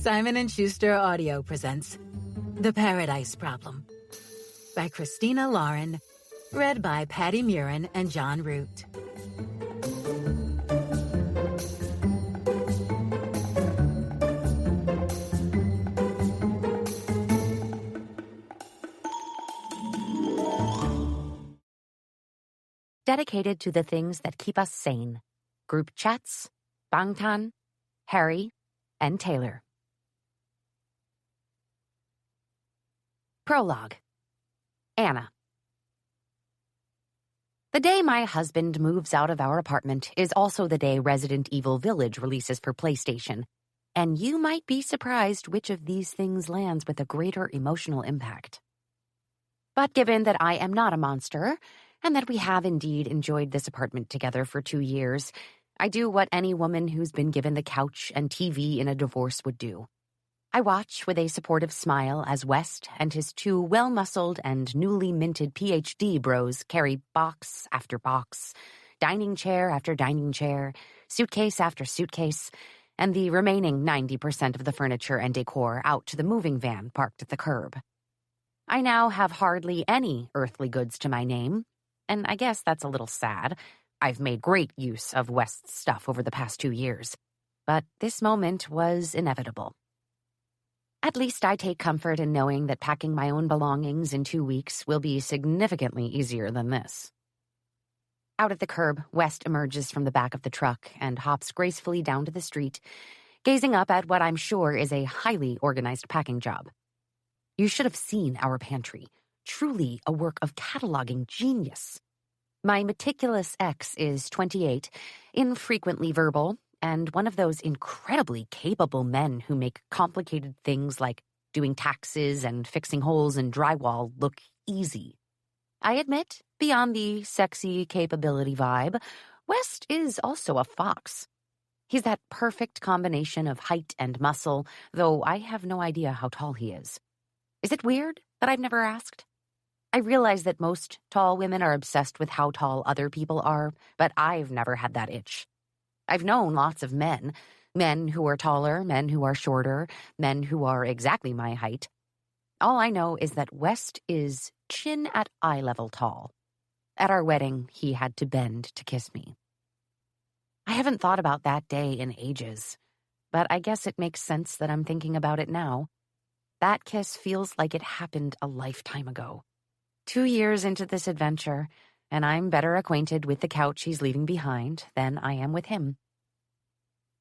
Simon & Schuster Audio presents The Paradise Problem by Christina Lauren, read by Patty Murin and John Root. Dedicated to the things that keep us sane. Group chats, Bangtan, Harry, and Taylor. Prologue. Anna. The day my husband moves out of our apartment is also the day Resident Evil Village releases for PlayStation, and you might be surprised which of these things lands with a greater emotional impact. But given that I am not a monster, and that we have indeed enjoyed this apartment together for 2 years, I do what any woman who's been given the couch and TV in a divorce would do. I watch with a supportive smile as West and his 2 well-muscled and newly minted PhD bros carry box after box, dining chair after dining chair, suitcase after suitcase, and the remaining 90% of the furniture and decor out to the moving van parked at the curb. I now have hardly any earthly goods to my name, and I guess that's a little sad. I've made great use of West's stuff over the past 2 years, but this moment was inevitable. At least I take comfort in knowing that packing my own belongings in 2 weeks will be significantly easier than this. Out at the curb, West emerges from the back of the truck and hops gracefully down to the street, gazing up at what I'm sure is a highly organized packing job. You should have seen our pantry. Truly a work of cataloging genius. My meticulous ex is 28, infrequently verbal, and one of those incredibly capable men who make complicated things like doing taxes and fixing holes in drywall look easy. I admit, beyond the sexy capability vibe, West is also a fox. He's that perfect combination of height and muscle, though I have no idea how tall he is. Is it weird that I've never asked? I realize that most tall women are obsessed with how tall other people are, but I've never had that itch. I've known lots of men who are taller, men who are shorter, men who are exactly my height. All I know is that West is chin at eye level tall. At our wedding, he had to bend to kiss me. I haven't thought about that day in ages, but I guess it makes sense that I'm thinking about it now. That kiss feels like it happened a lifetime ago. 2 years into this adventure, and I'm better acquainted with the couch he's leaving behind than I am with him.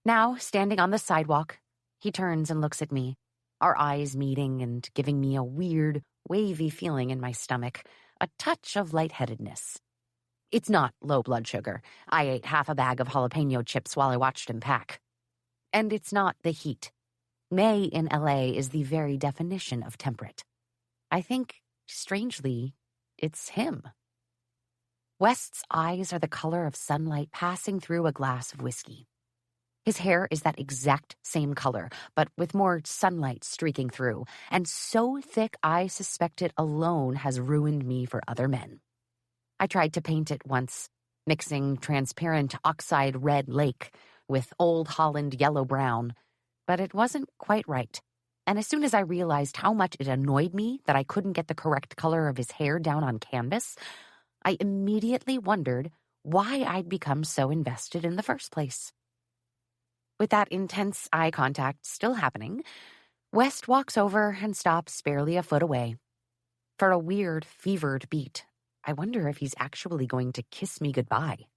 Now, standing on the sidewalk, he turns and looks at me, our eyes meeting and giving me a weird, wavy feeling in my stomach, a touch of lightheadedness. It's not low blood sugar. I ate half a bag of jalapeno chips while I watched him pack. And it's not the heat. May in LA is the very definition of temperate. I think, strangely, it's him. West's eyes are the color of sunlight passing through a glass of whiskey. His hair is that exact same color, but with more sunlight streaking through, and so thick I suspect it alone has ruined me for other men. I tried to paint it once, mixing transparent oxide red lake with Old Holland yellow-brown, but it wasn't quite right. And as soon as I realized how much it annoyed me that I couldn't get the correct color of his hair down on canvas, I immediately wondered why I'd become so invested in the first place. With that intense eye contact still happening, West walks over and stops barely a foot away. For a weird, fevered beat, I wonder if he's actually going to kiss me goodbye.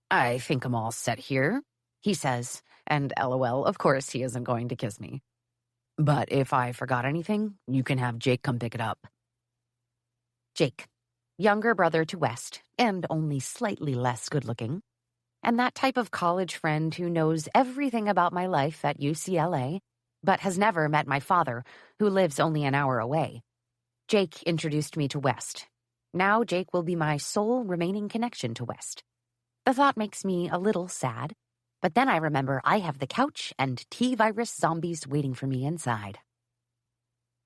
"I think I'm all set here," he says, and LOL, of course he isn't going to kiss me. "But if I forgot anything, you can have Jake come pick it up." Jake, younger brother to West, and only slightly less good-looking, and that type of college friend who knows everything about my life at UCLA, but has never met my father, who lives only an hour away. Jake introduced me to West. Now Jake will be my sole remaining connection to West. The thought makes me a little sad, but then I remember I have the couch and T-virus zombies waiting for me inside.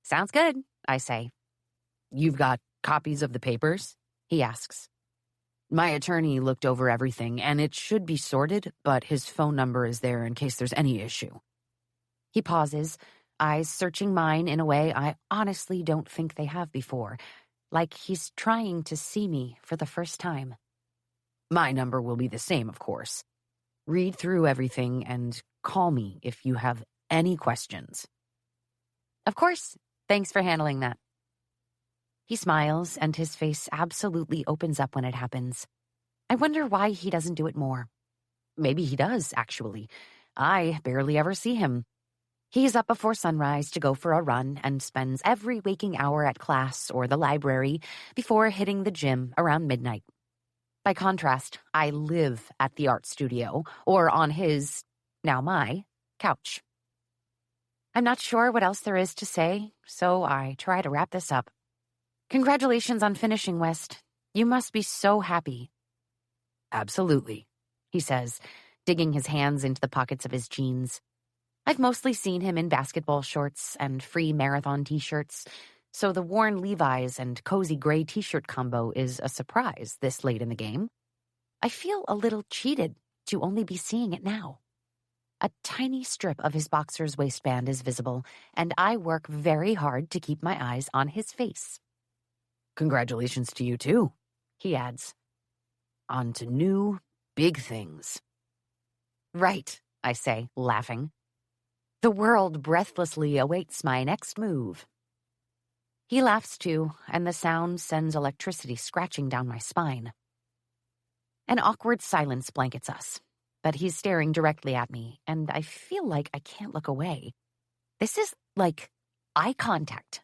"Sounds good," I say. "You've got copies of the papers?" he asks. "My attorney looked over everything, and it should be sorted, but his phone number is there in case there's any issue." He pauses, eyes searching mine in a way I honestly don't think they have before, like he's trying to see me for the first time. My number will be the same, of course. Read through everything and call me if you have any questions. Of course. Thanks for handling that. He smiles, and his face absolutely opens up when it happens. I wonder why he doesn't do it more. Maybe he does, actually. I barely ever see him. He's up before sunrise to go for a run and spends every waking hour at class or the library before hitting the gym around midnight. By contrast, I live at the art studio or on his, now my, couch. I'm not sure what else there is to say, so I try to wrap this up. Congratulations on finishing, West. You must be so happy. Absolutely, he says, digging his hands into the pockets of his jeans. I've mostly seen him in basketball shorts and free marathon t-shirts, so the worn Levi's and cozy gray t-shirt combo is a surprise this late in the game. I feel a little cheated to only be seeing it now. A tiny strip of his boxer's waistband is visible, and I work very hard to keep my eyes on his face. Congratulations to you, too, he adds. On to new, big things. Right, I say, laughing. The world breathlessly awaits my next move. He laughs too, and the sound sends electricity scratching down my spine. An awkward silence blankets us, but he's staring directly at me, and I feel like I can't look away. This is like eye contact.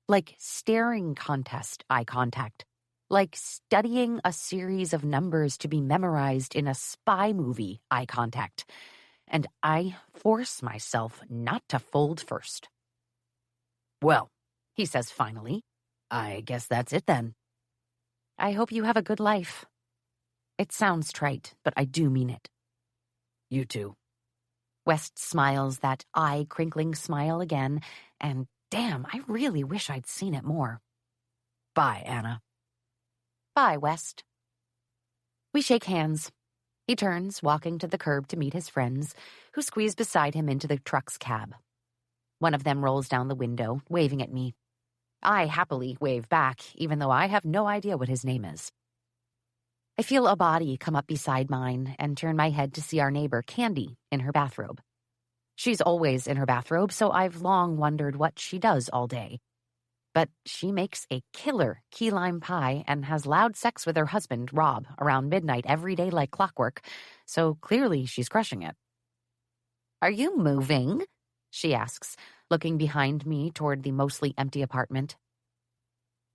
Like staring contest eye contact. Like studying a series of numbers to be memorized in a spy movie eye contact. And I force myself not to fold first. Well, he says finally, I guess that's it then. I hope you have a good life. It sounds trite, but I do mean it. You too. West smiles that eye-crinkling smile again, and damn, I really wish I'd seen it more. Bye, Anna. Bye, West. We shake hands. He turns, walking to the curb to meet his friends, who squeeze beside him into the truck's cab. One of them rolls down the window, waving at me. I happily wave back, even though I have no idea what his name is. I feel a body come up beside mine and turn my head to see our neighbor, Candy, in her bathrobe. She's always in her bathrobe, so I've long wondered what she does all day. But she makes a killer key lime pie and has loud sex with her husband, Rob, around midnight every day like clockwork, so clearly she's crushing it. Are you moving? She asks, looking behind me toward the mostly empty apartment.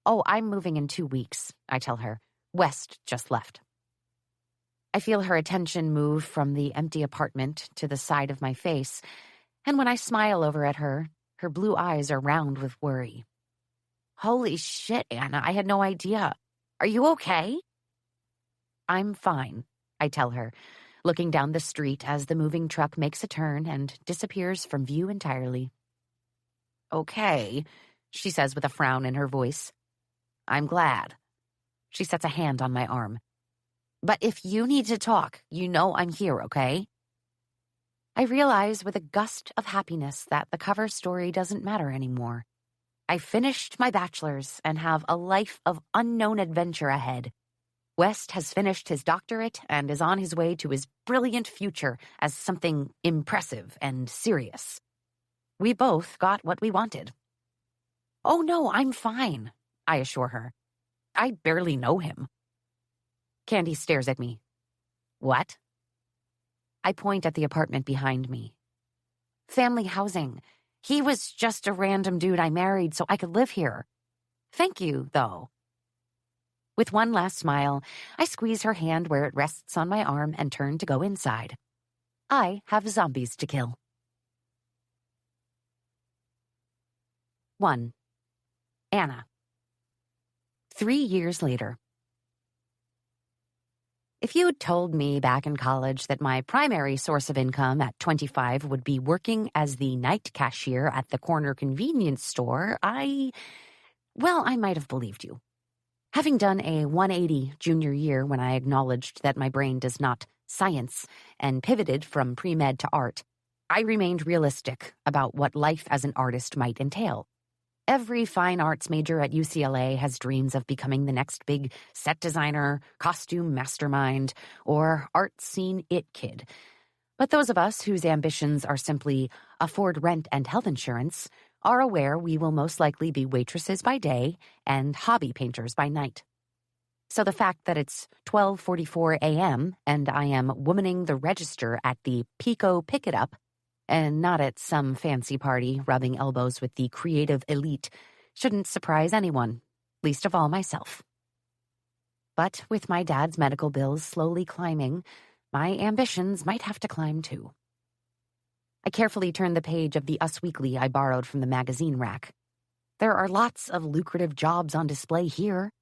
Oh, I'm moving in 2 weeks, I tell her. West just left. I feel her attention move from the empty apartment to the side of my face, and when I smile over at her, her blue eyes are round with worry. Holy shit, Anna, I had no idea. Are you okay? I'm fine, I tell her, looking down the street as the moving truck makes a turn and disappears from view entirely. Okay, she says with a frown in her voice. I'm glad. She sets a hand on my arm. But if you need to talk, you know I'm here, okay? I realize with a gust of happiness that the cover story doesn't matter anymore. I finished my bachelor's and have a life of unknown adventure ahead. West has finished his doctorate and is on his way to his brilliant future as something impressive and serious. We both got what we wanted. Oh no, I'm fine, I assure her. I barely know him. Candy stares at me. What? I point at the apartment behind me. Family housing. He was just a random dude I married so I could live here. Thank you, though. With one last smile, I squeeze her hand where it rests on my arm and turn to go inside. I have zombies to kill. 1. Anna. 3 years later. If you'd told me back in college that my primary source of income at 25 would be working as the night cashier at the corner convenience store, I might have believed you. Having done a 180 junior year when I acknowledged that my brain does not science and pivoted from pre-med to art, I remained realistic about what life as an artist might entail. Every fine arts major at UCLA has dreams of becoming the next big set designer, costume mastermind, or art scene it kid. But those of us whose ambitions are simply afford rent and health insurance are aware we will most likely be waitresses by day and hobby painters by night. So the fact that it's 12:44 a.m. and I am womaning the register at the Pico Pick-It-Up and not at some fancy party rubbing elbows with the creative elite shouldn't surprise anyone, least of all myself. But with my dad's medical bills slowly climbing, my ambitions might have to climb too. I carefully turned the page of the Us Weekly I borrowed from the magazine rack. There are lots of lucrative jobs on display here.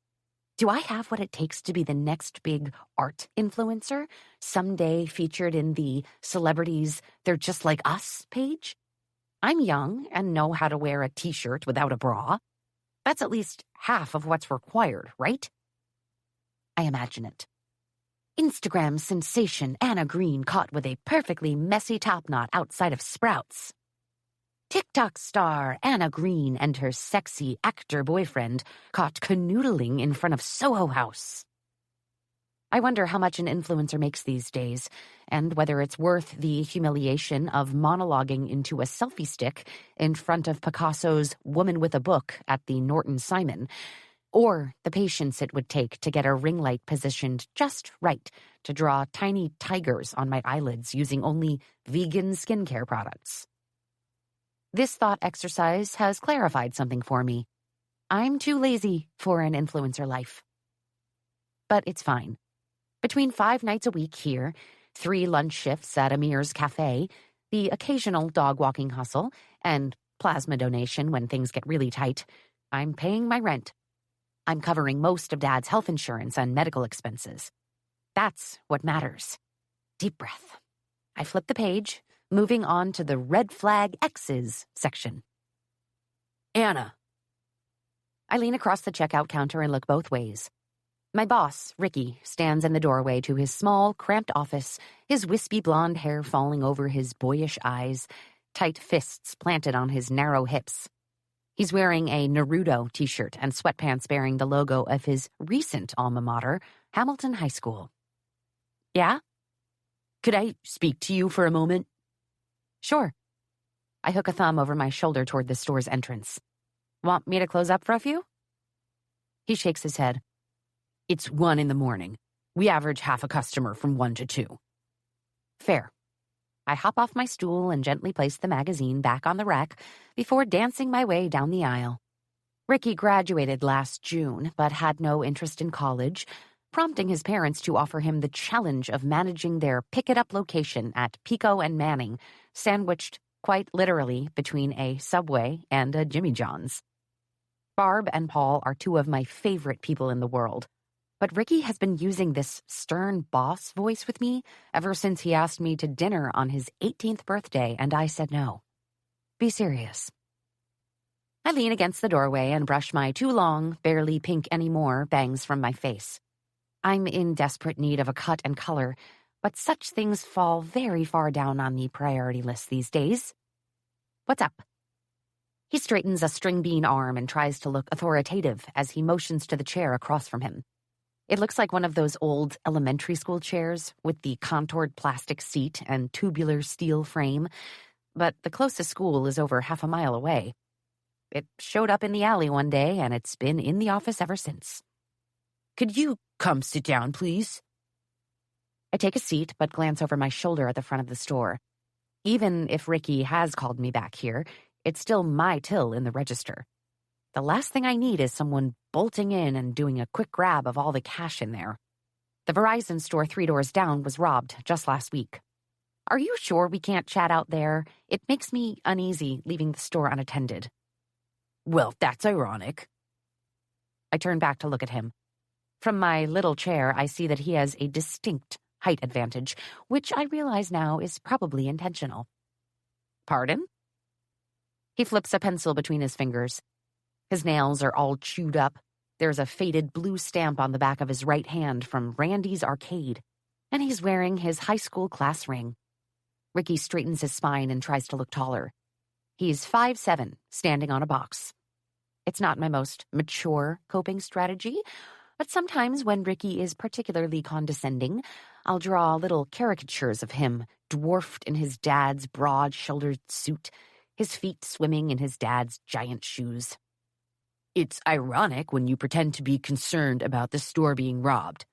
Do I have what it takes to be the next big art influencer, someday featured in the Celebrities They're Just Like Us page? I'm young and know how to wear a t-shirt without a bra. That's at least half of what's required, right? I imagine it. Instagram sensation Anna Green caught with a perfectly messy top knot outside of Sprouts. TikTok star Anna Green and her sexy actor boyfriend caught canoodling in front of Soho House. I wonder how much an influencer makes these days, and whether it's worth the humiliation of monologuing into a selfie stick in front of Picasso's Woman with a Book at the Norton Simon, or the patience it would take to get a ring light positioned just right to draw tiny tigers on my eyelids using only vegan skincare products. This thought exercise has clarified something for me. I'm too lazy for an influencer life. But it's fine. Between 5 nights a week here, 3 lunch shifts at Amir's cafe, the occasional dog-walking hustle, and plasma donation when things get really tight, I'm paying my rent. I'm covering most of Dad's health insurance and medical expenses. That's what matters. Deep breath. I flip the page, moving on to the red flag X's section. Anna. I lean across the checkout counter and look both ways. My boss, Ricky, stands in the doorway to his small, cramped office, his wispy blonde hair falling over his boyish eyes, tight fists planted on his narrow hips. He's wearing a Naruto t-shirt and sweatpants bearing the logo of his recent alma mater, Hamilton High School. Yeah? Could I speak to you for a moment? Sure. I hook a thumb over my shoulder toward the store's entrance. Want me to close up for a few? He shakes his head. It's 1 a.m. We average half a customer from 1 to 2. Fair. I hop off my stool and gently place the magazine back on the rack before dancing my way down the aisle. Ricky graduated last June, but had no interest in college, prompting his parents to offer him the challenge of managing their pick-it-up location at Pico and Manning, sandwiched quite literally between a Subway and a Jimmy John's. Barb and Paul are 2 of my favorite people in the world, but Ricky has been using this stern boss voice with me ever since he asked me to dinner on his 18th birthday, and I said no. Be serious. I lean against the doorway and brush my too long, barely pink anymore bangs from my face. I'm in desperate need of a cut and color, but such things fall very far down on the priority list these days. What's up? He straightens a string bean arm and tries to look authoritative as he motions to the chair across from him. It looks like one of those old elementary school chairs with the contoured plastic seat and tubular steel frame, but the closest school is over half a mile away. It showed up in the alley one day, and it's been in the office ever since. Could you come sit down, please? I take a seat, but glance over my shoulder at the front of the store. Even if Ricky has called me back here, it's still my till in the register. The last thing I need is someone bolting in and doing a quick grab of all the cash in there. The Verizon store 3 doors down was robbed just last week. Are you sure we can't chat out there? It makes me uneasy leaving the store unattended. Well, that's ironic. I turn back to look at him. From my little chair, I see that he has a distinct height advantage, which I realize now is probably intentional. Pardon? He flips a pencil between his fingers. His nails are all chewed up. There's a faded blue stamp on the back of his right hand from Randy's Arcade, and he's wearing his high school class ring. Ricky straightens his spine and tries to look taller. He's 5'7", standing on a box. It's not my most mature coping strategy, but sometimes when Ricky is particularly condescending, I'll draw little caricatures of him, dwarfed in his dad's broad-shouldered suit, his feet swimming in his dad's giant shoes. It's ironic when you pretend to be concerned about the store being robbed.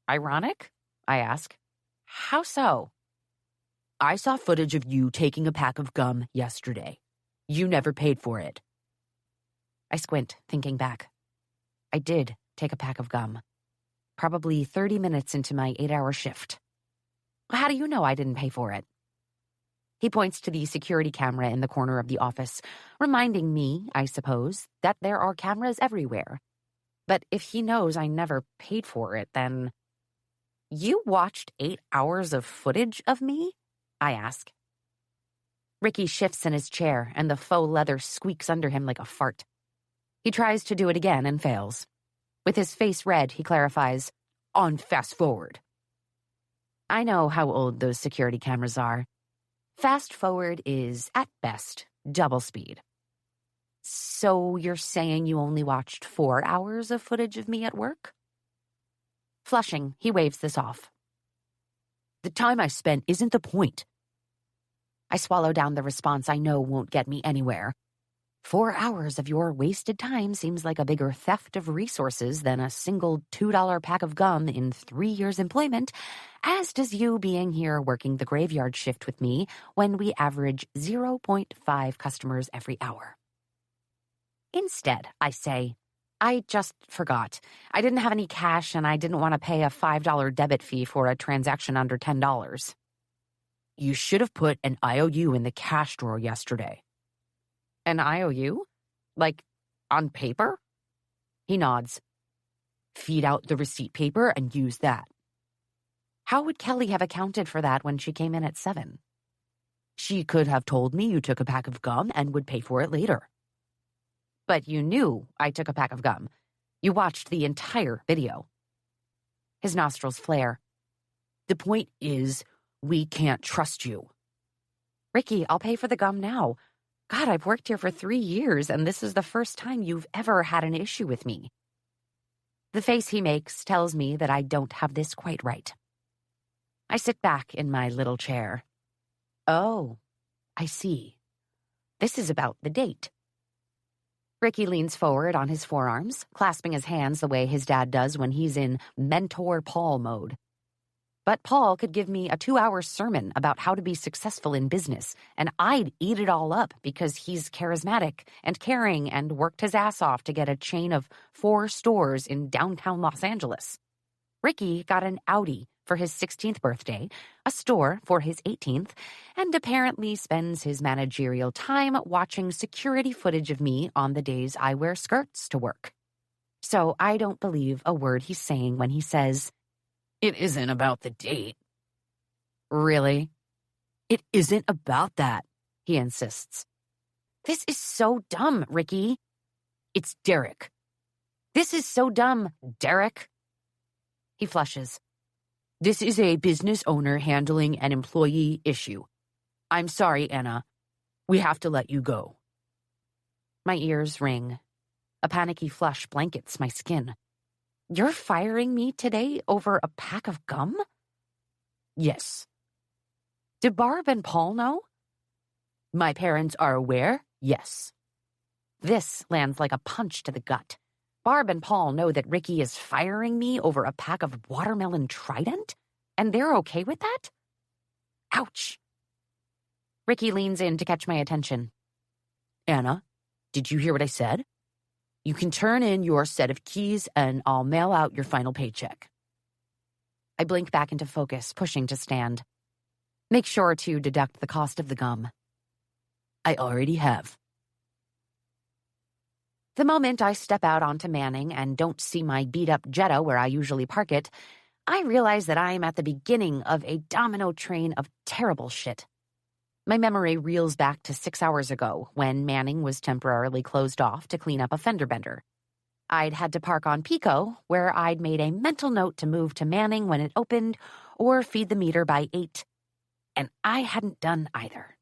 Ironic? I ask. How so? I saw footage of you taking a pack of gum yesterday. You never paid for it. I squint, thinking back. I did take a pack of gum. Probably 30 minutes into my 8-hour shift. How do you know I didn't pay for it? He points to the security camera in the corner of the office, reminding me, I suppose, that there are cameras everywhere. But if he knows I never paid for it, then... You watched 8 hours of footage of me? I ask. Ricky shifts in his chair, and the faux leather squeaks under him like a fart. He tries to do it again and fails. With his face red, he clarifies, on fast forward. I know how old those security cameras are. Fast forward is, at best, double speed. So you're saying you only watched 4 hours of footage of me at work? Flushing, he waves this off. The time I spent isn't the point. I swallow down the response I know won't get me anywhere. 4 hours of your wasted time seems like a bigger theft of resources than a single $2 pack of gum in 3 years' employment, as does you being here working the graveyard shift with me when we average 0.5 customers every hour. Instead, I say, I just forgot. I didn't have any cash and I didn't want to pay a $5 debit fee for a transaction under $10. You should have put an IOU in the cash drawer yesterday. An IOU? Like, on paper? He nods. Feed out the receipt paper and use that. How would Kelly have accounted for that when she came in at 7? She could have told me you took a pack of gum and would pay for it later. But you knew I took a pack of gum. You watched the entire video. His nostrils flare. The point is, we can't trust you. Ricky, I'll pay for the gum now. God, I've worked here for 3 years, and this is the first time you've ever had an issue with me. The face he makes tells me that I don't have this quite right. I sit back in my little chair. Oh, I see. This is about the date. Ricky leans forward on his forearms, clasping his hands the way his dad does when he's in Mentor Paul mode. But Paul could give me a 2-hour sermon about how to be successful in business, and I'd eat it all up because he's charismatic and caring and worked his ass off to get a chain of 4 stores in downtown Los Angeles. Ricky got an Audi for his 16th birthday, a store for his 18th, and apparently spends his managerial time watching security footage of me on the days I wear skirts to work. So I don't believe a word he's saying when he says, it isn't about the date. Really? It isn't about that, he insists. This is so dumb, Ricky. It's Derek. This is so dumb, Derek. He flushes. This is a business owner handling an employee issue. I'm sorry, Anna. We have to let you go. My ears ring. A panicky flush blankets my skin. You're firing me today over a pack of gum? Yes. Did Barb and Paul know? My parents are aware, yes. This lands like a punch to the gut. Barb and Paul know that Ricky is firing me over a pack of watermelon Trident? And they're okay with that? Ouch. Ricky leans in to catch my attention. Anna, did you hear what I said? You can turn in your set of keys and I'll mail out your final paycheck. I blink back into focus, pushing to stand. Make sure to deduct the cost of the gum. I already have. The moment I step out onto Manning and don't see my beat-up Jetta where I usually park it, I realize that I'm at the beginning of a domino train of terrible shit. My memory reels back to 6 hours ago when Manning was temporarily closed off to clean up a fender bender. I'd had to park on Pico, where I'd made a mental note to move to Manning when it opened or feed the meter by 8. And I hadn't done either.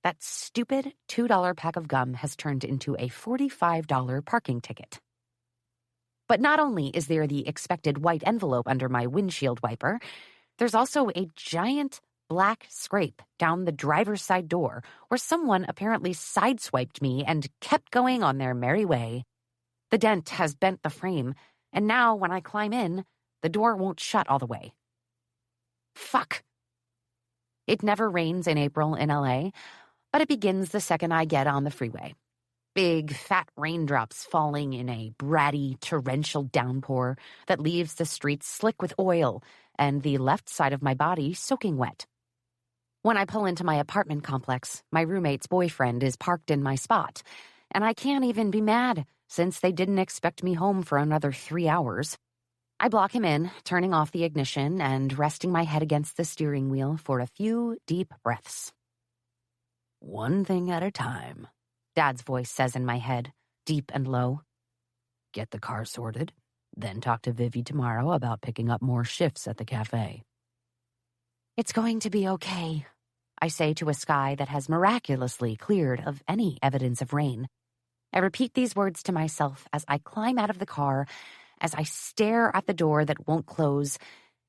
That stupid $2 pack of gum has turned into a $45 parking ticket. But not only is there the expected white envelope under my windshield wiper, there's also a giant black scrape down the driver's side door where someone apparently sideswiped me and kept going on their merry way. The dent has bent the frame, and now when I climb in, the door won't shut all the way. Fuck. It never rains in April in LA, but it begins the second I get on the freeway. Big, fat raindrops falling in a bratty, torrential downpour that leaves the streets slick with oil and the left side of my body soaking wet. When I pull into my apartment complex, my roommate's boyfriend is parked in my spot, and I can't even be mad since they didn't expect me home for another 3 hours. I block him in, turning off the ignition and resting my head against the steering wheel for a few deep breaths. "One thing at a time," Dad's voice says in my head, deep and low. "Get the car sorted, then talk to Vivi tomorrow about picking up more shifts at the cafe." "It's going to be okay," I say to a sky that has miraculously cleared of any evidence of rain. I repeat these words to myself as I climb out of the car, as I stare at the door that won't close,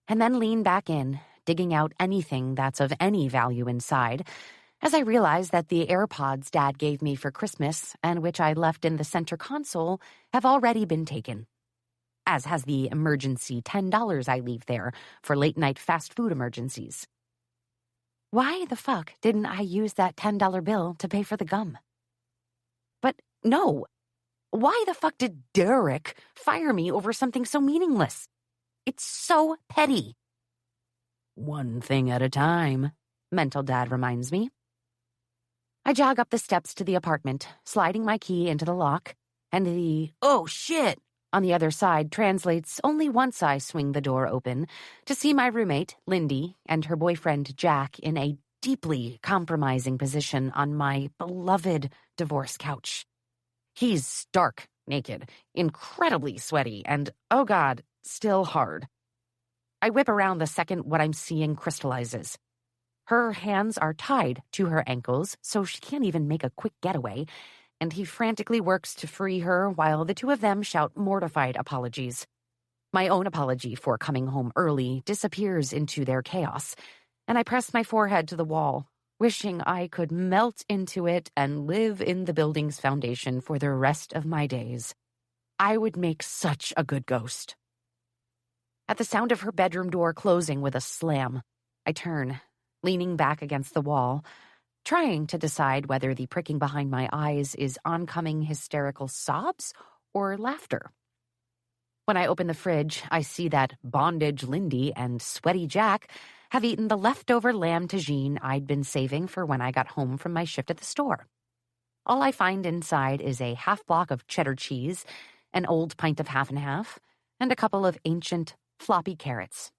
and then lean back in, digging out anything that's of any value inside, as I realize that the AirPods Dad gave me for Christmas and which I left in the center console have already been taken, as has the emergency $10 I leave there for late-night fast food emergencies. Why the fuck didn't I use that $10 bill to pay for the gum? But no, why the fuck did Derek fire me over something so meaningless? It's so petty. "One thing at a time," mental Dad reminds me. I jog up the steps to the apartment, sliding my key into the lock, and the "oh shit" on the other side translates only once I swing the door open to see my roommate, Lindy, and her boyfriend, Jack, in a deeply compromising position on my beloved divorce couch. He's stark naked, incredibly sweaty, and, oh God, still hard. I whip around the second what I'm seeing crystallizes. Her hands are tied to her ankles, so she can't even make a quick getaway, and he frantically works to free her while the two of them shout mortified apologies. My own apology for coming home early disappears into their chaos, and I press my forehead to the wall, wishing I could melt into it and live in the building's foundation for the rest of my days. I would make such a good ghost. At the sound of her bedroom door closing with a slam, I turn, leaning back against the wall, trying to decide whether the pricking behind my eyes is oncoming hysterical sobs or laughter. When I open the fridge, I see that bondage Lindy and sweaty Jack have eaten the leftover lamb tagine I'd been saving for when I got home from my shift at the store. All I find inside is a half block of cheddar cheese, an old pint of half and half, and a couple of ancient, floppy carrots.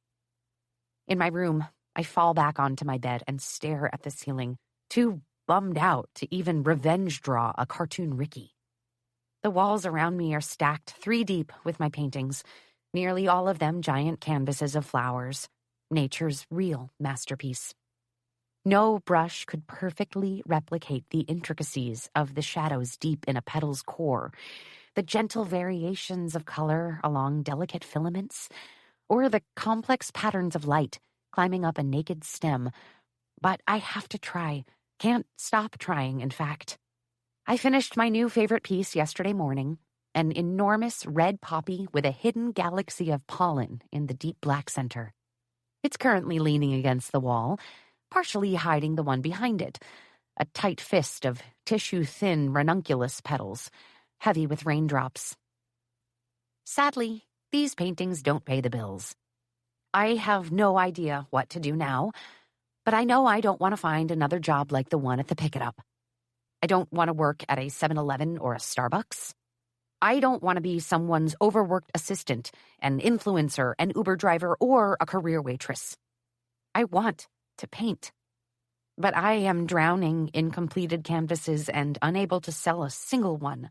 In my room, I fall back onto my bed and stare at the ceiling, too bummed out to even revenge draw a cartoon Ricky. The walls around me are stacked 3 deep with my paintings, nearly all of them giant canvases of flowers, nature's real masterpiece. No brush could perfectly replicate the intricacies of the shadows deep in a petal's core, the gentle variations of color along delicate filaments, or the complex patterns of light climbing up a naked stem. But I have to try. Can't stop trying, in fact. I finished my new favorite piece yesterday morning, an enormous red poppy with a hidden galaxy of pollen in the deep black center. It's currently leaning against the wall, partially hiding the one behind it, a tight fist of tissue-thin ranunculus petals, heavy with raindrops. Sadly, these paintings don't pay the bills. I have no idea what to do now, but I know I don't want to find another job like the one at the Pick-It-Up. I don't want to work at a 7-Eleven or a Starbucks. I don't want to be someone's overworked assistant, an influencer, an Uber driver, or a career waitress. I want to paint. But I am drowning in completed canvases and unable to sell a single one.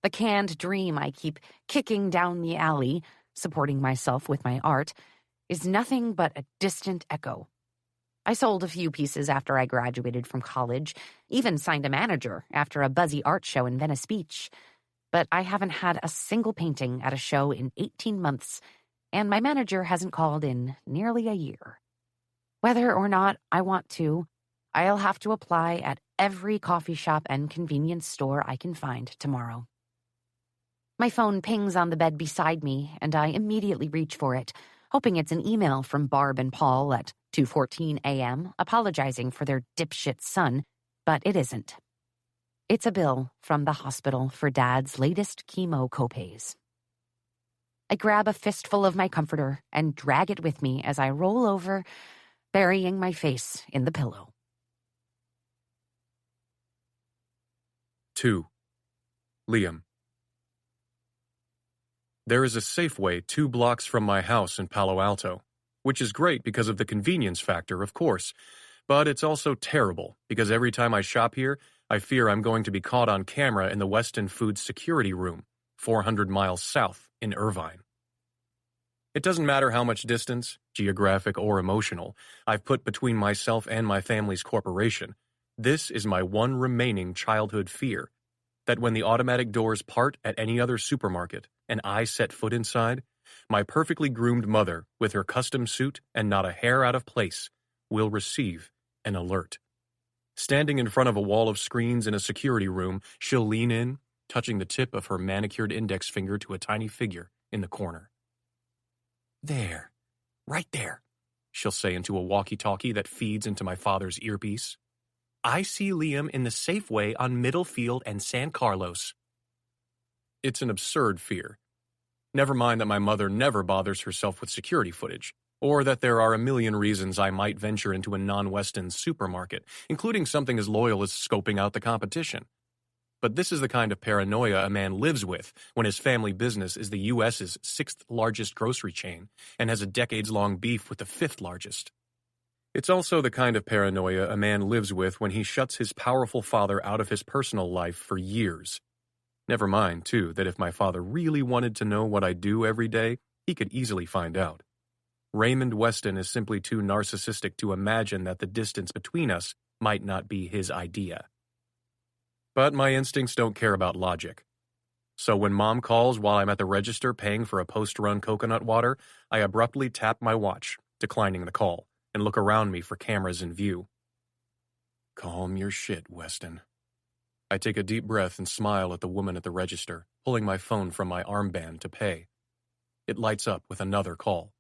The canned dream I keep kicking down the alley, supporting myself with my art, is nothing but a distant echo. I sold a few pieces after I graduated from college, even signed a manager after a buzzy art show in Venice Beach. But I haven't had a single painting at a show in 18 months, and my manager hasn't called in nearly a year. Whether or not I want to, I'll have to apply at every coffee shop and convenience store I can find tomorrow. My phone pings on the bed beside me, and I immediately reach for it, hoping it's an email from Barb and Paul at 2:14 a.m. apologizing for their dipshit son, but it isn't. It's a bill from the hospital for Dad's latest chemo copays. I grab a fistful of my comforter and drag it with me as I roll over, burying my face in the pillow. 2. Liam. There is a Safeway 2 blocks from my house in Palo Alto, which is great because of the convenience factor, of course, but it's also terrible because every time I shop here, I fear I'm going to be caught on camera in the Weston Foods security room, 400 miles south in Irvine. It doesn't matter how much distance, geographic or emotional, I've put between myself and my family's corporation. This is my one remaining childhood fear, that when the automatic doors part at any other supermarket and I set foot inside, my perfectly groomed mother, with her custom suit and not a hair out of place, will receive an alert. Standing in front of a wall of screens in a security room, she'll lean in, touching the tip of her manicured index finger to a tiny figure in the corner. "There, right there," she'll say into a walkie-talkie that feeds into my father's earpiece. "I see Liam in the Safeway on Middlefield and San Carlos." It's an absurd fear. Never mind that my mother never bothers herself with security footage, or that there are a million reasons I might venture into a non-Weston supermarket, including something as loyal as scoping out the competition. But this is the kind of paranoia a man lives with when his family business is the U.S.'s 6th largest grocery chain and has a decades-long beef with the 5th largest. It's also the kind of paranoia a man lives with when he shuts his powerful father out of his personal life for years. Never mind, too, that if my father really wanted to know what I do every day, he could easily find out. Raymond Weston is simply too narcissistic to imagine that the distance between us might not be his idea. But my instincts don't care about logic. So when Mom calls while I'm at the register paying for a post-run coconut water, I abruptly tap my watch, declining the call, and look around me for cameras in view. Calm your shit, Weston. I take a deep breath and smile at the woman at the register, pulling my phone from my armband to pay. It lights up with another call.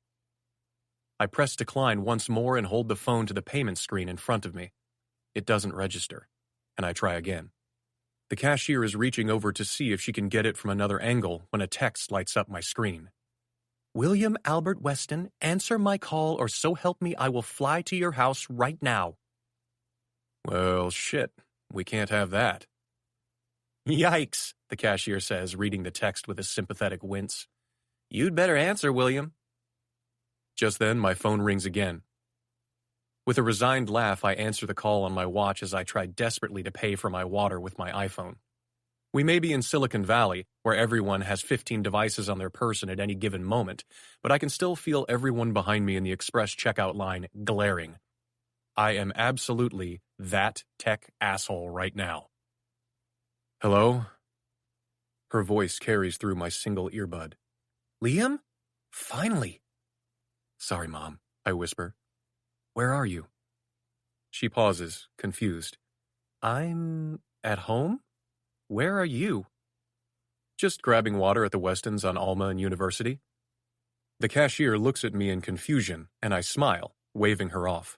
I press decline once more and hold the phone to the payment screen in front of me. It doesn't register, and I try again. The cashier is reaching over to see if she can get it from another angle when a text lights up my screen. "William Albert Weston, answer my call or so help me I will fly to your house right now." Well, shit, we can't have that. "Yikes," the cashier says, reading the text with a sympathetic wince. "You'd better answer, William." Just then, my phone rings again. With a resigned laugh, I answer the call on my watch as I try desperately to pay for my water with my iPhone. We may be in Silicon Valley, where everyone has 15 devices on their person at any given moment, but I can still feel everyone behind me in the express checkout line glaring. I am absolutely that tech asshole right now. "Hello?" Her voice carries through my single earbud. "Liam? Finally." "Sorry, Mom," I whisper. "Where are you?" She pauses, confused. "I'm at home? Where are you?" "Just grabbing water at the Westons on Alma and University." The cashier looks at me in confusion, and I smile, waving her off.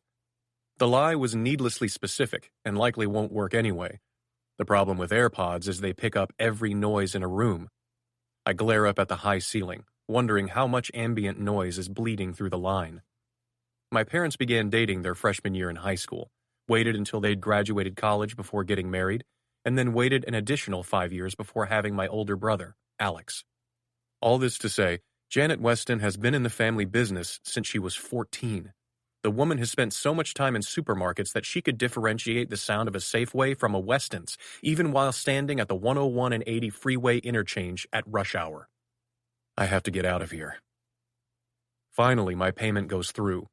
The lie was needlessly specific and likely won't work anyway. The problem with AirPods is they pick up every noise in a room. I glare up at the high ceiling, wondering how much ambient noise is bleeding through the line. My parents began dating their freshman year in high school, waited until they'd graduated college before getting married, and then waited an additional 5 years before having my older brother, Alex. All this to say, Janet Weston has been in the family business since she was 14. The woman has spent so much time in supermarkets that she could differentiate the sound of a Safeway from a Weston's, even while standing at the 101 and 80 freeway interchange at rush hour. I have to get out of here. Finally, my payment goes through.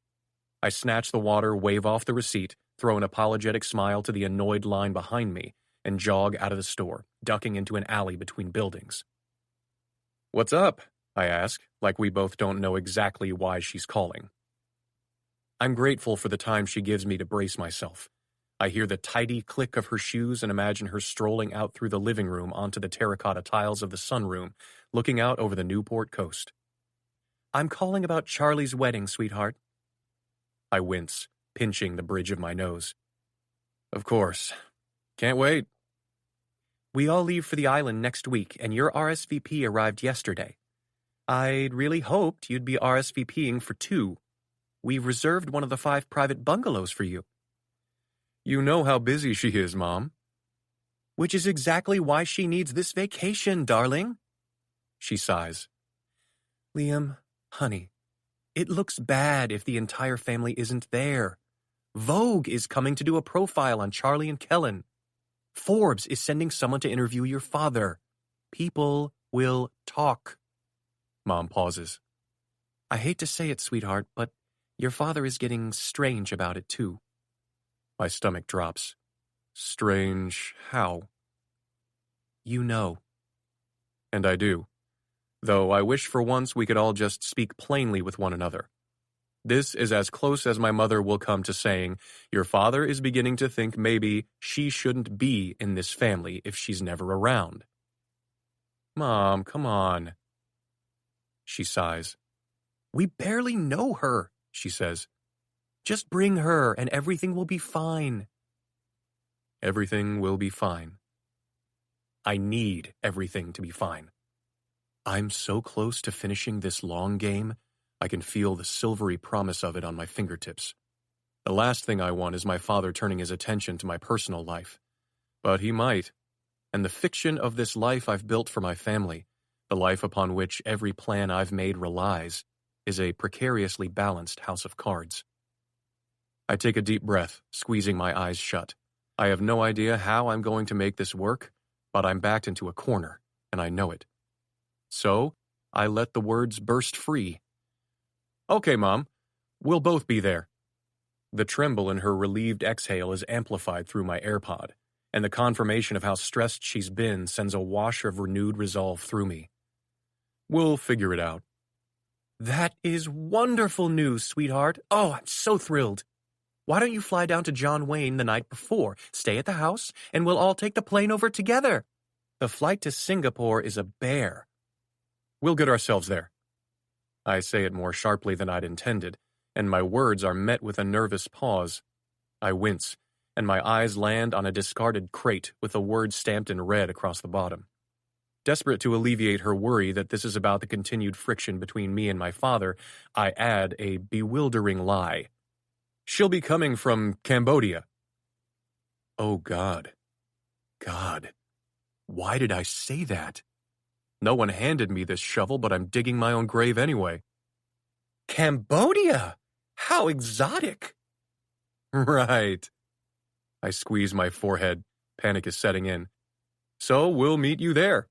I snatch the water, wave off the receipt, throw an apologetic smile to the annoyed line behind me, and jog out of the store, ducking into an alley between buildings. "What's up?" I ask, like we both don't know exactly why she's calling. I'm grateful for the time she gives me to brace myself. I hear the tidy click of her shoes and imagine her strolling out through the living room onto the terracotta tiles of the sunroom, looking out over the Newport coast. "I'm calling about Charlie's wedding, sweetheart." I wince, pinching the bridge of my nose. "Of course. Can't wait." "We all leave for the island next week, and your RSVP arrived yesterday. I'd really hoped you'd be RSVPing for 2. We've reserved one of the 5 private bungalows for you." "You know how busy she is, Mom." "Which is exactly why she needs this vacation, darling." She sighs. "Liam, honey, it looks bad if the entire family isn't there. Vogue is coming to do a profile on Charlie and Kellen. Forbes is sending someone to interview your father. People will talk." Mom pauses. "I hate to say it, sweetheart, but your father is getting strange about it, too." My stomach drops. "Strange how?" "You know." And I do. Though I wish for once we could all just speak plainly with one another. This is as close as my mother will come to saying, "Your father is beginning to think maybe she shouldn't be in this family if she's never around." "Mom, come on." She sighs. "We barely know her," she says. "Just bring her and everything will be fine." Everything will be fine. I need everything to be fine. I'm so close to finishing this long game, I can feel the silvery promise of it on my fingertips. The last thing I want is my father turning his attention to my personal life. But he might. And the fiction of this life I've built for my family, the life upon which every plan I've made relies, is a precariously balanced house of cards. I take a deep breath, squeezing my eyes shut. I have no idea how I'm going to make this work, but I'm backed into a corner, and I know it. So, I let the words burst free. "Okay, Mom. We'll both be there." The tremble in her relieved exhale is amplified through my AirPod, and the confirmation of how stressed she's been sends a wash of renewed resolve through me. "We'll figure it out." "That is wonderful news, sweetheart. Oh, I'm so thrilled. Why don't you fly down to John Wayne the night before, stay at the house, and we'll all take the plane over together? The flight to Singapore is a bear." "We'll get ourselves there." I say it more sharply than I'd intended, and my words are met with a nervous pause. I wince, and my eyes land on a discarded crate with a word stamped in red across the bottom. Desperate to alleviate her worry that this is about the continued friction between me and my father, I add a bewildering lie. "She'll be coming from Cambodia." Oh, God. God. Why did I say that? No one handed me this shovel, but I'm digging my own grave anyway. "Cambodia? How exotic!" "Right." I squeeze my forehead. Panic is setting in. "So we'll meet you there."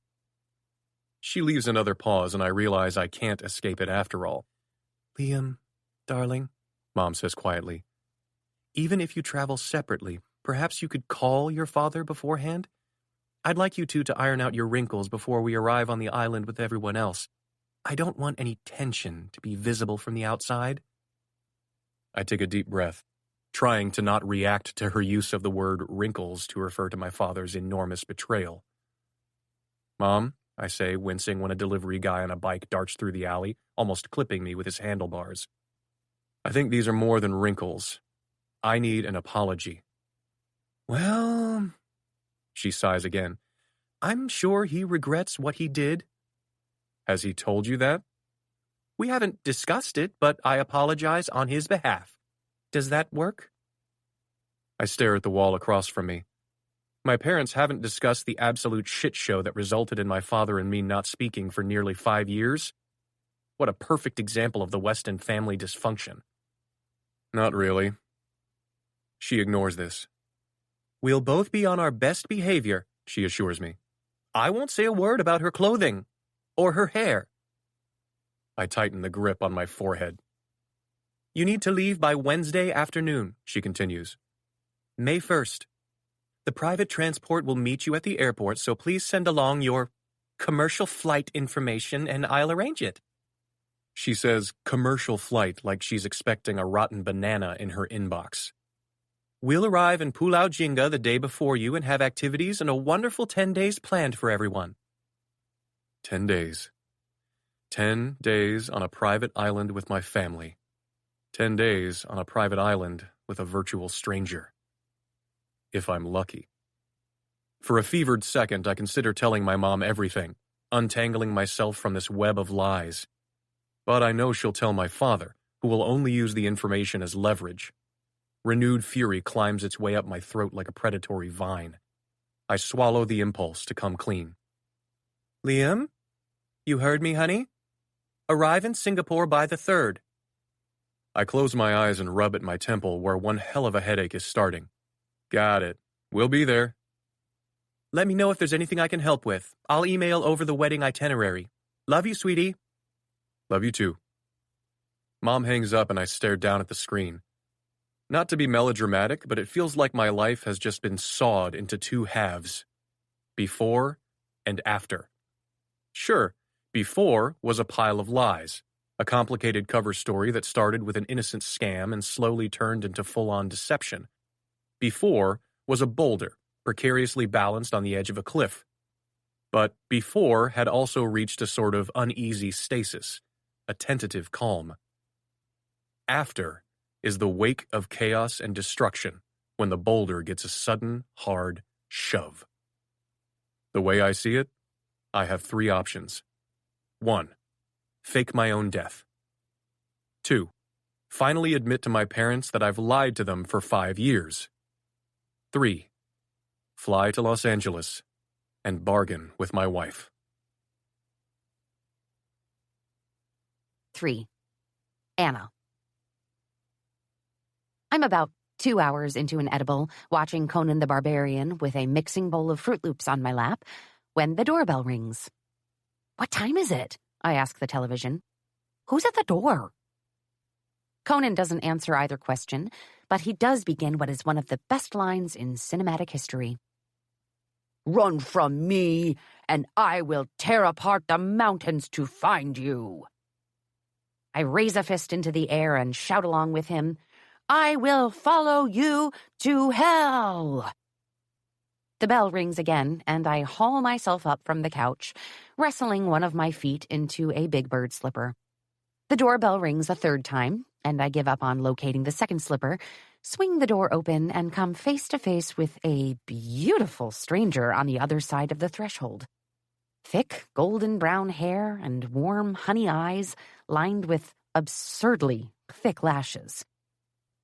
She leaves another pause, and I realize I can't escape it after all. "Liam, darling," Mom says quietly, "even if you travel separately, perhaps you could call your father beforehand? I'd like you two to iron out your wrinkles before we arrive on the island with everyone else. I don't want any tension to be visible from the outside." I take a deep breath, trying to not react to her use of the word wrinkles to refer to my father's enormous betrayal. "Mom," I say, wincing when a delivery guy on a bike darts through the alley, almost clipping me with his handlebars. "I think these are more than wrinkles. I need an apology." "Well," she sighs again, "I'm sure he regrets what he did." "Has he told you that?" "We haven't discussed it, but I apologize on his behalf. Does that work?" I stare at the wall across from me. My parents haven't discussed the absolute shit show that resulted in my father and me not speaking for nearly 5 years. What a perfect example of the Weston family dysfunction. "Not really." She ignores this. "We'll both be on our best behavior," she assures me. "I won't say a word about her clothing or her hair." I tighten the grip on my forehead. You need to leave by Wednesday afternoon, she continues. May 1st. The private transport will meet you at the airport, so please send along your commercial flight information and I'll arrange it. She says commercial flight like she's expecting a rotten banana in her inbox. We'll arrive in Pulau Jinga the day before you and have activities and a wonderful 10 days planned for everyone. 10 days. 10 days on a private island with my family. 10 days on a private island with a virtual stranger. If I'm lucky. For a fevered second, I consider telling my mom everything, untangling myself from this web of lies. But I know she'll tell my father, who will only use the information as leverage. Renewed fury climbs its way up my throat like a predatory vine. I swallow the impulse to come clean. Liam? You heard me, honey? Arrive in Singapore by the 3rd. I close my eyes and rub at my temple where one hell of a headache is starting. Got it. We'll be there. Let me know if there's anything I can help with. I'll email over the wedding itinerary. Love you, sweetie. Love you too. Mom hangs up and I stare down at the screen. Not to be melodramatic, but it feels like my life has just been sawed into 2 halves. Before and after. Sure, before was a pile of lies, a complicated cover story that started with an innocent scam and slowly turned into full-on deception. Before was a boulder, precariously balanced on the edge of a cliff. But before had also reached a sort of uneasy stasis, a tentative calm. After is the wake of chaos and destruction when the boulder gets a sudden, hard shove. The way I see it, I have 3 options. 1. Fake my own death. 2. Finally admit to my parents that I've lied to them for 5 years. 3. Fly to Los Angeles and bargain with my wife. 3. Anna. I'm about 2 hours into an edible, watching Conan the Barbarian with a mixing bowl of Fruit Loops on my lap, when the doorbell rings. What time is it? I ask the television. Who's at the door? Conan doesn't answer either question, but he does begin what is one of the best lines in cinematic history. Run from me, and I will tear apart the mountains to find you. I raise a fist into the air and shout along with him, I will follow you to hell. The bell rings again, and I haul myself up from the couch, wrestling one of my feet into a big bird slipper. The doorbell rings a 3rd time, and I give up on locating the 2nd slipper, swing the door open, and come face to face with a beautiful stranger on the other side of the threshold. Thick, golden brown hair and warm, honey eyes lined with absurdly thick lashes.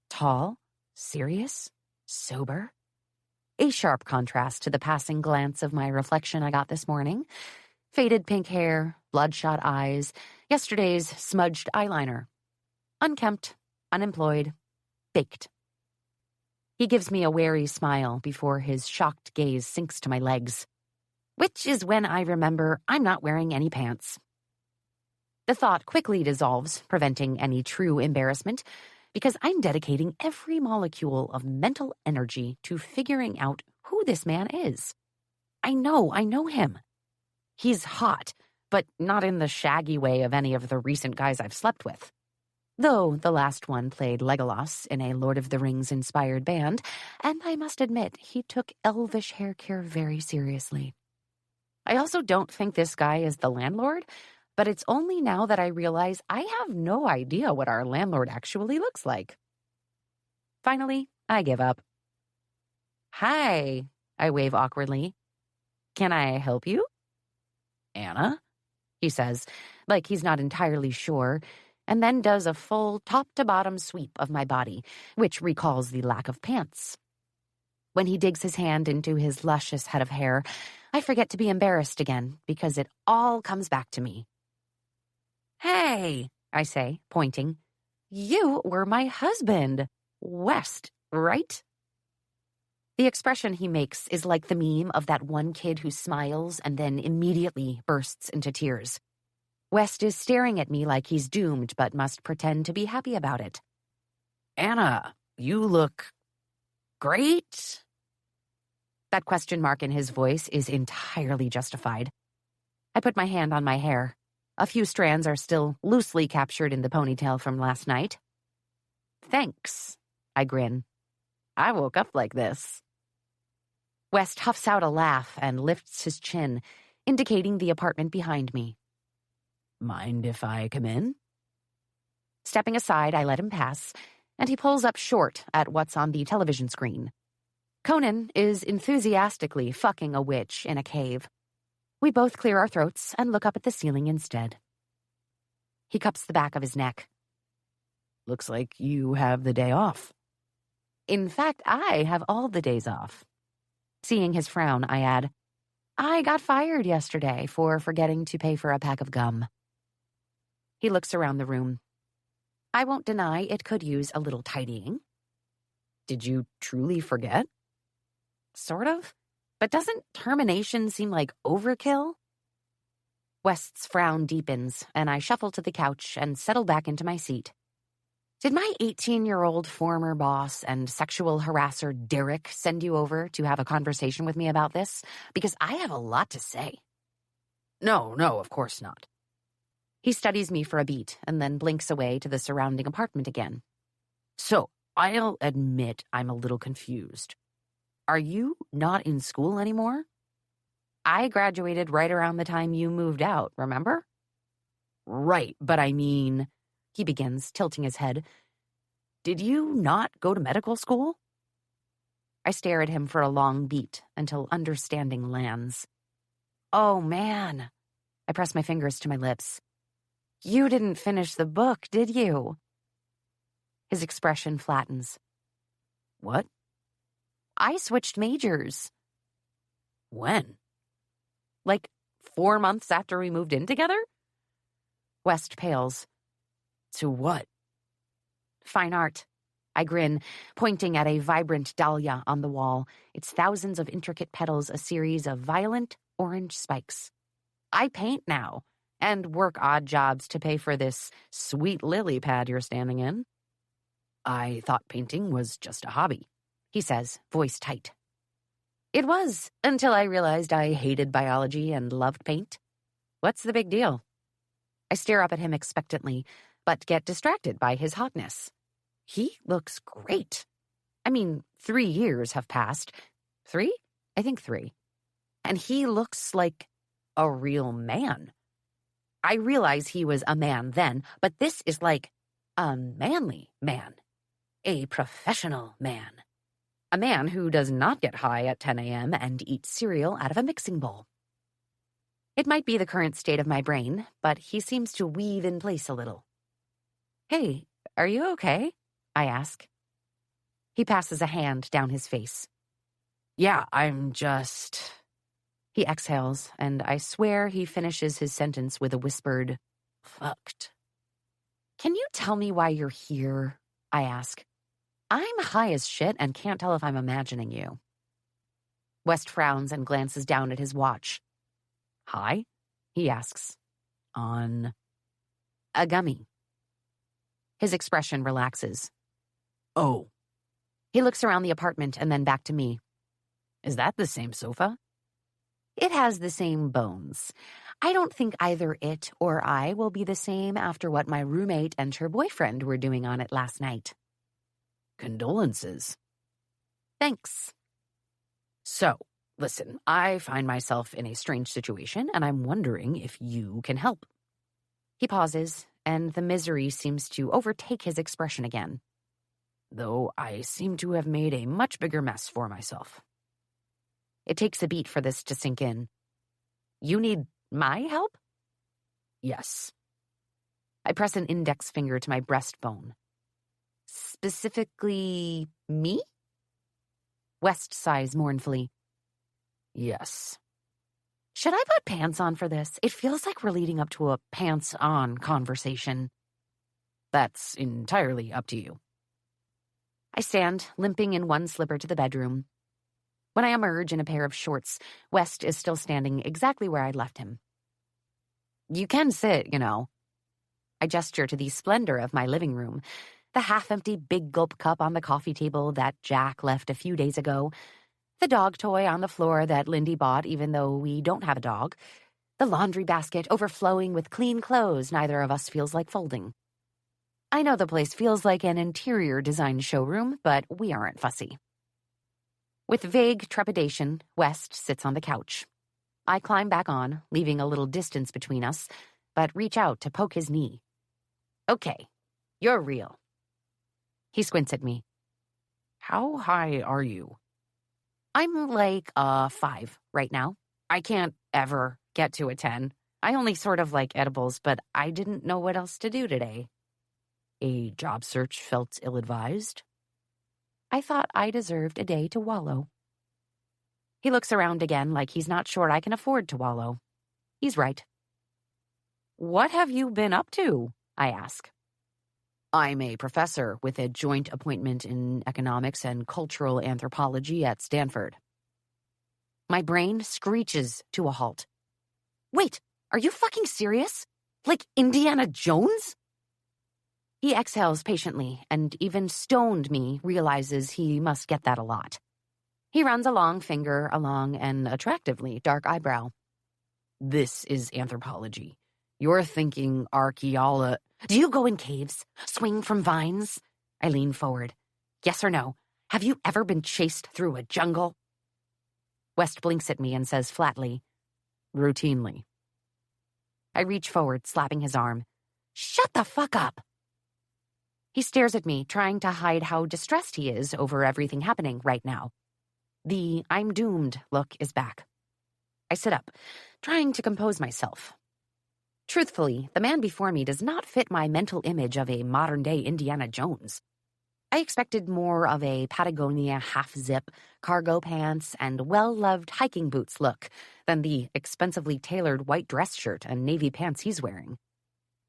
Tall, serious, sober. A sharp contrast to the passing glance of my reflection I got this morning. Faded pink hair, bloodshot eyes, yesterday's smudged eyeliner. Unkempt, unemployed, baked. He gives me a wary smile before his shocked gaze sinks to my legs, which is when I remember I'm not wearing any pants. The thought quickly dissolves, preventing any true embarrassment, because I'm dedicating every molecule of mental energy to figuring out who this man is. I know him. He's hot, but not in the shaggy way of any of the recent guys I've slept with. Though the last one played Legolas in a Lord of the Rings-inspired band, and I must admit he took elvish hair care very seriously. I also don't think this guy is the landlord, but it's only now that I realize I have no idea what our landlord actually looks like. Finally, I give up. Hi, I wave awkwardly. Can I help you? Anna? He says, like he's not entirely sure, and then does a full top-to-bottom sweep of my body, which recalls the lack of pants. When he digs his hand into his luscious head of hair, I forget to be embarrassed again, because it all comes back to me. Hey, I say, pointing. You were my husband, West, right? The expression he makes is like the meme of that one kid who smiles and then immediately bursts into tears. West is staring at me like he's doomed but must pretend to be happy about it. Anna, you look great. That question mark in his voice is entirely justified. I put my hand on my hair. A few strands are still loosely captured in the ponytail from last night. Thanks, I grin. I woke up like this. West huffs out a laugh and lifts his chin, indicating the apartment behind me. Mind if I come in? Stepping aside, I let him pass, and he pulls up short at what's on the television screen. Conan is enthusiastically fucking a witch in a cave. We both clear our throats and look up at the ceiling instead. He cups the back of his neck. Looks like you have the day off. In fact, I have all the days off. Seeing his frown, I add, I got fired yesterday for forgetting to pay for a pack of gum. He looks around the room. I won't deny it could use a little tidying. Did you truly forget? Sort of. But doesn't termination seem like overkill? West's frown deepens, and I shuffle to the couch and settle back into my seat. Did my 18-year-old former boss and sexual harasser Derek send you over to have a conversation with me about this? Because I have a lot to say. No, of course not. He studies me for a beat and then blinks away to the surrounding apartment again. So, I'll admit I'm a little confused. Are you not in school anymore? I graduated right around the time you moved out, remember? Right, but I mean, he begins, tilting his head. Did you not go to medical school? I stare at him for a long beat until understanding lands. Oh, man. I press my fingers to my lips. You didn't finish the book, did you? His expression flattens. What? I switched majors. When? Like 4 months after we moved in together? West pales. To what? Fine art. I grin, pointing at a vibrant dahlia on the wall, its thousands of intricate petals a series of violent orange spikes. I paint now, and work odd jobs to pay for this sweet lily pad you're standing in. I thought painting was just a hobby, he says, voice tight. It was, until I realized I hated biology and loved paint. What's the big deal? I stare up at him expectantly, but get distracted by his hotness. He looks great. I mean, 3 years have passed. 3? I think 3. And he looks like a real man. I realize he was a man then, but this is like a manly man. A professional man. A man who does not get high at 10 a.m. and eat cereal out of a mixing bowl. It might be the current state of my brain, but he seems to weave in place a little. Hey, are you okay? I ask. He passes a hand down his face. Yeah, I'm just... He exhales, and I swear he finishes his sentence with a whispered, fucked. Can you tell me why you're here? I ask. I'm high as shit and can't tell if I'm imagining you. West frowns and glances down at his watch. High? He asks. On a gummy. His expression relaxes. Oh. He looks around the apartment and then back to me. Is that the same sofa? It has the same bones. I don't think either it or I will be the same after what my roommate and her boyfriend were doing on it last night. Condolences. Thanks. So, listen, I find myself in a strange situation, and I'm wondering if you can help. He pauses, and the misery seems to overtake his expression again. Though I seem to have made a much bigger mess for myself. It takes a beat for this to sink in. You need my help? Yes. I press an index finger to my breastbone. Specifically, me? West sighs mournfully. Yes. Should I put pants on for this? It feels like we're leading up to a pants-on conversation. That's entirely up to you. I stand, limping in one slipper to the bedroom. When I emerge in a pair of shorts, West is still standing exactly where I'd left him. You can sit, you know. I gesture to the splendor of my living room, The half-empty big gulp cup on the coffee table that Jack left a few days ago, the dog toy on the floor that Lindy bought even though we don't have a dog, the laundry basket overflowing with clean clothes neither of us feels like folding. I know the place feels like an interior design showroom, but we aren't fussy. With vague trepidation, West sits on the couch. I climb back on, leaving a little distance between us, but reach out to poke his knee. Okay, you're real. He squints at me. How high are you? I'm like 5 right now. I can't ever get to a 10. I only sort of like edibles, but I didn't know what else to do today. A job search felt ill-advised. I thought I deserved a day to wallow. He looks around again like he's not sure I can afford to wallow. He's right. What have you been up to? I ask. I'm a professor with a joint appointment in economics and cultural anthropology at Stanford. My brain screeches to a halt. Wait, are you fucking serious? Like Indiana Jones? He exhales patiently, and even stoned me realizes he must get that a lot. He runs a long finger along an attractively dark eyebrow. This is anthropology. You're thinking archaeology. Do you go in caves? Swing from vines? I lean forward. Yes or no? Have you ever been chased through a jungle? West blinks at me and says flatly, routinely. I reach forward, slapping his arm. Shut the fuck up! He stares at me, trying to hide how distressed he is over everything happening right now. The I'm doomed look is back. I sit up, trying to compose myself. Truthfully, the man before me does not fit my mental image of a modern-day Indiana Jones. I expected more of a Patagonia half-zip, cargo pants, and well-loved hiking boots look than the expensively tailored white dress shirt and navy pants he's wearing.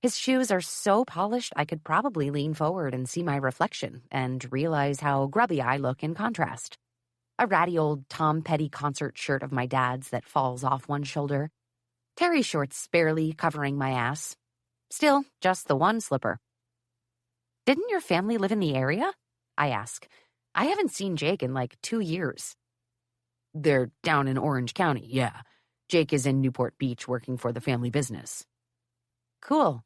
His shoes are so polished I could probably lean forward and see my reflection and realize how grubby I look in contrast. A ratty old Tom Petty concert shirt of my dad's that falls off one shoulder. Terry shorts barely covering my ass. Still, just the one slipper. Didn't your family live in the area? I ask. I haven't seen Jake in like 2 years. They're down in Orange County, yeah. Jake is in Newport Beach working for the family business. Cool.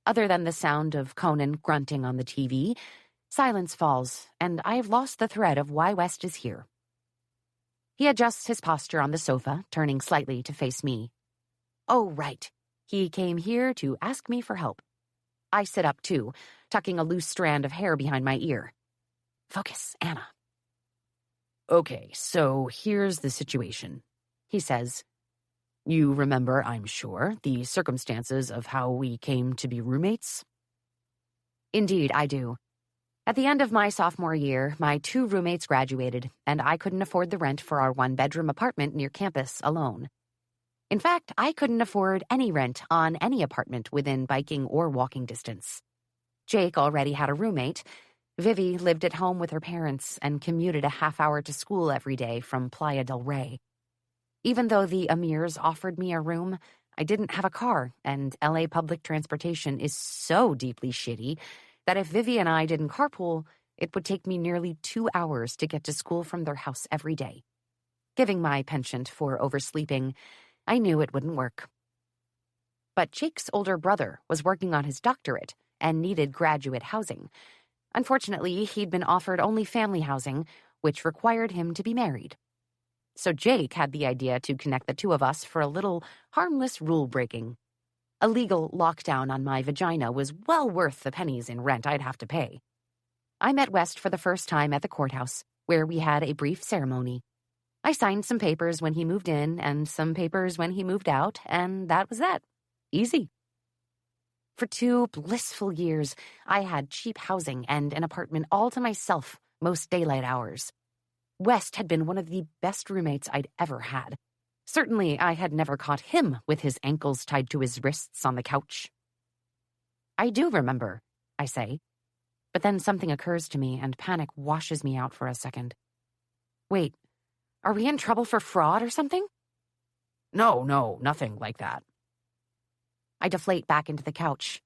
Other than the sound of Conan grunting on the TV, silence falls, and I have lost the thread of why West is here. He adjusts his posture on the sofa, turning slightly to face me. Oh, right. He came here to ask me for help. I sit up, too, tucking a loose strand of hair behind my ear. Focus, Anna. Okay, so here's the situation, he says. You remember, I'm sure, the circumstances of how we came to be roommates? Indeed, I do. At the end of my sophomore year, my 2 roommates graduated, and I couldn't afford the rent for our 1-bedroom apartment near campus alone. In fact, I couldn't afford any rent on any apartment within biking or walking distance. Jake already had a roommate. Vivi lived at home with her parents and commuted a half-hour to school every day from Playa del Rey. Even though the Amirs offered me a room, I didn't have a car, and LA public transportation is so deeply shitty that if Vivi and I didn't carpool, it would take me nearly 2 hours to get to school from their house every day. Giving my penchant for oversleeping, I knew it wouldn't work. But Jake's older brother was working on his doctorate and needed graduate housing. Unfortunately, he'd been offered only family housing, which required him to be married. So Jake had the idea to connect the 2 of us for a little harmless rule-breaking. A legal lockdown on my vagina was well worth the pennies in rent I'd have to pay. I met West for the first time at the courthouse, where we had a brief ceremony. I signed some papers when he moved in and some papers when he moved out, and that was that. Easy. For 2 blissful years, I had cheap housing and an apartment all to myself most daylight hours. West had been one of the best roommates I'd ever had. Certainly, I had never caught him with his ankles tied to his wrists on the couch. I do remember, I say. But then something occurs to me and panic washes me out for a second. Wait, are we in trouble for fraud or something? No, nothing like that. I deflate back into the couch.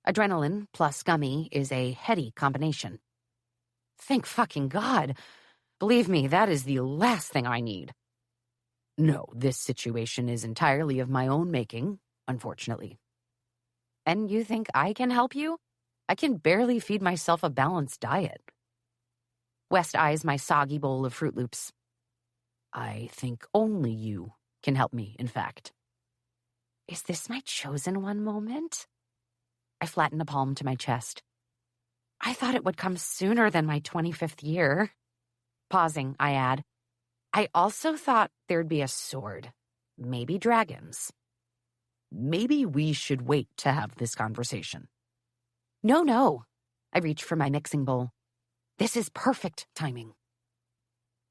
Adrenaline plus gummy is a heady combination. Thank fucking God. Believe me, that is the last thing I need. No, this situation is entirely of my own making, unfortunately. And you think I can help you? I can barely feed myself a balanced diet. West eyes my soggy bowl of Fruit Loops. I think only you can help me, in fact. Is this my chosen one moment? I flatten a palm to my chest. I thought it would come sooner than my 25th year. Pausing, I add, I also thought there'd be a sword. Maybe dragons. Maybe we should wait to have this conversation. No. I reach for my mixing bowl. This is perfect timing.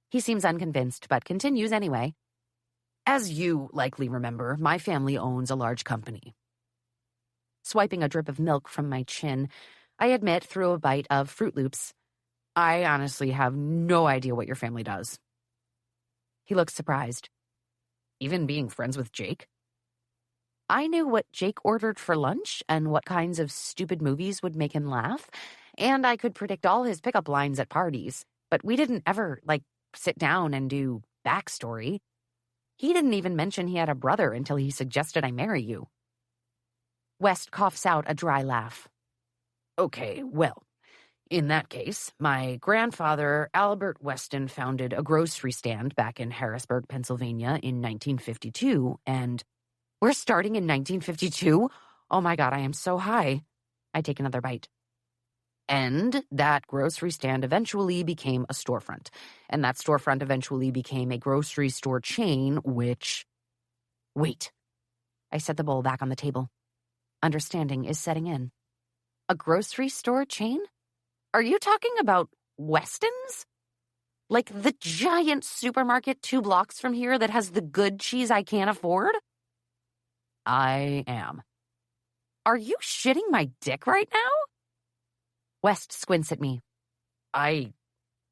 He seems unconvinced, but continues anyway. As you likely remember, my family owns a large company. Swiping a drip of milk from my chin, I admit through a bite of Fruit Loops, I honestly have no idea what your family does. He looks surprised. Even being friends with Jake? I knew what Jake ordered for lunch and what kinds of stupid movies would make him laugh, and I could predict all his pickup lines at parties, but we didn't ever, sit down and do backstory. He didn't even mention he had a brother until he suggested I marry you. West coughs out a dry laugh. Okay, well, in that case, my grandfather, Albert Weston, founded a grocery stand back in Harrisburg, Pennsylvania in 1952, and we're starting in 1952? Oh my God, I am so high. I take another bite. And that grocery stand eventually became a storefront. And that storefront eventually became a grocery store chain, which... Wait. I set the bowl back on the table. Understanding is setting in. A grocery store chain? Are you talking about Weston's? Like the giant supermarket 2 blocks from here that has the good cheese I can't afford? I am. Are you shitting my dick right now? West squints at me.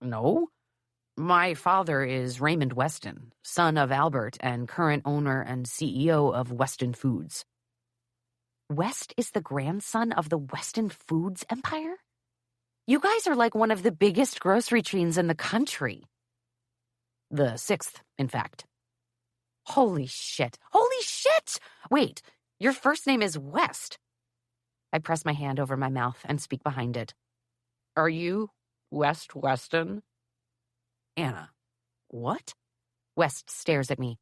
No. My father is Raymond Weston, son of Albert and current owner and CEO of Weston Foods. West is the grandson of the Weston Foods empire? You guys are like one of the biggest grocery chains in the country. The 6th, in fact. Holy shit. Holy shit! Wait, your first name is West. I press my hand over my mouth and speak behind it. Are you West Weston? Anna. What? West stares at me.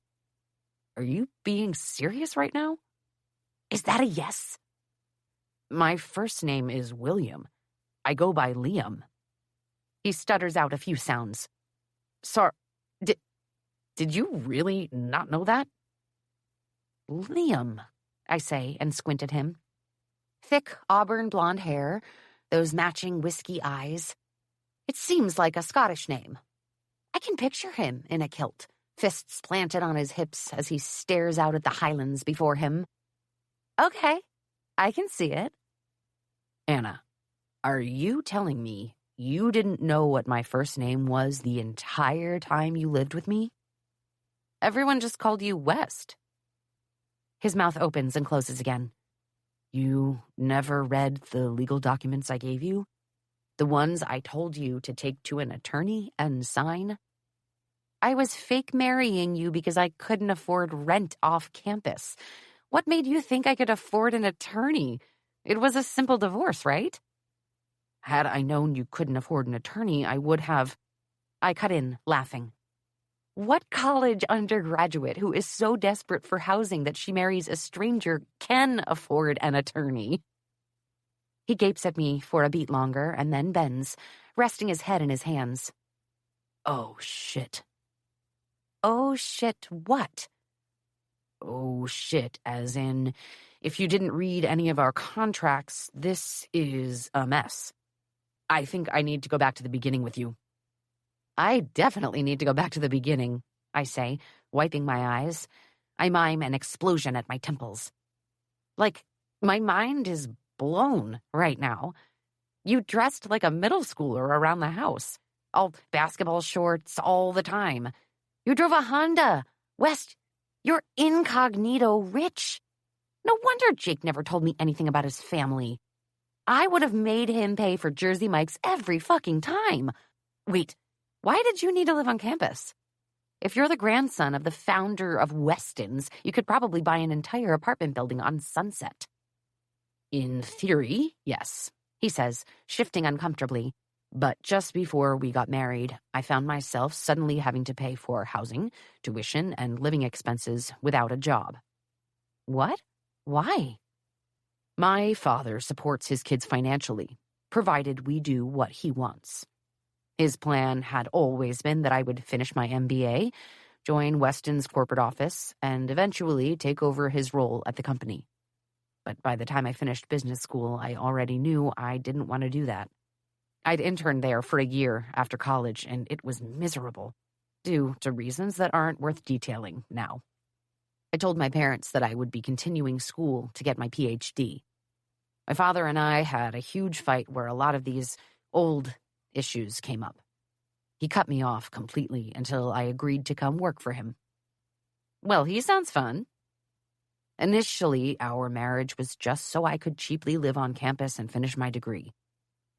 Are you being serious right now? Is that a yes? My first name is William. I go by Liam. He stutters out a few sounds. Sorry, did you really not know that? Liam, I say and squint at him. Thick auburn blonde hair, those matching whiskey eyes. It seems like a Scottish name. I can picture him in a kilt, fists planted on his hips as he stares out at the highlands before him. Okay, I can see it. Anna, are you telling me you didn't know what my first name was the entire time you lived with me? Everyone just called you West. His mouth opens and closes again. You never read the legal documents I gave you? The ones I told you to take to an attorney and sign? I was fake marrying you because I couldn't afford rent off campus. What made you think I could afford an attorney? It was a simple divorce, right? Had I known you couldn't afford an attorney, I would have... I cut in, laughing. What college undergraduate who is so desperate for housing that she marries a stranger can afford an attorney? He gapes at me for a beat longer and then bends, resting his head in his hands. Oh, shit. Oh, shit, what? Oh, shit, as in, if you didn't read any of our contracts, this is a mess. I think I need to go back to the beginning with you. I definitely need to go back to the beginning, I say, wiping my eyes. I mime an explosion at my temples. Like, my mind is blown right now. You dressed like a middle schooler around the house. All basketball shorts all the time. You drove a Honda. West, you're incognito rich. No wonder Jake never told me anything about his family. I would have made him pay for Jersey Mike's every fucking time. Wait, why did you need to live on campus? If you're the grandson of the founder of Weston's, you could probably buy an entire apartment building on Sunset. In theory, yes, he says, shifting uncomfortably. But just before we got married, I found myself suddenly having to pay for housing, tuition, and living expenses without a job. What? Why? My father supports his kids financially, provided we do what he wants. His plan had always been that I would finish my MBA, join Weston's corporate office, and eventually take over his role at the company. But by the time I finished business school, I already knew I didn't want to do that. I'd interned there for a year after college, and it was miserable, due to reasons that aren't worth detailing now. I told my parents that I would be continuing school to get my PhD. My father and I had a huge fight where a lot of these old issues came up. He cut me off completely until I agreed to come work for him. Well, he sounds fun. Initially, our marriage was just so I could cheaply live on campus and finish my degree.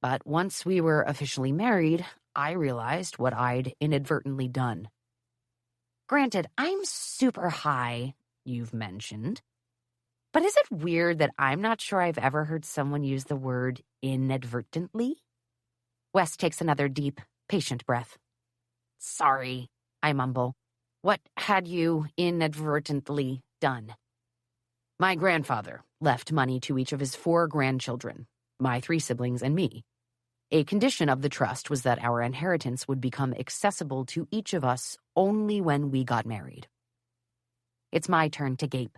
But once we were officially married, I realized what I'd inadvertently done. Granted, I'm super high, you've mentioned. But is it weird that I'm not sure I've ever heard someone use the word inadvertently? Wes takes another deep, patient breath. Sorry, I mumble. What had you inadvertently done? My grandfather left money to each of his 4 grandchildren, my 3 siblings and me. A condition of the trust was that our inheritance would become accessible to each of us only when we got married. It's my turn to gape.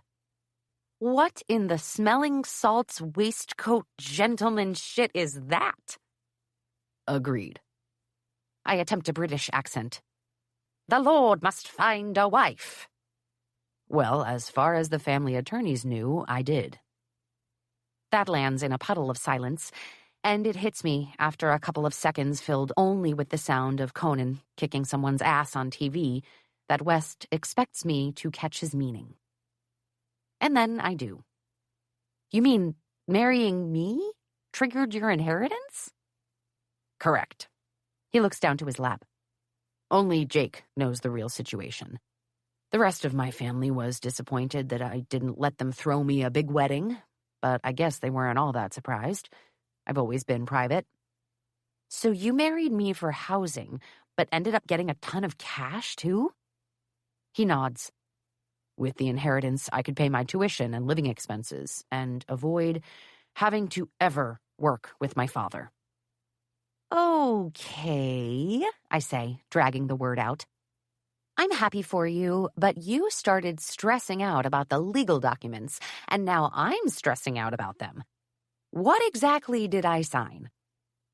What in the smelling salts waistcoat gentleman shit is that? Agreed. I attempt a British accent. The Lord must find a wife. Well, as far as the family attorneys knew, I did. That lands in a puddle of silence, and it hits me after a couple of seconds filled only with the sound of Conan kicking someone's ass on TV that West expects me to catch his meaning. And then I do. You mean marrying me triggered your inheritance? Correct. He looks down to his lap. Only Jake knows the real situation. The rest of my family was disappointed that I didn't let them throw me a big wedding, but I guess they weren't all that surprised. I've always been private. So you married me for housing, but ended up getting a ton of cash, too? He nods. With the inheritance, I could pay my tuition and living expenses and avoid having to ever work with my father. Okay, I say, dragging the word out. I'm happy for you, but you started stressing out about the legal documents, and now I'm stressing out about them. What exactly did I sign?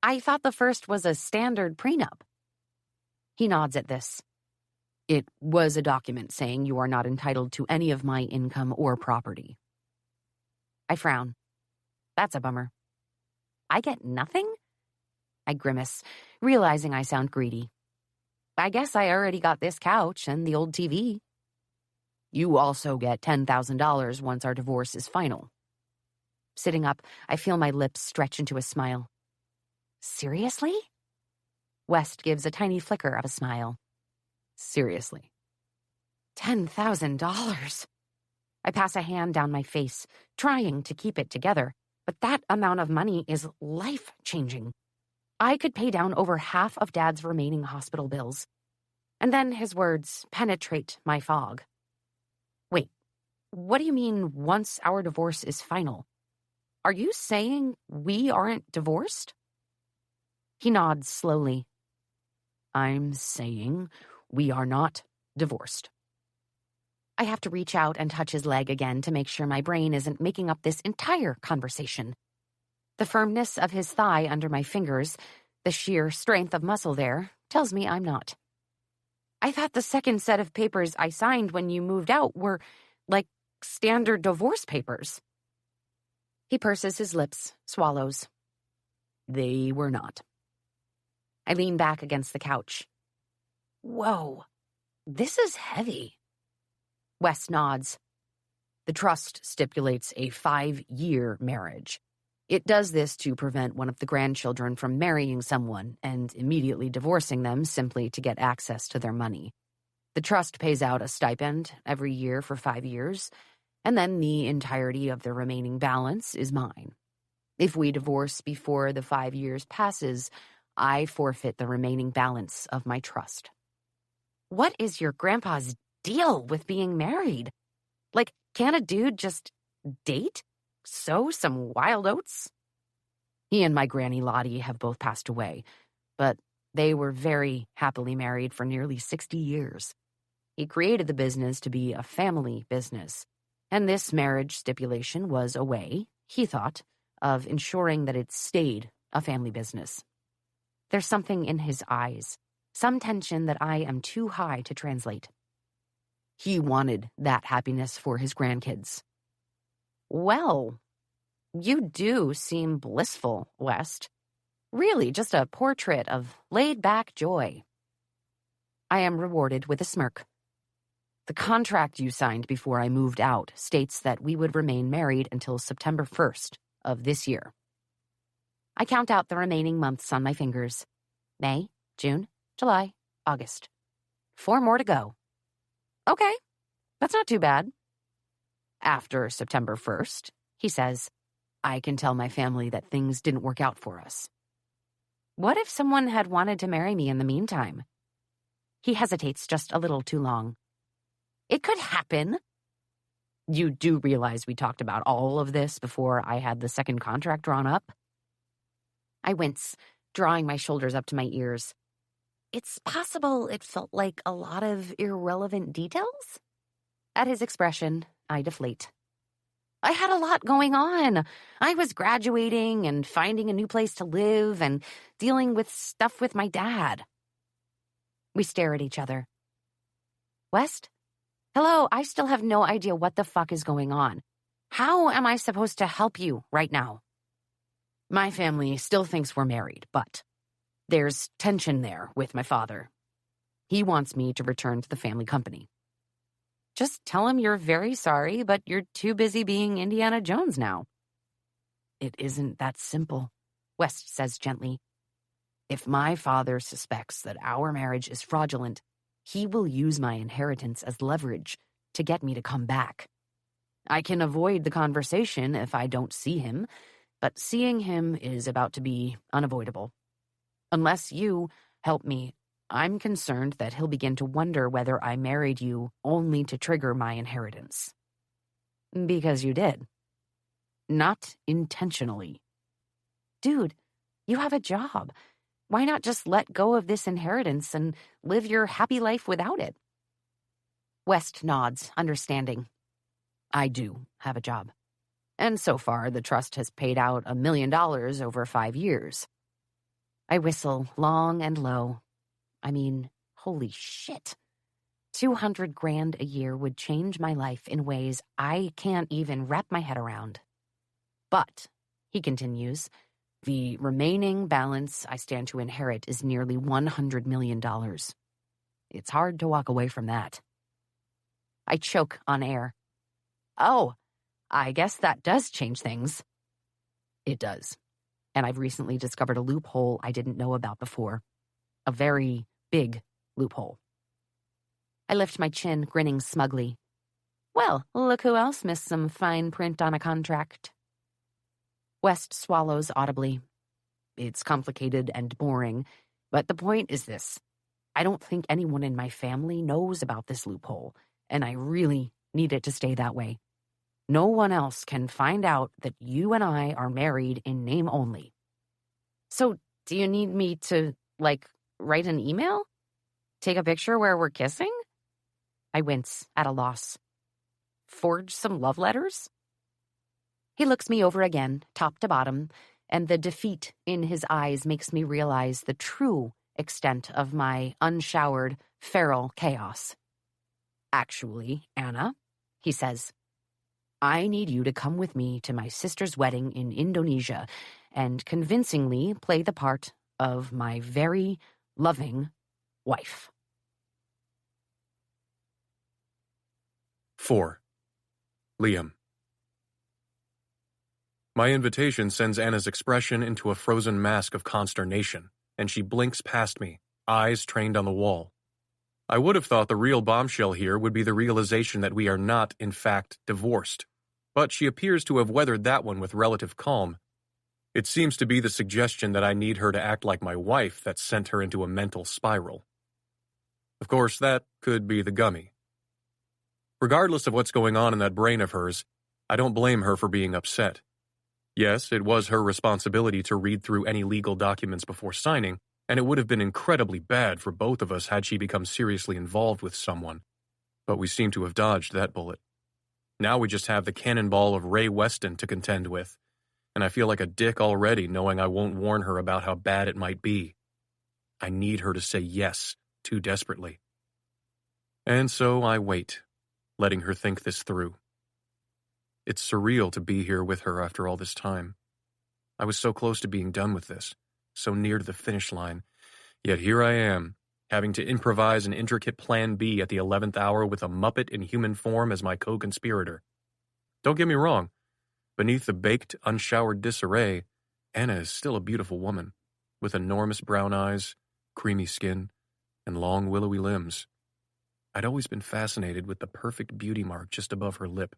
I thought the first was a standard prenup. He nods at this. It was a document saying you are not entitled to any of my income or property. I frown. That's a bummer. I get nothing? I grimace, realizing I sound greedy. I guess I already got this couch and the old TV. You also get $10,000 once our divorce is final. Sitting up, I feel my lips stretch into a smile. Seriously? West gives a tiny flicker of a smile. Seriously. $10,000. I pass a hand down my face, trying to keep it together, but that amount of money is life-changing. I could pay down over half of Dad's remaining hospital bills. And then his words penetrate my fog. Wait, what do you mean once our divorce is final? Are you saying we aren't divorced? He nods slowly. I'm saying we are not divorced. I have to reach out and touch his leg again to make sure my brain isn't making up this entire conversation. The firmness of his thigh under my fingers, the sheer strength of muscle there, tells me I'm not. I thought the second set of papers I signed when you moved out were, like, standard divorce papers. He purses his lips, swallows. They were not. I lean back against the couch. Whoa, this is heavy. Wes nods. The trust stipulates a 5-year marriage. It does this to prevent one of the grandchildren from marrying someone and immediately divorcing them simply to get access to their money. The trust pays out a stipend every year for 5 years, and then the entirety of the remaining balance is mine. If we divorce before the 5 years passes, I forfeit the remaining balance of my trust. What is your grandpa's deal with being married? Like, can't a dude just date? Sow some wild oats? He and my Granny Lottie have both passed away, but they were very happily married for nearly 60 years. He created the business to be a family business, and this marriage stipulation was a way, he thought, of ensuring that it stayed a family business. There's something in his eyes, some tension that I am too high to translate. He wanted that happiness for his grandkids. Well, you do seem blissful, West. Really, just a portrait of laid-back joy. I am rewarded with a smirk. The contract you signed before I moved out states that we would remain married until September 1st of this year. I count out the remaining months on my fingers. May, June, July, August. 4 more to go. Okay, that's not too bad. After September 1st, he says, I can tell my family that things didn't work out for us. What if someone had wanted to marry me in the meantime? He hesitates just a little too long. It could happen. You do realize we talked about all of this before I had the second contract drawn up? I wince, drawing my shoulders up to my ears. It's possible it felt like a lot of irrelevant details? At his expression, I deflate. I had a lot going on. I was graduating and finding a new place to live and dealing with stuff with my dad. We stare at each other. West? Hello, I still have no idea what the fuck is going on. How am I supposed to help you right now? My family still thinks we're married, but there's tension there with my father. He wants me to return to the family company. Just tell him you're very sorry, but you're too busy being Indiana Jones now. It isn't that simple, West says gently. If my father suspects that our marriage is fraudulent, he will use my inheritance as leverage to get me to come back. I can avoid the conversation if I don't see him, but seeing him is about to be unavoidable. Unless you help me, I'm concerned that he'll begin to wonder whether I married you only to trigger my inheritance. Because you did. Not intentionally. Dude, you have a job. Why not just let go of this inheritance and live your happy life without it? West nods, understanding. I do have a job. And so far, the trust has paid out $1 million over 5 years. I whistle long and low. I mean, holy shit. 200 grand a year would change my life in ways I can't even wrap my head around. But, he continues, the remaining balance I stand to inherit is nearly $100 million. It's hard to walk away from that. I choke on air. Oh, I guess that does change things. It does. And I've recently discovered a loophole I didn't know about before. A very big loophole. I lift my chin, grinning smugly. Well, look who else missed some fine print on a contract. West swallows audibly. It's complicated and boring, but the point is this. I don't think anyone in my family knows about this loophole, and I really need it to stay that way. No one else can find out that you and I are married in name only. So, do you need me to, write an email? Take a picture where we're kissing? I wince, at a loss. Forge some love letters? He looks me over again, top to bottom, and the defeat in his eyes makes me realize the true extent of my unshowered, feral chaos. Actually, Anna, he says, I need you to come with me to my sister's wedding in Indonesia and convincingly play the part of my very loving wife. 4. Liam. My invitation sends Anna's expression into a frozen mask of consternation, and she blinks past me, eyes trained on the wall. I would have thought the real bombshell here would be the realization that we are not, in fact, divorced, but she appears to have weathered that one with relative calm. It seems to be the suggestion that I need her to act like my wife that sent her into a mental spiral. Of course, that could be the gummy. Regardless of what's going on in that brain of hers, I don't blame her for being upset. Yes, it was her responsibility to read through any legal documents before signing, and it would have been incredibly bad for both of us had she become seriously involved with someone. But we seem to have dodged that bullet. Now we just have the cannonball of Ray Weston to contend with, and I feel like a dick already knowing I won't warn her about how bad it might be. I need her to say yes, too desperately. And so I wait, letting her think this through. It's surreal to be here with her after all this time. I was so close to being done with this, so near to the finish line, yet here I am, having to improvise an intricate plan B at the 11th hour with a Muppet in human form as my co-conspirator. Don't get me wrong, beneath the baked, unshowered disarray, Anna is still a beautiful woman, with enormous brown eyes, creamy skin, and long willowy limbs. I'd always been fascinated with the perfect beauty mark just above her lip.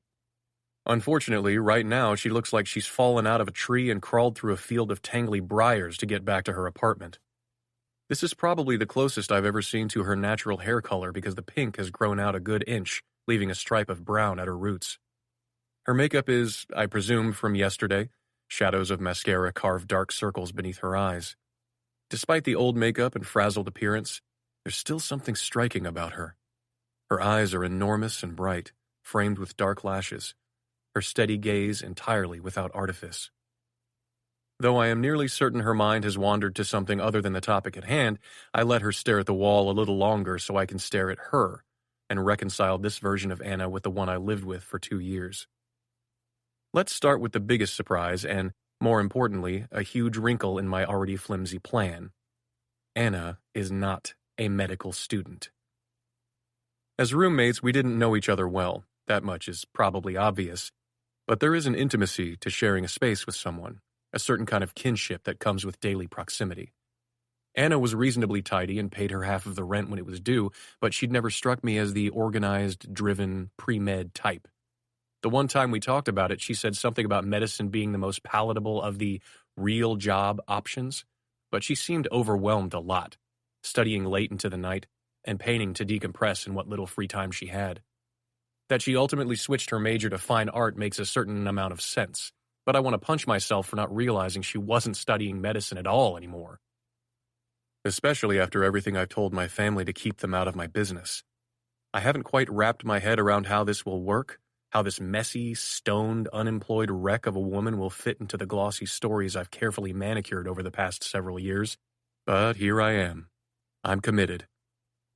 Unfortunately, right now she looks like she's fallen out of a tree and crawled through a field of tangly briars to get back to her apartment. This is probably the closest I've ever seen to her natural hair color because the pink has grown out a good inch, leaving a stripe of brown at her roots. Her makeup is, I presume, from yesterday. Shadows of mascara carve dark circles beneath her eyes. Despite the old makeup and frazzled appearance, there's still something striking about her. Her eyes are enormous and bright, framed with dark lashes. Her steady gaze entirely without artifice. Though I am nearly certain her mind has wandered to something other than the topic at hand, I let her stare at the wall a little longer so I can stare at her and reconcile this version of Anna with the one I lived with for 2 years. Let's start with the biggest surprise and, more importantly, a huge wrinkle in my already flimsy plan. Anna is not a medical student. As roommates, we didn't know each other well. That much is probably obvious. But there is an intimacy to sharing a space with someone, a certain kind of kinship that comes with daily proximity. Anna was reasonably tidy and paid her half of the rent when it was due, but she'd never struck me as the organized, driven, pre-med type. The one time we talked about it, she said something about medicine being the most palatable of the real job options, but she seemed overwhelmed a lot, studying late into the night and painting to decompress in what little free time she had. That she ultimately switched her major to fine art makes a certain amount of sense, but I want to punch myself for not realizing she wasn't studying medicine at all anymore. Especially after everything I've told my family to keep them out of my business. I haven't quite wrapped my head around how this will work, how this messy, stoned, unemployed wreck of a woman will fit into the glossy stories I've carefully manicured over the past several years. But here I am. I'm committed.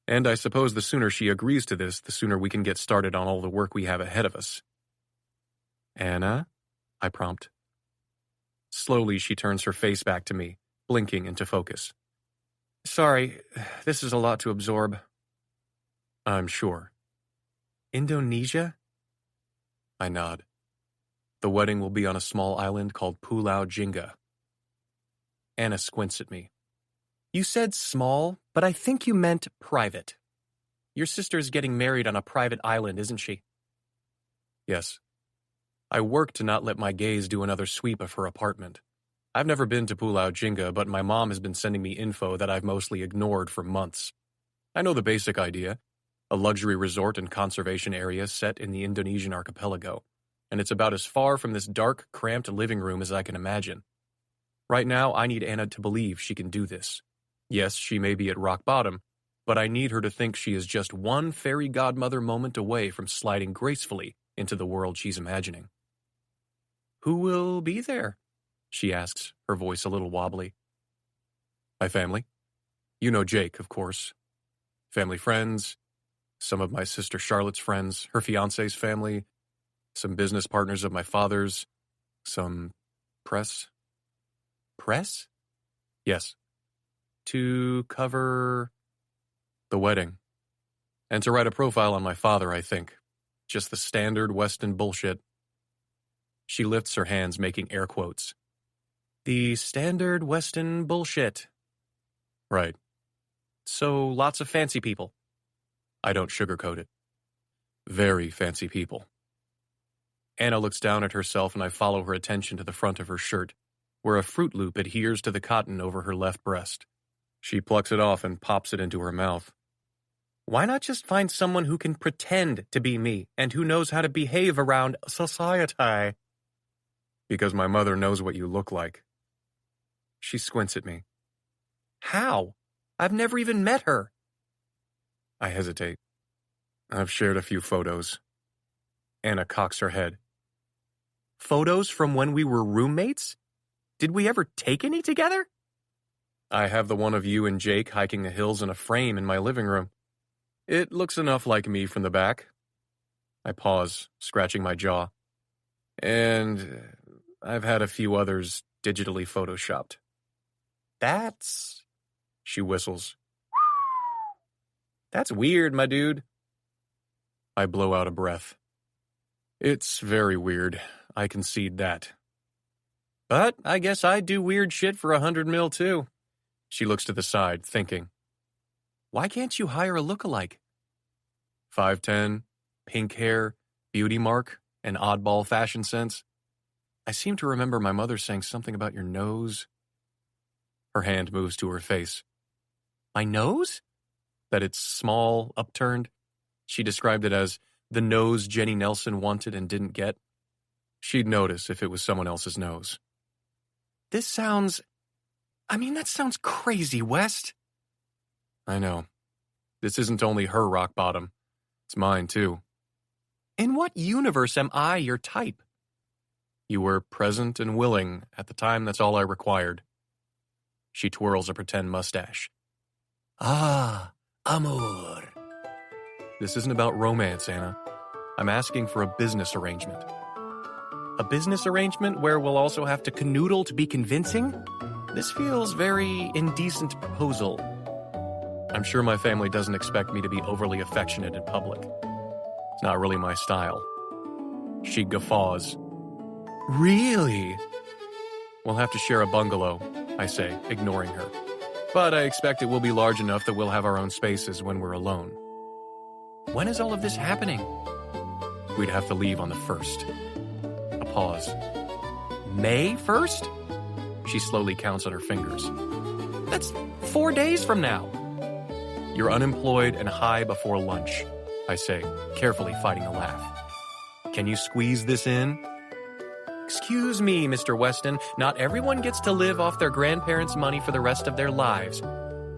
And I suppose the sooner she agrees to this, the sooner we can get started on all the work we have ahead of us. Anna? I prompt. Slowly, she turns her face back to me, blinking into focus. Sorry, this is a lot to absorb. I'm sure. Indonesia? I nod. The wedding will be on a small island called Pulau Jingga. Anna squints at me. You said small, but I think you meant private. Your sister's getting married on a private island, isn't she? Yes. I work to not let my gaze do another sweep of her apartment. I've never been to Pulau Jingga, but my mom has been sending me info that I've mostly ignored for months. I know the basic idea, a luxury resort and conservation area set in the Indonesian archipelago, and it's about as far from this dark, cramped living room as I can imagine. Right now, I need Anna to believe she can do this. Yes, she may be at rock bottom, but I need her to think she is just one fairy godmother moment away from sliding gracefully into the world she's imagining. Who will be there? She asks, her voice a little wobbly. My family. You know Jake, of course. Family friends, some of my sister Charlotte's friends, her fiancé's family, some business partners of my father's, some press. Press? Yes. To cover the wedding. And to write a profile on my father, I think. Just the standard Weston bullshit. She lifts her hands, making air quotes. The standard Weston bullshit. Right. So lots of fancy people. I don't sugarcoat it. Very fancy people. Anna looks down at herself and I follow her attention to the front of her shirt, where a Fruit Loop adheres to the cotton over her left breast. She plucks it off and pops it into her mouth. Why not just find someone who can pretend to be me and who knows how to behave around society? Because my mother knows what you look like. She squints at me. How? I've never even met her. I hesitate. I've shared a few photos. Anna cocks her head. Photos from when we were roommates? Did we ever take any together? I have the one of you and Jake hiking the hills in a frame in my living room. It looks enough like me from the back. I pause, scratching my jaw. And I've had a few others digitally photoshopped. That's... She whistles. That's weird, my dude. I blow out a breath. It's very weird. I concede that. But I guess I'd do weird shit for $100 million too. She looks to the side, thinking. Why can't you hire a lookalike? 5'10", pink hair, beauty mark, an oddball fashion sense. I seem to remember my mother saying something about your nose. Her hand moves to her face. My nose? That it's small, upturned. She described it as the nose Jenny Nelson wanted and didn't get. She'd notice if it was someone else's nose. That sounds crazy, West. I know. This isn't only her rock bottom. It's mine, too. In what universe am I your type? You were present and willing. At the time, that's all I required. She twirls a pretend mustache. Ah, amor. This isn't about romance, Anna. I'm asking for a business arrangement. A business arrangement where we'll also have to canoodle to be convincing? This feels very indecent proposal. I'm sure my family doesn't expect me to be overly affectionate in public. It's not really my style. She guffaws. Really? We'll have to share a bungalow, I say, ignoring her. But I expect it will be large enough that we'll have our own spaces when we're alone. When is all of this happening? We'd have to leave on the 1st. A pause. May 1st? She slowly counts on her fingers. That's 4 days from now. You're unemployed and high before lunch, I say, carefully fighting a laugh. Can you squeeze this in? Excuse me, Mr. Weston, not everyone gets to live off their grandparents' money for the rest of their lives.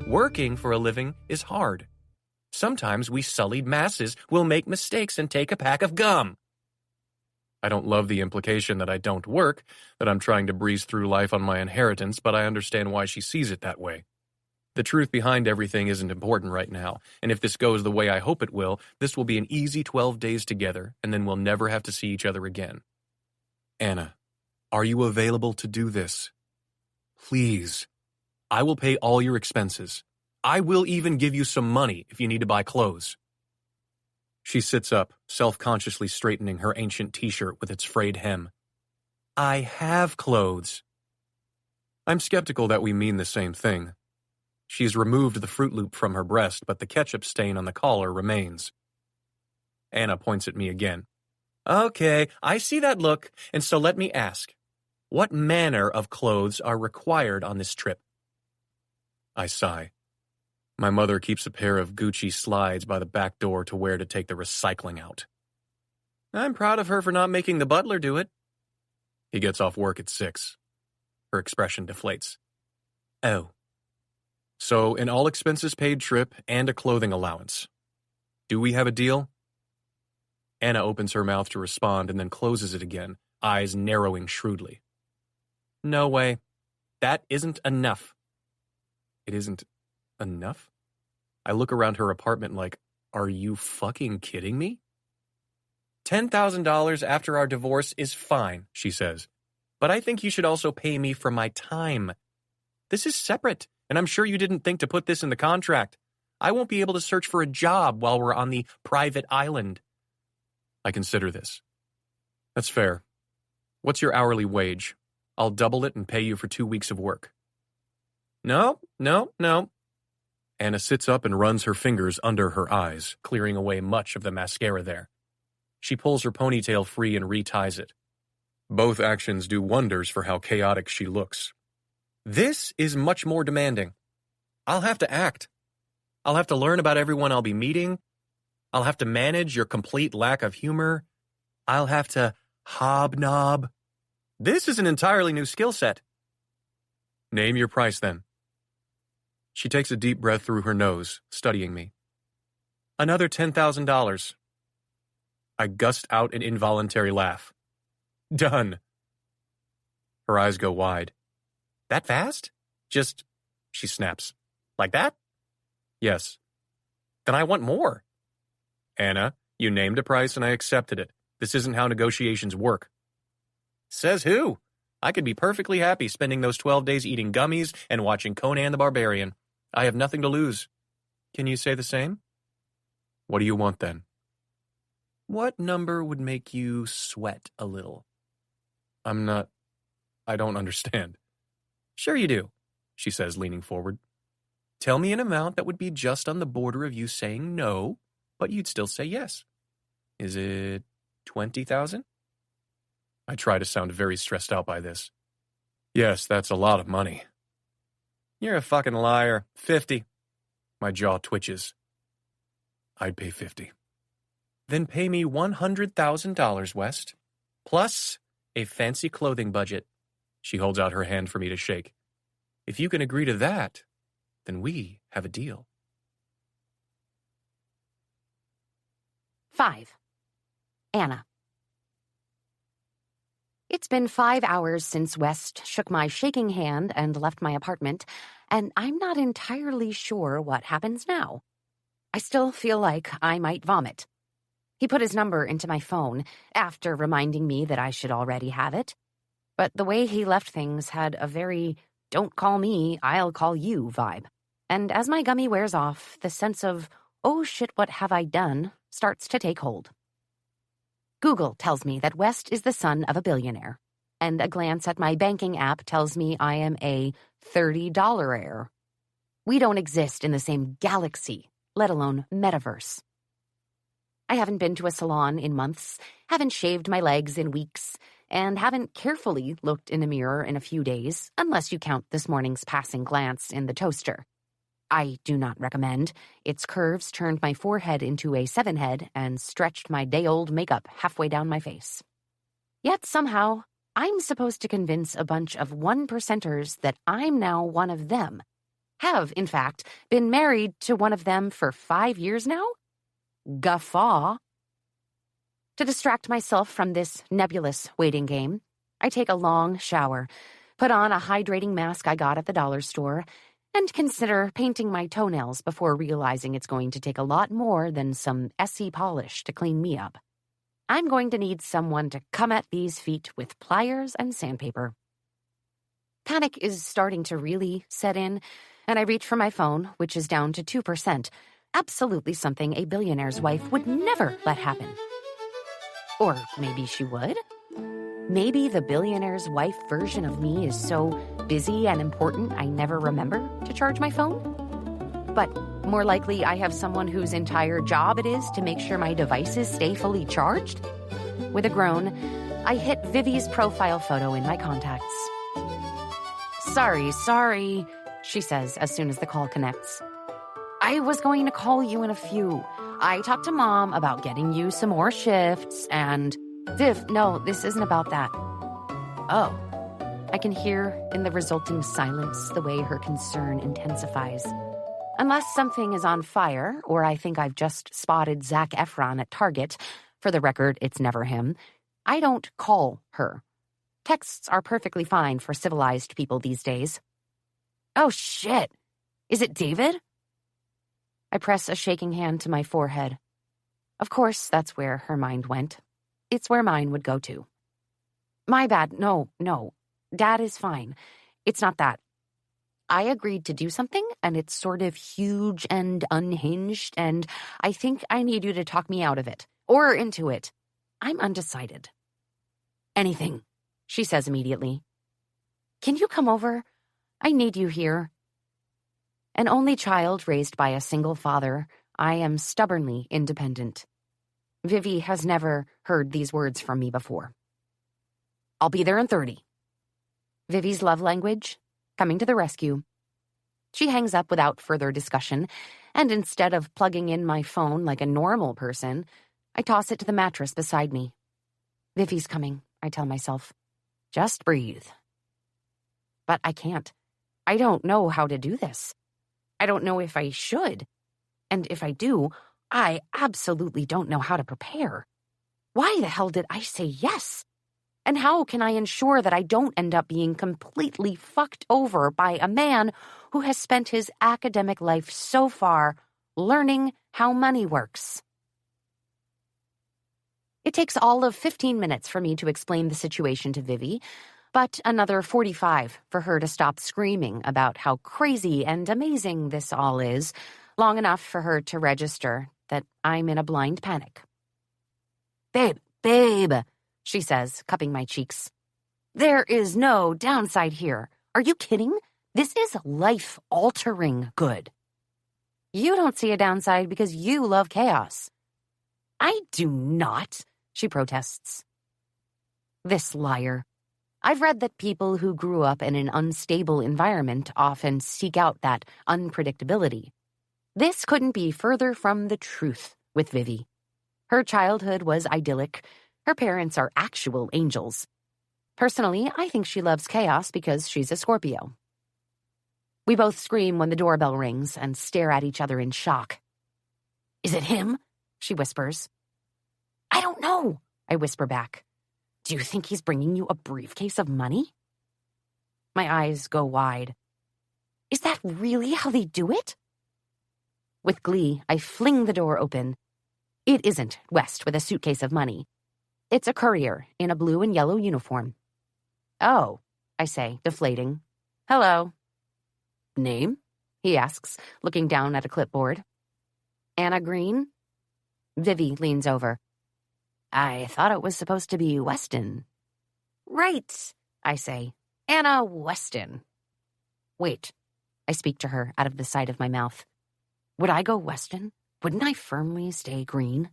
Working for a living is hard. Sometimes we sullied masses will make mistakes and take a pack of gum. I don't love the implication that I don't work, that I'm trying to breeze through life on my inheritance, but I understand why she sees it that way. The truth behind everything isn't important right now, and if this goes the way I hope it will, this will be an easy 12 days together, and then we'll never have to see each other again. Anna, are you available to do this? Please. I will pay all your expenses. I will even give you some money if you need to buy clothes. She sits up, self-consciously straightening her ancient t-shirt with its frayed hem. I have clothes. I'm skeptical that we mean the same thing. She's removed the Fruit Loop from her breast, but the ketchup stain on the collar remains. Anna points at me again. Okay, I see that look, and so let me ask. What manner of clothes are required on this trip? I sigh. My mother keeps a pair of Gucci slides by the back door to wear to take the recycling out. I'm proud of her for not making the butler do it. He gets off work at 6. Her expression deflates. Oh. So, an all-expenses-paid trip and a clothing allowance. Do we have a deal? Anna opens her mouth to respond and then closes it again, eyes narrowing shrewdly. No way. That isn't enough. It isn't enough? I look around her apartment like, are you fucking kidding me? $10,000 after our divorce is fine, she says. But I think you should also pay me for my time. This is separate, and I'm sure you didn't think to put this in the contract. I won't be able to search for a job while we're on the private island. I consider this. That's fair. What's your hourly wage? I'll double it and pay you for 2 weeks of work. No. Anna sits up and runs her fingers under her eyes, clearing away much of the mascara there. She pulls her ponytail free and reties it. Both actions do wonders for how chaotic she looks. This is much more demanding. I'll have to act. I'll have to learn about everyone I'll be meeting. I'll have to manage your complete lack of humor. I'll have to hobnob. This is an entirely new skill set. Name your price, then. She takes a deep breath through her nose, studying me. Another $10,000. I gust out an involuntary laugh. Done. Her eyes go wide. That fast? She snaps. Like that? Yes. Then I want more. Anna, you named a price and I accepted it. This isn't how negotiations work. Says who? I could be perfectly happy spending those 12 days eating gummies and watching Conan the Barbarian. I have nothing to lose. Can you say the same? What do you want then? What number would make you sweat a little? I don't understand. Sure you do, she says, leaning forward. Tell me an amount that would be just on the border of you saying no, but you'd still say yes. Is it 20,000? I try to sound very stressed out by this. Yes, that's a lot of money. You're a fucking liar. 50. My jaw twitches. I'd pay 50. Then pay me $100,000, West, plus a fancy clothing budget. She holds out her hand for me to shake. If you can agree to that, then we have a deal. 5. Anna. It's been 5 hours since West shook my shaking hand and left my apartment, and I'm not entirely sure what happens now. I still feel like I might vomit. He put his number into my phone after reminding me that I should already have it. But the way he left things had a very don't call me, I'll call you vibe. And as my gummy wears off, the sense of, oh shit, what have I done, starts to take hold. Google tells me that West is the son of a billionaire, and a glance at my banking app tells me I am a $30 heir. We don't exist in the same galaxy, let alone metaverse. I haven't been to a salon in months, haven't shaved my legs in weeks, and haven't carefully looked in a mirror in a few days, unless you count this morning's passing glance in the toaster. I do not recommend. Its curves turned my forehead into a 7-head and stretched my day-old makeup halfway down my face. Yet somehow, I'm supposed to convince a bunch of 1%ers that I'm now one of them. Have, in fact, been married to one of them for 5 years now? Guffaw. To distract myself from this nebulous waiting game, I take a long shower, put on a hydrating mask I got at the dollar store, and consider painting my toenails before realizing it's going to take a lot more than some Essie polish to clean me up. I'm going to need someone to come at these feet with pliers and sandpaper. Panic is starting to really set in, and I reach for my phone, which is down to 2%. Absolutely something a billionaire's wife would never let happen. Or maybe she would? Maybe the billionaire's wife version of me is so busy and important I never remember to charge my phone? But more likely I have someone whose entire job it is to make sure my devices stay fully charged? With a groan, I hit Vivi's profile photo in my contacts. Sorry, she says as soon as the call connects. I was going to call you in a few. I talked to Mom about getting you some more shifts and... Viv, no, this isn't about that. Oh. I can hear in the resulting silence the way her concern intensifies. Unless something is on fire, or I think I've just spotted Zac Efron at Target, for the record, it's never him, I don't call her. Texts are perfectly fine for civilized people these days. Oh, shit. Is it David? I press a shaking hand to my forehead. Of course, that's where her mind went. It's where mine would go to. My bad. No. Dad is fine. It's not that. I agreed to do something, and it's sort of huge and unhinged, and I think I need you to talk me out of it. Or into it. I'm undecided. Anything. she says immediately. "Can you come over? I need you here." An only child raised by a single father, I am stubbornly independent. Vivi has never heard these words from me before. "I'll be there in 30. Vivi's love language, coming to the rescue. She hangs up without further discussion, and instead of plugging in my phone like a normal person, I toss it to the mattress beside me. Vivi's coming, I tell myself. Just breathe. But I can't. I don't know how to do this. I don't know if I should. And if I do, I absolutely don't know how to prepare. Why the hell did I say yes? And how can I ensure that I don't end up being completely fucked over by a man who has spent his academic life so far learning how money works? It takes all of 15 minutes for me to explain the situation to Vivi, but another 45 for her to stop screaming about how crazy and amazing this all is, long enough for her to register that I'm in a blind panic. Babe, she says, cupping my cheeks. There is no downside here. Are you kidding? This is life-altering good. You don't see a downside because you love chaos. I do not, she protests. This liar. I've read that people who grew up in an unstable environment often seek out that unpredictability. This couldn't be further from the truth with Vivi. Her childhood was idyllic. Her parents are actual angels. Personally, I think she loves chaos because she's a Scorpio. We both scream when the doorbell rings and stare at each other in shock. Is it him? She whispers. I don't know, I whisper back. Do you think he's bringing you a briefcase of money? My eyes go wide. Is that really how they do it? With glee, I fling the door open. It isn't West with a suitcase of money. It's a courier in a blue and yellow uniform. Oh, I say, deflating. Hello. Name? He asks, looking down at a clipboard. Anna Green? Vivi leans over. I thought it was supposed to be Weston. Right, I say. Anna Weston. Wait, I speak to her out of the side of my mouth. Would I go Weston? Wouldn't I firmly stay Green?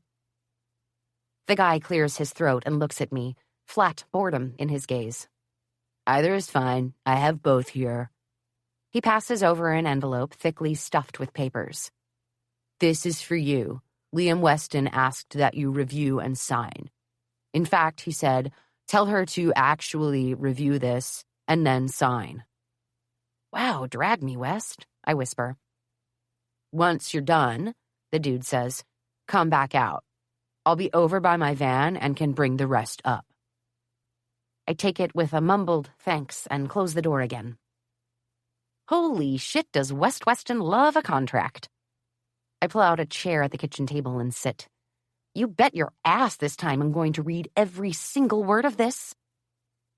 The guy clears his throat and looks at me, flat boredom in his gaze. Either is fine. I have both here. He passes over an envelope thickly stuffed with papers. This is for you. Liam Weston asked that you review and sign. In fact, he said, tell her to actually review this and then sign. Wow, drag me, West, I whisper. Once you're done, the dude says, come back out. I'll be over by my van and can bring the rest up. I take it with a mumbled thanks and close the door again. Holy shit, does West Weston love a contract. I pull out a chair at the kitchen table and sit. You bet your ass this time I'm going to read every single word of this.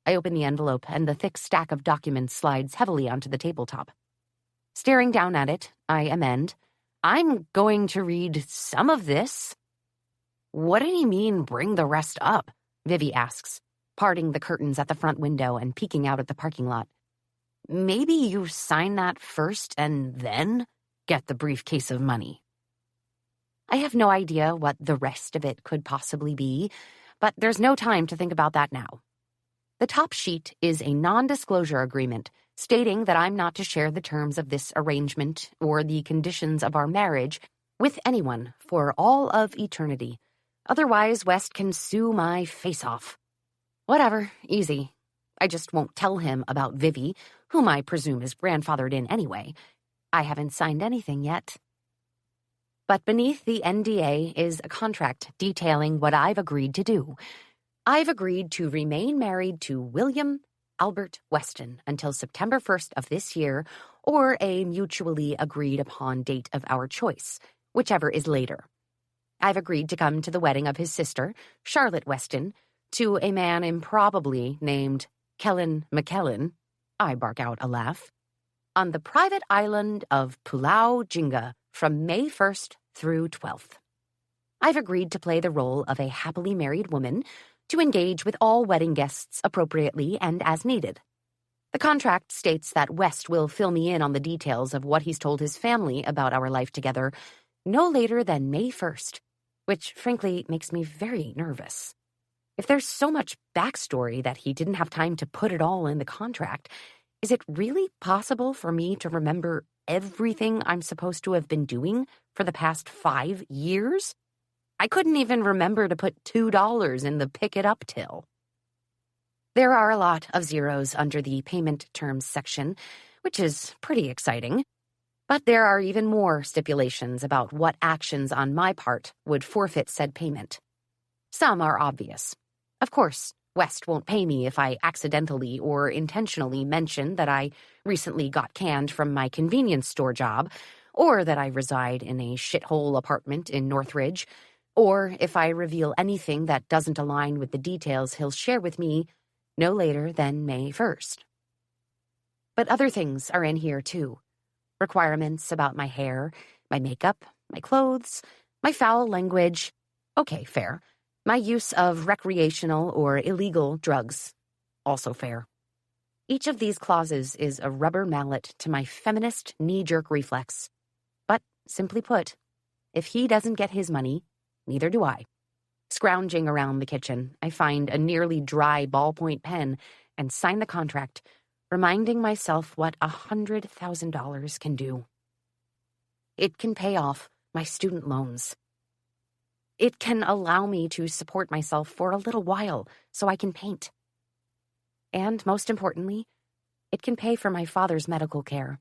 I open the envelope and the thick stack of documents slides heavily onto the tabletop. Staring down at it, I amend. I'm going to read some of this. What did he mean, bring the rest up? Vivi asks, parting the curtains at the front window and peeking out at the parking lot. Maybe you sign that first and then get the briefcase of money. I have no idea what the rest of it could possibly be, but there's no time to think about that now. The top sheet is a non-disclosure agreement stating that I'm not to share the terms of this arrangement or the conditions of our marriage with anyone for all of eternity. Otherwise, West can sue my face off. Whatever, easy. I just won't tell him about Vivi, whom I presume is grandfathered in anyway. I haven't signed anything yet. But beneath the NDA is a contract detailing what I've agreed to do. I've agreed to remain married to William Albert Weston until September 1st of this year, or a mutually agreed upon date of our choice, whichever is later. I've agreed to come to the wedding of his sister, Charlotte Weston, to a man improbably named Kellen McKellen, I bark out a laugh, on the private island of Pulau Jinga from May 1st through 12th. I've agreed to play the role of a happily married woman to engage with all wedding guests appropriately and as needed. The contract states that West will fill me in on the details of what he's told his family about our life together no later than May 1st, which frankly makes me very nervous. If there's so much backstory that he didn't have time to put it all in the contract, is it really possible for me to remember everything I'm supposed to have been doing for the past 5 years? I couldn't even remember to put $2 in the pick it up till. There are a lot of zeros under the payment terms section, which is pretty exciting. But there are even more stipulations about what actions on my part would forfeit said payment. Some are obvious. Of course, West won't pay me if I accidentally or intentionally mention that I recently got canned from my convenience store job, or that I reside in a shithole apartment in Northridge, or if I reveal anything that doesn't align with the details he'll share with me no later than May 1st. But other things are in here, too. Requirements about my hair, my makeup, my clothes, my foul language. Okay, fair. My use of recreational or illegal drugs. Also fair. Each of these clauses is a rubber mallet to my feminist knee-jerk reflex. But, simply put, if he doesn't get his money, neither do I. Scrounging around the kitchen, I find a nearly dry ballpoint pen and sign the contract, reminding myself what $100,000 can do. It can pay off my student loans. It can allow me to support myself for a little while so I can paint. And most importantly, it can pay for my father's medical care.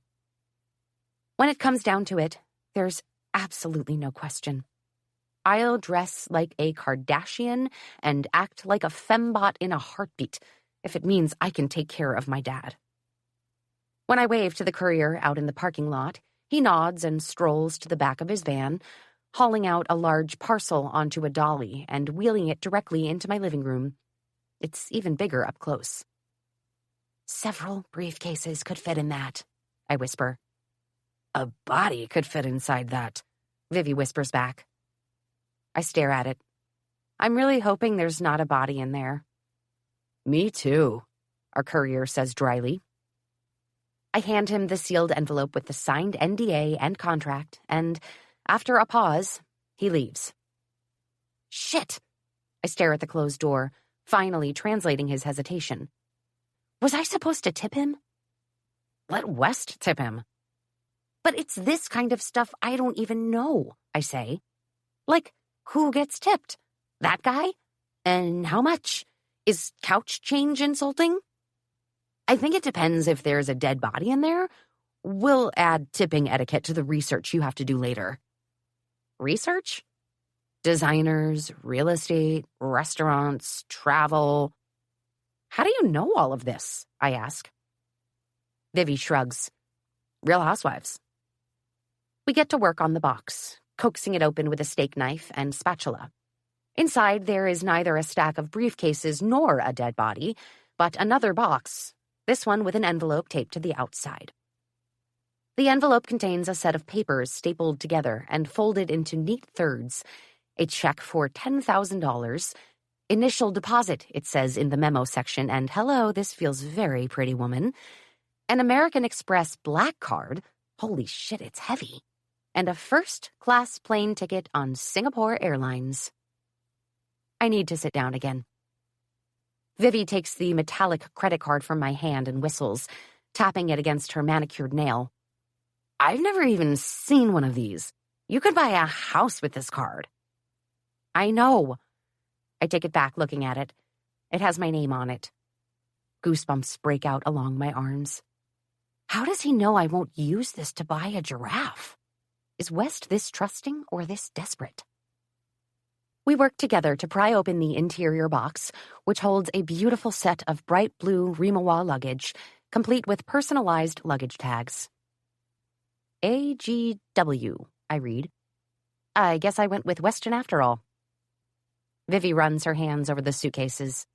When it comes down to it, there's absolutely no question. I'll dress like a Kardashian and act like a fembot in a heartbeat if it means I can take care of my dad. When I wave to the courier out in the parking lot, he nods and strolls to the back of his van, hauling out a large parcel onto a dolly and wheeling it directly into my living room. It's even bigger up close. "Several briefcases could fit in that," I whisper. "A body could fit inside that," Vivi whispers back. I stare at it. I'm really hoping there's not a body in there. "Me too," our courier says dryly. I hand him the sealed envelope with the signed NDA and contract, and, after a pause, he leaves. Shit! I stare at the closed door, finally translating his hesitation. Was I supposed to tip him? Let West tip him. But it's this kind of stuff I don't even know, I say. Like, who gets tipped? That guy? And how much? Is couch change insulting? I think it depends if there's a dead body in there. We'll add tipping etiquette to the research you have to do later. Research? Designers, real estate, restaurants, travel. How do you know all of this? I ask. Vivi shrugs. Real Housewives. We get to work on the box, coaxing it open with a steak knife and spatula. Inside there is neither a stack of briefcases nor a dead body, but another box, this one with an envelope taped to the outside. The envelope contains a set of papers stapled together and folded into neat thirds, a check for $10,000, initial deposit, it says in the memo section, and hello, this feels very pretty woman, an American Express black card, holy shit, it's heavy, and a first-class plane ticket on Singapore Airlines. I need to sit down again. Vivi takes the metallic credit card from my hand and whistles, tapping it against her manicured nail. I've never even seen one of these. You could buy a house with this card. I know. I take it back looking at it. It has my name on it. Goosebumps break out along my arms. How does he know I won't use this to buy a giraffe? Is West this trusting or this desperate? We work together to pry open the interior box, which holds a beautiful set of bright blue Rimowa luggage, complete with personalized luggage tags. AGW, I read. I guess I went with Weston after all. Vivi runs her hands over the suitcases.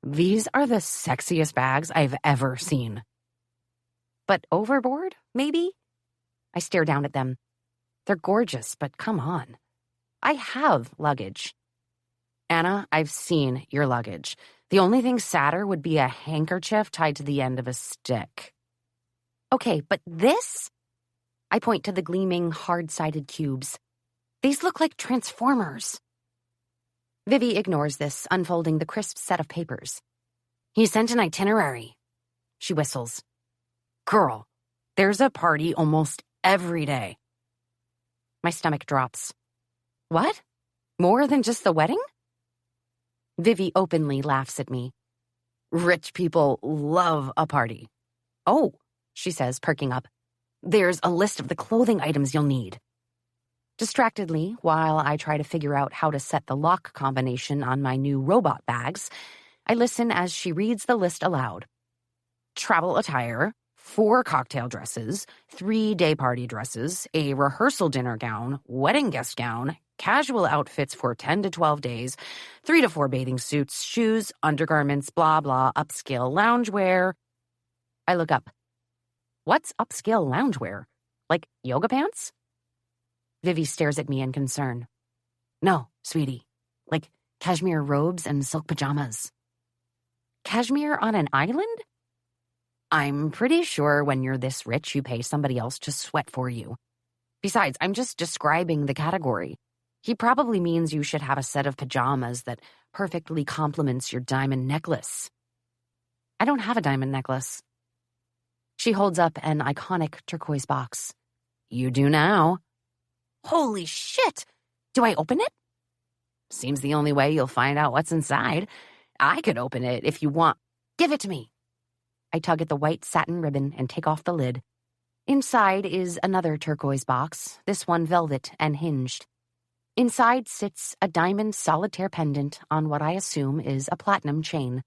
These are the sexiest bags I've ever seen. But overboard, maybe? I stare down at them. They're gorgeous, but come on. I have luggage. Anna, I've seen your luggage. The only thing sadder would be a handkerchief tied to the end of a stick. Okay, but this? I point to the gleaming, hard-sided cubes. These look like transformers. Vivi ignores this, unfolding the crisp set of papers. He sent an itinerary. She whistles. Girl, there's a party almost every day. My stomach drops. What? More than just the wedding? Vivi openly laughs at me. Rich people love a party. Oh, she says, perking up. There's a list of the clothing items you'll need. Distractedly, while I try to figure out how to set the lock combination on my new robot bags, I listen as she reads the list aloud. Travel attire, 4 cocktail dresses, 3 day party dresses, a rehearsal dinner gown, wedding guest gown, casual outfits for 10 to 12 days, 3 to 4 bathing suits, shoes, undergarments, blah, blah, upscale loungewear. I look up. What's upscale loungewear? Like yoga pants? Vivi stares at me in concern. No, sweetie. Like cashmere robes and silk pajamas. Cashmere on an island? I'm pretty sure when you're this rich, you pay somebody else to sweat for you. Besides, I'm just describing the category. He probably means you should have a set of pajamas that perfectly complements your diamond necklace. I don't have a diamond necklace. She holds up an iconic turquoise box. You do now. Holy shit! Do I open it? Seems the only way you'll find out what's inside. I could open it if you want. Give it to me. I tug at the white satin ribbon and take off the lid. Inside is another turquoise box, this one velvet and hinged. Inside sits a diamond solitaire pendant on what I assume is a platinum chain.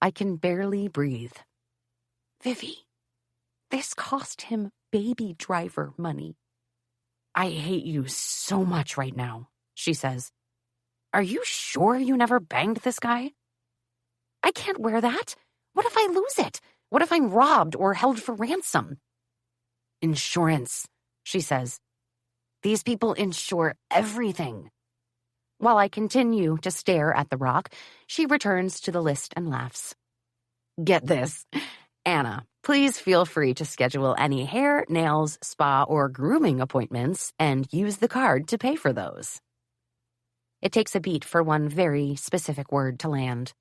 I can barely breathe. Vivi, this cost him baby driver money. I hate you so much right now, she says. Are you sure you never banged this guy? I can't wear that. What if I lose it? What if I'm robbed or held for ransom? Insurance, she says. These people insure everything. While I continue to stare at the rock, she returns to the list and laughs. Get this. Anna, please feel free to schedule any hair, nails, spa, or grooming appointments and use the card to pay for those. It takes a beat for one very specific word to land.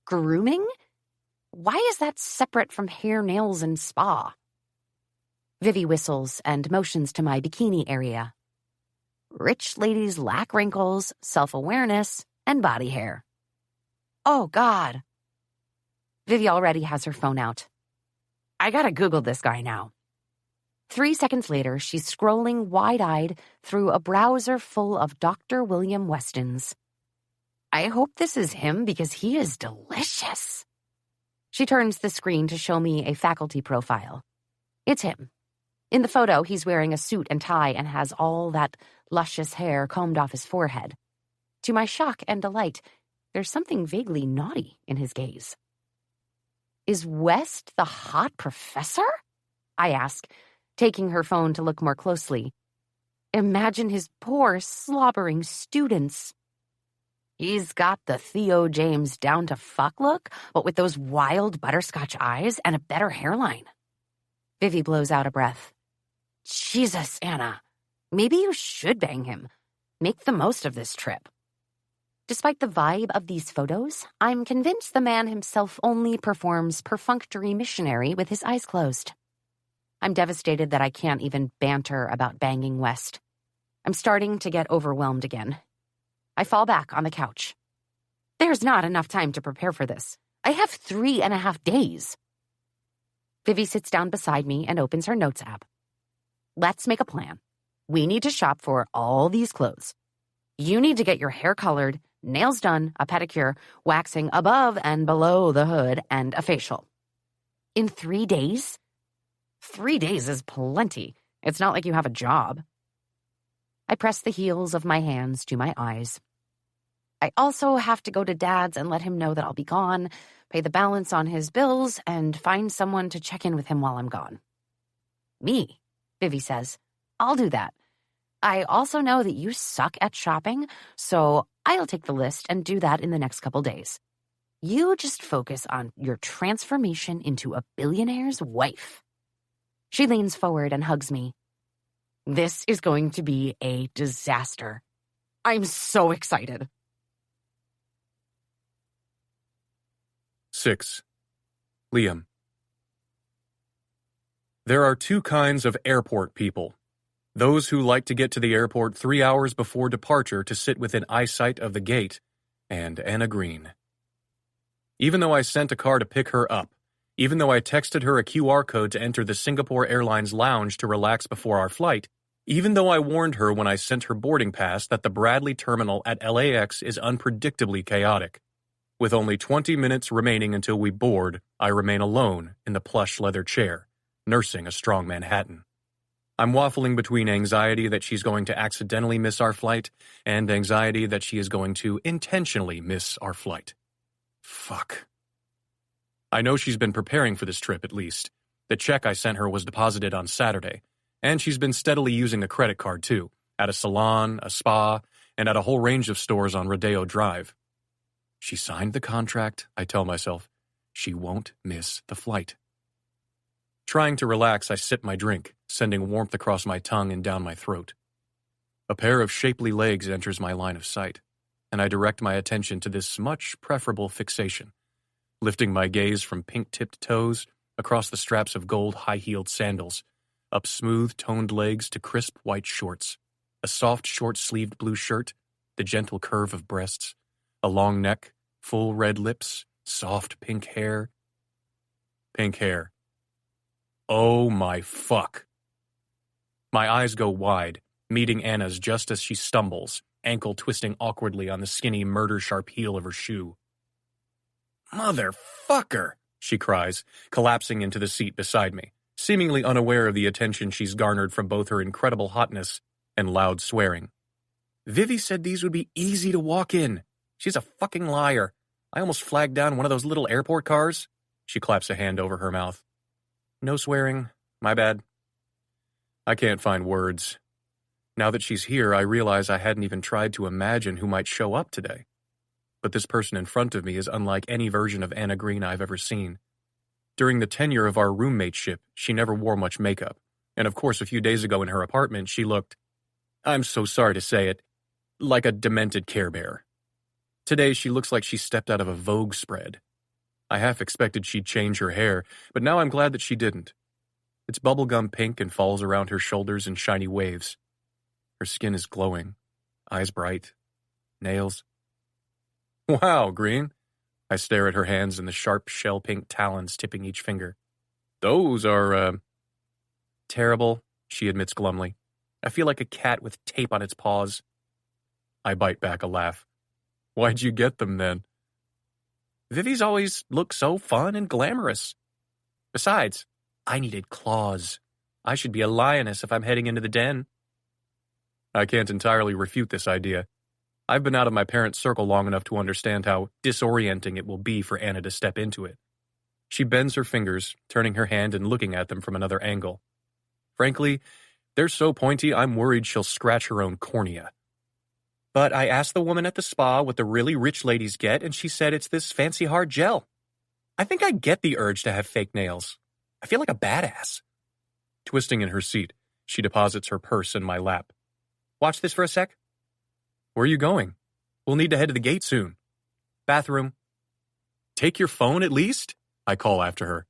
Grooming? Why is that separate from hair, nails, and spa? Vivi whistles and motions to my bikini area. Rich ladies lack wrinkles, self-awareness, and body hair. Oh, God. Vivi already has her phone out. I gotta Google this guy now. 3 seconds later, she's scrolling wide-eyed through a browser full of Dr. William Westons. I hope this is him because he is delicious. She turns the screen to show me a faculty profile. It's him. In the photo, he's wearing a suit and tie and has all that luscious hair combed off his forehead. To my shock and delight, there's something vaguely naughty in his gaze. Is West the hot professor? I ask, taking her phone to look more closely. Imagine his poor, slobbering students. He's got the Theo James down-to-fuck look, but with those wild butterscotch eyes and a better hairline. Vivi blows out a breath. Jesus, Anna. Maybe you should bang him. Make the most of this trip. Despite the vibe of these photos, I'm convinced the man himself only performs perfunctory missionary with his eyes closed. I'm devastated that I can't even banter about banging West. I'm starting to get overwhelmed again. I fall back on the couch. There's not enough time to prepare for this. I have 3.5 days. Vivi sits down beside me and opens her notes app. Let's make a plan. We need to shop for all these clothes. You need to get your hair colored, nails done, a pedicure, waxing above and below the hood, and a facial. In 3 days? 3 days is plenty. It's not like you have a job. I press the heels of my hands to my eyes. I also have to go to Dad's and let him know that I'll be gone, pay the balance on his bills, and find someone to check in with him while I'm gone. Me, Vivi says. I'll do that. I also know that you suck at shopping, so I'll take the list and do that in the next couple days. You just focus on your transformation into a billionaire's wife. She leans forward and hugs me. This is going to be a disaster. I'm so excited. 6. Liam. There are two kinds of airport people. Those who like to get to the airport 3 hours before departure to sit within eyesight of the gate, and Anna Green. Even though I sent a car to pick her up, even though I texted her a QR code to enter the Singapore Airlines lounge to relax before our flight, even though I warned her when I sent her boarding pass that the Bradley terminal at LAX is unpredictably chaotic. With only 20 minutes remaining until we board, I remain alone in the plush leather chair, nursing a strong Manhattan. I'm waffling between anxiety that she's going to accidentally miss our flight and anxiety that she is going to intentionally miss our flight. Fuck. I know she's been preparing for this trip at least. The check I sent her was deposited on Saturday, and she's been steadily using a credit card too, at a salon, a spa, and at a whole range of stores on Rodeo Drive. She signed the contract, I tell myself. She won't miss the flight. Trying to relax, I sip my drink, sending warmth across my tongue and down my throat. A pair of shapely legs enters my line of sight, and I direct my attention to this much preferable fixation, lifting my gaze from pink-tipped toes across the straps of gold high-heeled sandals, up smooth, toned legs to crisp white shorts, a soft, short-sleeved blue shirt, the gentle curve of breasts, a long neck, full red lips, soft pink hair. Pink hair. Oh my fuck. My eyes go wide, meeting Anna's just as she stumbles, ankle twisting awkwardly on the skinny, murder-sharp heel of her shoe. Motherfucker, she cries, collapsing into the seat beside me, seemingly unaware of the attention she's garnered from both her incredible hotness and loud swearing. Vivi said these would be easy to walk in. She's a fucking liar. I almost flagged down one of those little airport cars. She claps a hand over her mouth. No swearing. My bad. I can't find words. Now that she's here, I realize I hadn't even tried to imagine who might show up today. But this person in front of me is unlike any version of Anna Green I've ever seen. During the tenure of our roommateship, she never wore much makeup. And of course, a few days ago in her apartment, she looked, I'm so sorry to say it, like a demented Care Bear. Today, she looks like she stepped out of a Vogue spread. I half expected she'd change her hair, but now I'm glad that she didn't. It's bubblegum pink and falls around her shoulders in shiny waves. Her skin is glowing, eyes bright, nails. Wow, Green. I stare at her hands and the sharp shell-pink talons tipping each finger. Those are, terrible, she admits glumly. I feel like a cat with tape on its paws. I bite back a laugh. Why'd you get them then? Vivi's always looked so fun and glamorous. Besides, I needed claws. I should be a lioness if I'm heading into the den. I can't entirely refute this idea. I've been out of my parents' circle long enough to understand how disorienting it will be for Anna to step into it. She bends her fingers, turning her hand and looking at them from another angle. Frankly, they're so pointy I'm worried she'll scratch her own cornea. But I asked the woman at the spa what the really rich ladies get, and she said it's this fancy hard gel. I think I get the urge to have fake nails. I feel like a badass. Twisting in her seat, she deposits her purse in my lap. Watch this for a sec. Where are you going? We'll need to head to the gate soon. Bathroom. Take your phone at least? I call after her.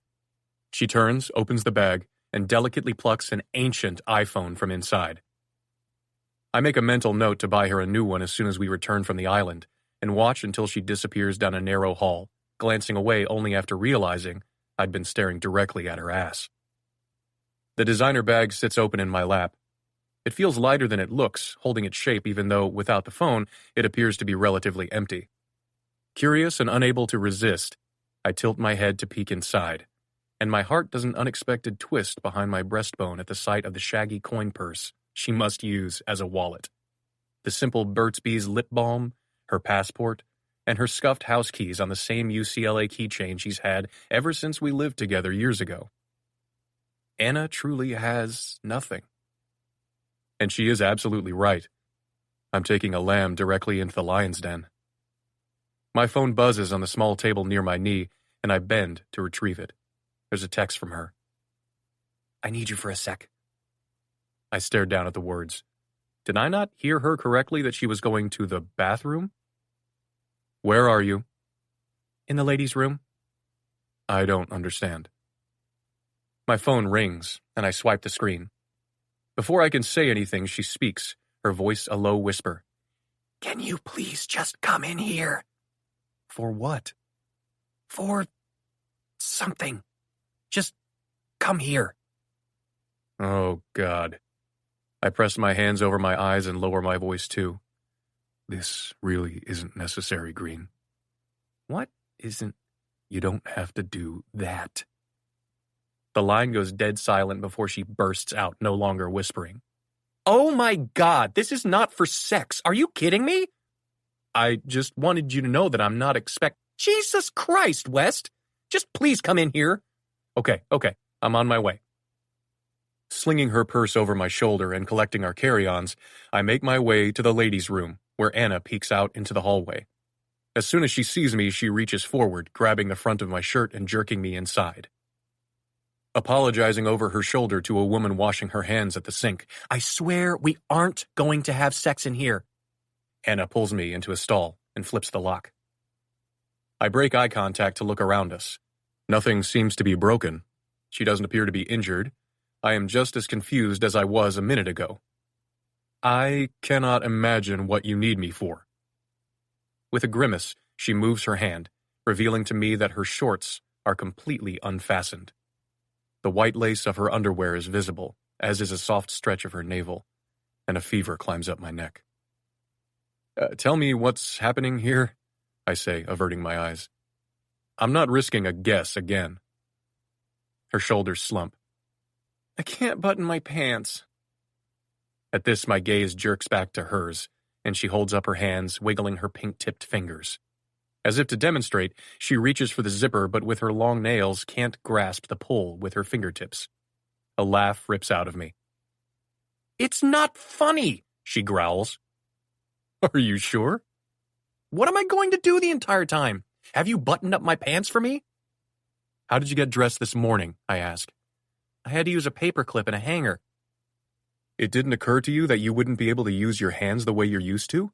She turns, opens the bag, and delicately plucks an ancient iPhone from inside. I make a mental note to buy her a new one as soon as we return from the island, and watch until she disappears down a narrow hall, glancing away only after realizing I'd been staring directly at her ass. The designer bag sits open in my lap. It feels lighter than it looks, holding its shape even though, without the phone, it appears to be relatively empty. Curious and unable to resist, I tilt my head to peek inside, and my heart does an unexpected twist behind my breastbone at the sight of the shaggy coin purse she must use as a wallet. The simple Burt's Bees lip balm, her passport, and her scuffed house keys on the same UCLA keychain she's had ever since we lived together years ago. Anna truly has nothing. And she is absolutely right. I'm taking a lamb directly into the lion's den. My phone buzzes on the small table near my knee, and I bend to retrieve it. There's a text from her. I need you for a sec. I stared down at the words. Did I not hear her correctly that she was going to the bathroom? Where are you? In the ladies' room. I don't understand. My phone rings, and I swipe the screen. Before I can say anything, she speaks, her voice a low whisper. Can you please just come in here? For what? For something. Just come here. Oh, God. I press my hands over my eyes and lower my voice, too. This really isn't necessary, Green. What isn't? You don't have to do that. The line goes dead silent before she bursts out, no longer whispering. Oh my God, this is not for sex. Are you kidding me? I just wanted you to know that I'm not Jesus Christ, West. Just please come in here. Okay, I'm on my way. Slinging her purse over my shoulder and collecting our carry-ons, I make my way to the ladies' room, where Anna peeks out into the hallway. As soon as she sees me, she reaches forward, grabbing the front of my shirt and jerking me inside. Apologizing over her shoulder to a woman washing her hands at the sink. I swear we aren't going to have sex in here. Anna pulls me into a stall and flips the lock. I break eye contact to look around us. Nothing seems to be broken. She doesn't appear to be injured. I am just as confused as I was a minute ago. I cannot imagine what you need me for. With a grimace, she moves her hand, revealing to me that her shorts are completely unfastened. The white lace of her underwear is visible, as is a soft stretch of her navel, and a fever climbs up my neck. Tell me what's happening here, I say, averting my eyes. I'm not risking a guess again. Her shoulders slump. I can't button my pants. At this, my gaze jerks back to hers, and she holds up her hands, wiggling her pink-tipped fingers. As if to demonstrate, she reaches for the zipper, but with her long nails can't grasp the pull with her fingertips. A laugh rips out of me. It's not funny, she growls. Are you sure? What am I going to do the entire time? Have you buttoned up my pants for me? How did you get dressed this morning? I ask. I had to use a paperclip and a hanger. It didn't occur to you that you wouldn't be able to use your hands the way you're used to?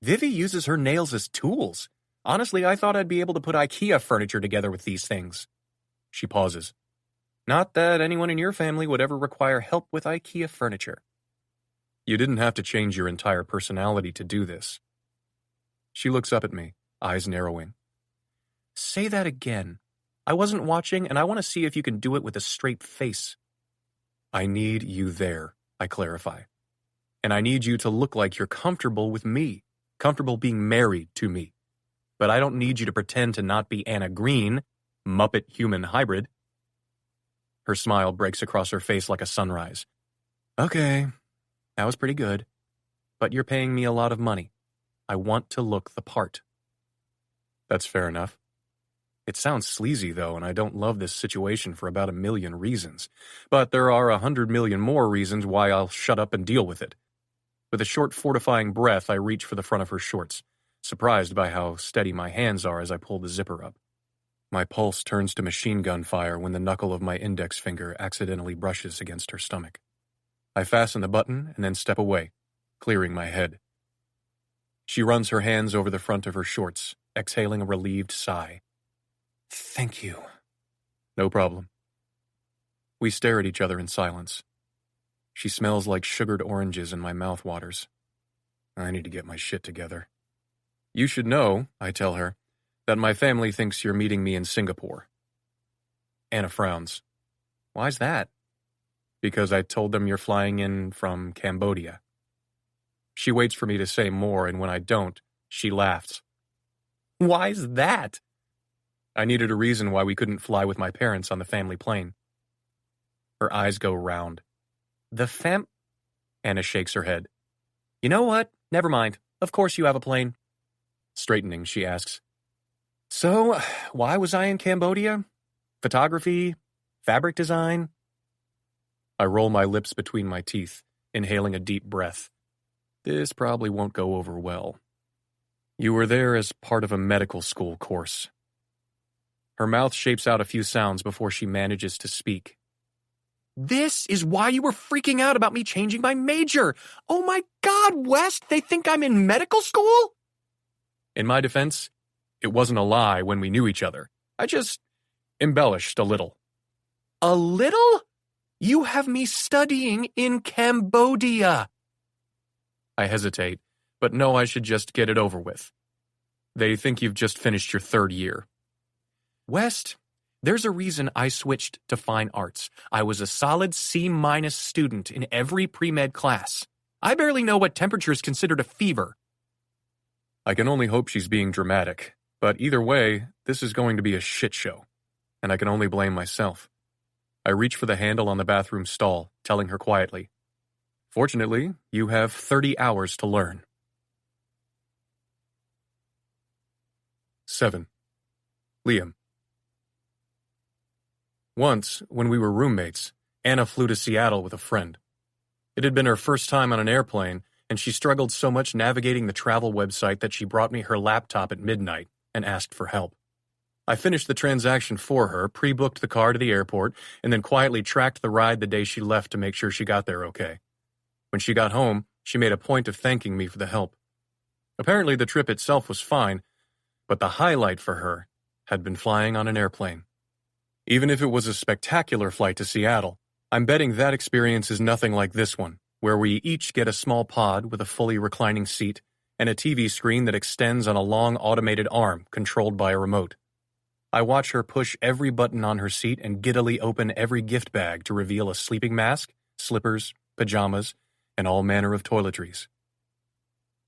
Vivi uses her nails as tools. Honestly, I thought I'd be able to put IKEA furniture together with these things. She pauses. Not that anyone in your family would ever require help with IKEA furniture. You didn't have to change your entire personality to do this. She looks up at me, eyes narrowing. Say that again. I wasn't watching, and I want to see if you can do it with a straight face. I need you there, I clarify. And I need you to look like you're comfortable with me, comfortable being married to me. But I don't need you to pretend to not be Anna Green, Muppet human hybrid. Her smile breaks across her face like a sunrise. Okay, that was pretty good. But you're paying me a lot of money. I want to look the part. That's fair enough. It sounds sleazy, though, and I don't love this situation for about 1,000,000 reasons. But there are 100,000,000 more reasons why I'll shut up and deal with it. With a short, fortifying breath, I reach for the front of her shorts, surprised by how steady my hands are as I pull the zipper up. My pulse turns to machine gun fire when the knuckle of my index finger accidentally brushes against her stomach. I fasten the button and then step away, clearing my head. She runs her hands over the front of her shorts, exhaling a relieved sigh. Thank you. No problem. We stare at each other in silence. She smells like sugared oranges and my mouth waters. I need to get my shit together. You should know, I tell her, that my family thinks you're meeting me in Singapore. Anna frowns. Why's that? Because I told them you're flying in from Cambodia. She waits for me to say more, and when I don't, she laughs. Why's that? I needed a reason why we couldn't fly with my parents on the family plane. Her eyes go round. Anna shakes her head. You know what? Never mind. Of course you have a plane. Straightening, she asks. So, why was I in Cambodia? Photography? Fabric design? I roll my lips between my teeth, inhaling a deep breath. This probably won't go over well. You were there as part of a medical school course. Her mouth shapes out a few sounds before she manages to speak. This is why you were freaking out about me changing my major. Oh my God, West, they think I'm in medical school? In my defense, it wasn't a lie when we knew each other. I just embellished a little. A little? You have me studying in Cambodia. I hesitate, but know I should just get it over with. They think you've just finished your 3rd year. West, there's a reason I switched to fine arts. I was a solid C- student in every pre-med class. I barely know what temperature is considered a fever. I can only hope she's being dramatic, but either way, this is going to be a shit show, and I can only blame myself. I reach for the handle on the bathroom stall, telling her quietly, Fortunately, you have 30 hours to learn. 7. Liam. Once, when we were roommates, Anna flew to Seattle with a friend. It had been her first time on an airplane, and she struggled so much navigating the travel website that she brought me her laptop at midnight and asked for help. I finished the transaction for her, pre-booked the car to the airport, and then quietly tracked the ride the day she left to make sure she got there okay. When she got home, she made a point of thanking me for the help. Apparently the trip itself was fine, but the highlight for her had been flying on an airplane. Even if it was a spectacular flight to Seattle, I'm betting that experience is nothing like this one, where we each get a small pod with a fully reclining seat and a TV screen that extends on a long automated arm controlled by a remote. I watch her push every button on her seat and giddily open every gift bag to reveal a sleeping mask, slippers, pajamas, and all manner of toiletries.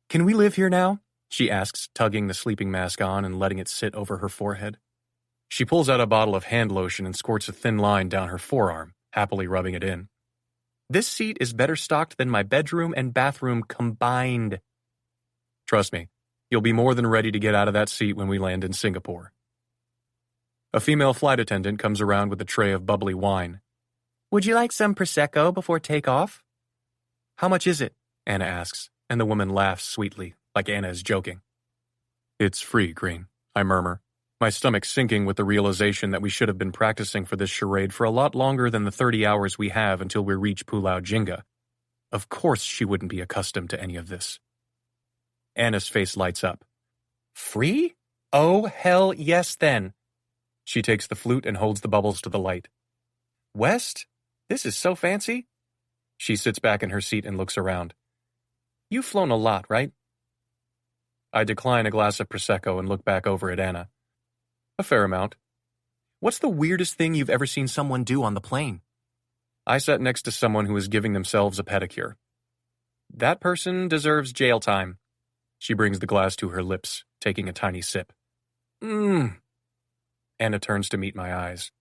Can we live here now? She asks, tugging the sleeping mask on and letting it sit over her forehead. She pulls out a bottle of hand lotion and squirts a thin line down her forearm, happily rubbing it in. This seat is better stocked than my bedroom and bathroom combined. Trust me, you'll be more than ready to get out of that seat when we land in Singapore. A female flight attendant comes around with a tray of bubbly wine. Would you like some Prosecco before takeoff? How much is it? Anna asks, and the woman laughs sweetly, like Anna is joking. It's free, Green, I murmur, my stomach sinking with the realization that we should have been practicing for this charade for a lot longer than the 30 hours we have until we reach Pulau Jinga. Of course she wouldn't be accustomed to any of this. Anna's face lights up. Free? Oh, hell yes then. She takes the flute and holds the bubbles to the light. West, this is so fancy. She sits back in her seat and looks around. You've flown a lot, right? I decline a glass of Prosecco and look back over at Anna. A fair amount. What's the weirdest thing you've ever seen someone do on the plane? I sat next to someone who was giving themselves a pedicure. That person deserves jail time. She brings the glass to her lips, taking a tiny sip. Anna turns to meet my eyes.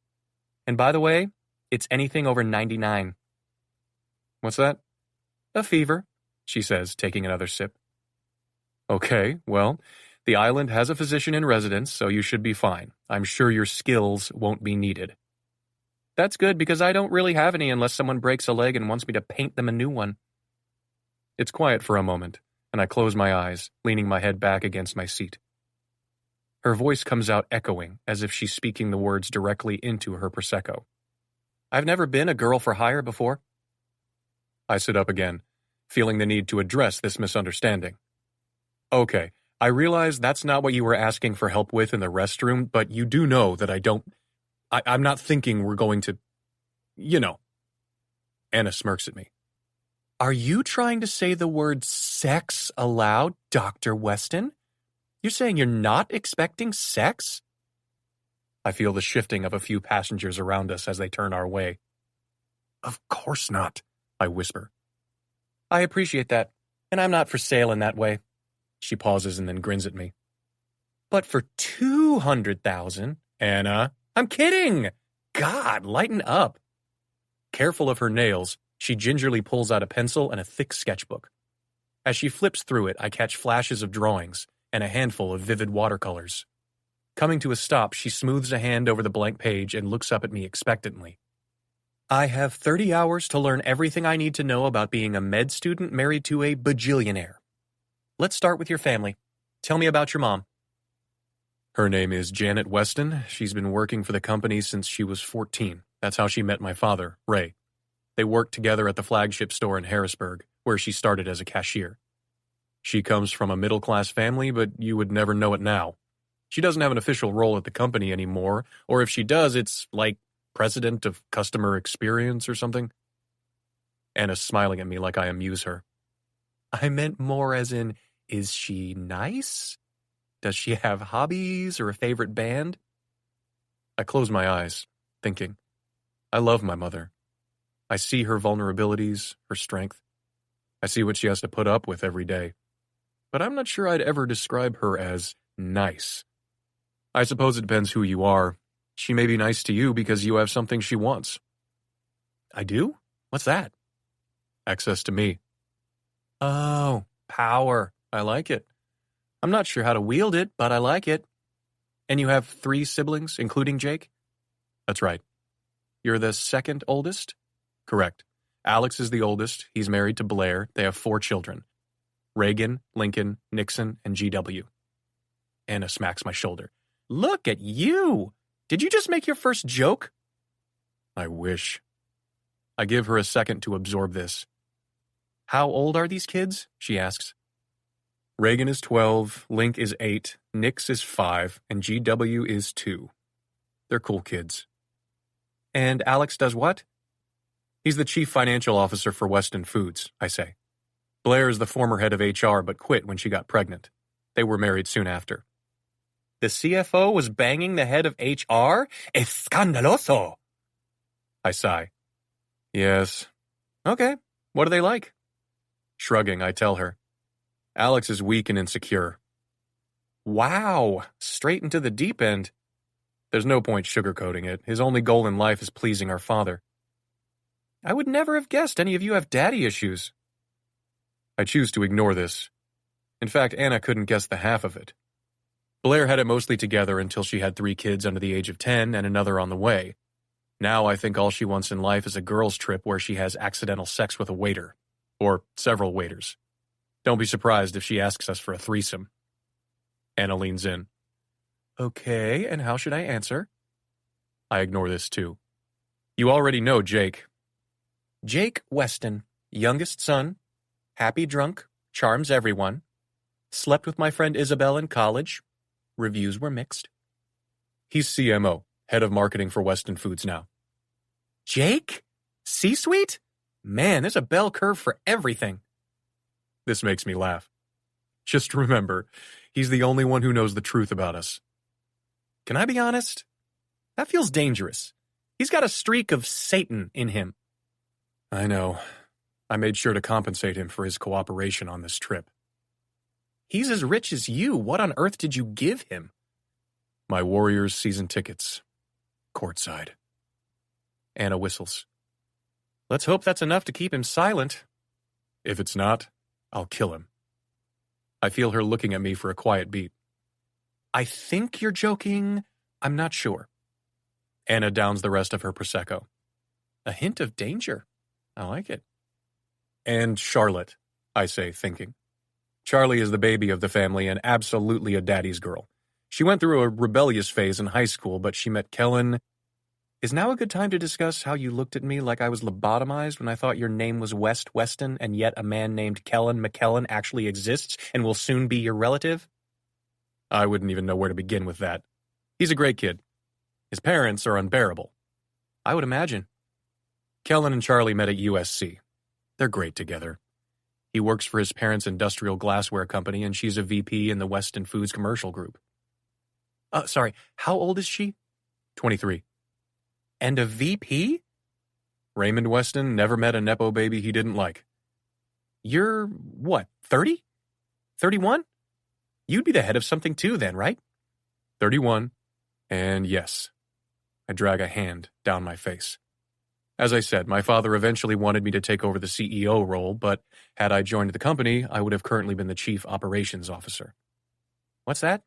And by the way, it's anything over 99. What's that? A fever, she says, taking another sip. Okay, well, the island has a physician in residence, so you should be fine. I'm sure your skills won't be needed. That's good because I don't really have any unless someone breaks a leg and wants me to paint them a new one. It's quiet for a moment, and I close my eyes, leaning my head back against my seat. Her voice comes out echoing, as if she's speaking the words directly into her Prosecco. I've never been a girl for hire before. I sit up again, feeling the need to address this misunderstanding. Okay, I realize that's not what you were asking for help with in the restroom, but you do know that I'm not thinking we're going to, Anna smirks at me. Are you trying to say the word sex aloud, Dr. Weston? You're saying you're not expecting sex? I feel the shifting of a few passengers around us as they turn our way. Of course not, I whisper. I appreciate that, and I'm not for sale in that way. She pauses and then grins at me. But for 200,000, Anna, I'm kidding! God, lighten up. Careful of her nails, she gingerly pulls out a pencil and a thick sketchbook. As she flips through it, I catch flashes of drawings and a handful of vivid watercolors. Coming to a stop, she smooths a hand over the blank page and looks up at me expectantly. I have 30 hours to learn everything I need to know about being a med student married to a bajillionaire. Let's start with your family. Tell me about your mom. Her name is Janet Weston. She's been working for the company since she was 14. That's how she met my father, Ray. They worked together at the flagship store in Harrisburg, where she started as a cashier. She comes from a middle-class family, but you would never know it now. She doesn't have an official role at the company anymore, or if she does, it's like president of customer experience or something. Anna's smiling at me like I amuse her. I meant more as in, is she nice? Does she have hobbies or a favorite band? I close my eyes, thinking. I love my mother. I see her vulnerabilities, her strength. I see what she has to put up with every day. But I'm not sure I'd ever describe her as nice. I suppose it depends who you are. She may be nice to you because you have something she wants. I do? What's that? Access to me. Oh, power. I like it. I'm not sure how to wield it, but I like it. And you have 3 siblings, including Jake? That's right. You're the second oldest? Correct. Alex is the oldest. He's married to Blair. They have 4 children. Reagan, Lincoln, Nixon, and GW. Anna smacks my shoulder. Look at you! Did you just make your first joke? I wish. I give her a second to absorb this. How old are these kids? She asks. Reagan is 12, Link is 8, Nix is 5, and GW is 2. They're cool kids. And Alex does what? He's the chief financial officer for Weston Foods, I say. Blair is the former head of HR but quit when she got pregnant. They were married soon after. The CFO was banging the head of HR? Escandaloso! I sigh. Yes. Okay, what are they like? Shrugging, I tell her. Alex is weak and insecure. Wow, straight into the deep end. There's no point sugarcoating it. His only goal in life is pleasing our father. I would never have guessed any of you have daddy issues. I choose to ignore this. In fact, Anna couldn't guess the half of it. Blair had it mostly together until she had 3 kids under the age of 10 and another on the way. Now I think all she wants in life is a girls' trip where she has accidental sex with a waiter. Or several waiters. Don't be surprised if she asks us for a threesome. Anna leans in. Okay, and how should I answer? I ignore this too. You already know Jake. Jake Weston, youngest son, happy drunk, charms everyone. Slept with my friend Isabel in college. Reviews were mixed. He's CMO, head of marketing for Weston Foods now. Jake? C-suite? Man, there's a bell curve for everything. This makes me laugh. Just remember, he's the only one who knows the truth about us. Can I be honest? That feels dangerous. He's got a streak of Satan in him. I know. I made sure to compensate him for his cooperation on this trip. He's as rich as you. What on earth did you give him? My Warriors season tickets. Courtside. Anna whistles. Let's hope that's enough to keep him silent. If it's not, I'll kill him. I feel her looking at me for a quiet beat. I think you're joking. I'm not sure. Anna downs the rest of her Prosecco. A hint of danger. I like it. And Charlotte, I say, thinking. Charlie is the baby of the family and absolutely a daddy's girl. She went through a rebellious phase in high school, but she met Kellen. Is now a good time to discuss how you looked at me like I was lobotomized when I thought your name was Weston, and yet a man named Kellen McKellen actually exists and will soon be your relative? I wouldn't even know where to begin with that. He's a great kid. His parents are unbearable. I would imagine. Kellen and Charlie met at USC. They're great together. He works for his parents' industrial glassware company, and she's a VP in the Weston Foods commercial group. Sorry, how old is she? 23. And a VP? Raymond Weston never met a Nepo baby he didn't like. You're, what, 30? 31? You'd be the head of something too then, right? 31. And yes. I drag a hand down my face. As I said, my father eventually wanted me to take over the CEO role, but had I joined the company, I would have currently been the chief operations officer. What's that?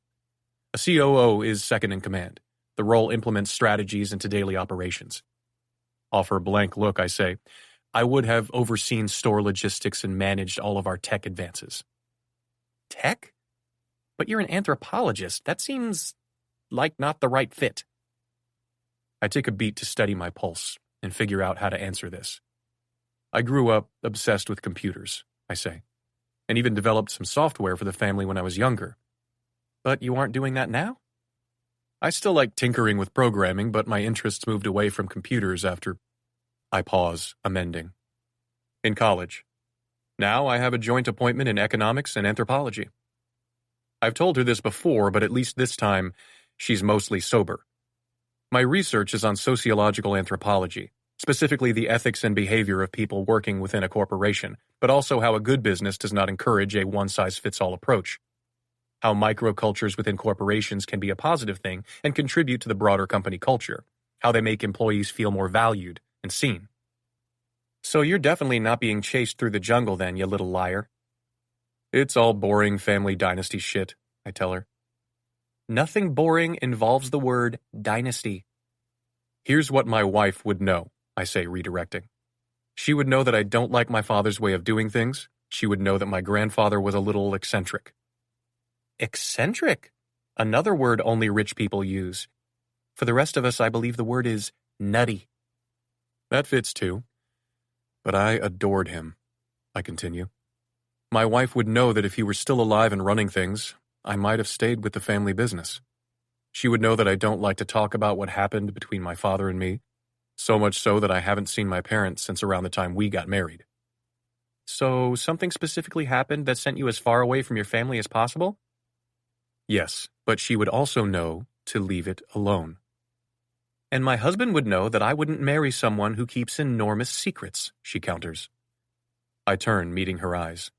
A COO is second in command. The role implements strategies into daily operations. Off her blank look, I say, I would have overseen store logistics and managed all of our tech advances. Tech? But you're an anthropologist. That seems like not the right fit. I take a beat to study my pulse and figure out how to answer this. I grew up obsessed with computers, I say, and even developed some software for the family when I was younger. But you aren't doing that now? I still like tinkering with programming, but my interests moved away from computers after... I pause, amending. In college. Now I have a joint appointment in economics and anthropology. I've told her this before, but at least this time, she's mostly sober. My research is on sociological anthropology, specifically the ethics and behavior of people working within a corporation, but also how a good business does not encourage a one-size-fits-all approach. How microcultures within corporations can be a positive thing and contribute to the broader company culture. How they make employees feel more valued and seen. So you're definitely not being chased through the jungle then, you little liar. It's all boring family dynasty shit, I tell her. Nothing boring involves the word dynasty. Here's what my wife would know, I say, redirecting. She would know that I don't like my father's way of doing things. She would know that my grandfather was a little eccentric. Eccentric? Another word only rich people use. For the rest of us, I believe the word is nutty. That fits too. But I adored him, I continue. My wife would know that if he were still alive and running things, I might have stayed with the family business. She would know that I don't like to talk about what happened between my father and me, so much so that I haven't seen my parents since around the time we got married. So something specifically happened that sent you as far away from your family as possible? Yes, but she would also know to leave it alone. And my husband would know that I wouldn't marry someone who keeps enormous secrets, she counters. I turn, meeting her eyes.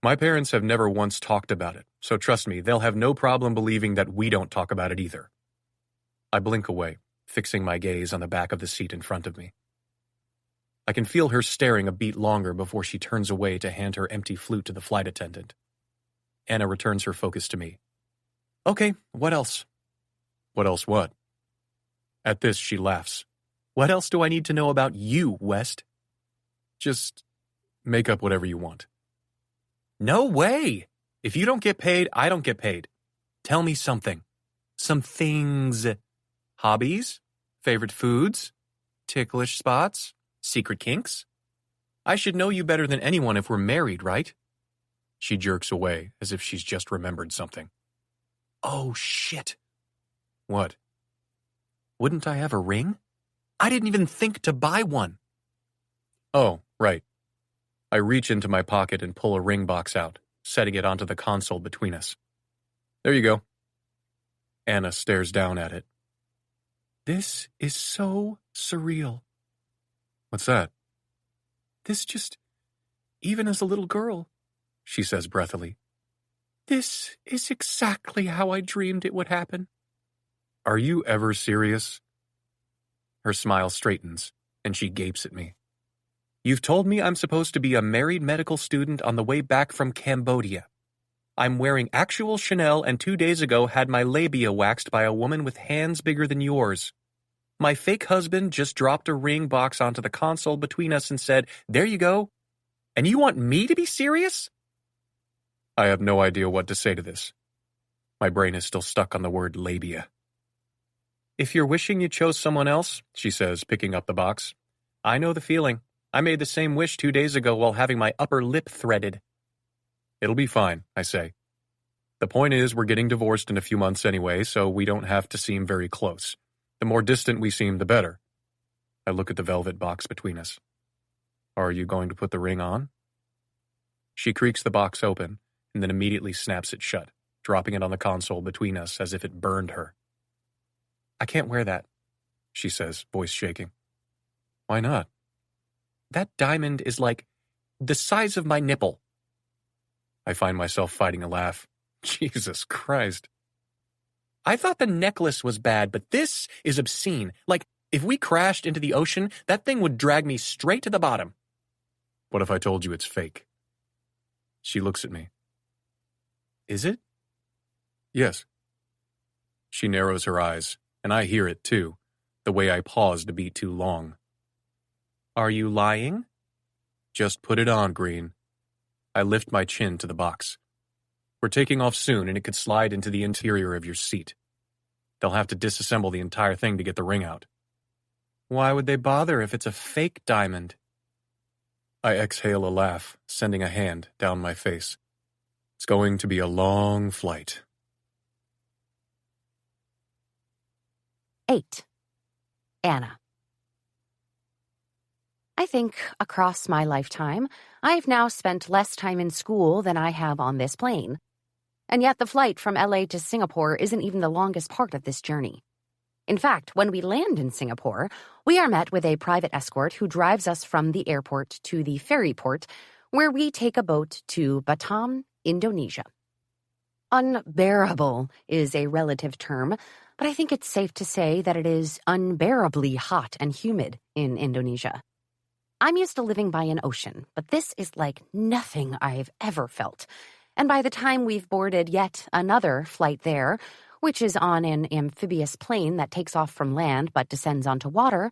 My parents have never once talked about it, so trust me, they'll have no problem believing that we don't talk about it either. I blink away, fixing my gaze on the back of the seat in front of me. I can feel her staring a beat longer before she turns away to hand her empty flute to the flight attendant. Anna returns her focus to me. Okay, what else? What else what? At this, she laughs. What else do I need to know about you, West? Just make up whatever you want. No way! If you don't get paid, I don't get paid. Tell me something. Some things. Hobbies? Favorite foods? Ticklish spots? Secret kinks? I should know you better than anyone if we're married, right? She jerks away as if she's just remembered something. Oh, shit. What? Wouldn't I have a ring? I didn't even think to buy one. Oh, right. I reach into my pocket and pull a ring box out, setting it onto the console between us. There you go. Anna stares down at it. This is so surreal. What's that? This just, even as a little girl, she says breathily. This is exactly how I dreamed it would happen. Are you ever serious? Her smile straightens, and she gapes at me. You've told me I'm supposed to be a married medical student on the way back from Cambodia. I'm wearing actual Chanel and 2 days ago had my labia waxed by a woman with hands bigger than yours. My fake husband just dropped a ring box onto the console between us and said, there you go. And you want me to be serious? I have no idea what to say to this. My brain is still stuck on the word labia. If you're wishing you chose someone else, she says, picking up the box, I know the feeling. I made the same wish 2 days ago while having my upper lip threaded. It'll be fine, I say. The point is we're getting divorced in a few months anyway, so we don't have to seem very close. The more distant we seem, the better. I look at the velvet box between us. Are you going to put the ring on? She creaks the box open and then immediately snaps it shut, dropping it on the console between us as if it burned her. I can't wear that, she says, voice shaking. Why not? That diamond is like the size of my nipple. I find myself fighting a laugh. Jesus Christ. I thought the necklace was bad, but this is obscene. Like, if we crashed into the ocean, that thing would drag me straight to the bottom. What if I told you it's fake? She looks at me. Is it? Yes. She narrows her eyes, and I hear it too, the way I paused a beat too long, Are you lying? Just put it on, Green. I lift my chin to the box. We're taking off soon, and it could slide into the interior of your seat. They'll have to disassemble the entire thing to get the ring out. Why would they bother if it's a fake diamond? I exhale a laugh, sending a hand down my face. It's going to be a long flight. 8. Anna. I think across my lifetime, I've now spent less time in school than I have on this plane. And yet the flight from LA to Singapore isn't even the longest part of this journey. In fact, when we land in Singapore, we are met with a private escort who drives us from the airport to the ferry port, where we take a boat to Batam, Indonesia. Unbearable is a relative term, but I think it's safe to say that it is unbearably hot and humid in Indonesia. I'm used to living by an ocean, but this is like nothing I've ever felt. And by the time we've boarded yet another flight there, which is on an amphibious plane that takes off from land but descends onto water,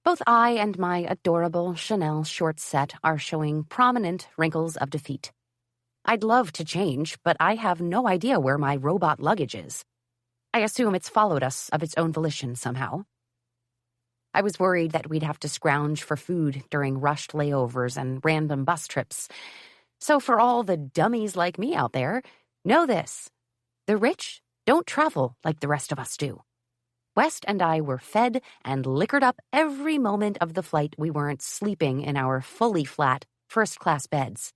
both I and my adorable Chanel short set are showing prominent wrinkles of defeat. I'd love to change, but I have no idea where my robot luggage is. I assume it's followed us of its own volition somehow. I was worried that we'd have to scrounge for food during rushed layovers and random bus trips. So for all the dummies like me out there, know this. The rich don't travel like the rest of us do. West and I were fed and liquored up every moment of the flight we weren't sleeping in our fully flat, first-class beds.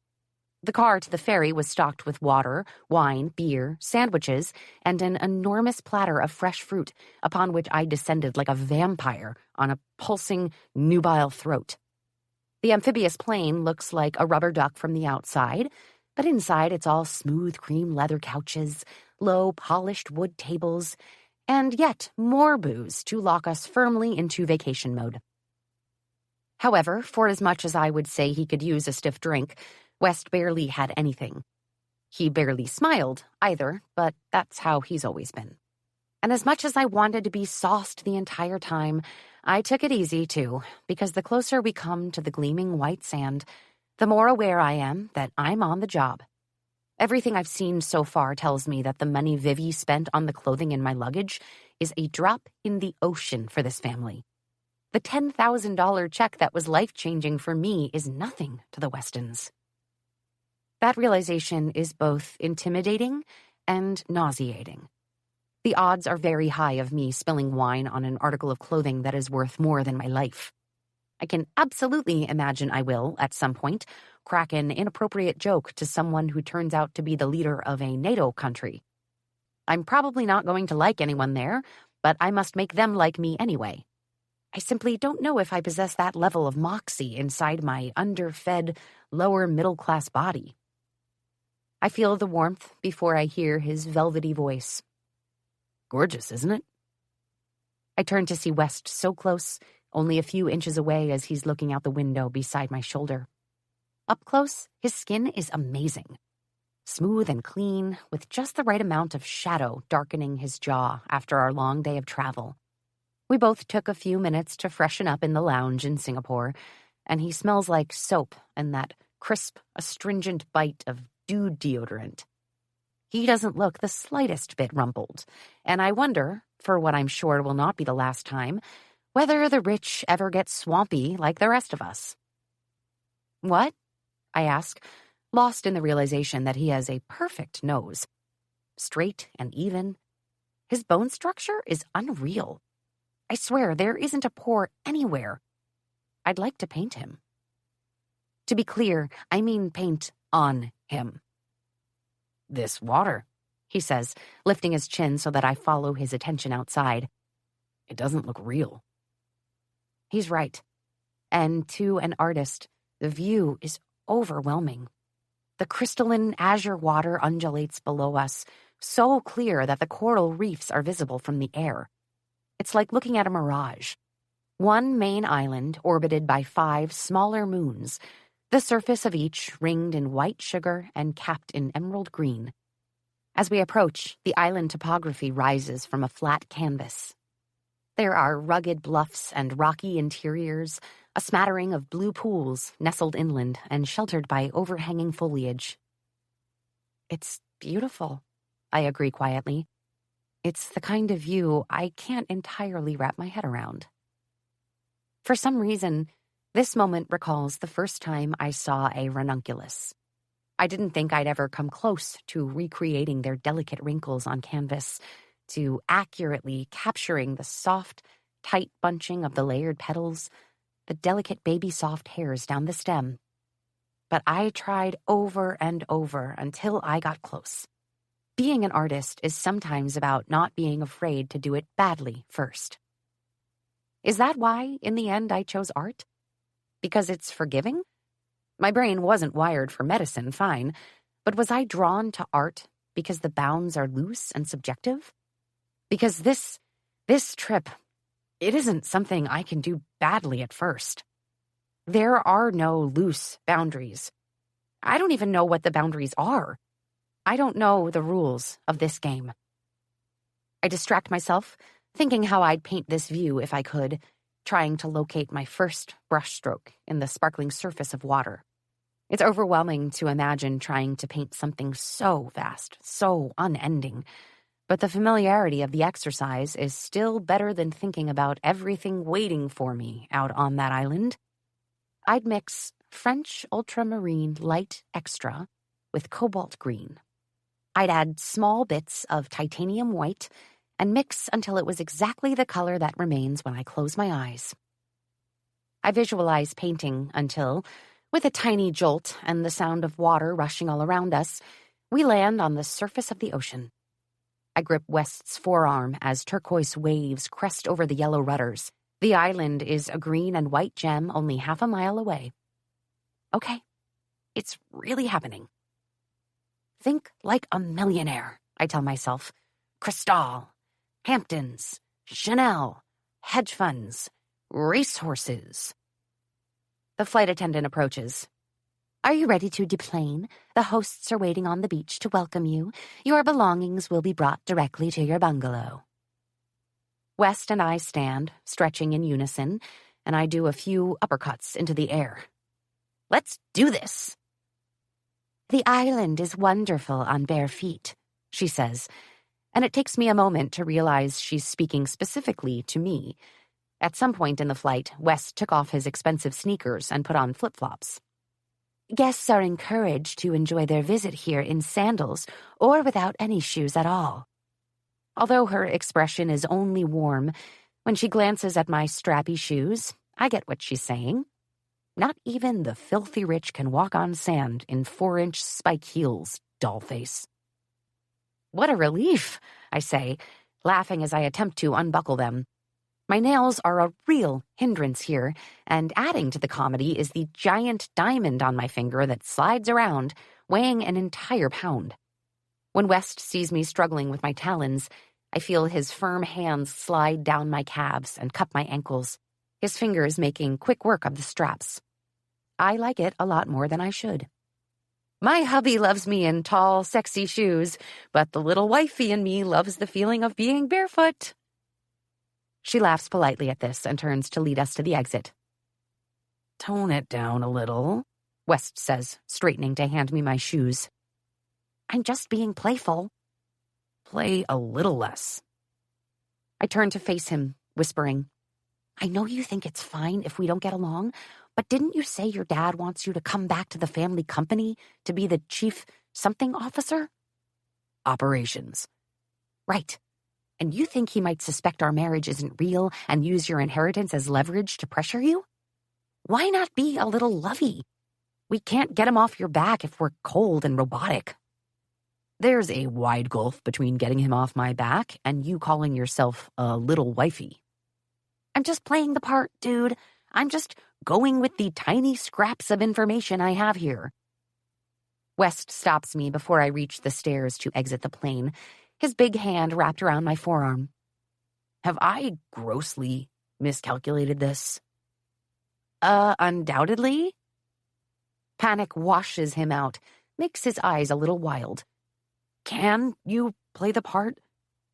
The car to the ferry was stocked with water, wine, beer, sandwiches, and an enormous platter of fresh fruit, upon which I descended like a vampire on a pulsing, nubile throat. The amphibious plane looks like a rubber duck from the outside, but inside it's all smooth cream leather couches, low polished wood tables, and yet more booze to lock us firmly into vacation mode. However, for as much as I would say he could use a stiff drink, West barely had anything. He barely smiled, either, but that's how he's always been. And as much as I wanted to be sauced the entire time, I took it easy, too, because the closer we come to the gleaming white sand, the more aware I am that I'm on the job. Everything I've seen so far tells me that the money Vivi spent on the clothing in my luggage is a drop in the ocean for this family. The $10,000 check that was life-changing for me is nothing to the Westons. That realization is both intimidating and nauseating. The odds are very high of me spilling wine on an article of clothing that is worth more than my life. I can absolutely imagine I will, at some point, crack an inappropriate joke to someone who turns out to be the leader of a NATO country. I'm probably not going to like anyone there, but I must make them like me anyway. I simply don't know if I possess that level of moxie inside my underfed, lower-middle-class body. I feel the warmth before I hear his velvety voice. Gorgeous, isn't it? I turn to see West so close, only a few inches away as he's looking out the window beside my shoulder. Up close, his skin is amazing. Smooth and clean, with just the right amount of shadow darkening his jaw after our long day of travel. We both took a few minutes to freshen up in the lounge in Singapore, and he smells like soap and that crisp, astringent bite of dude deodorant. He doesn't look the slightest bit rumpled, and I wonder, for what I'm sure will not be the last time, whether the rich ever get swampy like the rest of us. What? I ask, lost in the realization that he has a perfect nose. Straight and even. His bone structure is unreal. I swear there isn't a pore anywhere. I'd like to paint him. To be clear, I mean paint on him. This water, he says, lifting his chin so that I follow his attention outside. It doesn't look real. He's right. And to an artist, the view is overwhelming. The crystalline azure water undulates below us, so clear that the coral reefs are visible from the air. It's like looking at a mirage. One main island orbited by 5 smaller moons, the surface of each ringed in white sugar and capped in emerald green. As we approach, the island topography rises from a flat canvas. There are rugged bluffs and rocky interiors, a smattering of blue pools nestled inland and sheltered by overhanging foliage. It's beautiful, I agree quietly. It's the kind of view I can't entirely wrap my head around. For some reason, this moment recalls the first time I saw a ranunculus. I didn't think I'd ever come close to recreating their delicate wrinkles on canvas, to accurately capturing the soft, tight bunching of the layered petals, the delicate baby-soft hairs down the stem. But I tried over and over until I got close. Being an artist is sometimes about not being afraid to do it badly first. Is that why, in the end, I chose art? Because it's forgiving? My brain wasn't wired for medicine, fine, but was I drawn to art because the bounds are loose and subjective? Because this trip, it isn't something I can do badly at first. There are no loose boundaries. I don't even know what the boundaries are. I don't know the rules of this game. I distract myself, thinking how I'd paint this view if I could, trying to locate my first brushstroke in the sparkling surface of water. It's overwhelming to imagine trying to paint something so vast, so unending. But the familiarity of the exercise is still better than thinking about everything waiting for me out on that island. I'd mix French ultramarine light extra with cobalt green. I'd add small bits of titanium white and mix until it was exactly the color that remains when I close my eyes. I visualize painting until, with a tiny jolt and the sound of water rushing all around us, we land on the surface of the ocean. I grip West's forearm as turquoise waves crest over the yellow rudders. The island is a green and white gem only half a mile away. Okay, it's really happening. Think like a millionaire, I tell myself. Cristal, Hamptons, Chanel, hedge funds, racehorses. The flight attendant approaches. Are you ready to deplane? The hosts are waiting on the beach to welcome you. Your belongings will be brought directly to your bungalow. West and I stand, stretching in unison, and I do a few uppercuts into the air. Let's do this. The island is wonderful on bare feet, she says, and it takes me a moment to realize she's speaking specifically to me. At some point in the flight, West took off his expensive sneakers and put on flip-flops. Guests are encouraged to enjoy their visit here in sandals or without any shoes at all. Although her expression is only warm, when she glances at my strappy shoes, I get what she's saying. Not even the filthy rich can walk on sand in 4-inch spike heels, dollface. What a relief, I say, laughing as I attempt to unbuckle them. My nails are a real hindrance here, and adding to the comedy is the giant diamond on my finger that slides around, weighing an entire pound. When West sees me struggling with my talons, I feel his firm hands slide down my calves and cup my ankles, his fingers making quick work of the straps. I like it a lot more than I should. My hubby loves me in tall, sexy shoes, but the little wifey in me loves the feeling of being barefoot. She laughs politely at this and turns to lead us to the exit. Tone it down a little, West says, straightening to hand me my shoes. I'm just being playful. Play a little less. I turn to face him, whispering, I know you think it's fine if we don't get along, but didn't you say your dad wants you to come back to the family company to be the chief something officer? Operations. Right. And you think he might suspect our marriage isn't real and use your inheritance as leverage to pressure you? Why not be a little lovey? We can't get him off your back if we're cold and robotic. There's a wide gulf between getting him off my back and you calling yourself a little wifey. I'm just playing the part, dude. I'm just going with the tiny scraps of information I have here. West stops me before I reach the stairs to exit the plane, his big hand wrapped around my forearm. Have I grossly miscalculated this? Undoubtedly. Panic washes him out, makes his eyes a little wild. Can you play the part?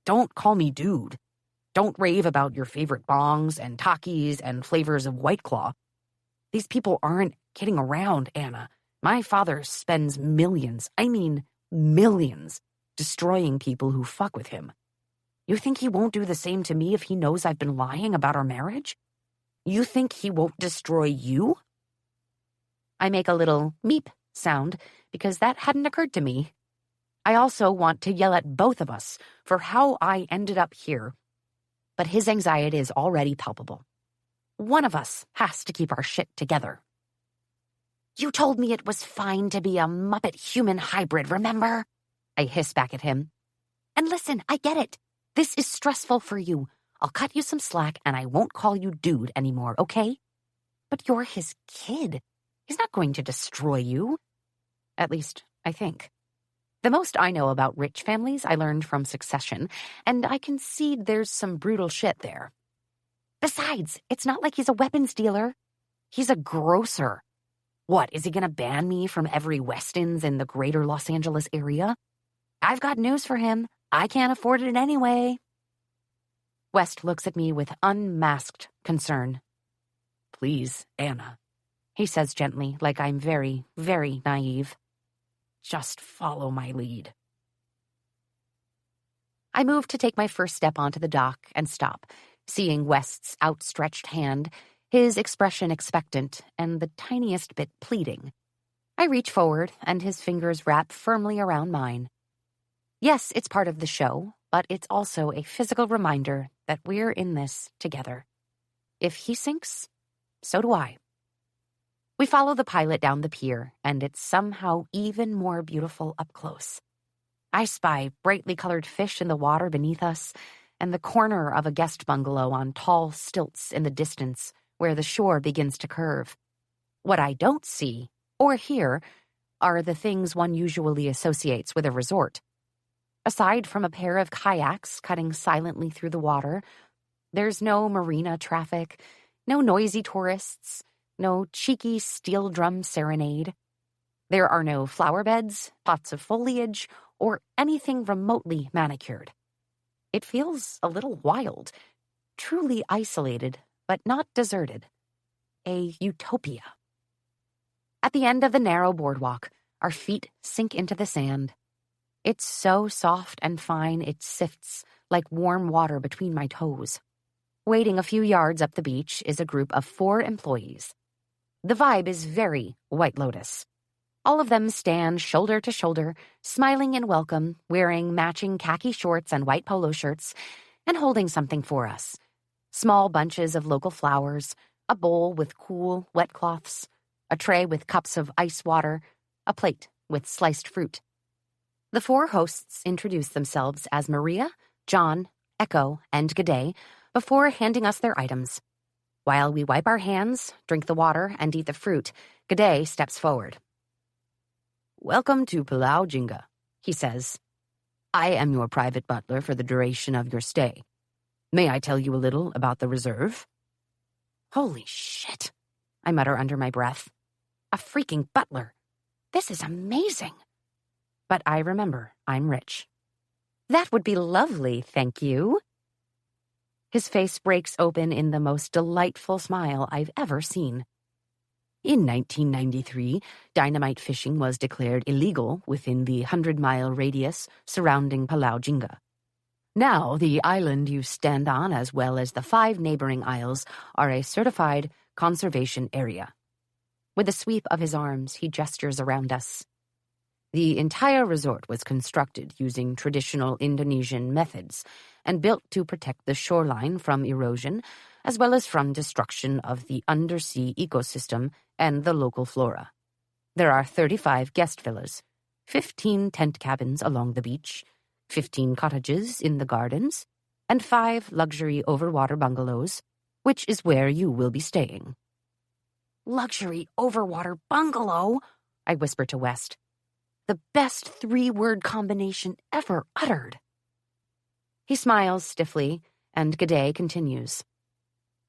Don't call me dude. Don't rave about your favorite bongs and Takis and flavors of White Claw. These people aren't kidding around, Anna. My father spends millions, I mean millions, destroying people who fuck with him. You think he won't do the same to me if he knows I've been lying about our marriage? You think he won't destroy you? I make a little meep sound because that hadn't occurred to me. I also want to yell at both of us for how I ended up here, but his anxiety is already palpable. One of us has to keep our shit together. You told me it was fine to be a Muppet human hybrid, remember? I hiss back at him. And listen, I get it. This is stressful for you. I'll cut you some slack and I won't call you dude anymore, okay? But you're his kid. He's not going to destroy you. At least, I think. The most I know about rich families I learned from Succession, and I concede there's some brutal shit there. Besides, it's not like he's a weapons dealer. He's a grocer. What, is he gonna ban me from every Weston's in the greater Los Angeles area? I've got news for him. I can't afford it anyway. West looks at me with unmasked concern. Please, Anna, he says gently, like I'm very, very naive. Just follow my lead. I move to take my first step onto the dock and stop, seeing West's outstretched hand, his expression expectant, and the tiniest bit pleading. I reach forward, and his fingers wrap firmly around mine. Yes, it's part of the show, but it's also a physical reminder that we're in this together. If he sinks, so do I. We follow the pilot down the pier, and it's somehow even more beautiful up close. I spy brightly colored fish in the water beneath us, and the corner of a guest bungalow on tall stilts in the distance where the shore begins to curve. What I don't see, or hear, are the things one usually associates with a resort. Aside from a pair of kayaks cutting silently through the water, there's no marina traffic, no noisy tourists, no cheeky steel drum serenade. There are no flower beds, pots of foliage, or anything remotely manicured. It feels a little wild, truly isolated, but not deserted. A utopia. At the end of the narrow boardwalk, our feet sink into the sand. It's so soft and fine it sifts like warm water between my toes. Waiting a few yards up the beach is a group of 4 employees. The vibe is very White Lotus. All of them stand shoulder to shoulder, smiling in welcome, wearing matching khaki shorts and white polo shirts, and holding something for us. Small bunches of local flowers, a bowl with cool, wet cloths, a tray with cups of ice water, a plate with sliced fruit. The 4 hosts introduce themselves as Maria, John, Echo, and G'day before handing us their items. While we wipe our hands, drink the water, and eat the fruit, G'day steps forward. Welcome to Palau Jinga, he says. I am your private butler for the duration of your stay. May I tell you a little about the reserve? Holy shit, I mutter under my breath. A freaking butler. This is amazing. But I remember I'm rich. That would be lovely, thank you. His face breaks open in the most delightful smile I've ever seen. In 1993, dynamite fishing was declared illegal within the 100-mile radius surrounding Palau Jinga. Now, the island you stand on, as well as the 5 neighboring isles, are a certified conservation area. With a sweep of his arms, he gestures around us. The entire resort was constructed using traditional Indonesian methods and built to protect the shoreline from erosion, as well as from destruction of the undersea ecosystem and the local flora. There are 35 guest villas, 15 tent cabins along the beach, 15 cottages in the gardens, and 5 luxury overwater bungalows, which is where you will be staying. Luxury overwater bungalow, I whisper to West. The best 3-word combination ever uttered. He smiles stiffly, and G'day continues.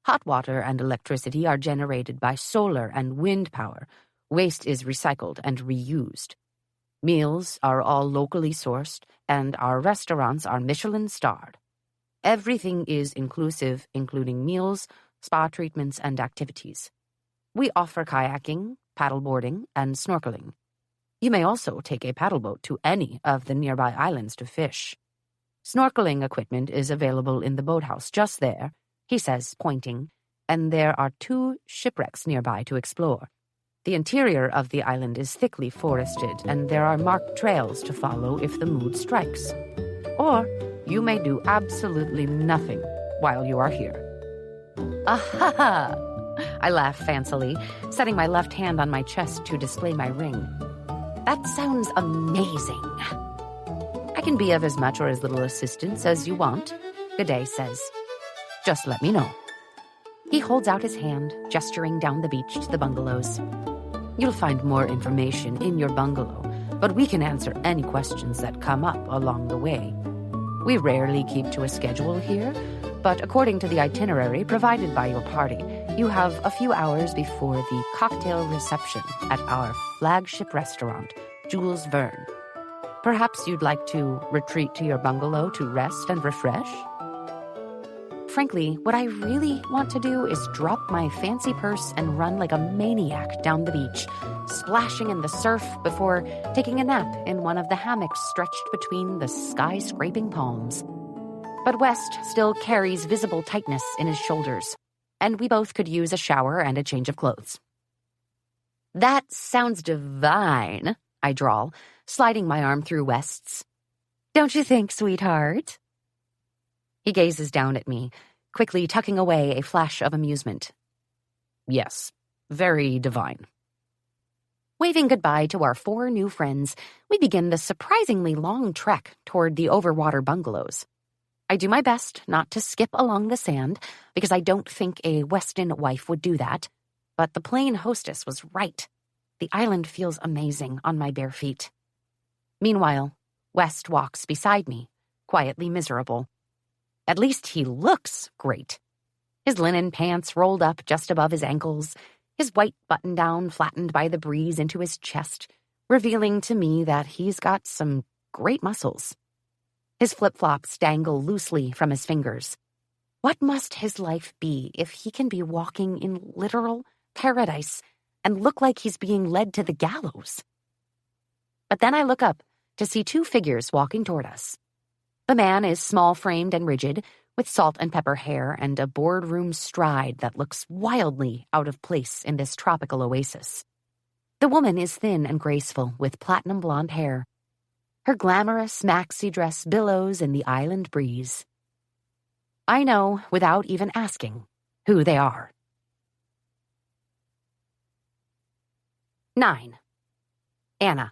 Hot water and electricity are generated by solar and wind power. Waste is recycled and reused. Meals are all locally sourced, and our restaurants are Michelin-starred. Everything is inclusive, including meals, spa treatments, and activities. We offer kayaking, paddleboarding, and snorkeling. You may also take a paddleboat to any of the nearby islands to fish. Snorkeling equipment is available in the boathouse just there, he says, pointing, and there are 2 shipwrecks nearby to explore. The interior of the island is thickly forested, and there are marked trails to follow if the mood strikes. Or you may do absolutely nothing while you are here. Aha! I laugh fancily, setting my left hand on my chest to display my ring. That sounds amazing. I can be of as much or as little assistance as you want, G'day says. Just let me know. He holds out his hand, gesturing down the beach to the bungalows. You'll find more information in your bungalow, but we can answer any questions that come up along the way. We rarely keep to a schedule here, but according to the itinerary provided by your party, you have a few hours before the cocktail reception at our flagship restaurant, Jules Verne. Perhaps you'd like to retreat to your bungalow to rest and refresh? Frankly, what I really want to do is drop my fancy purse and run like a maniac down the beach, splashing in the surf before taking a nap in one of the hammocks stretched between the sky-scraping palms. But West still carries visible tightness in his shoulders, and we both could use a shower and a change of clothes. That sounds divine, I drawl, sliding my arm through West's. Don't you think, sweetheart? He gazes down at me, quickly tucking away a flash of amusement. Yes, very divine. Waving goodbye to our 4 new friends, we begin the surprisingly long trek toward the overwater bungalows. I do my best not to skip along the sand, because I don't think a Weston wife would do that, but the plane hostess was right. The island feels amazing on my bare feet. Meanwhile, West walks beside me, quietly miserable. At least he looks great. His linen pants rolled up just above his ankles, his white button-down flattened by the breeze into his chest, revealing to me that he's got some great muscles. His flip-flops dangle loosely from his fingers. What must his life be if he can be walking in literal paradise and look like he's being led to the gallows? But then I look up to see 2 figures walking toward us. The man is small-framed and rigid, with salt and pepper hair and a boardroom stride that looks wildly out of place in this tropical oasis. The woman is thin and graceful, with platinum blonde hair. Her glamorous maxi dress billows in the island breeze. I know, without even asking, who they are. 9. Anna.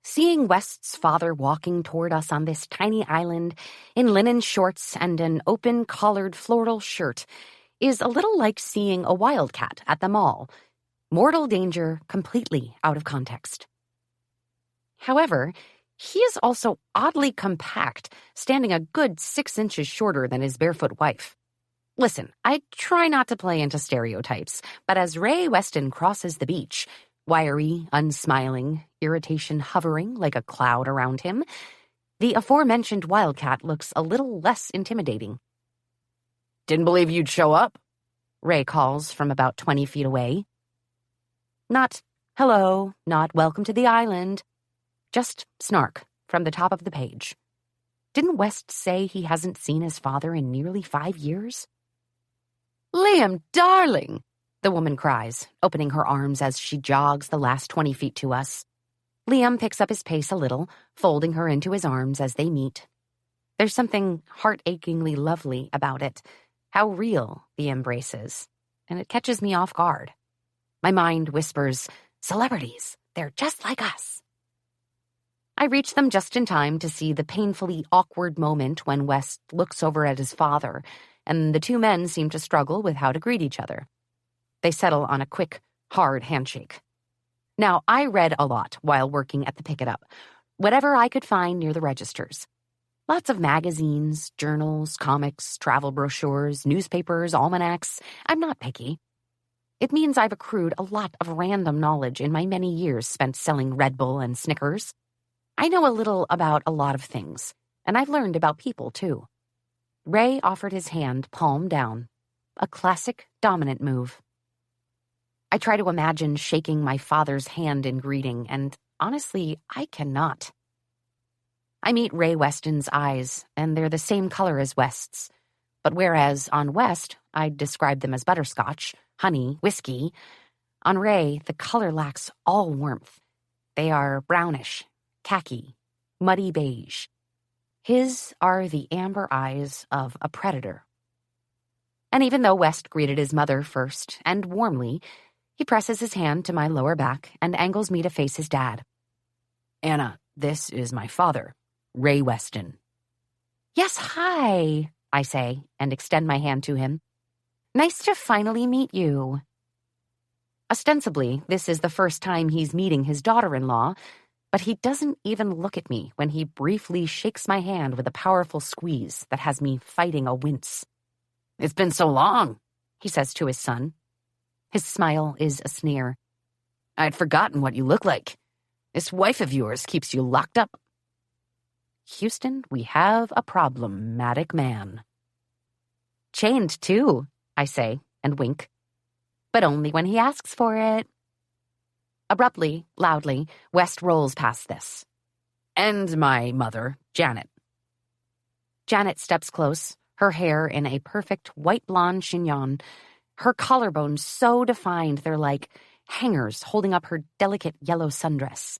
Seeing West's father walking toward us on this tiny island in linen shorts and an open-collared floral shirt is a little like seeing a wildcat at the mall. Mortal danger completely out of context. However, he is also oddly compact, standing a good 6 inches shorter than his barefoot wife. Listen, I try not to play into stereotypes, but as Ray Weston crosses the beach, wiry, unsmiling, irritation hovering like a cloud around him, the aforementioned wildcat looks a little less intimidating. "Didn't believe you'd show up," Ray calls from about 20 feet away. Not hello, not welcome to the island. Just snark from the top of the page. Didn't West say he hasn't seen his father in nearly 5 years? "Liam, darling!" the woman cries, opening her arms as she jogs the last 20 feet to us. Liam picks up his pace a little, folding her into his arms as they meet. There's something heart-achingly lovely about it, how real the embrace is, and it catches me off guard. My mind whispers, celebrities, they're just like us. I reach them just in time to see the painfully awkward moment when West looks over at his father, and the 2 men seem to struggle with how to greet each other. They settle on a quick, hard handshake. Now, I read a lot while working at the Pick It Up, whatever I could find near the registers. Lots of magazines, journals, comics, travel brochures, newspapers, almanacs. I'm not picky. It means I've accrued a lot of random knowledge in my many years spent selling Red Bull and Snickers. I know a little about a lot of things, and I've learned about people, too. Ray offered his hand palm down. a classic dominant move. I try to imagine shaking my father's hand in greeting, and honestly, I cannot. I meet Ray Weston's eyes, and they're the same color as West's. But whereas on West, I'd describe them as butterscotch, honey, whiskey, on Ray, the color lacks all warmth. They are brownish, khaki, muddy beige. His are the amber eyes of a predator. And even though West greeted his mother first, and warmly, he presses his hand to my lower back and angles me to face his dad. "Anna, this is my father, Ray Weston." "Yes, hi," I say, and extend my hand to him. "Nice to finally meet you." Ostensibly, this is the first time he's meeting his daughter-in-law, but he doesn't even look at me when he briefly shakes my hand with a powerful squeeze that has me fighting a wince. "It's been so long," he says to his son. His smile is a sneer. "I'd forgotten what you look like. This wife of yours keeps you locked up." Houston, we have a problematic man. "Chained, too," I say, and wink. But only when he asks for it. Abruptly, loudly, West rolls past this. "And my mother, Janet." Janet steps close, her hair in a perfect white blonde chignon, her collarbones so defined they're like hangers holding up her delicate yellow sundress.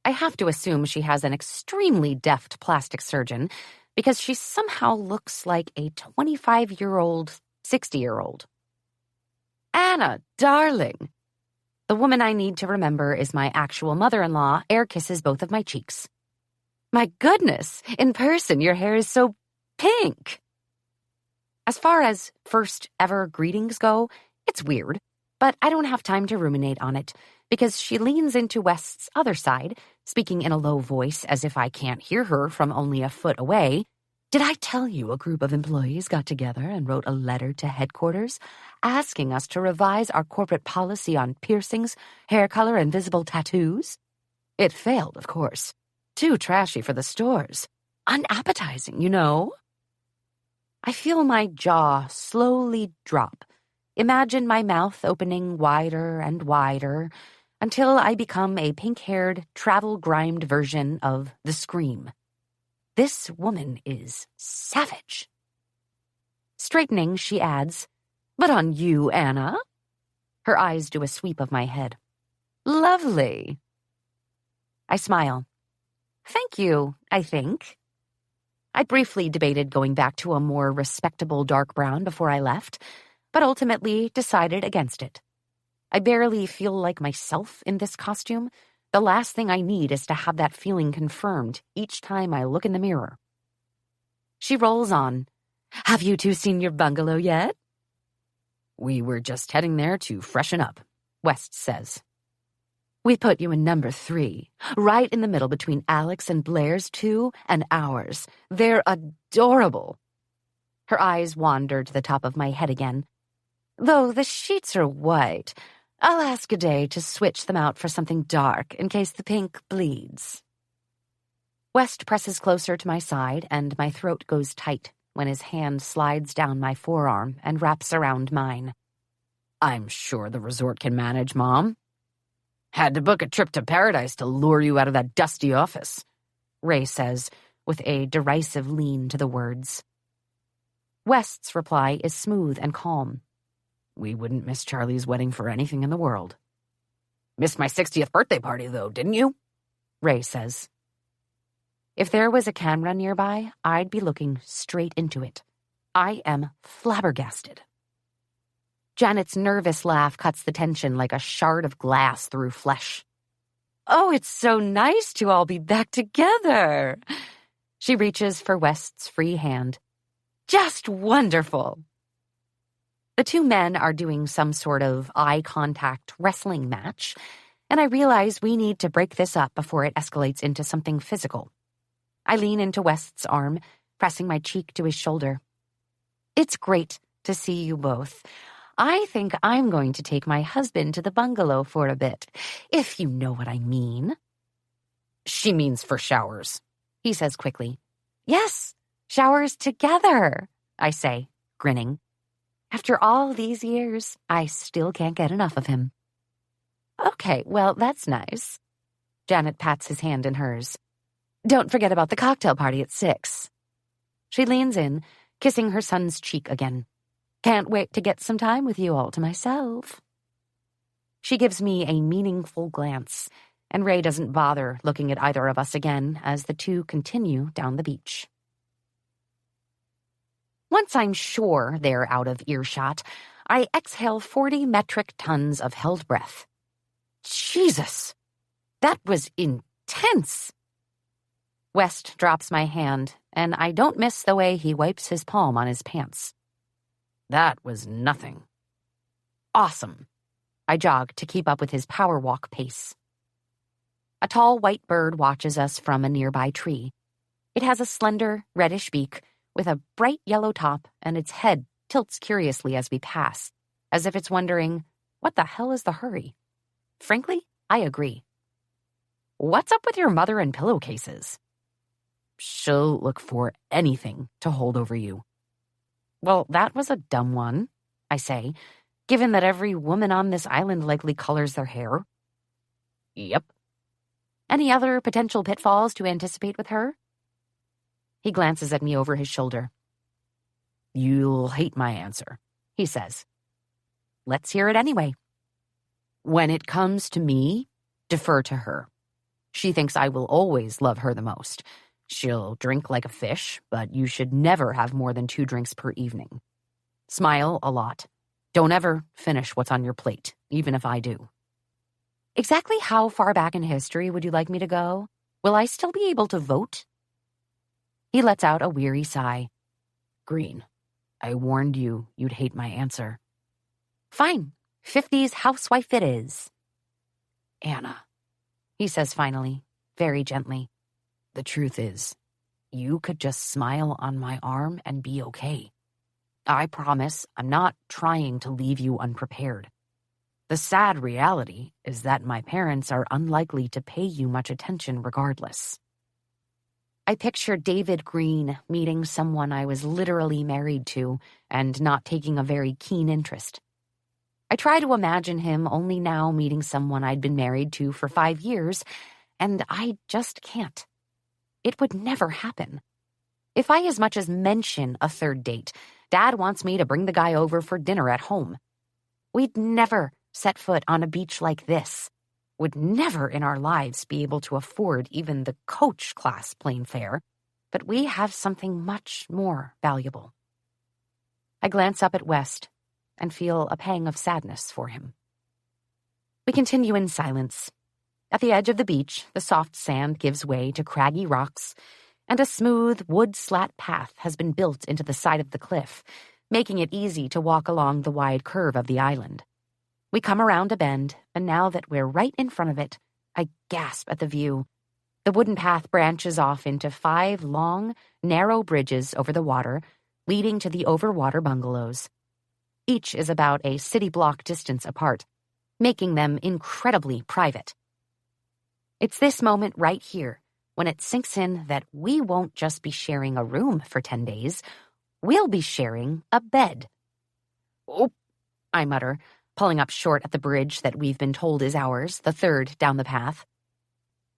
I have to assume she has an extremely deft plastic surgeon because she somehow looks like a 25-year-old, 60-year-old. "Anna, darling." The woman I need to remember is my actual mother-in-law, air kisses both of my cheeks. "My goodness, in person your hair is so pink." As far as first ever greetings go, it's weird, but I don't have time to ruminate on it because she leans into West's other side, speaking in a low voice as if I can't hear her from only a foot away. "Did I tell you a group of employees got together and wrote a letter to headquarters asking us to revise our corporate policy on piercings, hair color, and visible tattoos? It failed, of course. Too trashy for the stores. Unappetizing, you know?" I feel my jaw slowly drop. Imagine my mouth opening wider and wider until I become a pink-haired, travel-grimed version of The Scream. This woman is savage. Straightening, she adds, "But on you, Anna?" Her eyes do a sweep of my head. "Lovely." I smile. "Thank you, I think." I briefly debated going back to a more respectable dark brown before I left, but ultimately decided against it. I barely feel like myself in this costume. The last thing I need is to have that feeling confirmed each time I look in the mirror. She rolls on. "Have you two seen your bungalow yet?" "We were just heading there to freshen up," West says. "We put you in number 3, right in the middle between Alex and Blair's 2 and ours. They're adorable." Her eyes wander to the top of my head again. "Though the sheets are white, I'll ask a day to switch them out for something dark in case the pink bleeds." West presses closer to my side and my throat goes tight when his hand slides down my forearm and wraps around mine. "I'm sure the resort can manage, Mom. Had to book a trip to paradise to lure you out of that dusty office," Ray says, with a derisive lean to the words. West's reply is smooth and calm. "We wouldn't miss Charlie's wedding for anything in the world." "Missed my 60th birthday party, though, didn't you?" Ray says. If there was a camera nearby, I'd be looking straight into it. I am flabbergasted. Janet's nervous laugh cuts the tension like a shard of glass through flesh. "Oh, it's so nice to all be back together." She reaches for West's free hand. "Just wonderful." The two men are doing some sort of eye contact wrestling match, and I realize we need to break this up before it escalates into something physical. I lean into West's arm, pressing my cheek to his shoulder. "It's great to see you both. I think I'm going to take my husband to the bungalow for a bit, if you know what I mean." "She means for showers," he says quickly. "Yes, showers together," I say, grinning. After all these years, I still can't get enough of him. Okay, well, that's nice. Janet pats his hand in hers. Don't forget about the cocktail party at 6. She leans in, kissing her son's cheek again. Can't wait to get some time with you all to myself. She gives me a meaningful glance, and Ray doesn't bother looking at either of us again as the two continue down the beach. Once I'm sure they're out of earshot, I exhale 40 metric tons of held breath. Jesus! That was intense! West drops my hand, and I don't miss the way he wipes his palm on his pants. That was nothing. Awesome. I jog to keep up with his power walk pace. A tall white bird watches us from a nearby tree. It has a slender, reddish beak with a bright yellow top, and its head tilts curiously as we pass, as if it's wondering, what the hell is the hurry? Frankly, I agree. What's up with your mother and pillowcases? She'll look for anything to hold over you. Well, that was a dumb one, I say, given that every woman on this island likely colors their hair. Yep. Any other potential pitfalls to anticipate with her? He glances at me over his shoulder. You'll hate my answer, he says. Let's hear it anyway. When it comes to me, defer to her. She thinks I will always love her the most. She'll drink like a fish, but you should never have more than 2 drinks per evening. Smile a lot. Don't ever finish what's on your plate, even if I do. Exactly how far back in history would you like me to go? Will I still be able to vote? He lets out a weary sigh. Green, I warned you you'd hate my answer. Fine. 50s housewife it is. Anna, he says finally, very gently. The truth is, you could just smile on my arm and be okay. I promise I'm not trying to leave you unprepared. The sad reality is that my parents are unlikely to pay you much attention regardless. I picture David Green meeting someone I was literally married to and not taking a very keen interest. I try to imagine him only now meeting someone I'd been married to for 5 years, and I just can't. It would never happen. If I as much as mention a 3rd date, Dad wants me to bring the guy over for dinner at home. We'd never set foot on a beach like this. Would never in our lives be able to afford even the coach class plane fare, but we have something much more valuable. I glance up at West and feel a pang of sadness for him. We continue in silence. At the edge of the beach, the soft sand gives way to craggy rocks, and a smooth wood slat path has been built into the side of the cliff, making it easy to walk along the wide curve of the island. We come around a bend, and now that we're right in front of it, I gasp at the view. The wooden path branches off into 5 long, narrow bridges over the water, leading to the overwater bungalows. Each is about a city block distance apart, making them incredibly private. It's this moment right here when it sinks in that we won't just be sharing a room for 10 days, we'll be sharing a bed. Oh, I mutter, pulling up short at the bridge that we've been told is ours, the 3rd down the path.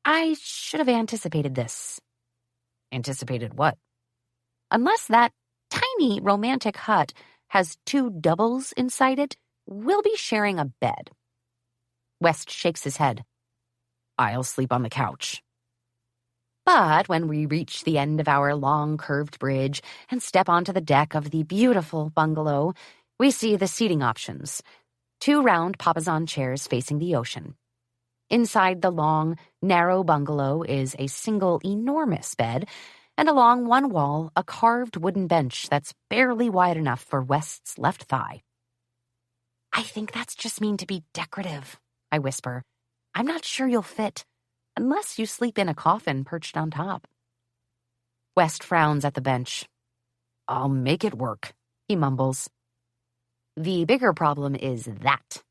I should have anticipated this. Anticipated what? Unless that tiny romantic hut has 2 doubles inside it, we'll be sharing a bed. West shakes his head. I'll sleep on the couch. But when we reach the end of our long curved bridge and step onto the deck of the beautiful bungalow, we see the seating options. 2 round papasan chairs facing the ocean. Inside the long, narrow bungalow is a single enormous bed, and along one wall, a carved wooden bench that's barely wide enough for West's left thigh. I think that's just mean to be decorative, I whisper. I'm not sure you'll fit, unless you sleep in a coffin perched on top. West frowns at the bench. I'll make it work, he mumbles. The bigger problem is that.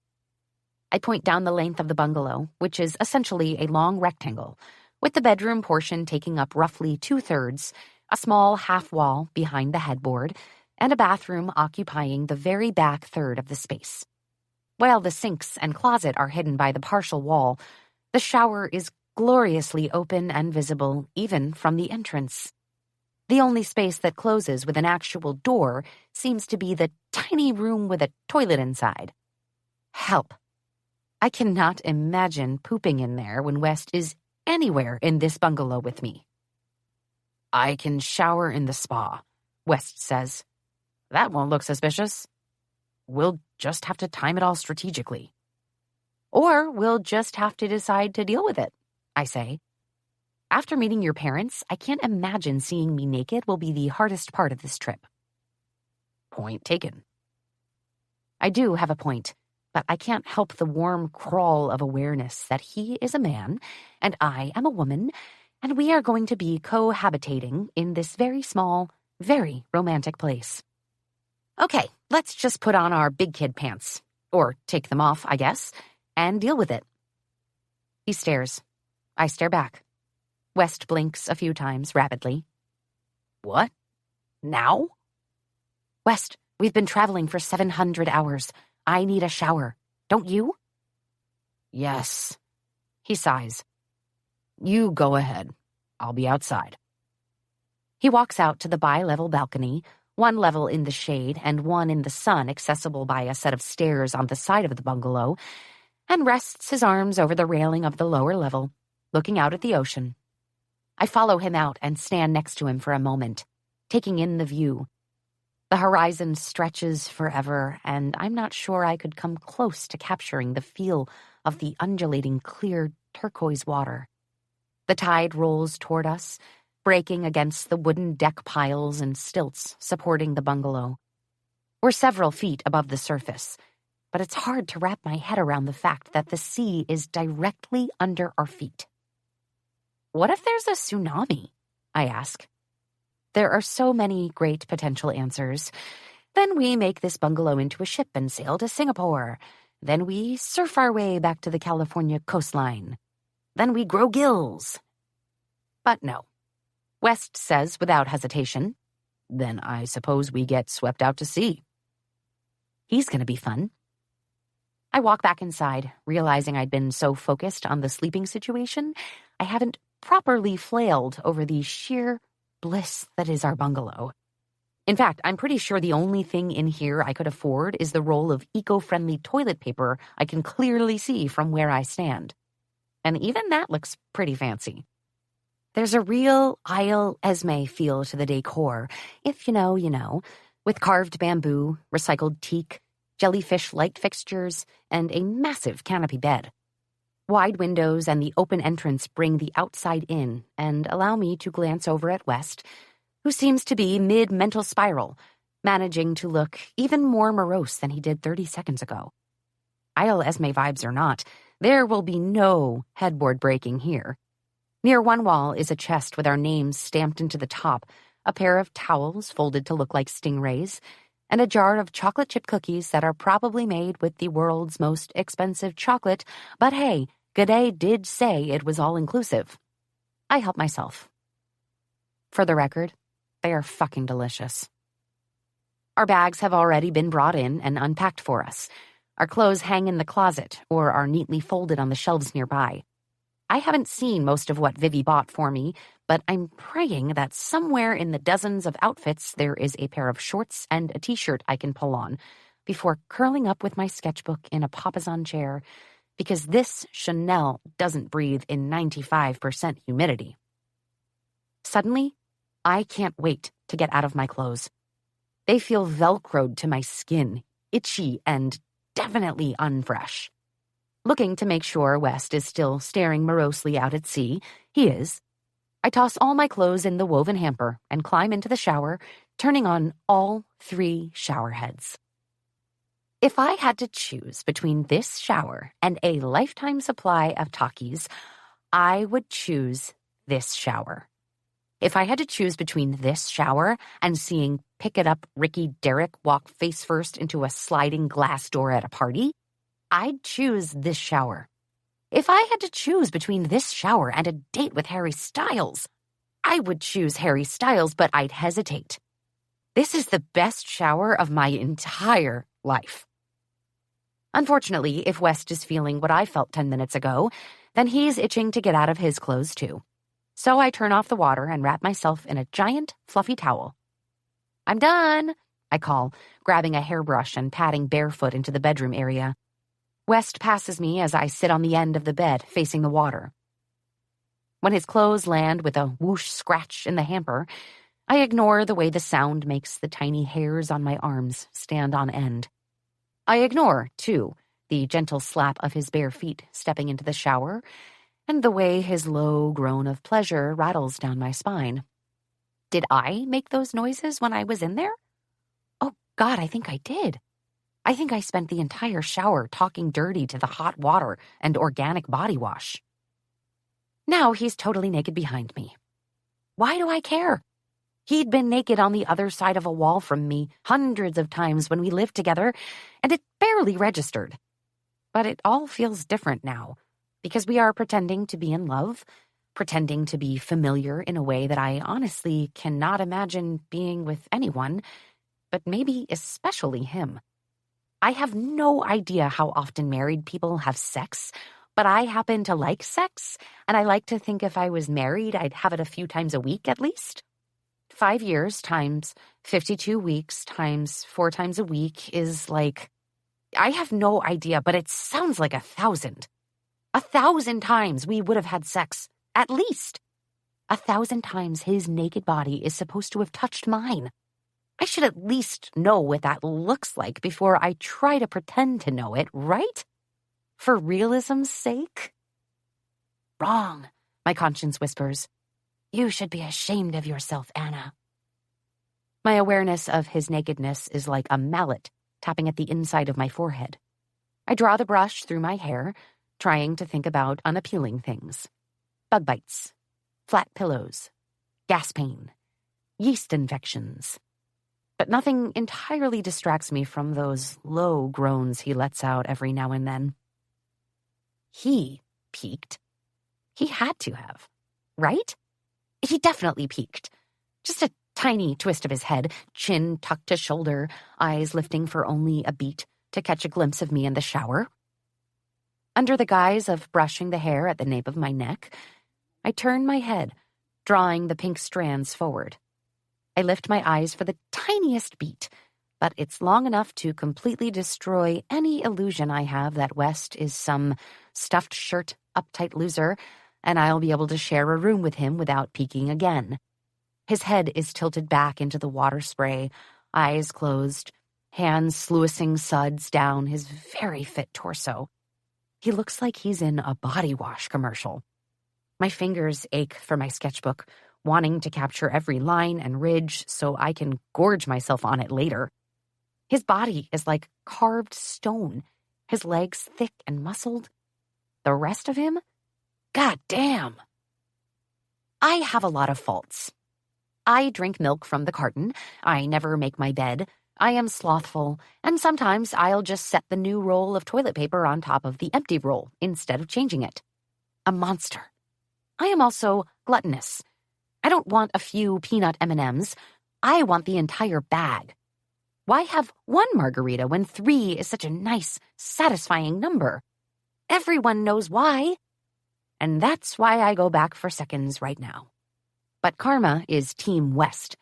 I point down the length of the bungalow, which is essentially a long rectangle, with the bedroom portion taking up roughly 2/3, a small half wall behind the headboard, and a bathroom occupying the very back third of the space. While the sinks and closet are hidden by the partial wall, the shower is gloriously open and visible even from the entrance. The only space that closes with an actual door seems to be the tiny room with a toilet inside. Help. I cannot imagine pooping in there when West is anywhere in this bungalow with me. I can shower in the spa, West says. That won't look suspicious. We'll just have to time it all strategically. Or we'll just have to decide to deal with it, I say. After meeting your parents, I can't imagine seeing me naked will be the hardest part of this trip. Point taken. I do have a point, but I can't help the warm crawl of awareness that he is a man and I am a woman, and we are going to be cohabitating in this very small, very romantic place. Okay, let's just put on our big kid pants, or take them off, I guess, and deal with it. He stares. I stare back. West blinks a few times rapidly. What? Now? West, we've been traveling for 700 hours. I need a shower. Don't you? Yes. He sighs. You go ahead. I'll be outside. He walks out to the bi-level balcony, one level in the shade and one in the sun accessible by a set of stairs on the side of the bungalow, and rests his arms over the railing of the lower level, looking out at the ocean. I follow him out and stand next to him for a moment, taking in the view. The horizon stretches forever, and I'm not sure I could come close to capturing the feel of the undulating clear turquoise water. The tide rolls toward us, breaking against the wooden deck piles and stilts supporting the bungalow. We're several feet above the surface, but it's hard to wrap my head around the fact that the sea is directly under our feet. What if there's a tsunami? I ask. There are so many great potential answers. Then we make this bungalow into a ship and sail to Singapore. Then we surf our way back to the California coastline. Then we grow gills. But no. West says without hesitation, then I suppose we get swept out to sea. He's going to be fun. I walk back inside, realizing I'd been so focused on the sleeping situation, I haven't properly flailed over the sheer bliss that is our bungalow. In fact, I'm pretty sure the only thing in here I could afford is the roll of eco-friendly toilet paper I can clearly see from where I stand. And even that looks pretty fancy. There's a real Isle Esme feel to the decor, if you know, with carved bamboo, recycled teak, jellyfish light fixtures, and a massive canopy bed. Wide windows and the open entrance bring the outside in and allow me to glance over at West, who seems to be mid-mental spiral, managing to look even more morose than he did 30 seconds ago. Isle Esme vibes or not, there will be no headboard breaking here. Near one wall is a chest with our names stamped into the top, a pair of towels folded to look like stingrays, and a jar of chocolate chip cookies that are probably made with the world's most expensive chocolate, but hey, G'day did say it was all-inclusive. I help myself. For the record, they are fucking delicious. Our bags have already been brought in and unpacked for us. Our clothes hang in the closet or are neatly folded on the shelves nearby. I haven't seen most of what Vivi bought for me, but I'm praying that somewhere in the dozens of outfits there is a pair of shorts and a t-shirt I can pull on before curling up with my sketchbook in a papasan chair, because this Chanel doesn't breathe in 95% humidity. Suddenly, I can't wait to get out of my clothes. They feel velcroed to my skin, itchy and definitely unfresh. Looking to make sure West is still staring morosely out at sea, he is. I toss all my clothes in the woven hamper and climb into the shower, turning on all 3 shower heads. If I had to choose between this shower and a lifetime supply of Takis, I would choose this shower. If I had to choose between this shower and seeing pick-it-up Ricky Derrick walk face-first into a sliding glass door at a party, I'd choose this shower. If I had to choose between this shower and a date with Harry Styles, I would choose Harry Styles, but I'd hesitate. This is the best shower of my entire life. Unfortunately, if West is feeling what I felt 10 minutes ago, then he's itching to get out of his clothes too. So I turn off the water and wrap myself in a giant, fluffy towel. "I'm done," I call, grabbing a hairbrush and padding barefoot into the bedroom area. West passes me as I sit on the end of the bed, facing the water. When his clothes land with a whoosh scratch in the hamper, I ignore the way the sound makes the tiny hairs on my arms stand on end. I ignore, too, the gentle slap of his bare feet stepping into the shower, and the way his low groan of pleasure rattles down my spine. Did I make those noises when I was in there? Oh, God, I think I did. I think I spent the entire shower talking dirty to the hot water and organic body wash. Now he's totally naked behind me. Why do I care? He'd been naked on the other side of a wall from me hundreds of times when we lived together, and it barely registered. But it all feels different now, because we are pretending to be in love, pretending to be familiar in a way that I honestly cannot imagine being with anyone, but maybe especially him. I have no idea how often married people have sex, but I happen to like sex, and I like to think if I was married, I'd have it a few times a week at least. 5 years times 52 weeks times 4 times a week is like, I have no idea, but it sounds like 1,000. 1,000 times we would have had sex, at least. 1,000 times his naked body is supposed to have touched mine. I should at least know what that looks like before I try to pretend to know it, right? For realism's sake? Wrong, my conscience whispers. You should be ashamed of yourself, Anna. My awareness of his nakedness is like a mallet tapping at the inside of my forehead. I draw the brush through my hair, trying to think about unappealing things. Bug bites, flat pillows, gas pain, yeast infections. But nothing entirely distracts me from those low groans he lets out every now and then. He peaked. He had to have, right? He definitely peaked. Just a tiny twist of his head, chin tucked to shoulder, eyes lifting for only a beat to catch a glimpse of me in the shower. Under the guise of brushing the hair at the nape of my neck, I turn my head, drawing the pink strands forward. I lift my eyes for the tiniest beat, but it's long enough to completely destroy any illusion I have that West is some stuffed shirt, uptight loser, and I'll be able to share a room with him without peeking again. His head is tilted back into the water spray, eyes closed, hands sluicing suds down his very fit torso. He looks like he's in a body wash commercial. My fingers ache for my sketchbook, wanting to capture every line and ridge so I can gorge myself on it later. His body is like carved stone, his legs thick and muscled. The rest of him? God damn! I have a lot of faults. I drink milk from the carton, I never make my bed, I am slothful, and sometimes I'll just set the new roll of toilet paper on top of the empty roll instead of changing it. A monster. I am also gluttonous. I don't want a few peanut M&Ms. I want the entire bag. Why have 1 margarita when 3 is such a nice, satisfying number? Everyone knows why. And that's why I go back for seconds right now. But karma is Team West.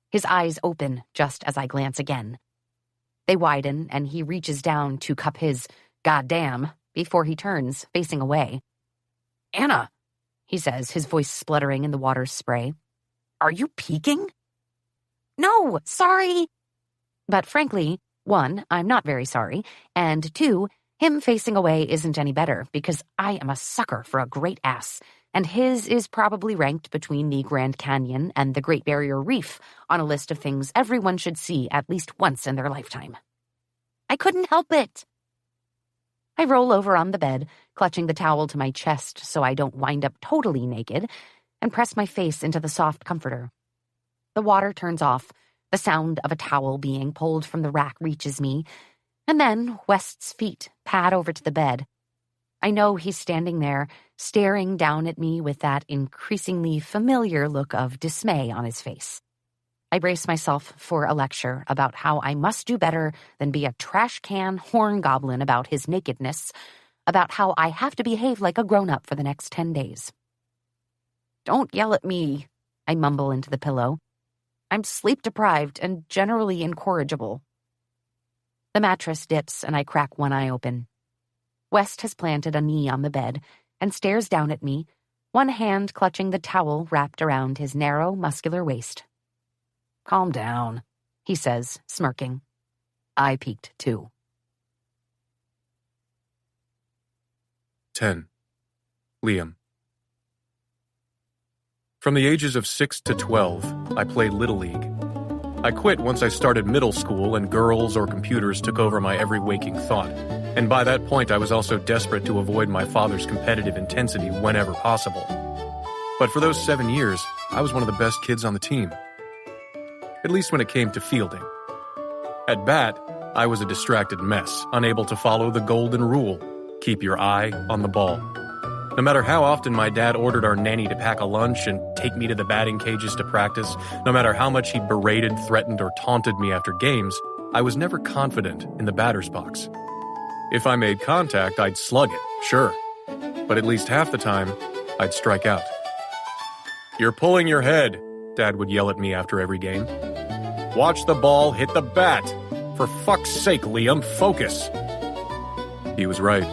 His eyes open just as I glance again. They widen, and he reaches down to cup his goddamn before he turns, facing away. Anna, he says, his voice spluttering in the water's spray. Are you peeking? No, sorry. But frankly, 1, I'm not very sorry, and 2, him facing away isn't any better because I am a sucker for a great ass, and his is probably ranked between the Grand Canyon and the Great Barrier Reef on a list of things everyone should see at least once in their lifetime. I couldn't help it. I roll over on the bed, clutching the towel to my chest so I don't wind up totally naked, and press my face into the soft comforter. The water turns off, the sound of a towel being pulled from the rack reaches me, and then West's feet pad over to the bed. I know he's standing there, staring down at me with that increasingly familiar look of dismay on his face. I brace myself for a lecture about how I must do better than be a trash can horn goblin about his nakedness, about how I have to behave like a grown-up for the next 10 days. "Don't yell at me," I mumble into the pillow. "I'm sleep-deprived and generally incorrigible." The mattress dips and I crack one eye open. West has planted a knee on the bed and stares down at me, one hand clutching the towel wrapped around his narrow, muscular waist. "Calm down," he says, smirking. I peeked too. 10. Liam. From the ages of 6 to 12, I played Little League. I quit once I started middle school and girls or computers took over my every waking thought, and by that point I was also desperate to avoid my father's competitive intensity whenever possible. But for those 7 years, I was one of the best kids on the team. At least when it came to fielding. At bat, I was a distracted mess, unable to follow the golden rule: keep your eye on the ball. No matter how often my dad ordered our nanny to pack a lunch and take me to the batting cages to practice, no matter how much he berated, threatened, or taunted me after games, I was never confident in the batter's box. If I made contact, I'd slug it, sure. But at least half the time, I'd strike out. "You're pulling your head," Dad would yell at me after every game. "Watch the ball hit the bat. For fuck's sake, Liam, focus." He was right.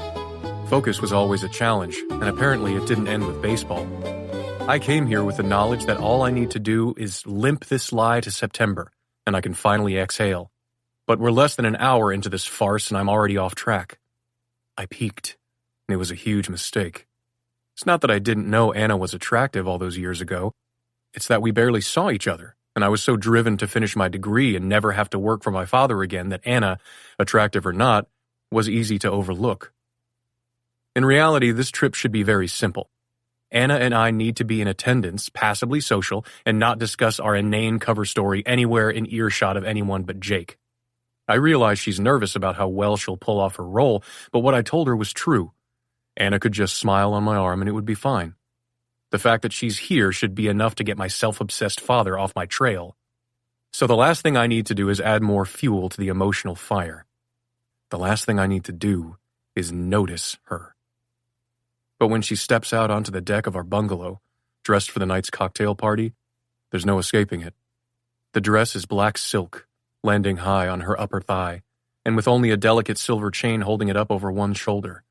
Focus was always a challenge, and apparently it didn't end with baseball. I came here with the knowledge that all I need to do is limp this lie to September, and I can finally exhale. But we're less than an hour into this farce, and I'm already off track. I peaked, and it was a huge mistake. It's not that I didn't know Anna was attractive all those years ago. It's that we barely saw each other, and I was so driven to finish my degree and never have to work for my father again that Anna, attractive or not, was easy to overlook. In reality, this trip should be very simple. Anna and I need to be in attendance, passively social, and not discuss our inane cover story anywhere in earshot of anyone but Jake. I realize she's nervous about how well she'll pull off her role, but what I told her was true. Anna could just smile on my arm and it would be fine. The fact that she's here should be enough to get my self-obsessed father off my trail. So the last thing I need to do is add more fuel to the emotional fire. The last thing I need to do is notice her. But when she steps out onto the deck of our bungalow, dressed for the night's cocktail party, there's no escaping it. The dress is black silk, landing high on her upper thigh, and with only a delicate silver chain holding it up over one shoulder.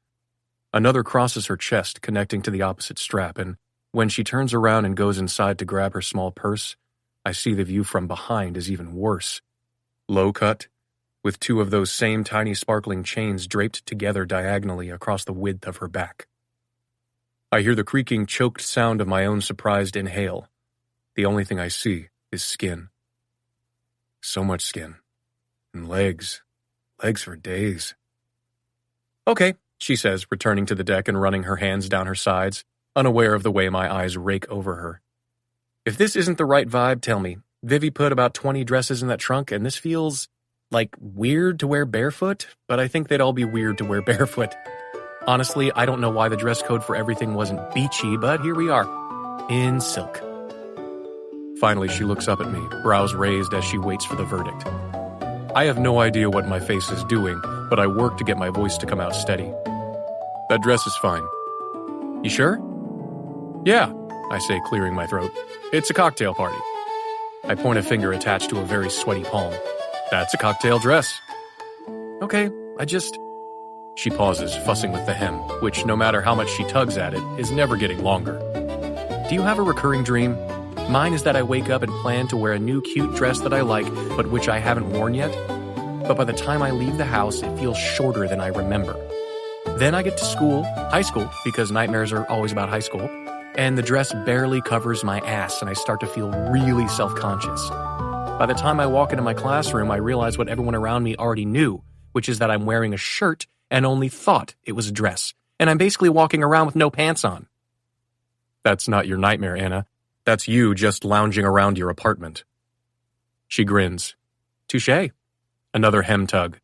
Another crosses her chest, connecting to the opposite strap, and when she turns around and goes inside to grab her small purse, I see the view from behind is even worse. Low cut, with two of those same tiny sparkling chains draped together diagonally across the width of her back. I hear the creaking, choked sound of my own surprised inhale. The only thing I see is skin. So much skin. And legs. Legs for days. "Okay," she says, returning to the deck and running her hands down her sides, unaware of the way my eyes rake over her. "If this isn't the right vibe, tell me. Vivi put about 20 dresses in that trunk, and this feels, like, weird to wear barefoot, but I think they'd all be weird to wear barefoot. Honestly, I don't know why the dress code for everything wasn't beachy, but here we are. In silk." Finally, she looks up at me, brows raised as she waits for the verdict. I have no idea what my face is doing, but I work to get my voice to come out steady. "That dress is fine." "You sure?" "Yeah," I say, clearing my throat. "It's a cocktail party." I point a finger attached to a very sweaty palm. "That's a cocktail dress." "Okay, She pauses, fussing with the hem, which, no matter how much she tugs at it, is never getting longer. "Do you have a recurring dream? Mine is that I wake up and plan to wear a new cute dress that I like, but which I haven't worn yet. But by the time I leave the house, it feels shorter than I remember. Then I get to school, high school, because nightmares are always about high school, and the dress barely covers my ass and I start to feel really self-conscious. By the time I walk into my classroom, I realize what everyone around me already knew, which is that I'm wearing a shirt and only thought it was a dress, and I'm basically walking around with no pants on." "That's not your nightmare, Anna. That's you just lounging around your apartment." She grins. "Touché." Another hem tug.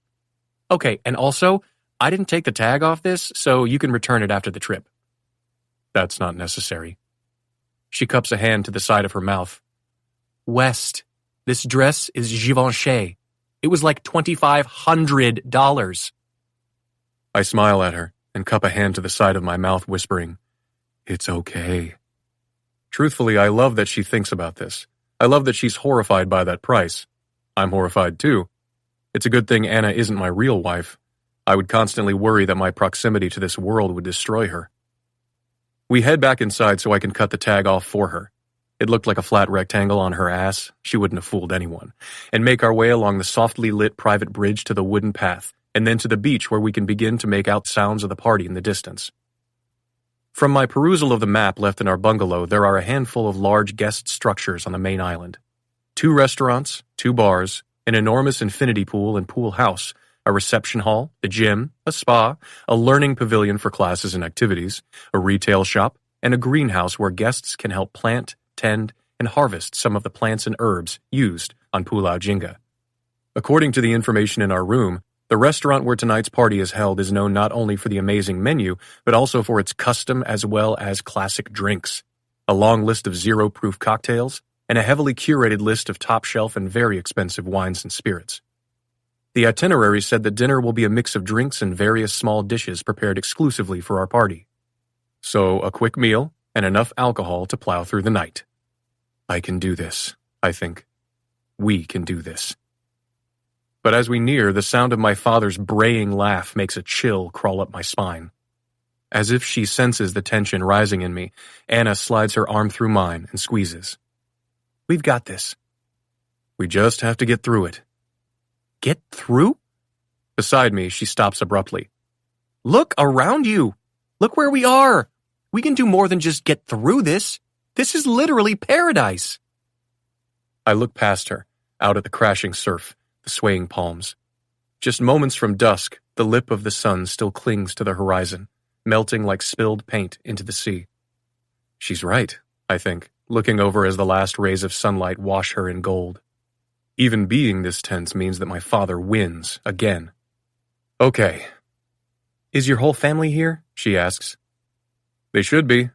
"Okay, and also, I didn't take the tag off this, so you can return it after the trip." "That's not necessary." She cups a hand to the side of her mouth. "West, This dress is Givenchy. It was like $2,500. I smile at her and cup a hand to the side of my mouth, whispering, "It's okay." Truthfully, I love that she thinks about this. I love that she's horrified by that price. I'm horrified too. It's a good thing Anna isn't my real wife. I would constantly worry that my proximity to this world would destroy her. We head back inside so I can cut the tag off for her. It looked like a flat rectangle on her ass, she wouldn't have fooled anyone, and make our way along the softly lit private bridge to the wooden path, and then to the beach where we can begin to make out sounds of the party in the distance. From my perusal of the map left in our bungalow, there are a handful of large guest structures on the main island. 2 restaurants, 2 bars, an enormous infinity pool and pool house, a reception hall, a gym, a spa, a learning pavilion for classes and activities, a retail shop, and a greenhouse where guests can help plant, tend, and harvest some of the plants and herbs used on Pulau Jingga. According to the information in our room, the restaurant where tonight's party is held is known not only for the amazing menu, but also for its custom as well as classic drinks, a long list of zero-proof cocktails, and a heavily curated list of top-shelf and very expensive wines and spirits. The itinerary said that dinner will be a mix of drinks and various small dishes prepared exclusively for our party. So, a quick meal and enough alcohol to plow through the night. I can do this, I think. We can do this. But as we near, the sound of my father's braying laugh makes a chill crawl up my spine. As if she senses the tension rising in me, Anna slides her arm through mine and squeezes. We've got this. We just have to get through it. Get through? Beside me, she stops abruptly. Look around you. Look where we are. We can do more than just get through this. This is literally paradise. I look past her, out at the crashing surf, the swaying palms. Just moments from dusk, the lip of the sun still clings to the horizon, melting like spilled paint into the sea. She's right, I think, looking over as the last rays of sunlight wash her in gold. Even being this tense means that my father wins again. Okay. Is your whole family here? She asks. They should be.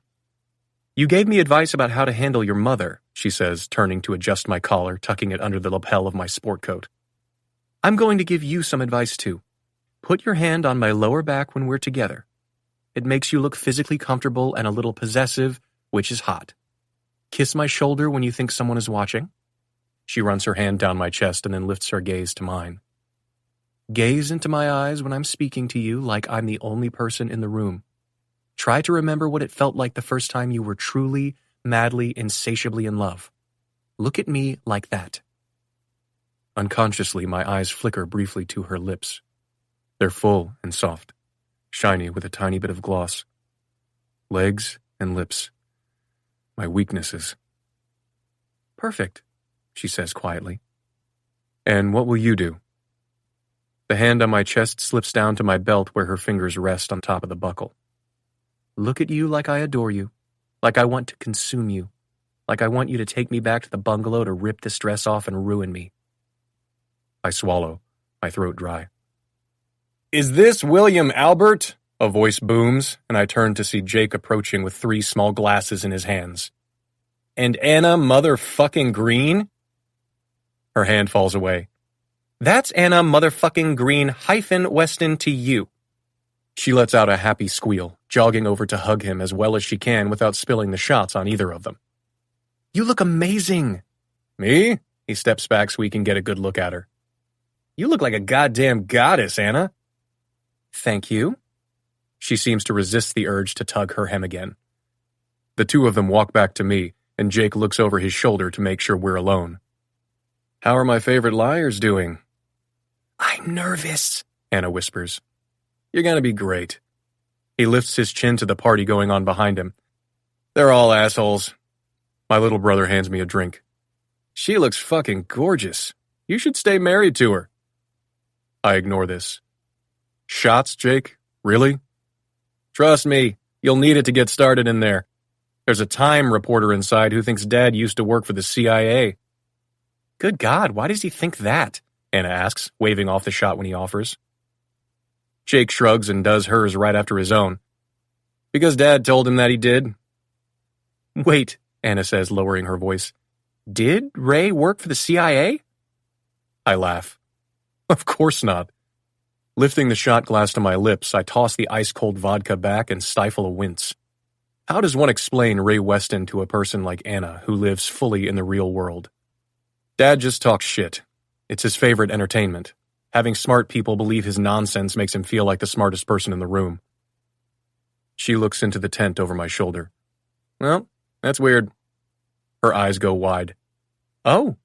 You gave me advice about how to handle your mother, she says, turning to adjust my collar, tucking it under the lapel of my sport coat. I'm going to give you some advice too. Put your hand on my lower back when we're together. It makes you look physically comfortable and a little possessive, which is hot. Kiss my shoulder when you think someone is watching. She runs her hand down my chest and then lifts her gaze to mine. Gaze into my eyes when I'm speaking to you like I'm the only person in the room. Try to remember what it felt like the first time you were truly, madly, insatiably in love. Look at me like that. Unconsciously, my eyes flicker briefly to her lips. They're full and soft, shiny with a tiny bit of gloss. Legs and lips. My weaknesses. Perfect, she says quietly. And what will you do? The hand on my chest slips down to my belt where her fingers rest on top of the buckle. Look at you like I adore you, like I want to consume you, like I want you to take me back to the bungalow to rip this dress off and ruin me. I swallow, my throat dry. Is this William Albert? A voice booms, and I turn to see Jake approaching with 3 small glasses in his hands. And Anna motherfucking Green? Her hand falls away. That's Anna motherfucking Green - Weston to you. She lets out a happy squeal, jogging over to hug him as well as she can without spilling the shots on either of them. You look amazing. Me? He steps back so we can get a good look at her. You look like a goddamn goddess, Anna. Thank you. She seems to resist the urge to tug her hem again. The 2 of them walk back to me, and Jake looks over his shoulder to make sure we're alone. How are my favorite liars doing? I'm nervous, Anna whispers. You're gonna be great. He lifts his chin to the party going on behind him. They're all assholes. My little brother hands me a drink. She looks fucking gorgeous. You should stay married to her. I ignore this. Shots, Jake? Really? Trust me, you'll need it to get started in there. There's a Time reporter inside who thinks Dad used to work for the CIA. Good God, why does he think that? Anna asks, waving off the shot when he offers. Jake shrugs and does hers right after his own. Because Dad told him that he did. Wait, Anna says, lowering her voice. Did Ray work for the CIA? I laugh. Of course not. Lifting the shot glass to my lips, I toss the ice-cold vodka back and stifle a wince. How does one explain Ray Weston to a person like Anna, who lives fully in the real world? Dad just talks shit. It's his favorite entertainment. Having smart people believe his nonsense makes him feel like the smartest person in the room. She looks into the tent over my shoulder. Well, that's weird. Her eyes go wide. Oh,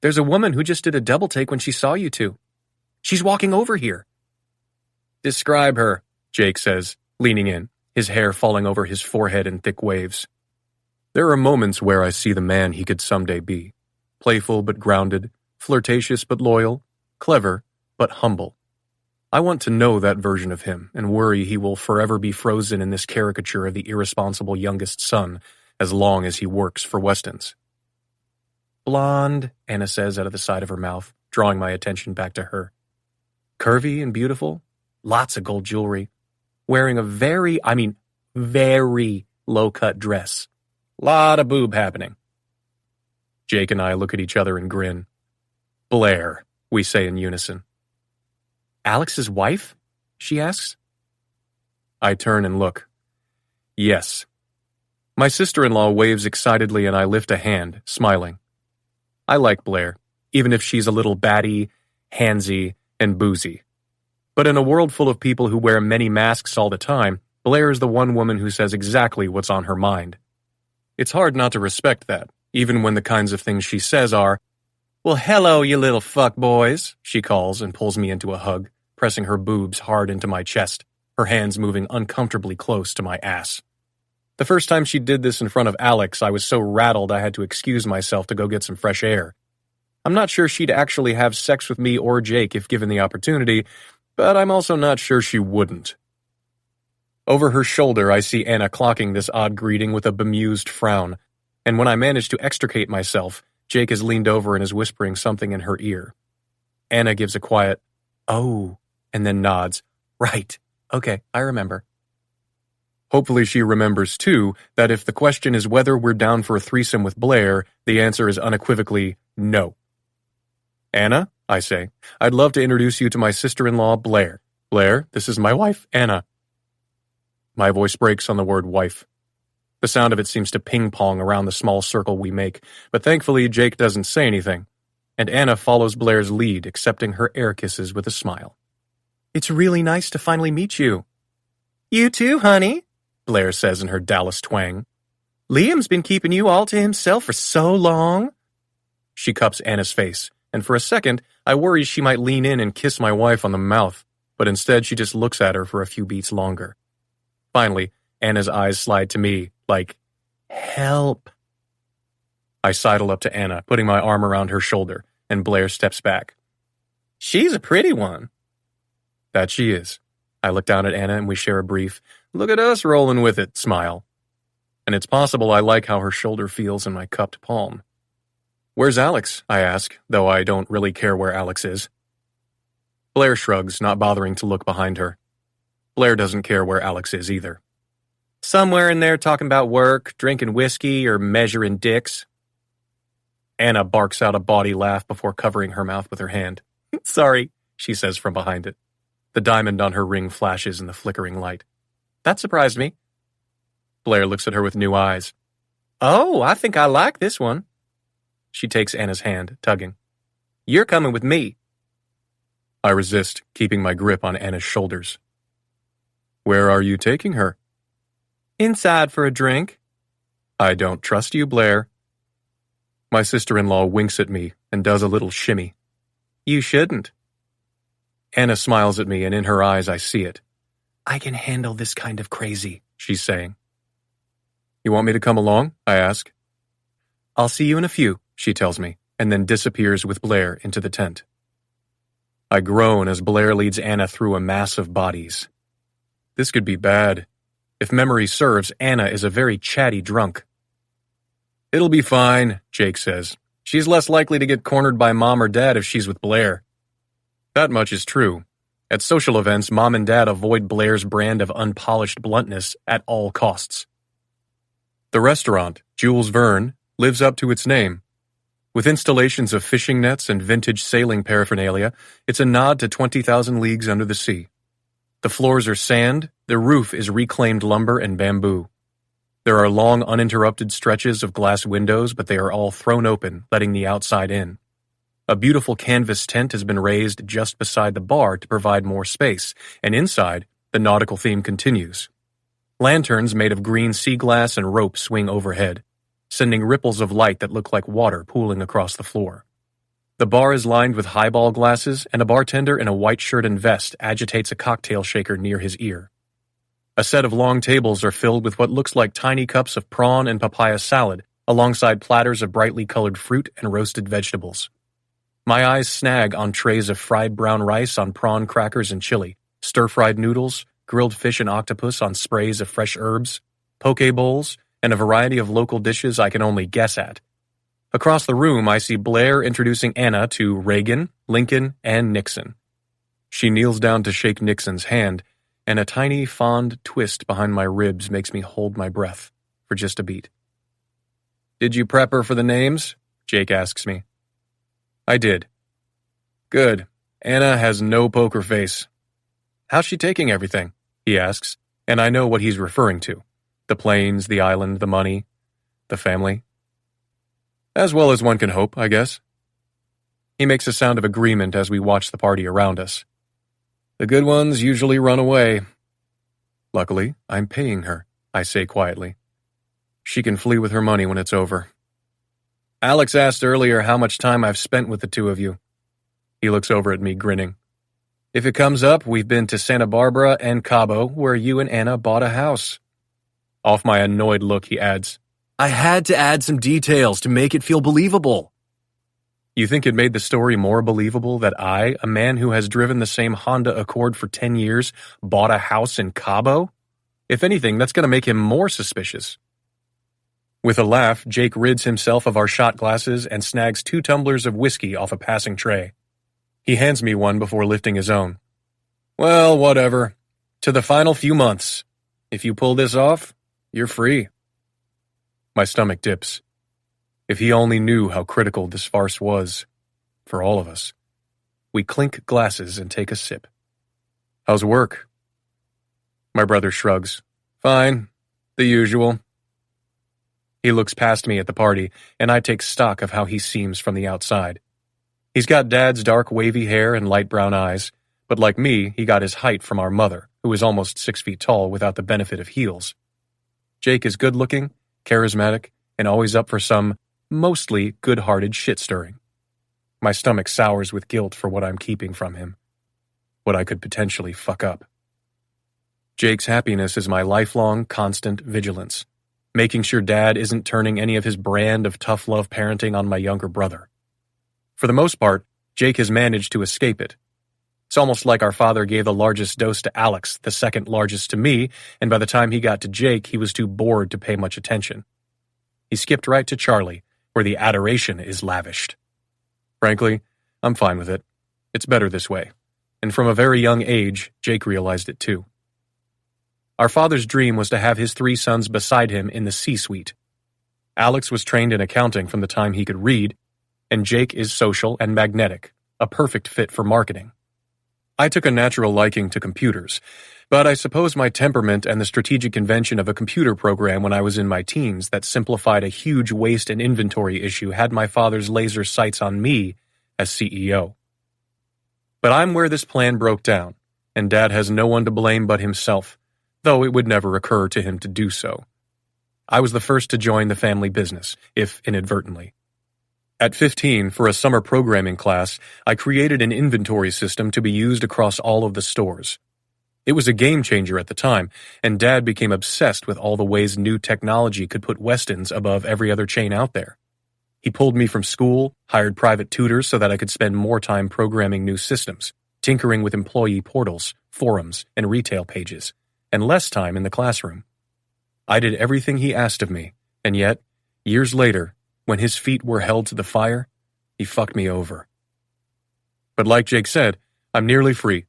there's a woman who just did a double take when she saw you two. She's walking over here. Describe her, Jake says, leaning in, his hair falling over his forehead in thick waves. There are moments where I see the man he could someday be. Playful but grounded, flirtatious but loyal, clever but humble. I want to know that version of him and worry he will forever be frozen in this caricature of the irresponsible youngest son as long as he works for Weston's. Blonde, Anna says out of the side of her mouth, drawing my attention back to her. Curvy and beautiful, lots of gold jewelry, wearing a very low-cut dress. Lot of boob happening. Jake and I look at each other and grin. Blair, we say in unison. Alex's wife? She asks. I turn and look. Yes. My sister-in-law waves excitedly and I lift a hand, smiling. I like Blair, even if she's a little batty, handsy, and boozy. But in a world full of people who wear many masks all the time, Blair is the one woman who says exactly what's on her mind. It's hard not to respect that, even when the kinds of things she says are, well, hello, you little fuckboys, she calls and pulls me into a hug, pressing her boobs hard into my chest, her hands moving uncomfortably close to my ass. The first time she did this in front of Alex, I was so rattled I had to excuse myself to go get some fresh air. I'm not sure she'd actually have sex with me or Jake if given the opportunity, but I'm also not sure she wouldn't. Over her shoulder, I see Anna clocking this odd greeting with a bemused frown, and when I manage to extricate myself, Jake has leaned over and is whispering something in her ear. Anna gives a quiet, oh, and then nods. Right, okay, I remember. Hopefully she remembers, too, that if the question is whether we're down for a threesome with Blair, the answer is unequivocally no. Anna, I say, I'd love to introduce you to my sister-in-law, Blair. Blair, this is my wife, Anna. My voice breaks on the word wife. The sound of it seems to ping-pong around the small circle we make, but thankfully Jake doesn't say anything, and Anna follows Blair's lead, accepting her air kisses with a smile. It's really nice to finally meet you. You too, honey, Blair says in her Dallas twang. Liam's been keeping you all to himself for so long. She cups Anna's face, and for a second, I worry she might lean in and kiss my wife on the mouth, but instead she just looks at her for a few beats longer. Finally, Anna's eyes slide to me, like, help. I sidle up to Anna, putting my arm around her shoulder, and Blair steps back. She's a pretty one. That she is. I look down at Anna and we share a brief, look at us rolling with it, smile. And it's possible I like how her shoulder feels in my cupped palm. Where's Alex? I ask, though I don't really care where Alex is. Blair shrugs, not bothering to look behind her. Blair doesn't care where Alex is either. Somewhere in there talking about work, drinking whiskey, or measuring dicks. Anna barks out a bawdy laugh before covering her mouth with her hand. Sorry, she says from behind it. The diamond on her ring flashes in the flickering light. That surprised me. Blair looks at her with new eyes. Oh, I think I like this one. She takes Anna's hand, tugging. You're coming with me. I resist, keeping my grip on Anna's shoulders. Where are you taking her? Inside for a drink. I don't trust you, Blair. My sister-in-law winks at me and does a little shimmy. You shouldn't. Anna smiles at me, and in her eyes I see it. I can handle this kind of crazy, she's saying. You want me to come along? I ask. I'll see you in a few, she tells me, and then disappears with Blair into the tent. I groan as Blair leads Anna through a mass of bodies. This could be bad. If memory serves, Anna is a very chatty drunk. It'll be fine, Jake says. She's less likely to get cornered by mom or dad if she's with Blair. That much is true. At social events, mom and dad avoid Blair's brand of unpolished bluntness at all costs. The restaurant, Jules Verne, lives up to its name. With installations of fishing nets and vintage sailing paraphernalia, it's a nod to 20,000 Leagues Under the Sea. The floors are sand, the roof is reclaimed lumber and bamboo. There are long uninterrupted stretches of glass windows, but they are all thrown open, letting the outside in. A beautiful canvas tent has been raised just beside the bar to provide more space, and inside, the nautical theme continues. Lanterns made of green sea glass and rope swing overhead, sending ripples of light that look like water pooling across the floor. The bar is lined with highball glasses, and a bartender in a white shirt and vest agitates a cocktail shaker near his ear. A set of long tables are filled with what looks like tiny cups of prawn and papaya salad, alongside platters of brightly colored fruit and roasted vegetables. My eyes snag on trays of fried brown rice on prawn crackers and chili, stir-fried noodles, grilled fish and octopus on sprays of fresh herbs, poke bowls, and a variety of local dishes I can only guess at. Across the room, I see Blair introducing Anna to Reagan, Lincoln, and Nixon. She kneels down to shake Nixon's hand, and a tiny, fond twist behind my ribs makes me hold my breath for just a beat. "Did you prep her for the names?" Jake asks me. I did. "Good. Anna has no poker face." "How's she taking everything?" he asks, and I know what he's referring to. The planes, the island, the money, the family. As well as one can hope, I guess. He makes a sound of agreement as we watch the party around us. "The good ones usually run away." "Luckily, I'm paying her," I say quietly. "She can flee with her money when it's over." "Alex asked earlier how much time I've spent with the two of you." He looks over at me, grinning. "If it comes up, we've been to Santa Barbara and Cabo, where you and Anna bought a house." Off my annoyed look, he adds, "I had to add some details to make it feel believable." You think it made the story more believable that I, a man who has driven the same Honda Accord for 10 years, bought a house in Cabo? If anything, that's going to make him more suspicious. With a laugh, Jake rids himself of our shot glasses and snags 2 tumblers of whiskey off a passing tray. He hands me one before lifting his own. "Well, whatever. To the final few months. If you pull this off, you're free." My stomach dips. If he only knew how critical this farce was, for all of us. We clink glasses and take a sip. "How's work?" My brother shrugs. "Fine. The usual." He looks past me at the party, and I take stock of how he seems from the outside. He's got Dad's dark wavy hair and light brown eyes, but like me, he got his height from our mother, who is almost 6 feet tall without the benefit of heels. Jake is good-looking, charismatic, and always up for some, mostly good-hearted shit-stirring. My stomach sours with guilt for what I'm keeping from him. What I could potentially fuck up. Jake's happiness is my lifelong, constant vigilance, making sure Dad isn't turning any of his brand of tough love parenting on my younger brother. For the most part, Jake has managed to escape it. It's almost like our father gave the largest dose to Alex, the second largest to me, and by the time he got to Jake, he was too bored to pay much attention. He skipped right to Charlie, where the adoration is lavished. Frankly, I'm fine with it. It's better this way. And from a very young age, Jake realized it too. Our father's dream was to have his 3 sons beside him in the C-suite. Alex was trained in accounting from the time he could read, and Jake is social and magnetic, a perfect fit for marketing. I took a natural liking to computers, but I suppose my temperament and the strategic invention of a computer program when I was in my teens that simplified a huge waste and inventory issue had my father's laser sights on me as CEO. But I'm where this plan broke down, and Dad has no one to blame but himself, though it would never occur to him to do so. I was the first to join the family business, if inadvertently. At 15, for a summer programming class, I created an inventory system to be used across all of the stores. It was a game changer at the time, and Dad became obsessed with all the ways new technology could put Weston's above every other chain out there. He pulled me from school, hired private tutors so that I could spend more time programming new systems, tinkering with employee portals, forums, and retail pages, and less time in the classroom. I did everything he asked of me, and yet, years later, when his feet were held to the fire, he fucked me over. But like Jake said, I'm nearly free.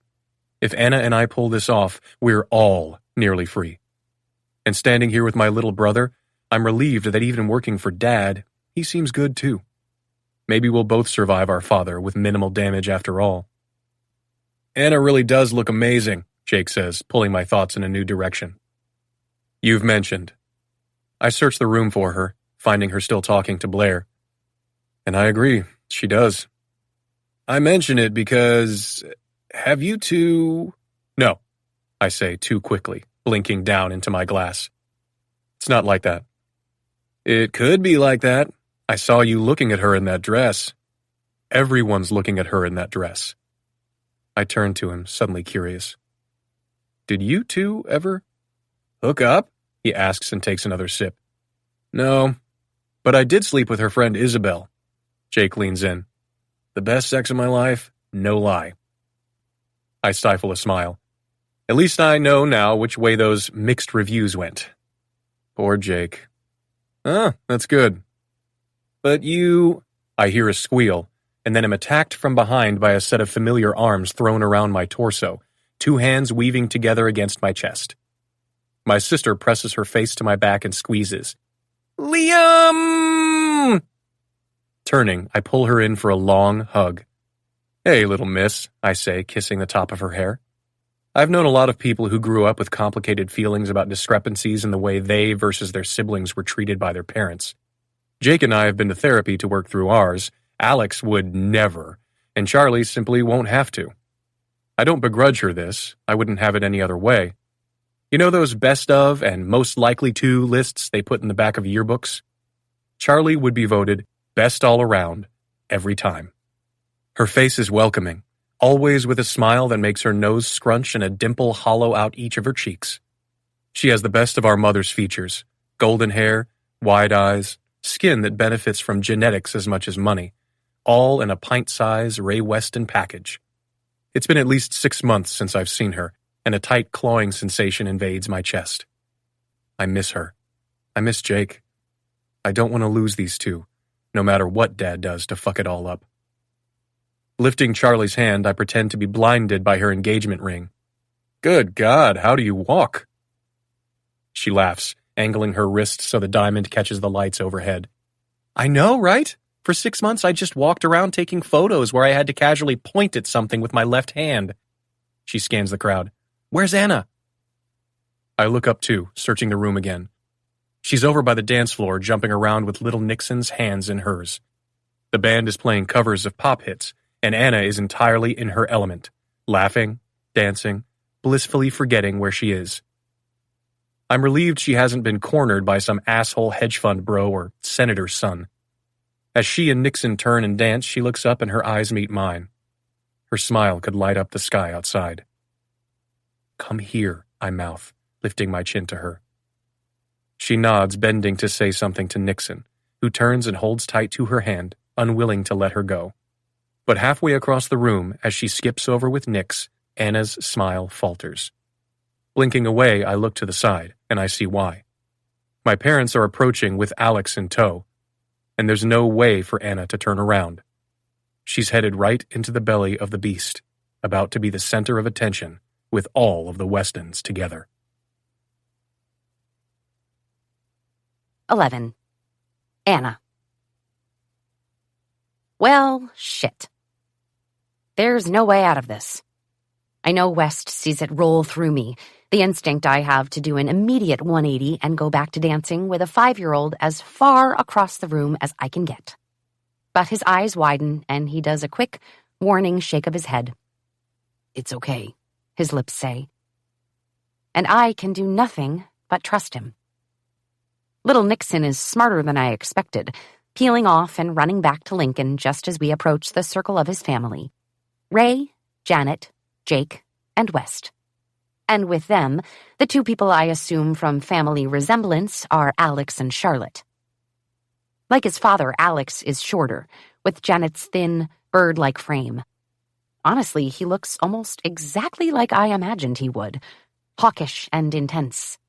If Anna and I pull this off, we're all nearly free. And standing here with my little brother, I'm relieved that even working for Dad, he seems good too. Maybe we'll both survive our father with minimal damage after all. Anna really does look amazing, Jake says, pulling my thoughts in a new direction. You've mentioned. I search the room for her, finding her still talking to Blair. And I agree, she does. I mention it because... Have you two... No, I say too quickly, blinking down into my glass. It's not like that. It could be like that. I saw you looking at her in that dress. Everyone's looking at her in that dress. I turn to him, suddenly curious. Did you two ever hook up? He asks and takes another sip. No, but I did sleep with her friend Isabel. Jake leans in. The best sex of my life, no lie. I stifle a smile. At least I know now which way those mixed reviews went. Poor Jake. That's good. But you... I hear a squeal, and then am attacked from behind by a set of familiar arms thrown around my torso, 2 hands weaving together against my chest. My sister presses her face to my back and squeezes. Liam! Turning, I pull her in for a long hug. Hey, little miss, I say, kissing the top of her hair. I've known a lot of people who grew up with complicated feelings about discrepancies in the way they versus their siblings were treated by their parents. Jake and I have been to therapy to work through ours. Alex would never, and Charlie simply won't have to. I don't begrudge her this. I wouldn't have it any other way. You know those best of and most likely to lists they put in the back of yearbooks? Charlie would be voted best all around every time. Her face is welcoming, always with a smile that makes her nose scrunch and a dimple hollow out each of her cheeks. She has the best of our mother's features: golden hair, wide eyes, skin that benefits from genetics as much as money, all in a pint-size Weston package. It's been at least 6 months since I've seen her, and a tight clawing sensation invades my chest. I miss her. I miss Jake. I don't want to lose these two, no matter what Dad does to fuck it all up. Lifting Charlie's hand, I pretend to be blinded by her engagement ring. Good God, how do you walk? She laughs, angling her wrist so the diamond catches the lights overhead. I know, right? For 6 months I just walked around taking photos where I had to casually point at something with my left hand. She scans the crowd. Where's Anna? I look up too, searching the room again. She's over by the dance floor, jumping around with little Nixon's hands in hers. The band is playing covers of pop hits, and Anna is entirely in her element, laughing, dancing, blissfully forgetting where she is. I'm relieved she hasn't been cornered by some asshole hedge fund bro or senator's son. As she and Nixon turn and dance, she looks up and her eyes meet mine. Her smile could light up the sky outside. Come here, I mouth, lifting my chin to her. She nods, bending to say something to Nixon, who turns and holds tight to her hand, unwilling to let her go. But halfway across the room, as she skips over with Nix, Anna's smile falters. Blinking away, I look to the side, and I see why. My parents are approaching with Alex in tow, and there's no way for Anna to turn around. She's headed right into the belly of the beast, about to be the center of attention with all of the Westons together. 11. Anna. Well, shit. There's no way out of this. I know West sees it roll through me, the instinct I have to do an immediate 180 and go back to dancing with a 5-year-old as far across the room as I can get. But his eyes widen, and he does a quick, warning shake of his head. It's okay, his lips say. And I can do nothing but trust him. Little Nixon is smarter than I expected, peeling off and running back to Lincoln just as we approach the circle of his family. Ray, Janet, Jake, and West. And with them, the 2 people I assume from family resemblance are Alex and Charlotte. Like his father, Alex is shorter, with Janet's thin, bird-like frame. Honestly, he looks almost exactly like I imagined he would, hawkish and intense.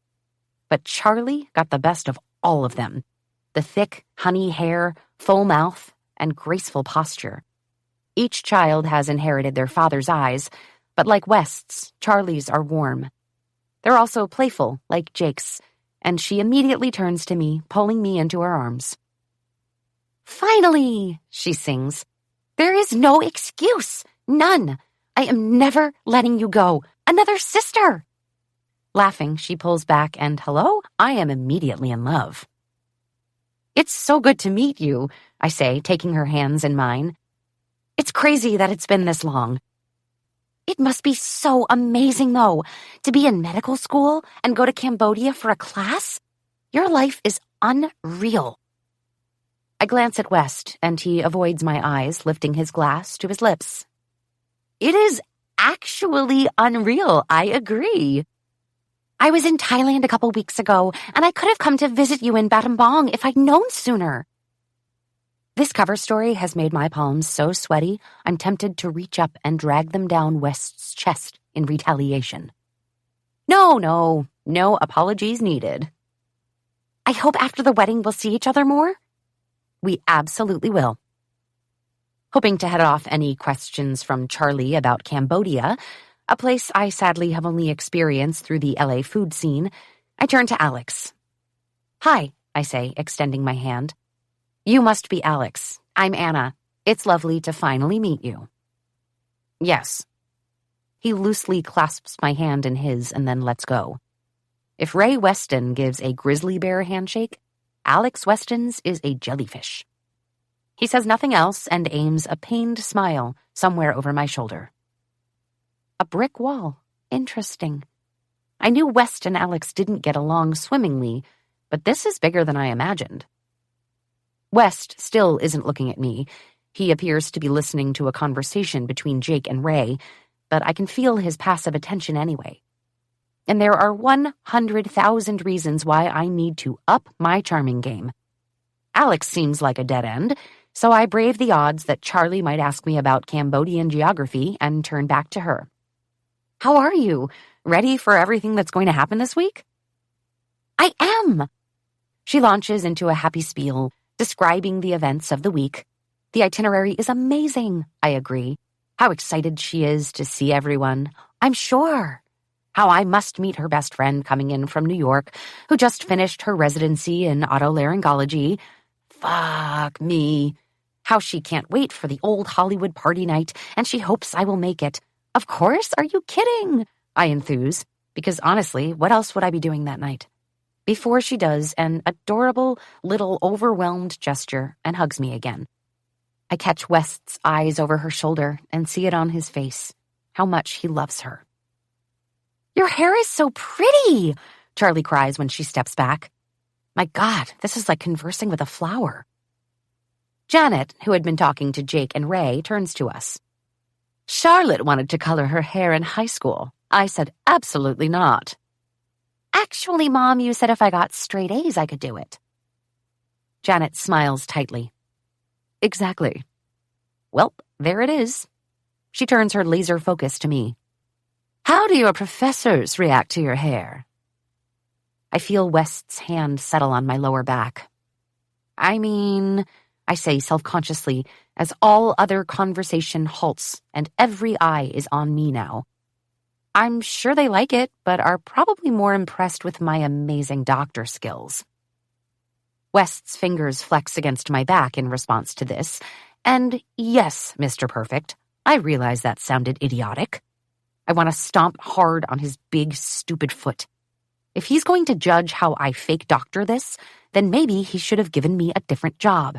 But Charlie got the best of all of them, the thick, honey hair, full mouth, and graceful posture. Each child has inherited their father's eyes, but like West's, Charlie's are warm. They're also playful, like Jake's, and she immediately turns to me, pulling me into her arms. Finally, she sings. There is no excuse. None. I am never letting you go. Another sister. Laughing, she pulls back and, hello, I am immediately in love. It's so good to meet you, I say, taking her hands in mine. It's crazy that it's been this long. It must be so amazing, though, to be in medical school and go to Cambodia for a class. Your life is unreal. I glance at West, and he avoids my eyes, lifting his glass to his lips. It is actually unreal, I agree. I was in Thailand a couple weeks ago, and I could have come to visit you in Battambang if I'd known sooner. This cover story has made my palms so sweaty, I'm tempted to reach up and drag them down West's chest in retaliation. No apologies needed. I hope after the wedding we'll see each other more. We absolutely will. Hoping to head off any questions from Charlie about Cambodia, a place I sadly have only experienced through the LA food scene, I turn to Alex. Hi, I say, extending my hand. You must be Alex. I'm Anna. It's lovely to finally meet you. Yes. He loosely clasps my hand in his and then lets go. If Ray Weston gives a grizzly bear handshake, Alex Weston's is a jellyfish. He says nothing else and aims a pained smile somewhere over my shoulder. A brick wall. Interesting. I knew West and Alex didn't get along swimmingly, but this is bigger than I imagined. West still isn't looking at me. He appears to be listening to a conversation between Jake and Ray, but I can feel his passive attention anyway. And there are 100,000 reasons why I need to up my charming game. Alex seems like a dead end, so I brave the odds that Charlie might ask me about Cambodian geography and turn back to her. How are you? Ready for everything that's going to happen this week? I am! She launches into a happy spiel, describing the events of the week. The itinerary is amazing, I agree. How excited she is to see everyone, I'm sure. How I must meet her best friend coming in from New York, who just finished her residency in otolaryngology. Fuck me. How she can't wait for the old Hollywood party night, and she hopes I will make it. Of course, are you kidding? I enthuse, because honestly, what else would I be doing that night? Before she does an adorable little overwhelmed gesture and hugs me again. I catch West's eyes over her shoulder and see it on his face, how much he loves her. Your hair is so pretty, Charlie cries when she steps back. My God, this is like conversing with a flower. Janet, who had been talking to Jake and Ray, turns to us. Charlotte wanted to color her hair in high school. I said, absolutely not. Actually, Mom, you said if I got straight A's, I could do it. Janet smiles tightly. Exactly. Well, there it is. She turns her laser focus to me. How do your professors react to your hair? I feel West's hand settle on my lower back. I mean, I say self-consciously, as all other conversation halts and every eye is on me now. I'm sure they like it, but are probably more impressed with my amazing doctor skills. West's fingers flex against my back in response to this, and yes, Mr. Perfect, I realize that sounded idiotic. I want to stomp hard on his big, stupid foot. If he's going to judge how I fake doctor this, then maybe he should have given me a different job.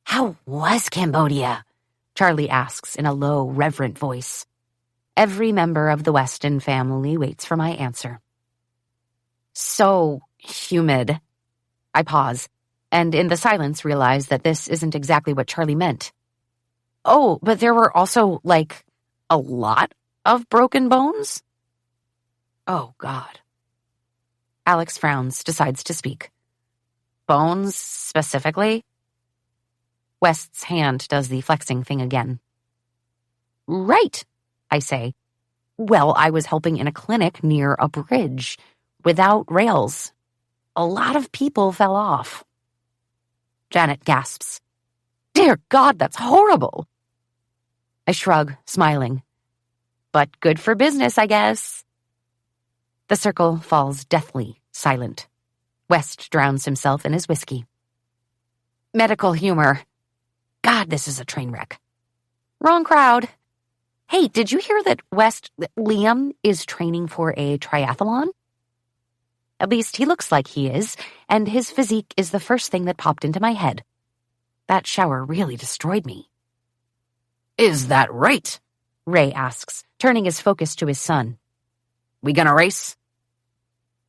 How was Cambodia? Charlie asks in a low, reverent voice. Every member of the Weston family waits for my answer. So humid. I pause, and in the silence realize that this isn't exactly what Charlie meant. Oh, but there were also, a lot of broken bones? Oh, God. Alex frowns, decides to speak. Bones, specifically? West's hand does the flexing thing again. Right, I say. Well, I was helping in a clinic near a bridge, without rails. A lot of people fell off. Janet gasps. Dear God, that's horrible. I shrug, smiling. But good for business, I guess. The circle falls deathly silent. West drowns himself in his whiskey. Medical humor. God, this is a train wreck. Wrong crowd. Hey, did you hear that Liam is training for a triathlon? At least he looks like he is, and his physique is the first thing that popped into my head. That shower really destroyed me. Is that right? Ray asks, turning his focus to his son. We gonna race?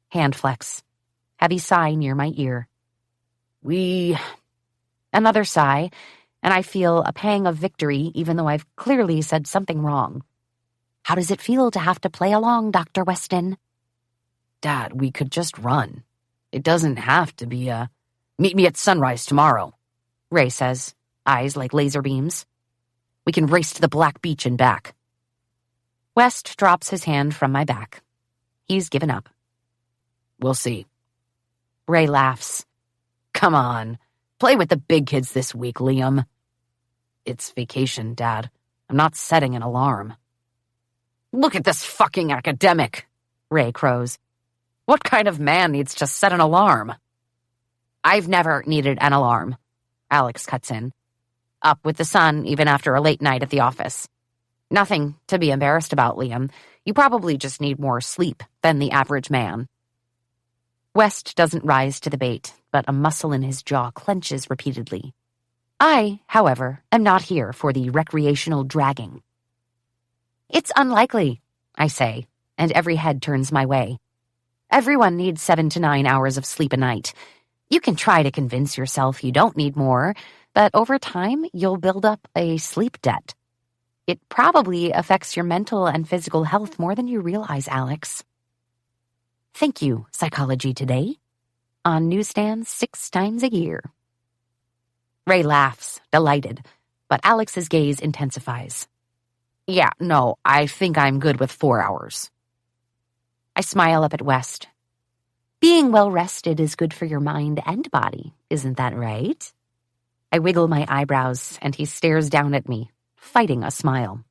Hand flex. Heavy sigh near my ear. Another sigh, and I feel a pang of victory even though I've clearly said something wrong. How does it feel to have to play along, Dr. Weston? Dad, we could just run. It doesn't have to be meet me at sunrise tomorrow, Ray says, eyes like laser beams. We can race to the Black Beach and back. West drops his hand from my back. He's given up. We'll see. Ray laughs. Come on. Play with the big kids this week, Liam. It's vacation, Dad. I'm not setting an alarm. Look at this fucking academic, Ray crows. What kind of man needs to set an alarm? I've never needed an alarm, Alex cuts in. Up with the sun even after a late night at the office. Nothing to be embarrassed about, Liam. You probably just need more sleep than the average man. West doesn't rise to the bait, but a muscle in his jaw clenches repeatedly. I, however, am not here for the recreational dragging. It's unlikely, I say, and every head turns my way. Everyone needs 7 to 9 hours of sleep a night. You can try to convince yourself you don't need more, but over time you'll build up a sleep debt. It probably affects your mental and physical health more than you realize, Alex. Thank you, Psychology Today. On newsstands 6 times a year. Ray laughs, delighted, but Alex's gaze intensifies. Yeah, no, I think I'm good with 4 hours. I smile up at West. Being well-rested is good for your mind and body, isn't that right? I wiggle my eyebrows, and he stares down at me, fighting a smile.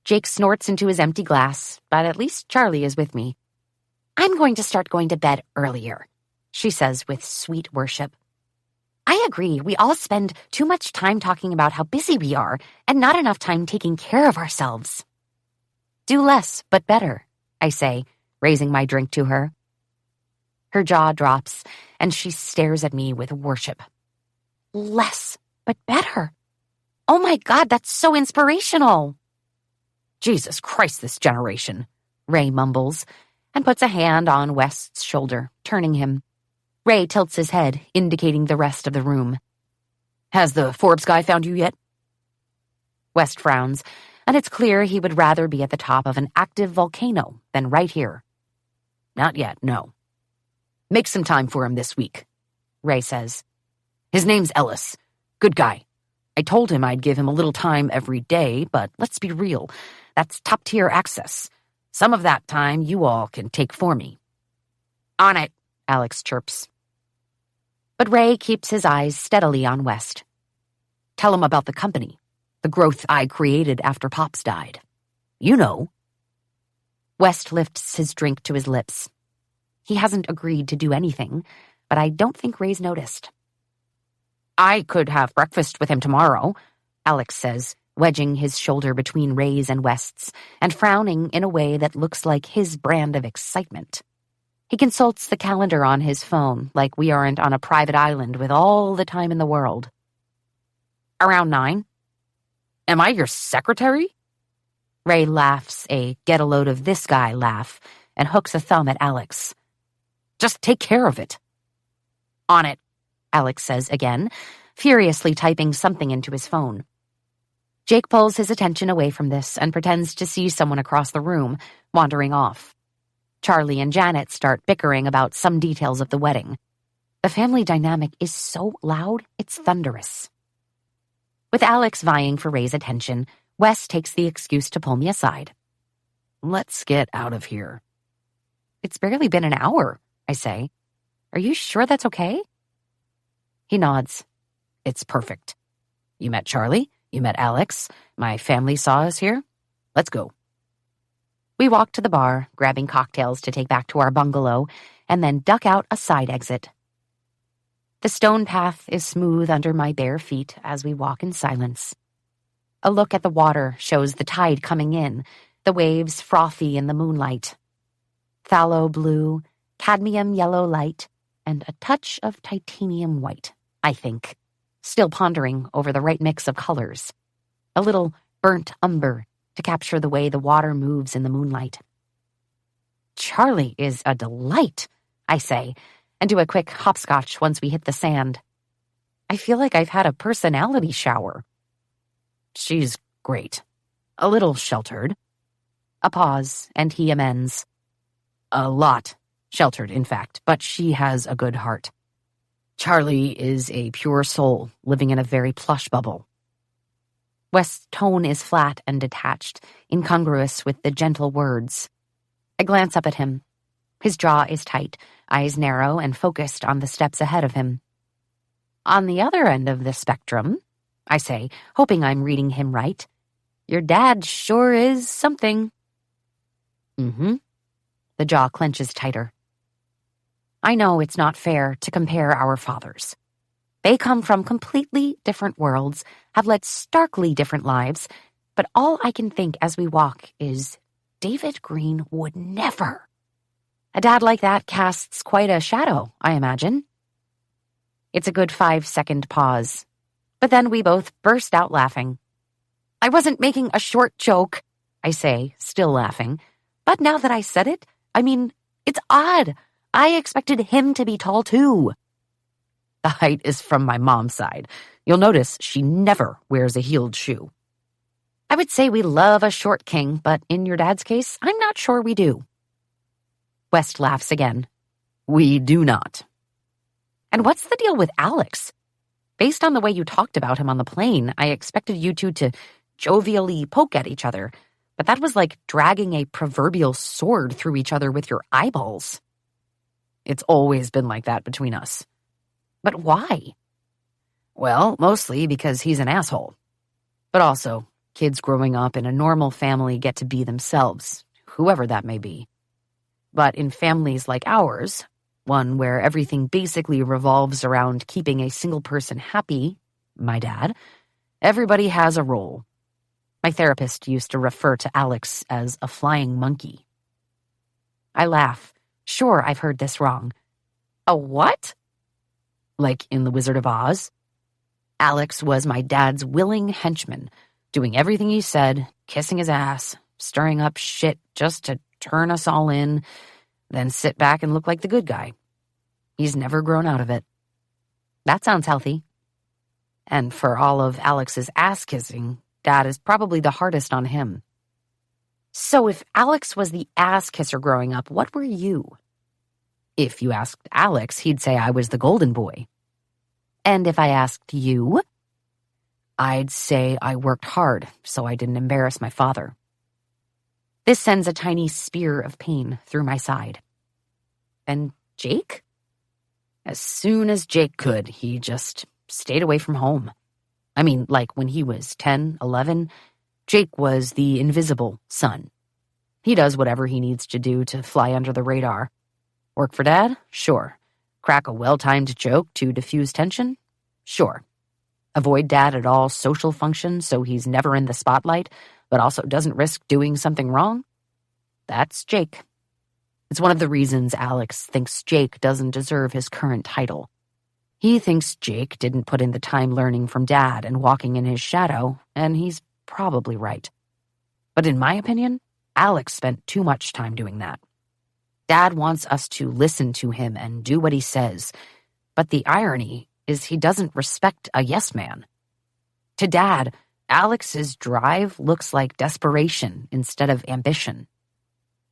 Jake snorts into his empty glass, but at least Charlie is with me. I'm going to start going to bed earlier, she says with sweet worship. I agree, we all spend too much time talking about how busy we are and not enough time taking care of ourselves. Do less, but better, I say, raising my drink to her. Her jaw drops, and she stares at me with worship. Less, but better. Oh my God, that's so inspirational. Jesus Christ, this generation, Ray mumbles, and puts a hand on West's shoulder, turning him. Ray tilts his head, indicating the rest of the room. Has the Forbes guy found you yet? West frowns, and it's clear he would rather be at the top of an active volcano than right here. Not yet, no. Make some time for him this week, Ray says. His name's Ellis. Good guy. I told him I'd give him a little time every day, but let's be real. That's top-tier access. Some of that time you all can take for me. On it, Alex chirps. But Ray keeps his eyes steadily on West. Tell him about the company, the growth I created after Pops died. You know. West lifts his drink to his lips. He hasn't agreed to do anything, but I don't think Ray's noticed. I could have breakfast with him tomorrow, Alex says, wedging his shoulder between Ray's and West's, and frowning in a way that looks like his brand of excitement. He consults the calendar on his phone like we aren't on a private island with all the time in the world. Around 9? Am I your secretary? Ray laughs a get-a-load-of-this-guy laugh and hooks a thumb at Alex. Just take care of it. On it, Alex says again, furiously typing something into his phone. Jake pulls his attention away from this and pretends to see someone across the room, wandering off. Charlie and Janet start bickering about some details of the wedding. The family dynamic is so loud, it's thunderous. With Alex vying for Ray's attention, Wes takes the excuse to pull me aside. Let's get out of here. It's barely been an hour, I say. Are you sure that's okay? He nods. It's perfect. You met Charlie, you met Alex, my family saw us here. Let's go. We walk to the bar, grabbing cocktails to take back to our bungalow, and then duck out a side exit. The stone path is smooth under my bare feet as we walk in silence. A look at the water shows the tide coming in, the waves frothy in the moonlight. Phthalo blue, cadmium yellow light, and a touch of titanium white, I think, still pondering over the right mix of colors. A little burnt umber to capture the way the water moves in the moonlight. Charlie is a delight, I say, and do a quick hopscotch once we hit the sand. I feel like I've had a personality shower. She's great. A little sheltered. A pause, and he amends. A lot sheltered, in fact, but she has a good heart. Charlie is a pure soul living in a very plush bubble. West's tone is flat and detached, incongruous with the gentle words. I glance up at him. His jaw is tight, eyes narrow and focused on the steps ahead of him. On the other end of the spectrum, I say, hoping I'm reading him right, your dad sure is something. The jaw clenches tighter. I know it's not fair to compare our fathers. They come from completely different worlds, have led starkly different lives, but all I can think as we walk is, David Green would never. A dad like that casts quite a shadow, I imagine. It's a good 5-second pause, but then we both burst out laughing. I wasn't making a short joke, I say, still laughing, but now that I said it, I mean, it's odd. I expected him to be tall too. The height is from my mom's side. You'll notice she never wears a heeled shoe. I would say we love a short king, but in your dad's case, I'm not sure we do. West laughs again. We do not. And what's the deal with Alex? Based on the way you talked about him on the plane, I expected you two to jovially poke at each other, but that was like dragging a proverbial sword through each other with your eyeballs. It's always been like that between us. But why? Well, mostly because he's an asshole. But also, kids growing up in a normal family get to be themselves, whoever that may be. But in families like ours, one where everything basically revolves around keeping a single person happy, my dad, everybody has a role. My therapist used to refer to Alex as a flying monkey. I laugh. Sure, I've heard this wrong. A what? Like in The Wizard of Oz? Alex was my dad's willing henchman, doing everything he said, kissing his ass, stirring up shit just to turn us all in, then sit back and look like the good guy. He's never grown out of it. That sounds healthy. And for all of Alex's ass-kissing, Dad is probably the hardest on him. So if Alex was the ass-kisser growing up, what were you? If you asked Alex, he'd say I was the golden boy. And if I asked you? I'd say I worked hard, so I didn't embarrass my father. This sends a tiny spear of pain through my side. And Jake? As soon as Jake could, he just stayed away from home. I mean, like when he was 10, 11, Jake was the invisible son. He does whatever he needs to do to fly under the radar. Work for Dad? Sure. Crack a well-timed joke to diffuse tension? Sure. Avoid Dad at all social functions so he's never in the spotlight, but also doesn't risk doing something wrong? That's Jake. It's one of the reasons Alex thinks Jake doesn't deserve his current title. He thinks Jake didn't put in the time learning from Dad and walking in his shadow, and he's probably right. But in my opinion, Alex spent too much time doing that. Dad wants us to listen to him and do what he says, but the irony is he doesn't respect a yes man. To Dad, Alex's drive looks like desperation instead of ambition.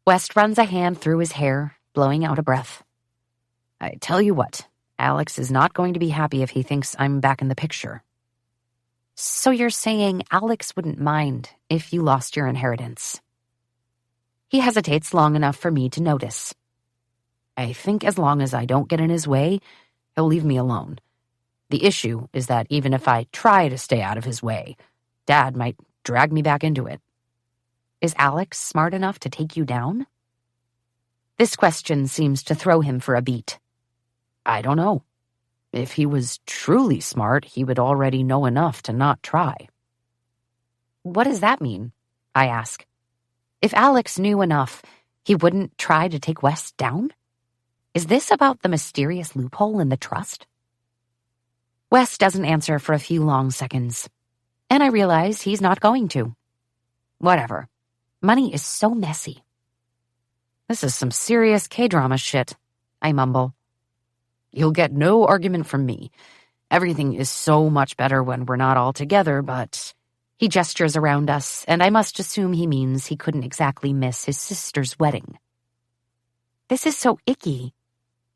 West runs a hand through his hair, blowing out a breath. I tell you what, Alex is not going to be happy if he thinks I'm back in the picture. So you're saying Alex wouldn't mind if you lost your inheritance? He hesitates long enough for me to notice. I think as long as I don't get in his way, he'll leave me alone. The issue is that even if I try to stay out of his way, Dad might drag me back into it. Is Alex smart enough to take you down? This question seems to throw him for a beat. I don't know. If he was truly smart, he would already know enough to not try. What does that mean? I ask. If Alex knew enough, he wouldn't try to take West down? Is this about the mysterious loophole in the trust? West doesn't answer for a few long seconds, and I realize he's not going to. Whatever. Money is so messy. This is some serious K-drama shit, I mumble. You'll get no argument from me. Everything is so much better when we're not all together, but... He gestures around us, and I must assume he means he couldn't exactly miss his sister's wedding. This is so icky.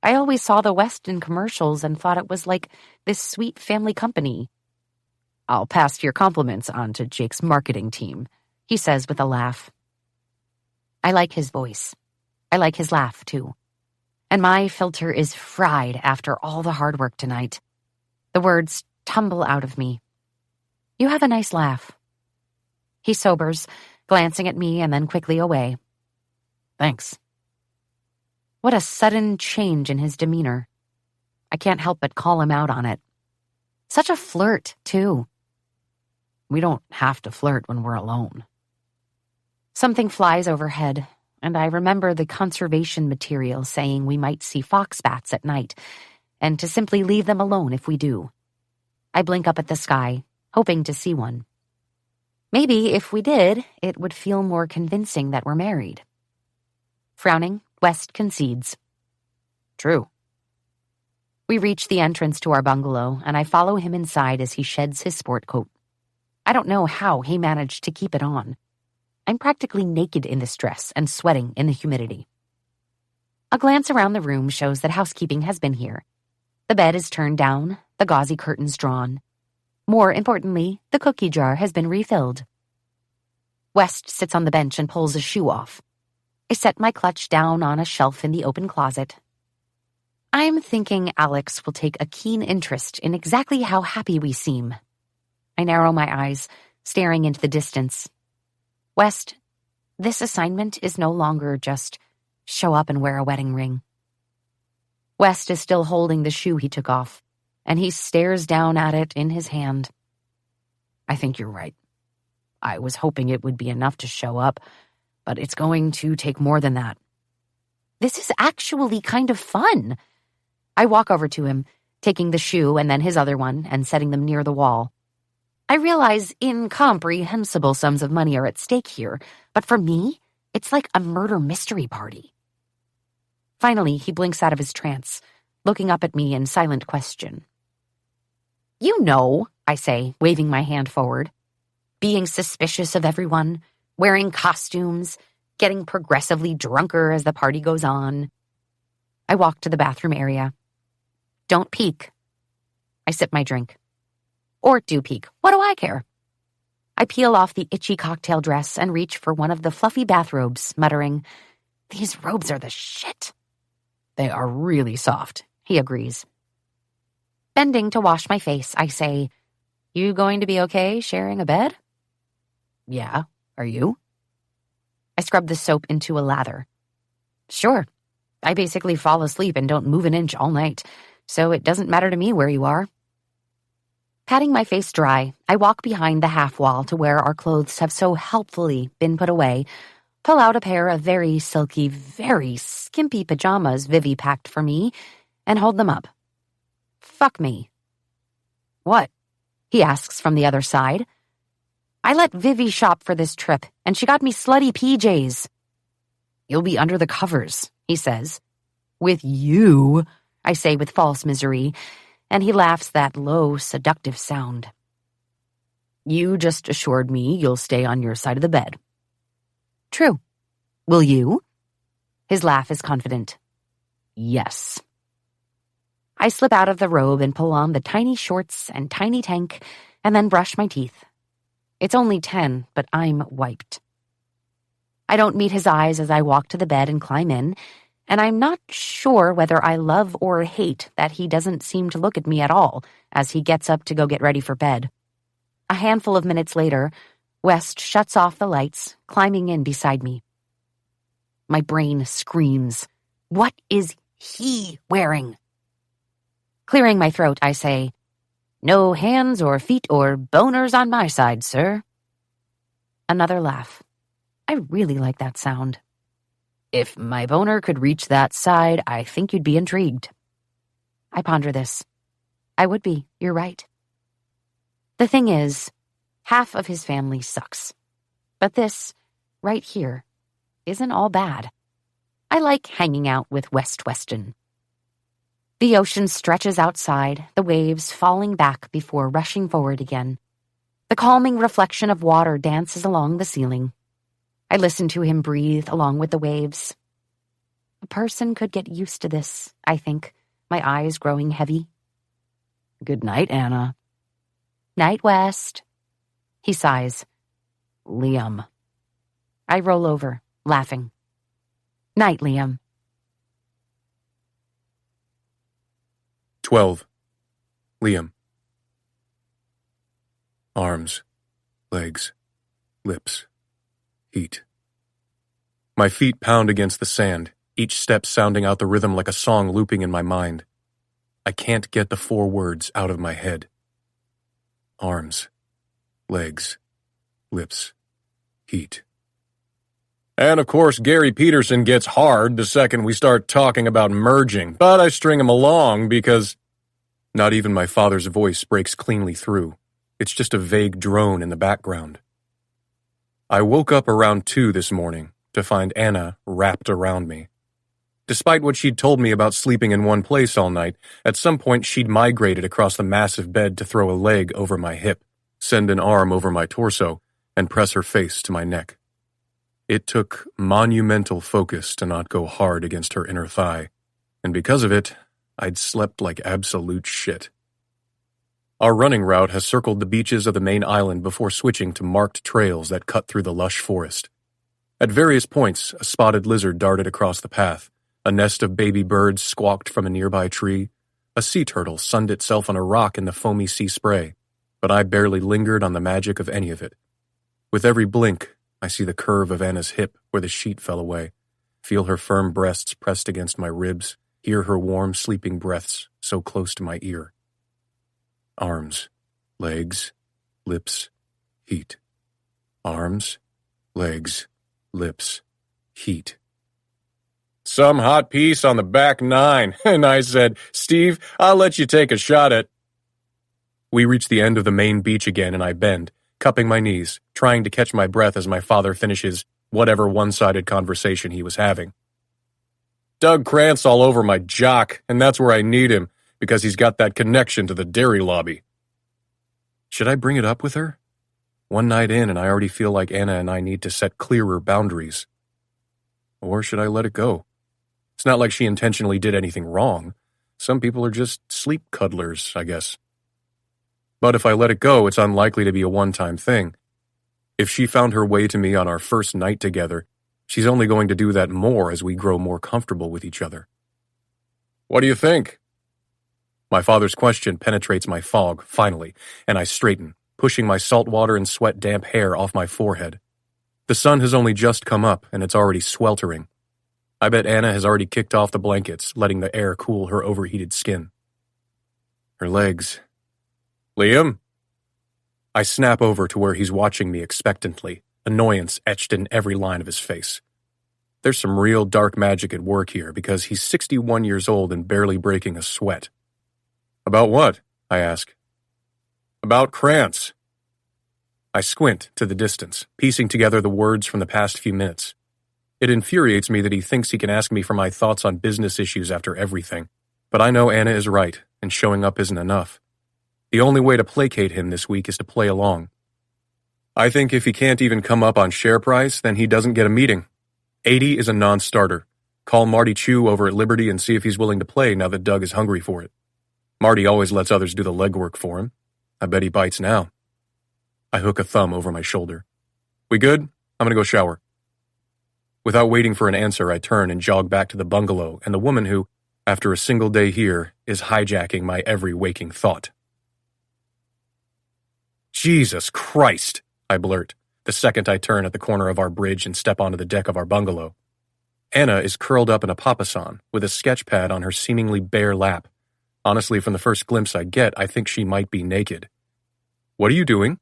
I always saw the Weston commercials and thought it was like this sweet family company. I'll pass your compliments on to Jake's marketing team, he says with a laugh. I like his voice. I like his laugh, too. And my filter is fried after all the hard work tonight. The words tumble out of me. You have a nice laugh. He sobers, glancing at me and then quickly away. Thanks. What a sudden change in his demeanor. I can't help but call him out on it. Such a flirt, too. We don't have to flirt when we're alone. Something flies overhead, and I remember the conservation material saying we might see fox bats at night, and to simply leave them alone if we do. I blink up at the sky, hoping to see one. Maybe if we did, it would feel more convincing that we're married. Frowning, West concedes. True. We reach the entrance to our bungalow, and I follow him inside as he sheds his sport coat. I don't know how he managed to keep it on. I'm practically naked in this dress and sweating in the humidity. A glance around the room shows that housekeeping has been here. The bed is turned down, the gauzy curtains drawn. More importantly, the cookie jar has been refilled. West sits on the bench and pulls a shoe off. I set my clutch down on a shelf in the open closet. I'm thinking Alex will take a keen interest in exactly how happy we seem. I narrow my eyes, staring into the distance. West, this assignment is no longer just show up and wear a wedding ring. West is still holding the shoe he took off, and he stares down at it in his hand. I think you're right. I was hoping it would be enough to show up, but it's going to take more than that. This is actually kind of fun. I walk over to him, taking the shoe and then his other one and setting them near the wall. I realize incomprehensible sums of money are at stake here, but for me, it's like a murder mystery party. Finally, he blinks out of his trance, looking up at me in silent question. You know, I say, waving my hand forward. Being suspicious of everyone, wearing costumes, getting progressively drunker as the party goes on. I walk to the bathroom area. Don't peek. I sip my drink. Or do peek. What do I care? I peel off the itchy cocktail dress and reach for one of the fluffy bathrobes, muttering, These robes are the shit. They are really soft, he agrees. Bending to wash my face, I say, You going to be okay sharing a bed? Yeah, are you? I scrub the soap into a lather. Sure. I basically fall asleep and don't move an inch all night, so it doesn't matter to me where you are. Patting my face dry, I walk behind the half wall to where our clothes have so helpfully been put away, pull out a pair of very silky, very skimpy pajamas Vivi packed for me, and hold them up. Fuck me. What? He asks from the other side. I let Vivi shop for this trip, and she got me slutty PJs. You'll be under the covers, he says. With you, I say with false misery, and he laughs that low, seductive sound. You just assured me you'll stay on your side of the bed. True. Will you? His laugh is confident. Yes. I slip out of the robe and pull on the tiny shorts and tiny tank, and then brush my teeth. It's only 10, but I'm wiped. I don't meet his eyes as I walk to the bed and climb in, and I'm not sure whether I love or hate that he doesn't seem to look at me at all as he gets up to go get ready for bed. A handful of minutes later, West shuts off the lights, climbing in beside me. My brain screams, What is he wearing? Clearing my throat, I say, "No hands or feet or boners on my side, sir." Another laugh. I really like that sound. "If my boner could reach that side, I think you'd be intrigued." I ponder this. I would be, you're right. The thing is, half of his family sucks. But this, right here, isn't all bad. I like hanging out with Weston. The ocean stretches outside, the waves falling back before rushing forward again. The calming reflection of water dances along the ceiling. I listen to him breathe along with the waves. A person could get used to this, I think, my eyes growing heavy. "Good night, Anna." "Night, West." He sighs. "Liam." I roll over, laughing. "Night, Liam." 12. Liam. Arms, legs, lips, heat. My feet pound against the sand, each step sounding out the rhythm like a song looping in my mind. I can't get the 4 words out of my head. Arms, legs, lips, heat. And of course, Gary Peterson gets hard the second we start talking about merging, but I string him along because not even my father's voice breaks cleanly through. It's just a vague drone in the background. I woke up around 2 this morning to find Anna wrapped around me. Despite what she'd told me about sleeping in one place all night, at some point she'd migrated across the massive bed to throw a leg over my hip, send an arm over my torso, and press her face to my neck. It took monumental focus to not go hard against her inner thigh, and because of it, I'd slept like absolute shit. Our running route has circled the beaches of the main island before switching to marked trails that cut through the lush forest. At various points, a spotted lizard darted across the path, a nest of baby birds squawked from a nearby tree, a sea turtle sunned itself on a rock in the foamy sea spray, but I barely lingered on the magic of any of it. With every blink, I see the curve of Anna's hip where the sheet fell away, feel her firm breasts pressed against my ribs, hear her warm, sleeping breaths so close to my ear. Arms, legs, lips, heat. Arms, legs, lips, heat. Some hot piece on the back 9, and I said, "Steve, I'll let you take a shot at..." We reach the end of the main beach again, and I bend, cupping my knees, trying to catch my breath as my father finishes whatever one-sided conversation he was having. Doug Krantz all over my jock, and that's where I need him, because he's got that connection to the dairy lobby. Should I bring it up with her? One night in, and I already feel like Anna and I need to set clearer boundaries. Or should I let it go? It's not like she intentionally did anything wrong. Some people are just sleep cuddlers, I guess. But if I let it go, it's unlikely to be a one-time thing. If she found her way to me on our first night together, she's only going to do that more as we grow more comfortable with each other. What do you think? My father's question penetrates my fog, finally, and I straighten, pushing my saltwater and sweat-damp hair off my forehead. The sun has only just come up, and it's already sweltering. I bet Anna has already kicked off the blankets, letting the air cool her overheated skin. Her legs. Liam? I snap over to where he's watching me expectantly, annoyance etched in every line of his face. There's some real dark magic at work here because he's 61 years old and barely breaking a sweat. About what? I ask. About Krantz. I squint to the distance, piecing together the words from the past few minutes. It infuriates me that he thinks he can ask me for my thoughts on business issues after everything, but I know Anna is right, and showing up isn't enough. The only way to placate him this week is to play along. I think if he can't even come up on share price, then he doesn't get a meeting. 80 is a non-starter. Call Marty Chu over at Liberty and see if he's willing to play now that Doug is hungry for it. Marty always lets others do the legwork for him. I bet he bites now. I hook a thumb over my shoulder. We good? I'm gonna go shower. Without waiting for an answer, I turn and jog back to the bungalow and the woman who, after a single day here, is hijacking my every waking thought. Jesus Christ, I blurt, the second I turn at the corner of our bridge and step onto the deck of our bungalow. Anna is curled up in a papasan with a sketch pad on her seemingly bare lap. Honestly, from the first glimpse I get, I think she might be naked. What are you doing?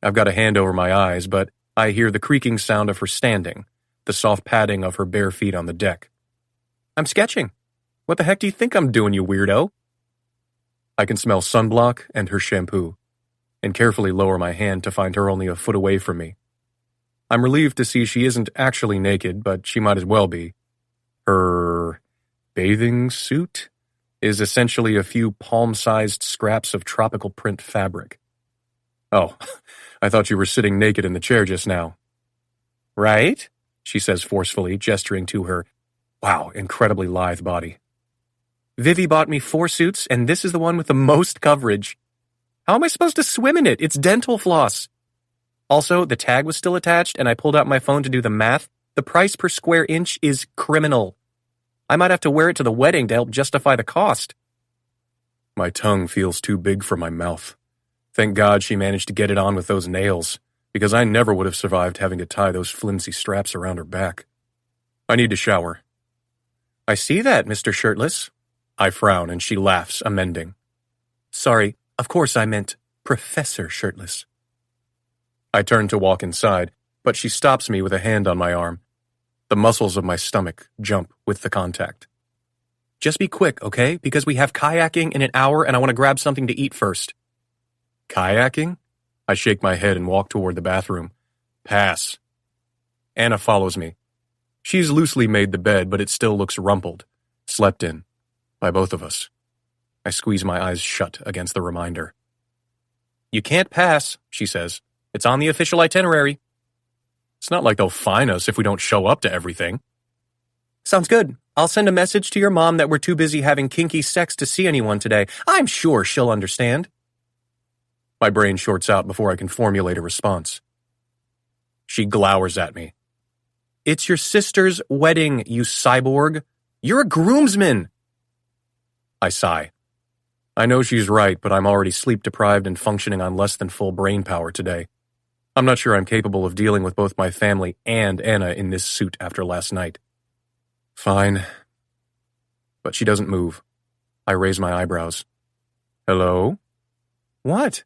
I've got a hand over my eyes, but I hear the creaking sound of her standing, the soft padding of her bare feet on the deck. I'm sketching. What the heck do you think I'm doing, you weirdo? I can smell sunblock and her shampoo, and carefully lower my hand to find her only a foot away from me. I'm relieved to see she isn't actually naked, but she might as well be. Her bathing suit is essentially a few palm-sized scraps of tropical print fabric. Oh, I thought you were sitting naked in the chair just now. Right? She says forcefully, gesturing to her, wow, incredibly lithe body. Vivi bought me 4 suits, and this is the one with the most coverage. How am I supposed to swim in it? It's dental floss. Also, the tag was still attached, and I pulled out my phone to do the math. The price per square inch is criminal. I might have to wear it to the wedding to help justify the cost. My tongue feels too big for my mouth. Thank God she managed to get it on with those nails, because I never would have survived having to tie those flimsy straps around her back. I need to shower. I see that, Mr. Shirtless. I frown, and she laughs, amending. Sorry, of course I meant Professor Shirtless. I turn to walk inside, but she stops me with a hand on my arm. The muscles of my stomach jump with the contact. Just be quick, okay? Because we have kayaking in an hour and I want to grab something to eat first. Kayaking? I shake my head and walk toward the bathroom. Pass. Anna follows me. She's loosely made the bed, but it still looks rumpled, slept in, by both of us. I squeeze my eyes shut against the reminder. You can't pass, she says. It's on the official itinerary. It's not like they'll fine us if we don't show up to everything. Sounds good. I'll send a message to your mom that we're too busy having kinky sex to see anyone today. I'm sure she'll understand. My brain shorts out before I can formulate a response. She glowers at me. It's your sister's wedding, you cyborg. You're a groomsman. I sigh. I know she's right, but I'm already sleep-deprived and functioning on less than full brain power today. I'm not sure I'm capable of dealing with both my family and Anna in this suit after last night. Fine. But she doesn't move. I raise my eyebrows. Hello? What?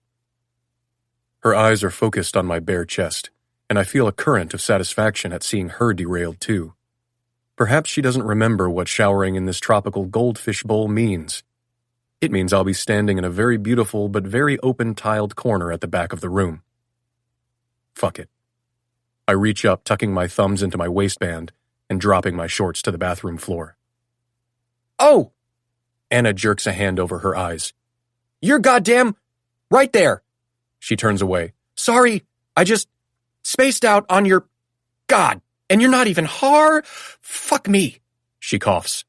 Her eyes are focused on my bare chest, and I feel a current of satisfaction at seeing her derailed too. Perhaps she doesn't remember what showering in this tropical goldfish bowl means. It means I'll be standing in a very beautiful but very open tiled corner at the back of the room. Fuck it. I reach up, tucking my thumbs into my waistband and dropping my shorts to the bathroom floor. Oh! Anna jerks a hand over her eyes. You're goddamn right there! She turns away. Sorry, I just spaced out on your... God, and you're not even hard? Fuck me, she coughs.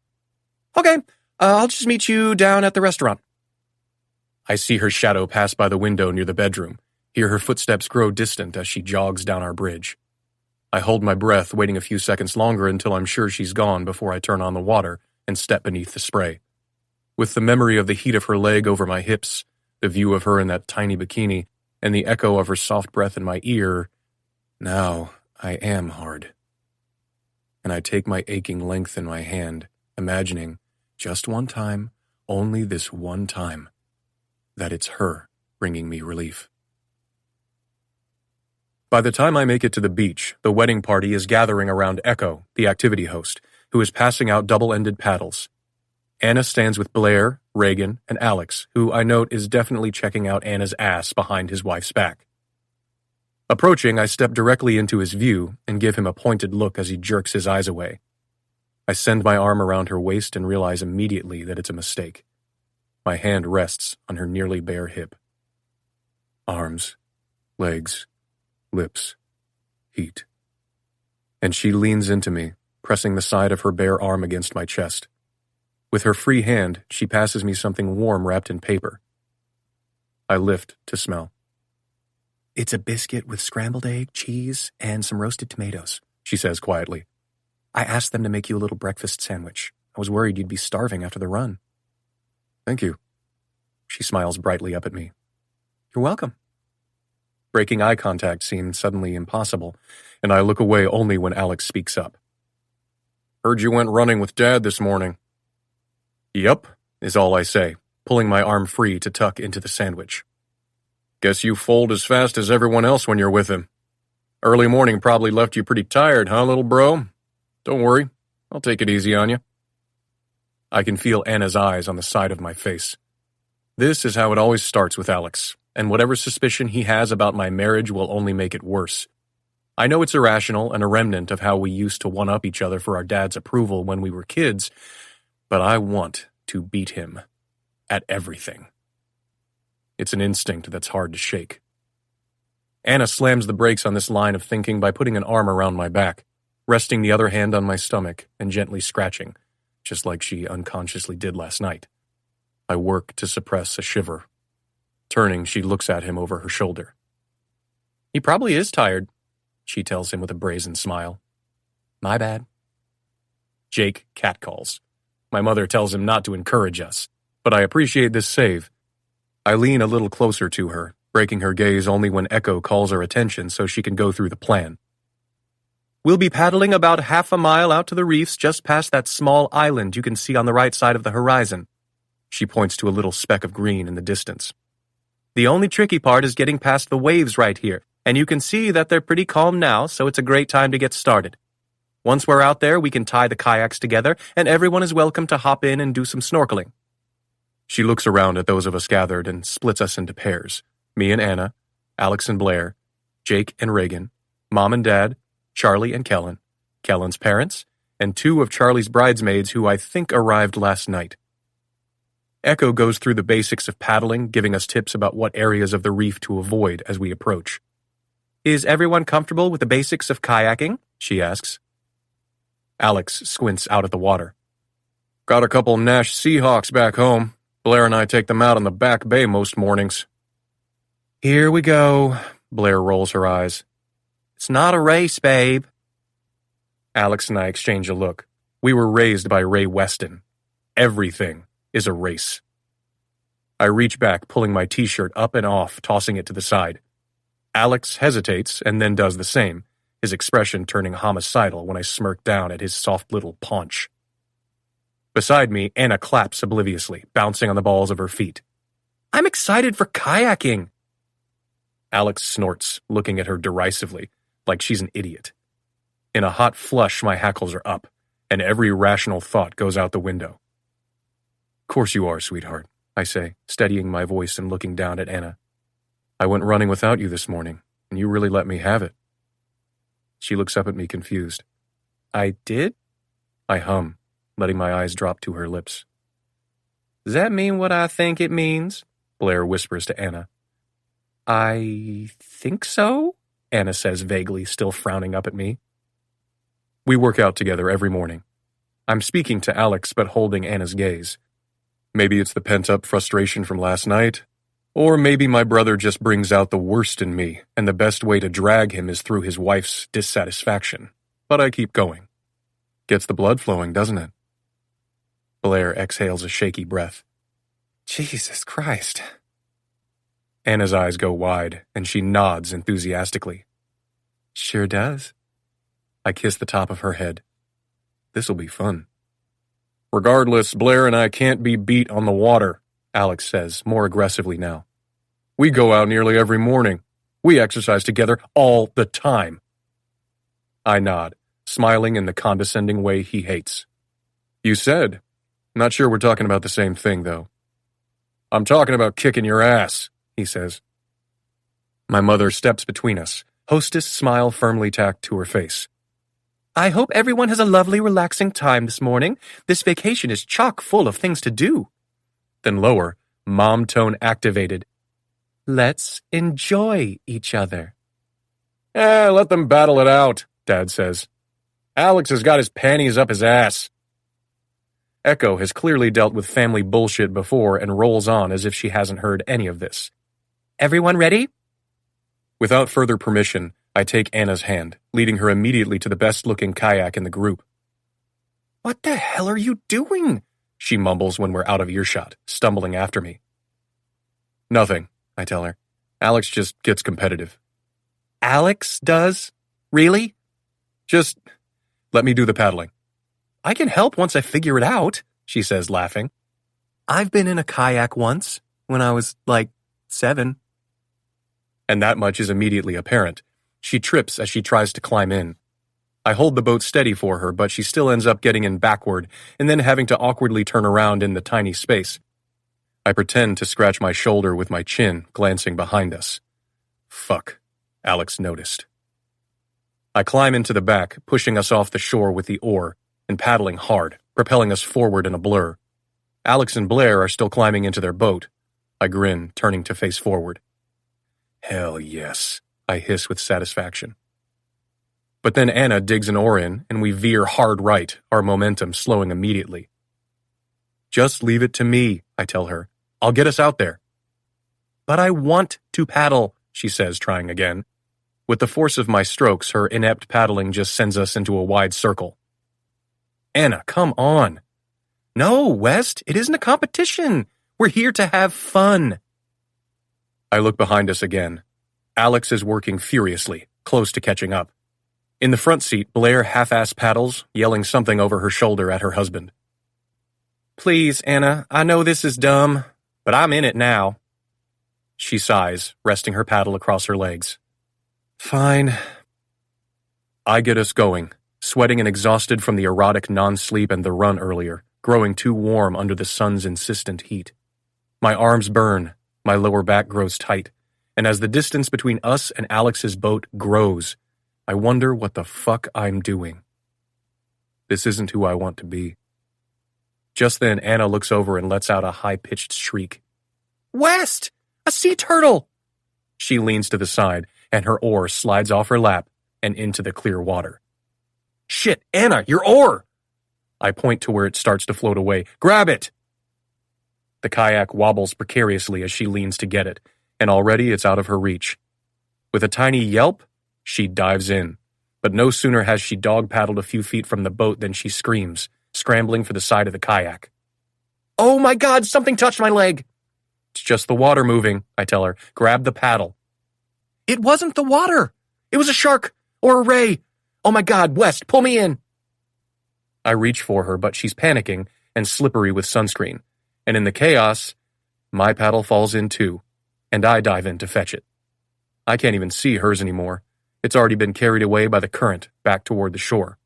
Okay, I'll just meet you down at the restaurant. I see her shadow pass by the window near the bedroom, hear her footsteps grow distant as she jogs down our bridge. I hold my breath, waiting a few seconds longer until I'm sure she's gone before I turn on the water and step beneath the spray. With the memory of the heat of her leg over my hips, the view of her in that tiny bikini, and the echo of her soft breath in my ear, now I am hard. And I take my aching length in my hand, imagining, just one time, only this one time, that it's her bringing me relief. By the time I make it to the beach, the wedding party is gathering around Echo, the activity host, who is passing out double-ended paddles. Anna stands with Blair, Reagan, and Alex, who I note is definitely checking out Anna's ass behind his wife's back. Approaching, I step directly into his view and give him a pointed look as he jerks his eyes away. I send my arm around her waist and realize immediately that it's a mistake. My hand rests on her nearly bare hip. Arms, legs, lips, heat. And she leans into me, pressing the side of her bare arm against my chest. With her free hand, she passes me something warm wrapped in paper. I lift to smell. It's a biscuit with scrambled egg, cheese, and some roasted tomatoes, she says quietly. I asked them to make you a little breakfast sandwich. I was worried you'd be starving after the run. Thank you. She smiles brightly up at me. You're welcome. Breaking eye contact seemed suddenly impossible, and I look away only when Alex speaks up. Heard you went running with Dad this morning. Yep. is all I say, pulling my arm free to tuck into the sandwich. Guess you fold as fast as everyone else when you're with him. Early morning probably left you pretty tired, huh, little bro? Don't worry, I'll take it easy on you. I can feel Anna's eyes on the side of my face. This is how it always starts with Alex, and whatever suspicion he has about my marriage will only make it worse. I know it's irrational and a remnant of how we used to one-up each other for our dad's approval when we were kids, but I want to beat him at everything. It's an instinct that's hard to shake. Anna slams the brakes on this line of thinking by putting an arm around my back, resting the other hand on my stomach and gently scratching, just like she unconsciously did last night. I work to suppress a shiver. Turning, she looks at him over her shoulder. He probably is tired, she tells him with a brazen smile. My bad. Jake catcalls. My mother tells him not to encourage us, but I appreciate this save. I lean a little closer to her, breaking her gaze only when Echo calls her attention so she can go through the plan. We'll be paddling about half a mile out to the reefs just past that small island you can see on the right side of the horizon. She points to a little speck of green in the distance. The only tricky part is getting past the waves right here, and you can see that they're pretty calm now, so it's a great time to get started. Once we're out there, we can tie the kayaks together, and everyone is welcome to hop in and do some snorkeling. She looks around at those of us gathered and splits us into pairs. Me and Anna, Alex and Blair, Jake and Reagan, Mom and Dad, Charlie and Kellen, Kellen's parents, and 2 of Charlie's bridesmaids who I think arrived last night. Echo goes through the basics of paddling, giving us tips about what areas of the reef to avoid as we approach. Is everyone comfortable with the basics of kayaking? She asks. Alex squints out at the water. Got a couple Nash Seahawks back home. Blair and I take them out on the back bay most mornings. Here we go, Blair rolls her eyes. It's not a race, babe. Alex and I exchange a look. We were raised by Ray Weston. Everything is a race. I reach back, pulling my t-shirt up and off, tossing it to the side. Alex hesitates and then does the same, his expression turning homicidal when I smirk down at his soft little paunch. Beside me, Anna claps obliviously, bouncing on the balls of her feet. I'm excited for kayaking. Alex snorts, looking at her derisively, like she's an idiot. In a hot flush, my hackles are up, and every rational thought goes out the window. Course you are, sweetheart, I say, steadying my voice and looking down at Anna. I went running without you this morning, and you really let me have it. She looks up at me confused. I did? I hum, letting my eyes drop to her lips. Does that mean what I think it means? Blair whispers to Anna. I think so, Anna says vaguely, still frowning up at me. We work out together every morning. I'm speaking to Alex but holding Anna's gaze. Maybe it's the pent-up frustration from last night, or maybe my brother just brings out the worst in me, and the best way to drag him is through his wife's dissatisfaction. But I keep going. Gets the blood flowing, doesn't it? Blair exhales a shaky breath. Jesus Christ. Anna's eyes go wide, and she nods enthusiastically. Sure does. I kiss the top of her head. This'll be fun. Regardless, Blair and I can't be beat on the water, Alex says, more aggressively now. We go out nearly every morning. We exercise together all the time. I nod, smiling in the condescending way he hates. You said. Not sure we're talking about the same thing, though. I'm talking about kicking your ass, he says. My mother steps between us, hostess smile firmly tacked to her face. I hope everyone has a lovely, relaxing time this morning. This vacation is chock full of things to do. Then lower, mom tone activated. Let's enjoy each other. Let them battle it out, Dad says. Alex has got his panties up his ass. Echo has clearly dealt with family bullshit before and rolls on as if she hasn't heard any of this. Everyone ready? Without further permission, I take Anna's hand, leading her immediately to the best-looking kayak in the group. What the hell are you doing? She mumbles when we're out of earshot, stumbling after me. Nothing, I tell her. Alex just gets competitive. Alex does? Really? Just let me do the paddling. I can help once I figure it out, she says, laughing. I've been in a kayak once, when I was, 7. And that much is immediately apparent. She trips as she tries to climb in. I hold the boat steady for her, but she still ends up getting in backward and then having to awkwardly turn around in the tiny space. I pretend to scratch my shoulder with my chin, glancing behind us. Fuck, Alex noticed. I climb into the back, pushing us off the shore with the oar and paddling hard, propelling us forward in a blur. Alex and Blair are still climbing into their boat. I grin, turning to face forward. Hell yes, I hiss with satisfaction. But then Anna digs an oar in, and we veer hard right, our momentum slowing immediately. Just leave it to me, I tell her. I'll get us out there. But I want to paddle, she says, trying again. With the force of my strokes, her inept paddling just sends us into a wide circle. Anna, come on. No, West, it isn't a competition. We're here to have fun. I look behind us again. Alex is working furiously, close to catching up. In the front seat, Blair half-ass paddles, yelling something over her shoulder at her husband. Please, Anna, I know this is dumb, but I'm in it now. She sighs, resting her paddle across her legs. Fine. I get us going, sweating and exhausted from the erotic non-sleep and the run earlier, growing too warm under the sun's insistent heat. My arms burn, my lower back grows tight, and as the distance between us and Alex's boat grows, I wonder what the fuck I'm doing. This isn't who I want to be. Just then, Anna looks over and lets out a high-pitched shriek. West! A sea turtle! She leans to the side, and her oar slides off her lap and into the clear water. Shit, Anna, your oar! I point to where it starts to float away. Grab it! The kayak wobbles precariously as she leans to get it, and already it's out of her reach. With a tiny yelp, she dives in, but no sooner has she dog-paddled a few feet from the boat than she screams, scrambling for the side of the kayak. Oh my God, something touched my leg! It's just the water moving, I tell her. Grab the paddle. It wasn't the water! It was a shark! Or a ray! Oh my God, West, pull me in! I reach for her, but she's panicking and slippery with sunscreen, and in the chaos, my paddle falls in too, and I dive in to fetch it. I can't even see hers anymore. It's already been carried away by the current back toward the shore.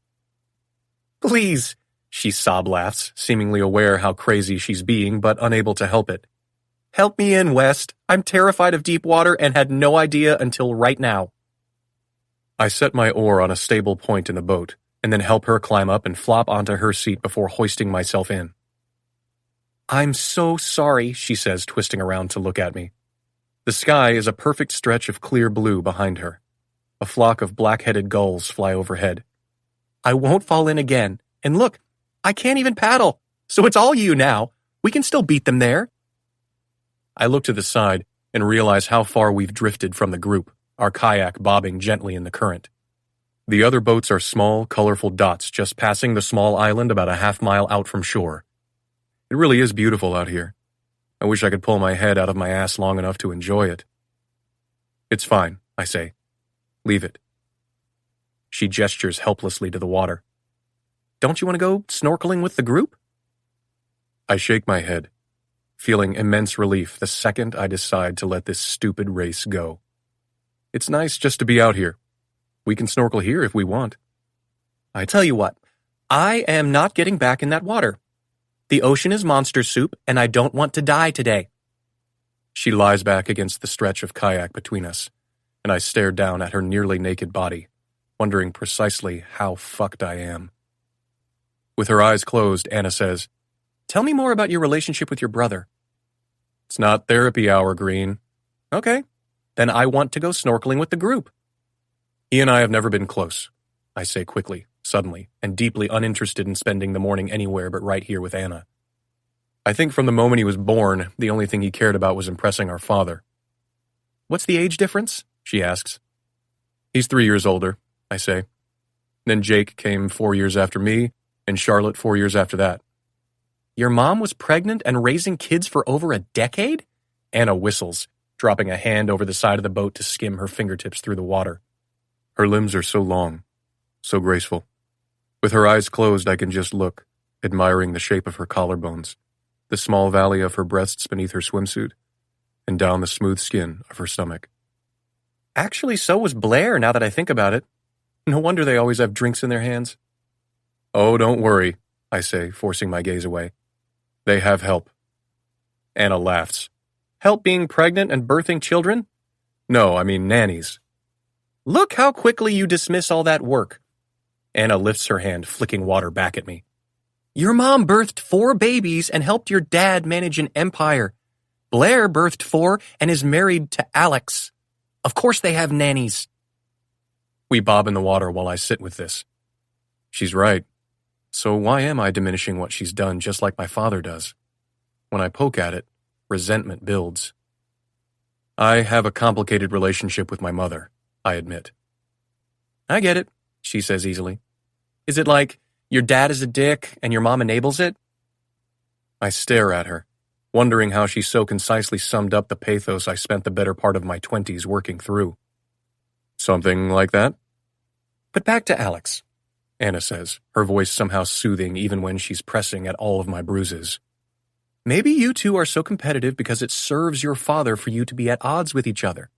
Please, she sob-laughs, seemingly aware how crazy she's being, but unable to help it. Help me in, West. I'm terrified of deep water and had no idea until right now. I set my oar on a stable point in the boat, and then help her climb up and flop onto her seat before hoisting myself in. I'm so sorry, she says, twisting around to look at me. The sky is a perfect stretch of clear blue behind her. A flock of black-headed gulls fly overhead. I won't fall in again. And look, I can't even paddle, so it's all you now. We can still beat them there. I look to the side and realize how far we've drifted from the group, our kayak bobbing gently in the current. The other boats are small, colorful dots just passing the small island about a half-mile out from shore. It really is beautiful out here. I wish I could pull my head out of my ass long enough to enjoy it. It's fine, I say. Leave it. She gestures helplessly to the water. Don't you want to go snorkeling with the group? I shake my head, feeling immense relief the second I decide to let this stupid race go. It's nice just to be out here. We can snorkel here if we want. I tell you what, I am not getting back in that water. The ocean is monster soup, and I don't want to die today. She lies back against the stretch of kayak between us, and I stare down at her nearly naked body, wondering precisely how fucked I am. With her eyes closed, Anna says, Tell me more about your relationship with your brother. It's not therapy hour, Green. Okay, then I want to go snorkeling with the group. He and I have never been close, I say quickly, suddenly, and deeply uninterested in spending the morning anywhere but right here with Anna. I think from the moment he was born, the only thing he cared about was impressing our father. What's the age difference? She asks. He's 3 years older, I say. Then Jake came 4 years after me, and Charlotte 4 years after that. Your mom was pregnant and raising kids for over a decade? Anna whistles, dropping a hand over the side of the boat to skim her fingertips through the water. Her limbs are so long, so graceful. With her eyes closed, I can just look, admiring the shape of her collarbones. the small valley of her breasts beneath her swimsuit, and down the smooth skin of her stomach. Actually, so was Blair, now that I think about it. No wonder they always have drinks in their hands. Oh, don't worry, I say, forcing my gaze away. They have help. Anna laughs. Help being pregnant and birthing children? No, I mean nannies. Look how quickly you dismiss all that work. Anna lifts her hand, flicking water back at me. Your mom birthed 4 babies and helped your dad manage an empire. Blair birthed 4 and is married to Alex. Of course they have nannies. We bob in the water while I sit with this. She's right. So why am I diminishing what she's done just like my father does? When I poke at it, resentment builds. I have a complicated relationship with my mother, I admit. I get it, she says easily. Is it like your dad is a dick and your mom enables it? I stare at her, wondering how she so concisely summed up the pathos I spent the better part of my 20s working through. Something like that? But back to Alex, Anna says, her voice somehow soothing even when she's pressing at all of my bruises. Maybe you two are so competitive because it serves your father for you to be at odds with each other.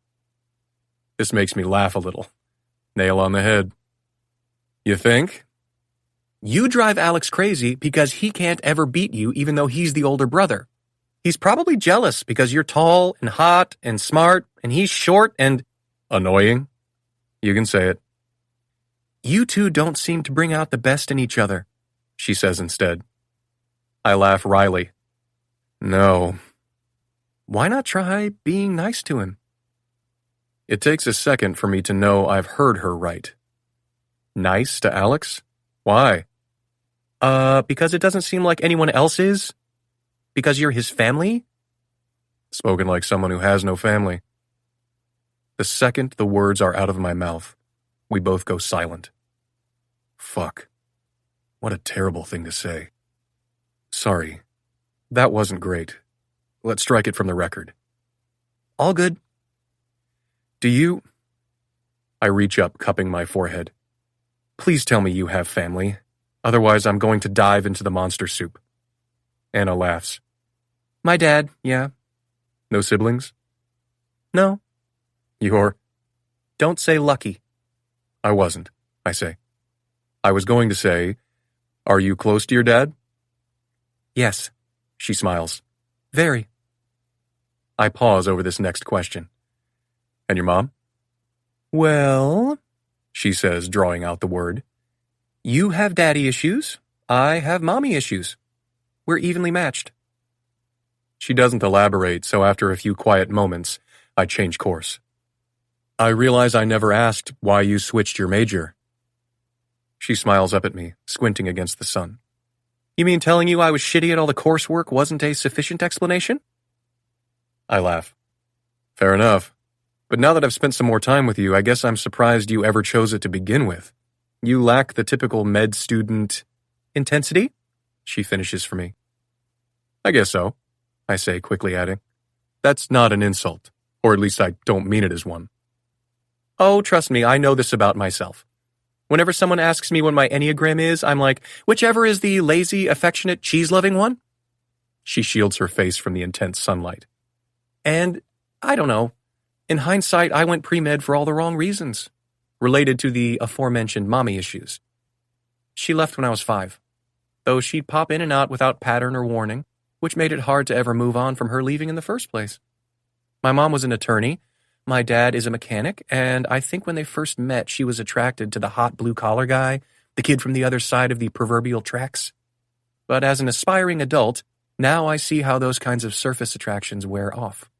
This makes me laugh a little. Nail on the head. You think? You drive Alex crazy because he can't ever beat you even though he's the older brother. He's probably jealous because you're tall and hot and smart and he's short and annoying. You can say it. You two don't seem to bring out the best in each other, she says instead. I laugh wryly. No. Why not try being nice to him? It takes a second for me to know I've heard her right. Nice to Alex? Why? Because it doesn't seem like anyone else is? Because you're his family? Spoken like someone who has no family. The second the words are out of my mouth, we both go silent. Fuck. What a terrible thing to say. Sorry. That wasn't great. Let's strike it from the record. All good. Do you... I reach up, cupping my forehead. Please tell me you have family. Otherwise, I'm going to dive into the monster soup. Anna laughs. My dad, yeah. No siblings? No. You're... Don't say lucky. I wasn't, I say. I was going to say, are you close to your dad? Yes, she smiles. Very. I pause over this next question. And your mom? Well, she says, drawing out the word. You have daddy issues. I have mommy issues. We're evenly matched. She doesn't elaborate, so after a few quiet moments, I change course. I realize I never asked why you switched your major. She smiles up at me, squinting against the sun. You mean telling you I was shitty at all the coursework wasn't a sufficient explanation? I laugh. Fair enough. But now that I've spent some more time with you, I guess I'm surprised you ever chose it to begin with. You lack the typical med student intensity? She finishes for me. I guess so, I say, quickly adding. That's not an insult, or at least I don't mean it as one. Oh, trust me, I know this about myself. Whenever someone asks me what my Enneagram is, I'm like, whichever is the lazy, affectionate, cheese-loving one. She shields her face from the intense sunlight. And, I don't know, in hindsight, I went pre-med for all the wrong reasons, related to the aforementioned mommy issues. She left when I was 5, though she'd pop in and out without pattern or warning, which made it hard to ever move on from her leaving in the first place. My mom was an attorney, my dad is a mechanic, and I think when they first met, she was attracted to the hot blue-collar guy, the kid from the other side of the proverbial tracks. But as an aspiring adult, now I see how those kinds of surface attractions wear off.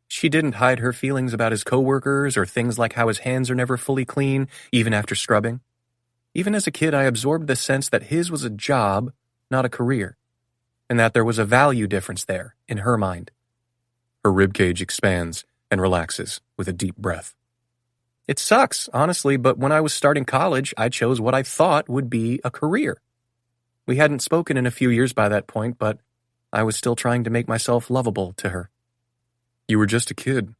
She didn't hide her feelings about his coworkers or things like how his hands are never fully clean, even after scrubbing. Even as a kid, I absorbed the sense that his was a job, not a career, and that there was a value difference there, in her mind. Her ribcage expands and relaxes with a deep breath. It sucks, honestly, but when I was starting college, I chose what I thought would be a career. We hadn't spoken in a few years by that point, but I was still trying to make myself lovable to her. You were just a kid.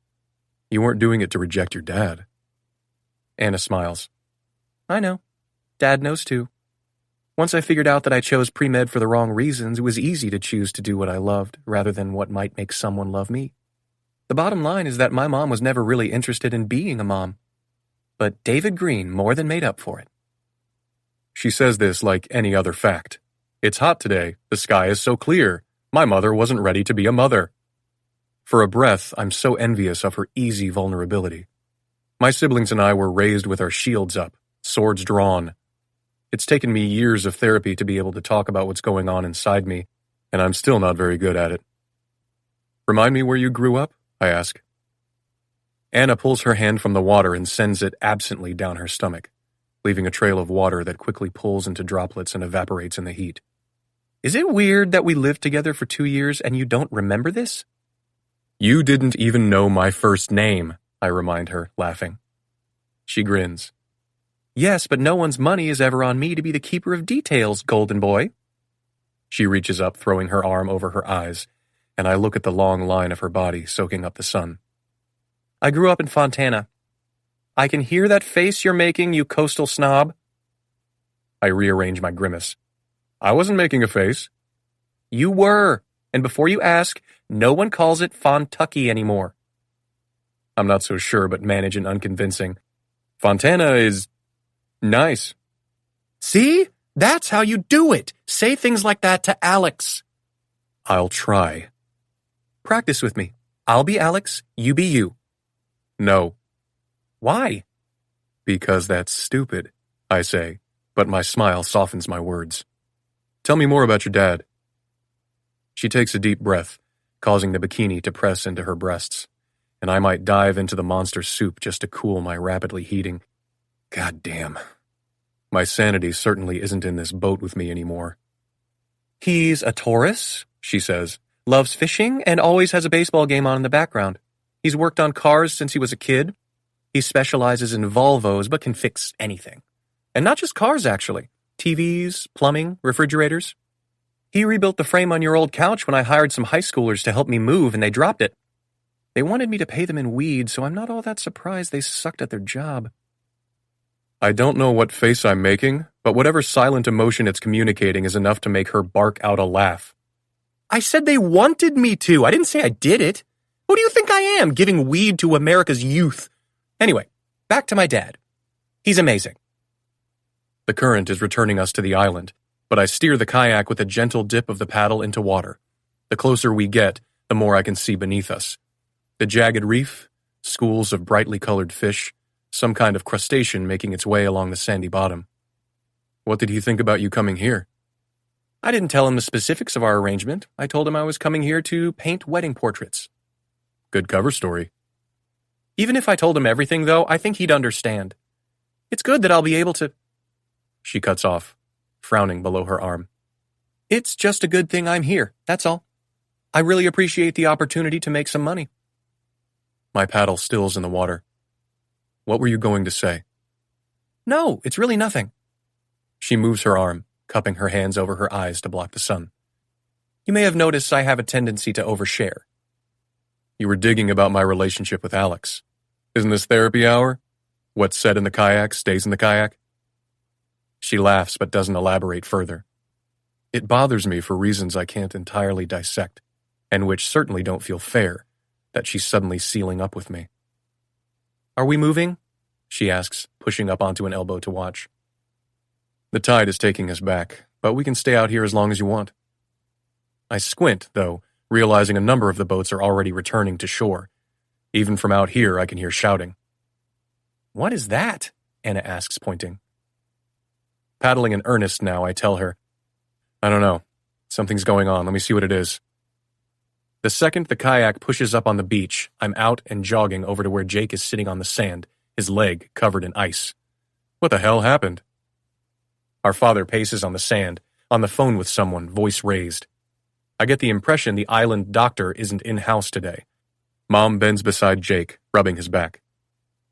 You weren't doing it to reject your dad. Anna smiles. I know. Dad knows too. Once I figured out that I chose pre-med for the wrong reasons, it was easy to choose to do what I loved rather than what might make someone love me. The bottom line is that my mom was never really interested in being a mom. But David Green more than made up for it. She says this like any other fact. It's hot today. The sky is so clear. My mother wasn't ready to be a mother. For a breath, I'm so envious of her easy vulnerability. My siblings and I were raised with our shields up, swords drawn. It's taken me years of therapy to be able to talk about what's going on inside me, and I'm still not very good at it. Remind me where you grew up? I ask. Anna pulls her hand from the water and sends it absently down her stomach, leaving a trail of water that quickly pulls into droplets and evaporates in the heat. Is it weird that we lived together for 2 years and you don't remember this? You didn't even know my first name, I remind her, laughing. She grins. Yes, but no one's money is ever on me to be the keeper of details, golden boy. She reaches up, throwing her arm over her eyes, and I look at the long line of her body soaking up the sun. I grew up in Fontana. I can hear that face you're making, you coastal snob. I rearrange my grimace. I wasn't making a face. You were, and before you ask, no one calls it Fontucky anymore. I'm not so sure, but manage an unconvincing. Fontana is nice. See? That's how you do it. Say things like that to Alex. I'll try. Practice with me. I'll be Alex, you be you. No. Why? Because that's stupid, I say, but my smile softens my words. Tell me more about your dad. She takes a deep breath, causing the bikini to press into her breasts, and I might dive into the monster soup just to cool my rapidly heating. God damn. My sanity certainly isn't in this boat with me anymore. He's a Taurus, she says, loves fishing, and always has a baseball game on in the background. He's worked on cars since he was a kid. He specializes in Volvos, but can fix anything. And not just cars, actually. TVs, plumbing, refrigerators. He rebuilt the frame on your old couch when I hired some high schoolers to help me move, and they dropped it. They wanted me to pay them in weed, so I'm not all that surprised they sucked at their job. I don't know what face I'm making, but whatever silent emotion it's communicating is enough to make her bark out a laugh. I said they wanted me to. I didn't say I did it. Who do you think I am, giving weed to America's youth? Anyway, back to my dad. He's amazing. The current is returning us to the island, but I steer the kayak with a gentle dip of the paddle into water. The closer we get, the more I can see beneath us. The jagged reef, schools of brightly colored fish, some kind of crustacean making its way along the sandy bottom. What did he think about you coming here? I didn't tell him the specifics of our arrangement. I told him I was coming here to paint wedding portraits. Good cover story. Even if I told him everything, though, I think he'd understand. It's good that I'll be able to... She cuts off, frowning below her arm. It's just a good thing I'm here, that's all. I really appreciate the opportunity to make some money. My paddle stills in the water. What were you going to say? No, it's really nothing. She moves her arm, cupping her hands over her eyes to block the sun. You may have noticed I have a tendency to overshare. You were digging about my relationship with Alex. Isn't this therapy hour? What's said in the kayak stays in the kayak? She laughs but doesn't elaborate further. It bothers me for reasons I can't entirely dissect, and which certainly don't feel fair, that she's suddenly sealing up with me. Are we moving? She asks, pushing up onto an elbow to watch. The tide is taking us back, but we can stay out here as long as you want. I squint, though, realizing a number of the boats are already returning to shore. Even from out here, I can hear shouting. What is that? Anna asks, pointing. Paddling in earnest now, I tell her, I don't know. Something's going on. Let me see what it is. The second the kayak pushes up on the beach, I'm out and jogging over to where Jake is sitting on the sand, his leg covered in ice. What the hell happened? Our father paces on the sand, on the phone with someone, voice raised. I get the impression the island doctor isn't in-house today. Mom bends beside Jake, rubbing his back.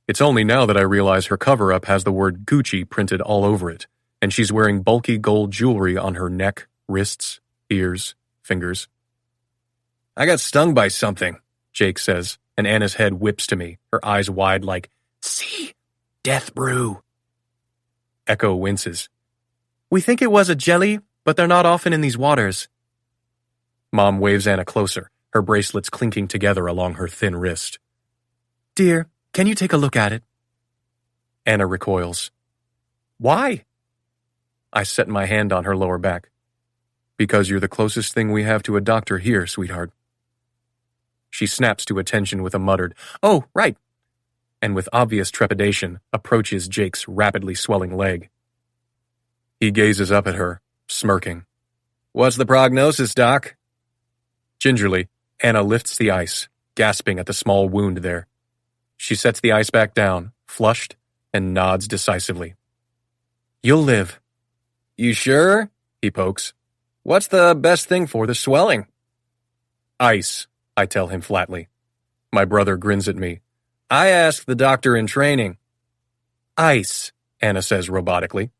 It's only now that I realize her cover-up has the word Gucci printed all over it, and she's wearing bulky gold jewelry on her neck, wrists, ears, fingers. I got stung by something, Jake says, and Anna's head whips to me, her eyes wide like, see, death brew. Echo winces. We think it was a jelly, but they're not often in these waters. Mom waves Anna closer, her bracelets clinking together along her thin wrist. Dear, can you take a look at it? Anna recoils. Why? I set my hand on her lower back. Because you're the closest thing we have to a doctor here, sweetheart. She snaps to attention with a muttered, Oh, right, and with obvious trepidation approaches Jake's rapidly swelling leg. He gazes up at her, smirking. What's the prognosis, Doc? Gingerly, Anna lifts the ice, gasping at the small wound there. She sets the ice back down, flushed, and nods decisively. You'll live. You sure? He pokes. What's the best thing for the swelling? Ice, I tell him flatly. My brother grins at me. I asked the doctor in training. Ice, Anna says robotically.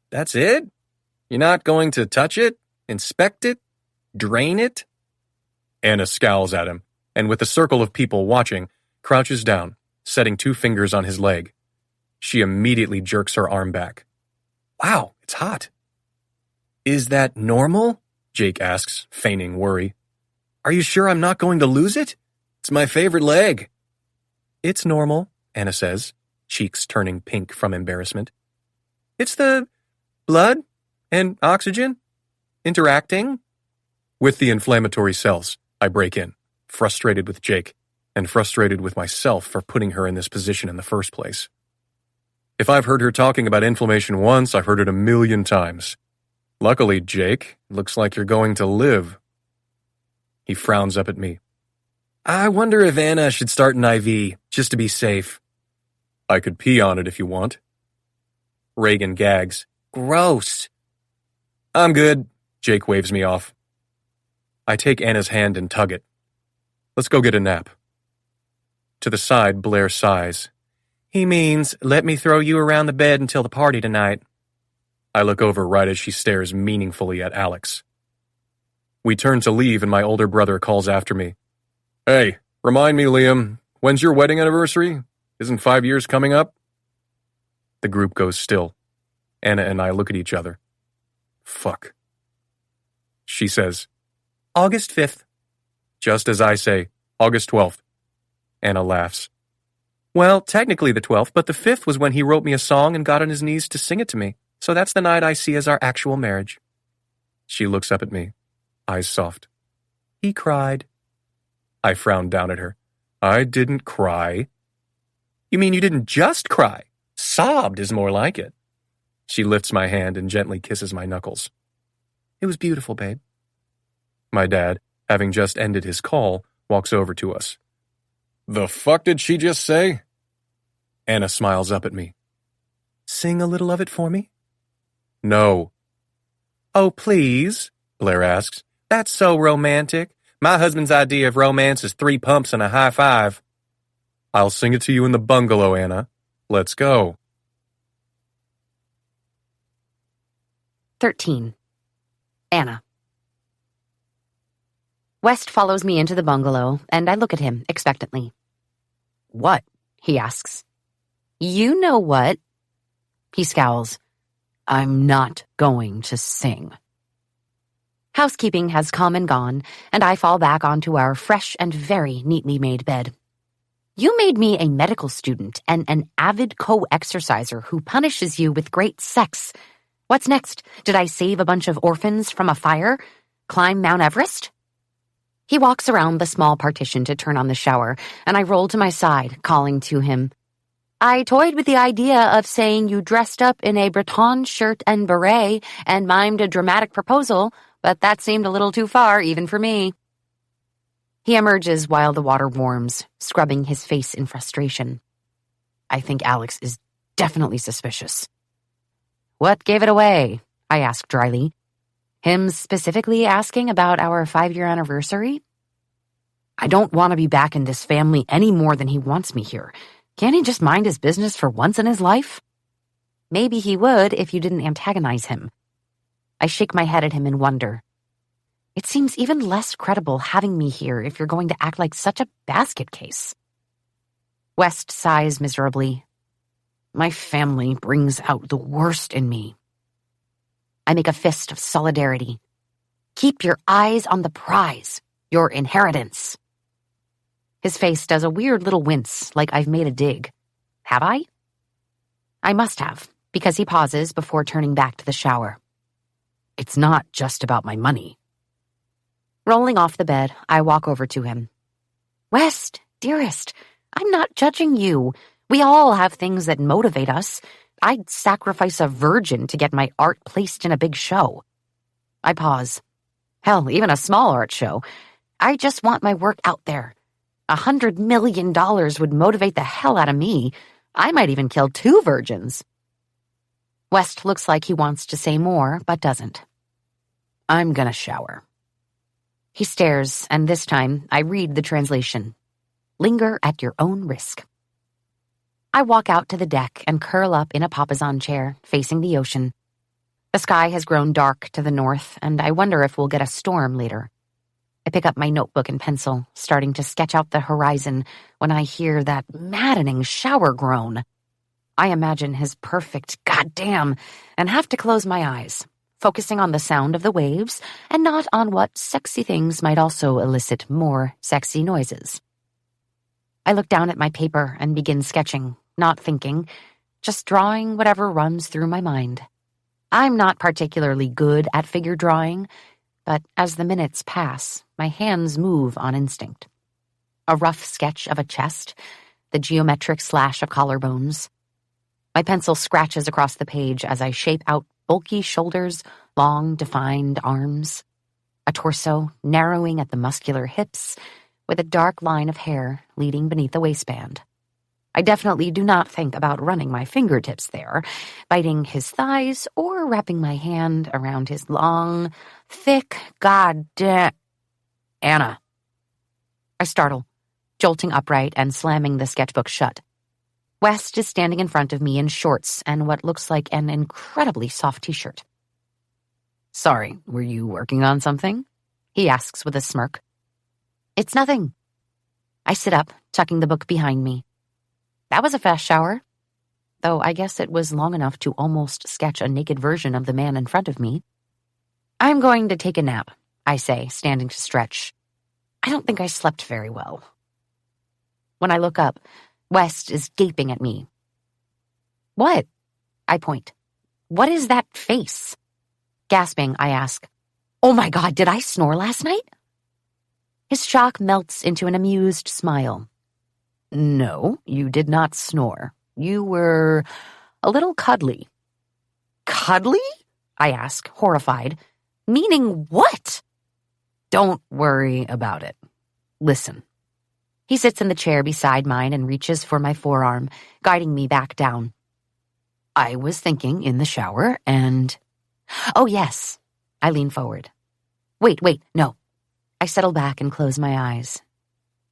That's it? You're not going to touch it? Inspect it? Drain it? Anna scowls at him, and with a circle of people watching, crouches down, setting 2 fingers on his leg. She immediately jerks her arm back. Wow, it's hot. Is that normal? Jake asks, feigning worry. Are you sure I'm not going to lose it? It's my favorite leg. It's normal, Anna says, cheeks turning pink from embarrassment. It's the blood and oxygen interacting. With the inflammatory cells, I break in, frustrated with Jake, and frustrated with myself for putting her in this position in the first place. If I've heard her talking about inflammation once, I've heard it 1,000,000 times. Luckily, Jake, looks like you're going to live. He frowns up at me. I wonder if Anna should start an IV, just to be safe. I could pee on it if you want. Reagan gags. Gross. I'm good. Jake waves me off. I take Anna's hand and tug it. Let's go get a nap. To the side, Blair sighs. He means, let me throw you around the bed until the party tonight. I look over right as she stares meaningfully at Alex. We turn to leave and my older brother calls after me. Hey, remind me, Liam, when's your wedding anniversary? Isn't 5 years coming up? The group goes still. Anna and I look at each other. Fuck. She says, August 5th. Just as I say, August 12th. Anna laughs. Well, technically the 12th, but the 5th was when he wrote me a song and got on his knees to sing it to me. So that's the night I see as our actual marriage. She looks up at me, eyes soft. He cried. I frowned down at her. I didn't cry. You mean you didn't just cry? Sobbed is more like it. She lifts my hand and gently kisses my knuckles. It was beautiful, babe. My dad, having just ended his call, walks over to us. The fuck did she just say? Anna smiles up at me. Sing a little of it for me? No. Oh, please, Blair asks. That's so romantic. My husband's idea of romance is 3 pumps and a high five. I'll sing it to you in the bungalow, Anna. Let's go. 13. Anna. West follows me into the bungalow, and I look at him expectantly. What? He asks. You know what? He scowls. I'm not going to sing. Housekeeping has come and gone, and I fall back onto our fresh and very neatly made bed. You made me a medical student and an avid co-exerciser who punishes you with great sex. What's next? Did I save a bunch of orphans from a fire? Climb Mount Everest? He walks around the small partition to turn on the shower, and I roll to my side, calling to him. I toyed with the idea of saying you dressed up in a Breton shirt and beret and mimed a dramatic proposal, but that seemed a little too far even for me. He emerges while the water warms, scrubbing his face in frustration. I think Alex is definitely suspicious. What gave it away? I ask dryly. Him specifically asking about our 5-year anniversary? I don't want to be back in this family any more than he wants me here. Can't he just mind his business for once in his life? Maybe he would if you didn't antagonize him. I shake my head at him in wonder. It seems even less credible having me here if you're going to act like such a basket case. West sighs miserably. My family brings out the worst in me. I make a fist of solidarity. Keep your eyes on the prize, your inheritance. His face does a weird little wince, like I've made a dig. Have I? I must have, because he pauses before turning back to the shower. It's not just about my money. Rolling off the bed, I walk over to him. West, dearest, I'm not judging you. We all have things that motivate us. I'd sacrifice a virgin to get my art placed in a big show. I pause. Hell, even a small art show. I just want my work out there. $100 million would motivate the hell out of me. I might even kill 2 virgins. West looks like he wants to say more, but doesn't. I'm gonna shower. He stares, and this time I read the translation. Linger at your own risk. I walk out to the deck and curl up in a papasan chair, facing the ocean. The sky has grown dark to the north, and I wonder if we'll get a storm later. I pick up my notebook and pencil, starting to sketch out the horizon when I hear that maddening shower groan. I imagine his perfect goddamn and have to close my eyes, focusing on the sound of the waves and not on what sexy things might also elicit more sexy noises. I look down at my paper and begin sketching, not thinking, just drawing whatever runs through my mind. I'm not particularly good at figure drawing, but as the minutes pass, my hands move on instinct. A rough sketch of a chest, the geometric slash of collarbones. My pencil scratches across the page as I shape out bulky shoulders, long, defined arms, a torso narrowing at the muscular hips, with a dark line of hair leading beneath the waistband. I definitely do not think about running my fingertips there, biting his thighs, or wrapping my hand around his long, thick, goddamn... Anna. I startle, jolting upright and slamming the sketchbook shut. West is standing in front of me in shorts and what looks like an incredibly soft t-shirt. Sorry, were you working on something? He asks with a smirk. It's nothing. I sit up, tucking the book behind me. That was a fast shower, though I guess it was long enough to almost sketch a naked version of the man in front of me. I'm going to take a nap, I say, standing to stretch. I don't think I slept very well. When I look up, West is gaping at me. What? I point. What is that face? Gasping, I ask, Oh my God, did I snore last night? His shock melts into an amused smile. No, you did not snore. You were a little cuddly. Cuddly? I ask, horrified. Meaning what? Don't worry about it. Listen. He sits in the chair beside mine and reaches for my forearm, guiding me back down. I was thinking in the shower and... Oh, yes. I lean forward. Wait, no. I settle back and close my eyes.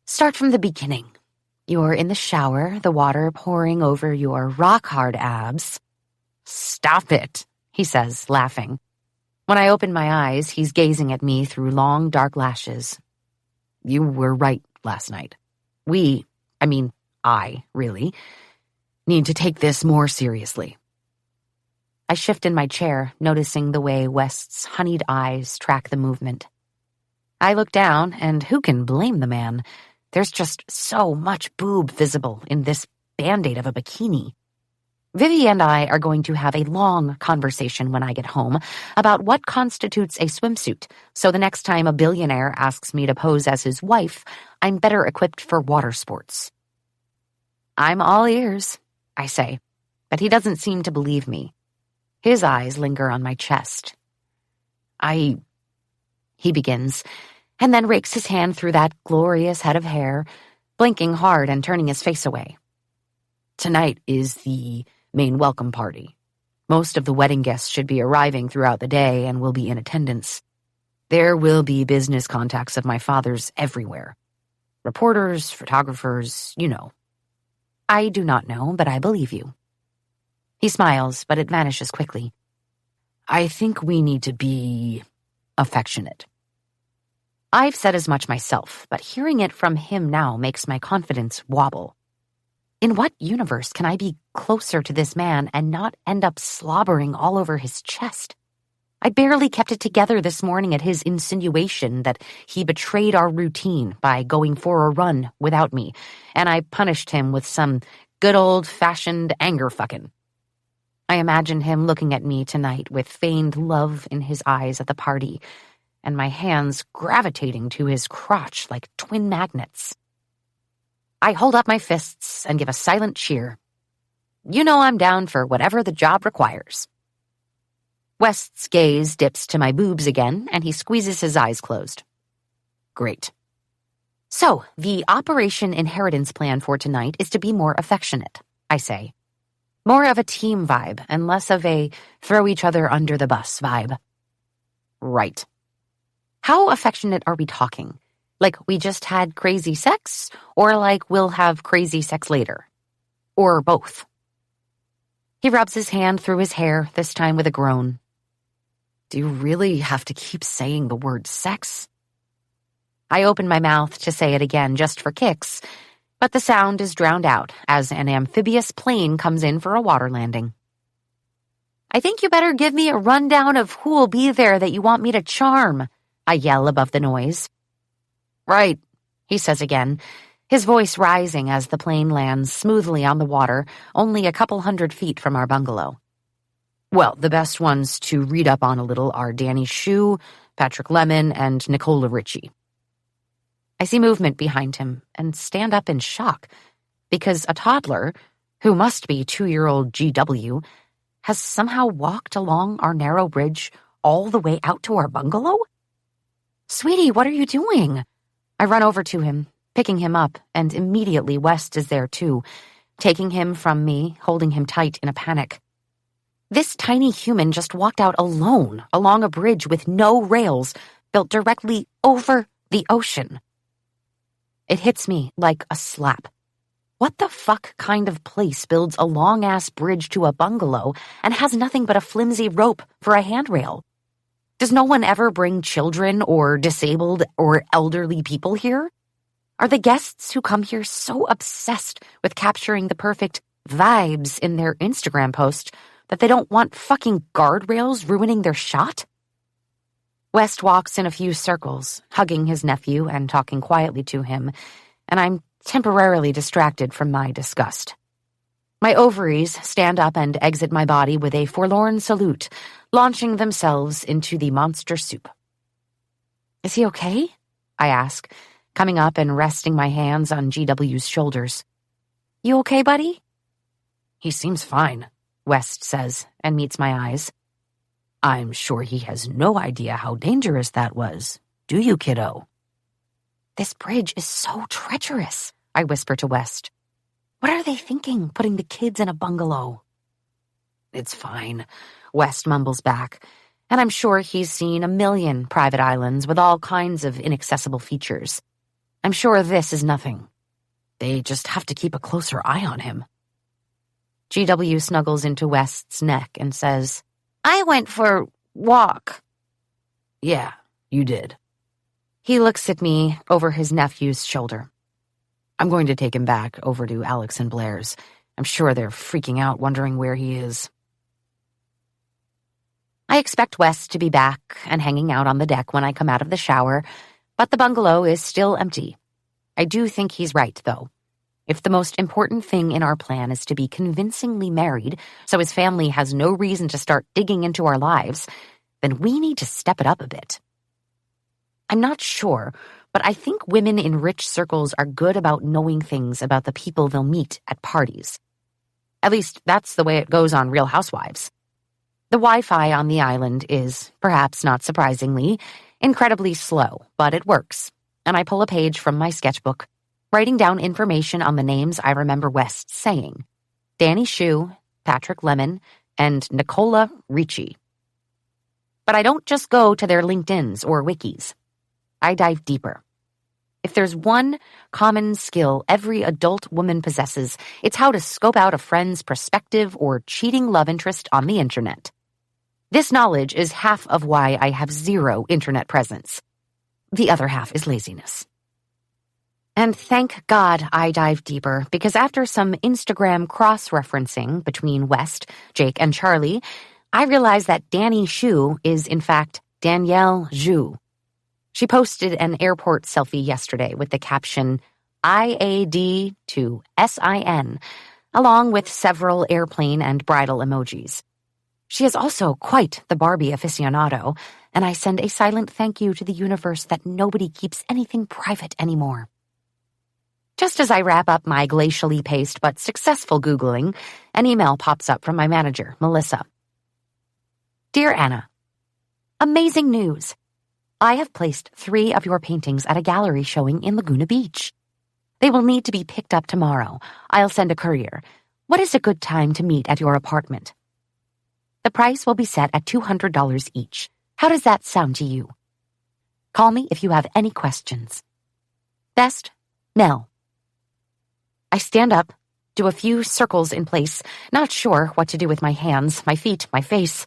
Start from the beginning. You're in the shower, the water pouring over your rock-hard abs. Stop it, he says, laughing. When I open my eyes, he's gazing at me through long, dark lashes. You were right last night. I really, need to take this more seriously. I shift in my chair, noticing the way West's honeyed eyes track the movement. I look down, and who can blame the man? There's just so much boob visible in this Band-Aid of a bikini. Vivi and I are going to have a long conversation when I get home about what constitutes a swimsuit, so the next time a billionaire asks me to pose as his wife, I'm better equipped for water sports. I'm all ears, I say, but he doesn't seem to believe me. His eyes linger on my chest. He begins, and then rakes his hand through that glorious head of hair, blinking hard and turning his face away. Tonight is the main welcome party. Most of the wedding guests should be arriving throughout the day and will be in attendance. There will be business contacts of my father's everywhere. Reporters, photographers, you know. I do not know, but I believe you. He smiles, but it vanishes quickly. I think we need to be affectionate. I've said as much myself, but hearing it from him now makes my confidence wobble. In what universe can I be closer to this man and not end up slobbering all over his chest? I barely kept it together this morning at his insinuation that he betrayed our routine by going for a run without me, and I punished him with some good old-fashioned anger fucking. I imagine him looking at me tonight with feigned love in his eyes at the party, and my hands gravitating to his crotch like twin magnets. I hold up my fists and give a silent cheer. You know I'm down for whatever the job requires. West's gaze dips to my boobs again, and he squeezes his eyes closed. Great. So, the Operation Inheritance plan for tonight is to be more affectionate, I say. More of a team vibe and less of a throw each other under the bus vibe. Right. How affectionate are we talking? Like we just had crazy sex, or like we'll have crazy sex later? Or both? He rubs his hand through his hair, this time with a groan. Do you really have to keep saying the word sex? I open my mouth to say it again just for kicks, but the sound is drowned out as an amphibious plane comes in for a water landing. I think you better give me a rundown of who'll be there that you want me to charm, I yell above the noise. Right, he says again, his voice rising as the plane lands smoothly on the water only a couple 100 feet from our bungalow. Well, the best ones to read up on a little are Danny Shue, Patrick Lemon, and Nicola Ritchie. I see movement behind him and stand up in shock because a toddler, who must be 2-year-old GW, has somehow walked along our narrow bridge all the way out to our bungalow? Sweetie, what are you doing? I run over to him, picking him up, and immediately West is there too, taking him from me, holding him tight in a panic. This tiny human just walked out alone along a bridge with no rails built directly over the ocean. It hits me like a slap. What the fuck kind of place builds a long-ass bridge to a bungalow and has nothing but a flimsy rope for a handrail? Does no one ever bring children or disabled or elderly people here? Are the guests who come here so obsessed with capturing the perfect vibes in their Instagram post that they don't want fucking guardrails ruining their shot? West walks in a few circles, hugging his nephew and talking quietly to him, and I'm temporarily distracted from my disgust. My ovaries stand up and exit my body with a forlorn salute, launching themselves into the monster soup. Is he okay? I ask, coming up and resting my hands on GW's shoulders. You okay, buddy? He seems fine, West says, and meets my eyes. I'm sure he has no idea how dangerous that was. Do you, kiddo? This bridge is so treacherous, I whisper to West. What are they thinking, putting the kids in a bungalow? It's fine, West mumbles back, and I'm sure he's seen a million private islands with all kinds of inaccessible features. I'm sure this is nothing. They just have to keep a closer eye on him. GW snuggles into West's neck and says, I went for a walk. Yeah, you did. He looks at me over his nephew's shoulder. I'm going to take him back over to Alex and Blair's. I'm sure they're freaking out, wondering where he is. I expect West to be back and hanging out on the deck when I come out of the shower, but the bungalow is still empty. I do think he's right, though. If the most important thing in our plan is to be convincingly married, so his family has no reason to start digging into our lives, then we need to step it up a bit. I'm not sure, but I think women in rich circles are good about knowing things about the people they'll meet at parties. At least that's the way it goes on Real Housewives. The Wi-Fi on the island is, perhaps not surprisingly, incredibly slow, but it works, and I pull a page from my sketchbook, writing down information on the names I remember West saying. Danny Shue, Patrick Lemon, and Nicola Ritchie. But I don't just go to their LinkedIns or wikis. I dive deeper. If there's one common skill every adult woman possesses, it's how to scope out a friend's prospective or cheating love interest on the internet. This knowledge is half of why I have zero internet presence. The other half is laziness. And thank God I dive deeper, because after some Instagram cross-referencing between West, Jake, and Charlie, I realize that Danny Shu is, in fact, Danielle Zhu. She posted an airport selfie yesterday with the caption, IAD to SIN, along with several airplane and bridal emojis. She is also quite the Barbie aficionado, and I send a silent thank you to the universe that nobody keeps anything private anymore. Just as I wrap up my glacially paced but successful Googling, an email pops up from my manager, Melissa. Dear Anna, amazing news. I have placed 3 of your paintings at a gallery showing in Laguna Beach. They will need to be picked up tomorrow. I'll send a courier. What is a good time to meet at your apartment? The price will be set at $200 each. How does that sound to you? Call me if you have any questions. Best, Mel. I stand up, do a few circles in place, not sure what to do with my hands, my feet, my face.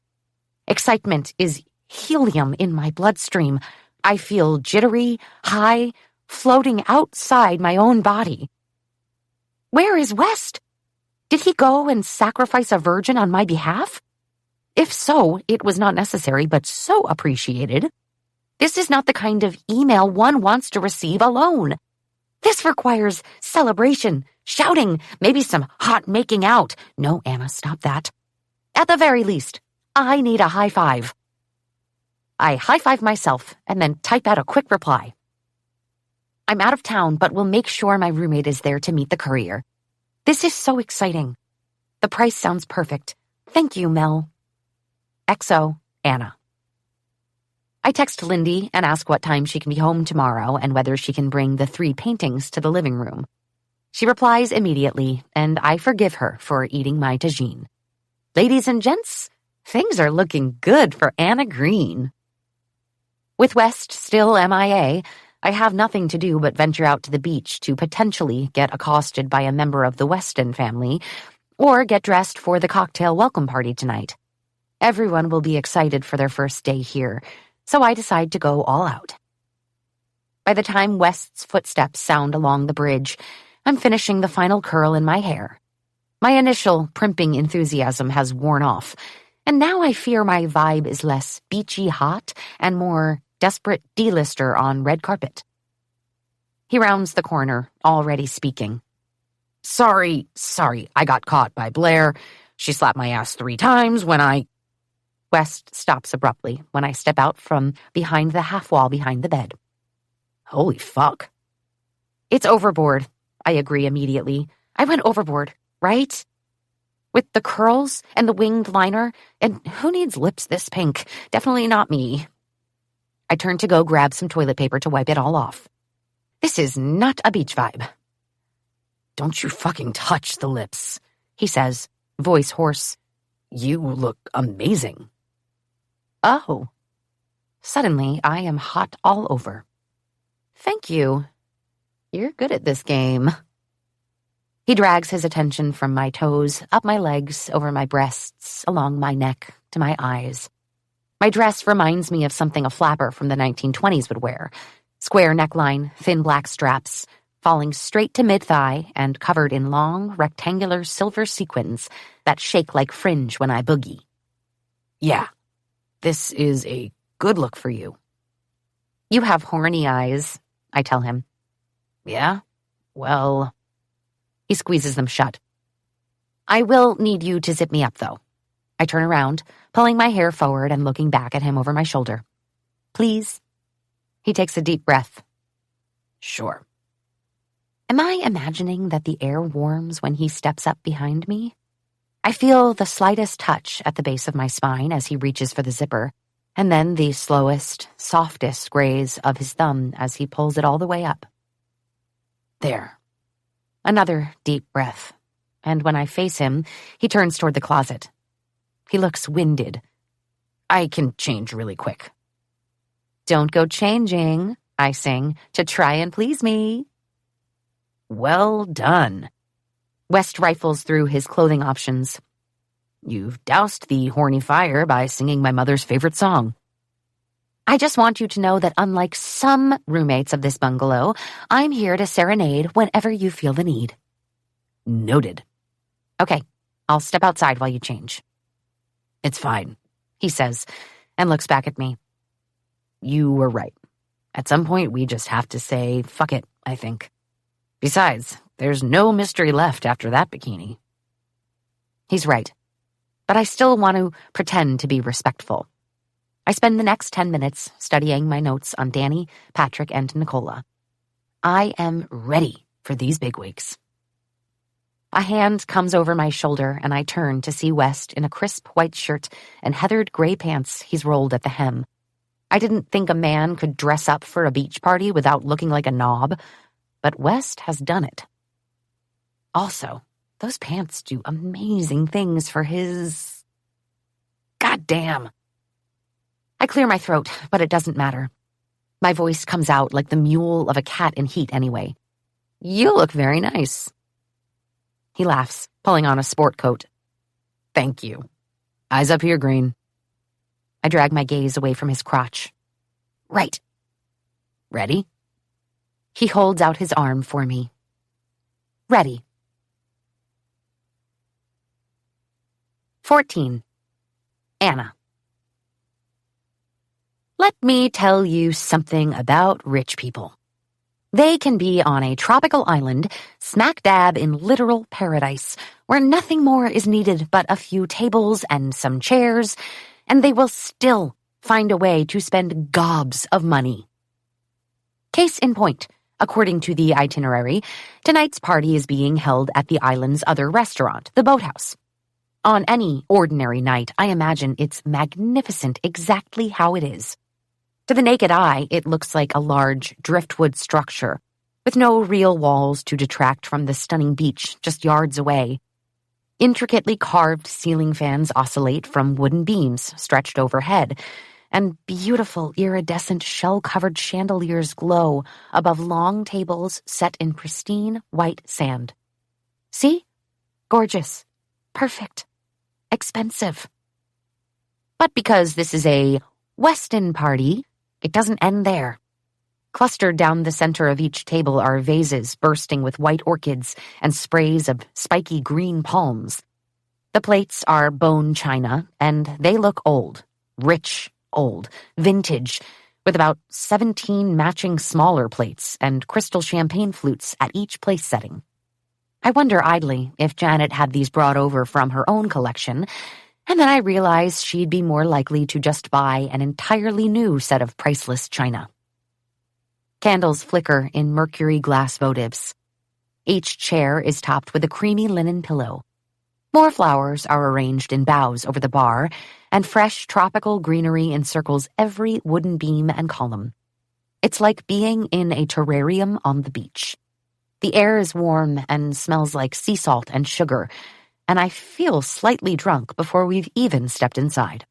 Excitement is helium in my bloodstream. I feel jittery, high, floating outside my own body. Where is West? Did he go and sacrifice a virgin on my behalf? If so, it was not necessary, but so appreciated. This is not the kind of email one wants to receive alone. This requires celebration, shouting, maybe some hot making out. No, Anna, stop that. At the very least, I need a high five. I high five myself and then type out a quick reply. I'm out of town, but will make sure my roommate is there to meet the courier. This is so exciting. The price sounds perfect. Thank you, Mel. XO, Anna. I text Lindy and ask what time she can be home tomorrow and whether she can bring the 3 paintings to the living room. She replies immediately, and I forgive her for eating my tagine. Ladies and gents, things are looking good for Anna Green. With West still MIA, I have nothing to do but venture out to the beach to potentially get accosted by a member of the Weston family or get dressed for the cocktail welcome party tonight. Everyone will be excited for their first day here, so I decide to go all out. By the time West's footsteps sound along the bridge, I'm finishing the final curl in my hair. My initial primping enthusiasm has worn off, and now I fear my vibe is less beachy hot and more desperate D-lister on red carpet. He rounds the corner, already speaking. Sorry, I got caught by Blair. She slapped my ass 3 times when I... West stops abruptly when I step out from behind the half wall behind the bed. Holy fuck. It's overboard, I agree immediately. I went overboard, right? With the curls and the winged liner, and who needs lips this pink? Definitely not me. I turn to go grab some toilet paper to wipe it all off. This is not a beach vibe. Don't you fucking touch the lips, he says, voice hoarse. You look amazing. Oh. Suddenly, I am hot all over. Thank you. You're good at this game. He drags his attention from my toes, up my legs, over my breasts, along my neck, to my eyes. My dress reminds me of something a flapper from the 1920s would wear. Square neckline, thin black straps, falling straight to mid-thigh and covered in long, rectangular silver sequins that shake like fringe when I boogie. Yeah, this is a good look for you. You have horny eyes, I tell him. Yeah? Well... He squeezes them shut. I will need you to zip me up, though. I turn around, pulling my hair forward and looking back at him over my shoulder. Please? He takes a deep breath. Sure. Am I imagining that the air warms when he steps up behind me? I feel the slightest touch at the base of my spine as he reaches for the zipper, and then the slowest, softest graze of his thumb as he pulls it all the way up. There. Another deep breath, and when I face him, he turns toward the closet. He looks winded. I can change really quick. Don't go changing, I sing, to try and please me. Well done. West rifles through his clothing options. You've doused the horny fire by singing my mother's favorite song. I just want you to know that unlike some roommates of this bungalow, I'm here to serenade whenever you feel the need. Noted. Okay, I'll step outside while you change. It's fine, he says, and looks back at me. You were right. At some point, we just have to say, fuck it, I think. Besides, there's no mystery left after that bikini. He's right, but I still want to pretend to be respectful. I spend the next 10 minutes studying my notes on Danny, Patrick, and Nicola. I am ready for these bigwigs. A hand comes over my shoulder, and I turn to see West in a crisp white shirt and heathered gray pants he's rolled at the hem. I didn't think a man could dress up for a beach party without looking like a knob, but West has done it. Also, those pants do amazing things for his... Goddamn. I clear my throat, but it doesn't matter. My voice comes out like the mule of a cat in heat anyway. You look very nice. He laughs, pulling on a sport coat. Thank you. Eyes up here, Green. I drag my gaze away from his crotch. Right. Ready? He holds out his arm for me. Ready. 14. Anna. Let me tell you something about rich people. They can be on a tropical island, smack dab in literal paradise, where nothing more is needed but a few tables and some chairs, and they will still find a way to spend gobs of money. Case in point, according to the itinerary, tonight's party is being held at the island's other restaurant, the Boathouse. On any ordinary night, I imagine it's magnificent exactly how it is. To the naked eye, it looks like a large driftwood structure, with no real walls to detract from the stunning beach just yards away. Intricately carved ceiling fans oscillate from wooden beams stretched overhead, and beautiful iridescent shell-covered chandeliers glow above long tables set in pristine white sand. See? Gorgeous. Perfect. Expensive. But because this is a Weston party, it doesn't end there. Clustered down the center of each table are vases bursting with white orchids and sprays of spiky green palms. The plates are bone china, and they look old, rich, old, vintage, with about 17 matching smaller plates and crystal champagne flutes at each place setting. I wonder idly if Janet had these brought over from her own collection, and then I realized she'd be more likely to just buy an entirely new set of priceless china. Candles flicker in mercury glass votives. Each chair is topped with a creamy linen pillow. More flowers are arranged in boughs over the bar, and fresh tropical greenery encircles every wooden beam and column. It's like being in a terrarium on the beach. The air is warm and smells like sea salt and sugar, and I feel slightly drunk before we've even stepped inside.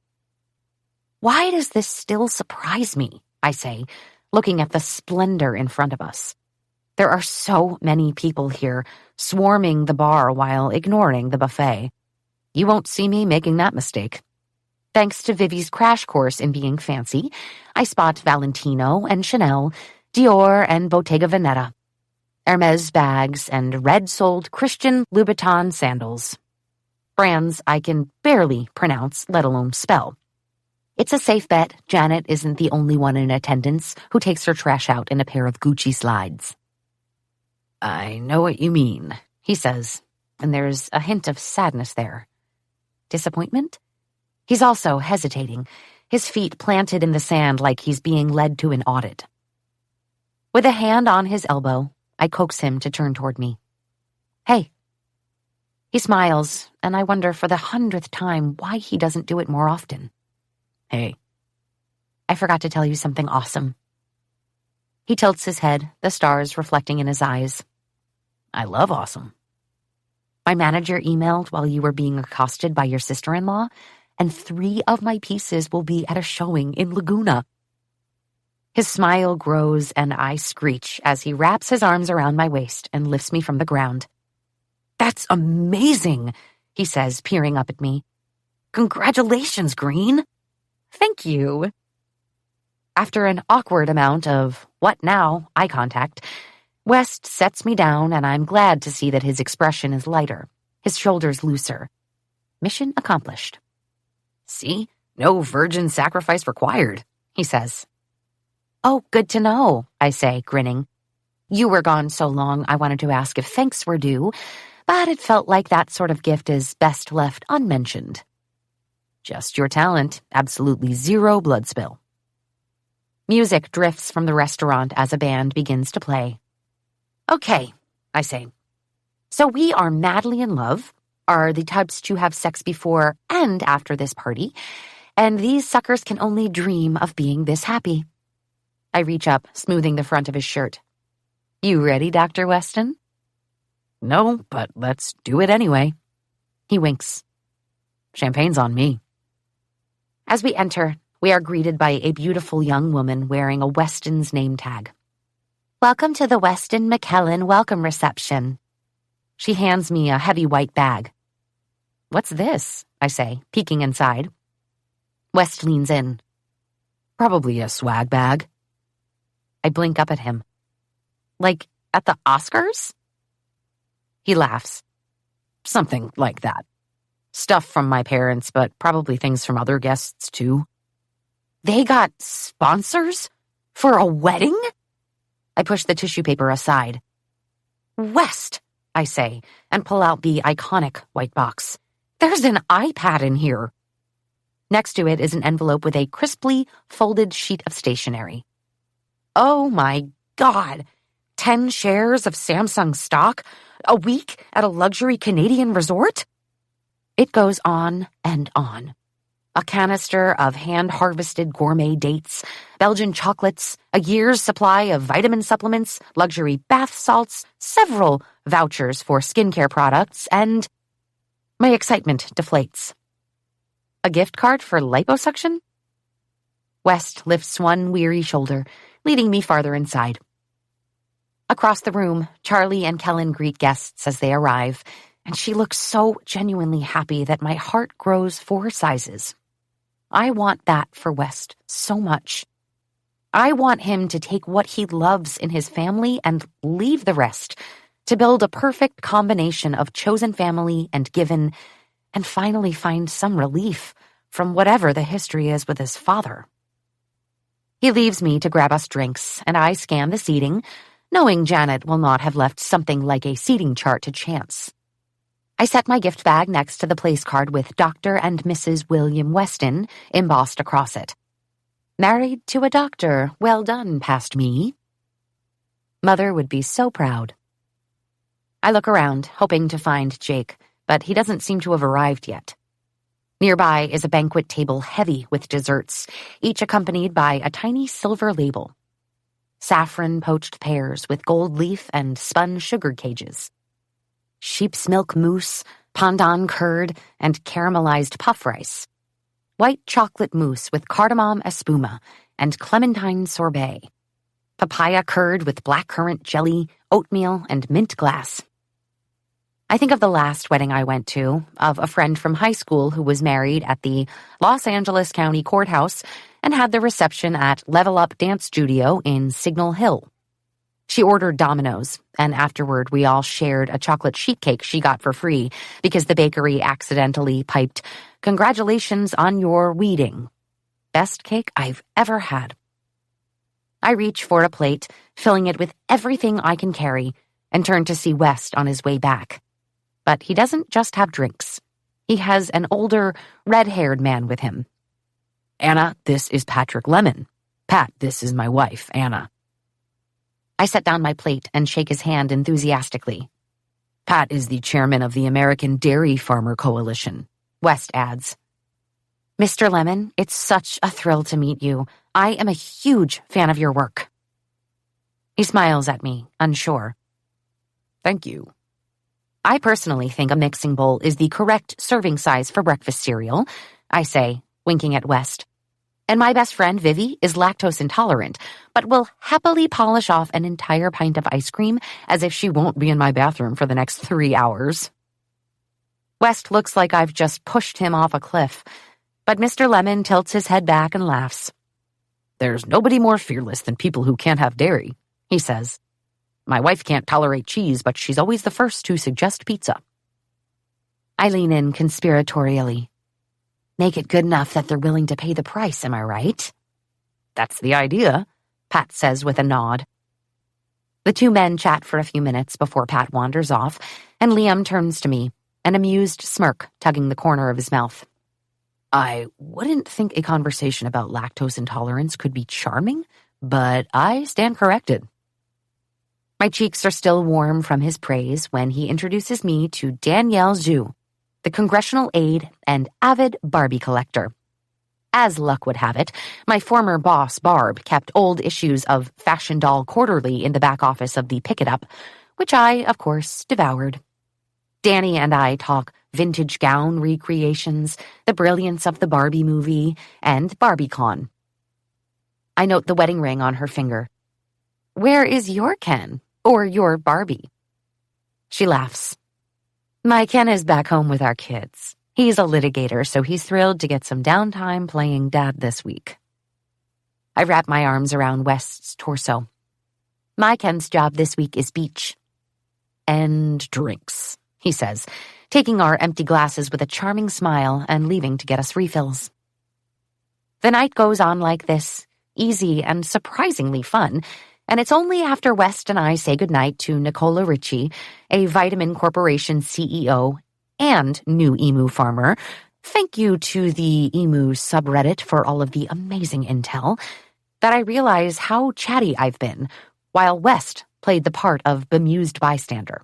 Why does this still surprise me? I say, looking at the splendor in front of us. There are so many people here, swarming the bar while ignoring the buffet. You won't see me making that mistake. Thanks to Vivi's crash course in being fancy, I spot Valentino and Chanel, Dior and Bottega Veneta, Hermes bags, and red-soled Christian Louboutin sandals. Brands I can barely pronounce, let alone spell. It's a safe bet Janet isn't the only one in attendance who takes her trash out in a pair of Gucci slides. I know what you mean, he says, and there's a hint of sadness there. Disappointment? He's also hesitating, his feet planted in the sand like he's being led to an audit. With a hand on his elbow, I coax him to turn toward me. Hey. He smiles, and I wonder for the 100th time why he doesn't do it more often. Hey. I forgot to tell you something awesome. He tilts his head, the stars reflecting in his eyes. I love awesome. My manager emailed while you were being accosted by your sister-in-law, and 3 of my pieces will be at a showing in Laguna. His smile grows, and I screech as he wraps his arms around my waist and lifts me from the ground. That's amazing, he says, peering up at me. Congratulations, Green. Thank you. After an awkward amount of what now eye contact, West sets me down, and I'm glad to see that his expression is lighter, his shoulders looser. Mission accomplished. See? No virgin sacrifice required, he says. Oh, good to know, I say, grinning. You were gone so long I wanted to ask if thanks were due, but it felt like that sort of gift is best left unmentioned. Just your talent, absolutely zero blood spill. Music drifts from the restaurant as a band begins to play. Okay, I say. So we are madly in love, are the types to have sex before and after this party, and these suckers can only dream of being this happy. I reach up, smoothing the front of his shirt. You ready, Dr. Weston? No, but let's do it anyway. He winks. Champagne's on me. As we enter, we are greeted by a beautiful young woman wearing a Weston's name tag. Welcome to the Weston McKellen welcome reception. She hands me a heavy white bag. What's this? I say, peeking inside. West leans in. Probably a swag bag. I blink up at him. Like at the Oscars? He laughs. Something like that. Stuff from my parents, but probably things from other guests too. They got sponsors? For a wedding? I push the tissue paper aside. West, I say, and pull out the iconic white box. There's an iPad in here. Next to it is an envelope with a crisply folded sheet of stationery. Oh my God! 10 shares of Samsung stock? A week at a luxury Canadian resort? It goes on and on. A canister of hand-harvested gourmet dates, Belgian chocolates, a year's supply of vitamin supplements, luxury bath salts, several vouchers for skincare products, and my excitement deflates. A gift card for liposuction? West lifts one weary shoulder, leading me farther inside. Across the room, Charlie and Kellen greet guests as they arrive, and she looks so genuinely happy that my heart grows 4 sizes. I want that for West so much. I want him to take what he loves in his family and leave the rest, to build a perfect combination of chosen family and given, and finally find some relief from whatever the history is with his father. He leaves me to grab us drinks, and I scan the seating, knowing Janet will not have left something like a seating chart to chance. I set my gift bag next to the place card with Dr. and Mrs. William Weston embossed across it. Married to a doctor, well done, past me. Mother would be so proud. I look around, hoping to find Jake, but he doesn't seem to have arrived yet. Nearby is a banquet table heavy with desserts, each accompanied by a tiny silver label. Saffron poached pears with gold leaf and spun sugar cages. Sheep's milk mousse, pandan curd, and caramelized puff rice. White chocolate mousse with cardamom espuma and clementine sorbet. Papaya curd with blackcurrant jelly, oatmeal, and mint glass. I think of the last wedding I went to, of a friend from high school who was married at the Los Angeles County Courthouse and had the reception at Level Up Dance Studio in Signal Hill. She ordered Domino's, and afterward we all shared a chocolate sheet cake she got for free because the bakery accidentally piped, "Congratulations on your wedding." Best cake I've ever had. I reach for a plate, filling it with everything I can carry, and turn to see West on his way back. But he doesn't just have drinks. He has an older, red-haired man with him. Anna, this is Patrick Lemon. Pat, this is my wife, Anna. I set down my plate and shake his hand enthusiastically. Pat is the chairman of the American Dairy Farmer Coalition, West adds. Mr. Lemon, it's such a thrill to meet you. I am a huge fan of your work. He smiles at me, unsure. Thank you. I personally think a mixing bowl is the correct serving size for breakfast cereal, I say, winking at West. And my best friend, Vivi, is lactose intolerant, but will happily polish off an entire pint of ice cream as if she won't be in my bathroom for the next 3 hours. West looks like I've just pushed him off a cliff, but Mr. Lemon tilts his head back and laughs. There's nobody more fearless than people who can't have dairy, he says. My wife can't tolerate cheese, but she's always the first to suggest pizza. I lean in conspiratorially. Make it good enough that they're willing to pay the price, am I right? That's the idea, Pat says with a nod. The two men chat for a few minutes before Pat wanders off, and Liam turns to me, an amused smirk tugging the corner of his mouth. I wouldn't think a conversation about lactose intolerance could be charming, but I stand corrected. My cheeks are still warm from his praise when he introduces me to Danielle Zhu, the congressional aide and avid Barbie collector. As luck would have it, my former boss, Barb, kept old issues of Fashion Doll Quarterly in the back office of the Pick It Up, which I, of course, devoured. Danny and I talk vintage gown recreations, the brilliance of the Barbie movie, and BarbieCon. I note the wedding ring on her finger. Where is your Ken, or your Barbie? She laughs. My Ken is back home with our kids. He's a litigator, so he's thrilled to get some downtime playing dad this week. I wrap my arms around West's torso. My Ken's job this week is beach. And drinks, he says, taking our empty glasses with a charming smile and leaving to get us refills. The night goes on like this, easy and surprisingly fun, and it's only after West and I say goodnight to Nicola Ritchie, a Vitamin Corporation CEO and new emu farmer, thank you to the emu subreddit for all of the amazing intel, that I realize how chatty I've been, while West played the part of bemused bystander.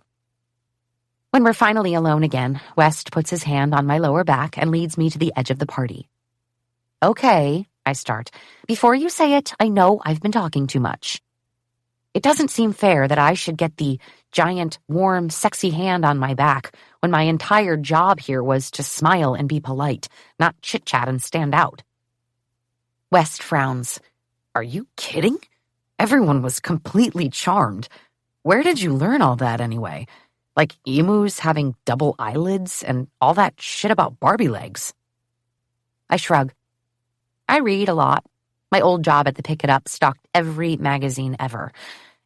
When we're finally alone again, West puts his hand on my lower back and leads me to the edge of the party. Okay, I start. Before you say it, I know I've been talking too much. It doesn't seem fair that I should get the giant, warm, sexy hand on my back when my entire job here was to smile and be polite, not chit-chat and stand out. West frowns. Are you kidding? Everyone was completely charmed. Where did you learn all that anyway? Like emus having double eyelids and all that shit about Barbie legs. I shrug. I read a lot. My old job at the Pick It Up stocked every magazine ever,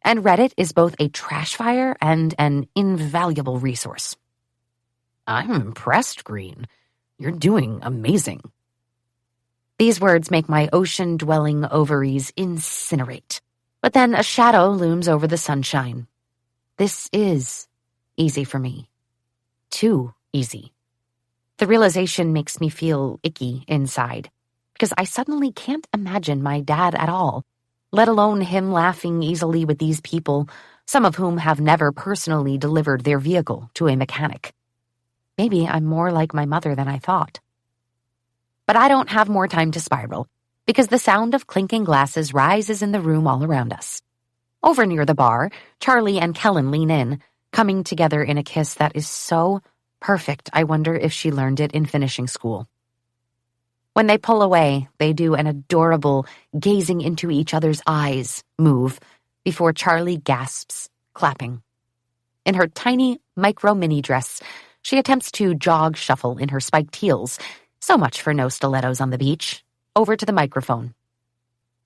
and Reddit is both a trash fire and an invaluable resource. I'm impressed, Green. You're doing amazing. These words make my ocean-dwelling ovaries incinerate, but then a shadow looms over the sunshine. This is easy for me. Too easy. The realization makes me feel icky inside, because I suddenly can't imagine my dad at all, let alone him laughing easily with these people, some of whom have never personally delivered their vehicle to a mechanic. Maybe I'm more like my mother than I thought. But I don't have more time to spiral, because the sound of clinking glasses rises in the room all around us. Over near the bar, Charlie and Kellen lean in, coming together in a kiss that is so perfect I wonder if she learned it in finishing school. When they pull away, they do an adorable gazing into each other's eyes move before Charlie gasps, clapping. In her tiny micro-mini dress, she attempts to jog shuffle in her spiked heels. So much for no stilettos on the beach. Over to the microphone.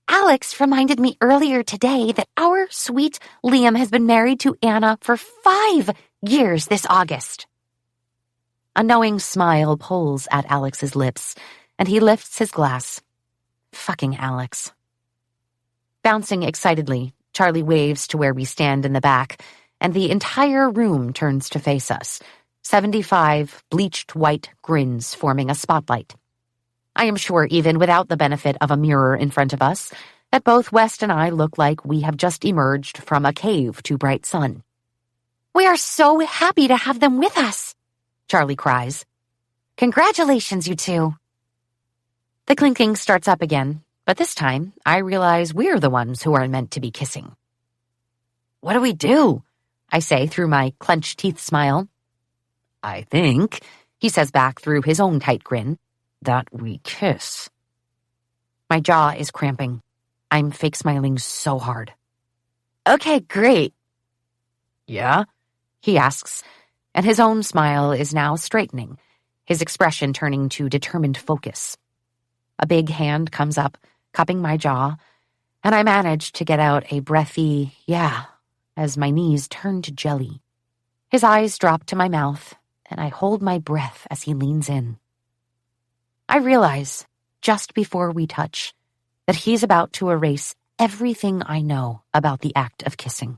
Alex reminded me earlier today that our sweet Liam has been married to Anna for 5 years this August. A knowing smile pulls at Alex's lips, and he lifts his glass. Fucking Alex. Bouncing excitedly, Charlie waves to where we stand in the back, and the entire room turns to face us, 75 bleached white grins forming a spotlight. I am sure, even without the benefit of a mirror in front of us, that both West and I look like we have just emerged from a cave to bright sun. We are so happy to have them with us, Charlie cries. Congratulations, you two. The clinking starts up again, but this time I realize we're the ones who are meant to be kissing. What do we do? I say through my clenched teeth smile. I think, he says back through his own tight grin, that we kiss. My jaw is cramping. I'm fake smiling so hard. Okay, great. Yeah? He asks, and his own smile is now straightening, his expression turning to determined focus. A big hand comes up, cupping my jaw, and I manage to get out a breathy, yeah, as my knees turn to jelly. His eyes drop to my mouth, and I hold my breath as he leans in. I realize, just before we touch, that he's about to erase everything I know about the act of kissing.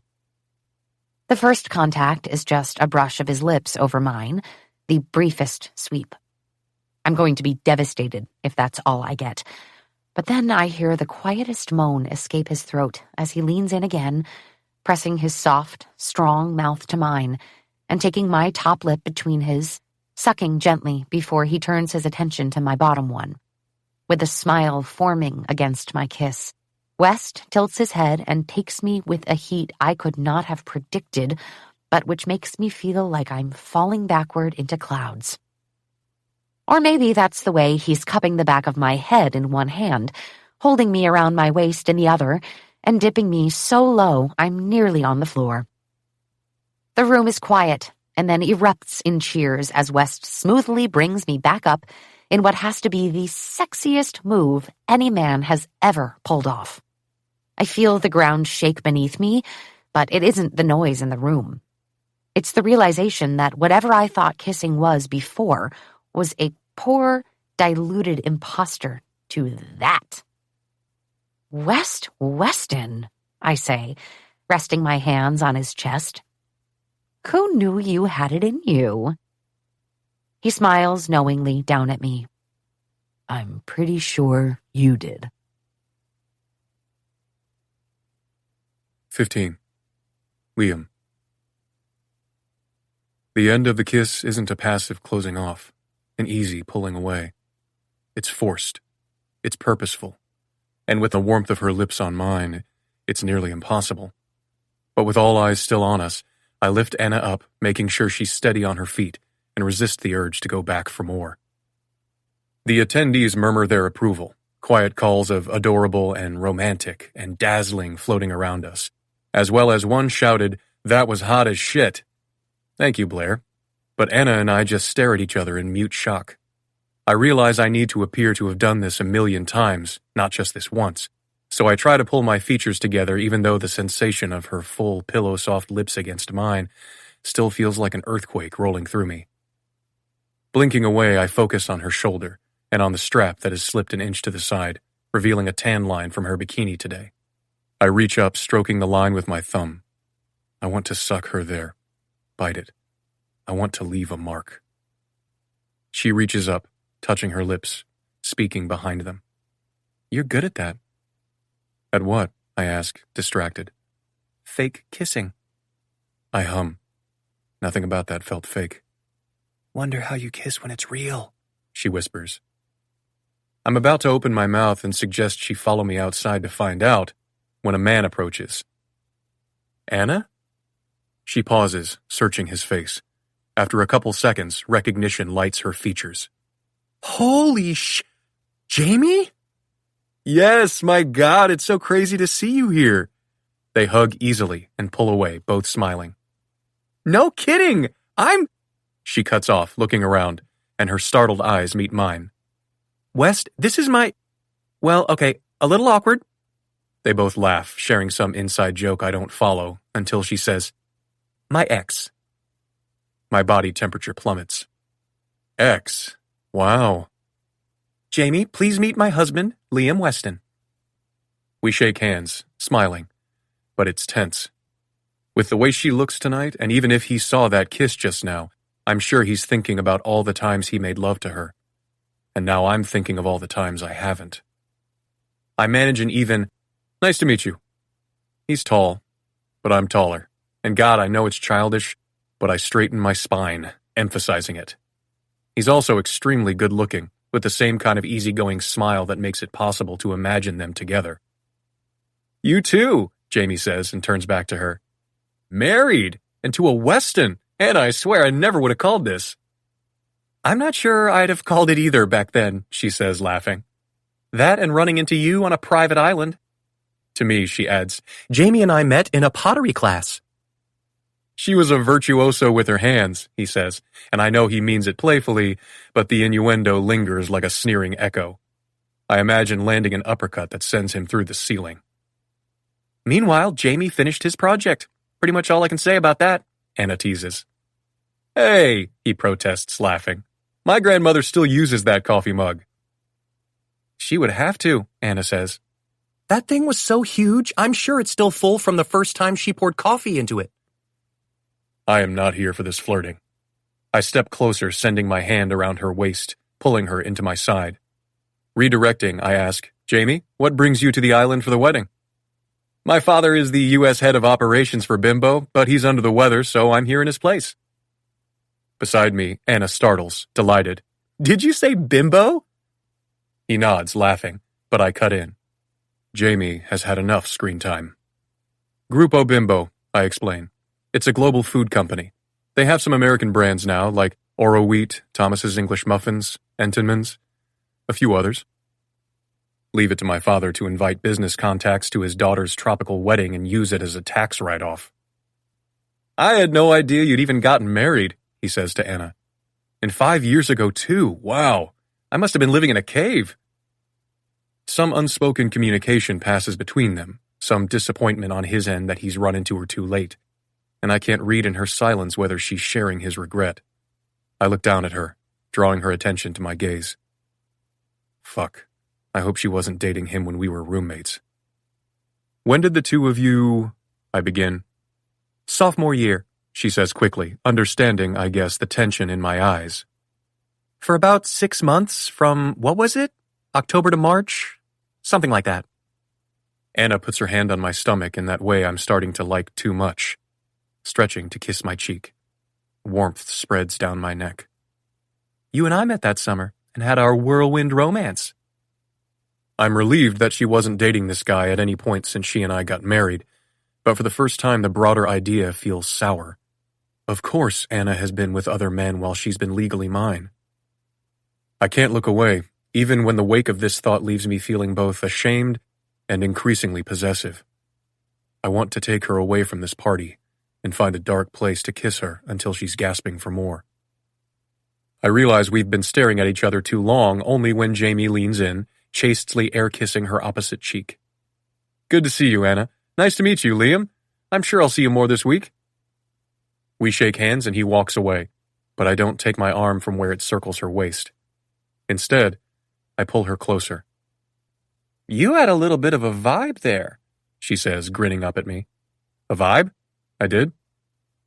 The first contact is just a brush of his lips over mine, the briefest sweep. I'm going to be devastated if that's all I get. But then I hear the quietest moan escape his throat as he leans in again, pressing his soft, strong mouth to mine and taking my top lip between his, sucking gently before he turns his attention to my bottom one. With a smile forming against my kiss, West tilts his head and takes me with a heat I could not have predicted, but which makes me feel like I'm falling backward into clouds. Or maybe that's the way he's cupping the back of my head in one hand, holding me around my waist in the other, and dipping me so low I'm nearly on the floor. The room is quiet, and then erupts in cheers as West smoothly brings me back up in what has to be the sexiest move any man has ever pulled off. I feel the ground shake beneath me, but it isn't the noise in the room. It's the realization that whatever I thought kissing was before was a poor, diluted imposter to that. Weston, I say, resting my hands on his chest. Who knew you had it in you? He smiles knowingly down at me. I'm pretty sure you did. 15. Liam. The end of the kiss isn't a passive closing off, an easy pulling away. It's forced. It's purposeful. And with the warmth of her lips on mine, it's nearly impossible. But with all eyes still on us, I lift Anna up, making sure she's steady on her feet, and resist the urge to go back for more. The attendees murmur their approval, quiet calls of adorable and romantic and dazzling floating around us, as well as one shouted, "That was hot as shit." Thank you, Blair. But Anna and I just stare at each other in mute shock. I realize I need to appear to have done this a million times, not just this once. So I try to pull my features together even though the sensation of her full, pillow-soft lips against mine still feels like an earthquake rolling through me. Blinking away, I focus on her shoulder and on the strap that has slipped an inch to the side, revealing a tan line from her bikini today. I reach up, stroking the line with my thumb. I want to suck her there, bite it. I want to leave a mark. She reaches up, touching her lips, speaking behind them. You're good at that. At what? I ask, distracted. Fake kissing. I hum. Nothing about that felt fake. Wonder how you kiss when it's real, she whispers. I'm about to open my mouth and suggest she follow me outside to find out when a man approaches. Anna? She pauses, searching his face. After a couple seconds, recognition lights her features. Holy Jamie? Yes, my God, it's so crazy to see you here. They hug easily and pull away, both smiling. No kidding! She cuts off, looking around, and her startled eyes meet mine. West, this is well, okay, a little awkward. They both laugh, sharing some inside joke I don't follow, until she says, my ex. My body temperature plummets. Ex? Wow. Jamie, please meet my husband, Liam Weston. We shake hands, smiling, but it's tense. With the way she looks tonight, and even if he saw that kiss just now, I'm sure he's thinking about all the times he made love to her. And now I'm thinking of all the times I haven't. I manage an even, nice to meet you. He's tall, but I'm taller. And God, I know it's childish, but I straighten my spine, emphasizing it. He's also extremely good-looking, with the same kind of easygoing smile that makes it possible to imagine them together. You too, Jamie says and turns back to her. Married, and to a Weston, and I swear I never would have called this. I'm not sure I'd have called it either back then, she says, laughing. That and running into you on a private island. To me, she adds, Jamie and I met in a pottery class. She was a virtuoso with her hands, he says, and I know he means it playfully, but the innuendo lingers like a sneering echo. I imagine landing an uppercut that sends him through the ceiling. Meanwhile, Jamie finished his project. Pretty much all I can say about that, Anna teases. Hey, he protests, laughing. My grandmother still uses that coffee mug. She would have to, Anna says. That thing was so huge, I'm sure it's still full from the first time she poured coffee into it. I am not here for this flirting. I step closer, sending my hand around her waist, pulling her into my side. Redirecting, I ask, Jamie, what brings you to the island for the wedding? My father is the U.S. head of operations for Bimbo, but he's under the weather, so I'm here in his place. Beside me, Anna startles, delighted. Did you say Bimbo? He nods, laughing, but I cut in. Jamie has had enough screen time. Grupo Bimbo, I explain. It's a global food company. They have some American brands now, like Oro Wheat, Thomas's English Muffins, Entenmann's, a few others. Leave it to my father to invite business contacts to his daughter's tropical wedding and use it as a tax write-off. I had no idea you'd even gotten married, he says to Anna. And 5 years ago, too. Wow. I must have been living in a cave. Some unspoken communication passes between them, some disappointment on his end that he's run into her too late, and I can't read in her silence whether she's sharing his regret. I look down at her, drawing her attention to my gaze. Fuck. I hope she wasn't dating him when we were roommates. When did the two of you... I begin. Sophomore year, she says quickly, understanding, I guess, the tension in my eyes. For about 6 months, from, what was it? October to March? Something like that. Anna puts her hand on my stomach in that way I'm starting to like too much, stretching to kiss my cheek. Warmth spreads down my neck. You and I met that summer and had our whirlwind romance. I'm relieved that she wasn't dating this guy at any point since she and I got married, but for the first time the broader idea feels sour. Of course Anna has been with other men while she's been legally mine. I can't look away, even when the wake of this thought leaves me feeling both ashamed and increasingly possessive. I want to take her away from this party and find a dark place to kiss her until she's gasping for more. I realize we've been staring at each other too long only when Jamie leans in, chastely air-kissing her opposite cheek. Good to see you, Anna. Nice to meet you, Liam. I'm sure I'll see you more this week. We shake hands and he walks away, but I don't take my arm from where it circles her waist. Instead, I pull her closer. You had a little bit of a vibe there, she says, grinning up at me. A vibe? I did.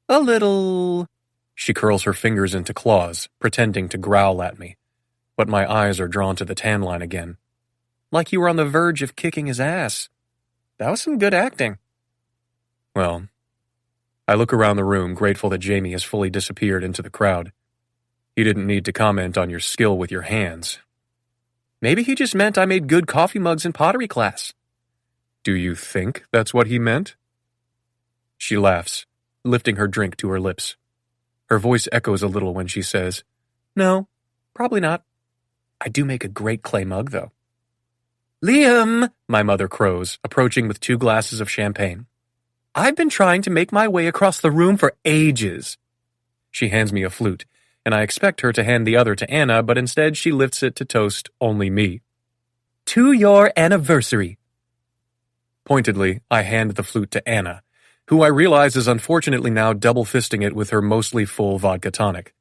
A little... She curls her fingers into claws, pretending to growl at me, but my eyes are drawn to the tan line again. Like you were on the verge of kicking his ass. That was some good acting. Well, I look around the room, grateful that Jamie has fully disappeared into the crowd. He didn't need to comment on your skill with your hands. Maybe he just meant I made good coffee mugs in pottery class. Do you think that's what he meant? She laughs, lifting her drink to her lips. Her voice echoes a little when she says, No, probably not. I do make a great clay mug, though. Liam, my mother crows, approaching with 2 glasses of champagne. I've been trying to make my way across the room for ages. She hands me a flute, and I expect her to hand the other to Anna, but instead she lifts it to toast only me. To your anniversary. Pointedly, I hand the flute to Anna, who I realize is unfortunately now double-fisting it with her mostly full vodka tonic.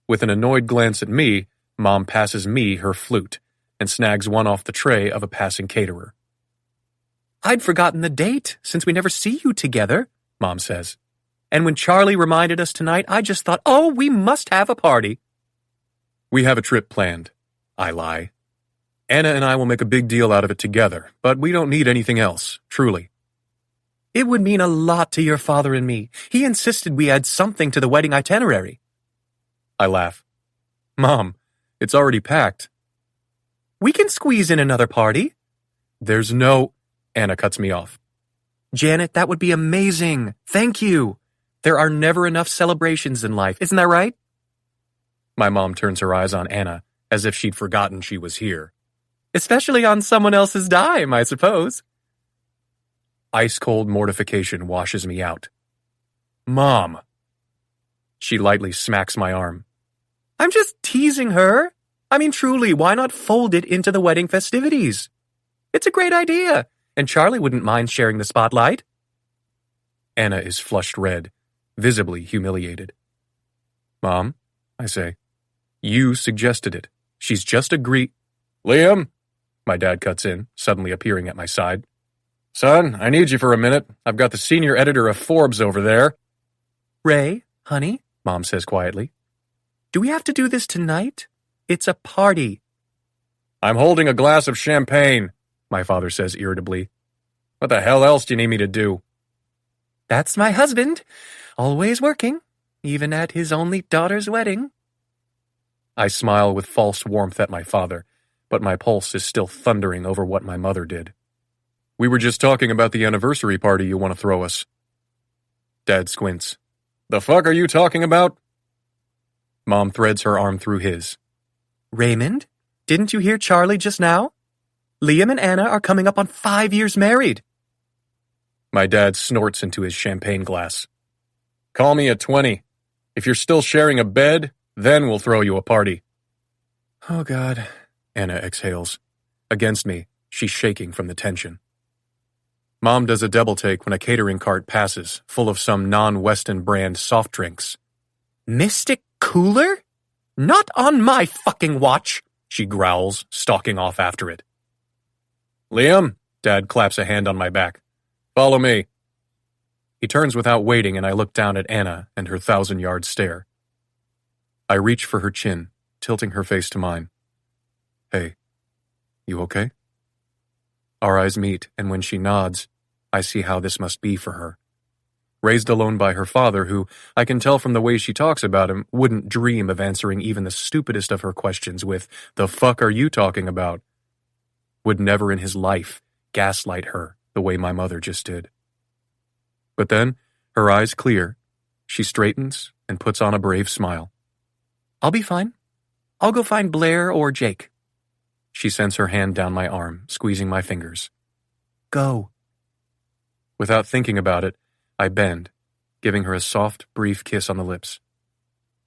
With an annoyed glance at me, Mom passes me her flute and snags one off the tray of a passing caterer. I'd forgotten the date, since we never see you together, Mom says. And when Charlie reminded us tonight, I just thought, oh, we must have a party. We have a trip planned, I lie. Anna and I will make a big deal out of it together, but we don't need anything else, truly. It would mean a lot to your father and me. He insisted we add something to the wedding itinerary. I laugh. Mom, it's already packed. We can squeeze in another party. There's no... Anna cuts me off. Janet, that would be amazing. Thank you. There are never enough celebrations in life, isn't that right? My mom turns her eyes on Anna, as if she'd forgotten she was here. Especially on someone else's dime, I suppose. Ice-cold mortification washes me out. Mom. She lightly smacks my arm. I'm just teasing her. I mean, truly, why not fold it into the wedding festivities? It's a great idea, and Charlie wouldn't mind sharing the spotlight. Anna is flushed red, visibly humiliated. Mom, I say, you suggested it. She's just agreed. Liam, my dad cuts in, suddenly appearing at my side. Son, I need you for a minute. I've got the senior editor of Forbes over there. Ray, honey, Mom says quietly. Do we have to do this tonight? It's a party. I'm holding a glass of champagne, my father says irritably. What the hell else do you need me to do? That's my husband, always working, even at his only daughter's wedding. I smile with false warmth at my father, but my pulse is still thundering over what my mother did. We were just talking about the anniversary party you want to throw us. Dad squints. The fuck are you talking about? Mom threads her arm through his. Raymond, didn't you hear Charlie just now? Liam and Anna are coming up on 5 years married. My dad snorts into his champagne glass. Call me at 20. If you're still sharing a bed, then we'll throw you a party. Oh, God, Anna exhales. Against me, she's shaking from the tension. Mom does a double take when a catering cart passes, full of some non-Weston brand soft drinks. Mystic Cooler? Not on my fucking watch, she growls, stalking off after it. Liam, Dad claps a hand on my back. Follow me. He turns without waiting, and I look down at Anna and her 1,000-yard stare. I reach for her chin, tilting her face to mine. Hey, you okay? Our eyes meet, and when she nods, I see how this must be for her. Raised alone by her father, who, I can tell from the way she talks about him, wouldn't dream of answering even the stupidest of her questions with, "The fuck are you talking about?" Would never in his life gaslight her the way my mother just did. But then, her eyes clear, she straightens and puts on a brave smile. I'll be fine. I'll go find Blair or Jake. She sends her hand down my arm, squeezing my fingers. Go. Without thinking about it, I bend, giving her a soft, brief kiss on the lips.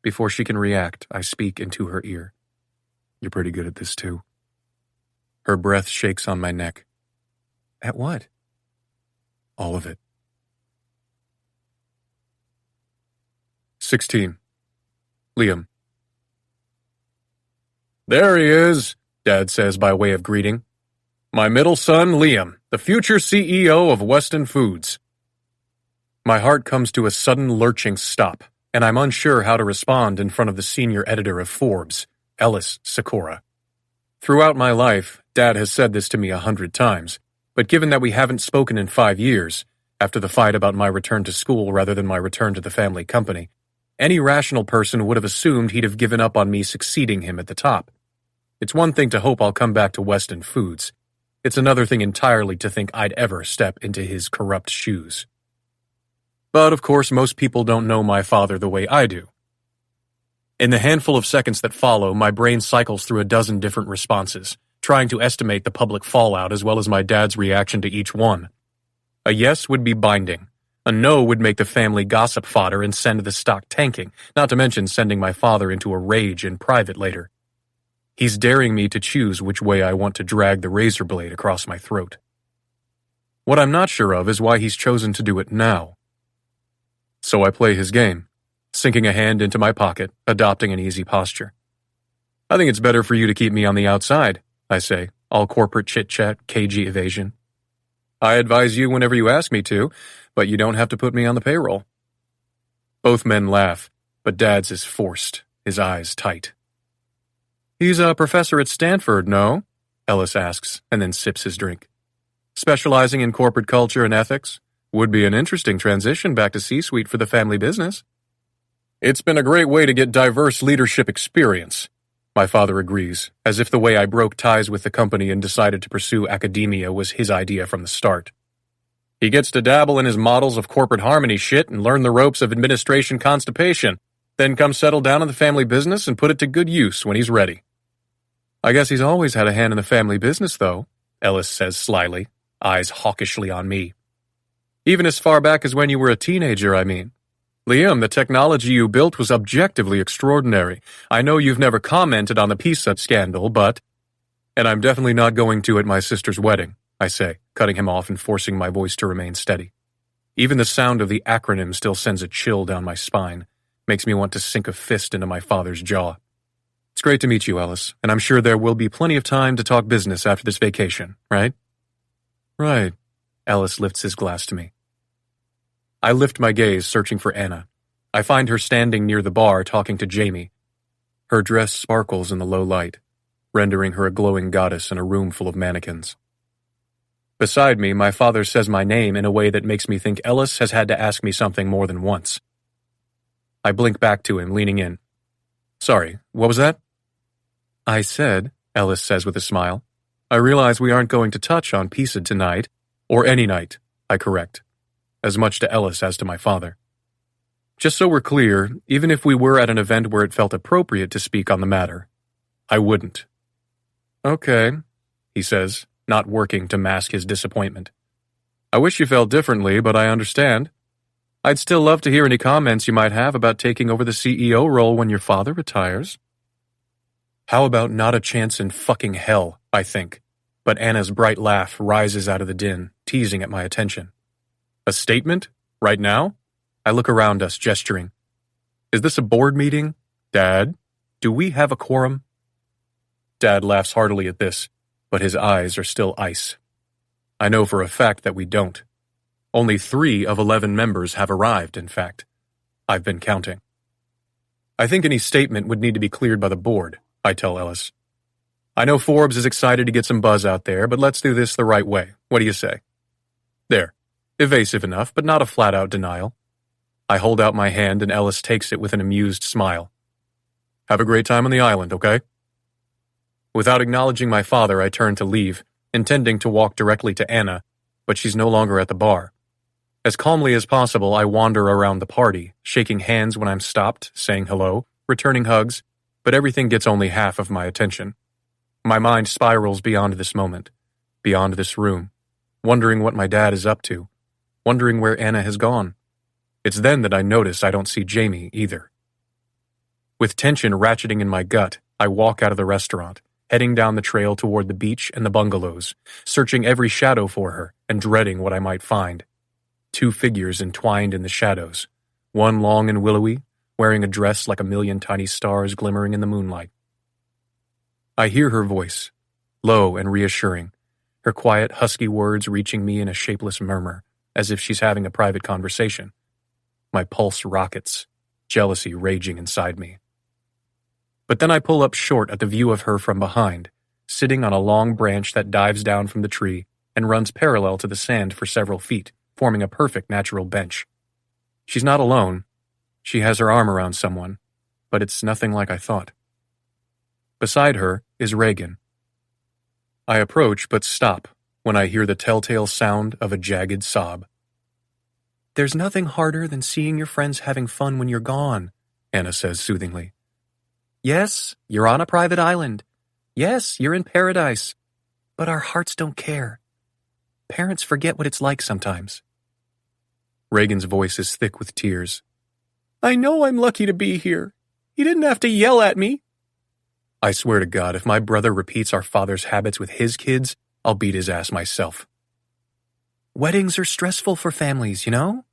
Before she can react, I speak into her ear. You're pretty good at this too. Her breath shakes on my neck. At what? All of it. 16. Liam. There he is, Dad says by way of greeting. My middle son, Liam, the future CEO of Weston Foods. My heart comes to a sudden lurching stop, and I'm unsure how to respond in front of the senior editor of Forbes, Ellis Sikora. Throughout my life, Dad has said this to me 100 times, but given that we haven't spoken in 5 years, after the fight about my return to school rather than my return to the family company, any rational person would have assumed he'd have given up on me succeeding him at the top. It's one thing to hope I'll come back to Weston Foods. It's another thing entirely to think I'd ever step into his corrupt shoes. But of course, most people don't know my father the way I do. In the handful of seconds that follow, my brain cycles through a dozen different responses, trying to estimate the public fallout as well as my dad's reaction to each one. A yes would be binding. A no would make the family gossip fodder and send the stock tanking, not to mention sending my father into a rage in private later. He's daring me to choose which way I want to drag the razor blade across my throat. What I'm not sure of is why he's chosen to do it now. So I play his game, sinking a hand into my pocket, adopting an easy posture. I think it's better for you to keep me on the outside, I say, all corporate chit-chat, cagey evasion. I advise you whenever you ask me to, but you don't have to put me on the payroll. Both men laugh, but Dad's is forced, his eyes tight. He's a professor at Stanford, no? Ellis asks, and then sips his drink. Specializing in corporate culture and ethics? Would be an interesting transition back to C-suite for the family business. It's been a great way to get diverse leadership experience, my father agrees, as if the way I broke ties with the company and decided to pursue academia was his idea from the start. He gets to dabble in his models of corporate harmony shit and learn the ropes of administration constipation, then come settle down in the family business and put it to good use when he's ready. I guess he's always had a hand in the family business, though, Ellis says slyly, eyes hawkishly on me. Even as far back as when you were a teenager, I mean. Liam, the technology you built was objectively extraordinary. I know you've never commented on the pizza scandal, but... And I'm definitely not going to at my sister's wedding, I say, cutting him off and forcing my voice to remain steady. Even the sound of the acronym still sends a chill down my spine, makes me want to sink a fist into my father's jaw. It's great to meet you, Ellis, and I'm sure there will be plenty of time to talk business after this vacation, right? Right. Ellis lifts his glass to me. I lift my gaze, searching for Anna. I find her standing near the bar talking to Jamie. Her dress sparkles in the low light, rendering her a glowing goddess in a room full of mannequins. Beside me, my father says my name in a way that makes me think Ellis has had to ask me something more than once. I blink back to him, leaning in. Sorry, what was that? I said, Ellis says with a smile, I realize we aren't going to touch on pizza tonight, or any night, I correct, as much to Ellis as to my father. Just so we're clear, even if we were at an event where it felt appropriate to speak on the matter, I wouldn't. Okay, he says, not working to mask his disappointment. I wish you felt differently, but I understand. I'd still love to hear any comments you might have about taking over the CEO role when your father retires. How about not a chance in fucking hell, I think, but Anna's bright laugh rises out of the din, teasing at my attention. A statement? Right now? I look around us, gesturing. Is this a board meeting? Dad, do we have a quorum? Dad laughs heartily at this, but his eyes are still ice. I know for a fact that we don't. Only 3 of 11 members have arrived, in fact. I've been counting. I think any statement would need to be cleared by the board, I tell Ellis. I know Forbes is excited to get some buzz out there, but let's do this the right way. What do you say? There. Evasive enough, but not a flat-out denial. I hold out my hand and Ellis takes it with an amused smile. Have a great time on the island, okay? Without acknowledging my father, I turn to leave, intending to walk directly to Anna, but she's no longer at the bar. As calmly as possible, I wander around the party, shaking hands when I'm stopped, saying hello, returning hugs, but everything gets only half of my attention. My mind spirals beyond this moment, beyond this room, wondering what my dad is up to, wondering where Anna has gone. It's then that I notice I don't see Jamie either. With tension ratcheting in my gut, I walk out of the restaurant, heading down the trail toward the beach and the bungalows, searching every shadow for her and dreading what I might find. 2 figures entwined in the shadows, one long and willowy, wearing a dress like a million tiny stars glimmering in the moonlight. I hear her voice, low and reassuring, her quiet, husky words reaching me in a shapeless murmur, as if she's having a private conversation. My pulse rockets, jealousy raging inside me. But then I pull up short at the view of her from behind, sitting on a long branch that dives down from the tree and runs parallel to the sand for several feet, forming a perfect natural bench. She's not alone. She has her arm around someone, but it's nothing like I thought. Beside her is Reagan. I approach but stop when I hear the telltale sound of a jagged sob. There's nothing harder than seeing your friends having fun when you're gone, Anna says soothingly. Yes, you're on a private island. Yes, you're in paradise. But our hearts don't care. Parents forget what it's like sometimes. Reagan's voice is thick with tears. I know I'm lucky to be here. He didn't have to yell at me. I swear to God, if my brother repeats our father's habits with his kids, I'll beat his ass myself. Weddings are stressful for families, you know?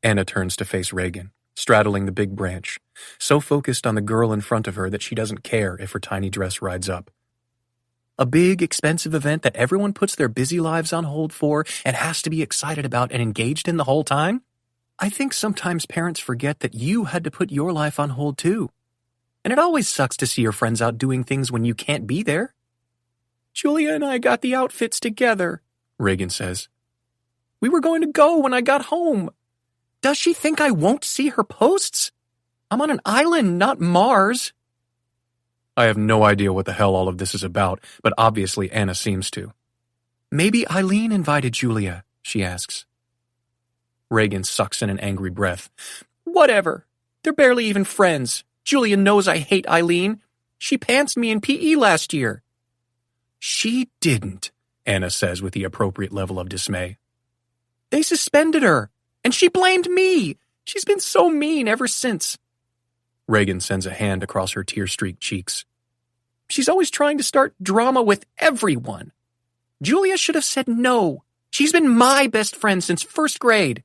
Anna turns to face Reagan, straddling the big branch, so focused on the girl in front of her that she doesn't care if her tiny dress rides up. A big, expensive event that everyone puts their busy lives on hold for and has to be excited about and engaged in the whole time? I think sometimes parents forget that you had to put your life on hold too. And it always sucks to see your friends out doing things when you can't be there. Julia and I got the outfits together, Reagan says. We were going to go when I got home. Does she think I won't see her posts? I'm on an island, not Mars. I have no idea what the hell all of this is about, but obviously Anna seems to. Maybe Eileen invited Julia, she asks. Reagan sucks in an angry breath. Whatever. They're barely even friends. Julia knows I hate Eileen. She pantsed me in PE last year. She didn't, Anna says with the appropriate level of dismay. They suspended her, and she blamed me. She's been so mean ever since. Reagan sends a hand across her tear-streaked cheeks. She's always trying to start drama with everyone. Julia should have said no. She's been my best friend since first grade.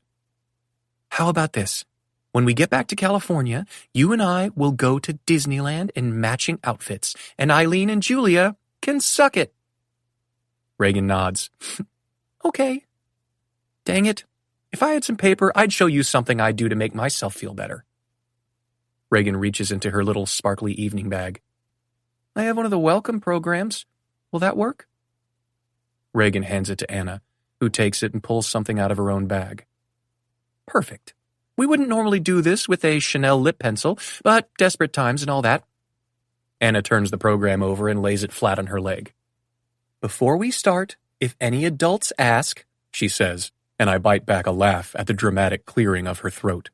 How about this? When we get back to California, you and I will go to Disneyland in matching outfits, and Eileen and Julia can suck it. Reagan nods. Okay. Dang it. If I had some paper, I'd show you something I do to make myself feel better. Reagan reaches into her little sparkly evening bag. I have one of the welcome programs. Will that work? Reagan hands it to Anna, who takes it and pulls something out of her own bag. Perfect. We wouldn't normally do this with a Chanel lip pencil, but desperate times and all that. Anna turns the program over and lays it flat on her leg. Before we start, if any adults ask, she says, and I bite back a laugh at the dramatic clearing of her throat.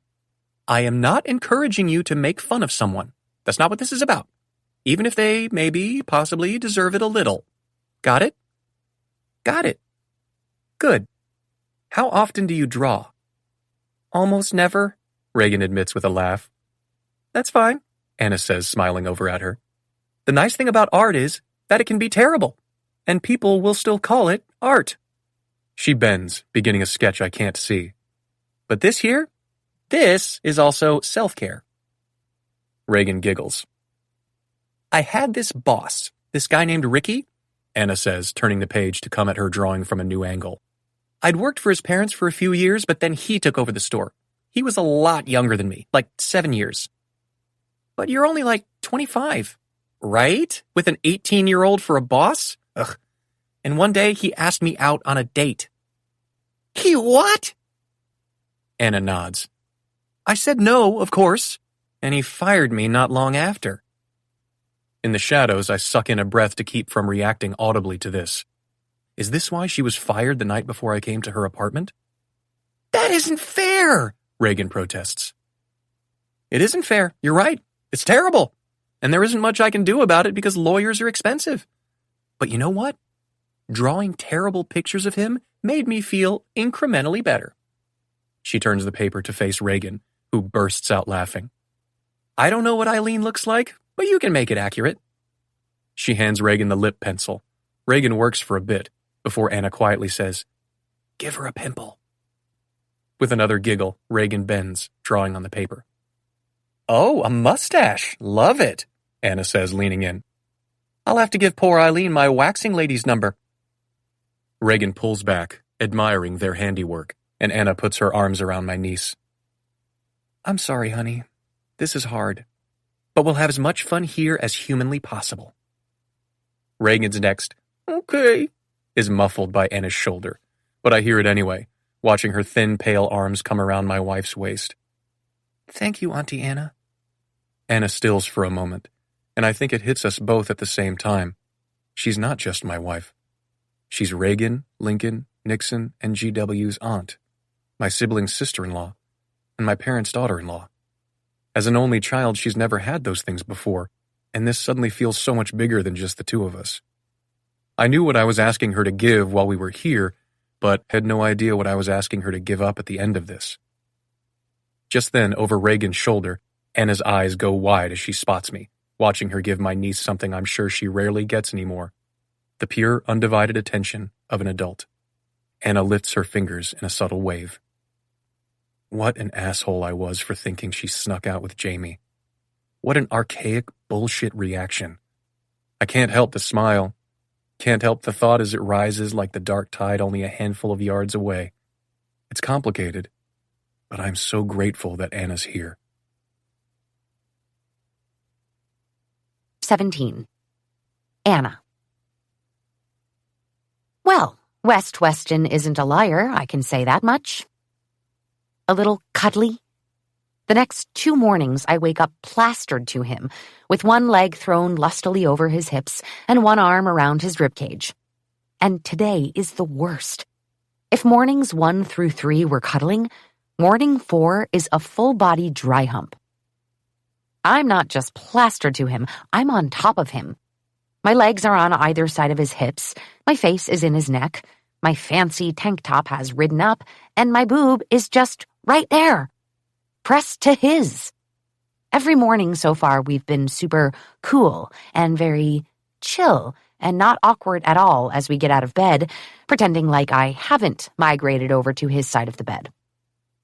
I am not encouraging you to make fun of someone. That's not what this is about. Even if they maybe, possibly deserve it a little. Got it? Got it. Good. How often do you draw? Almost never, Reagan admits with a laugh. That's fine, Anna says, smiling over at her. The nice thing about art is that it can be terrible, and people will still call it art. She bends, beginning a sketch I can't see. But this is also self-care. Reagan giggles. I had this boss, this guy named Ricky, Anna says, turning the page to come at her drawing from a new angle. I'd worked for his parents for a few years, but then he took over the store. He was a lot younger than me, like 7 years. But you're only like 25, right? With an 18-year-old for a boss? Ugh. And one day he asked me out on a date. He what? Anna nods. I said no, of course, and he fired me not long after. In the shadows, I suck in a breath to keep from reacting audibly to this. Is this why she was fired the night before I came to her apartment? That isn't fair, Reagan protests. It isn't fair. You're right. It's terrible. And there isn't much I can do about it because lawyers are expensive. But you know what? Drawing terrible pictures of him made me feel incrementally better. She turns the paper to face Reagan, who bursts out laughing. I don't know what Eileen looks like, but you can make it accurate. She hands Reagan the lip pencil. Reagan works for a bit, before Anna quietly says, Give her a pimple. With another giggle, Reagan bends, drawing on the paper. Oh, a mustache. Love it, Anna says, leaning in. I'll have to give poor Eileen my waxing lady's number. Reagan pulls back, admiring their handiwork, and Anna puts her arms around my niece. I'm sorry, honey. This is hard. But we'll have as much fun here as humanly possible. Reagan's next, okay, is muffled by Anna's shoulder, but I hear it anyway, watching her thin, pale arms come around my wife's waist. Thank you, Auntie Anna. Anna stills for a moment, and I think it hits us both at the same time. She's not just my wife. She's Reagan, Lincoln, Nixon, and GW's aunt, my sibling's sister-in-law, and my parents' daughter-in-law. As an only child, she's never had those things before, and this suddenly feels so much bigger than just the two of us. I knew what I was asking her to give while we were here, but had no idea what I was asking her to give up at the end of this. Just then, over Reagan's shoulder, Anna's eyes go wide as she spots me, watching her give my niece something I'm sure she rarely gets anymore. The pure, undivided attention of an adult. Anna lifts her fingers in a subtle wave. What an asshole I was for thinking she snuck out with Jamie. What an archaic bullshit reaction. I can't help to smile. Can't help the thought as it rises like the dark tide only a handful of yards away. It's complicated, but I'm so grateful that Anna's here. 17. Anna. Well, Weston isn't a liar, I can say that much. A little cuddly. The next 2 mornings I wake up plastered to him, with one leg thrown lustily over his hips and one arm around his ribcage. And today is the worst. If mornings 1 through 3 were cuddling, morning 4 is a full-body dry hump. I'm not just plastered to him, I'm on top of him. My legs are on either side of his hips, my face is in his neck, my fancy tank top has ridden up, and my boob is just right there, pressed to his. Every morning so far we've been super cool and very chill and not awkward at all as we get out of bed, pretending like I haven't migrated over to his side of the bed.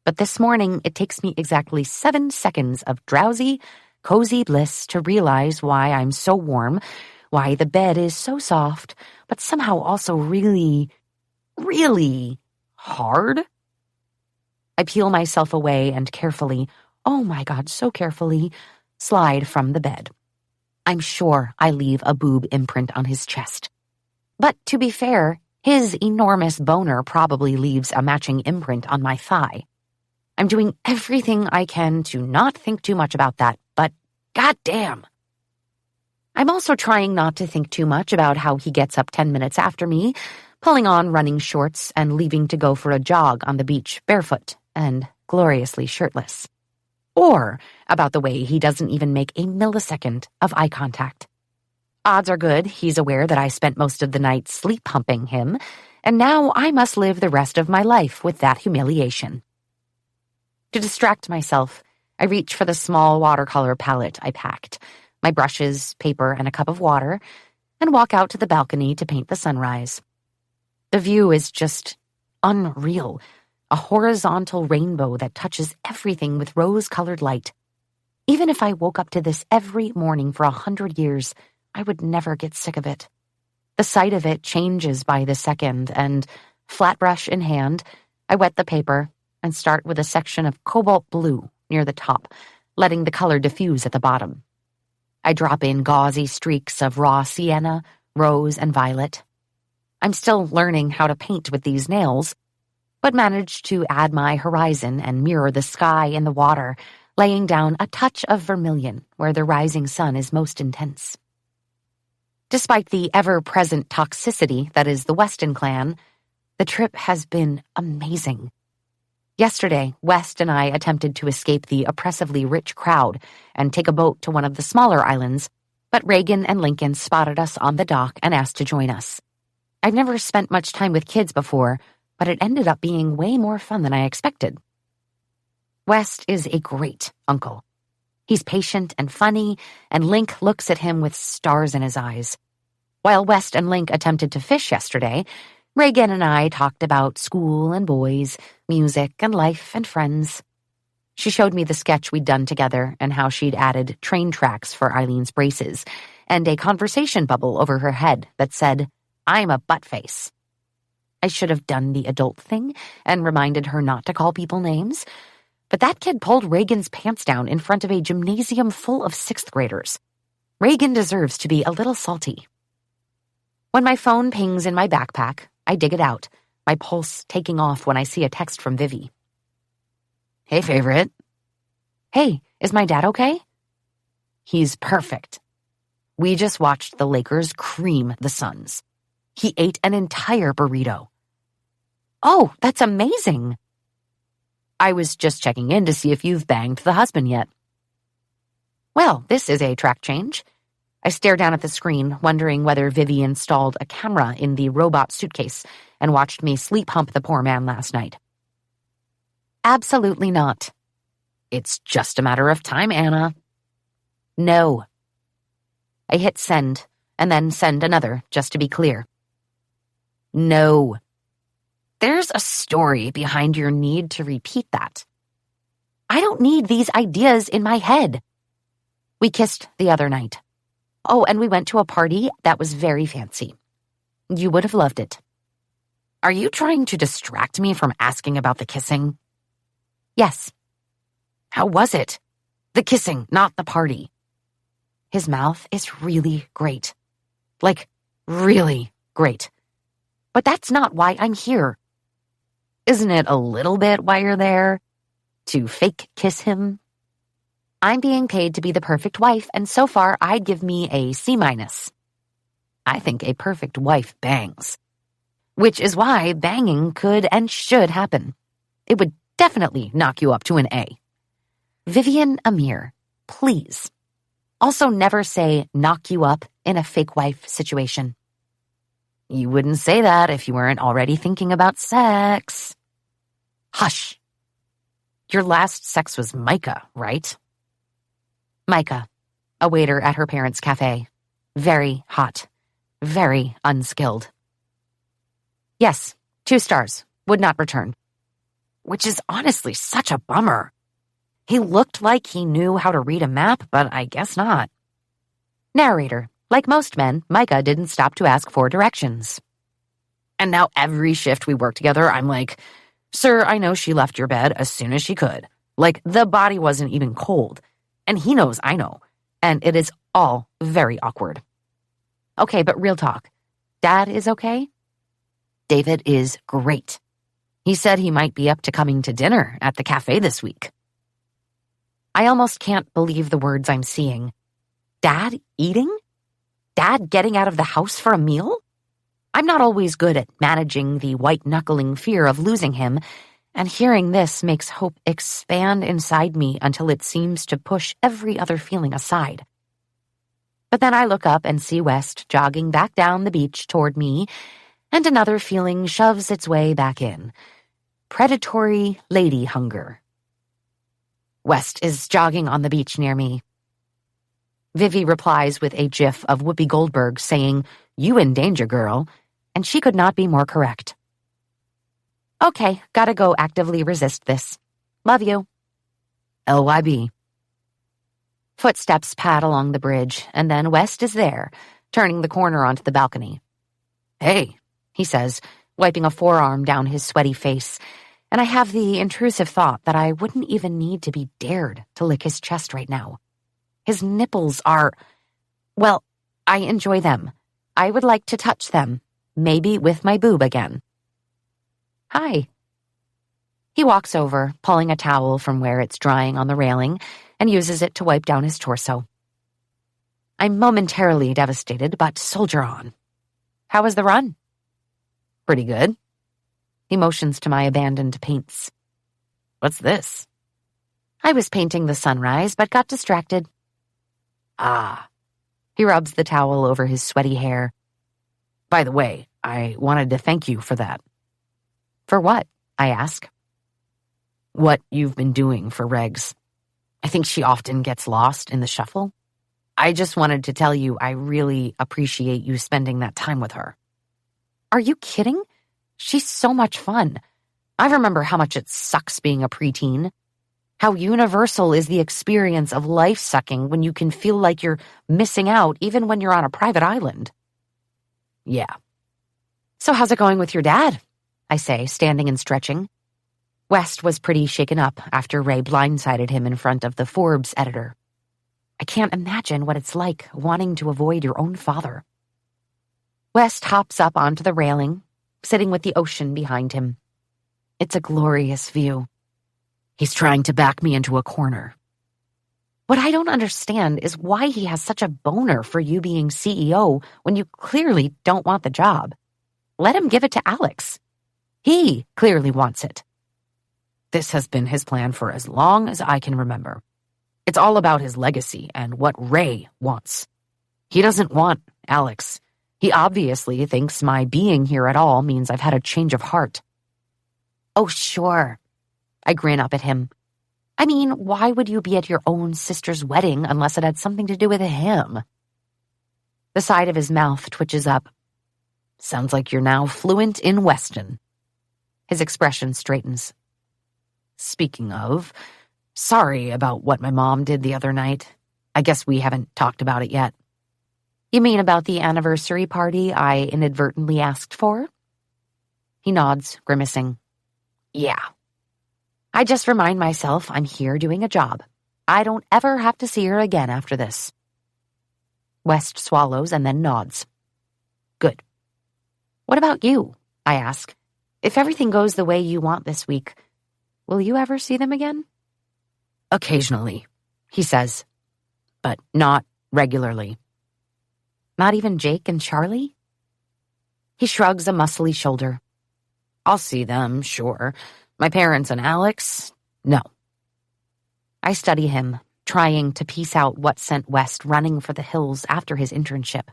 But this morning, it takes me exactly 7 seconds of drowsy, cozy bliss to realize why I'm so warm, why the bed is so soft, but somehow also really, really hard. I peel myself away and carefully, oh my God, so carefully, slide from the bed. I'm sure I leave a boob imprint on his chest. But to be fair, his enormous boner probably leaves a matching imprint on my thigh. I'm doing everything I can to not think too much about that, but goddamn. I'm also trying not to think too much about how he gets up 10 minutes after me, pulling on running shorts and leaving to go for a jog on the beach barefoot and gloriously shirtless. Or about the way he doesn't even make a millisecond of eye contact. Odds are good he's aware that I spent most of the night sleep humping him, and now I must live the rest of my life with that humiliation. To distract myself, I reach for the small watercolor palette I packed, my brushes, paper, and a cup of water, and walk out to the balcony to paint the sunrise. The view is just unreal, a horizontal rainbow that touches everything with rose-colored light. Even if I woke up to this every morning for 100 years, I would never get sick of it. The sight of it changes by the second, and, flat brush in hand, I wet the paper and start with a section of cobalt blue near the top, letting the color diffuse at the bottom. I drop in gauzy streaks of raw sienna, rose, and violet. I'm still learning how to paint with these nails, but managed to add my horizon and mirror the sky and the water, laying down a touch of vermilion where the rising sun is most intense. Despite the ever-present toxicity that is the Weston clan, the trip has been amazing. Yesterday, West and I attempted to escape the oppressively rich crowd and take a boat to one of the smaller islands, but Reagan and Lincoln spotted us on the dock and asked to join us. I've never spent much time with kids before, but it ended up being way more fun than I expected. West is a great uncle. He's patient and funny, and Link looks at him with stars in his eyes. While West and Link attempted to fish yesterday, Reagan and I talked about school and boys, music and life and friends. She showed me the sketch we'd done together and how she'd added train tracks for Eileen's braces and a conversation bubble over her head that said, "I'm a buttface." I should have done the adult thing and reminded her not to call people names, but that kid pulled Reagan's pants down in front of a gymnasium full of 6th graders. Reagan deserves to be a little salty. When my phone pings in my backpack, I dig it out, my pulse taking off when I see a text from Vivi. "Hey, favorite." "Hey, is my dad okay?" "He's perfect. We just watched the Lakers cream the Suns. He ate an entire burrito." "Oh, that's amazing." "I was just checking in to see if you've banged the husband yet." "Well, this is a track change." I stare down at the screen, wondering whether Vivi installed a camera in the robot suitcase and watched me sleep hump the poor man last night. "Absolutely not." "It's just a matter of time, Anna." "No." I hit send, and then send another, just to be clear. "No." There's a story behind your need to repeat that. I don't need these ideas in my head. We kissed the other night. Oh, and we went to a party that was very fancy. You would have loved it. Are you trying to distract me from asking about the kissing? Yes. How was it? The kissing, not the party. His mouth is really great. Like, really great. But that's not why I'm here. Isn't it a little bit why you're there? To fake kiss him? I'm being paid to be the perfect wife, and so far I'd give me a C-. I think a perfect wife bangs. Which is why banging could and should happen. It would definitely knock you up to an A. Vivian Amir, please. Also never say knock you up in a fake wife situation. You wouldn't say that if you weren't already thinking about sex. Hush. Your last sex was Micah, right? Micah, a waiter at her parents' cafe. Very hot. Very unskilled. Yes, 2 stars. Would not return. which is honestly such a bummer. He looked like he knew how to read a map, but I guess not. Narrator. Like most men, Micah didn't stop to ask for directions. And now every shift we work together, I'm like, "Sir, I know she left your bed as soon as she could. Like, the body wasn't even cold. And he knows I know. And it is all very awkward." Okay, but real talk. Dad is okay? David is great. He said he might be up to coming to dinner at the cafe this week. I almost can't believe the words I'm seeing. Dad eating? Dad getting out of the house for a meal? I'm not always good at managing the white-knuckling fear of losing him, and hearing this makes hope expand inside me until it seems to push every other feeling aside. But then I look up and see West jogging back down the beach toward me, and another feeling shoves its way back in. Predatory lady hunger. West is jogging on the beach near me. Vivi replies with a gif of Whoopi Goldberg saying, "You in danger, girl," and she could not be more correct. Okay, gotta go actively resist this. Love you. LYB. Footsteps pad along the bridge, and then West is there, turning the corner onto the balcony. "Hey," he says, wiping a forearm down his sweaty face, and I have the intrusive thought that I wouldn't even need to be dared to lick his chest right now. His nipples are, well, I enjoy them. I would like to touch them, maybe with my boob again. Hi. He walks over, pulling a towel from where it's drying on the railing, and uses it to wipe down his torso. I'm momentarily devastated, but soldier on. How was the run? Pretty good. He motions to my abandoned paints. What's this? I was painting the sunrise, but got distracted. Ah. He rubs the towel over his sweaty hair. By the way, I wanted to thank you for that. For what? I ask. What you've been doing for Regs. I think she often gets lost in the shuffle. I just wanted to tell you I really appreciate you spending that time with her. Are you kidding? She's so much fun. I remember how much it sucks being a preteen. How universal is the experience of life sucking when you can feel like you're missing out even when you're on a private island. Yeah. So how's it going with your dad? I say, standing and stretching. West was pretty shaken up after Ray blindsided him in front of the Forbes editor. I can't imagine what it's like wanting to avoid your own father. West hops up onto the railing, sitting with the ocean behind him. It's a glorious view. He's trying to back me into a corner. What I don't understand is why he has such a boner for you being CEO when you clearly don't want the job. Let him give it to Alex. He clearly wants it. This has been his plan for as long as I can remember. It's all about his legacy and what Ray wants. He doesn't want Alex. He obviously thinks my being here at all means I've had a change of heart. Oh, sure. I grin up at him. I mean, why would you be at your own sister's wedding unless it had something to do with him? The side of his mouth twitches up. Sounds like you're now fluent in Weston. His expression straightens. Speaking of, sorry about what my mom did the other night. I guess we haven't talked about it yet. You mean about the anniversary party I inadvertently asked for? He nods, grimacing. Yeah. I just remind myself I'm here doing a job. I don't ever have to see her again after this. West swallows and then nods. Good. What about you? I ask. If everything goes the way you want this week, will you ever see them again? Occasionally, he says, but not regularly. Not even Jake and Charlie? He shrugs a muscly shoulder. I'll see them, sure. My parents and Alex? No. I study him, trying to piece out what sent West running for the hills after his internship.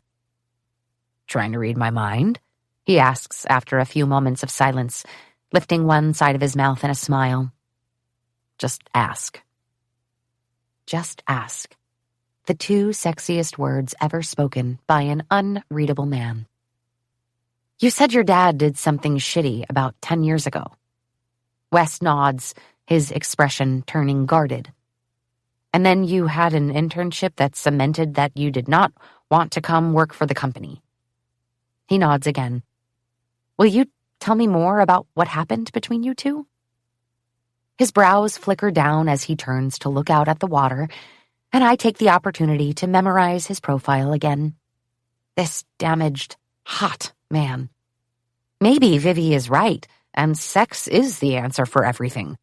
Trying to read my mind? He asks after a few moments of silence, lifting one side of his mouth in a smile. Just ask. Just ask. The two sexiest words ever spoken by an unreadable man. You said your dad did something shitty about 10 years ago. Wes nods, his expression turning guarded. And then you had an internship that cemented that you did not want to come work for the company. He nods again. Will you tell me more about what happened between you two? His brows flicker down as he turns to look out at the water, and I take the opportunity to memorize his profile again. This damaged, hot man. Maybe Vivi is right, and sex is the answer for everything.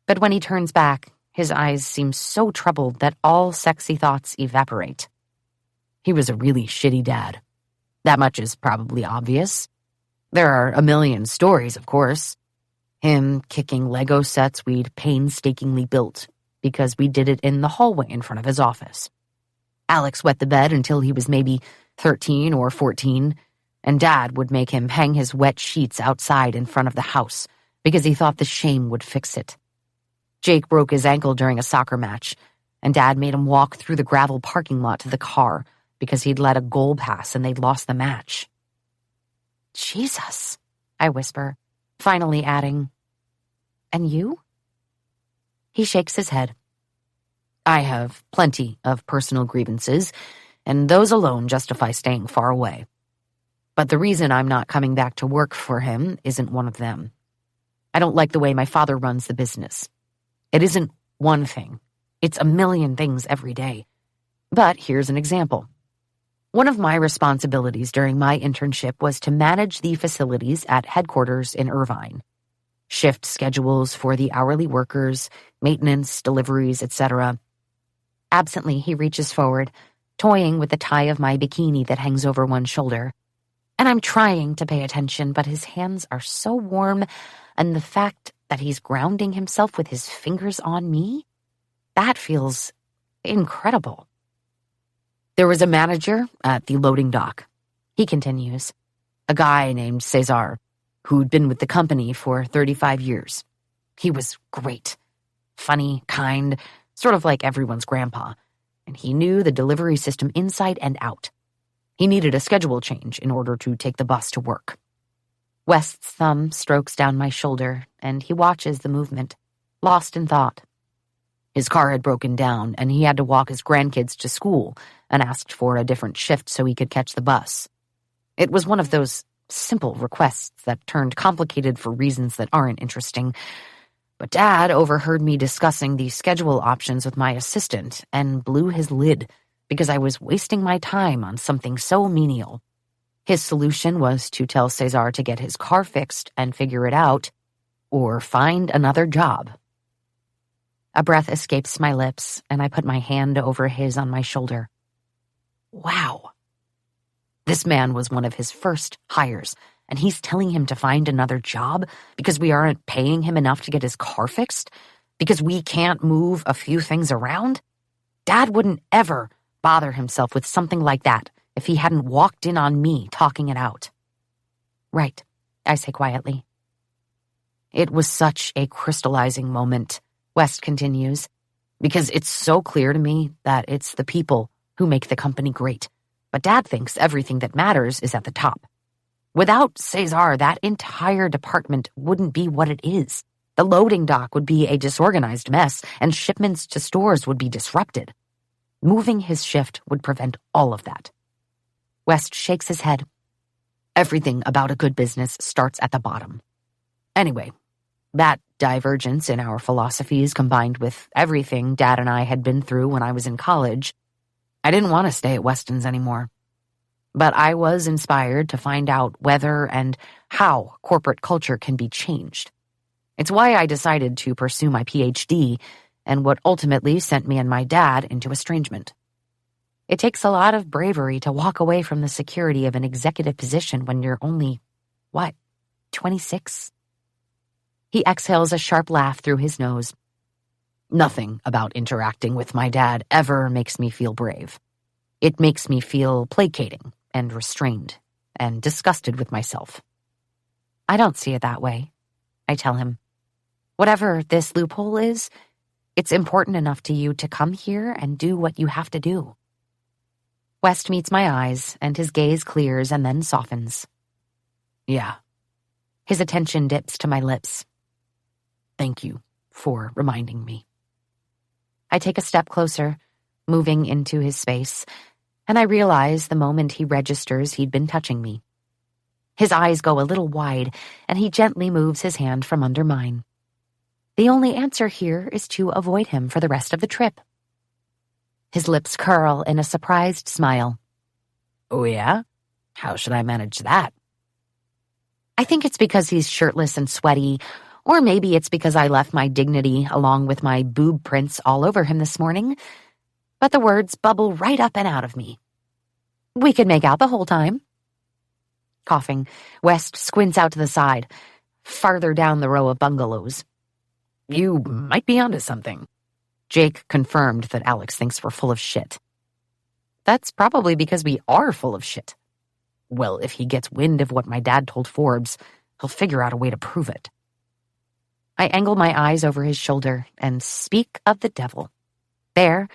But when he turns back, his eyes seem so troubled that all sexy thoughts evaporate. He was a really shitty dad. That much is probably obvious. There are a million stories, of course. Him kicking Lego sets we'd painstakingly built because we did it in the hallway in front of his office. Alex wet the bed until he was maybe 13 or 14, and Dad would make him hang his wet sheets outside in front of the house because he thought the shame would fix it. Jake broke his ankle during a soccer match, and Dad made him walk through the gravel parking lot to the car because he'd let a goal pass and they'd lost the match. Jesus, I whisper, finally adding, and you? He shakes his head. I have plenty of personal grievances, and those alone justify staying far away. But the reason I'm not coming back to work for him isn't one of them. I don't like the way my father runs the business. It isn't one thing. It's a million things every day. But here's an example. One of my responsibilities during my internship was to manage the facilities at headquarters in Irvine. Shift schedules for the hourly workers, maintenance, deliveries, etc. Absently, he reaches forward, toying with the tie of my bikini that hangs over one shoulder. And I'm trying to pay attention, but his hands are so warm, and the fact that he's grounding himself with his fingers on me, that feels incredible. There was a manager at the loading dock. He continues, a guy named Cesar, who'd been with the company for 35 years. He was great, funny, kind, sort of like everyone's grandpa, and he knew the delivery system inside and out. He needed a schedule change in order to take the bus to work. West's thumb strokes down my shoulder, and he watches the movement, lost in thought. His car had broken down, and he had to walk his grandkids to school and asked for a different shift so he could catch the bus. It was one of those simple requests that turned complicated for reasons that aren't interesting. But Dad overheard me discussing the schedule options with my assistant and blew his lid because I was wasting my time on something so menial. His solution was to tell Cesar to get his car fixed and figure it out, or find another job. A breath escapes my lips, and I put my hand over his on my shoulder. Wow. This man was one of his first hires, and he's telling him to find another job because we aren't paying him enough to get his car fixed? Because we can't move a few things around? Dad wouldn't ever bother himself with something like that if he hadn't walked in on me talking it out. Right, I say quietly. It was such a crystallizing moment, West continues, because it's so clear to me that it's the people who make the company great. But Dad thinks everything that matters is at the top. Without Cesar, that entire department wouldn't be what it is. The loading dock would be a disorganized mess, and shipments to stores would be disrupted. Moving his shift would prevent all of that. West shakes his head. Everything about a good business starts at the bottom. Anyway, that divergence in our philosophies combined with everything Dad and I had been through when I was in college, I didn't want to stay at Weston's anymore. But I was inspired to find out whether and how corporate culture can be changed. It's why I decided to pursue my PhD and what ultimately sent me and my dad into estrangement. It takes a lot of bravery to walk away from the security of an executive position when you're only, 26? He exhales a sharp laugh through his nose. Nothing about interacting with my dad ever makes me feel brave. It makes me feel placating and restrained and disgusted with myself. I don't see it that way, I tell him. Whatever this loophole is, it's important enough to you to come here and do what you have to do. West meets my eyes, and his gaze clears and then softens. Yeah. His attention dips to my lips. Thank you for reminding me. I take a step closer, moving into his space, and I realize the moment he registers he'd been touching me. His eyes go a little wide, and he gently moves his hand from under mine. The only answer here is to avoid him for the rest of the trip. His lips curl in a surprised smile. Oh yeah? How should I manage that? I think it's because he's shirtless and sweaty, or maybe it's because I left my dignity along with my boob prints all over him this morning, but the words bubble right up and out of me. We could make out the whole time. Coughing, West squints out to the side, farther down the row of bungalows. You might be onto something. Jake confirmed that Alex thinks we're full of shit. That's probably because we are full of shit. Well, if he gets wind of what my dad told Forbes, he'll figure out a way to prove it. I angle my eyes over his shoulder and speak of the devil. There,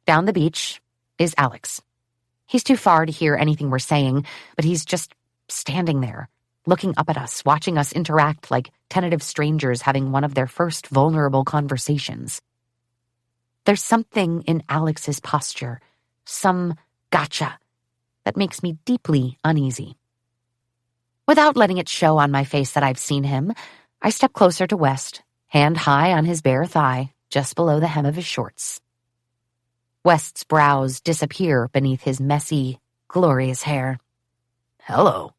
down the beach, is Alex. He's too far to hear anything we're saying, but he's just standing there, looking up at us, watching us interact like tentative strangers having one of their first vulnerable conversations. There's something in Alex's posture, some gotcha, that makes me deeply uneasy. Without letting it show on my face that I've seen him, I step closer to West, hand high on his bare thigh, just below the hem of his shorts. West's brows disappear beneath his messy, glorious hair. Hello.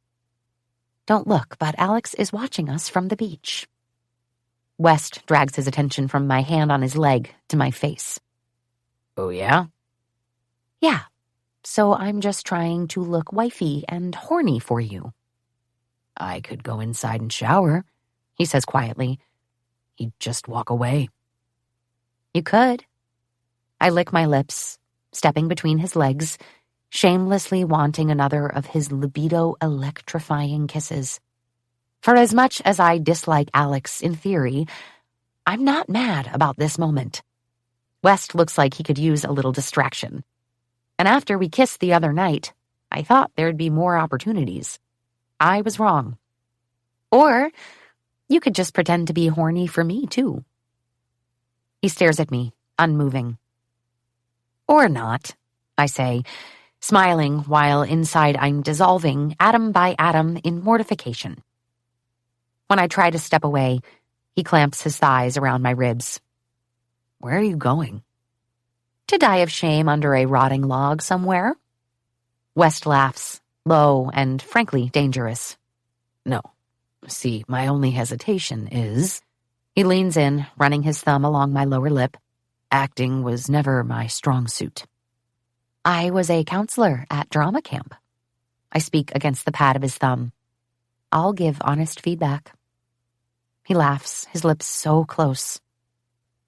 Don't look, but Alex is watching us from the beach. West drags his attention from my hand on his leg to my face. Oh, yeah? Yeah. So I'm just trying to look wifey and horny for you. I could go inside and shower, he says quietly. He'd just walk away. You could. I lick my lips, stepping between his legs, shamelessly wanting another of his libido-electrifying kisses. For as much as I dislike Alex in theory, I'm not mad about this moment. West looks like he could use a little distraction. And after we kissed the other night, I thought there'd be more opportunities. I was wrong. Or you could just pretend to be horny for me, too. He stares at me, unmoving. Or not, I say, smiling while inside I'm dissolving atom by atom in mortification. When I try to step away, he clamps his thighs around my ribs. Where are you going? To die of shame under a rotting log somewhere. West laughs, low and frankly dangerous. No. See, my only hesitation is... He leans in, running his thumb along my lower lip. Acting was never my strong suit. I was a counselor at drama camp. I speak against the pad of his thumb. I'll give honest feedback. He laughs, his lips so close.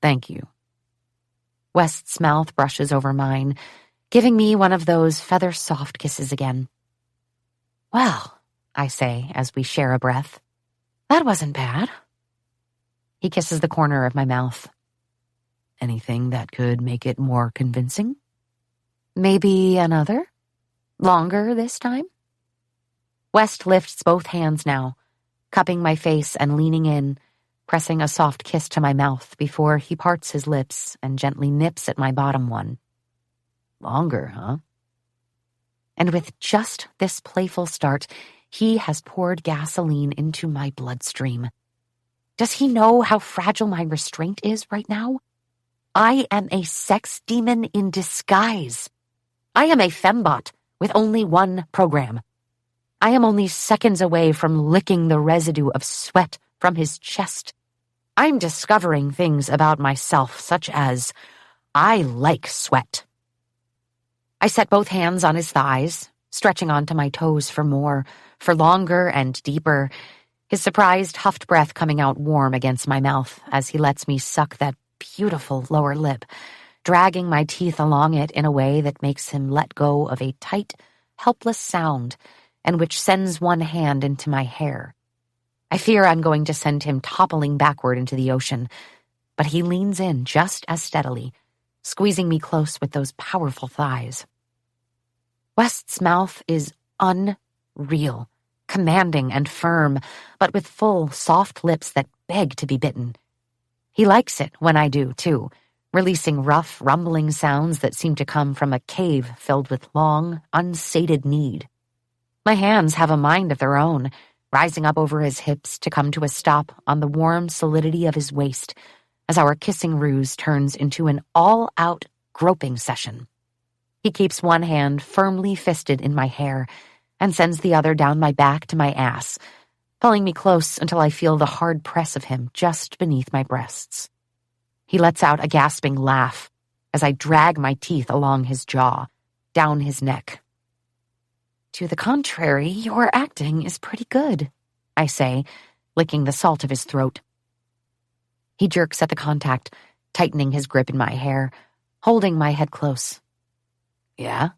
Thank you. West's mouth brushes over mine, giving me one of those feather-soft kisses again. Well, I say as we share a breath, that wasn't bad. He kisses the corner of my mouth. Anything that could make it more convincing? Maybe another? Longer this time? West lifts both hands now, cupping my face and leaning in, pressing a soft kiss to my mouth before he parts his lips and gently nips at my bottom one. Longer, huh? And with just this playful start, he has poured gasoline into my bloodstream. Does he know how fragile my restraint is right now? I am a sex demon in disguise. I am a fembot with only one program. I am only seconds away from licking the residue of sweat from his chest. I'm discovering things about myself, such as I like sweat. I set both hands on his thighs, stretching onto my toes for more, for longer and deeper, his surprised huffed breath coming out warm against my mouth as he lets me suck that beautiful lower lip, dragging my teeth along it in a way that makes him let go of a tight, helpless sound and which sends one hand into my hair. I fear I'm going to send him toppling backward into the ocean, but he leans in just as steadily, squeezing me close with those powerful thighs. West's mouth is unreal, commanding and firm, but with full, soft lips that beg to be bitten. He likes it when I do, too, releasing rough, rumbling sounds that seem to come from a cave filled with long, unsated need. My hands have a mind of their own, rising up over his hips to come to a stop on the warm solidity of his waist as our kissing ruse turns into an all-out groping session. He keeps one hand firmly fisted in my hair and sends the other down my back to my ass, pulling me close until I feel the hard press of him just beneath my breasts. He lets out a gasping laugh as I drag my teeth along his jaw, down his neck. To the contrary, your acting is pretty good, I say, licking the salt of his throat. He jerks at the contact, tightening his grip in my hair, holding my head close. Yeah?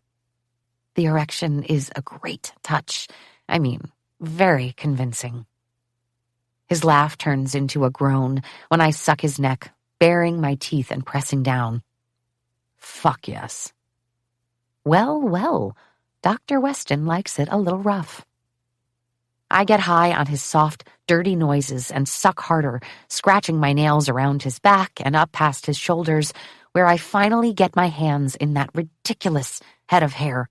The erection is a great touch. I mean, very convincing. His laugh turns into a groan when I suck his neck, baring my teeth and pressing down. Fuck yes. Well, well, Dr. Weston likes it a little rough. I get high on his soft, dirty noises and suck harder, scratching my nails around his back and up past his shoulders, where I finally get my hands in that ridiculous head of hair.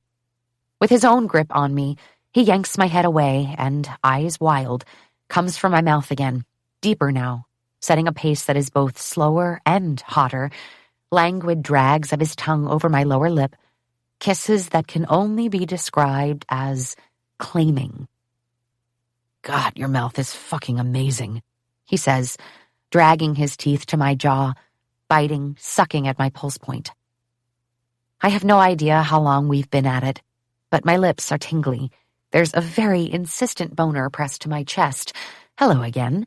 With his own grip on me, he yanks my head away and, eyes wild, comes from my mouth again, deeper now, setting a pace that is both slower and hotter, languid drags of his tongue over my lower lip, kisses that can only be described as claiming. God, your mouth is fucking amazing, he says, dragging his teeth to my jaw, biting, sucking at my pulse point. I have no idea how long we've been at it, but my lips are tingly. There's a very insistent boner pressed to my chest. Hello again.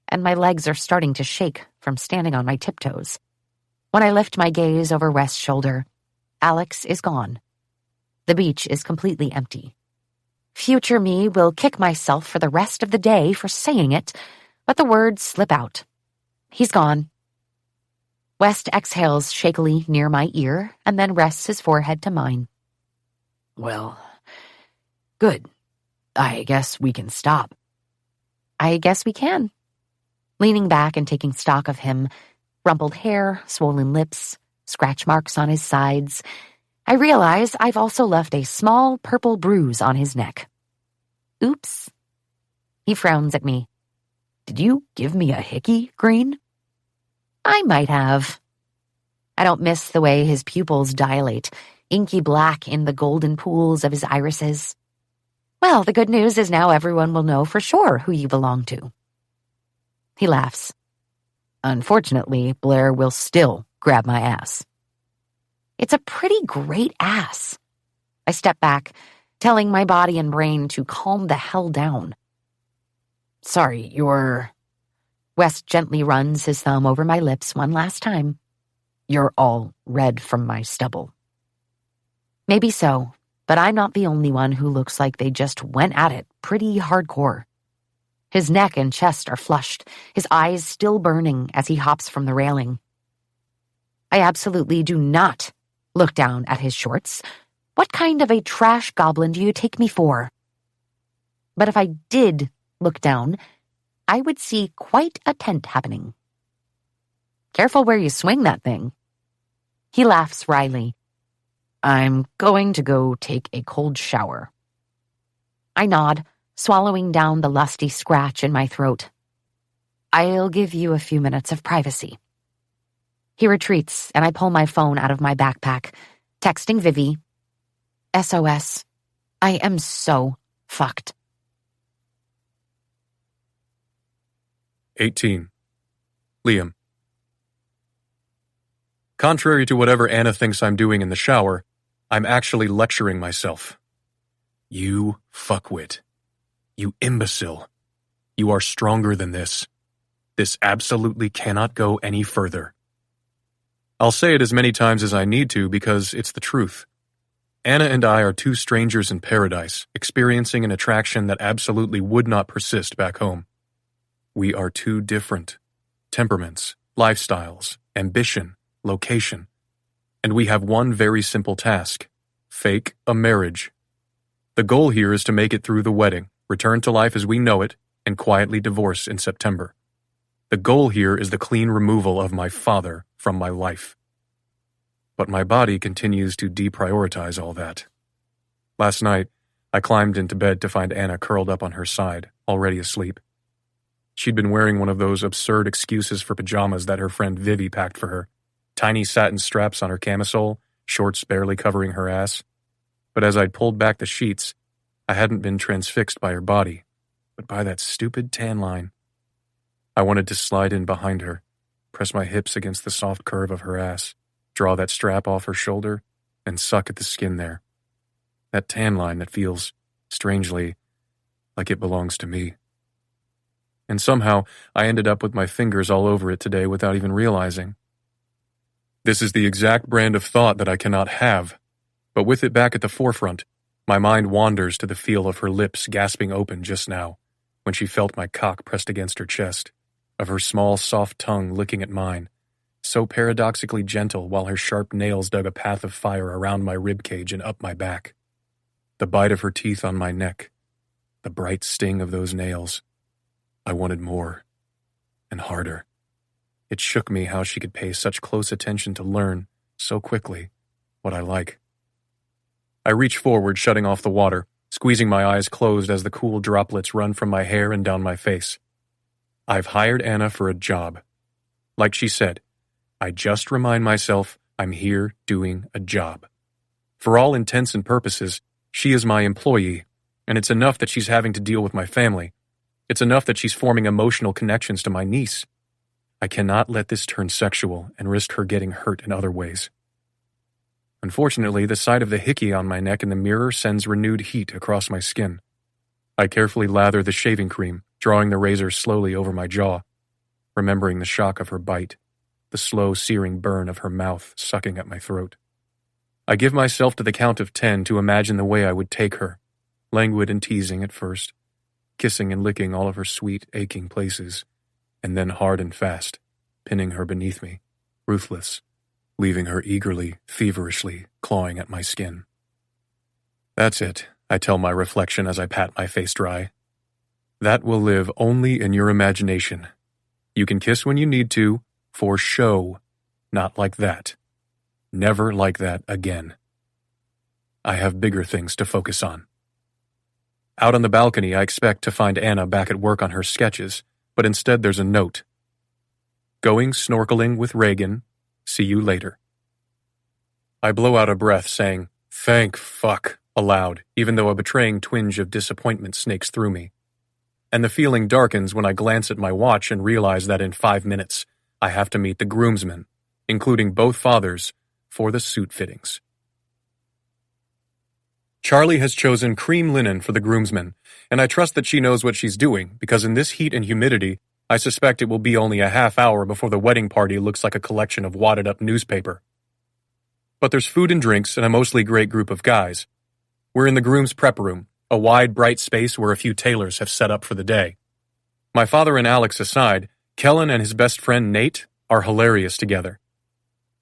And my legs are starting to shake from standing on my tiptoes. When I lift my gaze over West's shoulder, Alex is gone. The beach is completely empty. Future me will kick myself for the rest of the day for saying it, but the words slip out. He's gone. West exhales shakily near my ear and then rests his forehead to mine. Well, good. I guess we can stop. I guess we can. Leaning back and taking stock of him, rumpled hair, swollen lips, scratch marks on his sides, I realize I've also left a small purple bruise on his neck. Oops. He frowns at me. Did you give me a hickey, Green? I might have. I don't miss the way his pupils dilate, inky black in the golden pools of his irises. Well, the good news is now everyone will know for sure who you belong to. He laughs. Unfortunately, Blair will still grab my ass. It's a pretty great ass. I step back, telling my body and brain to calm the hell down. Sorry, you're... West gently runs his thumb over my lips one last time. You're all red from my stubble. Maybe so, but I'm not the only one who looks like they just went at it pretty hardcore. His neck and chest are flushed, his eyes still burning as he hops from the railing. I absolutely do not look down at his shorts. What kind of a trash goblin do you take me for? But if I did look down, I would see quite a tent happening. Careful where you swing that thing. He laughs wryly. I'm going to go take a cold shower. I nod, swallowing down the lusty scratch in my throat. I'll give you a few minutes of privacy. He retreats, and I pull my phone out of my backpack, texting Vivi. SOS. I am so fucked. 18. Liam. Contrary to whatever Anna thinks I'm doing in the shower, I'm actually lecturing myself. You fuckwit. You imbecile. You are stronger than this. This absolutely cannot go any further. I'll say it as many times as I need to because it's the truth. Anna and I are two strangers in paradise, experiencing an attraction that absolutely would not persist back home. We are two different temperaments, lifestyles, ambition, location. And we have one very simple task: fake a marriage. The goal here is to make it through the wedding, return to life as we know it, and quietly divorce in September. The goal here is the clean removal of my father from my life. But my body continues to deprioritize all that. Last night, I climbed into bed to find Anna curled up on her side, already asleep. She'd been wearing one of those absurd excuses for pajamas that her friend Vivi packed for her. Tiny satin straps on her camisole, shorts barely covering her ass. But as I'd pulled back the sheets, I hadn't been transfixed by her body, but by that stupid tan line. I wanted to slide in behind her, press my hips against the soft curve of her ass, draw that strap off her shoulder, and suck at the skin there. That tan line that feels, strangely, like it belongs to me. And somehow, I ended up with my fingers all over it today without even realizing. This is the exact brand of thought that I cannot have, but with it back at the forefront, my mind wanders to the feel of her lips gasping open just now, when she felt my cock pressed against her chest, of her small, soft tongue licking at mine, so paradoxically gentle while her sharp nails dug a path of fire around my ribcage and up my back. The bite of her teeth on my neck, the bright sting of those nails. I wanted more, and harder. It shook me how she could pay such close attention to learn, so quickly, what I like. I reach forward, shutting off the water, squeezing my eyes closed as the cool droplets run from my hair and down my face. I've hired Anna for a job. Like she said, I just remind myself I'm here doing a job. For all intents and purposes, she is my employee, and it's enough that she's having to deal with my family. It's enough that she's forming emotional connections to my niece. I cannot let this turn sexual and risk her getting hurt in other ways. Unfortunately, the sight of the hickey on my neck in the mirror sends renewed heat across my skin. I carefully lather the shaving cream, drawing the razor slowly over my jaw, remembering the shock of her bite, the slow searing burn of her mouth sucking at my throat. I give myself to the count of 10 to imagine the way I would take her, languid and teasing at first, kissing and licking all of her sweet, aching places, and then hard and fast, pinning her beneath me, ruthless, leaving her eagerly, feverishly clawing at my skin. That's it, I tell my reflection as I pat my face dry. That will live only in your imagination. You can kiss when you need to, for show, not like that. Never like that again. I have bigger things to focus on. Out on the balcony, I expect to find Anna back at work on her sketches, but instead there's a note. Going snorkeling with Reagan. See you later. I blow out a breath saying, thank fuck, aloud, even though a betraying twinge of disappointment snakes through me. And the feeling darkens when I glance at my watch and realize that in 5 minutes, I have to meet the groomsmen, including both fathers, for the suit fittings. Charlie has chosen cream linen for the groomsmen, and I trust that she knows what she's doing, because in this heat and humidity, I suspect it will be only a half hour before the wedding party looks like a collection of wadded-up newspaper. But there's food and drinks and a mostly great group of guys. We're in the groom's prep room, a wide, bright space where a few tailors have set up for the day. My father and Alex aside, Kellen and his best friend Nate are hilarious together.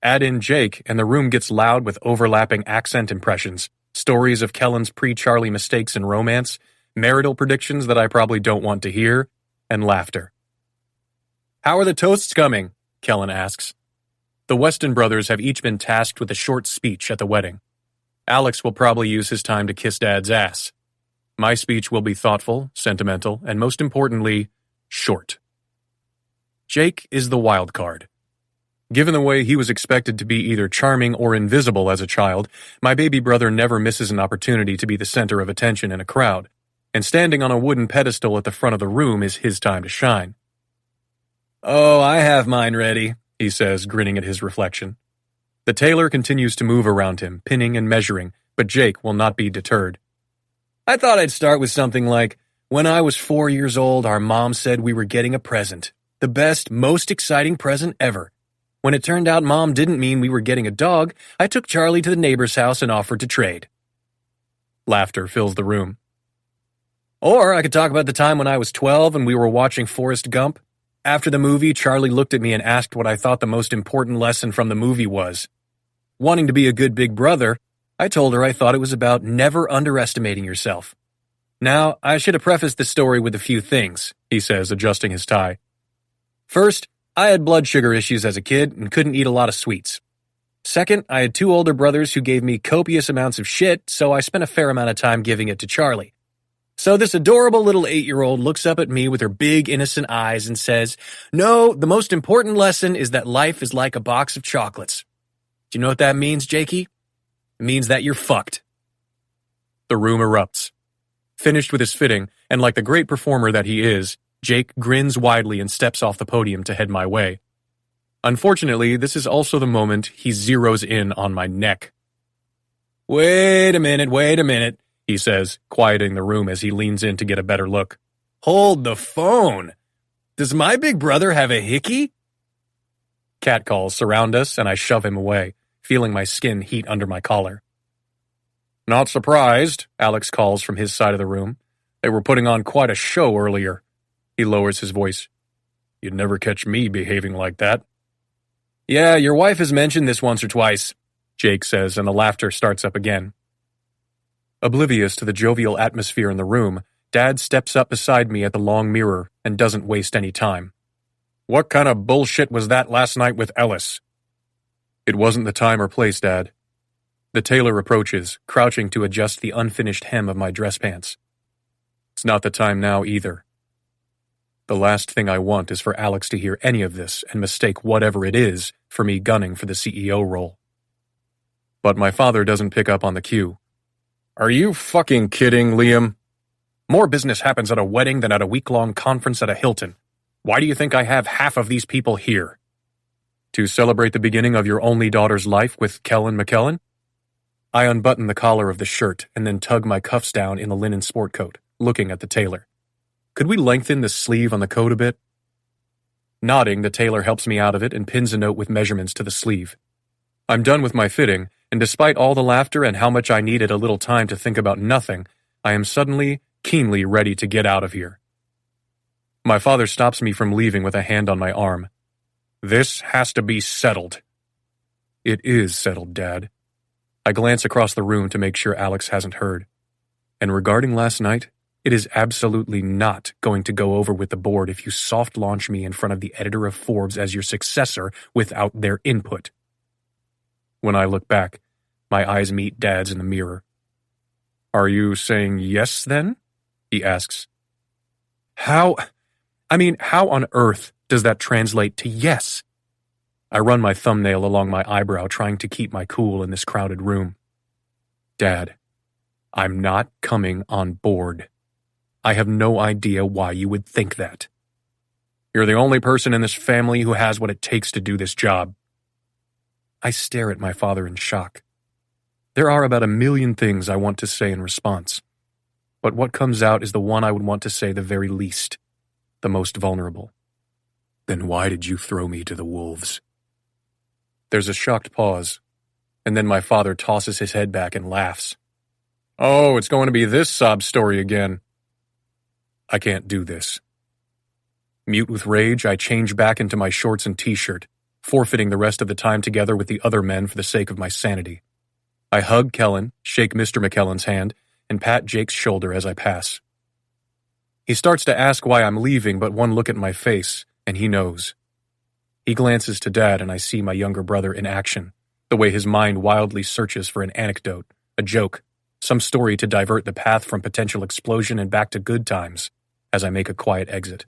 Add in Jake, and the room gets loud with overlapping accent impressions, stories of Kellen's pre-Charlie mistakes in romance, marital predictions that I probably don't want to hear, and laughter. How are the toasts coming? Kellen asks. The Weston brothers have each been tasked with a short speech at the wedding. Alex will probably use his time to kiss Dad's ass. My speech will be thoughtful, sentimental, and most importantly, short. Jake is the wild card. Given the way he was expected to be either charming or invisible as a child, my baby brother never misses an opportunity to be the center of attention in a crowd, and standing on a wooden pedestal at the front of the room is his time to shine. Oh, I have mine ready, he says, grinning at his reflection. The tailor continues to move around him, pinning and measuring, but Jake will not be deterred. I thought I'd start with something like, when I was 4 years old, our mom said we were getting a present. The best, most exciting present ever. When it turned out Mom didn't mean we were getting a dog, I took Charlie to the neighbor's house and offered to trade. Laughter fills the room. Or I could talk about the time when I was 12 and we were watching Forrest Gump. After the movie, Charlie looked at me and asked what I thought the most important lesson from the movie was. Wanting to be a good big brother, I told her I thought it was about never underestimating yourself. Now, I should have prefaced this story with a few things, he says, adjusting his tie. First, I had blood sugar issues as a kid and couldn't eat a lot of sweets. Second, I had 2 older brothers who gave me copious amounts of shit, so I spent a fair amount of time giving it to Charlie. So this adorable little 8-year-old looks up at me with her big innocent eyes and says, "No, the most important lesson is that life is like a box of chocolates." Do you know what that means, Jakey? It means that you're fucked. The room erupts. Finished with his fitting, and like the great performer that he is, Jake grins widely and steps off the podium to head my way. Unfortunately, this is also the moment he zeroes in on my neck. Wait a minute, he says, quieting the room as he leans in to get a better look. Hold the phone. Does my big brother have a hickey? Catcalls surround us, and I shove him away, feeling my skin heat under my collar. Not surprised, Alex calls from his side of the room. They were putting on quite a show earlier. He lowers his voice. You'd never catch me behaving like that. Yeah, your wife has mentioned this once or twice, Jake says, and the laughter starts up again. Oblivious to the jovial atmosphere in the room, Dad steps up beside me at the long mirror and doesn't waste any time. What kind of bullshit was that last night with Ellis? It wasn't the time or place, Dad. The tailor approaches, crouching to adjust the unfinished hem of my dress pants. It's not the time now either. The last thing I want is for Alex to hear any of this and mistake whatever it is for me gunning for the CEO role. But my father doesn't pick up on the cue. Are you fucking kidding, Liam? More business happens at a wedding than at a week-long conference at a Hilton. Why do you think I have half of these people here? To celebrate the beginning of your only daughter's life with Kellen McKellen? I unbutton the collar of the shirt and then tug my cuffs down in the linen sport coat, looking at the tailor. Could we lengthen the sleeve on the coat a bit? Nodding, the tailor helps me out of it and pins a note with measurements to the sleeve. I'm done with my fitting, and despite all the laughter and how much I needed a little time to think about nothing, I am suddenly, keenly ready to get out of here. My father stops me from leaving with a hand on my arm. This has to be settled. It is settled, Dad. I glance across the room to make sure Alex hasn't heard. And regarding last night, it is absolutely not going to go over with the board if you soft launch me in front of the editor of Forbes as your successor without their input. When I look back, my eyes meet Dad's in the mirror. Are you saying yes, then? He asks. How on earth does that translate to yes? I run my thumbnail along my eyebrow, trying to keep my cool in this crowded room. Dad, I'm not coming on board. I have no idea why you would think that. You're the only person in this family who has what it takes to do this job. I stare at my father in shock. There are about 1,000,000 things I want to say in response, but what comes out is the one I would want to say the very least, the most vulnerable. Then why did you throw me to the wolves? There's a shocked pause, and then my father tosses his head back and laughs. Oh, it's going to be this sob story again. I can't do this. Mute with rage, I change back into my shorts and t-shirt, forfeiting the rest of the time together with the other men for the sake of my sanity. I hug Kellen, shake Mr. McKellen's hand, and pat Jake's shoulder as I pass. He starts to ask why I'm leaving, but one look at my face, and he knows. He glances to Dad, and I see my younger brother in action, the way his mind wildly searches for an anecdote, a joke, some story to divert the path from potential explosion and back to good times, as I make a quiet exit.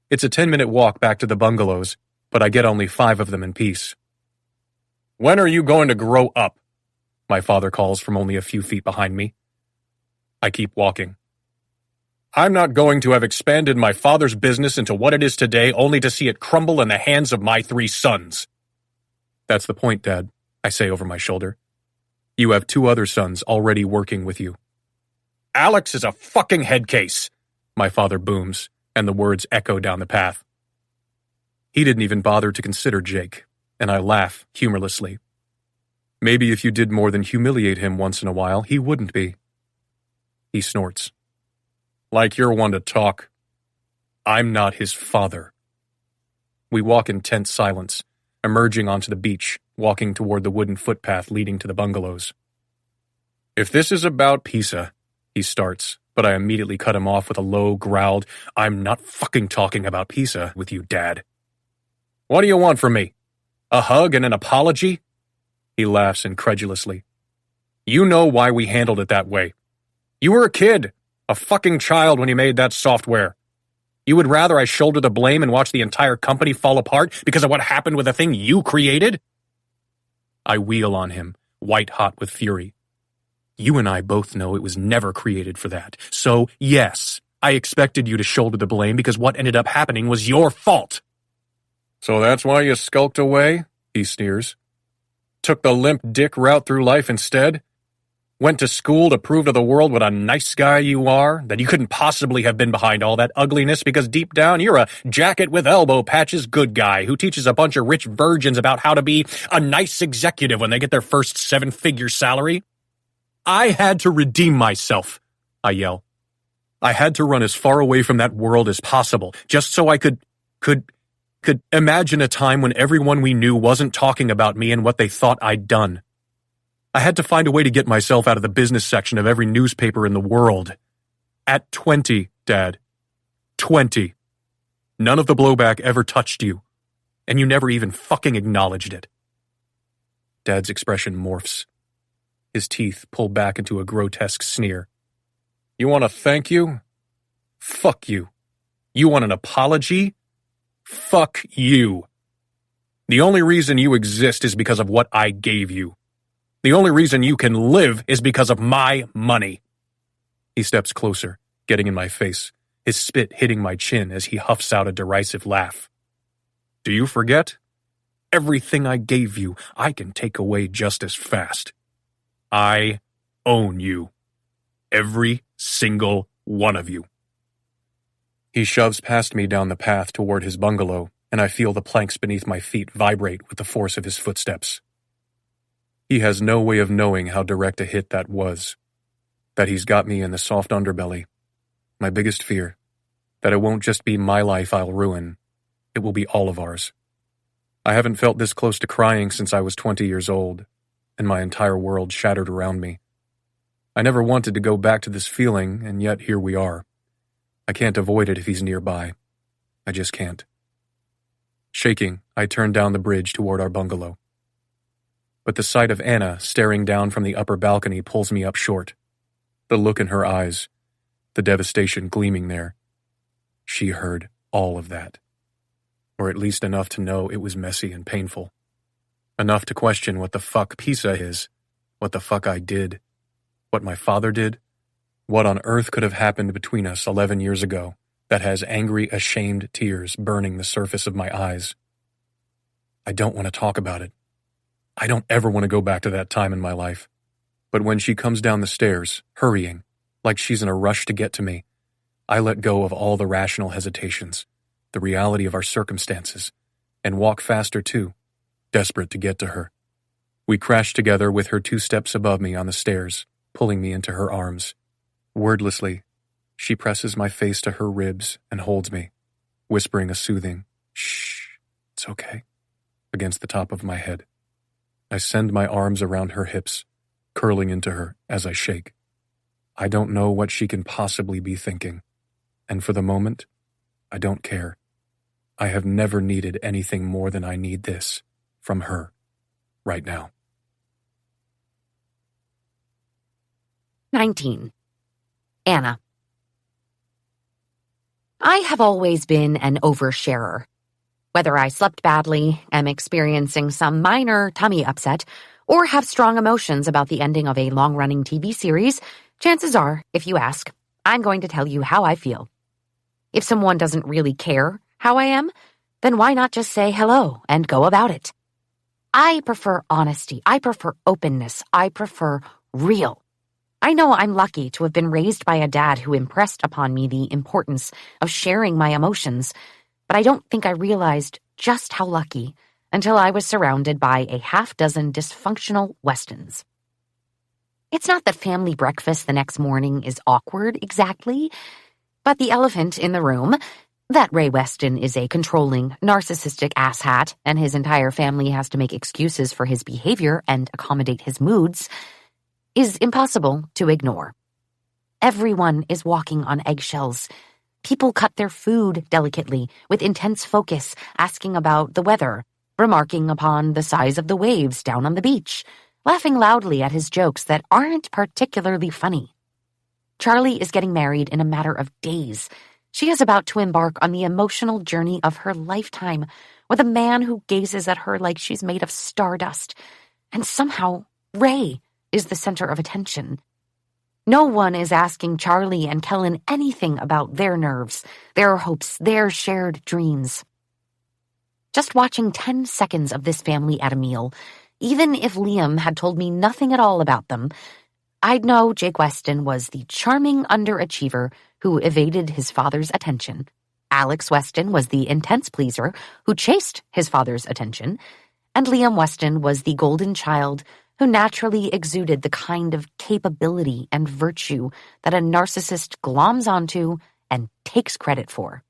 It's a 10-minute walk back to the bungalows, but I get only 5 of them in peace. When are you going to grow up? My father calls from only a few feet behind me. I keep walking. I'm not going to have expanded my father's business into what it is today only to see it crumble in the hands of my 3 sons. That's the point, Dad, I say over my shoulder. You have 2 other sons already working with you. Alex is a fucking head case, my father booms, and the words echo down the path. He didn't even bother to consider Jake, and I laugh humorlessly. Maybe if you did more than humiliate him once in a while, he wouldn't be. He snorts. Like you're one to talk. I'm not his father. We walk in tense silence, emerging onto the beach, walking toward the wooden footpath leading to the bungalows. If this is about pizza, he starts, But I immediately cut him off with a low, growled, "I'm not fucking talking about pizza with you, Dad." "What do you want from me? A hug and an apology?" He laughs incredulously. "You know why we handled it that way. You were a kid, a fucking child when you made that software. You would rather I shoulder the blame and watch the entire company fall apart because of what happened with the thing you created?" I wheel on him, white-hot with fury. "You and I both know it was never created for that. So, yes, I expected you to shoulder the blame because what ended up happening was your fault." "So that's why you skulked away?" he sneers. "Took the limp dick route through life instead? Went to school to prove to the world what a nice guy you are, that you couldn't possibly have been behind all that ugliness because deep down you're a jacket with elbow patches good guy who teaches a bunch of rich virgins about how to be a nice executive when they get their first 7-figure salary? I had to redeem myself," I yell. "I had to run as far away from that world as possible, just so I could imagine a time when everyone we knew wasn't talking about me and what they thought I'd done. I had to find a way to get myself out of the business section of every newspaper in the world. At 20, Dad. 20. None of the blowback ever touched you, and you never even fucking acknowledged it." Dad's expression morphs. His teeth pull back into a grotesque sneer. "You want a thank you? Fuck you. You want an apology? Fuck you. The only reason you exist is because of what I gave you. The only reason you can live is because of my money." He steps closer, getting in my face, his spit hitting my chin as he huffs out a derisive laugh. "Do you forget? Everything I gave you, I can take away just as fast. I own you. Every single one of you." He shoves past me down the path toward his bungalow, and I feel the planks beneath my feet vibrate with the force of his footsteps. He has no way of knowing how direct a hit that was. That he's got me in the soft underbelly. My biggest fear. That it won't just be my life I'll ruin. It will be all of ours. I haven't felt this close to crying since I was 20 years old, and my entire world shattered around me. I never wanted to go back to this feeling, and yet here we are. I can't avoid it if he's nearby. I just can't. Shaking, I turn down the bridge toward our bungalow. But the sight of Anna staring down from the upper balcony pulls me up short. The look in her eyes, the devastation gleaming there. She heard all of that. Or at least enough to know it was messy and painful. Enough to question what the fuck pizza is, what the fuck I did, what my father did, what on earth could have happened between us 11 years ago that has angry, ashamed tears burning the surface of my eyes. I don't want to talk about it. I don't ever want to go back to that time in my life. But when she comes down the stairs, hurrying, like she's in a rush to get to me, I let go of all the rational hesitations, the reality of our circumstances, and walk faster too, desperate to get to her. We crash together with her 2 steps above me on the stairs, pulling me into her arms. Wordlessly, she presses my face to her ribs and holds me, whispering a soothing, "Shh, it's okay," against the top of my head. I send my arms around her hips, curling into her as I shake. I don't know what she can possibly be thinking, and for the moment, I don't care. I have never needed anything more than I need this from her right now. 19. Anna. I have always been an oversharer. Whether I slept badly, am experiencing some minor tummy upset, or have strong emotions about the ending of a long-running TV series, chances are, if you ask, I'm going to tell you how I feel. If someone doesn't really care how I am, then why not just say hello and go about it? I prefer honesty. I prefer openness. I prefer real. I know I'm lucky to have been raised by a dad who impressed upon me the importance of sharing my emotions, but I don't think I realized just how lucky until I was surrounded by a half-dozen dysfunctional Westons. It's not that family breakfast the next morning is awkward exactly, but the elephant in the room, that Ray Weston is a controlling, narcissistic asshat and his entire family has to make excuses for his behavior and accommodate his moods, is impossible to ignore. Everyone is walking on eggshells. People cut their food delicately, with intense focus, asking about the weather, remarking upon the size of the waves down on the beach, laughing loudly at his jokes that aren't particularly funny. Charlie is getting married in a matter of days. She is about to embark on the emotional journey of her lifetime with a man who gazes at her like she's made of stardust. And somehow, Ray is the center of attention. No one is asking Charlie and Kellen anything about their nerves, their hopes, their shared dreams. Just watching 10 seconds of this family at a meal, even if Liam had told me nothing at all about them, I'd know Jake Weston was the charming underachiever who evaded his father's attention. Alex Weston was the intense pleaser who chased his father's attention, and Liam Weston was the golden child who naturally exuded the kind of capability and virtue that a narcissist gloms onto and takes credit for.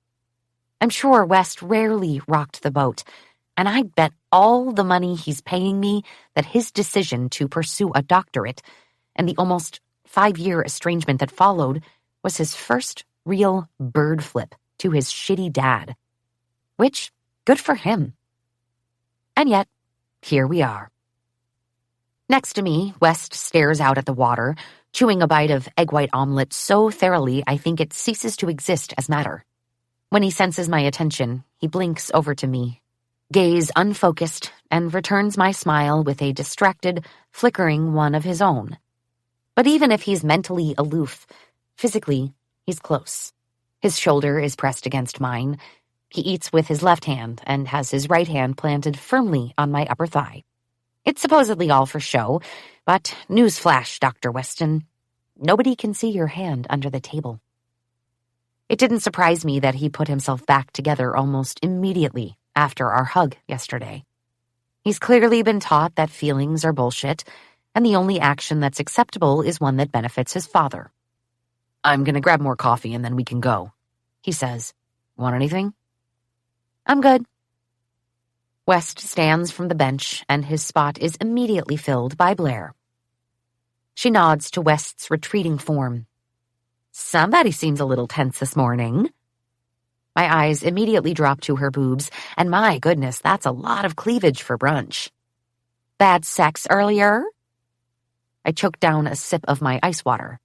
I'm sure West rarely rocked the boat, and I'd bet all the money he's paying me that his decision to pursue a doctorate and the almost 5-year estrangement that followed was his first real bird flip to his shitty dad. Which, good for him. And yet, here we are. Next to me, West stares out at the water, chewing a bite of egg white omelet so thoroughly I think it ceases to exist as matter. When he senses my attention, he blinks over to me, gaze unfocused, and returns my smile with a distracted, flickering one of his own. But even if he's mentally aloof, physically, he's close. His shoulder is pressed against mine. He eats with his left hand and has his right hand planted firmly on my upper thigh. It's supposedly all for show, but newsflash, Dr. Weston, nobody can see your hand under the table. It didn't surprise me that he put himself back together almost immediately after our hug yesterday. He's clearly been taught that feelings are bullshit, and the only action that's acceptable is one that benefits his father. "I'm gonna grab more coffee and then we can go," he says. "Want anything?" "I'm good." West stands from the bench, and his spot is immediately filled by Blair. She nods to West's retreating form. "Somebody seems a little tense this morning." My eyes immediately drop to her boobs, and my goodness, that's a lot of cleavage for brunch. "Bad sex earlier?" I choke down a sip of my ice water.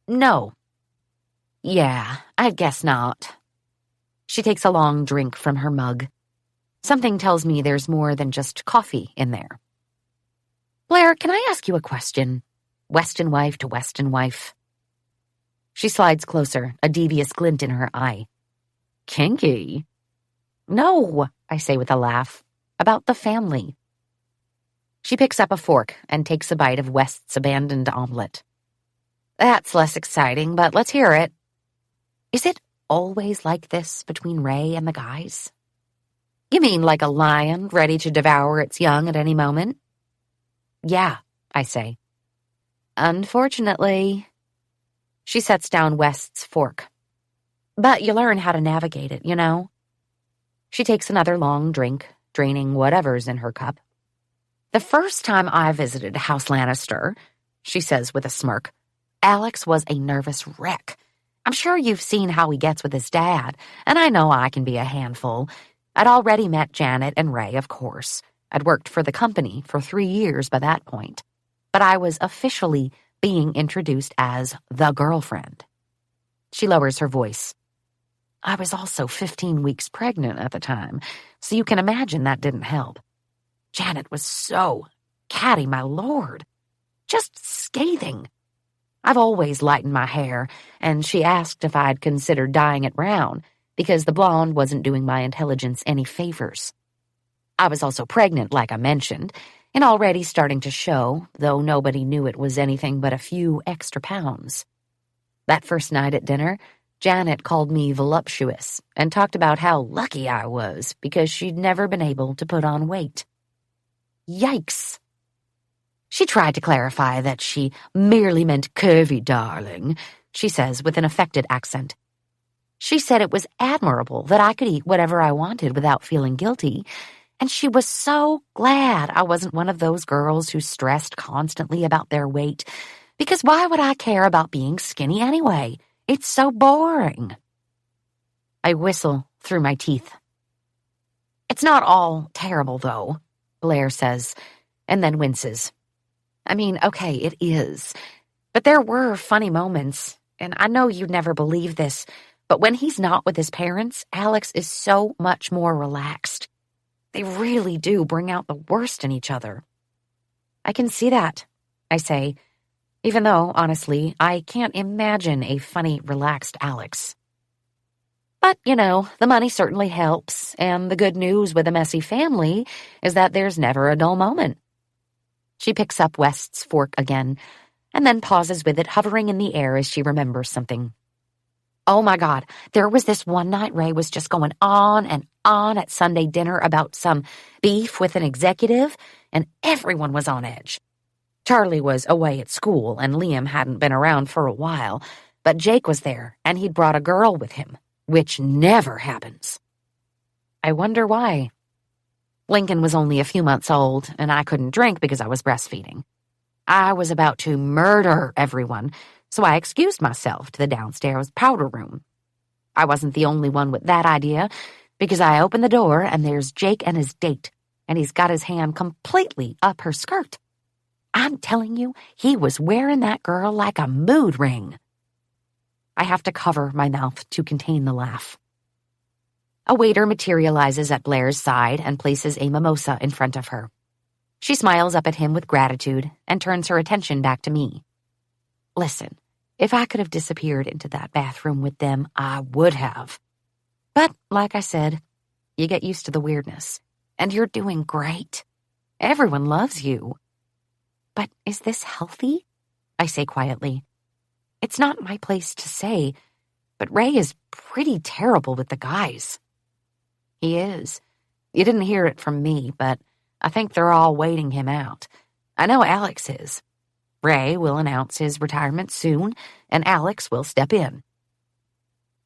No." "Yeah, I guess not." She takes a long drink from her mug. Something tells me there's more than just coffee in there. "Blair, can I ask you a question? Weston wife to Weston wife." She slides closer, a devious glint in her eye. "Kinky?" "No," I say with a laugh. "About the family." She picks up a fork and takes a bite of West's abandoned omelet. "That's less exciting, but let's hear it." "Is it always like this between Ray and the guys?" "You mean like a lion ready to devour its young at any moment?" "Yeah," I say. "Unfortunately." She sets down West's fork. "But you learn how to navigate it, you know?" She takes another long drink, draining whatever's in her cup. "The first time I visited House Lannister," she says with a smirk, "Alex was a nervous wreck. I'm sure you've seen how he gets with his dad, and I know I can be a handful. I'd already met Janet and Ray, of course. I'd worked for the company for 3 years by that point. But I was officially being introduced as the girlfriend." She lowers her voice. "I was also 15 weeks pregnant at the time, so you can imagine that didn't help. Janet was so catty, my lord. Just scathing. I've always lightened my hair, and she asked if I'd considered dyeing it brown, because the blonde wasn't doing my intelligence any favors. I was also pregnant, like I mentioned, and already starting to show, though nobody knew it was anything but a few extra pounds. That first night at dinner, Janet called me voluptuous and talked about how lucky I was because she'd never been able to put on weight. Yikes. She tried to clarify that she merely meant curvy, darling, she says with an affected accent. She said it was admirable that I could eat whatever I wanted without feeling guilty, and she was so glad I wasn't one of those girls who stressed constantly about their weight, Because why would I care about being skinny anyway? It's so boring. I whistle through my teeth. It's not all terrible, though, Blair says, and then winces. I mean, okay, it is. But there were funny moments, and I know you'd never believe this, but when he's not with his parents, Alex is so much more relaxed. They really do bring out the worst in each other. I can see that, I say, even though, honestly, I can't imagine a funny, relaxed Alex. But, the money certainly helps, and the good news with a messy family is that there's never a dull moment. She picks up West's fork again, and then pauses with it hovering in the air as she remembers something. Oh my God, there was this one night Ray was just going on and on at Sunday dinner about some beef with an executive, and everyone was on edge. Charlie was away at school, and Liam hadn't been around for a while, but Jake was there, and he'd brought a girl with him, which never happens. I wonder why. Lincoln was only a few months old, and I couldn't drink because I was breastfeeding. I was about to murder everyone, so I excused myself to the downstairs powder room. I wasn't the only one with that idea, because I opened the door and there's Jake and his date, and he's got his hand completely up her skirt. I'm telling you, he was wearing that girl like a mood ring. I have to cover my mouth to contain the laugh. A waiter materializes at Blair's side and places a mimosa in front of her. She smiles up at him with gratitude and turns her attention back to me. Listen, if I could have disappeared into that bathroom with them, I would have. But, like I said, you get used to the weirdness, and you're doing great. Everyone loves you. But is this healthy? I say quietly. It's not my place to say, but Ray is pretty terrible with the guys. He is. You didn't hear it from me, but I think they're all waiting him out. I know Alex is. Ray will announce his retirement soon, and Alex will step in.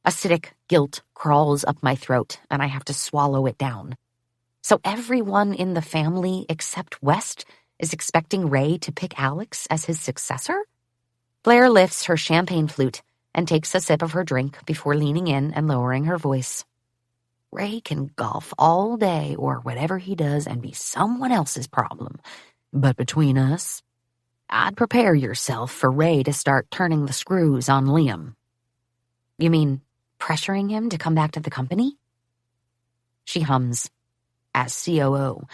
Acidic guilt crawls up my throat, and I have to swallow it down. So everyone in the family except West is expecting Ray to pick Alex as his successor? Blair lifts her champagne flute and takes a sip of her drink before leaning in and lowering her voice. Ray can golf all day or whatever he does and be someone else's problem. But between us, I'd prepare yourself for Ray to start turning the screws on Liam. You mean pressuring him to come back to the company? She hums. As COO,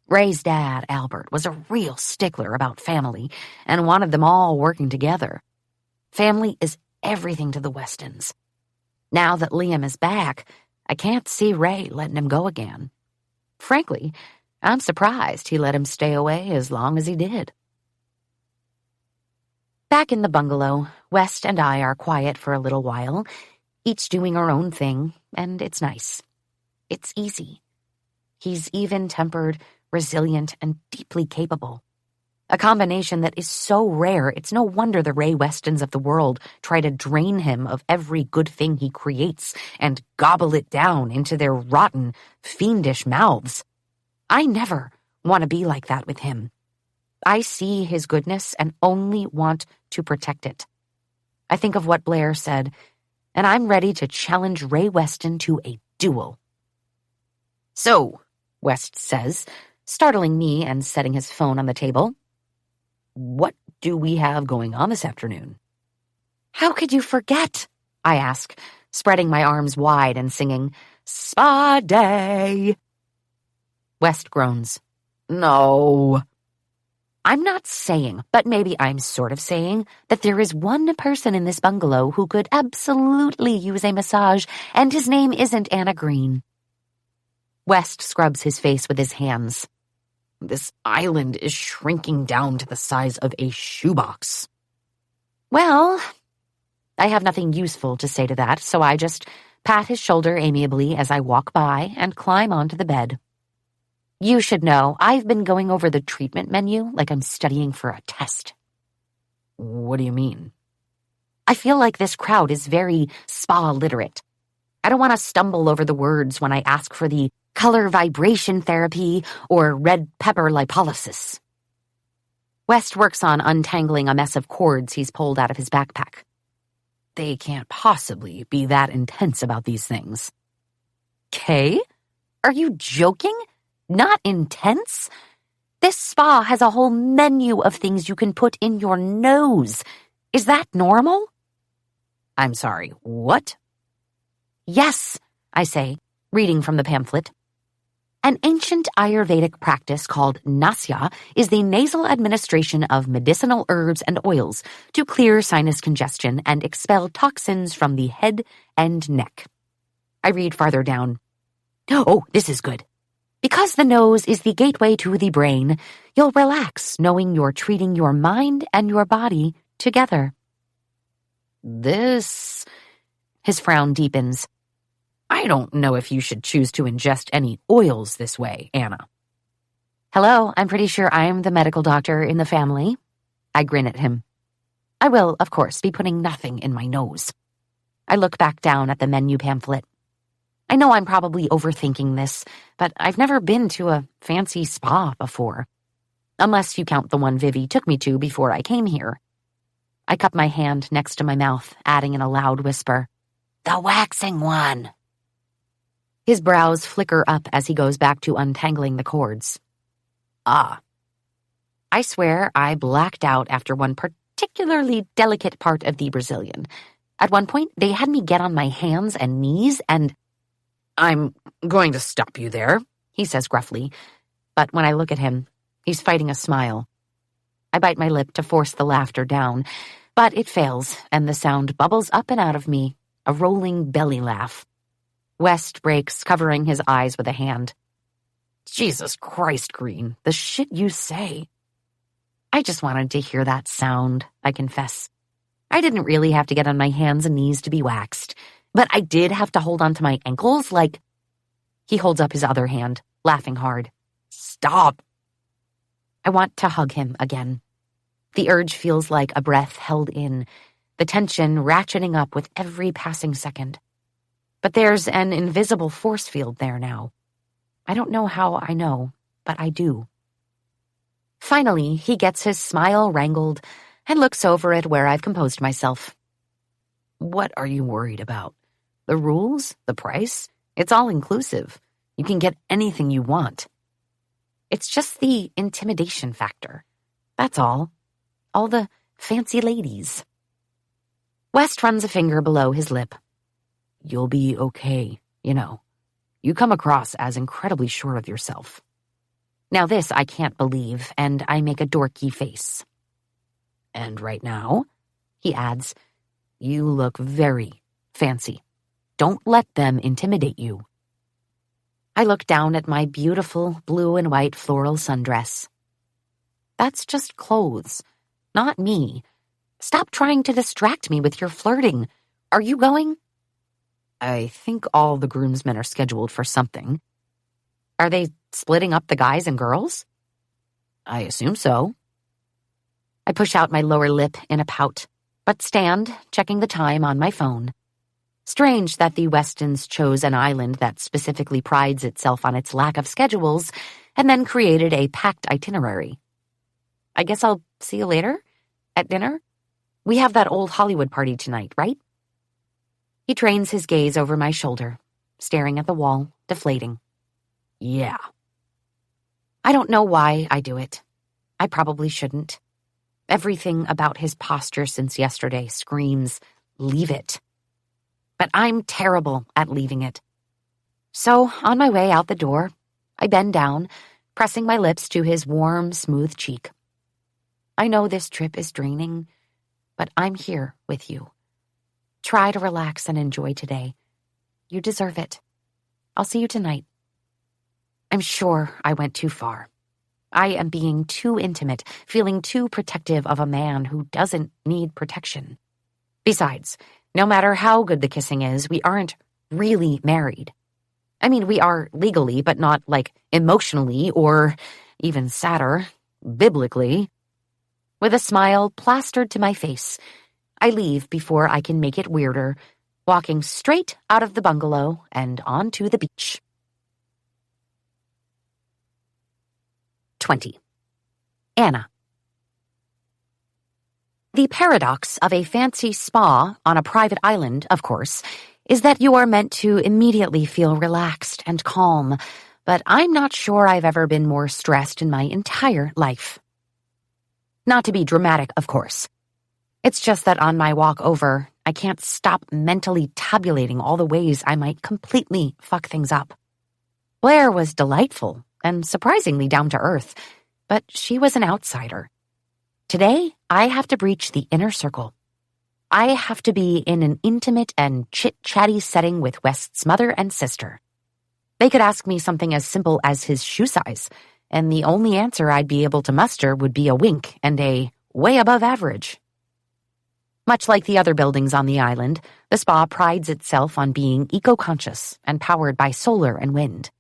Ray's dad, Albert, was a real stickler about family and wanted them all working together. Family is everything to the Westons. Now that Liam is back, I can't see Ray letting him go again. Frankly, I'm surprised he let him stay away as long as he did. Back in the bungalow, West and I are quiet for a little while, each doing our own thing, and it's nice. It's easy. He's even-tempered, resilient, and deeply capable. A combination that is so rare, it's no wonder the Ray Westons of the world try to drain him of every good thing he creates and gobble it down into their rotten, fiendish mouths. I never want to be like that with him. I see his goodness and only want to protect it. I think of what Blair said, and I'm ready to challenge Ray Weston to a duel. So, West says, startling me and setting his phone on the table. What do we have going on this afternoon? How could you forget? I ask, spreading my arms wide and singing, Spa Day. West groans. No. I'm not saying, but maybe I'm sort of saying, that there is one person in this bungalow who could absolutely use a massage, and his name isn't Anna Green. West scrubs his face with his hands. This island is shrinking down to the size of a shoebox. Well, I have nothing useful to say to that, so I just pat his shoulder amiably as I walk by and climb onto the bed. You should know, I've been going over the treatment menu like I'm studying for a test. What do you mean? I feel like this crowd is very spa-literate. I don't want to stumble over the words when I ask for the color vibration therapy or red pepper lipolysis. West works on untangling a mess of cords he's pulled out of his backpack. They can't possibly be that intense about these things. Kay? Are you joking? Not intense? This spa has a whole menu of things you can put in your nose. Is that normal? I'm sorry, what? Yes, I say, reading from the pamphlet. An ancient Ayurvedic practice called nasya is the nasal administration of medicinal herbs and oils to clear sinus congestion and expel toxins from the head and neck. I read farther down. Oh, this is good. Because the nose is the gateway to the brain, you'll relax knowing you're treating your mind and your body together. This... His frown deepens. I don't know if you should choose to ingest any oils this way, Anna. Hello, I'm pretty sure I'm the medical doctor in the family. I grin at him. I will, of course, be putting nothing in my nose. I look back down at the menu pamphlet. I know I'm probably overthinking this, but I've never been to a fancy spa before. Unless you count the one Vivi took me to before I came here. I cup my hand next to my mouth, adding in a loud whisper, "The waxing one." His brows flicker up as he goes back to untangling the cords. Ah. I swear I blacked out after one particularly delicate part of the Brazilian. At one point, they had me get on my hands and knees and... I'm going to stop you there, he says gruffly. But when I look at him, he's fighting a smile. I bite my lip to force the laughter down, but it fails, and the sound bubbles up and out of me, a rolling belly laugh. West breaks, covering his eyes with a hand. Jesus Christ, Green, the shit you say. I just wanted to hear that sound, I confess. I didn't really have to get on my hands and knees to be waxed, but I did have to hold on to my ankles like... He holds up his other hand, laughing hard. Stop. I want to hug him again. The urge feels like a breath held in, the tension ratcheting up with every passing second. But there's an invisible force field there now. I don't know how I know, but I do. Finally, he gets his smile wrangled and looks over at where I've composed myself. What are you worried about? The rules? The price? It's all inclusive. You can get anything you want. It's just the intimidation factor. That's all. All the fancy ladies. West runs a finger below his lip. You'll be okay, you know. You come across as incredibly sure of yourself. Now this I can't believe, and I make a dorky face. And right now, he adds, you look very fancy. Don't let them intimidate you. I look down at my beautiful blue and white floral sundress. That's just clothes, not me. Stop trying to distract me with your flirting. Are you going? I think all the groomsmen are scheduled for something. Are they splitting up the guys and girls? I assume so. I push out my lower lip in a pout, but stand, checking the time on my phone. Strange that the Westons chose an island that specifically prides itself on its lack of schedules and then created a packed itinerary. I guess I'll see you later? At dinner? We have that old Hollywood party tonight, right? He trains his gaze over my shoulder, staring at the wall, deflating. Yeah. I don't know why I do it. I probably shouldn't. Everything about his posture since yesterday screams, leave it. But I'm terrible at leaving it. So, on my way out the door, I bend down, pressing my lips to his warm, smooth cheek. I know this trip is draining, but I'm here with you. Try to relax and enjoy today. You deserve it. I'll see you tonight. I'm sure I went too far. I am being too intimate, feeling too protective of a man who doesn't need protection. Besides, no matter how good the kissing is, we aren't really married. I mean, we are legally, but not, like, emotionally or, even sadder, biblically. With a smile plastered to my face, I leave before I can make it weirder, walking straight out of the bungalow and onto the beach. 20. Anna. The paradox of a fancy spa on a private island, of course, is that you are meant to immediately feel relaxed and calm, but I'm not sure I've ever been more stressed in my entire life. Not to be dramatic, of course. It's just that on my walk over, I can't stop mentally tabulating all the ways I might completely fuck things up. Blair was delightful and surprisingly down to earth, but she was an outsider. Today, I have to breach the inner circle. I have to be in an intimate and chit-chatty setting with West's mother and sister. They could ask me something as simple as his shoe size, and the only answer I'd be able to muster would be a wink and a way above average. Much like the other buildings on the island, the spa prides itself on being eco-conscious and powered by solar and wind.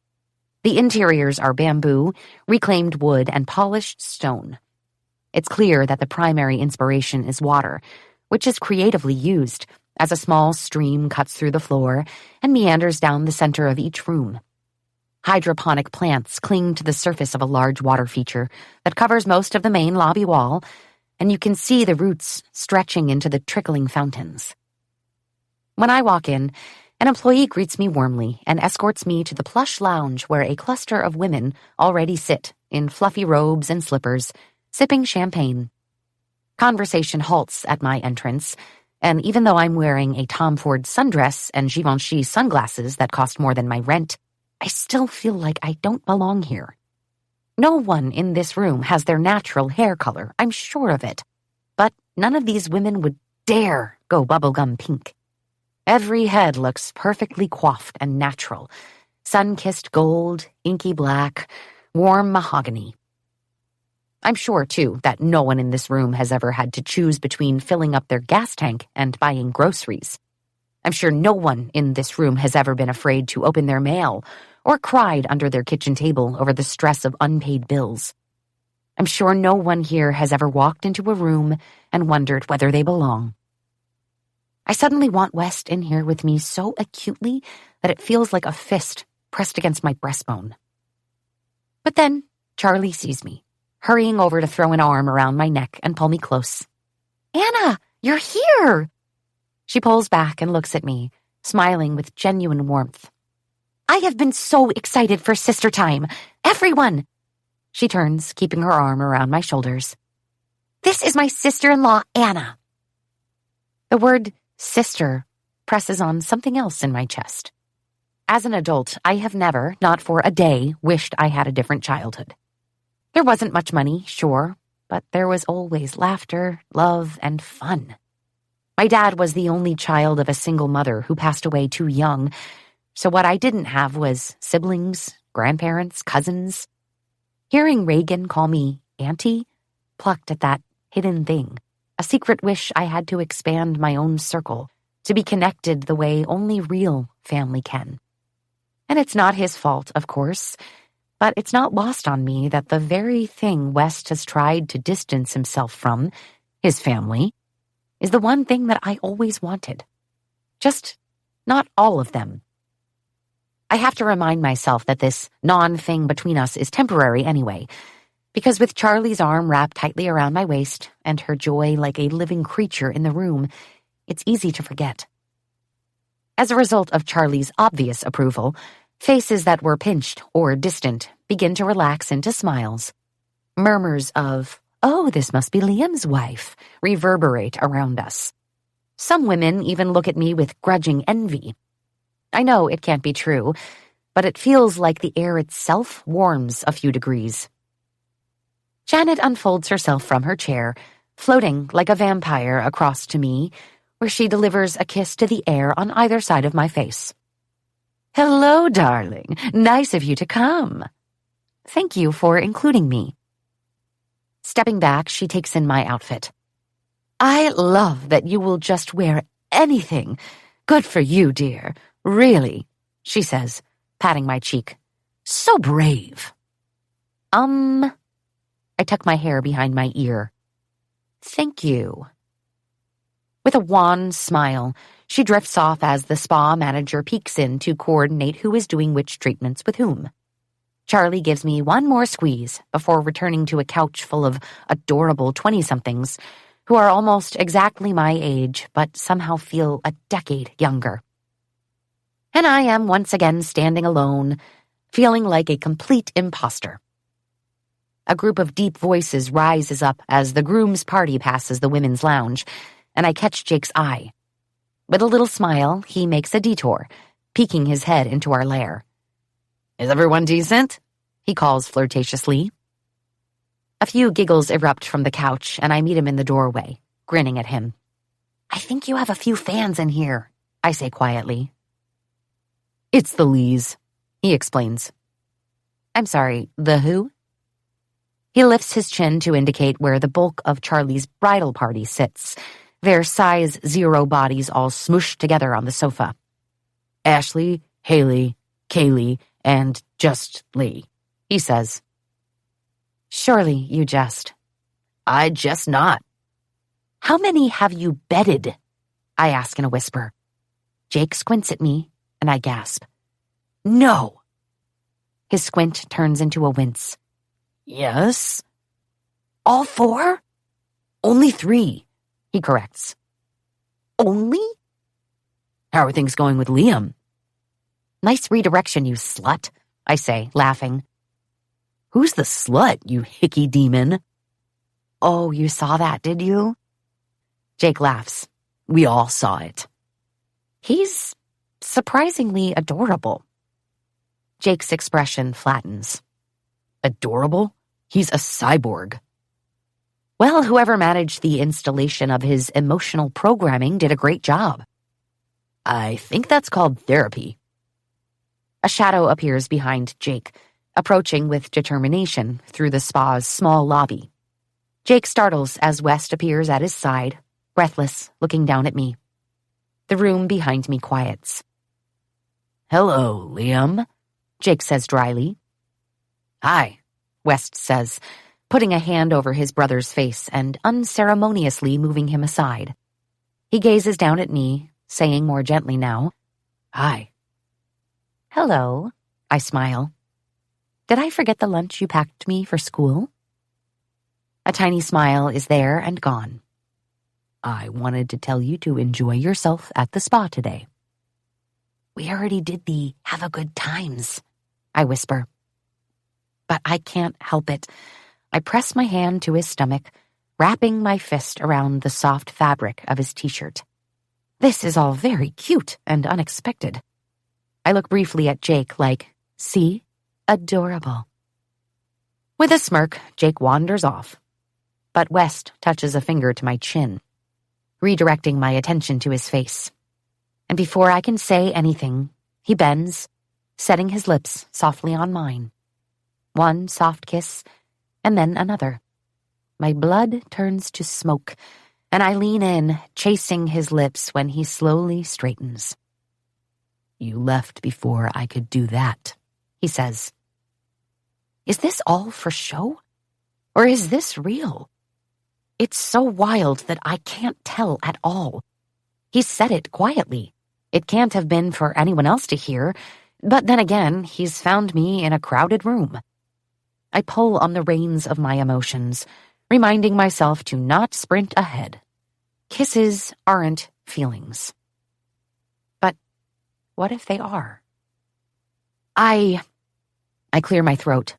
The interiors are bamboo, reclaimed wood, and polished stone. It's clear that the primary inspiration is water, which is creatively used as a small stream cuts through the floor and meanders down the center of each room. Hydroponic plants cling to the surface of a large water feature that covers most of the main lobby wall, and you can see the roots stretching into the trickling fountains. When I walk in, an employee greets me warmly and escorts me to the plush lounge where a cluster of women already sit in fluffy robes and slippers, sipping champagne. Conversation halts at my entrance, and even though I'm wearing a Tom Ford sundress and Givenchy sunglasses that cost more than my rent, I still feel like I don't belong here. No one in this room has their natural hair color, I'm sure of it, but none of these women would dare go bubblegum pink. Every head looks perfectly coiffed and natural, sun-kissed gold, inky black, warm mahogany. I'm sure, too, that no one in this room has ever had to choose between filling up their gas tank and buying groceries. I'm sure no one in this room has ever been afraid to open their mail or cried under their kitchen table over the stress of unpaid bills. I'm sure no one here has ever walked into a room and wondered whether they belong. I suddenly want West in here with me so acutely that it feels like a fist pressed against my breastbone. But then Charlie sees me, hurrying over to throw an arm around my neck and pull me close. "Anna, you're here!" She pulls back and looks at me, smiling with genuine warmth. "I have been so excited for sister time. Everyone!" She turns, keeping her arm around my shoulders. "This is my sister-in-law, Anna." The word sister presses on something else in my chest. As an adult, I have never, not for a day, wished I had a different childhood. There wasn't much money, sure, but there was always laughter, love, and fun. My dad was the only child of a single mother who passed away too young, so what I didn't have was siblings, grandparents, cousins. Hearing Reagan call me Auntie plucked at that hidden thing, a secret wish I had to expand my own circle, to be connected the way only real family can. And it's not his fault, of course, but it's not lost on me that the very thing West has tried to distance himself from, his family, is the one thing that I always wanted. Just not all of them. I have to remind myself that this non-thing between us is temporary anyway, because with Charlie's arm wrapped tightly around my waist and her joy like a living creature in the room, it's easy to forget. As a result of Charlie's obvious approval, faces that were pinched or distant begin to relax into smiles. Murmurs of, "Oh, this must be Liam's wife," reverberate around us. Some women even look at me with grudging envy. I know it can't be true, but it feels like the air itself warms a few degrees. Janet unfolds herself from her chair, floating like a vampire across to me, where she delivers a kiss to the air on either side of my face. "Hello, darling. Nice of you to come." "Thank you for including me." Stepping back, she takes in my outfit. "I love that you will just wear anything. Good for you, dear. Really," she says, patting my cheek. "So brave." I tuck my hair behind my ear. "Thank you." With a wan smile, she drifts off as the spa manager peeks in to coordinate who is doing which treatments with whom. Charlie gives me one more squeeze before returning to a couch full of adorable 20-somethings, who are almost exactly my age but somehow feel a decade younger. And I am once again standing alone, feeling like a complete imposter. A group of deep voices rises up as the groom's party passes the women's lounge, and I catch Jake's eye. With a little smile, he makes a detour, peeking his head into our lair. "Is everyone decent?" he calls flirtatiously. A few giggles erupt from the couch, and I meet him in the doorway, grinning at him. "I think you have a few fans in here," I say quietly. "It's the Lees," he explains. "I'm sorry, the who?" He lifts his chin to indicate where the bulk of Charlie's bridal party sits, their size 0 bodies all smooshed together on the sofa. "Ashley, Haley, Kaylee, and just Lee," he says. "Surely you jest." "I jest not." "How many have you bedded?" I ask in a whisper. Jake squints at me, and I gasp. "No." His squint turns into a wince. "Yes." "All 4? "Only 3, he corrects. "Only?" "How are things going with Liam?" "Nice redirection, you slut," I say, laughing. "Who's the slut, you hickey demon?" "Oh, you saw that, did you?" Jake laughs. "We all saw it." "He's surprisingly adorable." Jake's expression flattens. "Adorable? He's a cyborg." "Well, whoever managed the installation of his emotional programming did a great job." "I think that's called therapy." A shadow appears behind Jake, approaching with determination through the spa's small lobby. Jake startles as West appears at his side, breathless, looking down at me. The room behind me quiets. "Hello, Liam," Jake says dryly. "Hi," West says, putting a hand over his brother's face and unceremoniously moving him aside. He gazes down at me, saying more gently now, "Hi." "Hello," I smile. "Did I forget the lunch you packed me for school?" A tiny smile is there and gone. "I wanted to tell you to enjoy yourself at the spa today." "We already did the have a good times," I whisper. But I can't help it. I press my hand to his stomach, wrapping my fist around the soft fabric of his t-shirt. This is all very cute and unexpected. I look briefly at Jake like, see? Adorable. With a smirk, Jake wanders off. But West touches a finger to my chin, redirecting my attention to his face. And before I can say anything, he bends, setting his lips softly on mine. One soft kiss, and then another. My blood turns to smoke, and I lean in, chasing his lips when he slowly straightens. "You left before I could do that," he says. Is this all for show? Or is this real? It's so wild that I can't tell at all. He said it quietly. It can't have been for anyone else to hear, but then again, he's found me in a crowded room. I pull on the reins of my emotions, reminding myself to not sprint ahead. Kisses aren't feelings. But what if they are? I clear my throat.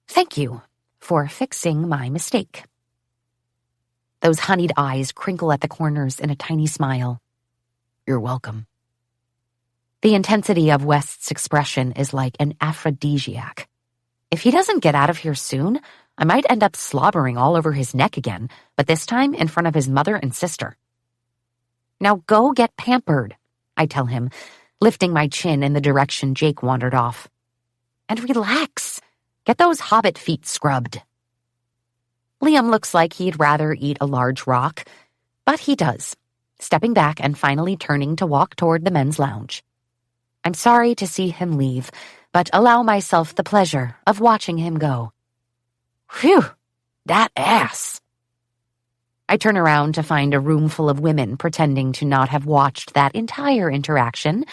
Thank you for fixing my mistake. Those honeyed eyes crinkle at the corners in a tiny smile. You're welcome. The intensity of West's expression is like an aphrodisiac. If he doesn't get out of here soon, I might end up slobbering all over his neck again, but this time in front of his mother and sister. Now go get pampered, I tell him, lifting my chin in the direction Jake wandered off. And relax. Get those hobbit feet scrubbed. Liam looks like he'd rather eat a large rock, but he does, stepping back and finally turning to walk toward the men's lounge. I'm sorry to see him leave, but allow myself the pleasure of watching him go. Phew, that ass. I turn around to find a room full of women pretending to not have watched that entire interaction,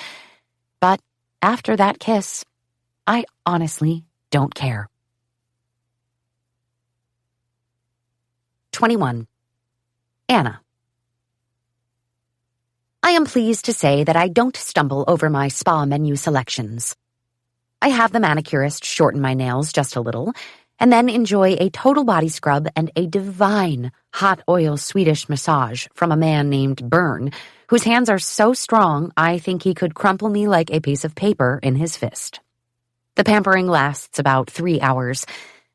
but after that kiss, I honestly don't care. 21. Anna. I am pleased to say that I don't stumble over my spa menu selections. I have the manicurist shorten my nails just a little, and then enjoy a total body scrub and a divine hot oil Swedish massage from a man named Byrne, whose hands are so strong I think he could crumple me like a piece of paper in his fist. The pampering lasts about 3 hours,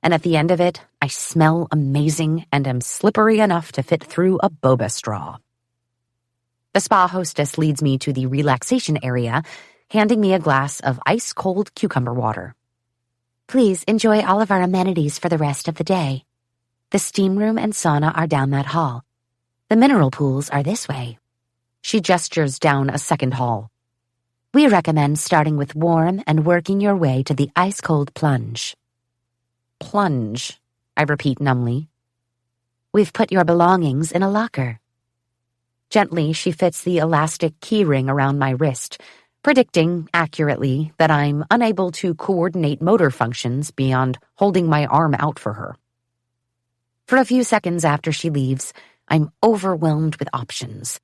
and at the end of it, I smell amazing and am slippery enough to fit through a boba straw. The spa hostess leads me to the relaxation area, handing me a glass of ice-cold cucumber water. Please enjoy all of our amenities for the rest of the day. The steam room and sauna are down that hall. The mineral pools are this way. She gestures down a second hall. We recommend starting with warm and working your way to the ice-cold plunge. Plunge, I repeat numbly. We've put your belongings in a locker. Gently, she fits the elastic keyring around my wrist, predicting accurately that I'm unable to coordinate motor functions beyond holding my arm out for her. For a few seconds after she leaves, I'm overwhelmed with options.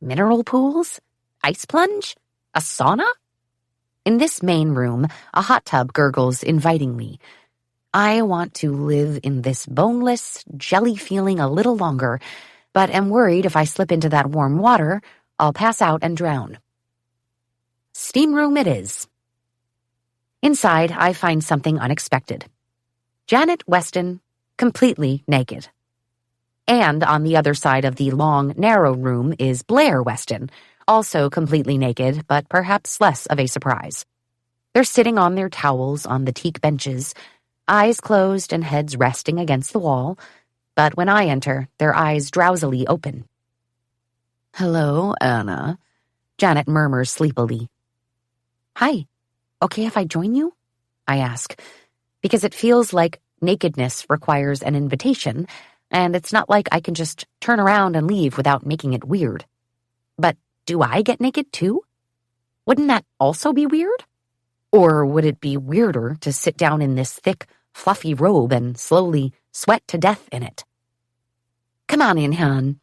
Mineral pools? Ice plunge? A sauna? In this main room, a hot tub gurgles invitingly. I want to live in this boneless, jelly feeling a little longer, but am worried if I slip into that warm water, I'll pass out and drown. Steam room it is. Inside, I find something unexpected. Janet Weston, completely naked. And on the other side of the long, narrow room is Blair Weston, also completely naked, but perhaps less of a surprise. They're sitting on their towels on the teak benches, eyes closed and heads resting against the wall, but when I enter, their eyes drowsily open. "Hello, Anna," Janet murmurs sleepily. "Hi, okay if I join you?" I ask, because it feels like nakedness requires an invitation, and it's not like I can just turn around and leave without making it weird. But do I get naked too? Wouldn't that also be weird? Or would it be weirder to sit down in this thick, fluffy robe and slowly sweat to death in it? "Come on in, hon,"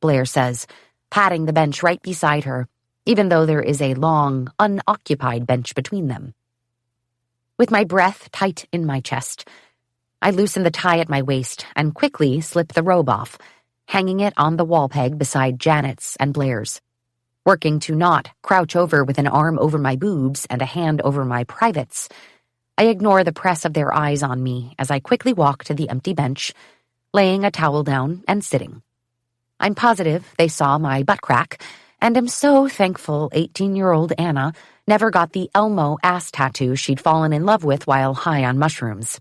Blair says, patting the bench right beside her, even though there is a long, unoccupied bench between them. With my breath tight in my chest, I loosen the tie at my waist and quickly slip the robe off, hanging it on the wall peg beside Janet's and Blair's. Working to not crouch over with an arm over my boobs and a hand over my privates, I ignore the press of their eyes on me as I quickly walk to the empty bench, laying a towel down and sitting. I'm positive they saw my butt crack, and am so thankful 18-year-old Anna never got the Elmo ass tattoo she'd fallen in love with while high on mushrooms.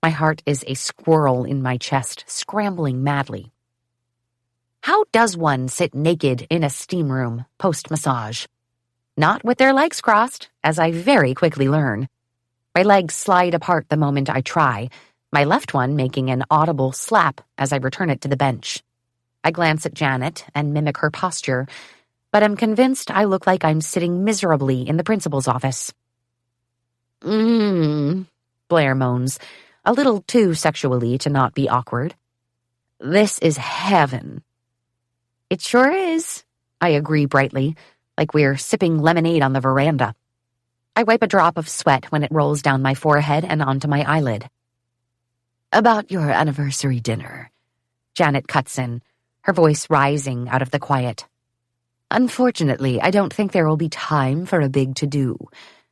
My heart is a squirrel in my chest, scrambling madly. How does one sit naked in a steam room post-massage? Not with their legs crossed, as I very quickly learn. My legs slide apart the moment I try, my left one making an audible slap as I return it to the bench. I glance at Janet and mimic her posture, but am convinced I look like I'm sitting miserably in the principal's office. Blair moans, a little too sexually to not be awkward. "This is heaven." "It sure is," I agree brightly, like we're sipping lemonade on the veranda. I wipe a drop of sweat when it rolls down my forehead and onto my eyelid. "About your anniversary dinner," Janet cuts in, her voice rising out of the quiet. "Unfortunately, I don't think there will be time for a big to-do.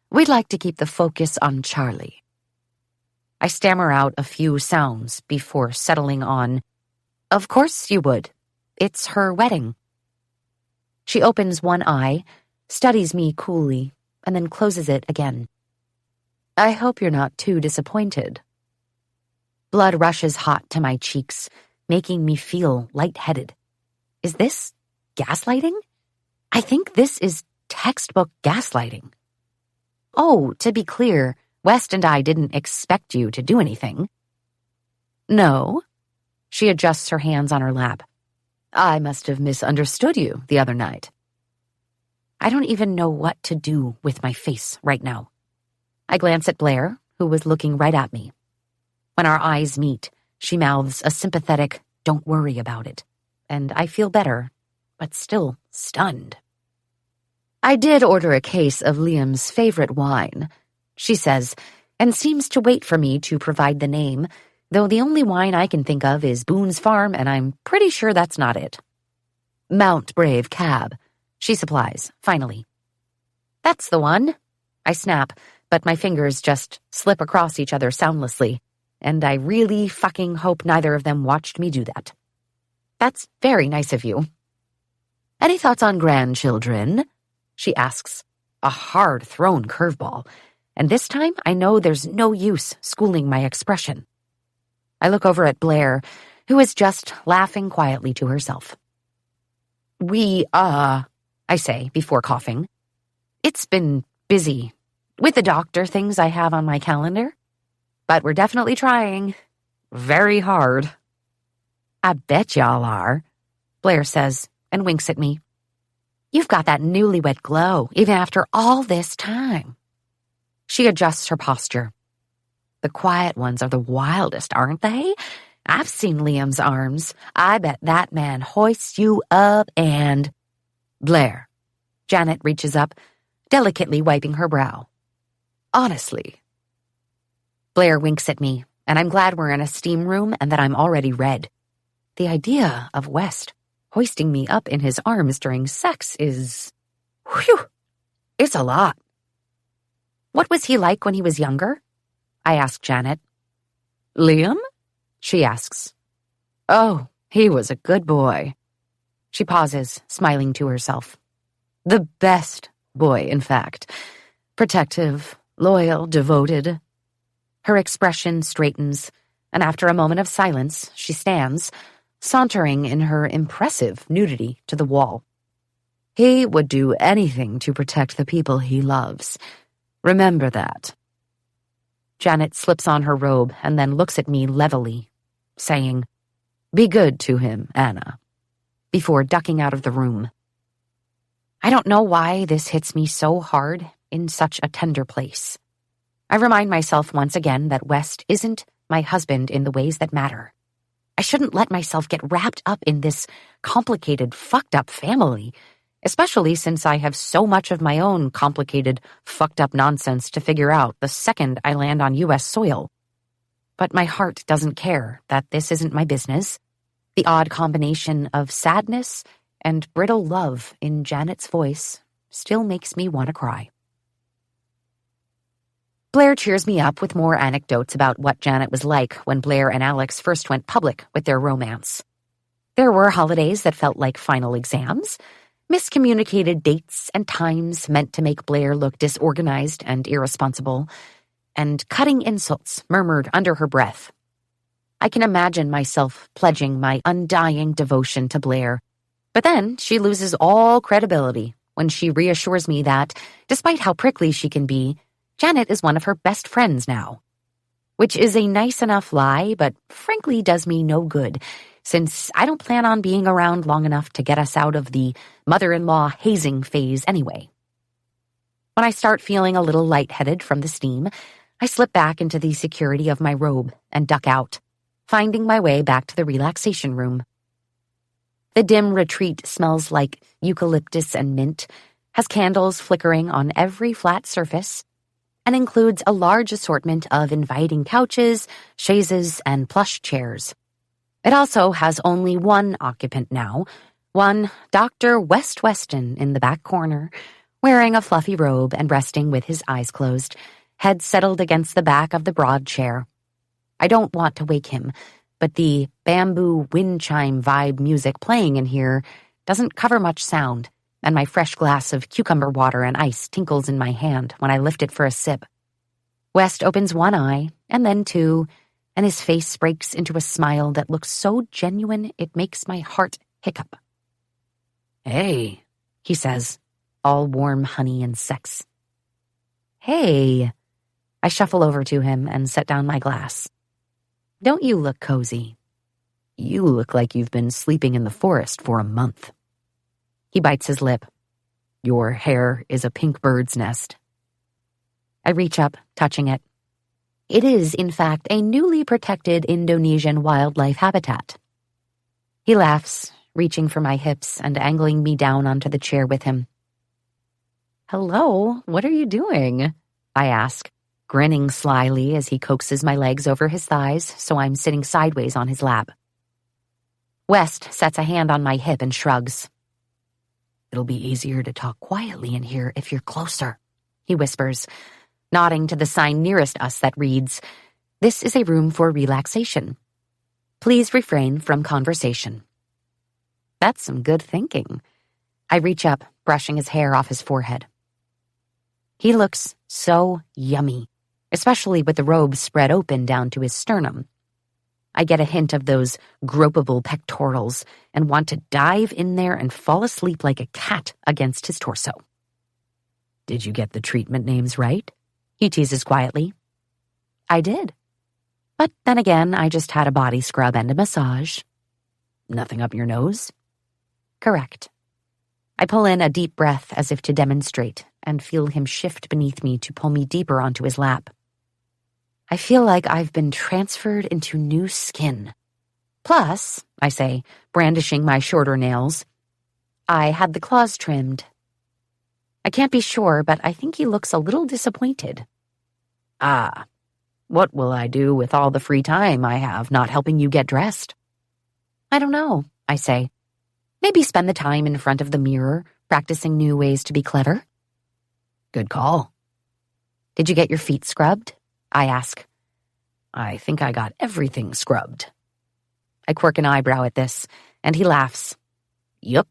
We'd like to keep the focus on Charlie." I stammer out a few sounds before settling on, "Of course you would. It's her wedding." She opens one eye, studies me coolly, and then closes it again. "I hope you're not too disappointed." Blood rushes hot to my cheeks, making me feel lightheaded. Is this gaslighting? I think this is textbook gaslighting. Oh, to be clear, West and I didn't expect you to do anything. "No?" She adjusts her hands on her lap. "I must have misunderstood you the other night." I don't even know what to do with my face right now. I glance at Blair, who was looking right at me. When our eyes meet, she mouths a sympathetic, "Don't worry about it," and I feel better, but still stunned. I did order a case of Liam's favorite wine, she says, and seems to wait for me to provide the name, though the only wine I can think of is Boone's Farm, and I'm pretty sure that's not it. Mount Brave Cab, she supplies, finally. That's the one. I snap, but my fingers just slip across each other soundlessly, and I really fucking hope neither of them watched me do that. That's very nice of you. Any thoughts on grandchildren? She asks, a hard-thrown curveball, and this time I know there's no use schooling my expression. I look over at Blair, who is just laughing quietly to herself. I say before coughing. It's been busy with the doctor things I have on my calendar, but we're definitely trying. Very hard. I bet y'all are, Blair says and winks at me. You've got that newlywed glow, even after all this time. She adjusts her posture. The quiet ones are the wildest, aren't they? I've seen Liam's arms. I bet that man hoists you up and... Blair. Janet reaches up, delicately wiping her brow. Honestly. Blair winks at me, and I'm glad we're in a steam room and that I'm already red. The idea of West hoisting me up in his arms during sex is... Whew! It's a lot. What was he like when he was younger? I ask Janet. Liam? She asks. Oh, he was a good boy. She pauses, smiling to herself. The best boy, in fact. Protective, loyal, devoted. Her expression straightens, and after a moment of silence, she stands, sauntering in her impressive nudity to the wall. He would do anything to protect the people he loves. Remember that. Janet slips on her robe and then looks at me levelly, saying, Be good to him, Anna, before ducking out of the room. I don't know why this hits me so hard in such a tender place. I remind myself once again that West isn't my husband in the ways that matter. I shouldn't let myself get wrapped up in this complicated, fucked-up family, especially since I have so much of my own complicated, fucked-up nonsense to figure out the second I land on U.S. soil. But my heart doesn't care that this isn't my business. The odd combination of sadness and brittle love in Janet's voice still makes me want to cry. Blair cheers me up with more anecdotes about what Janet was like when Blair and Alex first went public with their romance. There were holidays that felt like final exams, miscommunicated dates and times meant to make Blair look disorganized and irresponsible, and cutting insults murmured under her breath. I can imagine myself pledging my undying devotion to Blair, but then she loses all credibility when she reassures me that, despite how prickly she can be, Janet is one of her best friends now. Which is a nice enough lie, but frankly does me no good, since I don't plan on being around long enough to get us out of the mother-in-law hazing phase anyway. When I start feeling a little lightheaded from the steam, I slip back into the security of my robe and duck out, finding my way back to the relaxation room. The dim retreat smells like eucalyptus and mint, has candles flickering on every flat surface, and includes a large assortment of inviting couches, chaises, and plush chairs. It also has only one occupant now, one Dr. Weston in the back corner, wearing a fluffy robe and resting with his eyes closed, head settled against the back of the broad chair. I don't want to wake him, but the bamboo wind chime vibe music playing in here doesn't cover much sound, and my fresh glass of cucumber water and ice tinkles in my hand when I lift it for a sip. West opens one eye, and then two, and his face breaks into a smile that looks so genuine it makes my heart hiccup. Hey, he says, all warm honey and sex. Hey. I shuffle over to him and set down my glass. Don't you look cozy? You look like you've been sleeping in the forest for a month. He bites his lip. Your hair is a pink bird's nest. I reach up, touching it. It is, in fact, a newly protected Indonesian wildlife habitat. He laughs, reaching for my hips and angling me down onto the chair with him. "Hello, what are you doing?" I ask, grinning slyly as he coaxes my legs over his thighs so I'm sitting sideways on his lap. West sets a hand on my hip and shrugs. "It'll be easier to talk quietly in here if you're closer," he whispers, nodding to the sign nearest us that reads, "This is a room for relaxation. Please refrain from conversation." That's some good thinking. I reach up, brushing his hair off his forehead. He looks so yummy, especially with the robe spread open down to his sternum. I get a hint of those gropable pectorals and want to dive in there and fall asleep like a cat against his torso. "Did you get the treatment names right?" he teases quietly. I did. But then again, I just had a body scrub and a massage. "Nothing up your nose?" "Correct." I pull in a deep breath as if to demonstrate and feel him shift beneath me to pull me deeper onto his lap. I feel like I've been transferred into new skin. Plus, I say, brandishing my shorter nails, I had the claws trimmed. I can't be sure, but I think he looks a little disappointed. "Ah, what will I do with all the free time I have not helping you get dressed?" "I don't know," I say. "Maybe spend the time in front of the mirror, practicing new ways to be clever." "Good call." "Did you get your feet scrubbed?" I ask. "I think I got everything scrubbed." I quirk an eyebrow at this, and he laughs. "Yup,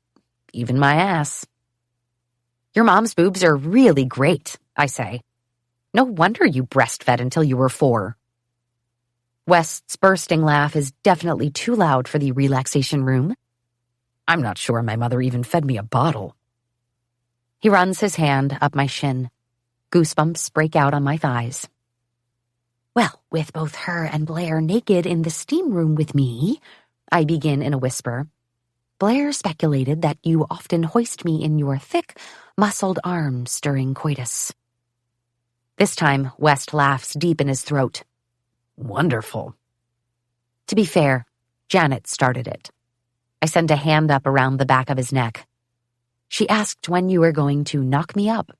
even my ass." "Your mom's boobs are really great," I say. "No wonder you breastfed until you were 4. West's bursting laugh is definitely too loud for the relaxation room. I'm not sure my mother even fed me a bottle. He runs his hand up my shin. Goosebumps break out on my thighs. "Well, with both her and Blair naked in the steam room with me," I begin in a whisper, "Blair speculated that you often hoist me in your thick, muscled arms during coitus." This time, West laughs deep in his throat. "Wonderful." To be fair, Janet started it. I sent a hand up around the back of his neck. "She asked when you were going to knock me up."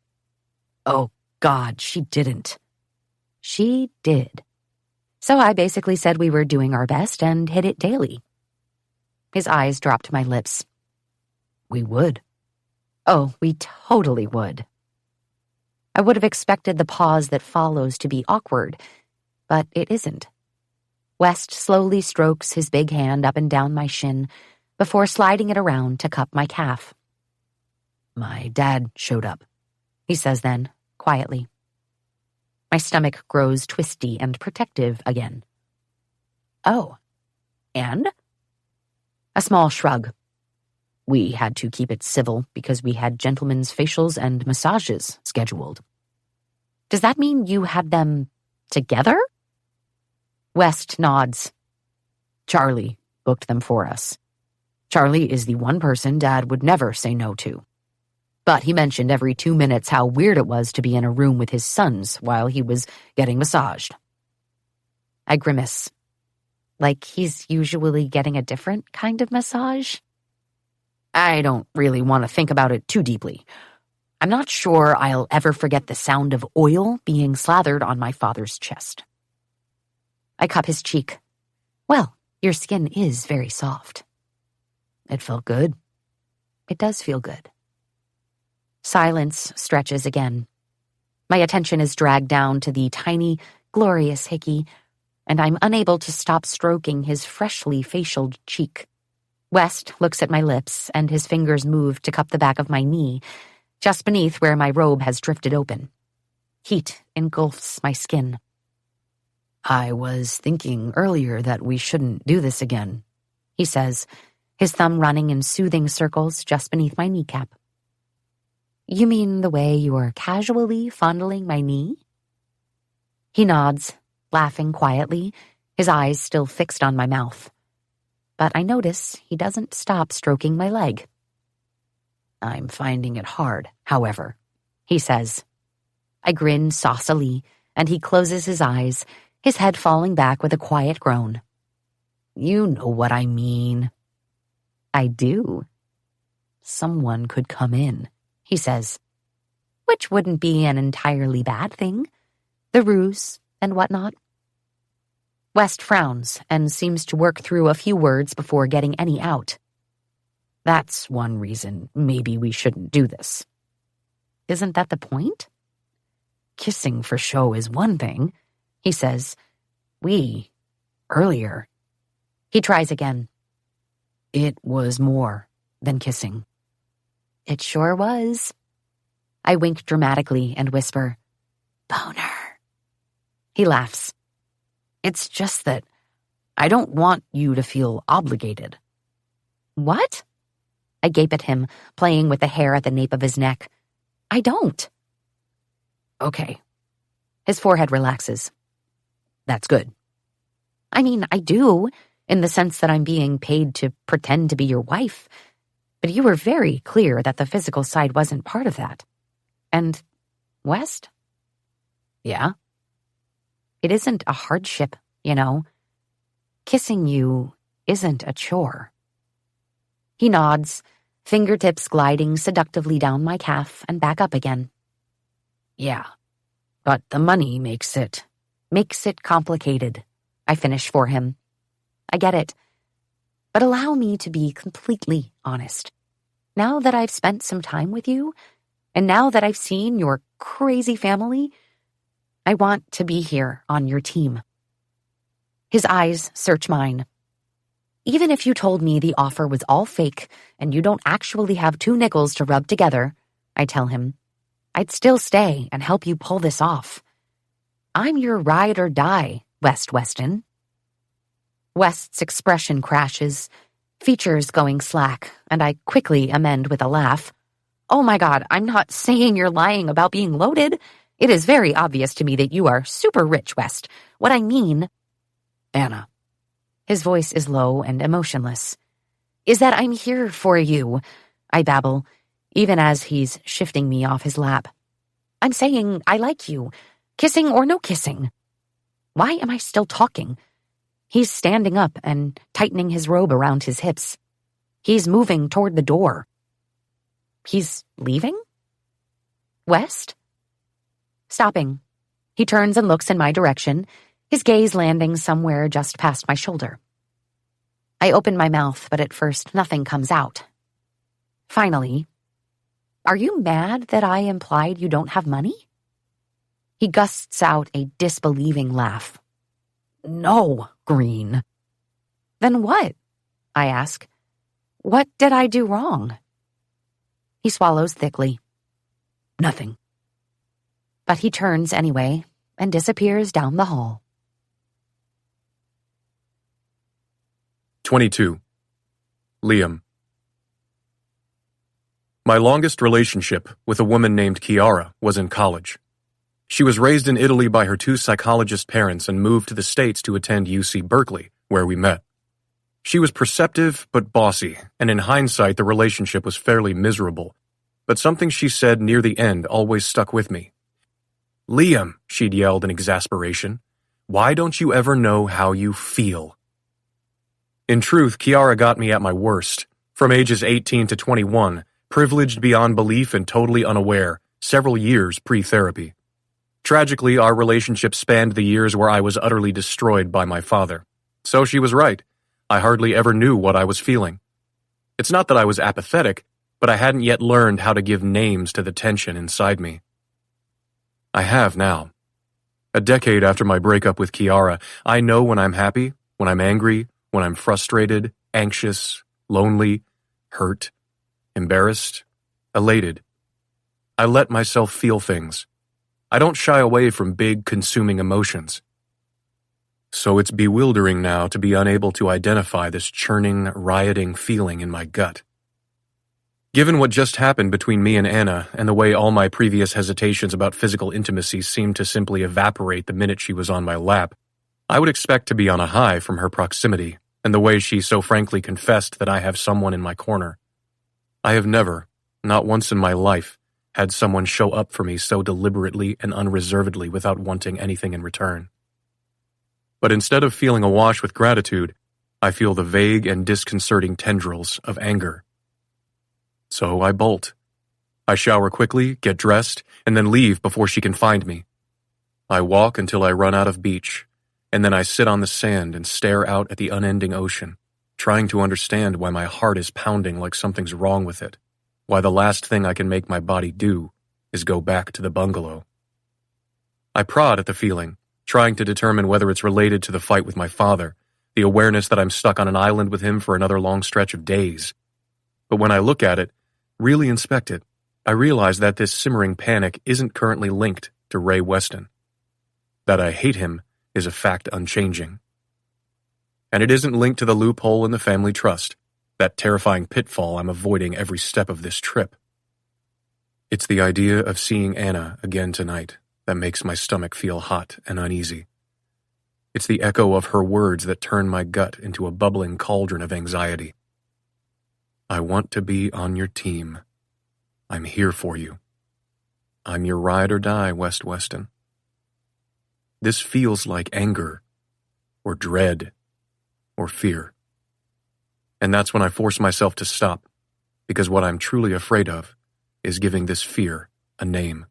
"Oh, God, she didn't." "She did." So I basically said we were doing our best and hit it daily. His eyes dropped to my lips. "We would." "Oh, we totally would." I would have expected the pause that follows to be awkward, but it isn't. West slowly strokes his big hand up and down my shin before sliding it around to cup my calf. "My dad showed up," he says then, quietly. My stomach grows twisty and protective again. "Oh, and?" A small shrug. "We had to keep it civil because we had gentlemen's facials and massages scheduled." "Does that mean you had them together?" West nods. "Charlie booked them for us. Charlie is the one person Dad would never say no to. But he mentioned every 2 minutes how weird it was to be in a room with his sons while he was getting massaged." I grimace. Like he's usually getting a different kind of massage? I don't really want to think about it too deeply. I'm not sure I'll ever forget the sound of oil being slathered on my father's chest. I cup his cheek. "Well, your skin is very soft." "It felt good." "It does feel good." Silence stretches again. My attention is dragged down to the tiny, glorious hickey, and I'm unable to stop stroking his freshly facialed cheek. West looks at my lips, and his fingers move to cup the back of my knee, just beneath where my robe has drifted open. Heat engulfs my skin. "I was thinking earlier that we shouldn't do this again," he says, his thumb running in soothing circles just beneath my kneecap. "You mean the way you are casually fondling my knee?" He nods, laughing quietly, his eyes still fixed on my mouth. But I notice he doesn't stop stroking my leg. "I'm finding it hard, however," he says. I grin saucily, and he closes his eyes, his head falling back with a quiet groan. "You know what I mean." I do. Someone could come in, he says, which wouldn't be an entirely bad thing. The ruse and whatnot. West frowns and seems to work through a few words before getting any out. That's one reason maybe we shouldn't do this. Isn't that the point? Kissing for show is one thing, he says. Earlier. He tries again. It was more than kissing. It sure was. I wink dramatically and whisper, Boner. He laughs. It's just that I don't want you to feel obligated. What? I gape at him, playing with the hair at the nape of his neck. I don't. Okay. His forehead relaxes. That's good. I mean, I do, in the sense that I'm being paid to pretend to be your wife. But you were very clear that the physical side wasn't part of that. And, West? Yeah? It isn't a hardship, you know. Kissing you isn't a chore. He nods, fingertips gliding seductively down my calf and back up again. Yeah, but the money makes it complicated. I finish for him. I get it. But allow me to be completely honest. Now that I've spent some time with you, and now that I've seen your crazy family, I want to be here on your team. His eyes search mine. Even if you told me the offer was all fake and you don't actually have 2 nickels to rub together, I tell him, I'd still stay and help you pull this off. I'm your ride or die, Weston. West's expression crashes, features going slack, and I quickly amend with a laugh. Oh my God, I'm not saying you're lying about being loaded. It is very obvious to me that you are super rich, West. What I mean, Anna. His voice is low and emotionless. Is that I'm here for you, I babble, even as he's shifting me off his lap. I'm saying I like you, kissing or no kissing. Why am I still talking? He's standing up and tightening his robe around his hips. He's moving toward the door. He's leaving? West? Stopping. He turns and looks in my direction, his gaze landing somewhere just past my shoulder. I open my mouth, but at first nothing comes out. Finally, are you mad that I implied you don't have money? He gusts out a disbelieving laugh. No, Green. Then what? I ask. What did I do wrong? He swallows thickly. Nothing. But he turns anyway and disappears down the hall. 22. Liam. My longest relationship with a woman named Chiara was in college. She was raised in Italy by her 2 psychologist parents and moved to the States to attend UC Berkeley, where we met. She was perceptive but bossy, and in hindsight the relationship was fairly miserable. But something she said near the end always stuck with me. Liam, she'd yelled in exasperation, why don't you ever know how you feel? In truth, Chiara got me at my worst. From ages 18 to 21, privileged beyond belief and totally unaware, several years pre-therapy. Tragically, our relationship spanned the years where I was utterly destroyed by my father. So she was right. I hardly ever knew what I was feeling. It's not that I was apathetic, but I hadn't yet learned how to give names to the tension inside me. I have now. A decade after my breakup with Chiara, I know when I'm happy, when I'm angry, when I'm frustrated, anxious, lonely, hurt, embarrassed, elated. I let myself feel things. I don't shy away from big, consuming emotions. So it's bewildering now to be unable to identify this churning, rioting feeling in my gut. Given what just happened between me and Anna, and the way all my previous hesitations about physical intimacy seemed to simply evaporate the minute she was on my lap, I would expect to be on a high from her proximity, and the way she so frankly confessed that I have someone in my corner. I have never, not once in my life, had someone show up for me so deliberately and unreservedly without wanting anything in return. But instead of feeling awash with gratitude, I feel the vague and disconcerting tendrils of anger. So I bolt. I shower quickly, get dressed, and then leave before she can find me. I walk until I run out of beach, and then I sit on the sand and stare out at the unending ocean, trying to understand why my heart is pounding like something's wrong with it, why the last thing I can make my body do is go back to the bungalow. I prod at the feeling, trying to determine whether it's related to the fight with my father, the awareness that I'm stuck on an island with him for another long stretch of days. But when I look at it, really inspect it, I realize that this simmering panic isn't currently linked to Ray Weston. That I hate him is a fact unchanging. And it isn't linked to the loophole in the family trust, that terrifying pitfall I'm avoiding every step of this trip. It's the idea of seeing Anna again tonight that makes my stomach feel hot and uneasy. It's the echo of her words that turn my gut into a bubbling cauldron of anxiety. I want to be on your team. I'm here for you. I'm your ride or die, Weston. This feels like anger, or dread, or fear. And that's when I force myself to stop, because what I'm truly afraid of is giving this fear a name.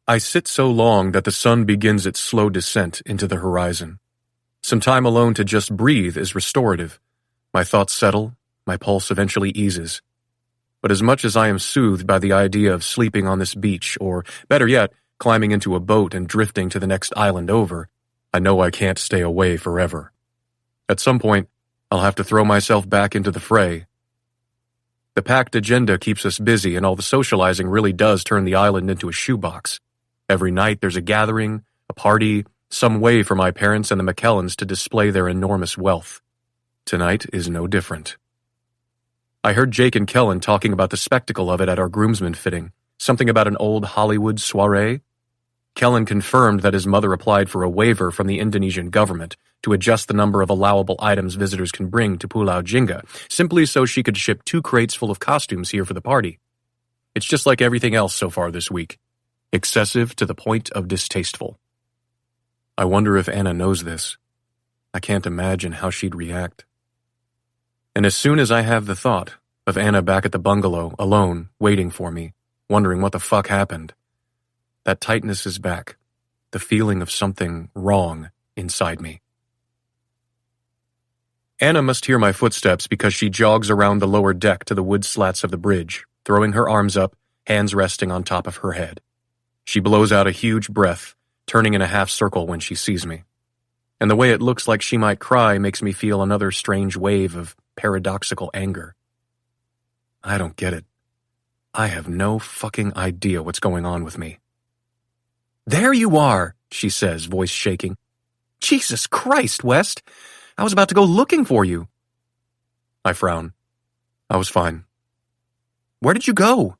I sit so long that the sun begins its slow descent into the horizon. Some time alone to just breathe is restorative. My thoughts settle, my pulse eventually eases. But as much as I am soothed by the idea of sleeping on this beach, or, better yet, climbing into a boat and drifting to the next island over, I know I can't stay away forever. At some point, I'll have to throw myself back into the fray. The packed agenda keeps us busy, and all the socializing really does turn the island into a shoebox. Every night there's a gathering, a party, some way for my parents and the McKellans to display their enormous wealth. Tonight is no different. I heard Jake and Kellen talking about the spectacle of it at our groomsmen fitting, something about an old Hollywood soiree. Kellen confirmed that his mother applied for a waiver from the Indonesian government to adjust the number of allowable items visitors can bring to Pulau Jingga, simply so she could ship 2 crates full of costumes here for the party. It's just like everything else so far this week. Excessive to the point of distasteful. I wonder if Anna knows this. I can't imagine how she'd react. And as soon as I have the thought of Anna back at the bungalow, alone, waiting for me, wondering what the fuck happened, that tightness is back, the feeling of something wrong inside me. Anna must hear my footsteps because she jogs around the lower deck to the wood slats of the bridge, throwing her arms up, hands resting on top of her head. She blows out a huge breath, turning in a half circle when she sees me. And the way it looks like she might cry makes me feel another strange wave of paradoxical anger. I don't get it. I have no fucking idea what's going on with me. "There you are," she says, voice shaking. "Jesus Christ, West. I was about to go looking for you." I frown. I was fine. "Where did you go?"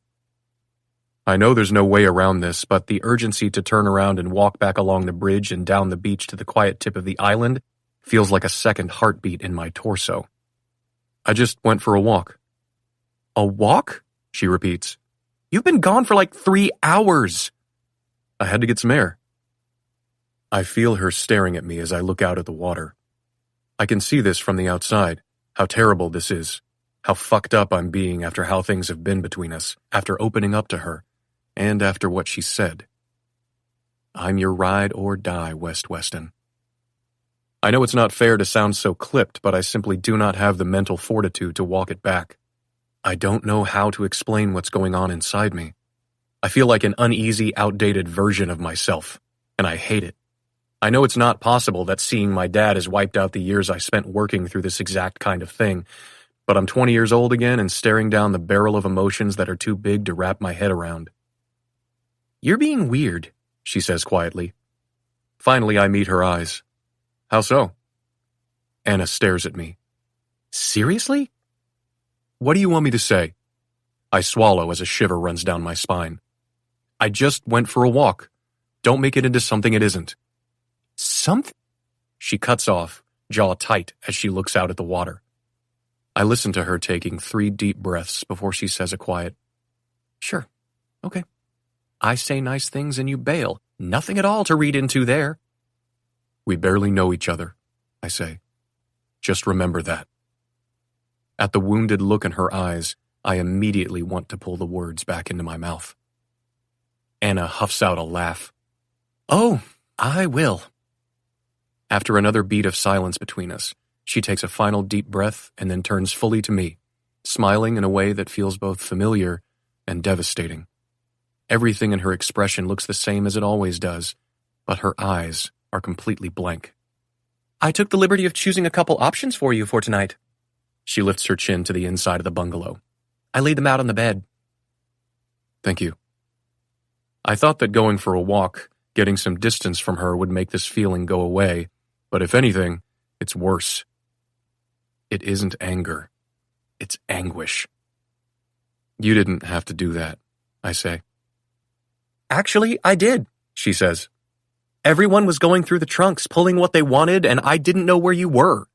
I know there's no way around this, but the urgency to turn around and walk back along the bridge and down the beach to the quiet tip of the island feels like a second heartbeat in my torso. "I just went for a walk." "A walk?" she repeats. "You've been gone for like 3 hours." "I had to get some air." I feel her staring at me as I look out at the water. I can see this from the outside, how terrible this is, how fucked up I'm being after how things have been between us, after opening up to her, and after what she said. I'm your ride or die, Weston. I know it's not fair to sound so clipped, but I simply do not have the mental fortitude to walk it back. I don't know how to explain what's going on inside me. I feel like an uneasy, outdated version of myself, and I hate it. I know it's not possible that seeing my dad has wiped out the years I spent working through this exact kind of thing, but I'm 20 years old again and staring down the barrel of emotions that are too big to wrap my head around. "You're being weird," she says quietly. Finally, I meet her eyes. "How so?" Anna stares at me. "Seriously?" "What do you want me to say?" I swallow as a shiver runs down my spine. "I just went for a walk. Don't make it into something it isn't." "Something?" She cuts off, jaw tight as she looks out at the water. I listen to her taking 3 deep breaths before she says a quiet, "Sure, okay. I say nice things and you bail. Nothing at all to read into there." We barely know each other. I say. Just remember that. At the wounded look in her eyes, I immediately want to pull the words back into my mouth. Anna huffs out a laugh. Oh, I will. After another beat of silence between us, she takes a final deep breath and then turns fully to me, smiling in a way that feels both familiar and devastating. Everything in her expression looks the same as it always does, but her eyes are completely blank. I took the liberty of choosing a couple options for you for tonight. She lifts her chin to the inside of the bungalow. I laid them out on the bed. Thank you. I thought that going for a walk, getting some distance from her would make this feeling go away, but if anything, it's worse. It isn't anger. It's anguish. You didn't have to do that, I say. Actually, I did, she says. Everyone was going through the trunks, pulling what they wanted, and I didn't know where you were.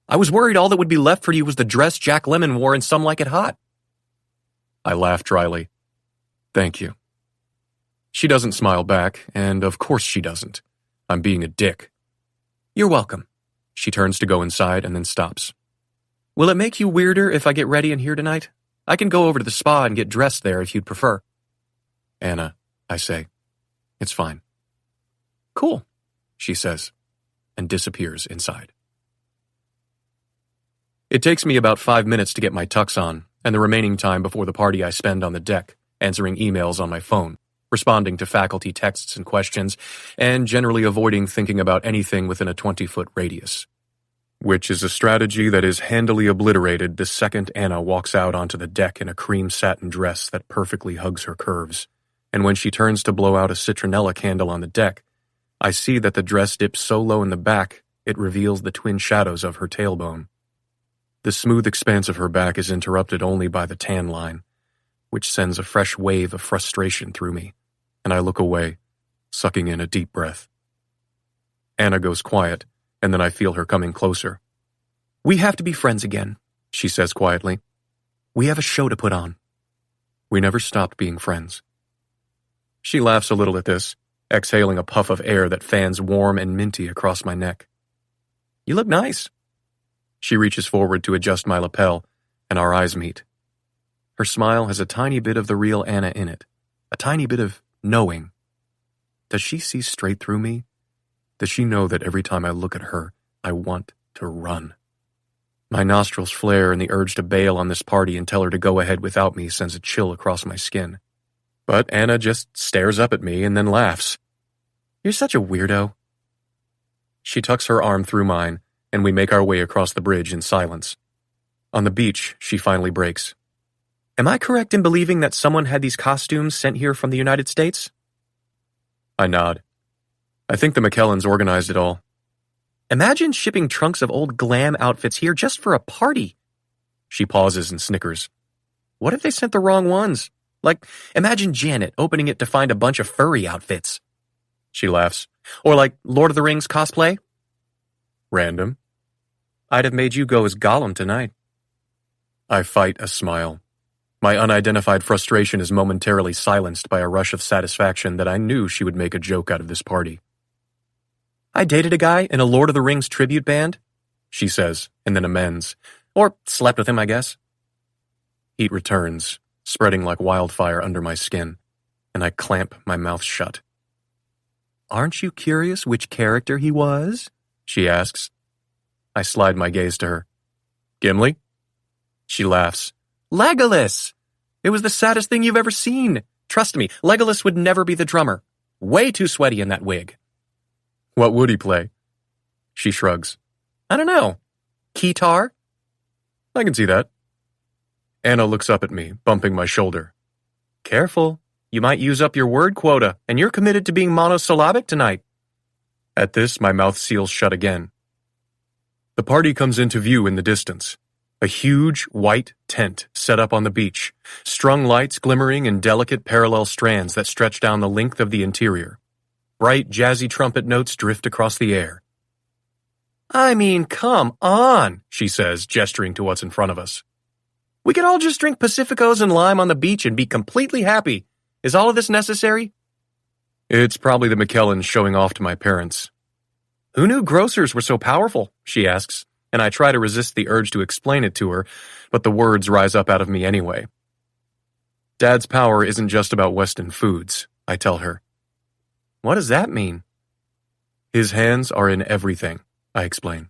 I was worried all that would be left for you was the dress Jack Lemmon wore in Some Like It Hot. I laugh dryly. Thank you. She doesn't smile back, and of course she doesn't. I'm being a dick. You're welcome. She turns to go inside and then stops. Will it make you weirder if I get ready in here tonight? I can go over to the spa and get dressed there if you'd prefer. Anna, I say. It's fine. Cool, she says, and disappears inside. It takes me about 5 minutes to get my tux on, and the remaining time before the party I spend on the deck, answering emails on my phone, responding to faculty texts and questions, and generally avoiding thinking about anything within a 20-foot radius. Which is a strategy that is handily obliterated the second Anna walks out onto the deck in a cream satin dress that perfectly hugs her curves, and when she turns to blow out a citronella candle on the deck, I see that the dress dips so low in the back, it reveals the twin shadows of her tailbone. The smooth expanse of her back is interrupted only by the tan line, which sends a fresh wave of frustration through me, and I look away, sucking in a deep breath. Anna goes quiet, and then I feel her coming closer. We have to be friends again, she says quietly. We have a show to put on. We never stopped being friends. She laughs a little at this, exhaling a puff of air that fans warm and minty across my neck. You look nice. She reaches forward to adjust my lapel, and our eyes meet. Her smile has a tiny bit of the real Anna in it, a tiny bit of knowing. Does she see straight through me? Does she know that every time I look at her, I want to run? My nostrils flare, and the urge to bail on this party and tell her to go ahead without me sends a chill across my skin. But Anna just stares up at me and then laughs. You're such a weirdo. She tucks her arm through mine, and we make our way across the bridge in silence. On the beach, she finally breaks. Am I correct in believing that someone had these costumes sent here from the United States? I nod. I think the McKellans organized it all. Imagine shipping trunks of old glam outfits here just for a party. She pauses and snickers. What if they sent the wrong ones? Like, imagine Janet opening it to find a bunch of furry outfits. She laughs. Or like Lord of the Rings cosplay? Random. I'd have made you go as Gollum tonight. I fight a smile. My unidentified frustration is momentarily silenced by a rush of satisfaction that I knew she would make a joke out of this party. I dated a guy in a Lord of the Rings tribute band, she says, and then amends. Or slept with him, I guess. Heat returns, spreading like wildfire under my skin, and I clamp my mouth shut. Aren't you curious which character he was? She asks. I slide my gaze to her. Gimli? She laughs. Legolas! It was the saddest thing you've ever seen. Trust me, Legolas would never be the drummer. Way too sweaty in that wig. What would he play? She shrugs. I don't know. Keytar? I can see that. Anna looks up at me, bumping my shoulder. Careful. You might use up your word quota, and you're committed to being monosyllabic tonight. At this, my mouth seals shut again. The party comes into view in the distance. A huge, white tent set up on the beach, strung lights glimmering in delicate parallel strands that stretch down the length of the interior. Bright, jazzy trumpet notes drift across the air. I mean, come on, she says, gesturing to what's in front of us. We could all just drink Pacificos and lime on the beach and be completely happy. Is all of this necessary? It's probably the McKellans showing off to my parents. Who knew grocers were so powerful? She asks, and I try to resist the urge to explain it to her, but the words rise up out of me anyway. Dad's power isn't just about Weston Foods, I tell her. What does that mean? His hands are in everything, I explain.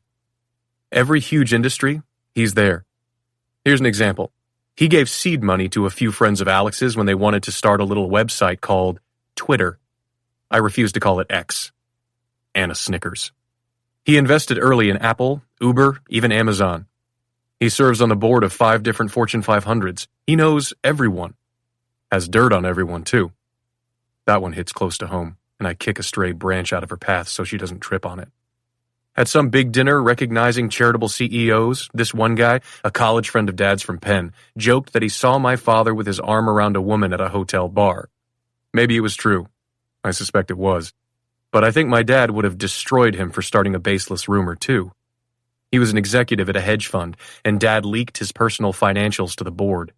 Every huge industry, he's there. Here's an example. He gave seed money to a few friends of Alex's when they wanted to start a little website called Twitter. I refuse to call it X. Anna snickers. He invested early in Apple, Uber, even Amazon. He serves on the board of 5 different Fortune 500s. He knows everyone. Has dirt on everyone, too. That one hits close to home, and I kick a stray branch out of her path so she doesn't trip on it. At some big dinner recognizing charitable CEOs, this one guy, a college friend of Dad's from Penn, joked that he saw my father with his arm around a woman at a hotel bar. Maybe it was true. I suspect it was. But I think my dad would have destroyed him for starting a baseless rumor, too. He was an executive at a hedge fund, and Dad leaked his personal financials to the board.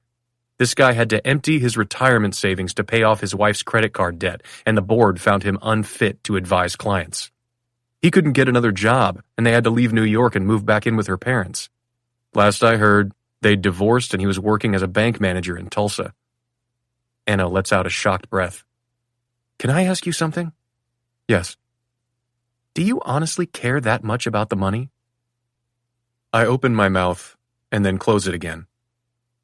This guy had to empty his retirement savings to pay off his wife's credit card debt, and the board found him unfit to advise clients. He couldn't get another job, and they had to leave New York and move back in with her parents. Last I heard, they'd divorced and he was working as a bank manager in Tulsa. Anna lets out a shocked breath. Can I ask you something? Yes. Do you honestly care that much about the money? I open my mouth and then close it again.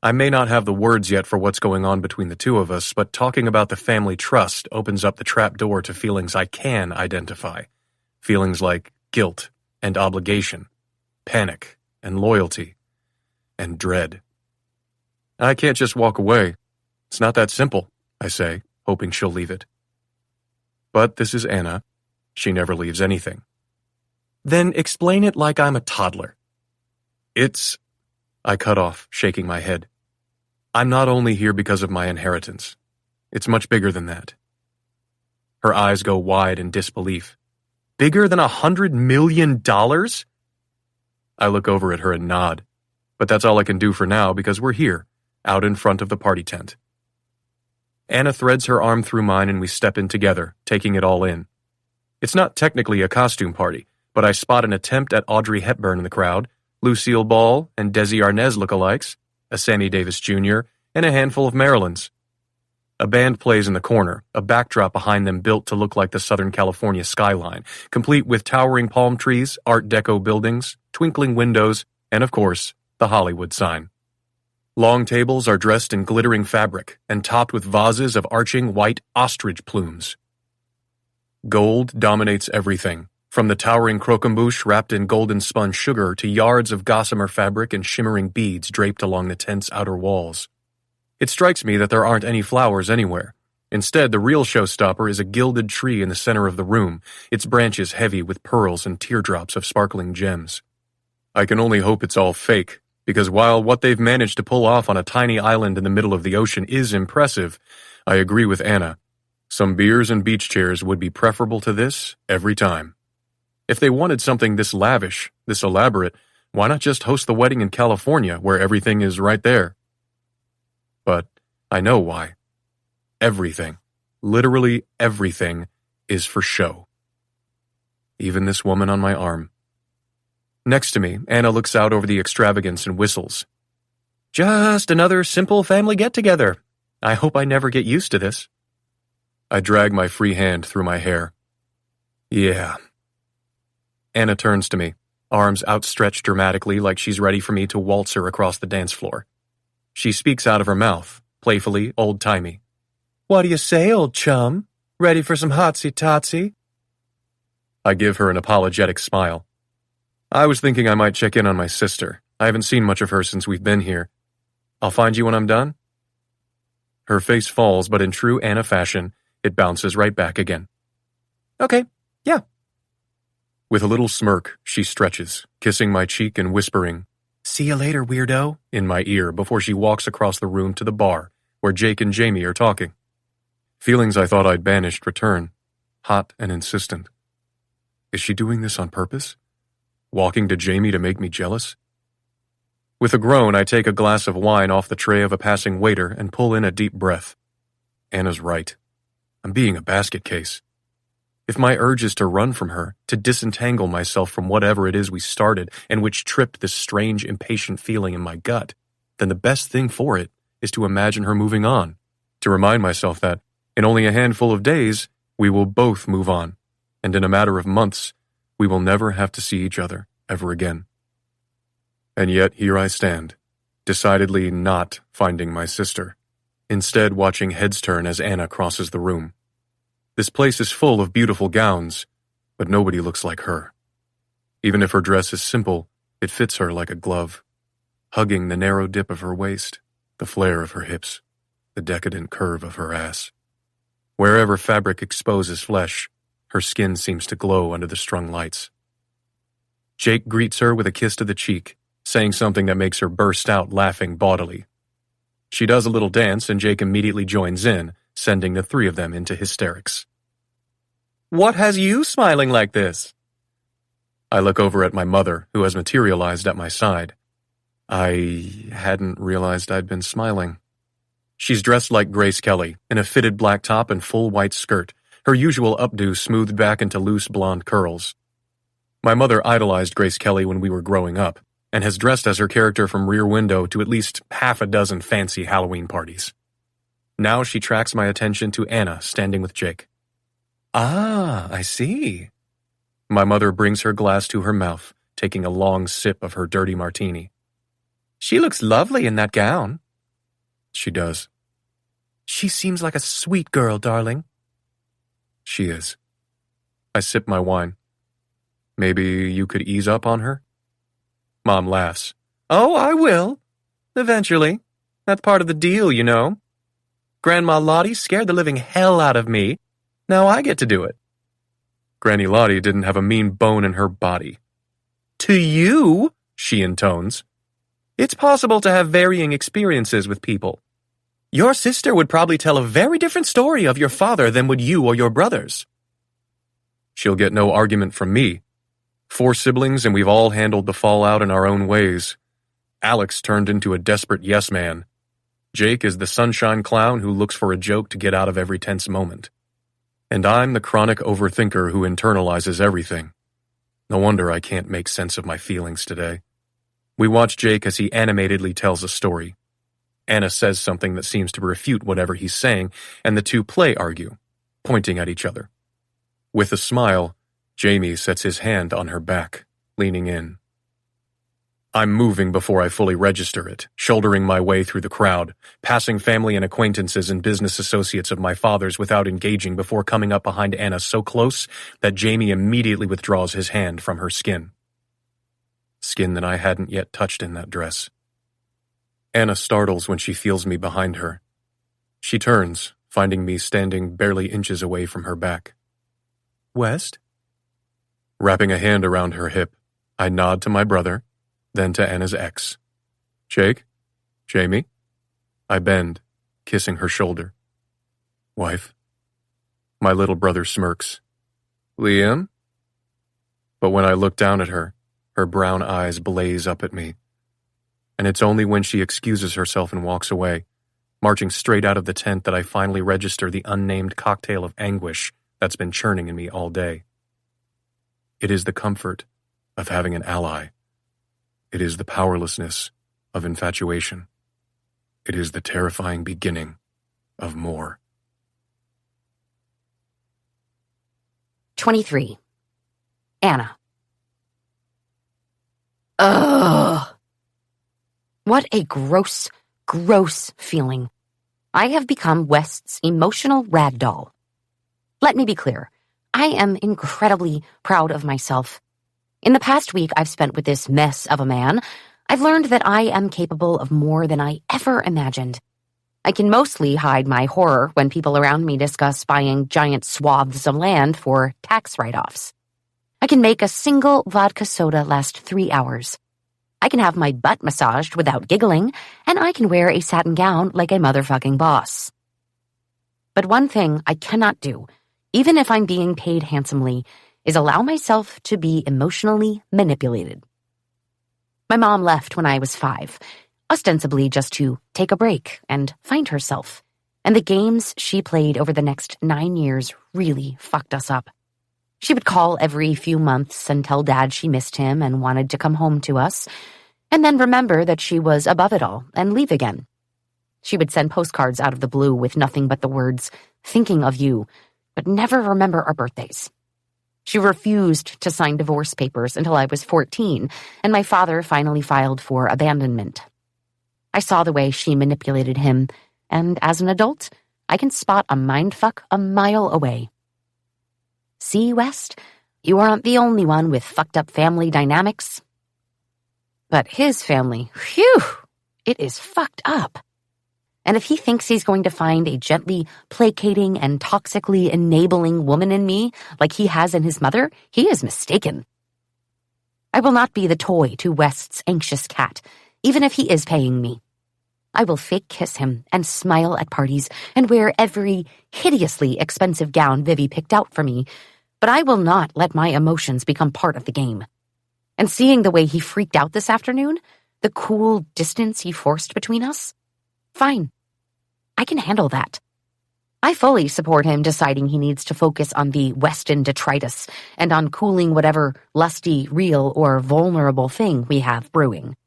I may not have the words yet for what's going on between the two of us, but talking about the family trust opens up the trap door to feelings I can identify. Feelings like guilt and obligation, panic and loyalty, and dread. I can't just walk away. It's not that simple, I say, hoping she'll leave it. But this is Anna. She never leaves anything. Then explain it like I'm a toddler. I cut off, shaking my head. I'm not only here because of my inheritance. It's much bigger than that. Her eyes go wide in disbelief. Bigger than $100 million? I look over at her and nod. But that's all I can do for now because we're here, out in front of the party tent. Anna threads her arm through mine and we step in together, taking it all in. It's not technically a costume party, but I spot an attempt at Audrey Hepburn in the crowd, Lucille Ball and Desi Arnaz lookalikes, a Sammy Davis Jr., and a handful of Marilyns. A band plays in the corner, a backdrop behind them built to look like the Southern California skyline, complete with towering palm trees, Art Deco buildings, twinkling windows, and of course, the Hollywood sign. Long tables are dressed in glittering fabric and topped with vases of arching white ostrich plumes. Gold dominates everything, from the towering croquembouche wrapped in golden spun sugar to yards of gossamer fabric and shimmering beads draped along the tent's outer walls. It strikes me that there aren't any flowers anywhere. Instead, the real showstopper is a gilded tree in the center of the room, its branches heavy with pearls and teardrops of sparkling gems. I can only hope it's all fake, because while what they've managed to pull off on a tiny island in the middle of the ocean is impressive, I agree with Anna. Some beers and beach chairs would be preferable to this every time. If they wanted something this lavish, this elaborate, why not just host the wedding in California where everything is right there? But I know why. Everything, literally everything, is for show. Even this woman on my arm. Next to me, Anna looks out over the extravagance and whistles. Just another simple family get-together. I hope I never get used to this. I drag my free hand through my hair. Yeah. Anna turns to me, arms outstretched dramatically like she's ready for me to waltz her across the dance floor. She speaks out of her mouth, playfully, old-timey. What do you say, old chum? Ready for some hotsy-totsy? I give her an apologetic smile. I was thinking I might check in on my sister. I haven't seen much of her since we've been here. I'll find you when I'm done? Her face falls, but in true Anna fashion, it bounces right back again. Okay, yeah. With a little smirk, she stretches, kissing my cheek and whispering, See you later, weirdo, in my ear before she walks across the room to the bar, where Jake and Jamie are talking. Feelings I thought I'd banished return, hot and insistent. Is she doing this on purpose? Walking to Jamie to make me jealous? With a groan, I take a glass of wine off the tray of a passing waiter and pull in a deep breath. Anna's right. I'm being a basket case. If my urge is to run from her, to disentangle myself from whatever it is we started and which tripped this strange, impatient feeling in my gut, then the best thing for it is to imagine her moving on, to remind myself that, in only a handful of days, we will both move on, and in a matter of months, we will never have to see each other ever again. And yet here I stand, decidedly not finding my sister, instead watching heads turn as Anna crosses the room. This place is full of beautiful gowns, but nobody looks like her. Even if her dress is simple, it fits her like a glove, hugging the narrow dip of her waist, the flare of her hips, the decadent curve of her ass. Wherever fabric exposes flesh, her skin seems to glow under the strung lights. Jake greets her with a kiss to the cheek, saying something that makes her burst out laughing bodily. She does a little dance and Jake immediately joins in, sending the three of them into hysterics. "What has you smiling like this?" I look over at my mother, who has materialized at my side. I hadn't realized I'd been smiling. She's dressed like Grace Kelly, in a fitted black top and full white skirt, her usual updo smoothed back into loose blonde curls. My mother idolized Grace Kelly when we were growing up, and has dressed as her character from Rear Window to at least half a dozen fancy Halloween parties. Now she tracks my attention to Anna standing with Jake. "Ah, I see." My mother brings her glass to her mouth, taking a long sip of her dirty martini. "She looks lovely in that gown." She does. "She seems like a sweet girl, darling." She is. I sip my wine. "Maybe you could ease up on her?" Mom laughs. "Oh, I will. Eventually. That's part of the deal, you know. Grandma Lottie scared the living hell out of me. Now I get to do it." Granny Lottie didn't have a mean bone in her body. "To you," she intones, "it's possible to have varying experiences with people. Your sister would probably tell a very different story of your father than would you or your brothers." She'll get no argument from me. 4 siblings and we've all handled the fallout in our own ways. Alex turned into a desperate yes man. Jake is the sunshine clown who looks for a joke to get out of every tense moment. And I'm the chronic overthinker who internalizes everything. No wonder I can't make sense of my feelings today. We watch Jake as he animatedly tells a story. Anna says something that seems to refute whatever he's saying, and the two play argue, pointing at each other. With a smile, Jamie sets his hand on her back, leaning in. I'm moving before I fully register it, shouldering my way through the crowd, passing family and acquaintances and business associates of my father's without engaging before coming up behind Anna so close that Jamie immediately withdraws his hand from her skin. Skin that I hadn't yet touched in that dress. Anna startles when she feels me behind her. She turns, finding me standing barely inches away from her back. "West?" Wrapping a hand around her hip, I nod to my brother, then to Anna's ex. "Jake? Jamie?" I bend, kissing her shoulder. "Wife?" My little brother smirks. "Liam?" But when I look down at her, her brown eyes blaze up at me. And it's only when she excuses herself and walks away, marching straight out of the tent, that I finally register the unnamed cocktail of anguish that's been churning in me all day. It is the comfort of having an ally. It is the powerlessness of infatuation. It is the terrifying beginning of more. 23. Anna. Ugh. What a gross, gross feeling. I have become West's emotional rag doll. Let me be clear. I am incredibly proud of myself. In the past week I've spent with this mess of a man, I've learned that I am capable of more than I ever imagined. I can mostly hide my horror when people around me discuss buying giant swaths of land for tax write-offs. I can make a single vodka soda last 3 hours. I can have my butt massaged without giggling, and I can wear a satin gown like a motherfucking boss. But one thing I cannot do, even if I'm being paid handsomely, is allow myself to be emotionally manipulated. My mom left when I was 5, ostensibly just to take a break and find herself, and the games she played over the next 9 years really fucked us up. She would call every few months and tell Dad she missed him and wanted to come home to us, and then remember that she was above it all and leave again. She would send postcards out of the blue with nothing but the words, "thinking of you," but never remember our birthdays. She refused to sign divorce papers until I was 14, and my father finally filed for abandonment. I saw the way she manipulated him, and as an adult, I can spot a mindfuck a mile away. See, West, you aren't the only one with fucked up family dynamics. But his family, phew, it is fucked up. And if he thinks he's going to find a gently placating and toxically enabling woman in me like he has in his mother, he is mistaken. I will not be the toy to West's anxious cat, even if he is paying me. I will fake kiss him and smile at parties and wear every hideously expensive gown Vivi picked out for me, but I will not let my emotions become part of the game. And seeing the way he freaked out this afternoon, the cool distance he forced between us, fine. I can handle that. I fully support him deciding he needs to focus on the Weston detritus and on cooling whatever lusty, real, or vulnerable thing we have brewing.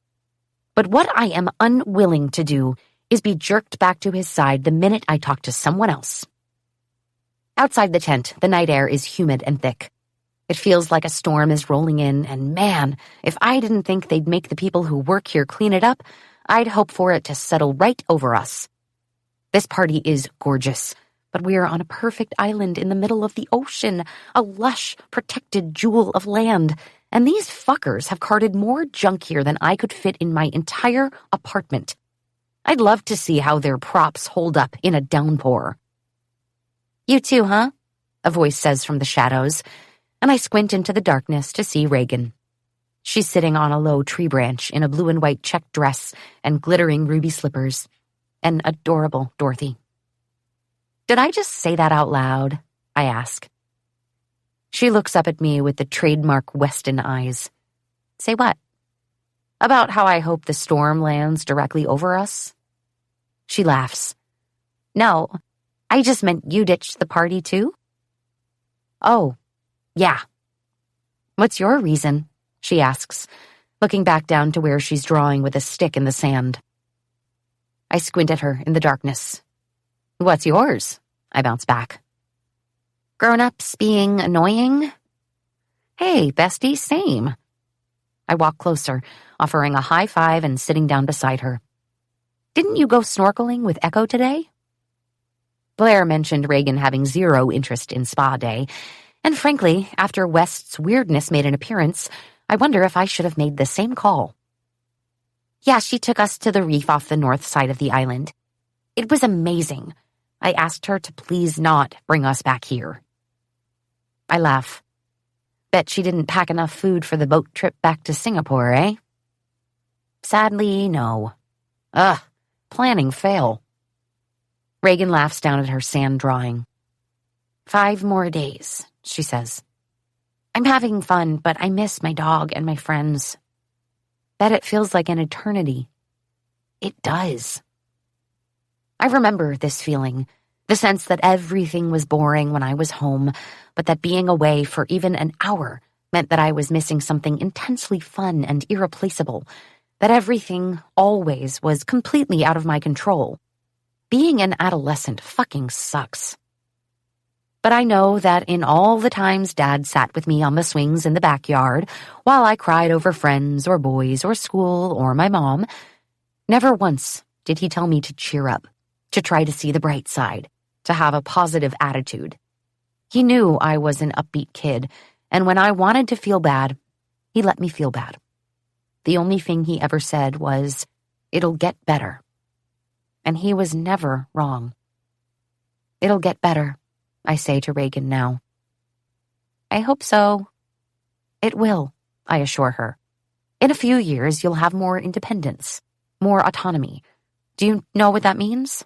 But what I am unwilling to do is be jerked back to his side the minute I talk to someone else. Outside the tent, the night air is humid and thick. It feels like a storm is rolling in, and man, if I didn't think they'd make the people who work here clean it up, I'd hope for it to settle right over us. This party is gorgeous, but we are on a perfect island in the middle of the ocean, a lush, protected jewel of land, and these fuckers have carted more junk here than I could fit in my entire apartment. I'd love to see how their props hold up in a downpour. You too, huh? A voice says from the shadows, and I squint into the darkness to see Reagan. She's sitting on a low tree branch in a blue and white checked dress and glittering ruby slippers. An adorable Dorothy. Did I just say that out loud? I ask. She looks up at me with the trademark Weston eyes. Say what? About how I hope the storm lands directly over us? She laughs. No, I just meant you ditched the party too? Oh, yeah. What's your reason? She asks, looking back down to where she's drawing with a stick in the sand. I squint at her in the darkness. What's yours? I bounce back. Grown-ups being annoying? Hey, bestie, same. I walk closer, offering a high five and sitting down beside her. Didn't you go snorkeling with Echo today? Blair mentioned Reagan having zero interest in spa day, and frankly, after West's weirdness made an appearance, I wonder if I should have made the same call. Yeah, she took us to the reef off the north side of the island. It was amazing. I asked her to please not bring us back here. I laugh. Bet she didn't pack enough food for the boat trip back to Singapore, eh? Sadly, no. Ugh, planning fail. Reagan laughs down at her sand drawing. 5 more days, she says. I'm having fun, but I miss my dog and my friends. Bet it feels like an eternity. It does. I remember this feeling, the sense that everything was boring when I was home, but that being away for even an hour meant that I was missing something intensely fun and irreplaceable, that everything always was completely out of my control. Being an adolescent fucking sucks. But I know that in all the times Dad sat with me on the swings in the backyard while I cried over friends or boys or school or my mom, never once did he tell me to cheer up, to try to see the bright side, to have a positive attitude. He knew I was an upbeat kid, and when I wanted to feel bad, he let me feel bad. The only thing he ever said was, "It'll get better." And he was never wrong. It'll get better, I say to Reagan now. I hope so. It will, I assure her. In a few years, you'll have more independence, more autonomy. Do you know what that means?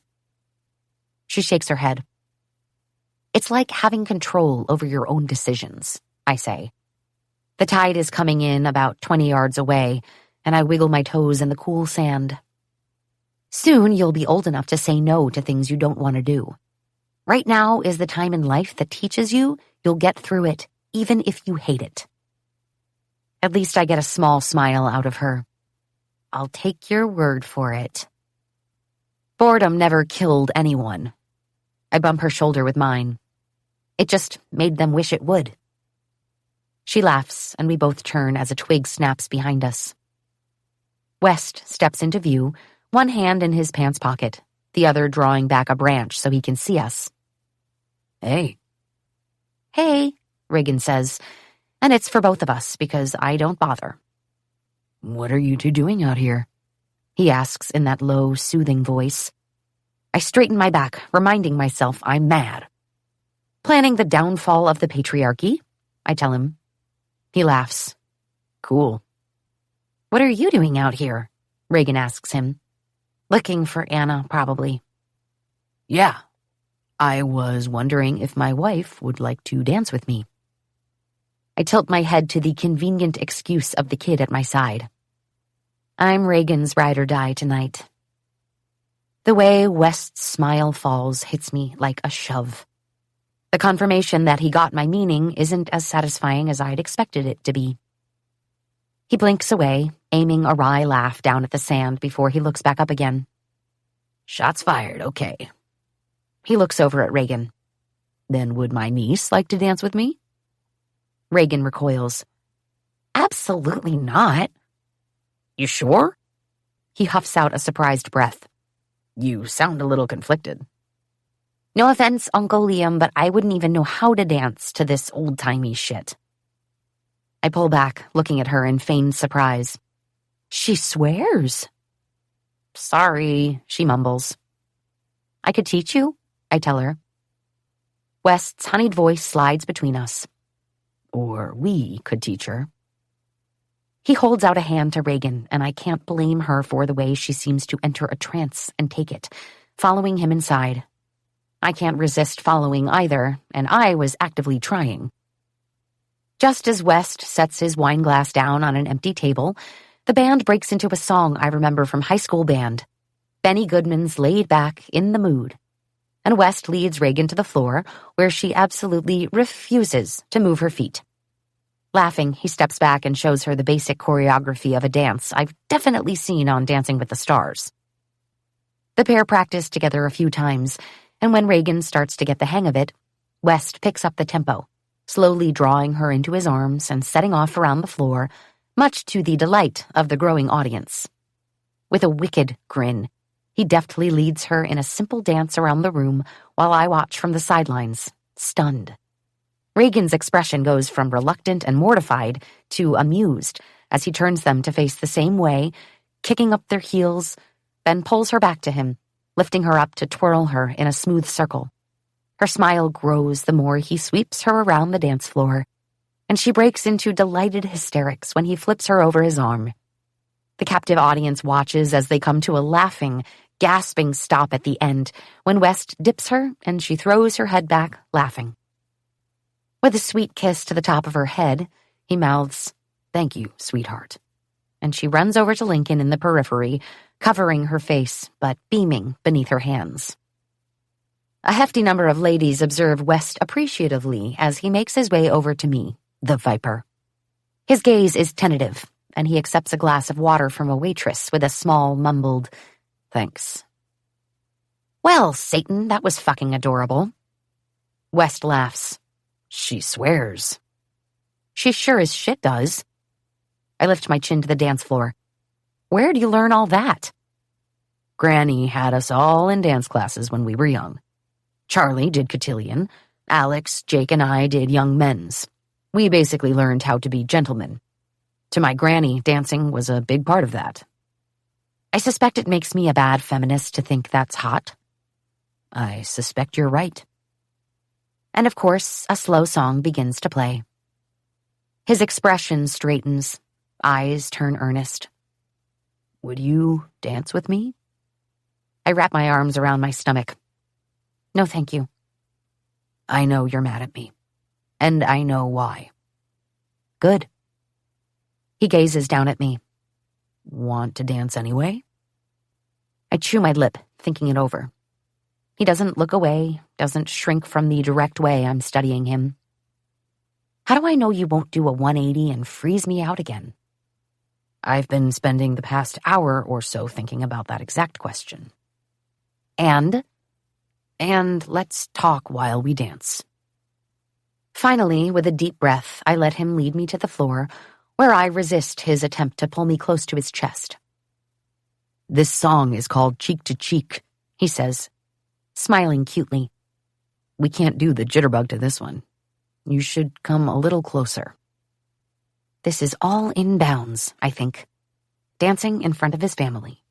She shakes her head. It's like having control over your own decisions, I say. The tide is coming in about 20 yards away, and I wiggle my toes in the cool sand. Soon you'll be old enough to say no to things you don't want to do. Right now is the time in life that teaches you you'll get through it even if you hate it. At least I get a small smile out of her. I'll take your word for it. Boredom never killed anyone. I bump her shoulder with mine. It just made them wish it would. She laughs, and we both turn as a twig snaps behind us. West steps into view, one hand in his pants pocket, the other drawing back a branch so he can see us. Hey. Hey, Reagan says, and it's for both of us because I don't bother. What are you two doing out here? He asks in that low, soothing voice. I straighten my back, reminding myself I'm mad. Planning the downfall of the patriarchy, I tell him. He laughs. Cool. What are you doing out here? Reagan asks him. Looking for Anna, probably. Yeah. I was wondering if my wife would like to dance with me. I tilt my head to the convenient excuse of the kid at my side. I'm Reagan's ride or die tonight. The way West's smile falls hits me like a shove. The confirmation that he got my meaning isn't as satisfying as I'd expected it to be. He blinks away, aiming a wry laugh down at the sand before he looks back up again. Shots fired, okay. He looks over at Reagan. Then would my niece like to dance with me? Reagan recoils. Absolutely not. You sure? He huffs out a surprised breath. You sound a little conflicted. No offense, Uncle Liam, but I wouldn't even know how to dance to this old-timey shit. I pull back, looking at her in feigned surprise. She swears. Sorry, she mumbles. I could teach you, I tell her. West's honeyed voice slides between us. Or we could teach her. He holds out a hand to Reagan, and I can't blame her for the way she seems to enter a trance and take it, following him inside. I can't resist following either, and I was actively trying. Just as West sets his wine glass down on an empty table, the band breaks into a song I remember from high school band, Benny Goodman's Laid Back in the Mood, and West leads Reagan to the floor, where she absolutely refuses to move her feet. Laughing, he steps back and shows her the basic choreography of a dance I've definitely seen on Dancing with the Stars. The pair practice together a few times, and when Reagan starts to get the hang of it, West picks up the tempo, slowly drawing her into his arms and setting off around the floor, much to the delight of the growing audience. With a wicked grin, he deftly leads her in a simple dance around the room while I watch from the sidelines, stunned. Reagan's expression goes from reluctant and mortified to amused as he turns them to face the same way, kicking up their heels, then pulls her back to him, lifting her up to twirl her in a smooth circle. Her smile grows the more he sweeps her around the dance floor, and she breaks into delighted hysterics when he flips her over his arm. The captive audience watches as they come to a laughing, gasping stop at the end when West dips her and she throws her head back, laughing. With a sweet kiss to the top of her head, he mouths, "Thank you, sweetheart." And she runs over to Lincoln in the periphery, covering her face but beaming beneath her hands. A hefty number of ladies observe West appreciatively as he makes his way over to me, the Viper. His gaze is tentative, and he accepts a glass of water from a waitress with a small, mumbled, "Thanks." Well, Satan, that was fucking adorable. West laughs. She swears. She sure as shit does. I lift my chin to the dance floor. Where'd you learn all that? Granny had us all in dance classes when we were young. Charlie did cotillion. Alex, Jake, and I did young men's. We basically learned how to be gentlemen. To my granny, dancing was a big part of that. I suspect it makes me a bad feminist to think that's hot. I suspect you're right. And of course, a slow song begins to play. His expression straightens, eyes turn earnest. Would you dance with me? I wrap my arms around my stomach. No, thank you. I know you're mad at me, and I know why. Good. He gazes down at me. Want to dance anyway? I chew my lip, thinking it over. He doesn't look away, doesn't shrink from the direct way I'm studying him. How do I know you won't do a 180 and freeze me out again? I've been spending the past hour or so thinking about that exact question. And let's talk while we dance. Finally, with a deep breath, I let him lead me to the floor, where I resist his attempt to pull me close to his chest. This song is called Cheek to Cheek, he says, smiling cutely. We can't do the jitterbug to this one. You should come a little closer. This is all in bounds, I think. Dancing in front of his family.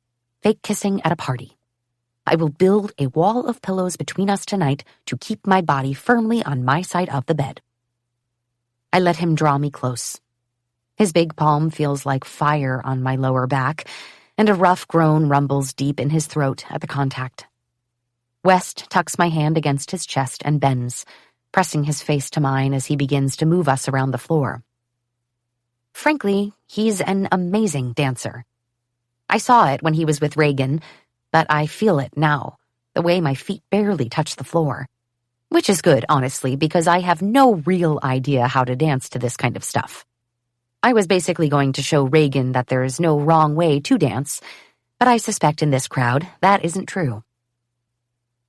Fake kissing at a party. I will build a wall of pillows between us tonight to keep my body firmly on my side of the bed. I let him draw me close. His big palm feels like fire on my lower back, and a rough groan rumbles deep in his throat at the contact. West tucks my hand against his chest and bends, pressing his face to mine as he begins to move us around the floor. Frankly, he's an amazing dancer. I saw it when he was with Reagan, but I feel it now, the way my feet barely touch the floor. Which is good, honestly, because I have no real idea how to dance to this kind of stuff. I was basically going to show Reagan that there is no wrong way to dance, but I suspect in this crowd that isn't true.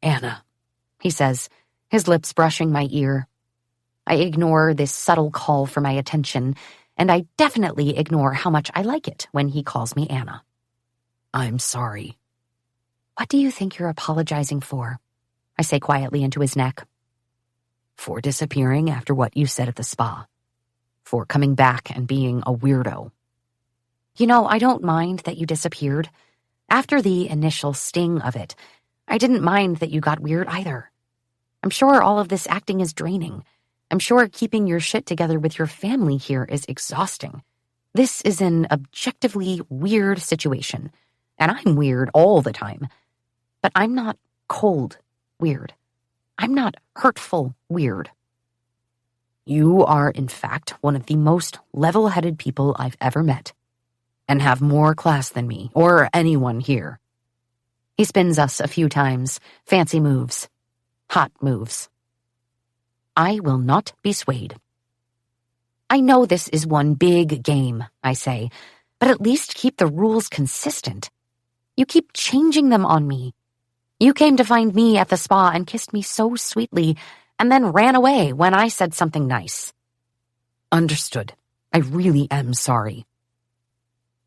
Anna, he says, his lips brushing my ear. I ignore this subtle call for my attention, and I definitely ignore how much I like it when he calls me Anna. I'm sorry. What do you think you're apologizing for? I say quietly into his neck. For disappearing after what you said at the spa. For coming back and being a weirdo. You know, I don't mind that you disappeared. After the initial sting of it, I didn't mind that you got weird either. I'm sure all of this acting is draining. I'm sure keeping your shit together with your family here is exhausting. This is an objectively weird situation, and I'm weird all the time. But I'm not cold weird. I'm not hurtful weird. You are, in fact, one of the most level-headed people I've ever met, and have more class than me, or anyone here. He spins us a few times, fancy moves, hot moves. I will not be swayed. I know this is one big game, I say, but at least keep the rules consistent. You keep changing them on me. You came to find me at the spa and kissed me so sweetly, and then ran away when I said something nice. Understood. I really am sorry.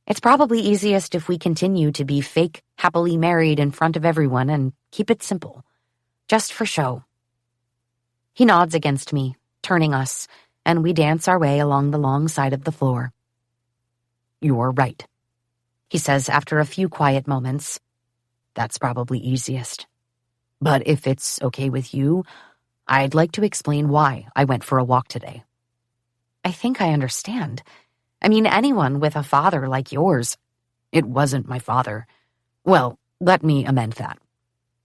It's probably easiest if we continue to be fake, happily married in front of everyone and keep it simple. Just for show. He nods against me, turning us, and we dance our way along the long side of the floor. You're right, he says after a few quiet moments. That's probably easiest. But if it's okay with you, I'd like to explain why I went for a walk today. I think I understand. I mean, anyone with a father like yours. It wasn't my father. Well, let me amend that.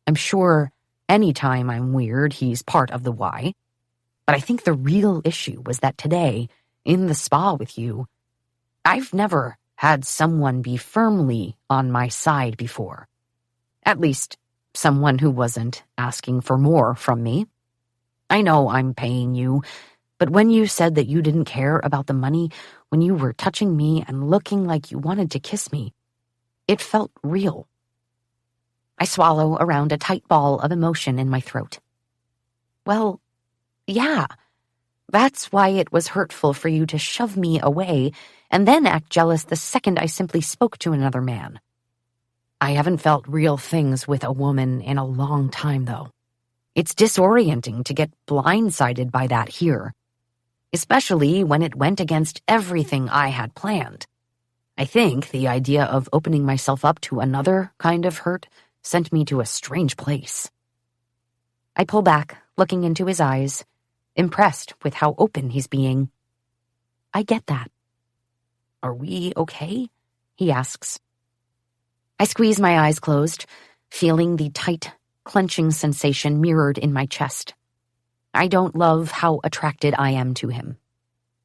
I'm sure anytime I'm weird, he's part of the why. But I think the real issue was that today, in the spa with you, I've never had someone be firmly on my side before. At least, someone who wasn't asking for more from me. I know I'm paying you, but when you said that you didn't care about the money, when you were touching me and looking like you wanted to kiss me, it felt real. I swallow around a tight ball of emotion in my throat. Well, yeah, that's why it was hurtful for you to shove me away and then act jealous the second I simply spoke to another man. I haven't felt real things with a woman in a long time, though. It's disorienting to get blindsided by that here, especially when it went against everything I had planned. I think the idea of opening myself up to another kind of hurt sent me to a strange place. I pull back, looking into his eyes, impressed with how open he's being. I get that. Are we okay? He asks. I squeeze my eyes closed, feeling the tight, clenching sensation mirrored in my chest. I don't love how attracted I am to him.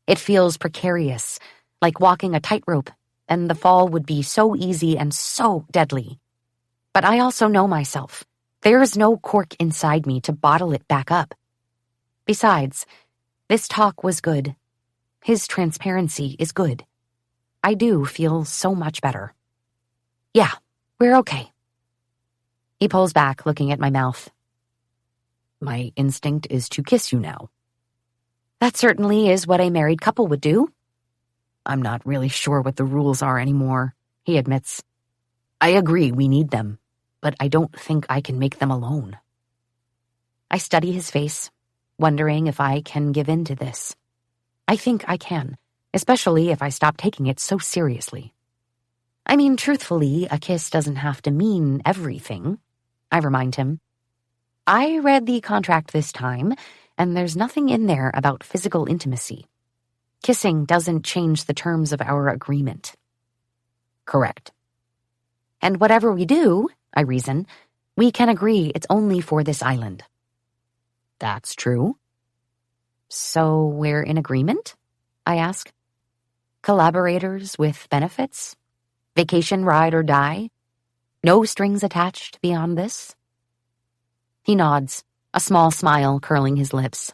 It feels precarious, like walking a tightrope, and the fall would be so easy and so deadly. But I also know myself. There's no cork inside me to bottle it back up. Besides, this talk was good, His transparency is good. I do feel so much better. Yeah, we're okay. He pulls back, looking at my mouth. My instinct is to kiss you now. That certainly is what a married couple would do. I'm not really sure what the rules are anymore, he admits. I agree we need them, but I don't think I can make them alone. I study his face, wondering if I can give in to this. I think I can, especially if I stop taking it so seriously. I mean, truthfully, a kiss doesn't have to mean everything, I remind him. I read the contract this time, and there's nothing in there about physical intimacy. Kissing doesn't change the terms of our agreement. Correct. And whatever we do, I reason, we can agree it's only for this island. That's true. So we're in agreement? I ask. Collaborators with benefits? Vacation ride or die? No strings attached beyond this? He nods, a small smile curling his lips.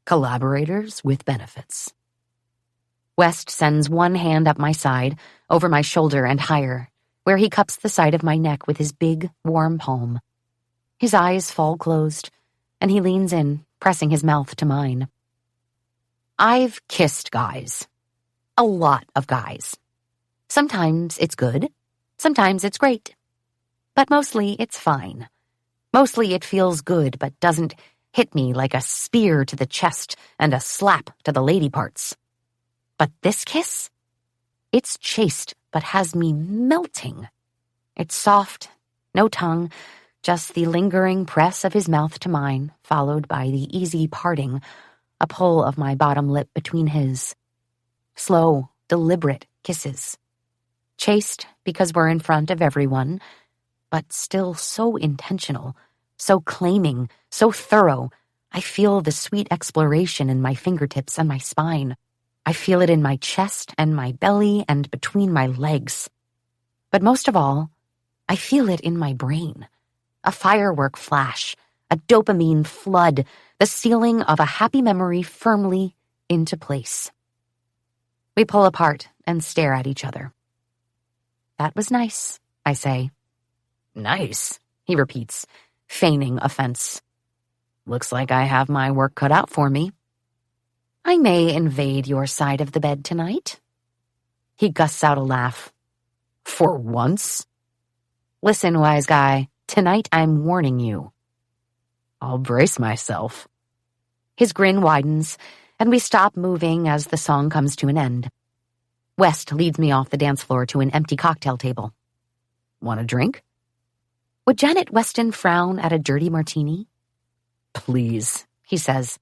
Collaborators with benefits. West sends one hand up my side, over my shoulder and higher, where he cups the side of my neck with his big, warm palm. His eyes fall closed, and he leans in, pressing his mouth to mine. I've kissed guys. A lot of guys. Sometimes it's good. Sometimes it's great. But mostly it's fine. Mostly it feels good but doesn't hit me like a spear to the chest and a slap to the lady parts. But this kiss? It's chaste but has me melting. It's soft, no tongue, just the lingering press of his mouth to mine, followed by the easy parting, a pull of my bottom lip between his. Slow, deliberate kisses. Chaste because we're in front of everyone, but still so intentional, so claiming, so thorough. I feel the sweet exploration in my fingertips and my spine. I feel it in my chest and my belly and between my legs. But most of all, I feel it in my brain. A firework flash, a dopamine flood, the sealing of a happy memory firmly into place. We pull apart and stare at each other. That was nice, I say. Nice, he repeats, feigning offense. Looks like I have my work cut out for me. I may invade your side of the bed tonight. He gusts out a laugh. For once? Listen, wise guy, tonight I'm warning you. I'll brace myself. His grin widens, and we stop moving as the song comes to an end. West leads me off the dance floor to an empty cocktail table. Want a drink? Would Janet Weston frown at a dirty martini? Please, he says.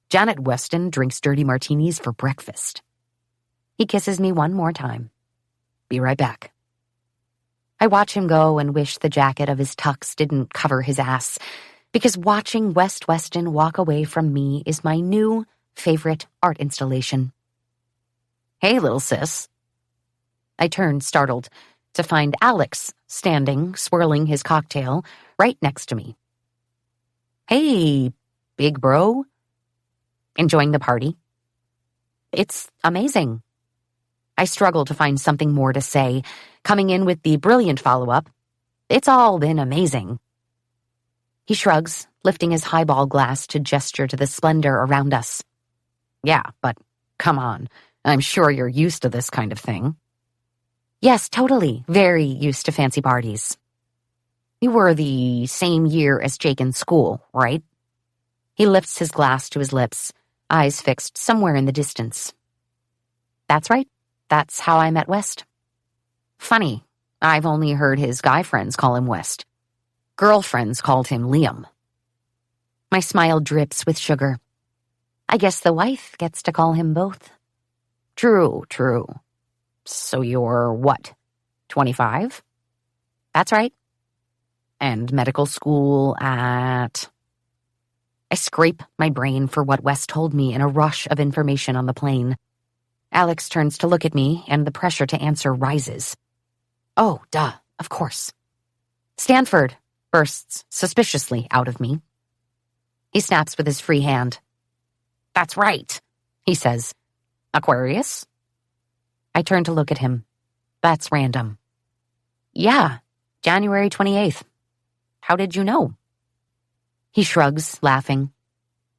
Janet Weston drinks dirty martinis for breakfast. He kisses me one more time. Be right back. I watch him go and wish the jacket of his tux didn't cover his ass, because watching Weston walk away from me is my new favorite art installation. Hey, little sis. I turn, startled, to find Alex standing, swirling his cocktail, right next to me. Hey, big bro. Enjoying the party? It's amazing. I struggle to find something more to say, coming in with the brilliant follow-up. It's all been amazing. He shrugs, lifting his highball glass to gesture to the splendor around us. Yeah, but come on. I'm sure you're used to this kind of thing. Yes, totally. Very used to fancy parties. You were the same year as Jake in school, right? He lifts his glass to his lips, eyes fixed somewhere in the distance. That's right. That's how I met West. Funny, I've only heard his guy friends call him West. Girlfriends called him Liam. My smile drips with sugar. I guess the wife gets to call him both. True. So you're what, 25? That's right. And medical school at... I scrape my brain for what West told me in a rush of information on the plane. Alex turns to look at me, and the pressure to answer rises. Oh, duh, of course. Stanford bursts suspiciously out of me. He snaps with his free hand. That's right, he says, Aquarius? I turn to look at him. That's random. Yeah, January 28th. How did you know? He shrugs, laughing.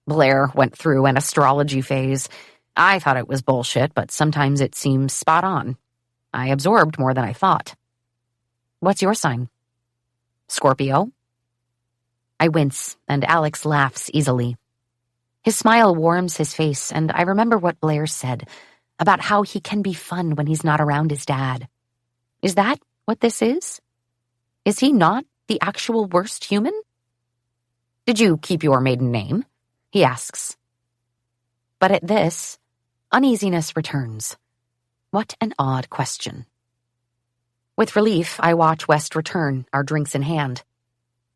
Blair went through an astrology phase. I thought it was bullshit, but sometimes it seems spot on. I absorbed more than I thought. What's your sign? Scorpio? I wince, and Alex laughs easily. His smile warms his face, and I remember what Blair said about how he can be fun when he's not around his dad. Is that what this is? Is he not the actual worst human? Did you keep your maiden name? He asks. But at this, uneasiness returns. What an odd question. With relief, I watch West return, our drinks in hand.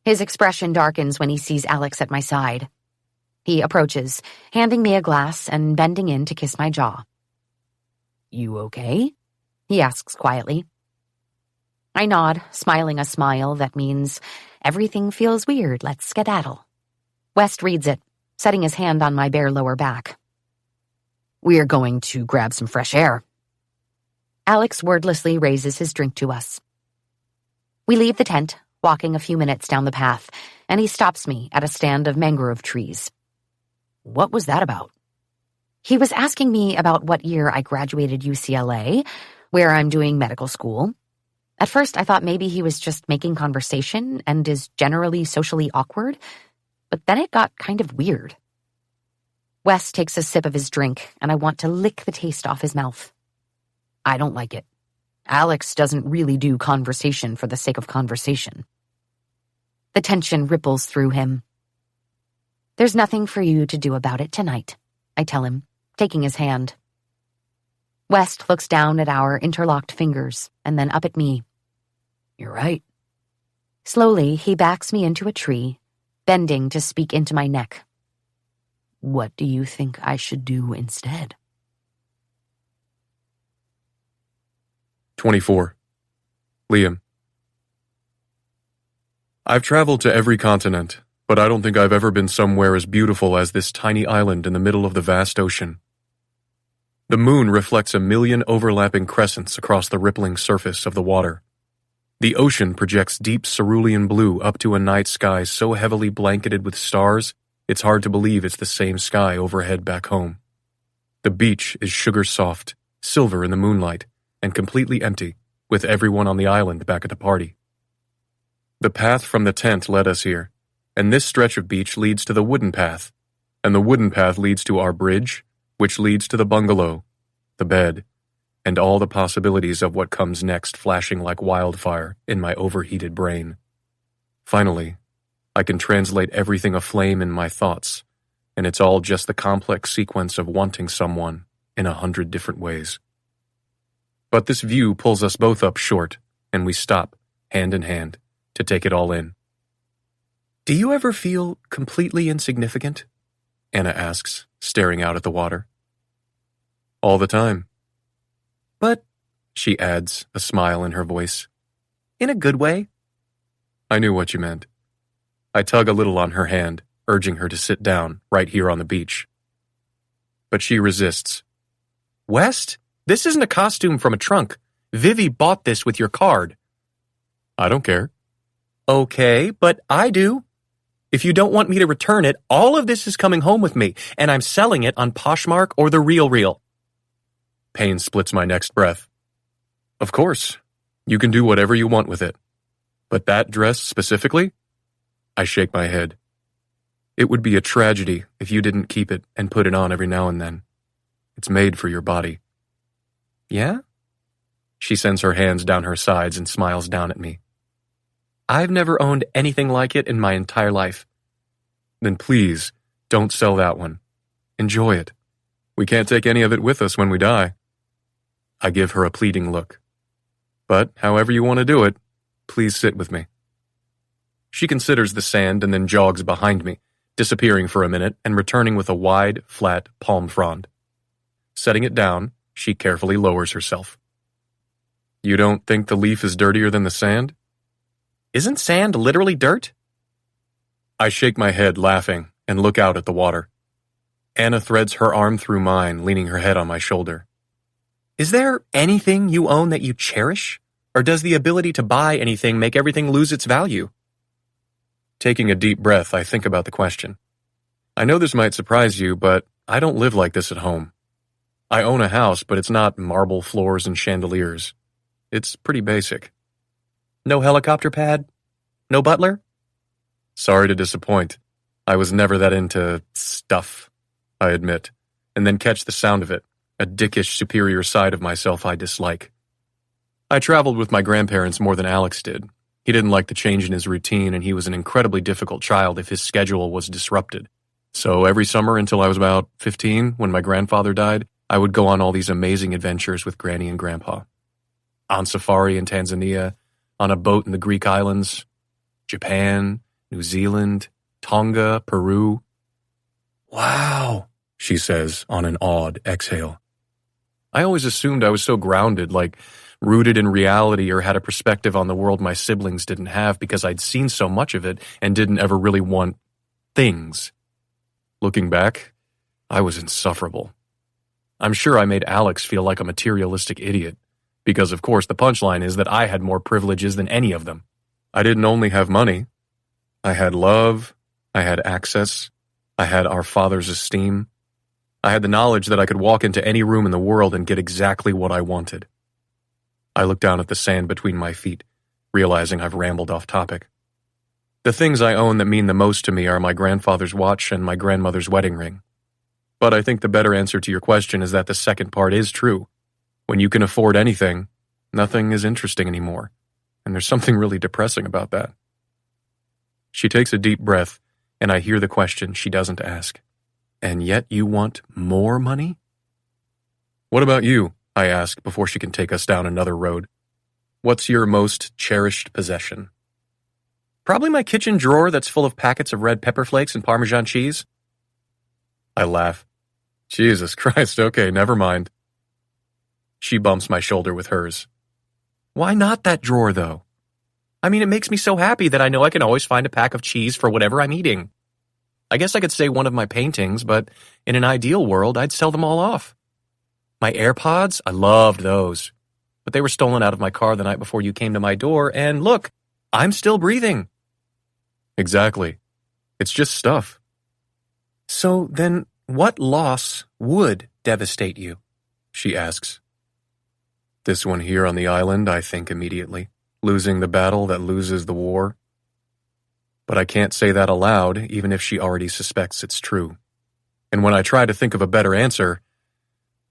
His expression darkens when he sees Alex at my side. He approaches, handing me a glass and bending in to kiss my jaw. You okay? He asks quietly. I nod, smiling a smile that means everything feels weird, let's skedaddle. West reads it, setting his hand on my bare lower back. We're going to grab some fresh air. Alex wordlessly raises his drink to us. We leave the tent, walking a few minutes down the path, and he stops me at a stand of mangrove trees. What was that about? He was asking me about what year I graduated UCLA, where I'm doing medical school. At first, I thought maybe he was just making conversation and is generally socially awkward, but then it got kind of weird. Wes takes a sip of his drink, and I want to lick the taste off his mouth. I don't like it. Alex doesn't really do conversation for the sake of conversation. The tension ripples through him. There's nothing for you to do about it tonight, I tell him, taking his hand. West looks down at our interlocked fingers and then up at me. You're right. Slowly, he backs me into a tree, bending to speak into my neck. What do you think I should do instead? 24. Liam. I've traveled to every continent, but I don't think I've ever been somewhere as beautiful as this tiny island in the middle of the vast ocean. The moon reflects 1,000,000 overlapping crescents across the rippling surface of the water. The ocean projects deep cerulean blue up to a night sky so heavily blanketed with stars, it's hard to believe it's the same sky overhead back home. The beach is sugar soft, silver in the moonlight, and completely empty, with everyone on the island back at the party. The path from the tent led us here, and this stretch of beach leads to the wooden path, and the wooden path leads to our bridge, which leads to the bungalow, the bed, and all the possibilities of what comes next flashing like wildfire in my overheated brain. Finally, I can translate everything aflame in my thoughts, and it's all just the complex sequence of wanting someone in 100 different ways. But this view pulls us both up short, and we stop, hand in hand, to take it all in. Do you ever feel completely insignificant? Anna asks, staring out at the water. All the time. But, she adds, a smile in her voice, in a good way. I knew what you meant. I tug a little on her hand, urging her to sit down right here on the beach. But she resists. West, this isn't a costume from a trunk. Vivi bought this with your card. I don't care. Okay, but I do. If you don't want me to return it, all of this is coming home with me, and I'm selling it on Poshmark or The RealReal. Pain splits my next breath. Of course, you can do whatever you want with it. But that dress specifically? I shake my head. It would be a tragedy if you didn't keep it and put it on every now and then. It's made for your body. Yeah? She sends her hands down her sides and smiles down at me. I've never owned anything like it in my entire life. Then please, don't sell that one. Enjoy it. We can't take any of it with us when we die. I give her a pleading look. But however you want to do it, please sit with me. She considers the sand and then jogs behind me, disappearing for a minute and returning with a wide, flat palm frond. Setting it down, she carefully lowers herself. You don't think the leaf is dirtier than the sand? Isn't sand literally dirt? I shake my head, laughing, and look out at the water. Anna threads her arm through mine, leaning her head on my shoulder. Is there anything you own that you cherish? Or does the ability to buy anything make everything lose its value? Taking a deep breath, I think about the question. I know this might surprise you, but I don't live like this at home. I own a house, but it's not marble floors and chandeliers. It's pretty basic. No helicopter pad? No butler? Sorry to disappoint. I was never that into stuff, I admit, and then catch the sound of it, a dickish superior side of myself I dislike. I traveled with my grandparents more than Alex did. He didn't like the change in his routine, and he was an incredibly difficult child if his schedule was disrupted. So every summer until I was about 15, when my grandfather died, I would go on all these amazing adventures with Granny and Grandpa. On safari in Tanzania, on a boat in the Greek islands, Japan, New Zealand, Tonga, Peru. Wow, she says on an awed exhale. I always assumed I was so grounded, like rooted in reality or had a perspective on the world my siblings didn't have because I'd seen so much of it and didn't ever really want things. Looking back, I was insufferable. I'm sure I made Alex feel like a materialistic idiot, because of course the punchline is that I had more privileges than any of them. I didn't only have money. I had love, I had access, I had our father's esteem. I had the knowledge that I could walk into any room in the world and get exactly what I wanted. I look down at the sand between my feet, realizing I've rambled off topic. The things I own that mean the most to me are my grandfather's watch and my grandmother's wedding ring. But I think the better answer to your question is that the second part is true. When you can afford anything, nothing is interesting anymore, and there's something really depressing about that. She takes a deep breath, and I hear the question she doesn't ask. And yet you want more money? What about you? I ask before she can take us down another road. What's your most cherished possession? Probably my kitchen drawer that's full of packets of red pepper flakes and Parmesan cheese. I laugh. Jesus Christ, okay, never mind. She bumps my shoulder with hers. Why not that drawer, though? I mean, it makes me so happy that I know I can always find a pack of cheese for whatever I'm eating. I guess I could say one of my paintings, but in an ideal world, I'd sell them all off. My AirPods, I loved those. But they were stolen out of my car the night before you came to my door, and look, I'm still breathing. Exactly. It's just stuff. So then, what loss would devastate you? She asks. This one here on the island, I think immediately. Losing the battle that loses the war. But I can't say that aloud, even if she already suspects it's true. And when I try to think of a better answer,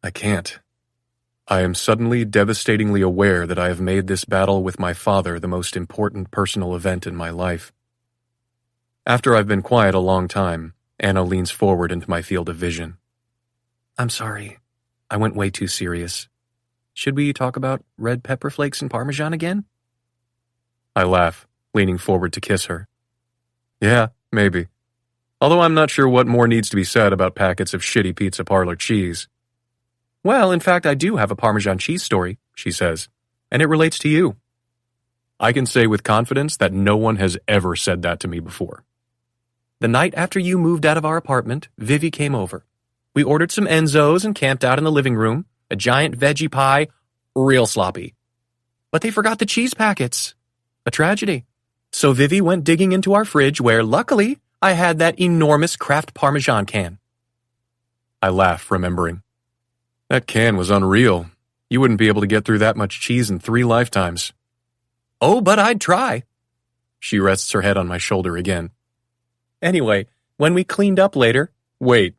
I can't. I am suddenly devastatingly aware that I have made this battle with my father the most important personal event in my life. After I've been quiet a long time, Anna leans forward into my field of vision. I'm sorry. I went way too serious. Should we talk about red pepper flakes and Parmesan again? I laugh, leaning forward to kiss her. Yeah, maybe. Although I'm not sure what more needs to be said about packets of shitty pizza parlor cheese. Well, in fact, I do have a Parmesan cheese story, she says, and it relates to you. I can say with confidence that no one has ever said that to me before. The night after you moved out of our apartment, Vivi came over. We ordered some Enzos and camped out in the living room, a giant veggie pie, real sloppy. But they forgot the cheese packets. A tragedy. So Vivi went digging into our fridge where, luckily, I had that enormous Kraft Parmesan can. I laugh, remembering. That can was unreal. You wouldn't be able to get through that much cheese in 3 lifetimes. Oh, but I'd try. She rests her head on my shoulder again. Anyway, when we cleaned up later... Wait,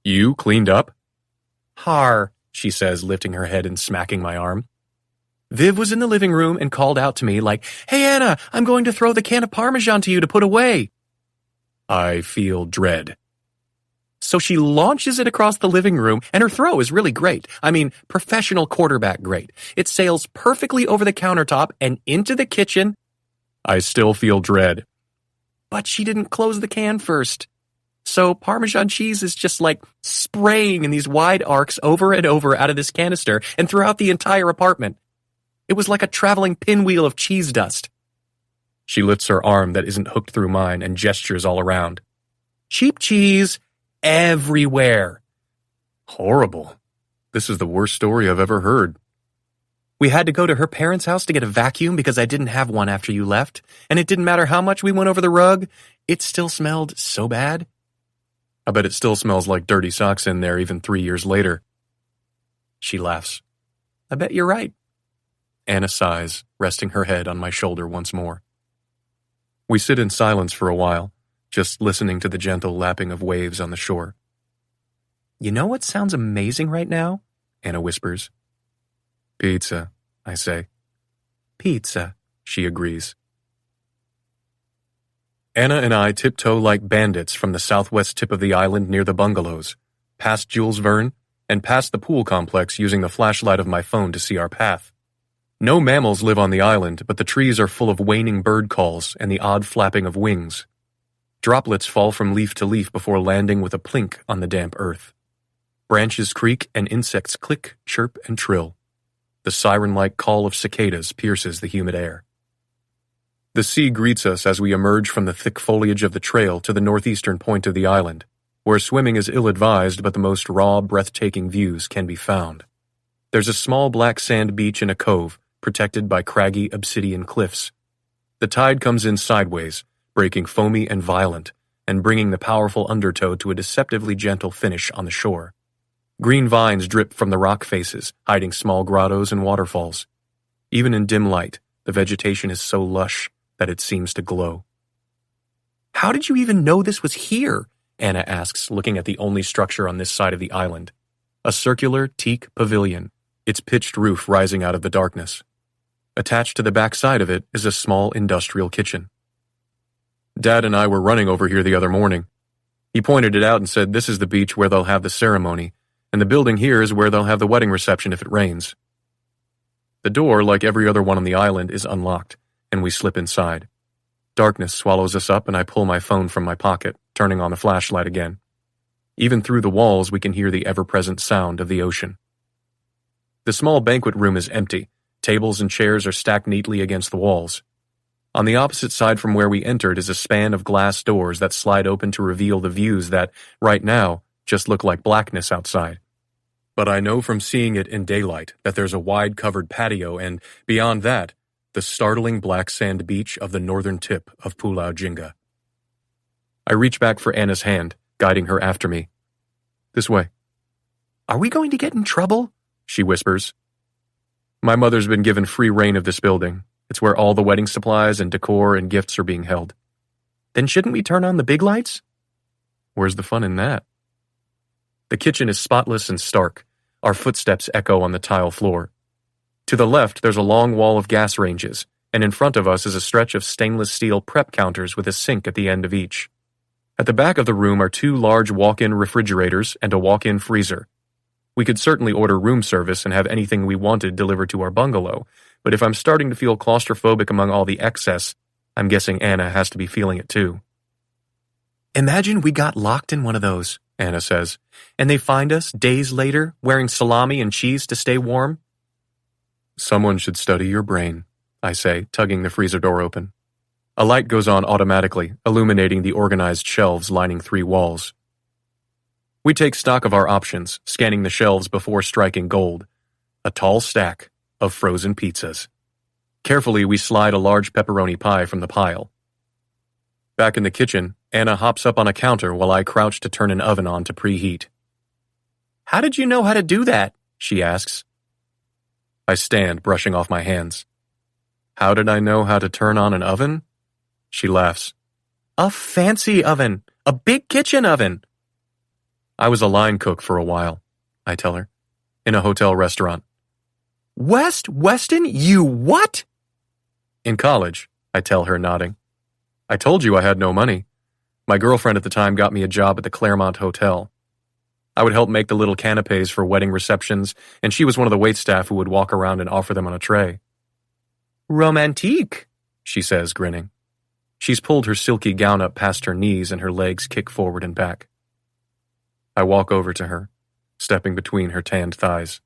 you cleaned up? Har, she says, lifting her head and smacking my arm. Viv was in the living room and called out to me like, Hey Anna, I'm going to throw the can of Parmesan to you to put away. I feel dread. So she launches it across the living room, and her throw is really great. I mean, professional quarterback great. It sails perfectly over the countertop and into the kitchen. I still feel dread. But she didn't close the can first. So Parmesan cheese is just like spraying in these wide arcs over and over out of this canister and throughout the entire apartment. It was like a traveling pinwheel of cheese dust. She lifts her arm that isn't hooked through mine and gestures all around. Cheap cheese. everywhere. Horrible. This is the worst story I've ever heard. We had to go to her parents' house to get a vacuum because I didn't have one after you left, and it didn't matter how much we went over the rug, it still smelled so bad. I bet it still smells like dirty socks in there even 3 years later. She laughs. I bet you're right. Anna sighs, resting her head on my shoulder once more. We sit in silence for a while, just listening to the gentle lapping of waves on the shore. You know what sounds amazing right now? Anna whispers. Pizza, I say. Pizza, she agrees. Anna and I tiptoe like bandits from the southwest tip of the island near the bungalows, past Jules Verne, and past the pool complex using the flashlight of my phone to see our path. No mammals live on the island, but the trees are full of waning bird calls and the odd flapping of wings. Droplets fall from leaf to leaf before landing with a plink on the damp earth. Branches creak and insects click, chirp, and trill. The siren-like call of cicadas pierces the humid air. The sea greets us as we emerge from the thick foliage of the trail to the northeastern point of the island, where swimming is ill-advised but the most raw, breathtaking views can be found. There's a small black sand beach in a cove, protected by craggy obsidian cliffs. The tide comes in sideways, breaking foamy and violent, and bringing the powerful undertow to a deceptively gentle finish on the shore. Green vines drip from the rock faces, hiding small grottos and waterfalls. Even in dim light, the vegetation is so lush that it seems to glow. How did you even know this was here? Anna asks, looking at the only structure on this side of the island. A circular teak pavilion, its pitched roof rising out of the darkness. Attached to the back side of it is a small industrial kitchen. Dad and I were running over here the other morning. He pointed it out and said this is the beach where they'll have the ceremony, and the building here is where they'll have the wedding reception if it rains. The door, like every other one on the island, is unlocked, and we slip inside. Darkness swallows us up and I pull my phone from my pocket, turning on the flashlight again. Even through the walls we can hear the ever-present sound of the ocean. The small banquet room is empty. Tables and chairs are stacked neatly against the walls. On the opposite side from where we entered is a span of glass doors that slide open to reveal the views that, right now, just look like blackness outside. But I know from seeing it in daylight that there's a wide covered patio and, beyond that, the startling black sand beach of the northern tip of Pulau Jinga. I reach back for Anna's hand, guiding her after me. This way. Are we going to get in trouble? She whispers. My mother's been given free reign of this building. It's where all the wedding supplies and decor and gifts are being held. Then shouldn't we turn on the big lights? Where's the fun in that? The kitchen is spotless and stark. Our footsteps echo on the tile floor. To the left, there's a long wall of gas ranges, and in front of us is a stretch of stainless steel prep counters with a sink at the end of each. At the back of the room are 2 large walk-in refrigerators and a walk-in freezer. We could certainly order room service and have anything we wanted delivered to our bungalow, but if I'm starting to feel claustrophobic among all the excess, I'm guessing Anna has to be feeling it too. Imagine we got locked in one of those, Anna says, and they find us days later wearing salami and cheese to stay warm. Someone should study your brain, I say, tugging the freezer door open. A light goes on automatically, illuminating the organized shelves lining 3 walls. We take stock of our options, scanning the shelves before striking gold. A tall stack of frozen pizzas. Carefully, we slide a large pepperoni pie from the pile. Back in the kitchen, Anna hops up on a counter while I crouch to turn an oven on to preheat. How did you know how to do that? She asks. I stand, brushing off my hands. How did I know how to turn on an oven? She laughs. A fancy oven. A big kitchen oven. I was a line cook for a while, I tell her, in a hotel restaurant. Weston, you what? In college, I tell her, nodding. I told you I had no money. My girlfriend at the time got me a job at the Claremont Hotel. I would help make the little canapes for wedding receptions, and she was one of the waitstaff who would walk around and offer them on a tray. Romantique, she says, grinning. She's pulled her silky gown up past her knees and her legs kick forward and back. I walk over to her, stepping between her tanned thighs.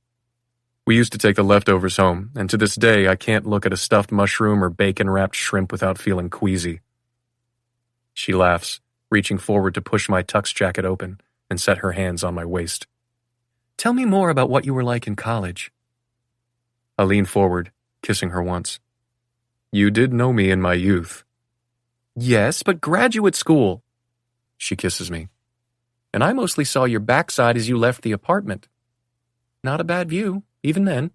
We used to take the leftovers home, and to this day I can't look at a stuffed mushroom or bacon-wrapped shrimp without feeling queasy. She laughs, reaching forward to push my tux jacket open, and set her hands on my waist. Tell me more about what you were like in college. I lean forward, kissing her once. You did know me in my youth. Yes, but graduate school. She kisses me. And I mostly saw your backside as you left the apartment. Not a bad view, even then.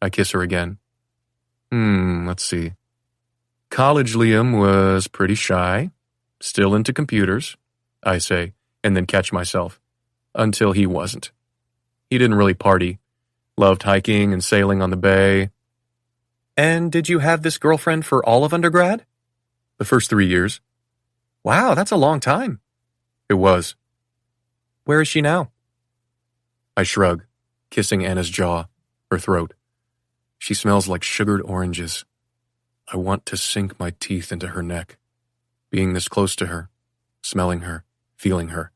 I kiss her again. Let's see. College Liam was pretty shy, still into computers, I say, and then catch myself. Until he wasn't. He didn't really party. Loved hiking and sailing on the bay. And did you have this girlfriend for all of undergrad? The first 3 years. Wow, that's a long time. It was. Where is she now? I shrug, kissing Anna's jaw, her throat. She smells like sugared oranges. I want to sink my teeth into her neck. Being this close to her, smelling her, feeling her.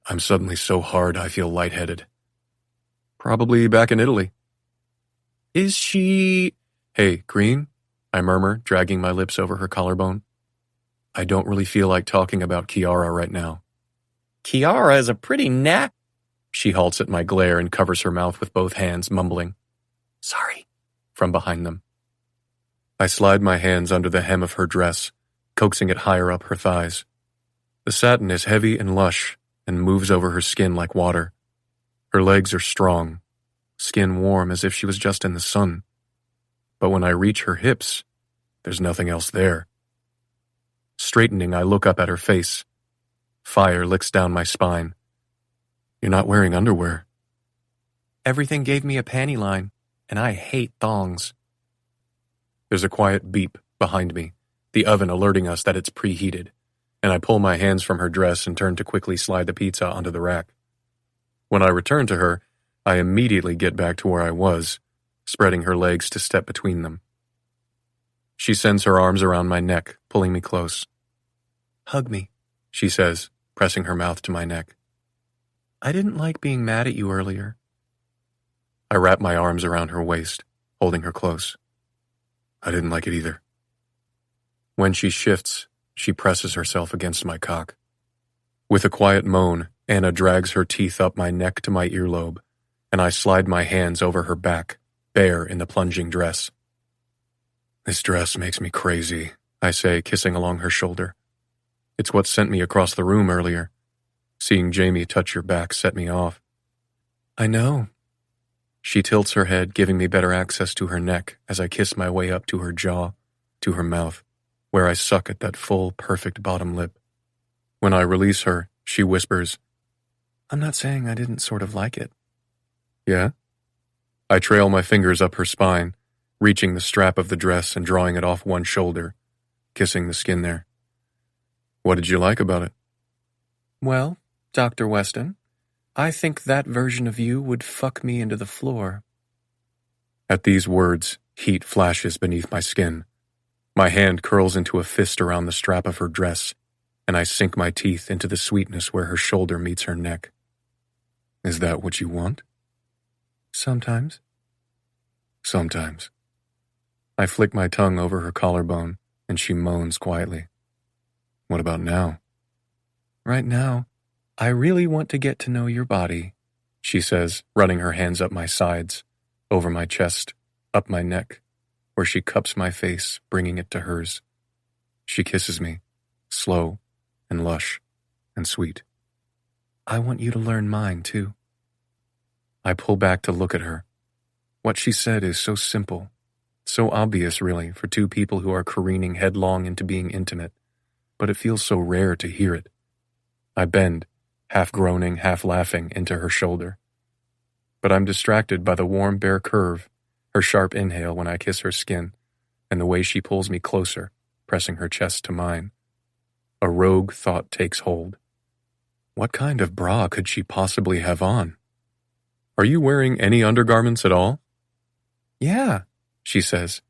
I'm suddenly so hard I feel lightheaded. Probably back in Italy. Is she... Hey, Green, I murmur, dragging my lips over her collarbone. I don't really feel like talking about Kiara right now. Kiara is a pretty She halts at my glare and covers her mouth with both hands, mumbling, "Sorry," from behind them. I slide my hands under the hem of her dress, coaxing it higher up her thighs. The satin is heavy and lush and moves over her skin like water. Her legs are strong, skin warm as if she was just in the sun. But when I reach her hips, there's nothing else there. Straightening, I look up at her face. Fire licks down my spine. You're not wearing underwear. Everything gave me a panty line, and I hate thongs. There's a quiet beep behind me, the oven alerting us that it's preheated, and I pull my hands from her dress and turn to quickly slide the pizza onto the rack. When I return to her, I immediately get back to where I was, spreading her legs to step between them. She sends her arms around my neck, pulling me close. Hug me, she says, pressing her mouth to my neck. I didn't like being mad at you earlier. I wrap my arms around her waist, holding her close. I didn't like it either. When she shifts, she presses herself against my cock. With a quiet moan, Anna drags her teeth up my neck to my earlobe, and I slide my hands over her back, bare in the plunging dress. This dress makes me crazy, I say, kissing along her shoulder. It's what sent me across the room earlier. Seeing Jamie touch your back set me off. I know. She tilts her head, giving me better access to her neck as I kiss my way up to her jaw, to her mouth, where I suck at that full, perfect bottom lip. When I release her, she whispers, I'm not saying I didn't sort of like it. Yeah? I trail my fingers up her spine, reaching the strap of the dress and drawing it off one shoulder, kissing the skin there. What did you like about it? Well, Dr. Weston, I think that version of you would fuck me into the floor. At these words, heat flashes beneath my skin. My hand curls into a fist around the strap of her dress, and I sink my teeth into the sweetness where her shoulder meets her neck. Is that what you want? Sometimes. Sometimes. I flick my tongue over her collarbone, and she moans quietly. What about now? Right now, I really want to get to know your body, she says, running her hands up my sides, over my chest, up my neck, where she cups my face, bringing it to hers. She kisses me, slow and lush and sweet. I want you to learn mine, too. I pull back to look at her. What she said is so simple, so obvious, really, for two people who are careening headlong into being intimate, but it feels so rare to hear it. I bend, half groaning, half laughing, into her shoulder. But I'm distracted by the warm, bare curve, her sharp inhale when I kiss her skin, and the way she pulls me closer, pressing her chest to mine. A rogue thought takes hold. What kind of bra could she possibly have on? Are you wearing any undergarments at all? Yeah, she says,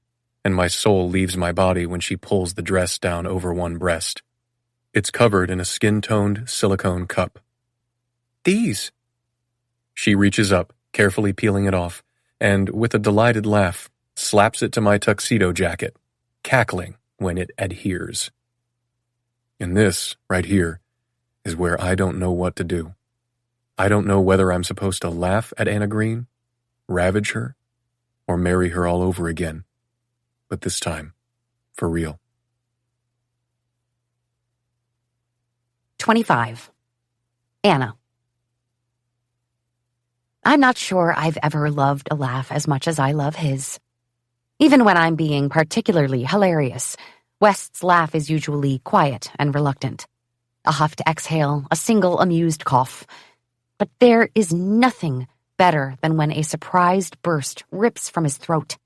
and my soul leaves my body when she pulls the dress down over one breast. It's covered in a skin-toned silicone cup. These. She reaches up, carefully peeling it off, and, with a delighted laugh, slaps it to my tuxedo jacket, cackling when it adheres. And this, right here, is where I don't know what to do. I don't know whether I'm supposed to laugh at Anna Green, ravage her, or marry her all over again. But this time, for real. 25. Anna. I'm not sure I've ever loved a laugh as much as I love his. Even when I'm being particularly hilarious, West's laugh is usually quiet and reluctant. A huffed exhale, a single amused cough. But there is nothing better than when a surprised burst rips from his throat.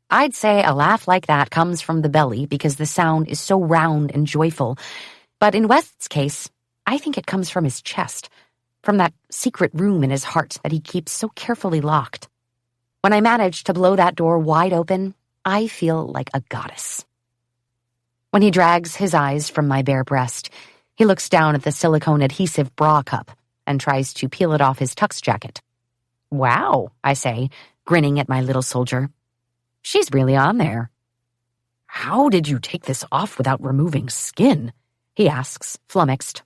I'd say a laugh like that comes from the belly because the sound is so round and joyful, but in West's case, I think it comes from his chest, from that secret room in his heart that he keeps so carefully locked. When I manage to blow that door wide open, I feel like a goddess. When he drags his eyes from my bare breast, he looks down at the silicone adhesive bra cup and tries to peel it off his tux jacket. Wow, I say, grinning at my little soldier. She's really on there. How did you take this off without removing skin? He asks, flummoxed.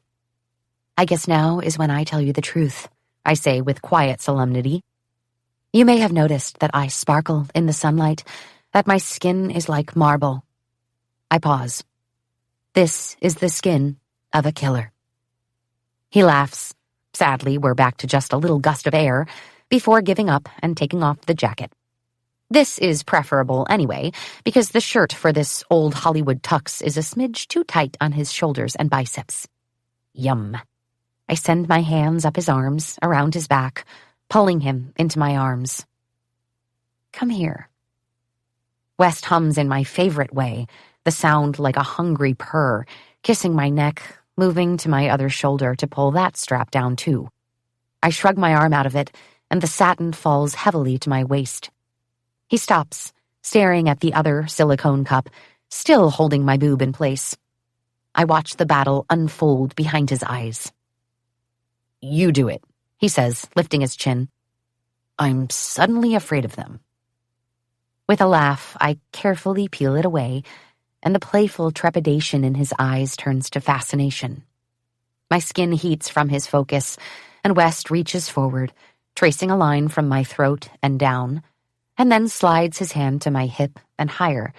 I guess now is when I tell you the truth, I say with quiet solemnity. You may have noticed that I sparkle in the sunlight, that my skin is like marble. I pause. This is the skin of a killer. He laughs. Sadly, we're back to just a little gust of air before giving up and taking off the jacket. This is preferable anyway, because the shirt for this old Hollywood tux is a smidge too tight on his shoulders and biceps. Yum. I send my hands up his arms, around his back, pulling him into my arms. Come here. West hums in my favorite way, the sound like a hungry purr, kissing my neck, moving to my other shoulder to pull that strap down too. I shrug my arm out of it, and the satin falls heavily to my waist. He stops, staring at the other silicone cup, still holding my boob in place. I watch the battle unfold behind his eyes. You do it, he says, lifting his chin. I'm suddenly afraid of them. With a laugh, I carefully peel it away, and the playful trepidation in his eyes turns to fascination. My skin heats from his focus, and West reaches forward, tracing a line from my throat and down, and then slides his hand to my hip and higher,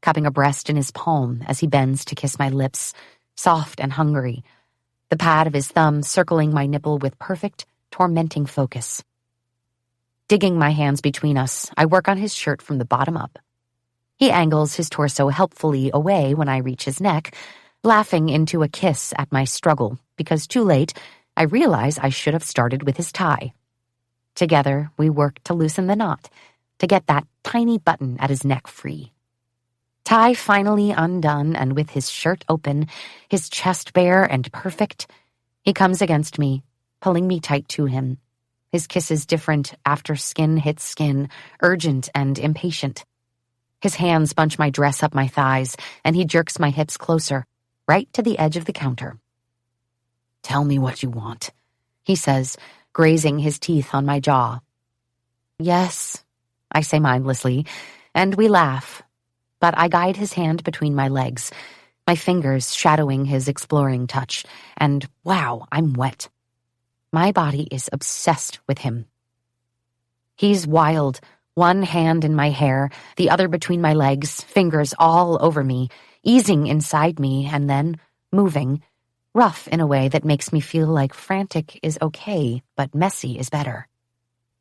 cupping a breast in his palm as he bends to kiss my lips, soft and hungry, the pad of his thumb circling my nipple with perfect, tormenting focus. Digging my hands between us, I work on his shirt from the bottom up. He angles his torso helpfully away when I reach his neck, laughing into a kiss at my struggle, because too late, I realize I should have started with his tie. Together, we work to loosen the knot, to get that tiny button at his neck free. Tie finally undone, and with his shirt open, his chest bare and perfect, he comes against me, pulling me tight to him. His kiss is different after skin hits skin, urgent and impatient. His hands bunch my dress up my thighs, and he jerks my hips closer, right to the edge of the counter. Tell me what you want, he says, grazing his teeth on my jaw. Yes, I say mindlessly, and we laugh. But I guide his hand between my legs, my fingers shadowing his exploring touch, and wow, I'm wet. My body is obsessed with him. He's wild, one hand in my hair, the other between my legs, fingers all over me, easing inside me and then moving, rough in a way that makes me feel like frantic is okay, but messy is better.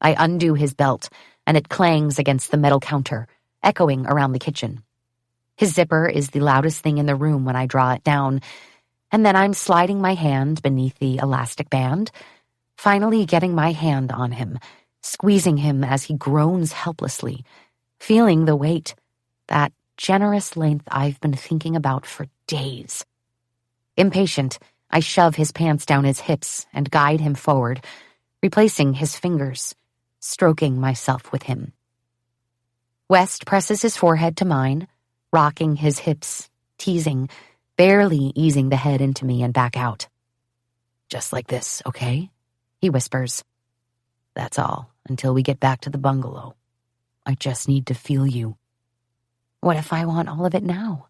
I undo his belt, and it clangs against the metal counter, echoing around the kitchen. His zipper is the loudest thing in the room when I draw it down, and then I'm sliding my hand beneath the elastic band, finally getting my hand on him, squeezing him as he groans helplessly, feeling the weight, that generous length I've been thinking about for days. Impatient, I shove his pants down his hips and guide him forward, replacing his fingers, stroking myself with him. West presses his forehead to mine, rocking his hips, teasing, barely easing the head into me and back out. Just like this, okay? He whispers. That's all, until we get back to the bungalow. I just need to feel you. What if I want all of it now?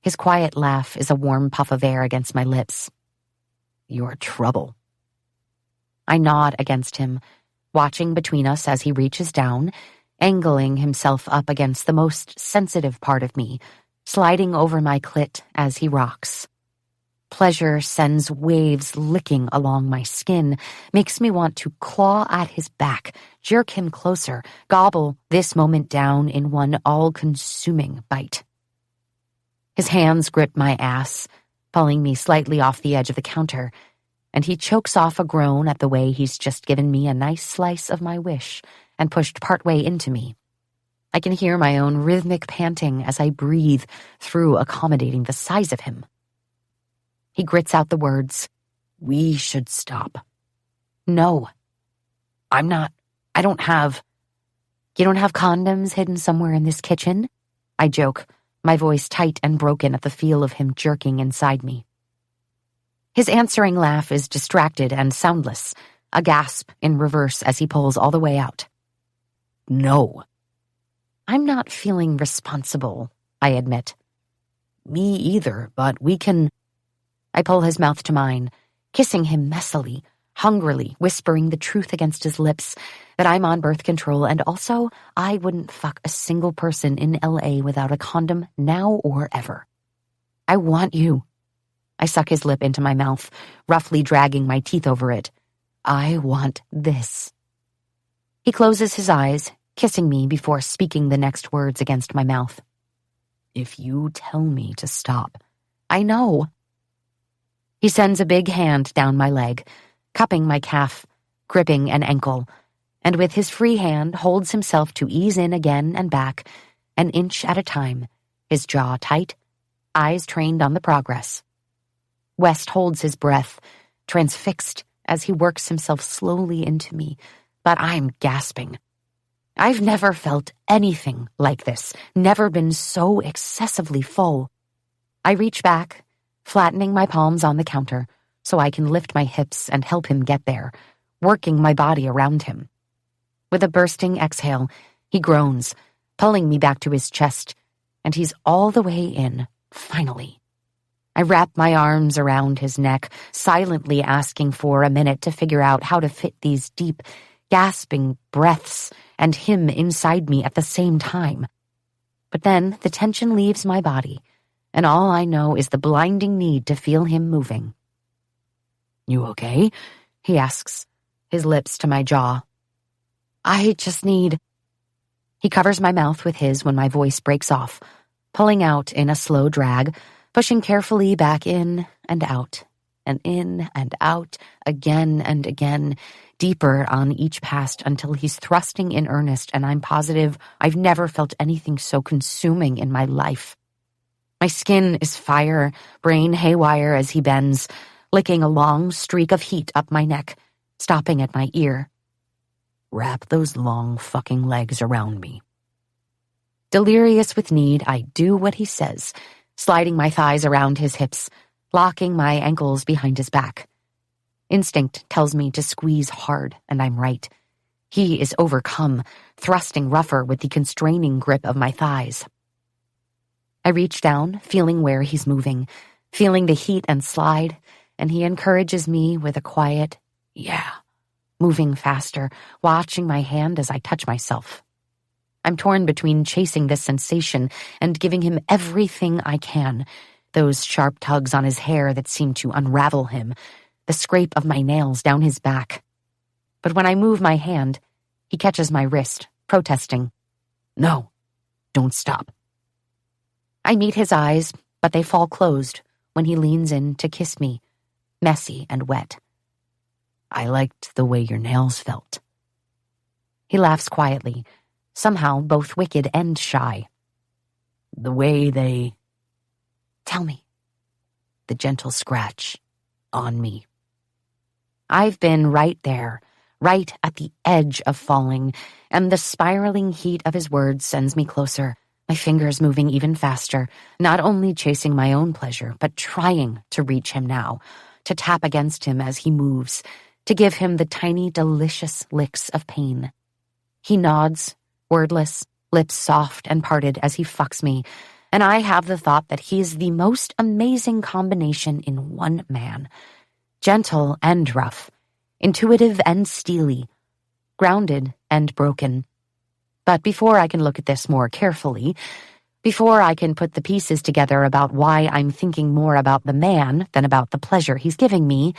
His quiet laugh is a warm puff of air against my lips. You're trouble. I nod against him, watching between us as he reaches down, angling himself up against the most sensitive part of me, sliding over my clit as he rocks. Pleasure sends waves licking along my skin, makes me want to claw at his back, jerk him closer, gobble this moment down in one all-consuming bite. His hands grip my ass, pulling me slightly off the edge of the counter, and he chokes off a groan at the way he's just given me a nice slice of my wish and pushed partway into me. I can hear my own rhythmic panting as I breathe through accommodating the size of him. He grits out the words, "We should stop." No. I don't have... You don't have condoms hidden somewhere in this kitchen? I joke, my voice tight and broken at the feel of him jerking inside me. His answering laugh is distracted and soundless, a gasp in reverse as he pulls all the way out. No. I'm not feeling responsible, I admit. Me either, but we can... I pull his mouth to mine, kissing him messily, hungrily, whispering the truth against his lips, that I'm on birth control and also I wouldn't fuck a single person in LA without a condom now or ever. I want you. I suck his lip into my mouth, roughly dragging my teeth over it. I want this. He closes his eyes, kissing me before speaking the next words against my mouth. If you tell me to stop. I know. He sends a big hand down my leg, cupping my calf, gripping an ankle, and with his free hand holds himself to ease in again and back, an inch at a time, his jaw tight, eyes trained on the progress. West holds his breath, transfixed as he works himself slowly into me, but I'm gasping. I've never felt anything like this, never been so excessively full. I reach back, flattening my palms on the counter so I can lift my hips and help him get there, working my body around him. With a bursting exhale, he groans, pulling me back to his chest, and he's all the way in, finally. I wrap my arms around his neck, silently asking for a minute to figure out how to fit these deep, gasping breaths and him inside me at the same time. But then the tension leaves my body, and all I know is the blinding need to feel him moving. You okay? He asks, his lips to my jaw. I just need... He covers my mouth with his when my voice breaks off, pulling out in a slow drag, pushing carefully back in and out, again and again, deeper on each pass until he's thrusting in earnest, and I'm positive I've never felt anything so consuming in my life. My skin is fire, brain haywire as he bends, licking a long streak of heat up my neck, stopping at my ear. Wrap those long fucking legs around me. Delirious with need, I do what he says, sliding my thighs around his hips, locking my ankles behind his back. Instinct tells me to squeeze hard, and I'm right. He is overcome, thrusting rougher with the constraining grip of my thighs. I reach down, feeling where he's moving, feeling the heat and slide, and he encourages me with a quiet, yeah, moving faster, watching my hand as I touch myself. I'm torn between chasing this sensation and giving him everything I can, those sharp tugs on his hair that seem to unravel him, the scrape of my nails down his back. But when I move my hand, he catches my wrist, protesting. No, don't stop. I meet his eyes, but they fall closed when he leans in to kiss me, messy and wet. I liked the way your nails felt. He laughs quietly, somehow both wicked and shy. The way they... Tell me. The gentle scratch on me. I've been right there, right at the edge of falling, and the spiraling heat of his words sends me closer, my fingers moving even faster, not only chasing my own pleasure, but trying to reach him now, to tap against him as he moves, to give him the tiny, delicious licks of pain. He nods, wordless, lips soft and parted as he fucks me, and I have the thought that he's the most amazing combination in one man. Gentle and rough, intuitive and steely, grounded and broken. But before I can look at this more carefully, before I can put the pieces together about why I'm thinking more about the man than about the pleasure he's giving me,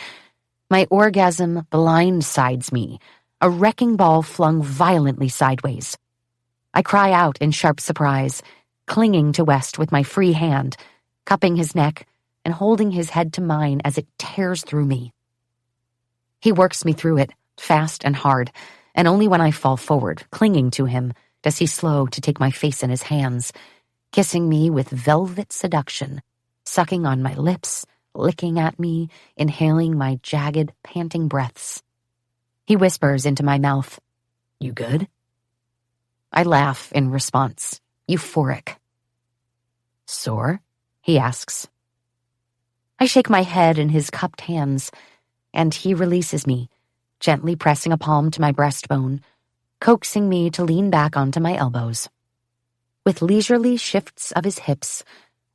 my orgasm blindsides me, a wrecking ball flung violently sideways. I cry out in sharp surprise, clinging to West with my free hand, cupping his neck and holding his head to mine as it tears through me. He works me through it, fast and hard, and only when I fall forward, clinging to him, does he slow to take my face in his hands, kissing me with velvet seduction, sucking on my lips, licking at me, inhaling my jagged, panting breaths. He whispers into my mouth, "You good?" I laugh in response, euphoric. "Sore?" he asks. I shake my head in his cupped hands, and he releases me, gently pressing a palm to my breastbone, coaxing me to lean back onto my elbows. With leisurely shifts of his hips,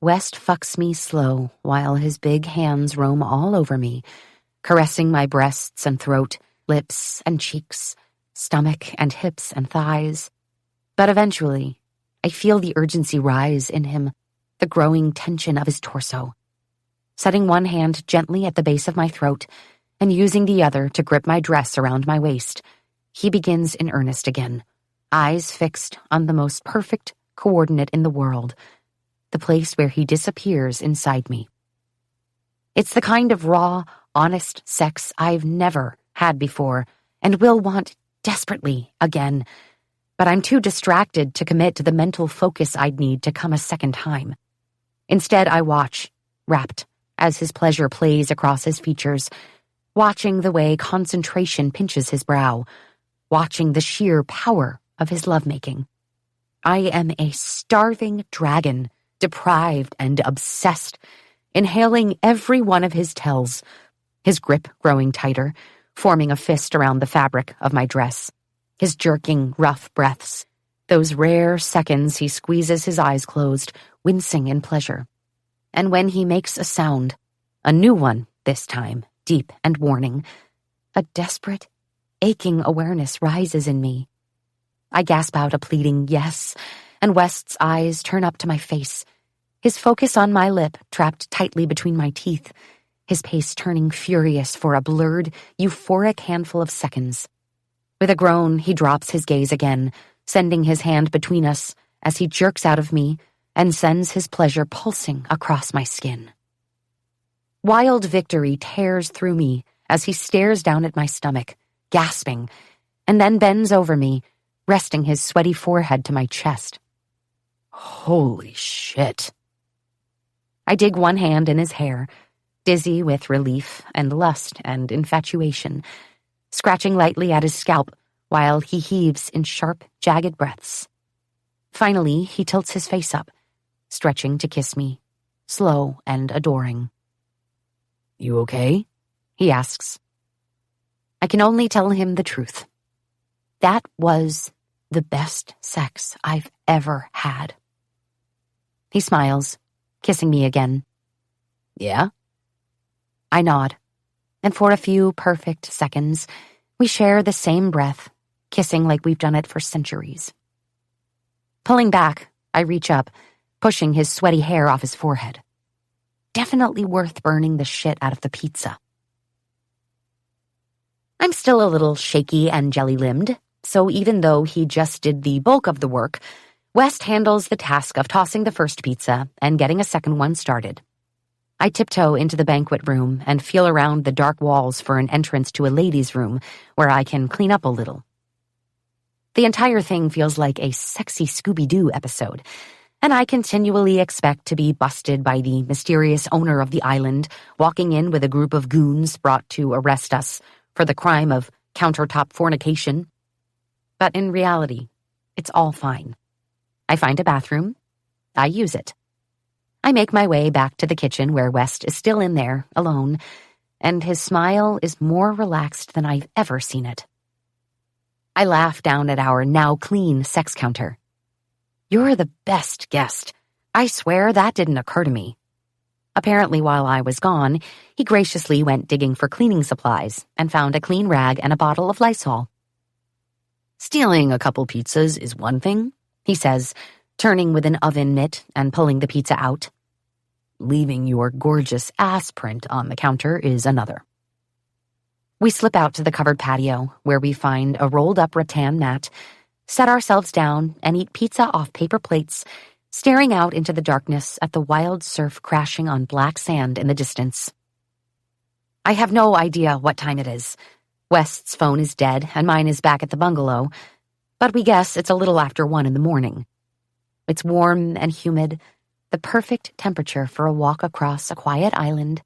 West fucks me slow while his big hands roam all over me, caressing my breasts and throat, lips and cheeks, stomach and hips and thighs. But eventually, I feel the urgency rise in him, the growing tension of his torso. Setting one hand gently at the base of my throat and using the other to grip my dress around my waist, he begins in earnest again, eyes fixed on the most perfect coordinate in the world, the place where he disappears inside me. It's the kind of raw, honest sex I've never had before and will want desperately again, but I'm too distracted to commit to the mental focus I'd need to come a second time. Instead, I watch, rapt, as his pleasure plays across his features, watching the way concentration pinches his brow, watching the sheer power of his lovemaking. I am a starving dragon, deprived and obsessed, inhaling every one of his tells, his grip growing tighter, forming a fist around the fabric of my dress, his jerking, rough breaths, those rare seconds he squeezes his eyes closed, wincing in pleasure. And when he makes a sound, a new one this time, deep and warning, a desperate, aching awareness rises in me. I gasp out a pleading yes, and West's eyes turn up to my face, his focus on my lip trapped tightly between my teeth, his pace turning furious for a blurred, euphoric handful of seconds. With a groan, he drops his gaze again, sending his hand between us as he jerks out of me and sends his pleasure pulsing across my skin. Wild victory tears through me as he stares down at my stomach, gasping, and then bends over me, resting his sweaty forehead to my chest. Holy shit. I dig one hand in his hair, dizzy with relief and lust and infatuation, scratching lightly at his scalp while he heaves in sharp, jagged breaths. Finally, he tilts his face up, stretching to kiss me, slow and adoring. You okay? He asks. I can only tell him the truth. That was the best sex I've ever had. He smiles, kissing me again. Yeah? I nod, and for a few perfect seconds, we share the same breath, kissing like we've done it for centuries. Pulling back, I reach up, pushing his sweaty hair off his forehead. Definitely worth burning the shit out of the pizza. I'm still a little shaky and jelly-limbed, so even though he just did the bulk of the work, West handles the task of tossing the first pizza and getting a second one started. I tiptoe into the banquet room and feel around the dark walls for an entrance to a ladies' room where I can clean up a little. The entire thing feels like a sexy Scooby-Doo episode, and I continually expect to be busted by the mysterious owner of the island walking in with a group of goons brought to arrest us for the crime of countertop fornication. But in reality, it's all fine. I find a bathroom. I use it. I make my way back to the kitchen where West is still in there, alone, and his smile is more relaxed than I've ever seen it. I laugh down at our now clean sex counter. You're the best guest. I swear that didn't occur to me. Apparently, while I was gone, he graciously went digging for cleaning supplies and found a clean rag and a bottle of Lysol. Stealing a couple pizzas is one thing, he says, turning with an oven mitt and pulling the pizza out. Leaving your gorgeous ass print on the counter is another. We slip out to the covered patio, where we find a rolled-up rattan mat, set ourselves down, and eat pizza off paper plates, staring out into the darkness at the wild surf crashing on black sand in the distance. I have no idea what time it is. West's phone is dead, and mine is back at the bungalow, but we guess it's a little after 1 a.m. It's warm and humid, the perfect temperature for a walk across a quiet island,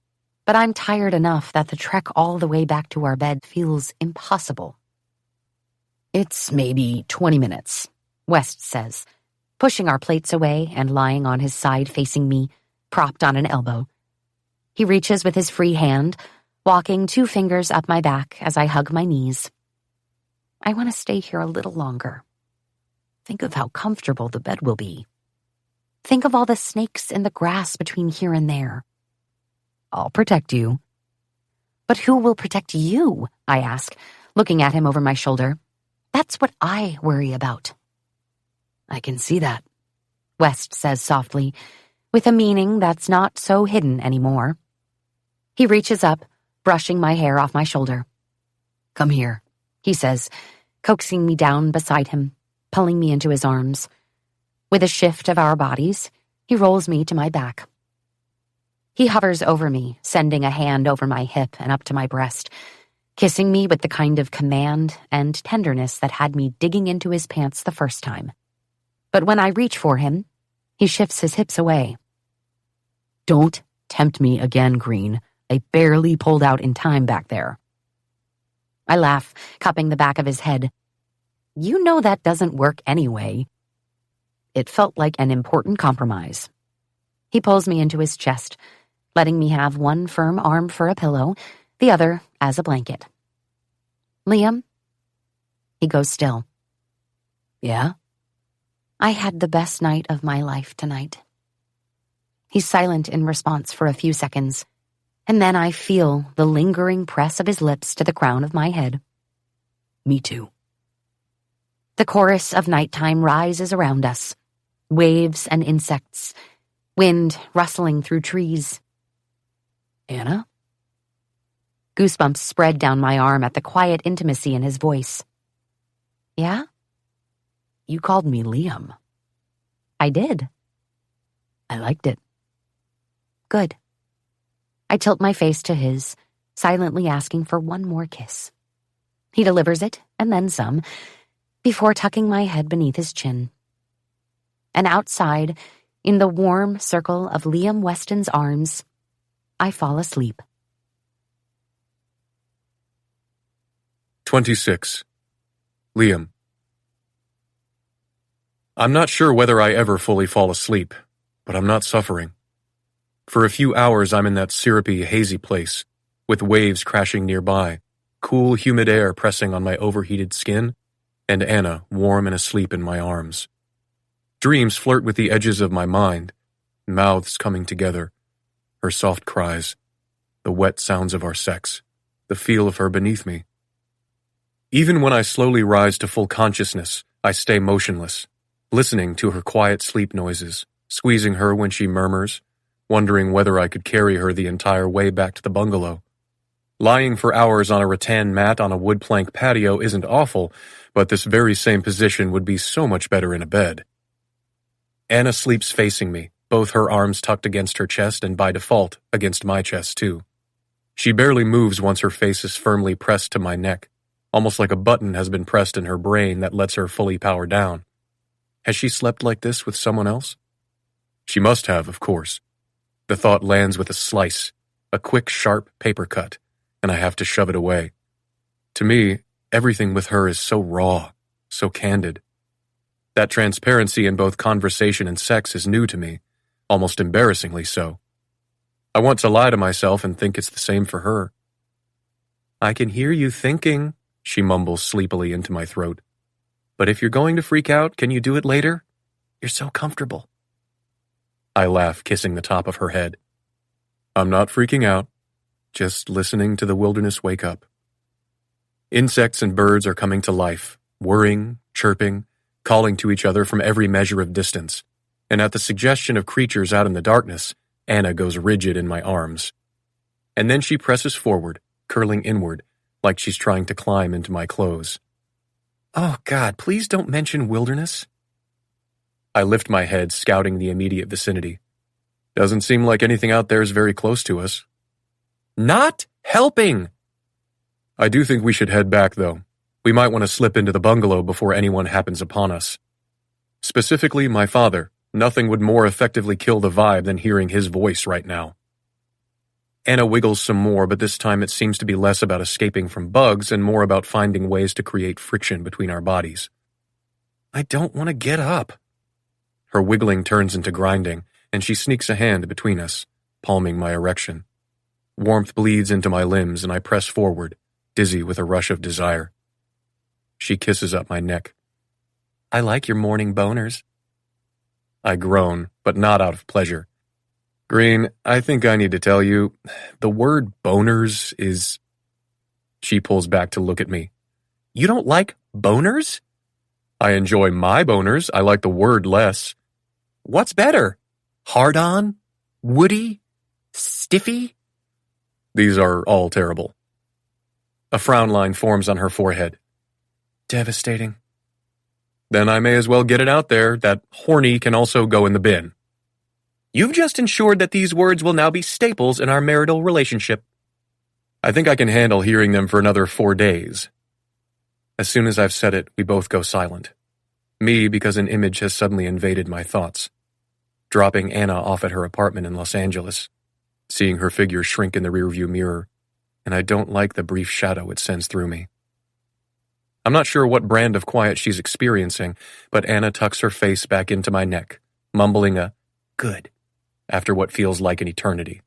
but I'm tired enough that the trek all the way back to our bed feels impossible. It's maybe 20 minutes, West says, pushing our plates away and lying on his side facing me, propped on an elbow. He reaches with his free hand, walking 2 fingers up my back as I hug my knees. I want to stay here a little longer. Think of how comfortable the bed will be. Think of all the snakes in the grass between here and there. I'll protect you. But who will protect you? I ask, looking at him over my shoulder. That's what I worry about. I can see that, West says softly, with a meaning that's not so hidden anymore. He reaches up, brushing my hair off my shoulder. Come here, he says, coaxing me down beside him, pulling me into his arms. With a shift of our bodies, he rolls me to my back. He hovers over me, sending a hand over my hip and up to my breast, kissing me with the kind of command and tenderness that had me digging into his pants the first time. But when I reach for him, he shifts his hips away. Don't tempt me again, Green. I barely pulled out in time back there. I laugh, cupping the back of his head. You know that doesn't work anyway. It felt like an important compromise. He pulls me into his chest, letting me have one firm arm for a pillow, the other as a blanket. Liam? He goes still. Yeah? I had the best night of my life tonight. He's silent in response for a few seconds, and then I feel the lingering press of his lips to the crown of my head. Me too. The chorus of nighttime rises around us, waves and insects, wind rustling through trees. Anna? Goosebumps spread down my arm at the quiet intimacy in his voice. Yeah? You called me Liam. I did. I liked it. Good. I tilt my face to his, silently asking for one more kiss. He delivers it, and then some, before tucking my head beneath his chin. And outside, in the warm circle of Liam Weston's arms, I fall asleep. 26. Liam. I'm not sure whether I ever fully fall asleep, but I'm not suffering. For a few hours I'm in that syrupy, hazy place, with waves crashing nearby, cool, humid air pressing on my overheated skin, and Anna warm and asleep in my arms. Dreams flirt with the edges of my mind, mouths coming together, her soft cries, the wet sounds of our sex, the feel of her beneath me. Even when I slowly rise to full consciousness, I stay motionless, listening to her quiet sleep noises, squeezing her when she murmurs, wondering whether I could carry her the entire way back to the bungalow. Lying for hours on a rattan mat on a wood plank patio isn't awful, but this very same position would be so much better in a bed. Anna sleeps facing me, both her arms tucked against her chest and by default against my chest too. She barely moves once her face is firmly pressed to my neck, almost like a button has been pressed in her brain that lets her fully power down. Has she slept like this with someone else? She must have, of course. The thought lands with a slice, a quick, sharp paper cut, and I have to shove it away. To me, everything with her is so raw, so candid. That transparency in both conversation and sex is new to me, almost embarrassingly so. I want to lie to myself and think it's the same for her. I can hear you thinking, she mumbles sleepily into my throat. But if you're going to freak out, can you do it later? You're so comfortable. I laugh, kissing the top of her head. I'm not freaking out, just listening to the wilderness wake up. Insects and birds are coming to life, whirring, chirping, calling to each other from every measure of distance, and at the suggestion of creatures out in the darkness, Anna goes rigid in my arms. And then she presses forward, curling inward, like she's trying to climb into my clothes. Oh God, please don't mention wilderness. I lift my head, scouting the immediate vicinity. Doesn't seem like anything out there is very close to us. Not helping! I do think we should head back, though. We might want to slip into the bungalow before anyone happens upon us. Specifically, my father. Nothing would more effectively kill the vibe than hearing his voice right now. Anna wiggles some more, but this time it seems to be less about escaping from bugs and more about finding ways to create friction between our bodies. I don't want to get up. Her wiggling turns into grinding, and she sneaks a hand between us, palming my erection. Warmth bleeds into my limbs, and I press forward, dizzy with a rush of desire. She kisses up my neck. I like your morning boners. I groan, but not out of pleasure. Green, I think I need to tell you, the word boners is... She pulls back to look at me. You don't like boners? I enjoy my boners. I like the word less. What's better? Hard-on? Woody? Stiffy? These are all terrible. A frown line forms on her forehead. Devastating. Then I may as well get it out there that horny can also go in the bin. You've just ensured that these words will now be staples in our marital relationship. I think I can handle hearing them for another 4 days. As soon as I've said it, we both go silent. Me, because an image has suddenly invaded my thoughts. Dropping Anna off at her apartment in Los Angeles. Seeing her figure shrink in the rearview mirror. And I don't like the brief shadow it sends through me. I'm not sure what brand of quiet she's experiencing, but Anna tucks her face back into my neck, mumbling a good after what feels like an eternity.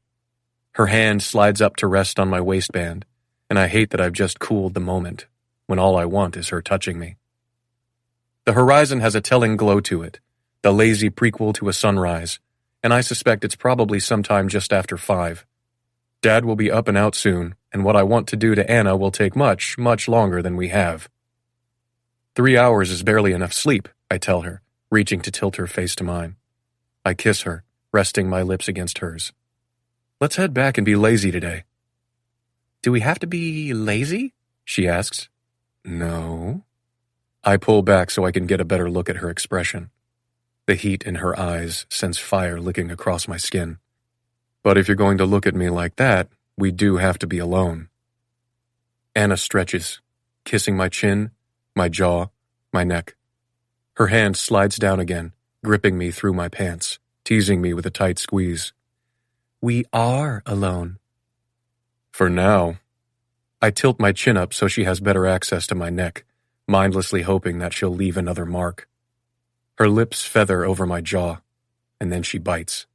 Her hand slides up to rest on my waistband, and I hate that I've just cooled the moment, when all I want is her touching me. The horizon has a telling glow to it, the lazy prequel to a sunrise, and I suspect it's probably sometime just after 5. Dad will be up and out soon, and what I want to do to Anna will take much, much longer than we have. 3 hours is barely enough sleep, I tell her, reaching to tilt her face to mine. I kiss her, resting my lips against hers. Let's head back and be lazy today. Do we have to be lazy? She asks. No. I pull back so I can get a better look at her expression. The heat in her eyes sends fire licking across my skin. But if you're going to look at me like that, we do have to be alone. Anna stretches, kissing my chin, my jaw, my neck. Her hand slides down again, gripping me through my pants, teasing me with a tight squeeze. We are alone. For now. I tilt my chin up so she has better access to my neck, mindlessly hoping that she'll leave another mark. Her lips feather over my jaw, and then she bites.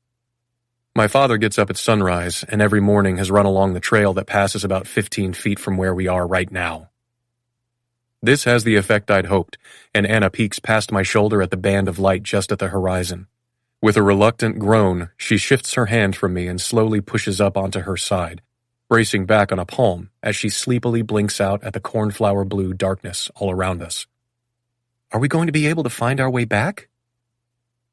My father gets up at sunrise and every morning has run along the trail that passes about 15 feet from where we are right now. This has the effect I'd hoped, and Anna peeks past my shoulder at the band of light just at the horizon. With a reluctant groan, she shifts her hand from me and slowly pushes up onto her side, bracing back on a palm as she sleepily blinks out at the cornflower blue darkness all around us. Are we going to be able to find our way back?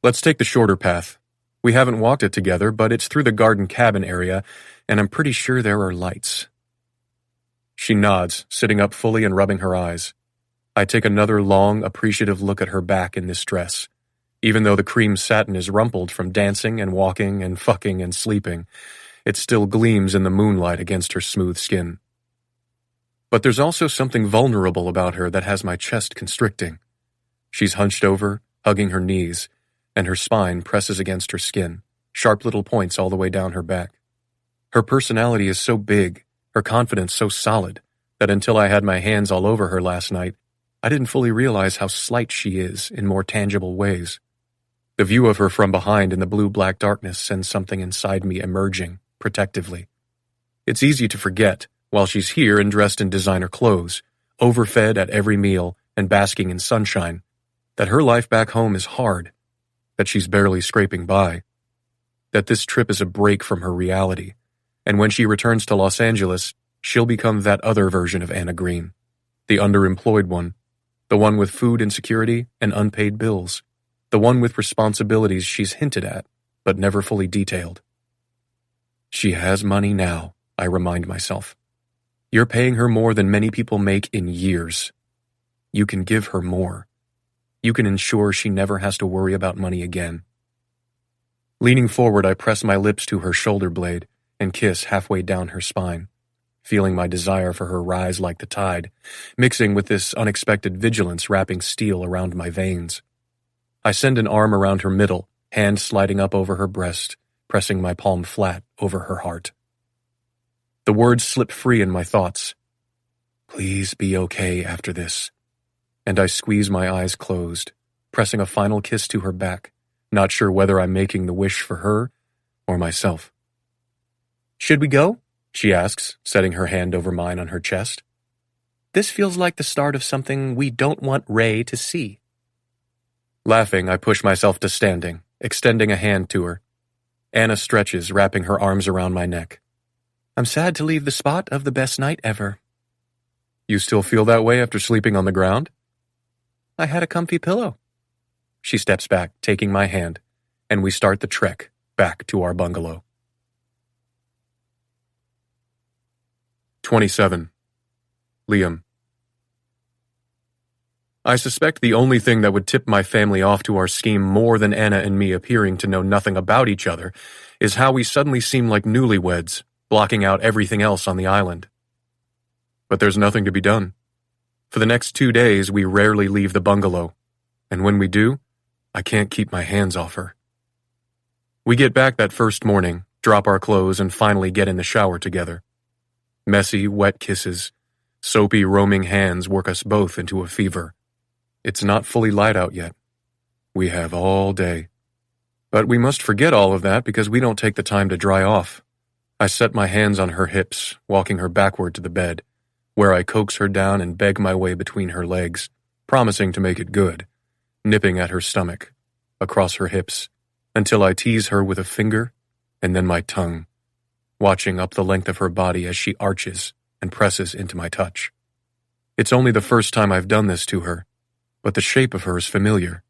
Let's take the shorter path. We haven't walked it together, but it's through the garden cabin area, and I'm pretty sure there are lights. She nods, sitting up fully and rubbing her eyes. I take another long, appreciative look at her back in this dress. Even though the cream satin is rumpled from dancing and walking and fucking and sleeping, it still gleams in the moonlight against her smooth skin. But there's also something vulnerable about her that has my chest constricting. She's hunched over, hugging her knees, and her spine presses against her skin, sharp little points all the way down her back. Her personality is so big, her confidence so solid, that until I had my hands all over her last night, I didn't fully realize how slight she is in more tangible ways. The view of her from behind in the blue-black darkness sends something inside me emerging, protectively. It's easy to forget, while she's here and dressed in designer clothes, overfed at every meal and basking in sunshine, that her life back home is hard, that she's barely scraping by, that this trip is a break from her reality, And when she returns to Los Angeles, she'll become that other version of Anna Green, the underemployed one, the one with food insecurity and unpaid bills, the one with responsibilities she's hinted at, but never fully detailed. She has money now, I remind myself. You're paying her more than many people make in years. You can give her more. You can ensure she never has to worry about money again. Leaning forward, I press my lips to her shoulder blade and kiss halfway down her spine, feeling my desire for her rise like the tide, mixing with this unexpected vigilance wrapping steel around my veins. I send an arm around her middle, hand sliding up over her breast, pressing my palm flat over her heart. The words slip free in my thoughts. Please be okay after this. And I squeeze my eyes closed, pressing a final kiss to her back, not sure whether I'm making the wish for her or myself. Should we go? She asks, setting her hand over mine on her chest. This feels like the start of something we don't want Ray to see. Laughing, I push myself to standing, extending a hand to her. Anna stretches, wrapping her arms around my neck. I'm sad to leave the spot of the best night ever. You still feel that way after sleeping on the ground? I had a comfy pillow. She steps back, taking my hand, and we start the trek back to our bungalow. 27. Liam. I suspect the only thing that would tip my family off to our scheme more than Anna and me appearing to know nothing about each other is how we suddenly seem like newlyweds, blocking out everything else on the island. But there's nothing to be done. For the next 2 days, we rarely leave the bungalow, and when we do, I can't keep my hands off her. We get back that first morning, drop our clothes, and finally get in the shower together. Messy, wet kisses, soapy, roaming hands work us both into a fever. It's not fully light out yet. We have all day. But we must forget all of that because we don't take the time to dry off. I set my hands on her hips, walking her backward to the bed, where I coax her down and beg my way between her legs, promising to make it good, nipping at her stomach, across her hips, until I tease her with a finger and then my tongue, watching up the length of her body as she arches and presses into my touch. It's only the first time I've done this to her, but the shape of her is familiar.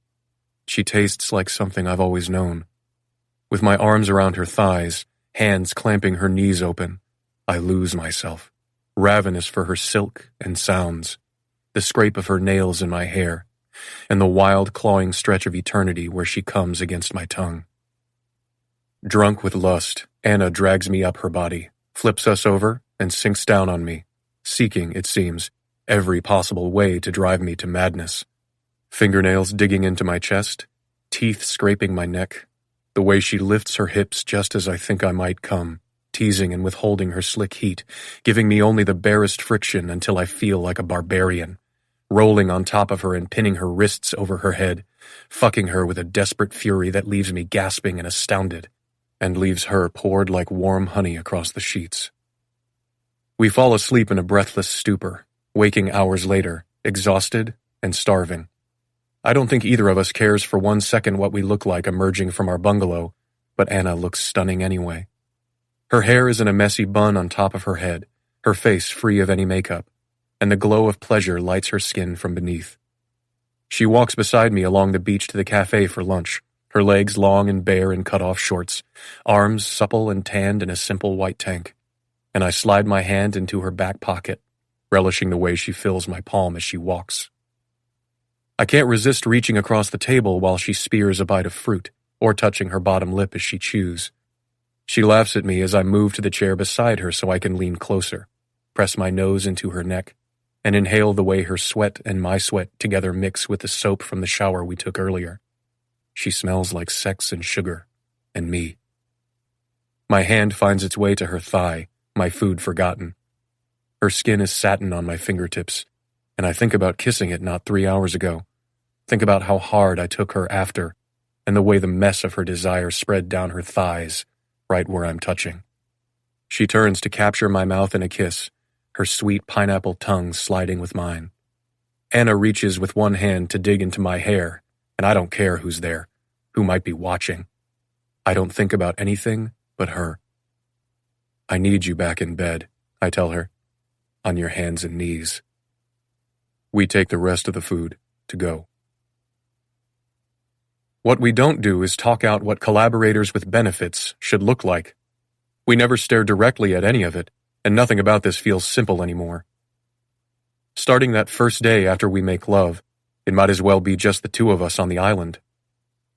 She tastes like something I've always known. With my arms around her thighs, hands clamping her knees open, I lose myself, ravenous for her silk and sounds, the scrape of her nails in my hair, and the wild clawing stretch of eternity where she comes against my tongue. Drunk with lust, Anna drags me up her body, flips us over, and sinks down on me, seeking, it seems, every possible way to drive me to madness. Fingernails digging into my chest, teeth scraping my neck, the way she lifts her hips just as I think I might come, teasing and withholding her slick heat, giving me only the barest friction until I feel like a barbarian, rolling on top of her and pinning her wrists over her head, fucking her with a desperate fury that leaves me gasping and astounded, and leaves her poured like warm honey across the sheets. We fall asleep in a breathless stupor, waking hours later, exhausted and starving. I don't think either of us cares for 1 second what we look like emerging from our bungalow, but Anna looks stunning anyway. Her hair is in a messy bun on top of her head, her face free of any makeup, and the glow of pleasure lights her skin from beneath. She walks beside me along the beach to the cafe for lunch, her legs long and bare in cut-off shorts, arms supple and tanned in a simple white tank, and I slide my hand into her back pocket, relishing the way she fills my palm as she walks. I can't resist reaching across the table while she spears a bite of fruit, or touching her bottom lip as she chews. She laughs at me as I move to the chair beside her so I can lean closer, press my nose into her neck, and inhale the way her sweat and my sweat together mix with the soap from the shower we took earlier. She smells like sex and sugar, and me. My hand finds its way to her thigh, my food forgotten. Her skin is satin on my fingertips, and I think about kissing it not 3 hours ago. Think about how hard I took her after, and the way the mess of her desire spread down her thighs, right where I'm touching. She turns to capture my mouth in a kiss, her sweet pineapple tongue sliding with mine. Anna reaches with one hand to dig into my hair, and I don't care who's there, who might be watching. I don't think about anything but her. I need you back in bed, I tell her, on your hands and knees. We take the rest of the food to go. What we don't do is talk out what collaborators with benefits should look like. We never stare directly at any of it, and nothing about this feels simple anymore. Starting that first day after we make love, it might as well be just the two of us on the island.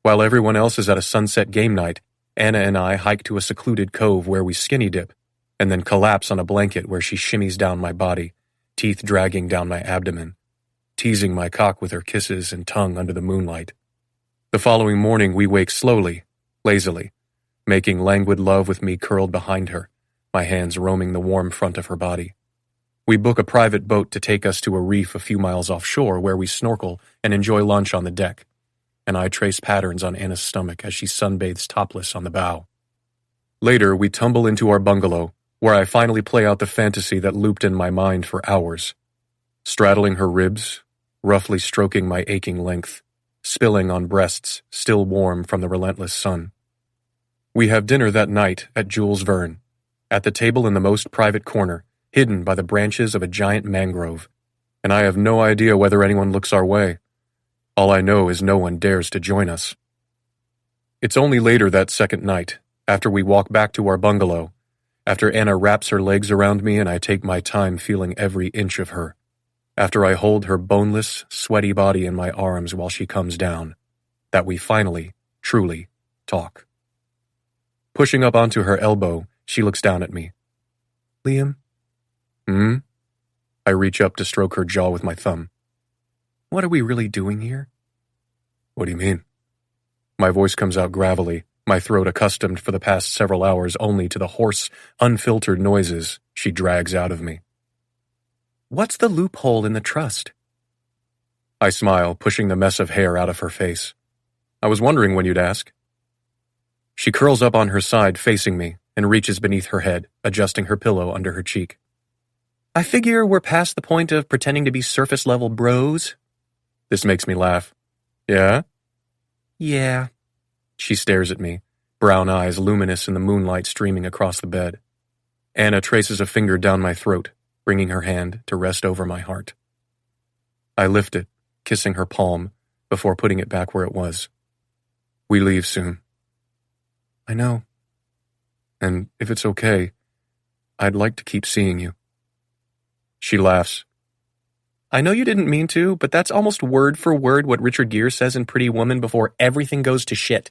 While everyone else is at a sunset game night, Anna and I hike to a secluded cove where we skinny dip, and then collapse on a blanket where she shimmies down my body, teeth dragging down my abdomen, teasing my cock with her kisses and tongue under the moonlight. The following morning we wake slowly, lazily, making languid love with me curled behind her, my hands roaming the warm front of her body. We book a private boat to take us to a reef a few miles offshore where we snorkel and enjoy lunch on the deck, and I trace patterns on Anna's stomach as she sunbathes topless on the bow. Later, we tumble into our bungalow, where I finally play out the fantasy that looped in my mind for hours. Straddling her ribs, roughly stroking my aching length, spilling on breasts still warm from the relentless sun. We have dinner that night at Jules Verne, at the table in the most private corner, hidden by the branches of a giant mangrove, and I have no idea whether anyone looks our way. All I know is no one dares to join us. It's only later that second night, after we walk back to our bungalow, after Anna wraps her legs around me and I take my time feeling every inch of her, after I hold her boneless, sweaty body in my arms while she comes down, that we finally, truly, talk. Pushing up onto her elbow, she looks down at me. Liam? I reach up to stroke her jaw with my thumb. What are we really doing here? What do you mean? My voice comes out gravelly, my throat accustomed for the past several hours only to the hoarse, unfiltered noises she drags out of me. What's the loophole in the trust? I smile, pushing the mess of hair out of her face. I was wondering when you'd ask. She curls up on her side facing me and reaches beneath her head, adjusting her pillow under her cheek. I figure we're past the point of pretending to be surface-level bros. This makes me laugh. Yeah? Yeah. She stares at me, brown eyes luminous in the moonlight streaming across the bed. Anna traces a finger down my throat, bringing her hand to rest over my heart. I lift it, kissing her palm, before putting it back where it was. We leave soon. I know. And if it's okay, I'd like to keep seeing you. She laughs. I know you didn't mean to, but that's almost word for word what Richard Gere says in Pretty Woman before everything goes to shit.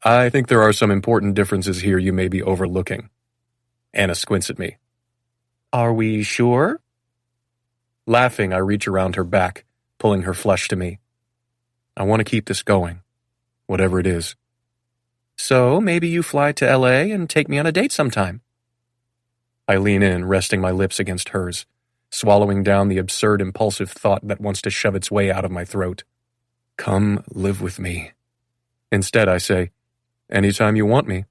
I think there are some important differences here you may be overlooking. Anna squints at me. Are we sure? Laughing, I reach around her back, pulling her flesh to me. I want to keep this going, whatever it is. So maybe you fly to LA and take me on a date sometime. I lean in, resting my lips against hers, swallowing down the absurd impulsive thought that wants to shove its way out of my throat. Come live with me. Instead, I say, anytime you want me.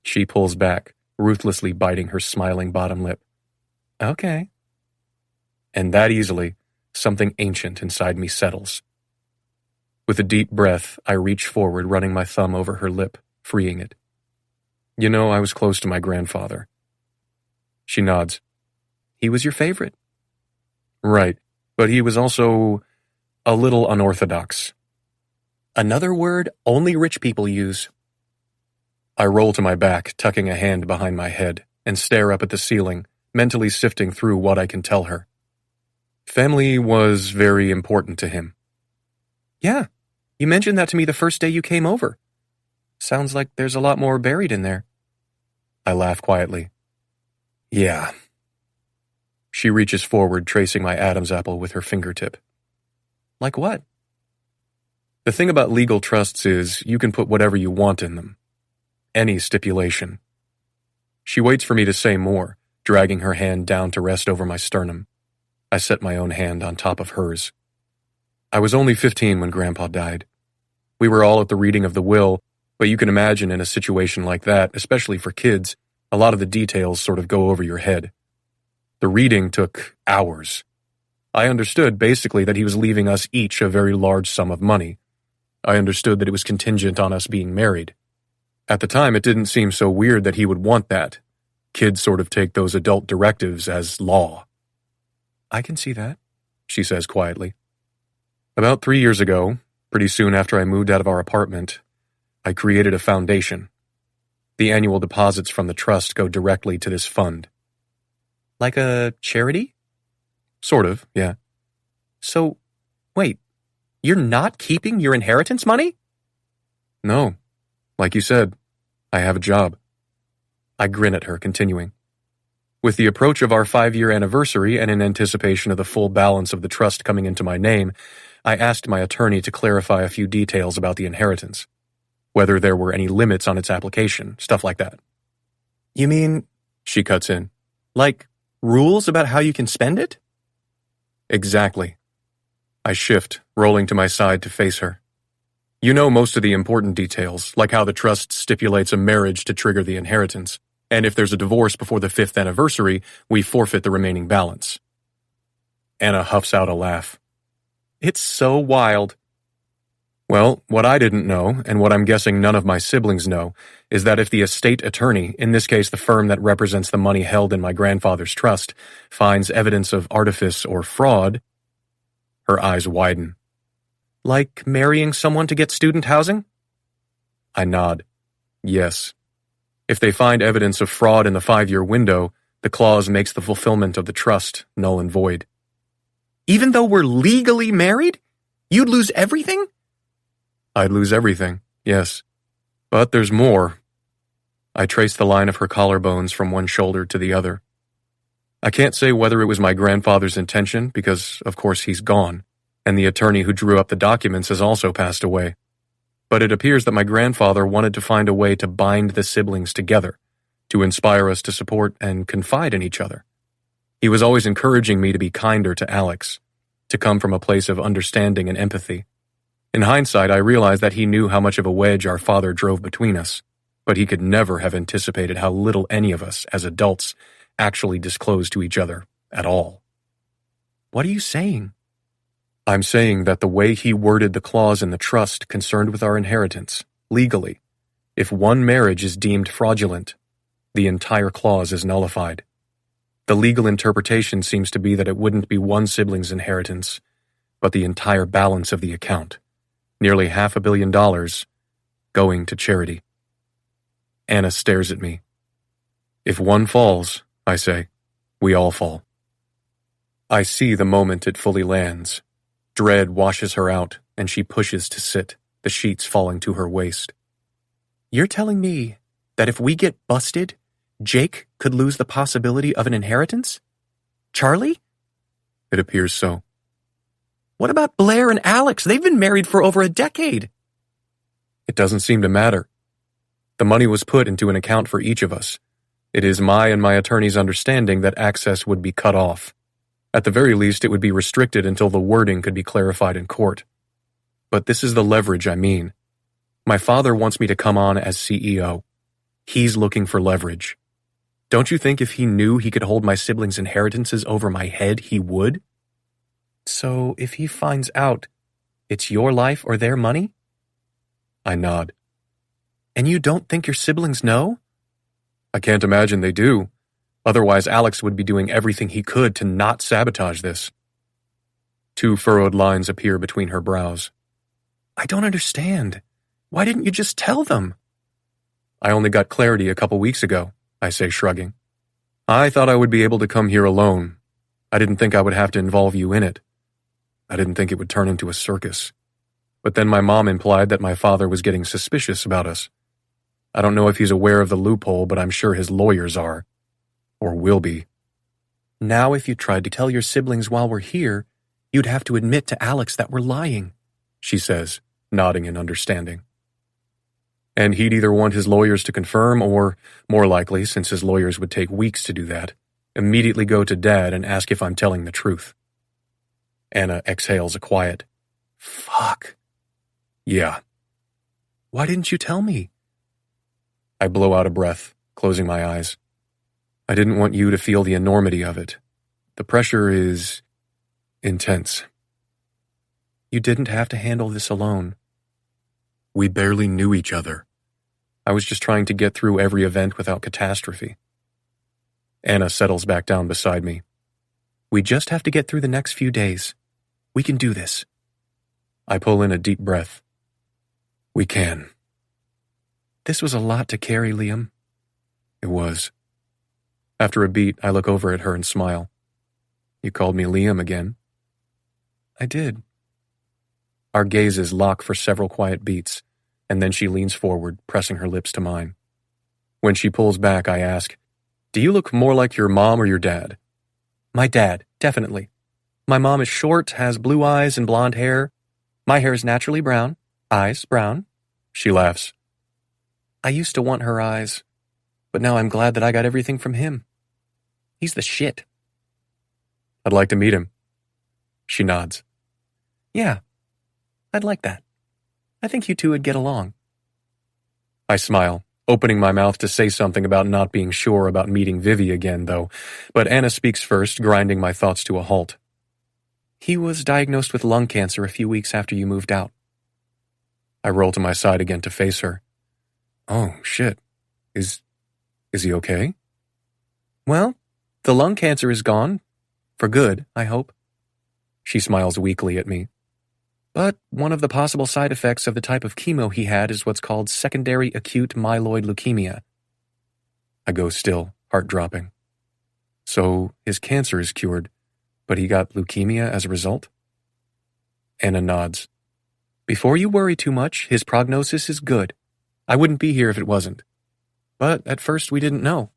She pulls back, ruthlessly biting her smiling bottom lip. Okay. And that easily, something ancient inside me settles. With a deep breath, I reach forward, running my thumb over her lip, freeing it. You know, I was close to my grandfather. She nods. He was your favorite? Right, but he was also a little unorthodox. Another word only rich people use. I roll to my back, tucking a hand behind my head, and stare up at the ceiling, mentally sifting through what I can tell her. Family was very important to him. Yeah, you mentioned that to me the first day you came over. Sounds like there's a lot more buried in there. I laugh quietly. Yeah. She reaches forward, tracing my Adam's apple with her fingertip. Like what? The thing about legal trusts is you can put whatever you want in them. Any stipulation. She waits for me to say more, dragging her hand down to rest over my sternum. I set my own hand on top of hers. I was only 15 when Grandpa died. We were all at the reading of the will, but you can imagine in a situation like that, especially for kids, a lot of the details sort of go over your head. The reading took hours. I understood basically that he was leaving us each a very large sum of money. I understood that it was contingent on us being married. At the time, it didn't seem so weird that he would want that. Kids sort of take those adult directives as law. I can see that, she says quietly. About 3 years ago, pretty soon after I moved out of our apartment, I created a foundation. The annual deposits from the trust go directly to this fund. Like a charity? Sort of, yeah. So, wait, you're not keeping your inheritance money? No. Like you said, I have a job. I grin at her, continuing. With the approach of our 5-year anniversary and in anticipation of the full balance of the trust coming into my name, I asked my attorney to clarify a few details about the inheritance. Whether there were any limits on its application, stuff like that. You mean, she cuts in, like rules about how you can spend it? Exactly. I shift, rolling to my side to face her. You know most of the important details, like how the trust stipulates a marriage to trigger the inheritance, and if there's a divorce before the 5th anniversary, we forfeit the remaining balance. Anna huffs out a laugh. It's so wild. Well, what I didn't know, and what I'm guessing none of my siblings know, is that if the estate attorney, in this case the firm that represents the money held in my grandfather's trust, finds evidence of artifice or fraud, her eyes widen. Like marrying someone to get student housing? I nod. Yes. If they find evidence of fraud in the 5-year window, the clause makes the fulfillment of the trust null and void. Even though we're legally married? You'd lose everything? I'd lose everything, yes. But there's more. I trace the line of her collarbones from one shoulder to the other. I can't say whether it was my grandfather's intention, because, of course, he's gone, and the attorney who drew up the documents has also passed away. But it appears that my grandfather wanted to find a way to bind the siblings together, to inspire us to support and confide in each other. He was always encouraging me to be kinder to Alex, to come from a place of understanding and empathy. In hindsight, I realized that he knew how much of a wedge our father drove between us, but he could never have anticipated how little any of us, as adults, actually disclosed to each other at all. What are you saying? I'm saying that the way he worded the clause in the trust concerned with our inheritance, legally, if one marriage is deemed fraudulent, the entire clause is nullified. The legal interpretation seems to be that it wouldn't be one sibling's inheritance, but the entire balance of the account, nearly $500 million, going to charity. Anna stares at me. If one falls, I say, we all fall. I see the moment it fully lands. Dread washes her out, and she pushes to sit, the sheets falling to her waist. You're telling me that if we get busted, Jake could lose the possibility of an inheritance? Charlie? It appears so. What about Blair and Alex? They've been married for over a decade. It doesn't seem to matter. The money was put into an account for each of us. It is my and my attorney's understanding that access would be cut off. At the very least, it would be restricted until the wording could be clarified in court. But this is the leverage I mean. My father wants me to come on as CEO. He's looking for leverage. Don't you think if he knew he could hold my siblings' inheritances over my head, he would? So if he finds out, it's your life or their money? I nod. And you don't think your siblings know? I can't imagine they do. Otherwise, Alex would be doing everything he could to not sabotage this. 2 furrowed lines appear between her brows. I don't understand. Why didn't you just tell them? I only got clarity a couple weeks ago, I say, shrugging. I thought I would be able to come here alone. I didn't think I would have to involve you in it. I didn't think it would turn into a circus. But then my mom implied that my father was getting suspicious about us. I don't know if he's aware of the loophole, but I'm sure his lawyers are. Or will be. Now if you tried to tell your siblings while we're here, you'd have to admit to Alex that we're lying, she says, nodding in understanding. And he'd either want his lawyers to confirm or, more likely, since his lawyers would take weeks to do that, immediately go to Dad and ask if I'm telling the truth. Anna exhales a quiet, "Fuck." Yeah. Why didn't you tell me? I blow out a breath, closing my eyes. I didn't want you to feel the enormity of it. The pressure is intense. You didn't have to handle this alone. We barely knew each other. I was just trying to get through every event without catastrophe. Anna settles back down beside me. We just have to get through the next few days. We can do this. I pull in a deep breath. We can. This was a lot to carry, Liam. It was. After a beat, I look over at her and smile. You called me Liam again. I did. Our gazes lock for several quiet beats, and then she leans forward, pressing her lips to mine. When she pulls back, I ask, do you look more like your mom or your dad? My dad, definitely. My mom is short, has blue eyes and blonde hair. My hair is naturally brown. Eyes, brown. She laughs. I used to want her eyes, but now I'm glad that I got everything from him. He's the shit. I'd like to meet him. She nods. Yeah, I'd like that. I think you two would get along. I smile, opening my mouth to say something about not being sure about meeting Vivi again, though, but Anna speaks first, grinding my thoughts to a halt. He was diagnosed with lung cancer a few weeks after you moved out. I roll to my side again to face her. Oh, shit. Is he okay? Well, the lung cancer is gone. For good, I hope. She smiles weakly at me. But one of the possible side effects of the type of chemo he had is what's called secondary acute myeloid leukemia. I go still, heart dropping. So his cancer is cured, but he got leukemia as a result? Anna nods. Before you worry too much, his prognosis is good. I wouldn't be here if it wasn't. But at first we didn't know.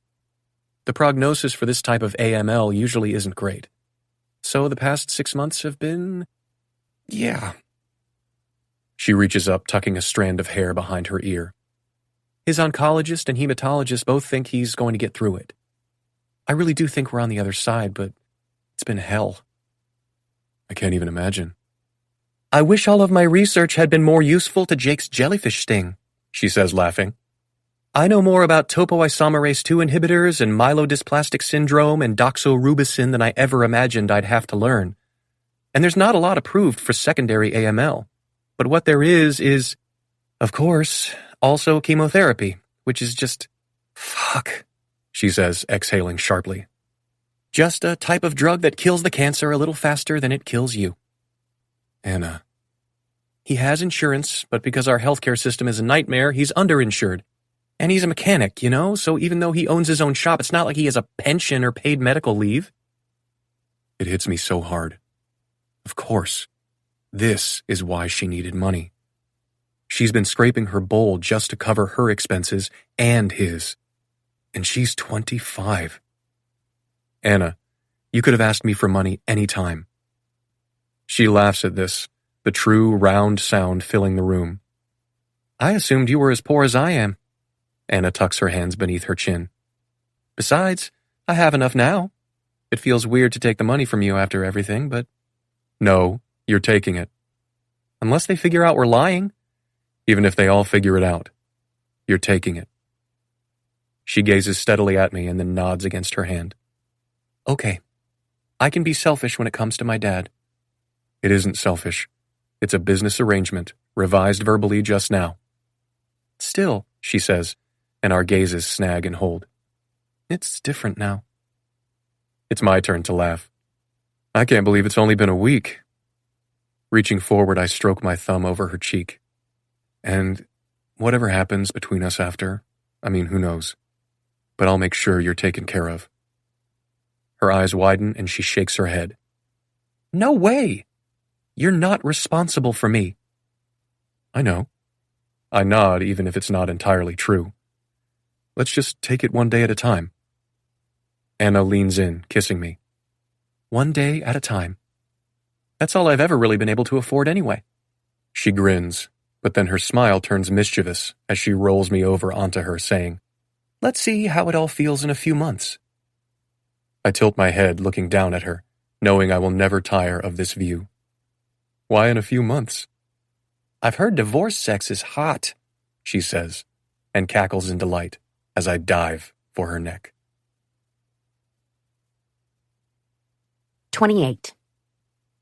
The prognosis for this type of AML usually isn't great. So the past 6 months have been... yeah. She reaches up, tucking a strand of hair behind her ear. His oncologist and hematologist both think he's going to get through it. I really do think we're on the other side, but it's been hell. I can't even imagine. I wish all of my research had been more useful to Jake's jellyfish sting, she says, laughing. I know more about topoisomerase II inhibitors and myelodysplastic syndrome and doxorubicin than I ever imagined I'd have to learn. And there's not a lot approved for secondary AML. But what there is, of course, also chemotherapy, which is just... fuck, she says, exhaling sharply. Just a type of drug that kills the cancer a little faster than it kills you. Anna. He has insurance, but because our healthcare system is a nightmare, he's underinsured. And he's a mechanic, you know, so even though he owns his own shop, it's not like he has a pension or paid medical leave. It hits me so hard. Of course. This is why she needed money. She's been scraping her bowl just to cover her expenses and his. And she's 25. Anna, you could have asked me for money any time. She laughs at this, the true round sound filling the room. I assumed you were as poor as I am. Anna tucks her hands beneath her chin. Besides, I have enough now. It feels weird to take the money from you after everything, but... No, you're taking it. Unless they figure out we're lying. Even if they all figure it out, you're taking it. She gazes steadily at me and then nods against her hand. Okay. I can be selfish when it comes to my dad. It isn't selfish. It's a business arrangement, revised verbally just now. Still, she says, and our gazes snag and hold. It's different now. It's my turn to laugh. I can't believe it's only been a week. Reaching forward, I stroke my thumb over her cheek. And whatever happens between us after, who knows? But I'll make sure you're taken care of. Her eyes widen and she shakes her head. No way! You're not responsible for me. I know. I nod even if it's not entirely true. Let's just take it one day at a time. Anna leans in, kissing me. One day at a time. That's all I've ever really been able to afford anyway. She grins, but then her smile turns mischievous as she rolls me over onto her, saying, Let's see how it all feels in a few months. I tilt my head, looking down at her, knowing I will never tire of this view. Why in a few months? I've heard divorce sex is hot, she says, and cackles in delight as I dive for her neck. 28.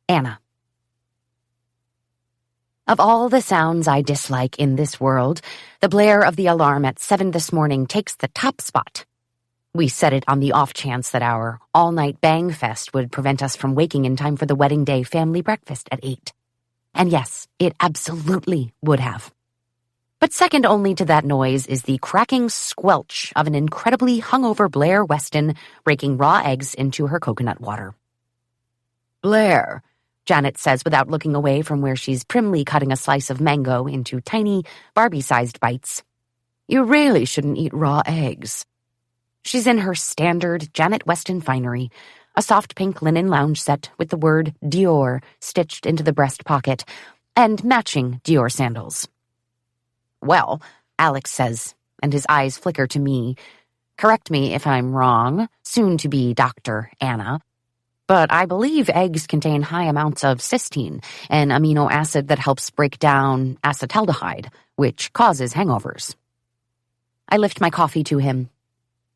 Anna. Of all the sounds I dislike in this world, the blare of the alarm at 7 this morning takes the top spot. We set it on the off chance that our all-night bang fest would prevent us from waking in time for the wedding day family breakfast at 8. And yes, it absolutely would have. But second only to that noise is the cracking squelch of an incredibly hungover Blair Weston breaking raw eggs into her coconut water. "Blair," Janet says without looking away from where she's primly cutting a slice of mango into tiny, Barbie-sized bites. "You really shouldn't eat raw eggs." She's in her standard Janet Weston finery, a soft pink linen lounge set with the word Dior stitched into the breast pocket, and matching Dior sandals. "Well," Alex says, and his eyes flicker to me. "Correct me if I'm wrong, soon to be Dr. Anna. But I believe eggs contain high amounts of cysteine, an amino acid that helps break down acetaldehyde, which causes hangovers." I lift my coffee to him.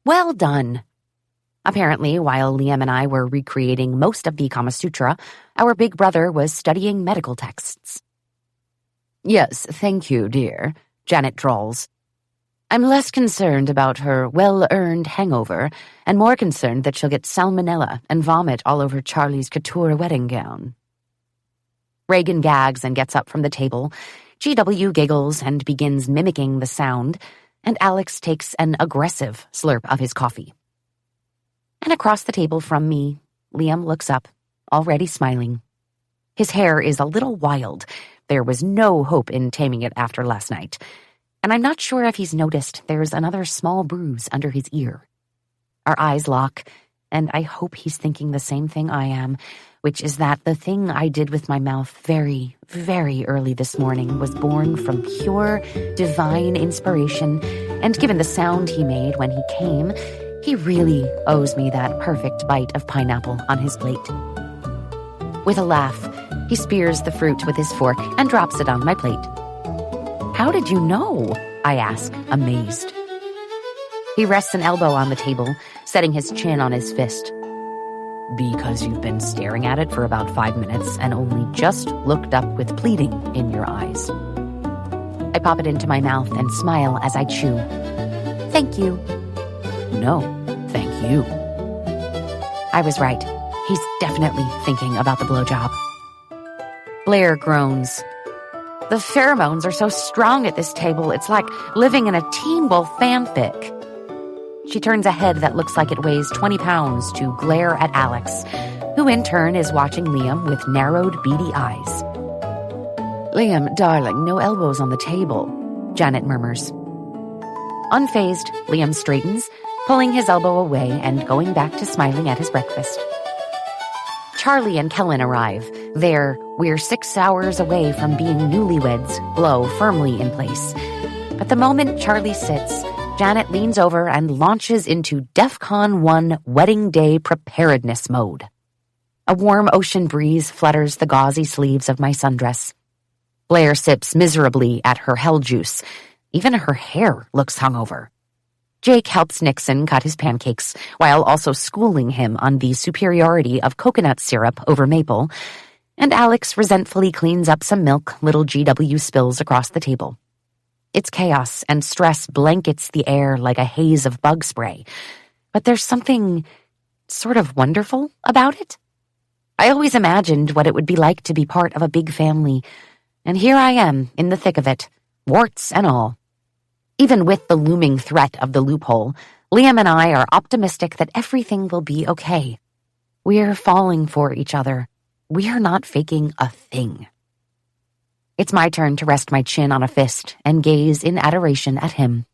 Well done. Apparently, while Liam and I were recreating most of the Kama Sutra, our big brother was studying medical texts. "Yes, thank you, dear," Janet drawls. "I'm less concerned about her well-earned hangover and more concerned that she'll get salmonella and vomit all over Charlie's couture wedding gown." Reagan gags and gets up from the table. GW giggles and begins mimicking the sound, and Alex takes an aggressive slurp of his coffee. And across the table from me, Liam looks up, already smiling. His hair is a little wild. There was no hope in taming it after last night. And I'm not sure if he's noticed there's another small bruise under his ear. Our eyes lock, and I hope he's thinking the same thing I am, which is that the thing I did with my mouth very, very early this morning was born from pure, divine inspiration, and given the sound he made when he came, he really owes me that perfect bite of pineapple on his plate. With a laugh, he spears the fruit with his fork and drops it on my plate. "How did you know?" I ask, amazed. He rests an elbow on the table, setting his chin on his fist. "Because you've been staring at it for about 5 minutes and only just looked up with pleading in your eyes." I pop it into my mouth and smile as I chew. "Thank you." "No, thank you." I was right. He's definitely thinking about the blowjob. Blair groans. "The pheromones are so strong at this table, it's like living in a Teen Wolf fanfic." She turns a head that looks like it weighs 20 pounds to glare at Alex, who in turn is watching Liam with narrowed, beady eyes. "Liam, darling, no elbows on the table," Janet murmurs. Unfazed, Liam straightens, pulling his elbow away and going back to smiling at his breakfast. Charlie and Kellen arrive. Their "we're 6 hours away from being newlyweds" glow firmly in place. But the moment Charlie sits, Janet leans over and launches into DEFCON 1 wedding day preparedness mode. A warm ocean breeze flutters the gauzy sleeves of my sundress. Blair sips miserably at her hell juice. Even her hair looks hungover. Jake helps Nixon cut his pancakes, while also schooling him on the superiority of coconut syrup over maple, and Alex resentfully cleans up some milk little GW spills across the table. It's chaos, and stress blankets the air like a haze of bug spray, but there's something sort of wonderful about it. I always imagined what it would be like to be part of a big family, and here I am in the thick of it, warts and all. Even with the looming threat of the loophole, Liam and I are optimistic that everything will be okay. We're falling for each other. We're not faking a thing. It's my turn to rest my chin on a fist and gaze in adoration at him.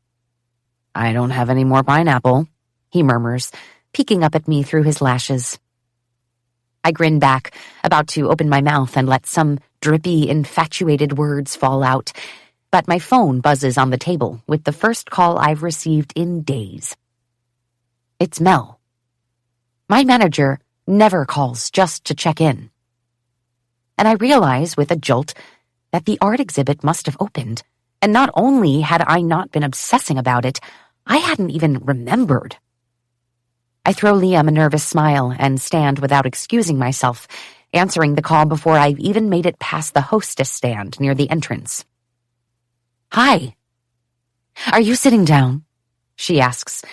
"I don't have any more pineapple," he murmurs, peeking up at me through his lashes. I grin back, about to open my mouth and let some drippy, infatuated words fall out, but my phone buzzes on the table with the first call I've received in days. It's Mel. My manager never calls just to check in. And I realize with a jolt that the art exhibit must have opened, and not only had I not been obsessing about it, I hadn't even remembered. I throw Liam a nervous smile and stand without excusing myself, answering the call before I've even made it past the hostess stand near the entrance. "Hi. Are you sitting down?" she asks,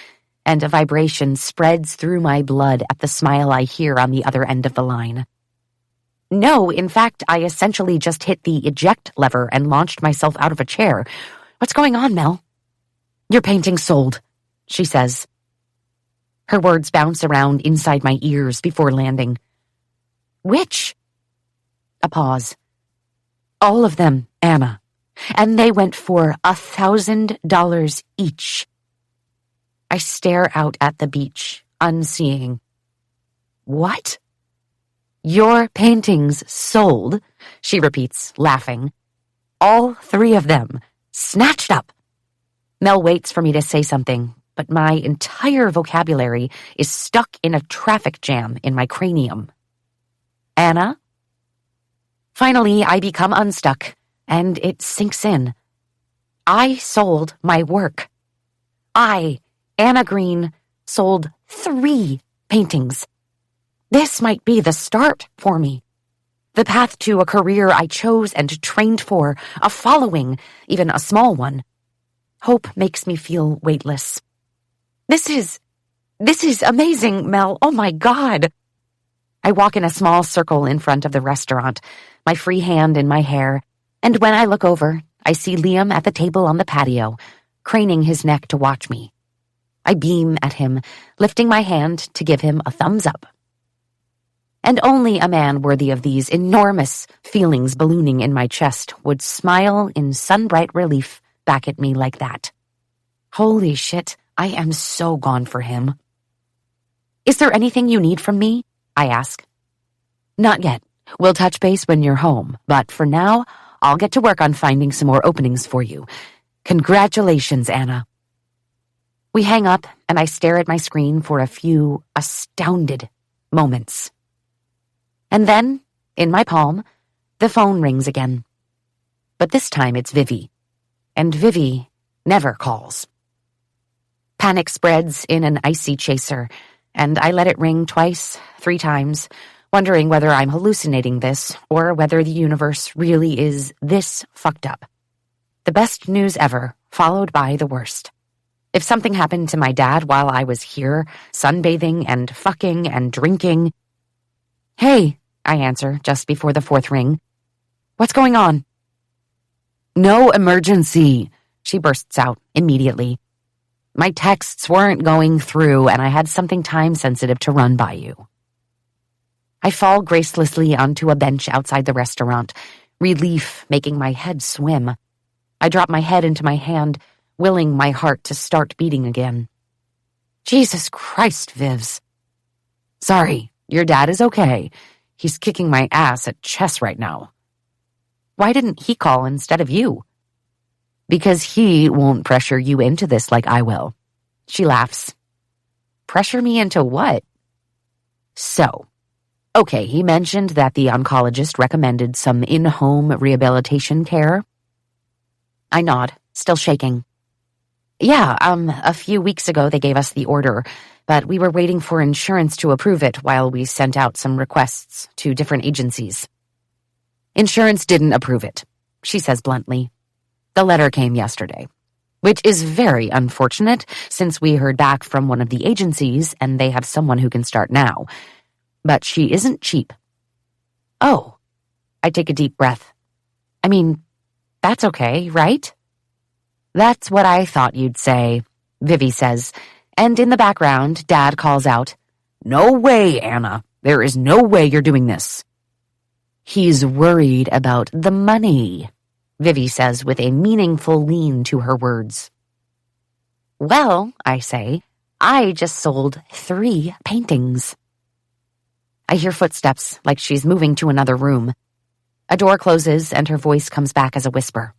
and a vibration spreads through my blood at the smile I hear on the other end of the line. No, in fact, I essentially just hit the eject lever and launched myself out of a chair. "What's going on, Mel?" "Your painting sold," she says. Her words bounce around inside my ears before landing. "Which?" A pause. "All of them, Anna. And they went for $1,000 each." I stare out at the beach, unseeing. "What?" "Your paintings sold," she repeats, laughing. "All 3 of them. Snatched up." Mel waits for me to say something, but my entire vocabulary is stuck in a traffic jam in my cranium. "Anna?" Finally, I become unstuck, and it sinks in. I sold my work. I, Anna Green, sold 3 paintings. This might be the start for me. The path to a career I chose and trained for, a following, even a small one. Hope makes me feel weightless. This is amazing, Mel. Oh my God. I walk in a small circle in front of the restaurant, my free hand in my hair, and when I look over, I see Liam at the table on the patio, craning his neck to watch me. I beam at him, lifting my hand to give him a thumbs up. And only a man worthy of these enormous feelings ballooning in my chest would smile in sun-bright relief back at me like that. Holy shit, I am so gone for him. "Is there anything you need from me?" I ask. "Not yet. We'll touch base when you're home, but for now, I'll get to work on finding some more openings for you. Congratulations, Anna." We hang up, and I stare at my screen for a few astounded moments. And then, in my palm, the phone rings again. But this time it's Vivi. And Vivi never calls. Panic spreads in an icy chaser, and I let it ring twice, 3 times, wondering whether I'm hallucinating this or whether the universe really is this fucked up. The best news ever, followed by the worst. If something happened to my dad while I was here, sunbathing and fucking and drinking... "Hey," I answer just before the 4th ring. "What's going on?" "No emergency," she bursts out immediately. "My texts weren't going through, and I had something time-sensitive to run by you." I fall gracelessly onto a bench outside the restaurant, relief making my head swim. I drop my head into my hand, willing my heart to start beating again. Jesus Christ, Vivs. "Sorry, your dad is okay. He's kicking my ass at chess right now." "Why didn't he call instead of you?" "Because he won't pressure you into this like I will." She laughs. "Pressure me into what?" Okay, he mentioned that the oncologist recommended some in-home rehabilitation care. I nod, still shaking. "Yeah, a few weeks ago they gave us the order, but we were waiting for insurance to approve it while we sent out some requests to different agencies." "Insurance didn't approve it," she says bluntly. "The letter came yesterday, which is very unfortunate since we heard back from one of the agencies and they have someone who can start now. But she isn't cheap." "Oh." I take a deep breath. "I mean, that's okay, right?" "That's what I thought you'd say," Vivi says, and in the background, Dad calls out, "No way, Anna. There is no way you're doing this." "He's worried about the money," Vivi says with a meaningful lean to her words. "Well," I say, "I just sold 3 paintings." I hear footsteps, like she's moving to another room. A door closes and her voice comes back as a whisper.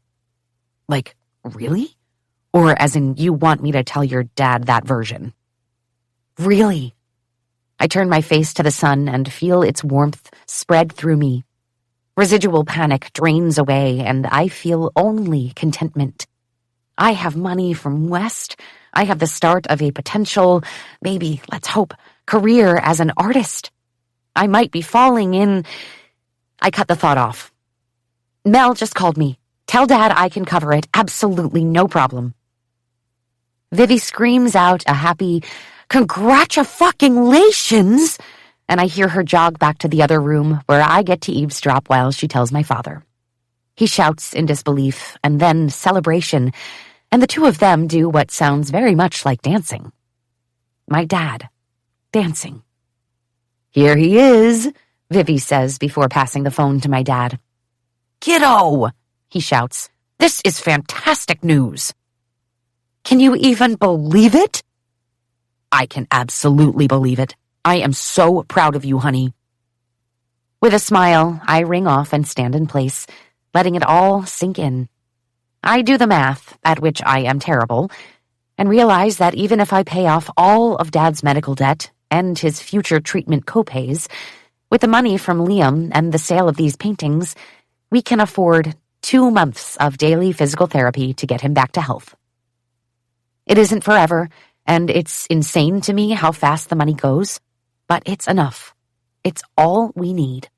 "Like, really? Or as in you want me to tell your dad that version?" "Really." I turn my face to the sun and feel its warmth spread through me. Residual panic drains away and I feel only contentment. I have money from West. I have the start of a potential, maybe, let's hope, career as an artist. I might be falling in. I cut the thought off. Mel just called me. Tell Dad I can cover it. Absolutely no problem. Vivi screams out a happy, "Congratulations!" and I hear her jog back to the other room where I get to eavesdrop while she tells my father. He shouts in disbelief and then celebration, and the two of them do what sounds very much like dancing. My dad, dancing. "Here he is," Vivi says before passing the phone to my dad. "Kiddo," he shouts, "this is fantastic news." "Can you even believe it?" "I can absolutely believe it. I am so proud of you, honey." With a smile, I ring off and stand in place, letting it all sink in. I do the math, at which I am terrible, and realize that even if I pay off all of Dad's medical debt and his future treatment copays, with the money from Liam and the sale of these paintings, we can afford 2 months of daily physical therapy to get him back to health. It isn't forever, and it's insane to me how fast the money goes, but it's enough. It's all we need.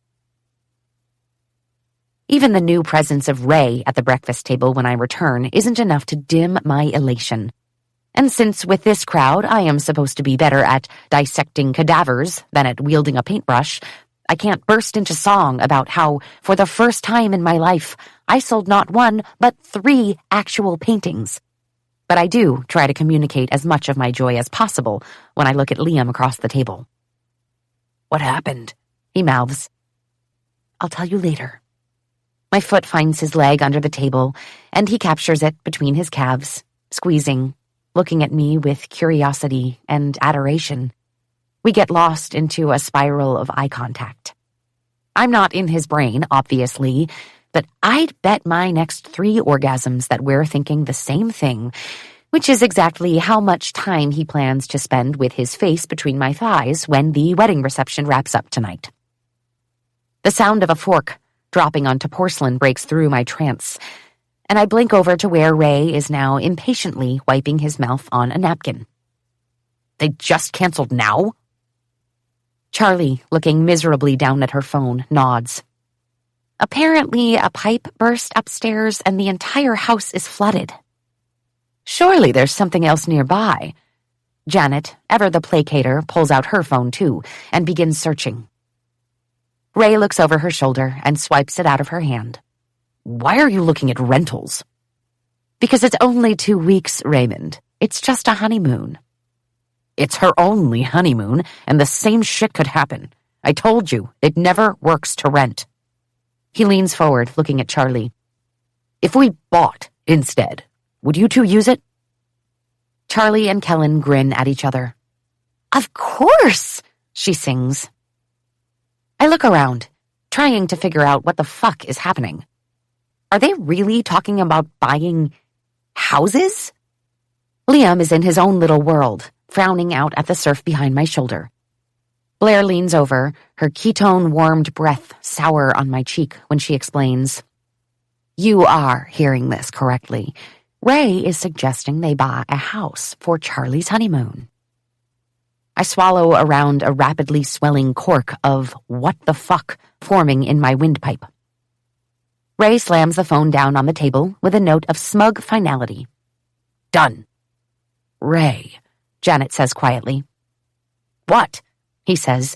Even the new presence of Ray at the breakfast table when I return isn't enough to dim my elation. And since with this crowd I am supposed to be better at dissecting cadavers than at wielding a paintbrush, I can't burst into song about how, for the first time in my life, I sold not 1, but 3 actual paintings. But I do try to communicate as much of my joy as possible when I look at Liam across the table. "What happened?" he mouths. "I'll tell you later." My foot finds his leg under the table, and he captures it between his calves, squeezing, looking at me with curiosity and adoration. We get lost into a spiral of eye contact. I'm not in his brain, obviously, but I'd bet my next 3 orgasms that we're thinking the same thing, which is exactly how much time he plans to spend with his face between my thighs when the wedding reception wraps up tonight. The sound of a fork dropping onto porcelain breaks through my trance, and I blink over to where Ray is now impatiently wiping his mouth on a napkin. "They just canceled now?" Charlie, looking miserably down at her phone, nods. "Apparently a pipe burst upstairs and the entire house is flooded." "Surely there's something else nearby." Janet, ever the placater, pulls out her phone too and begins searching. Ray looks over her shoulder and swipes it out of her hand. "Why are you looking at rentals?" "Because it's only 2 weeks, Raymond. It's just a honeymoon." "It's her only honeymoon, and the same shit could happen. I told you, it never works to rent." He leans forward, looking at Charlie. "If we bought instead, would you two use it?" Charlie and Kellen grin at each other. "Of course," she sings. I look around, trying to figure out what the fuck is happening. Are they really talking about buying houses? Liam is in his own little world, frowning out at the surf behind my shoulder. Blair leans over, her ketone-warmed breath sour on my cheek when she explains. "You are hearing this correctly. Ray is suggesting they buy a house for Charlie's honeymoon." I swallow around a rapidly swelling cork of what the fuck forming in my windpipe. Ray slams the phone down on the table with a note of smug finality. "Done." "Ray," Janet says quietly. "What?" he says,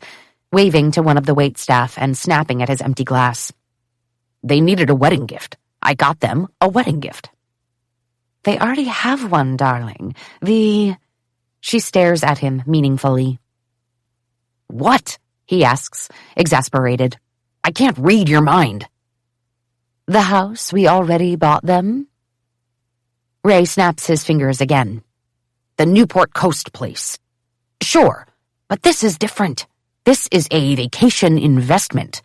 waving to one of the waitstaff and snapping at his empty glass. "They needed a wedding gift. I got them a wedding gift." "They already have one, darling. She stares at him meaningfully. "What?" he asks, exasperated. "I can't read your mind." "The house we already bought them?" Ray snaps his fingers again. "The Newport Coast place. Sure, but this is different. This is a vacation investment.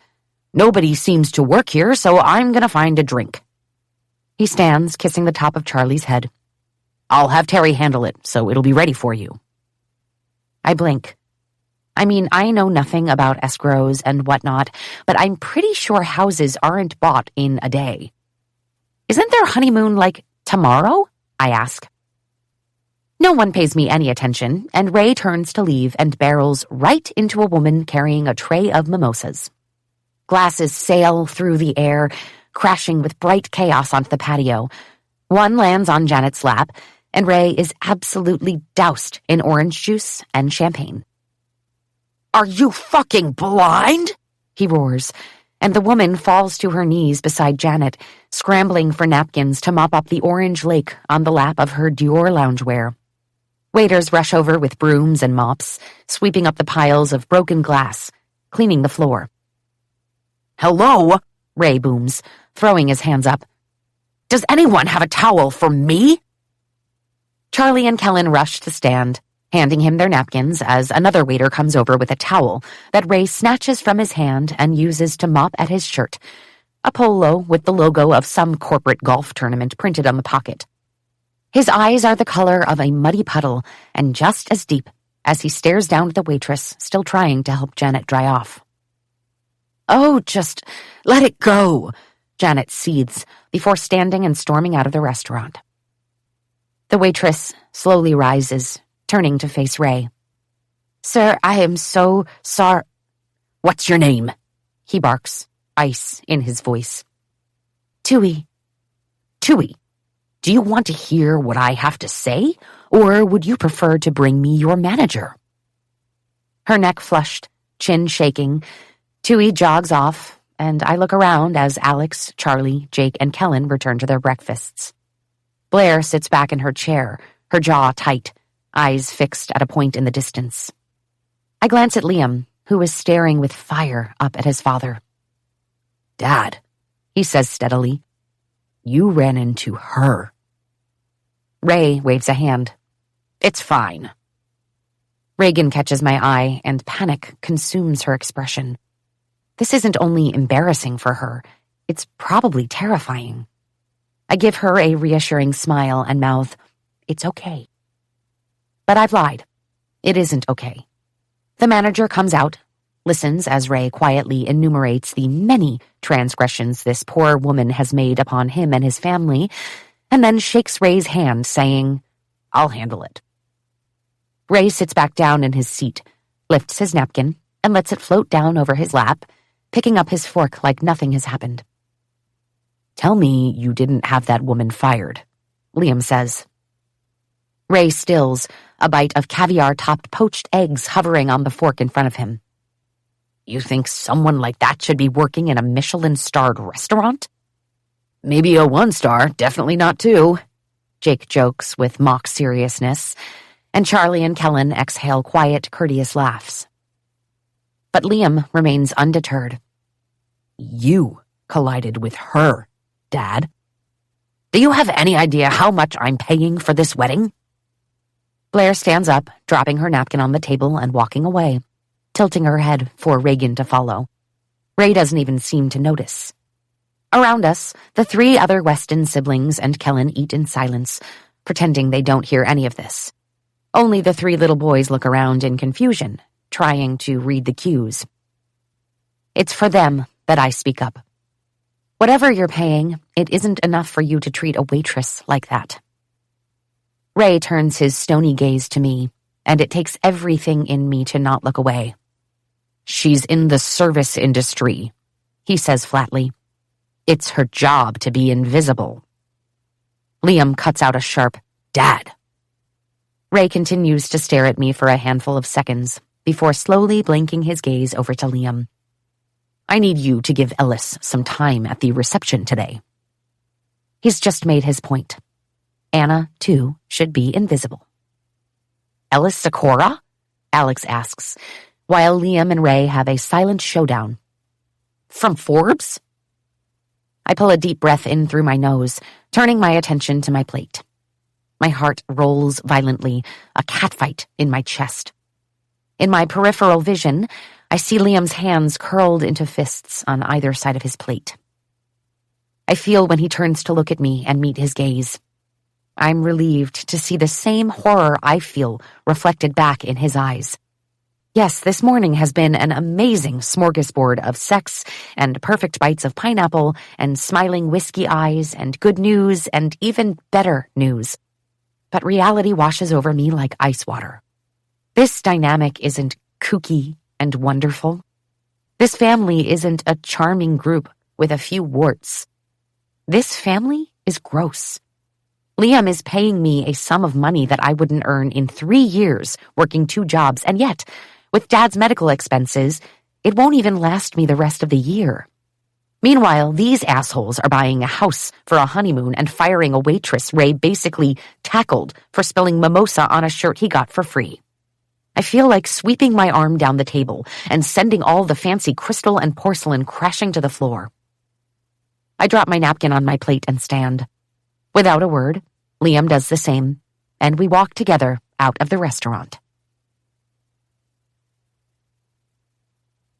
Nobody seems to work here, so I'm gonna find a drink." He stands, kissing the top of Charlie's head. "I'll have Terry handle it, so it'll be ready for you." I blink. I mean, I know nothing about escrows and whatnot, but I'm pretty sure houses aren't bought in a day. "Isn't their honeymoon, like, tomorrow?" I ask. No one pays me any attention, and Ray turns to leave and barrels right into a woman carrying a tray of mimosas. Glasses sail through the air, crashing with bright chaos onto the patio. One lands on Janet's lap, and Ray is absolutely doused in orange juice and champagne. "Are you fucking blind?" he roars, and the woman falls to her knees beside Janet, scrambling for napkins to mop up the orange lake on the lap of her Dior loungewear. Waiters rush over with brooms and mops, sweeping up the piles of broken glass, cleaning the floor. "Hello?" Ray booms, throwing his hands up. "Does anyone have a towel for me?" Charlie and Kellen rush to the stand, handing him their napkins as another waiter comes over with a towel that Ray snatches from his hand and uses to mop at his shirt, a polo with the logo of some corporate golf tournament printed on the pocket. His eyes are the color of a muddy puddle and just as deep as he stares down at the waitress, still trying to help Janet dry off. "Oh, just let it go," Janet seethes before standing and storming out of the restaurant. The waitress slowly rises, turning to face Ray. "Sir, I am so sorry." "What's your name?" he barks, ice in his voice. "Tui." "Tui, do you want to hear what I have to say, or would you prefer to bring me your manager?" Her neck flushed, chin shaking, Tui jogs off, and I look around as Alex, Charlie, Jake, and Kellen return to their breakfasts. Blair sits back in her chair, her jaw tight, eyes fixed at a point in the distance. I glance at Liam, who is staring with fire up at his father. "Dad," he says steadily, "you ran into her." Ray waves a hand. "It's fine." Reagan catches my eye, and panic consumes her expression. This isn't only embarrassing for her, it's probably terrifying. I give her a reassuring smile and mouth, "It's okay." But I've lied. It isn't okay. The manager comes out, listens as Ray quietly enumerates the many transgressions this poor woman has made upon him and his family, and then shakes Ray's hand, saying, "I'll handle it." Ray sits back down in his seat, lifts his napkin, and lets it float down over his lap, picking up his fork like nothing has happened. "Tell me you didn't have that woman fired," Liam says. Ray stills, a bite of caviar-topped poached eggs hovering on the fork in front of him. "You think someone like that should be working in a Michelin-starred restaurant?" "Maybe a 1-star, definitely not 2. Jake jokes with mock seriousness, and Charlie and Kellen exhale quiet, courteous laughs. But Liam remains undeterred. "You collided with her, Dad. Do you have any idea how much I'm paying for this wedding?" Blair stands up, dropping her napkin on the table and walking away, tilting her head for Reagan to follow. Ray doesn't even seem to notice. Around us, the 3 other Weston siblings and Kellen eat in silence, pretending they don't hear any of this. Only the 3 little boys look around in confusion, trying to read the cues. It's for them that I speak up. Whatever you're paying, it isn't enough for you to treat a waitress like that. Ray turns his stony gaze to me, and it takes everything in me to not look away. "She's in the service industry," he says flatly. "It's her job to be invisible." Liam cuts out a sharp, "Dad." Ray continues to stare at me for a handful of seconds, before slowly blinking his gaze over to Liam. "I need you to give Ellis some time at the reception today." He's just made his point. Anna, too, should be invisible. "Ellis Sakura?" Alex asks, while Liam and Ray have a silent showdown. "From Forbes?" I pull a deep breath in through my nose, turning my attention to my plate. My heart rolls violently, a catfight in my chest. In my peripheral vision, I see Liam's hands curled into fists on either side of his plate. I feel when he turns to look at me and meet his gaze. I'm relieved to see the same horror I feel reflected back in his eyes. Yes, this morning has been an amazing smorgasbord of sex and perfect bites of pineapple and smiling whiskey eyes and good news and even better news. but reality washes over me like ice water. This dynamic isn't kooky and wonderful. This family isn't a charming group with a few warts. This family is gross. Liam is paying me a sum of money that I wouldn't earn in 3 years working 2 jobs, and yet, with Dad's medical expenses, it won't even last me the rest of the year. Meanwhile, these assholes are buying a house for a honeymoon and firing a waitress Ray basically tackled for spilling mimosa on a shirt he got for free. I feel like sweeping my arm down the table and sending all the fancy crystal and porcelain crashing to the floor. I drop my napkin on my plate and stand. Without a word, Liam does the same, and we walk together out of the restaurant.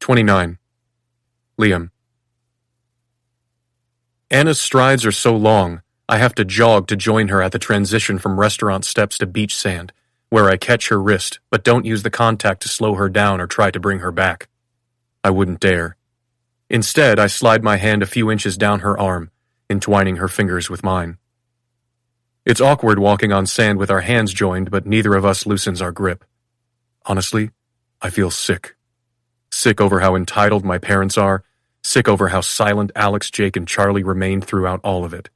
29. Liam. Anna's strides are so long, I have to jog to join her at the transition from restaurant steps to beach sand, where I catch her wrist, but don't use the contact to slow her down or try to bring her back. I wouldn't dare. Instead, I slide my hand a few inches down her arm, entwining her fingers with mine. It's awkward walking on sand with our hands joined, but neither of us loosens our grip. Honestly, I feel sick. Sick over how entitled my parents are, sick over how silent Alex, Jake, and Charlie remained throughout all of it.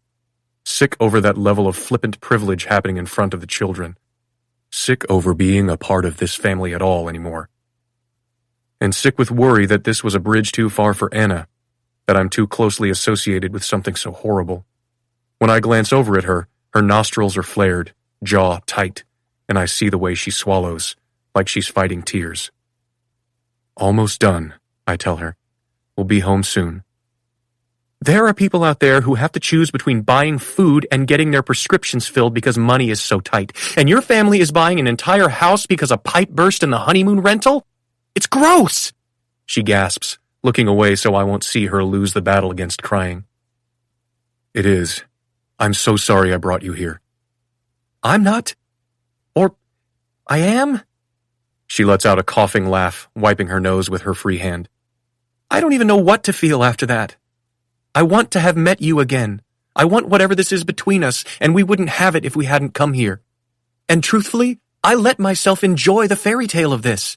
Sick over that level of flippant privilege happening in front of the children. Sick over being a part of this family at all anymore. And sick with worry that this was a bridge too far for Anna, that I'm too closely associated with something so horrible. When I glance over at her, her nostrils are flared, jaw tight, and I see the way she swallows, like she's fighting tears. Almost done, I tell her. We'll be home soon. There are people out there who have to choose between buying food and getting their prescriptions filled because money is so tight. And your family is buying an entire house because a pipe burst in the honeymoon rental? It's gross! She gasps, looking away so I won't see her lose the battle against crying. It is. I'm so sorry I brought you here. I'm not. Or I am? She lets out a coughing laugh, wiping her nose with her free hand. I don't even know what to feel after that. I want to have met you again. I want whatever this is between us, and we wouldn't have it if we hadn't come here. And truthfully, I let myself enjoy the fairy tale of this.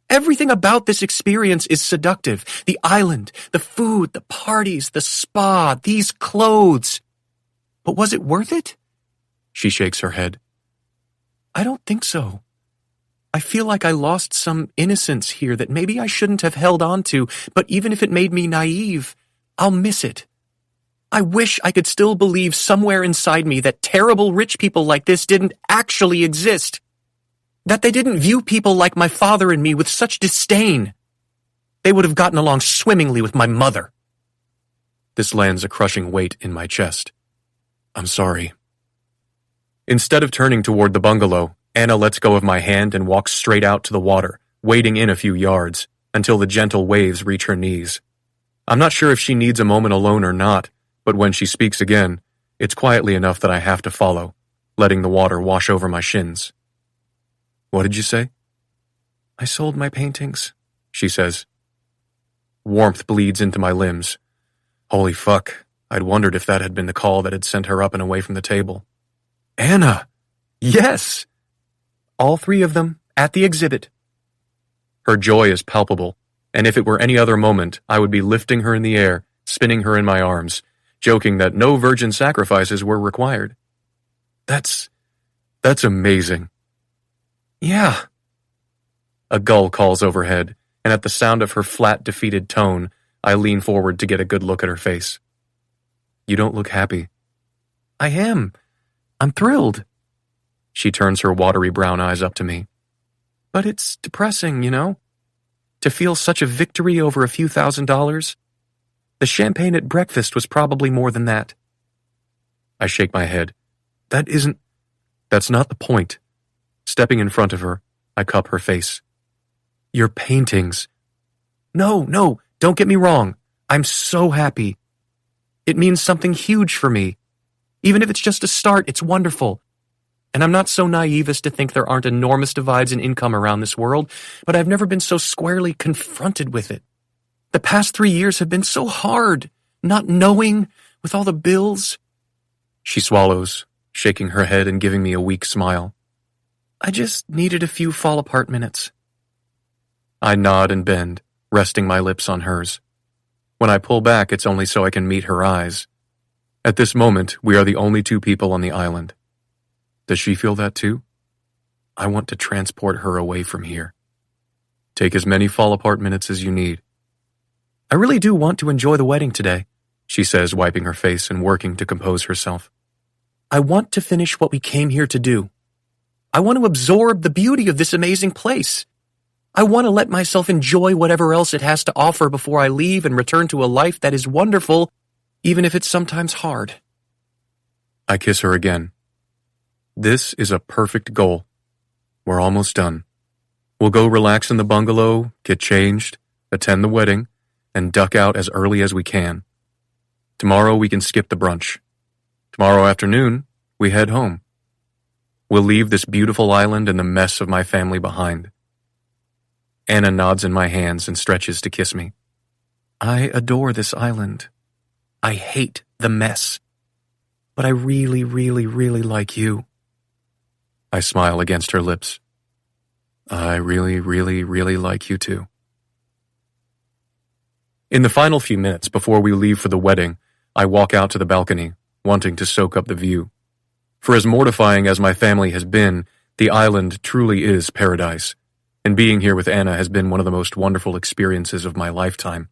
Everything about this experience is seductive. The island, the food, the parties, the spa, these clothes. But was it worth it? She shakes her head. I don't think so. I feel like I lost some innocence here that maybe I shouldn't have held on to, but even if it made me naive, I'll miss it. I wish I could still believe somewhere inside me that terrible rich people like this didn't actually exist. That they didn't view people like my father and me with such disdain. They would have gotten along swimmingly with my mother. This lands a crushing weight in my chest. I'm sorry. Instead of turning toward the bungalow, Anna lets go of my hand and walks straight out to the water, wading in a few yards, until the gentle waves reach her knees. I'm not sure if she needs a moment alone or not, but when she speaks again, it's quietly enough that I have to follow, letting the water wash over my shins. What did you say? I sold my paintings, she says. Warmth bleeds into my limbs. Holy fuck, I'd wondered if that had been the call that had sent her up and away from the table. Anna! Yes! All 3 of them, at the exhibit. Her joy is palpable, and if it were any other moment, I would be lifting her in the air, spinning her in my arms, joking that no virgin sacrifices were required. That's amazing. Yeah. A gull calls overhead, and at the sound of her flat, defeated tone, I lean forward to get a good look at her face. You don't look happy. I am. I'm thrilled. She turns her watery brown eyes up to me. But it's depressing, you know? To feel such a victory over a few $1,000s. The champagne at breakfast was probably more than that. I shake my head. That's not the point. Stepping in front of her, I cup her face. Your paintings. No, don't get me wrong. I'm so happy. It means something huge for me. Even if it's just a start, it's wonderful. And I'm not so naive as to think there aren't enormous divides in income around this world, but I've never been so squarely confronted with it. The past 3 years have been so hard, not knowing, with all the bills. She swallows, shaking her head and giving me a weak smile. I just needed a few fall-apart minutes. I nod and bend, resting my lips on hers. When I pull back, it's only so I can meet her eyes. At this moment, we are the only two people on the island. Does she feel that too? I want to transport her away from here. Take as many fall-apart minutes as you need. I really do want to enjoy the wedding today, she says, wiping her face and working to compose herself. I want to finish what we came here to do. I want to absorb the beauty of this amazing place. I want to let myself enjoy whatever else it has to offer before I leave and return to a life that is wonderful, even if it's sometimes hard. I kiss her again. This is a perfect goal. We're almost done. We'll go relax in the bungalow, get changed, attend the wedding, and duck out as early as we can. Tomorrow we can skip the brunch. Tomorrow afternoon, we head home. We'll leave this beautiful island and the mess of my family behind. Anna nods in my hands and stretches to kiss me. I adore this island. I hate the mess. But I really, really, really like you. I smile against her lips. I really, really, really like you too. In the final few minutes before we leave for the wedding, I walk out to the balcony, wanting to soak up the view. For as mortifying as my family has been, the island truly is paradise, and being here with Anna has been one of the most wonderful experiences of my lifetime.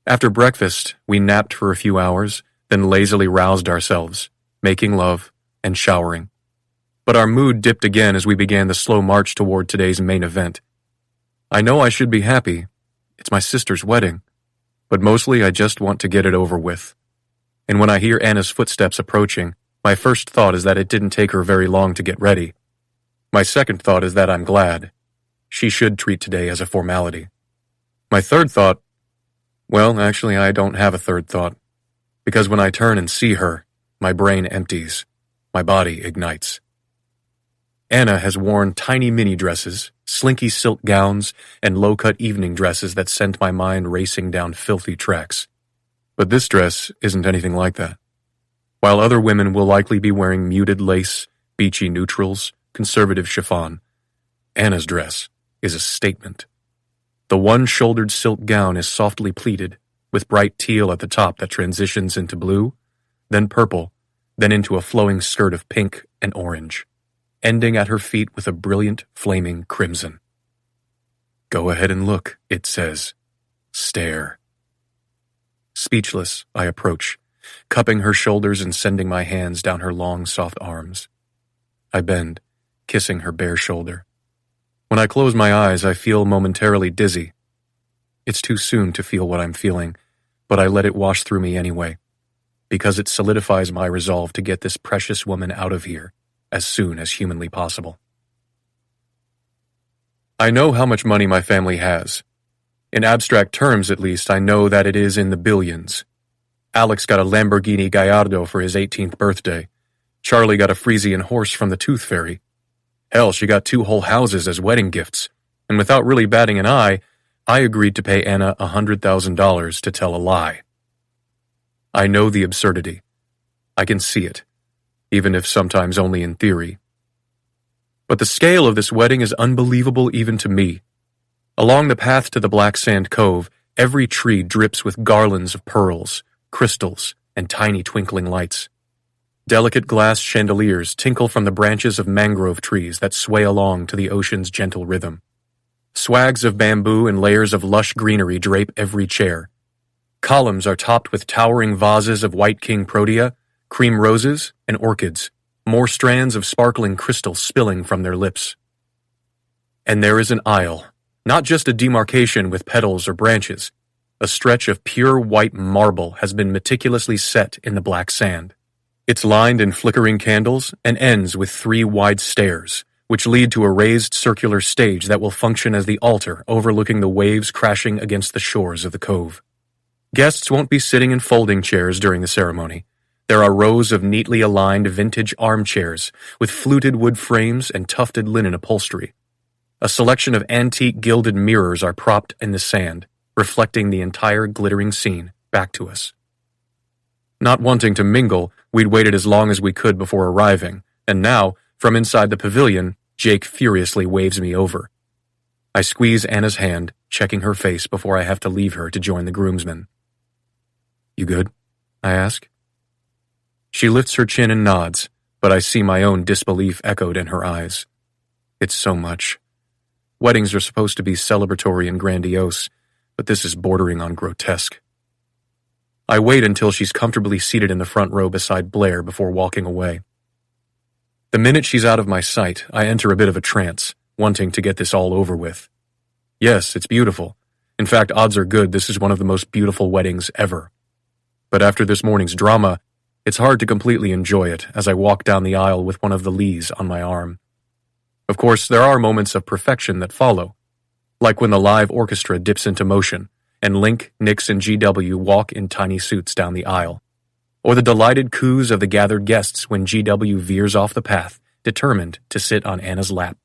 After breakfast, we napped for a few hours, then lazily roused ourselves, making love and showering. But our mood dipped again as we began the slow march toward today's main event. I know I should be happy. It's my sister's wedding. But mostly I just want to get it over with. And when I hear Anna's footsteps approaching, my first thought is that it didn't take her very long to get ready. My second thought is that I'm glad. She should treat today as a formality. My third thought, well, actually I don't have a third thought. Because when I turn and see her, my brain empties. My body ignites. Anna has worn tiny mini dresses, slinky silk gowns, and low-cut evening dresses that sent my mind racing down filthy tracks. But this dress isn't anything like that. While other women will likely be wearing muted lace, beachy neutrals, conservative chiffon, Anna's dress is a statement. The one-shouldered silk gown is softly pleated, with bright teal at the top that transitions into blue, then purple, then into a flowing skirt of pink and orange, ending at her feet with a brilliant, flaming crimson. Go ahead and look, it says. Stare. Speechless, I approach, cupping her shoulders and sending my hands down her long, soft arms. I bend, kissing her bare shoulder. When I close my eyes, I feel momentarily dizzy. It's too soon to feel what I'm feeling, but I let it wash through me anyway, because it solidifies my resolve to get this precious woman out of here as soon as humanly possible. I know how much money my family has. In abstract terms, at least, I know that it is in the billions. Alex got a Lamborghini Gallardo for his 18th birthday. Charlie got a Frisian horse from the Tooth Fairy. Hell, she got 2 whole houses as wedding gifts, and without really batting an eye, I agreed to pay Anna $100,000 to tell a lie. I know the absurdity. I can see it, even if sometimes only in theory. But the scale of this wedding is unbelievable even to me. Along the path to the Black Sand Cove, every tree drips with garlands of pearls, crystals, and tiny twinkling lights. Delicate glass chandeliers tinkle from the branches of mangrove trees that sway along to the ocean's gentle rhythm. Swags of bamboo and layers of lush greenery drape every chair. Columns are topped with towering vases of white king protea, cream roses, and orchids, more strands of sparkling crystal spilling from their lips. And there is an aisle, not just a demarcation with petals or branches. A stretch of pure white marble has been meticulously set in the black sand. It's lined in flickering candles and ends with 3 wide stairs, which lead to a raised circular stage that will function as the altar overlooking the waves crashing against the shores of the cove. Guests won't be sitting in folding chairs during the ceremony. There are rows of neatly aligned vintage armchairs with fluted wood frames and tufted linen upholstery. A selection of antique gilded mirrors are propped in the sand, reflecting the entire glittering scene back to us. Not wanting to mingle, We'd waited as long as we could before arriving, and now, from inside the pavilion, Jake furiously waves me over. I squeeze Anna's hand, checking her face before I have to leave her to join the groomsmen. "You good?" I ask. She lifts her chin and nods, but I see my own disbelief echoed in her eyes. It's so much. Weddings are supposed to be celebratory and grandiose, but this is bordering on grotesque. I wait until she's comfortably seated in the front row beside Blair before walking away. The minute she's out of my sight, I enter a bit of a trance, wanting to get this all over with. Yes, it's beautiful. In fact, odds are good this is one of the most beautiful weddings ever. But after this morning's drama, it's hard to completely enjoy it as I walk down the aisle with one of the Lees on my arm. Of course, there are moments of perfection that follow, like when the live orchestra dips into motion and Link, Nix, and GW walk in tiny suits down the aisle, or the delighted coos of the gathered guests when GW veers off the path, determined to sit on Anna's lap.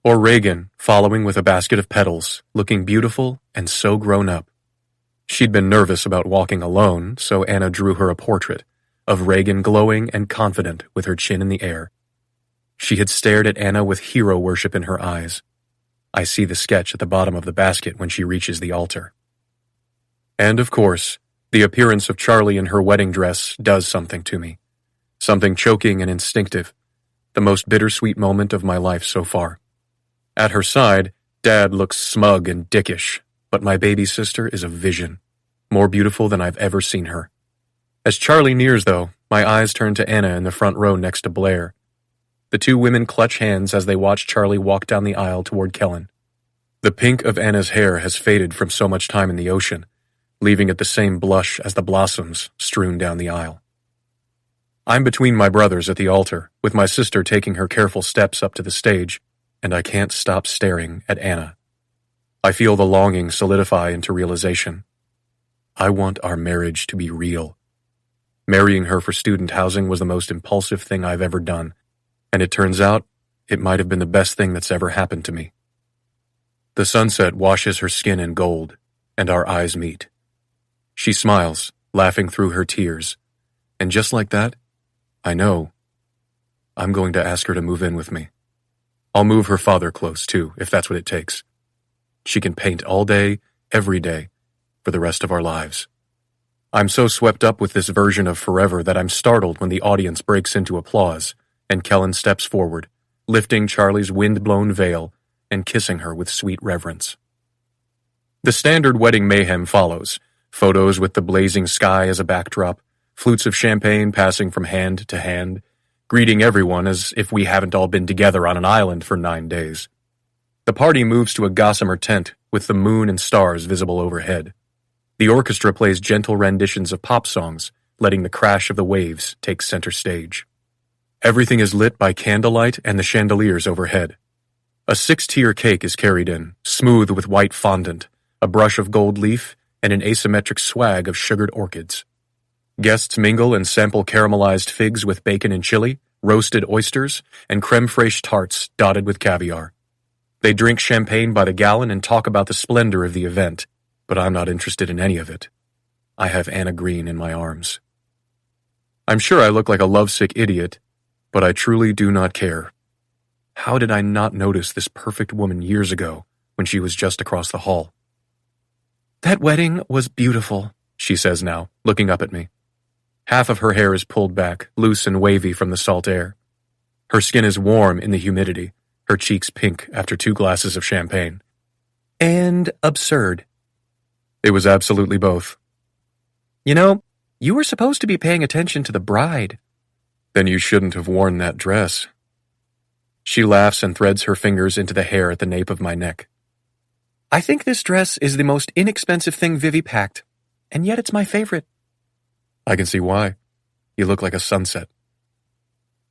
Or Reagan, following with a basket of petals, looking beautiful and so grown up. She'd been nervous about walking alone, so Anna drew her a portrait of Reagan glowing and confident with her chin in the air. She had stared at Anna with hero worship in her eyes. I see the sketch at the bottom of the basket when she reaches the altar. And of course, the appearance of Charlie in her wedding dress does something to me. Something choking and instinctive. The most bittersweet moment of my life so far. At her side, Dad looks smug and dickish, but my baby sister is a vision. More beautiful than I've ever seen her. As Charlie nears, though, my eyes turn to Anna in the front row next to Blair. The two women clutch hands as they watch Charlie walk down the aisle toward Kellen. The pink of Anna's hair has faded from so much time in the ocean, leaving it the same blush as the blossoms strewn down the aisle. I'm between my brothers at the altar, with my sister taking her careful steps up to the stage, and I can't stop staring at Anna. I feel the longing solidify into realization. I want our marriage to be real. Marrying her for student housing was the most impulsive thing I've ever done, and it turns out it might have been the best thing that's ever happened to me. The sunset washes her skin in gold, and our eyes meet. She smiles, laughing through her tears, and just like that, I know I'm going to ask her to move in with me. I'll move her father close, too, if that's what it takes. She can paint all day, every day, for the rest of our lives. I'm so swept up with this version of forever that I'm startled when the audience breaks into applause, and Kellen steps forward, lifting Charlie's wind-blown veil and kissing her with sweet reverence. The standard wedding mayhem follows, photos with the blazing sky as a backdrop, flutes of champagne passing from hand to hand, greeting everyone as if we haven't all been together on an island for 9 days. The party moves to a gossamer tent with the moon and stars visible overhead. The orchestra plays gentle renditions of pop songs, letting the crash of the waves take center stage. Everything is lit by candlelight and the chandeliers overhead. A 6-tier cake is carried in, smooth with white fondant, a brush of gold leaf, and an asymmetric swag of sugared orchids. Guests mingle and sample caramelized figs with bacon and chili, roasted oysters, and creme fraiche tarts dotted with caviar. They drink champagne by the gallon and talk about the splendor of the event, but I'm not interested in any of it. I have Anna Green in my arms. I'm sure I look like a lovesick idiot, but I truly do not care. How did I not notice this perfect woman years ago when she was just across the hall? "That wedding was beautiful," she says now, looking up at me. Half of her hair is pulled back, loose and wavy from the salt air. Her skin is warm in the humidity, her cheeks pink after 2 glasses of champagne. "And absurd." It was absolutely both. "You know, you were supposed to be paying attention to the bride." "Then you shouldn't have worn that dress." She laughs and threads her fingers into the hair at the nape of my neck. "I think this dress is the most inexpensive thing Vivi packed, and yet it's my favorite." "I can see why. You look like a sunset."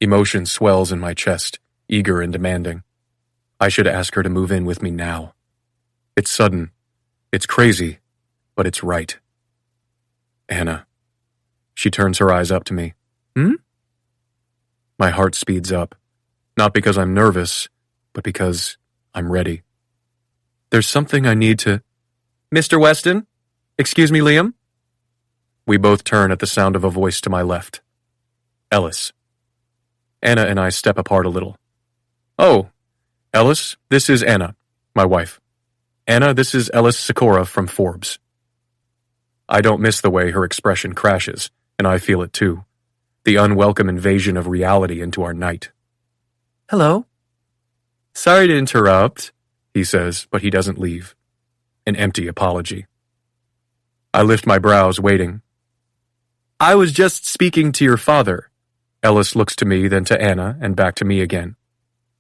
Emotion swells in my chest, eager and demanding. I should ask her to move in with me now. It's sudden. It's crazy, but it's right. "Anna." She turns her eyes up to me. "Hmm?" My heart speeds up, not because I'm nervous, but because I'm ready. "There's something I need to—" "Mr. Weston? Excuse me, Liam?" We both turn at the sound of a voice to my left. Ellis. Anna and I step apart a little. Oh, Ellis, this is Anna, my wife. Anna, this is Ellis Sikora from Forbes. I don't miss the way her expression crashes, and I feel it too. The unwelcome invasion of reality into our night. Hello? Sorry to interrupt, he says, but he doesn't leave. An empty apology. I lift my brows, waiting. I was just speaking to your father. Ellis looks to me, then to Anna, and back to me again.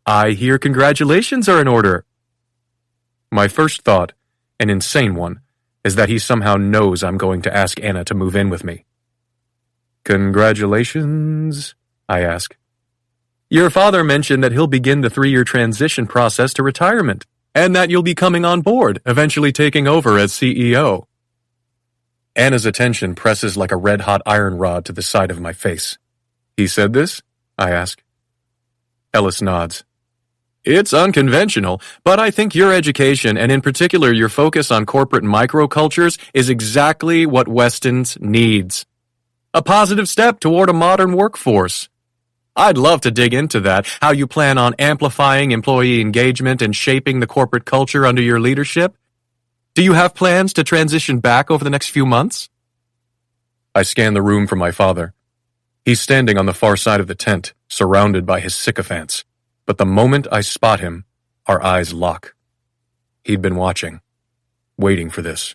I hear congratulations are in order. My first thought, an insane one, is that he somehow knows I'm going to ask Anna to move in with me. Congratulations, I ask. Your father mentioned that he'll begin the 3-year transition process to retirement, and that you'll be coming on board, eventually taking over as CEO. Anna's attention presses like a red-hot iron rod to the side of my face. He said this? I ask. Ellis nods. It's unconventional, but I think your education, and in particular your focus on corporate microcultures, is exactly what Weston's needs. A positive step toward a modern workforce. I'd love to dig into that, how you plan on amplifying employee engagement and shaping the corporate culture under your leadership. Do you have plans to transition back over the next few months? I scan the room for my father. He's standing on the far side of the tent, surrounded by his sycophants. But the moment I spot him, our eyes lock. He'd been watching, waiting for this.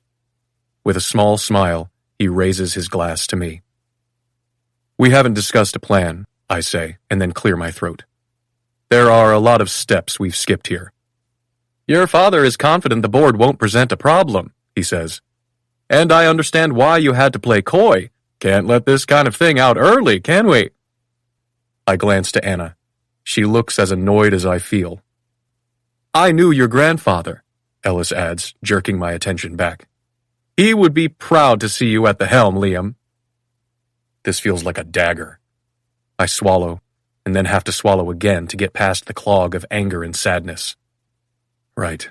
With a small smile, he raises his glass to me. We haven't discussed a plan, I say, and then clear my throat. There are a lot of steps we've skipped here. Your father is confident the board won't present a problem, he says. And I understand why you had to play coy. Can't let this kind of thing out early, can we? I glance to Anna. She looks as annoyed as I feel. I knew your grandfather, Ellis adds, jerking my attention back. He would be proud to see you at the helm, Liam. This feels like a dagger. I swallow, and then have to swallow again to get past the clog of anger and sadness. Right.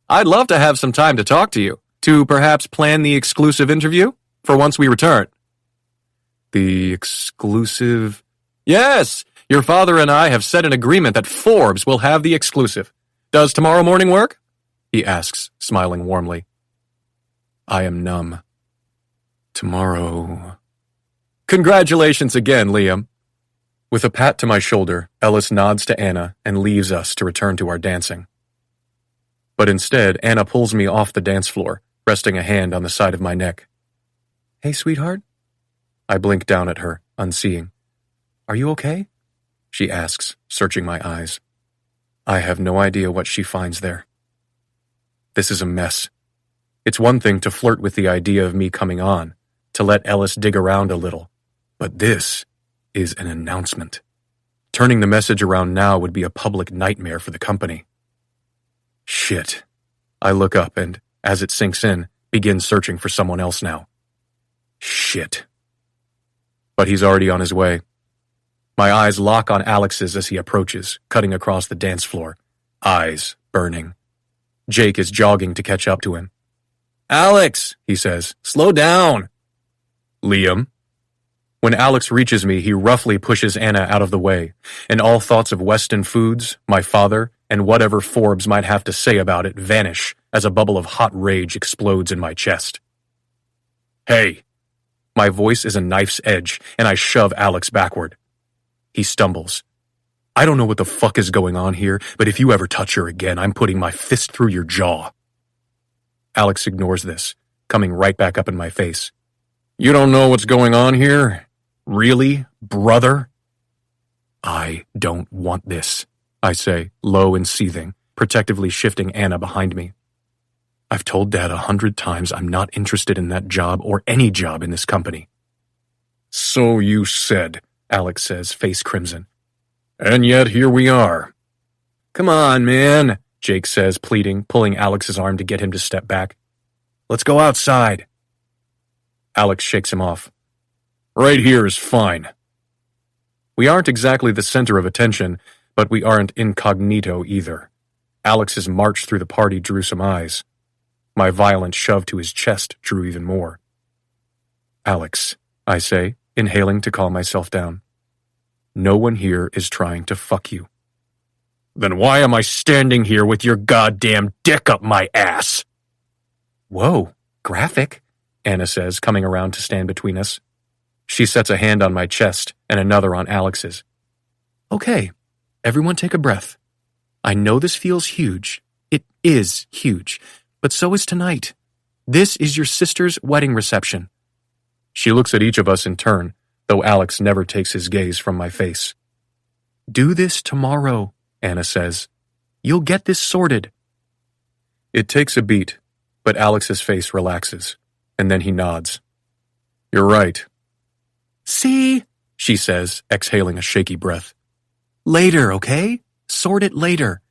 I'd love to have some time to talk to you, to perhaps plan the exclusive interview for once we return. The exclusive? Yes! Your father and I have set an agreement that Forbes will have the exclusive. Does tomorrow morning work? He asks, smiling warmly. I am numb. Tomorrow. Congratulations again, Liam. With a pat to my shoulder, Ellis nods to Anna and leaves us to return to our dancing. But instead, Anna pulls me off the dance floor, resting a hand on the side of my neck. Hey, sweetheart? I blink down at her, unseeing. Are you okay? She asks, searching my eyes. I have no idea what she finds there. This is a mess. It's one thing to flirt with the idea of me coming on, to let Ellis dig around a little. But this is an announcement. Turning the message around now would be a public nightmare for the company. Shit. I look up and, as it sinks in, begin searching for someone else now. Shit. But he's already on his way. My eyes lock on Alex's as he approaches, cutting across the dance floor, eyes burning. Jake is jogging to catch up to him. Alex, he says, slow down. Liam. When Alex reaches me, he roughly pushes Anna out of the way, and all thoughts of Weston Foods, my father, and whatever Forbes might have to say about it vanish as a bubble of hot rage explodes in my chest. Hey. My voice is a knife's edge, and I shove Alex backward. He stumbles. I don't know what the fuck is going on here, but if you ever touch her again, I'm putting my fist through your jaw. Alex ignores this, coming right back up in my face. You don't know what's going on here? Really, brother? I don't want this, I say, low and seething, protectively shifting Anna behind me. I've told Dad 100 times I'm not interested in that job or any job in this company. So you said, Alex says, face crimson. And yet here we are. Come on, man, Jake says, pleading, pulling Alex's arm to get him to step back. Let's go outside. Alex shakes him off. Right here is fine. We aren't exactly the center of attention, but we aren't incognito either. Alex's march through the party drew some eyes. My violent shove to his chest drew even more. Alex, I say, inhaling to calm myself down. No one here is trying to fuck you. Then why am I standing here with your goddamn dick up my ass? Whoa, graphic, Anna says, coming around to stand between us. She sets a hand on my chest and another on Alex's. Okay, everyone take a breath. I know this feels huge. It is huge, but so is tonight. This is your sister's wedding reception. She looks at each of us in turn, though Alex never takes his gaze from my face. Do this tomorrow, Anna says. You'll get this sorted. It takes a beat, but Alex's face relaxes, and then he nods. You're right. See, she says, exhaling a shaky breath. Later, okay? Sort it later.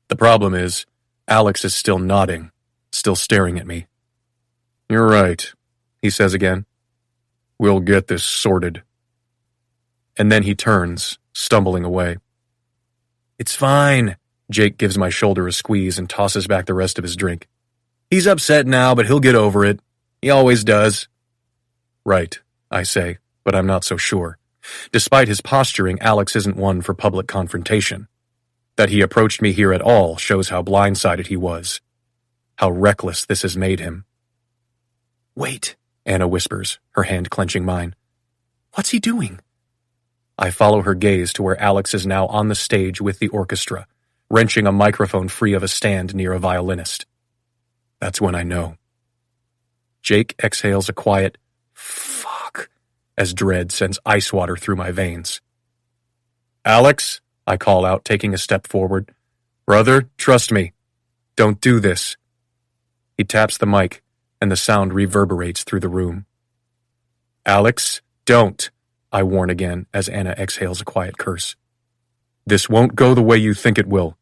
The problem is, Alex is still nodding, still staring at me. You're right, he says again. We'll get this sorted. And then he turns, stumbling away. It's fine. Jake gives my shoulder a squeeze and tosses back the rest of his drink. He's upset now, but he'll get over it. He always does. Right, I say, but I'm not so sure. Despite his posturing, Alex isn't one for public confrontation. That he approached me here at all shows how blindsided he was. How reckless this has made him. Wait, Anna whispers, her hand clenching mine. What's he doing? I follow her gaze to where Alex is now on the stage with the orchestra, wrenching a microphone free of a stand near a violinist. That's when I know. Jake exhales a quiet, fuck, as dread sends ice water through my veins. Alex, I call out, taking a step forward. Brother, trust me. Don't do this. He taps the mic, and the sound reverberates through the room. Alex, don't, I warn again as Anna exhales a quiet curse. This won't go the way you think it will.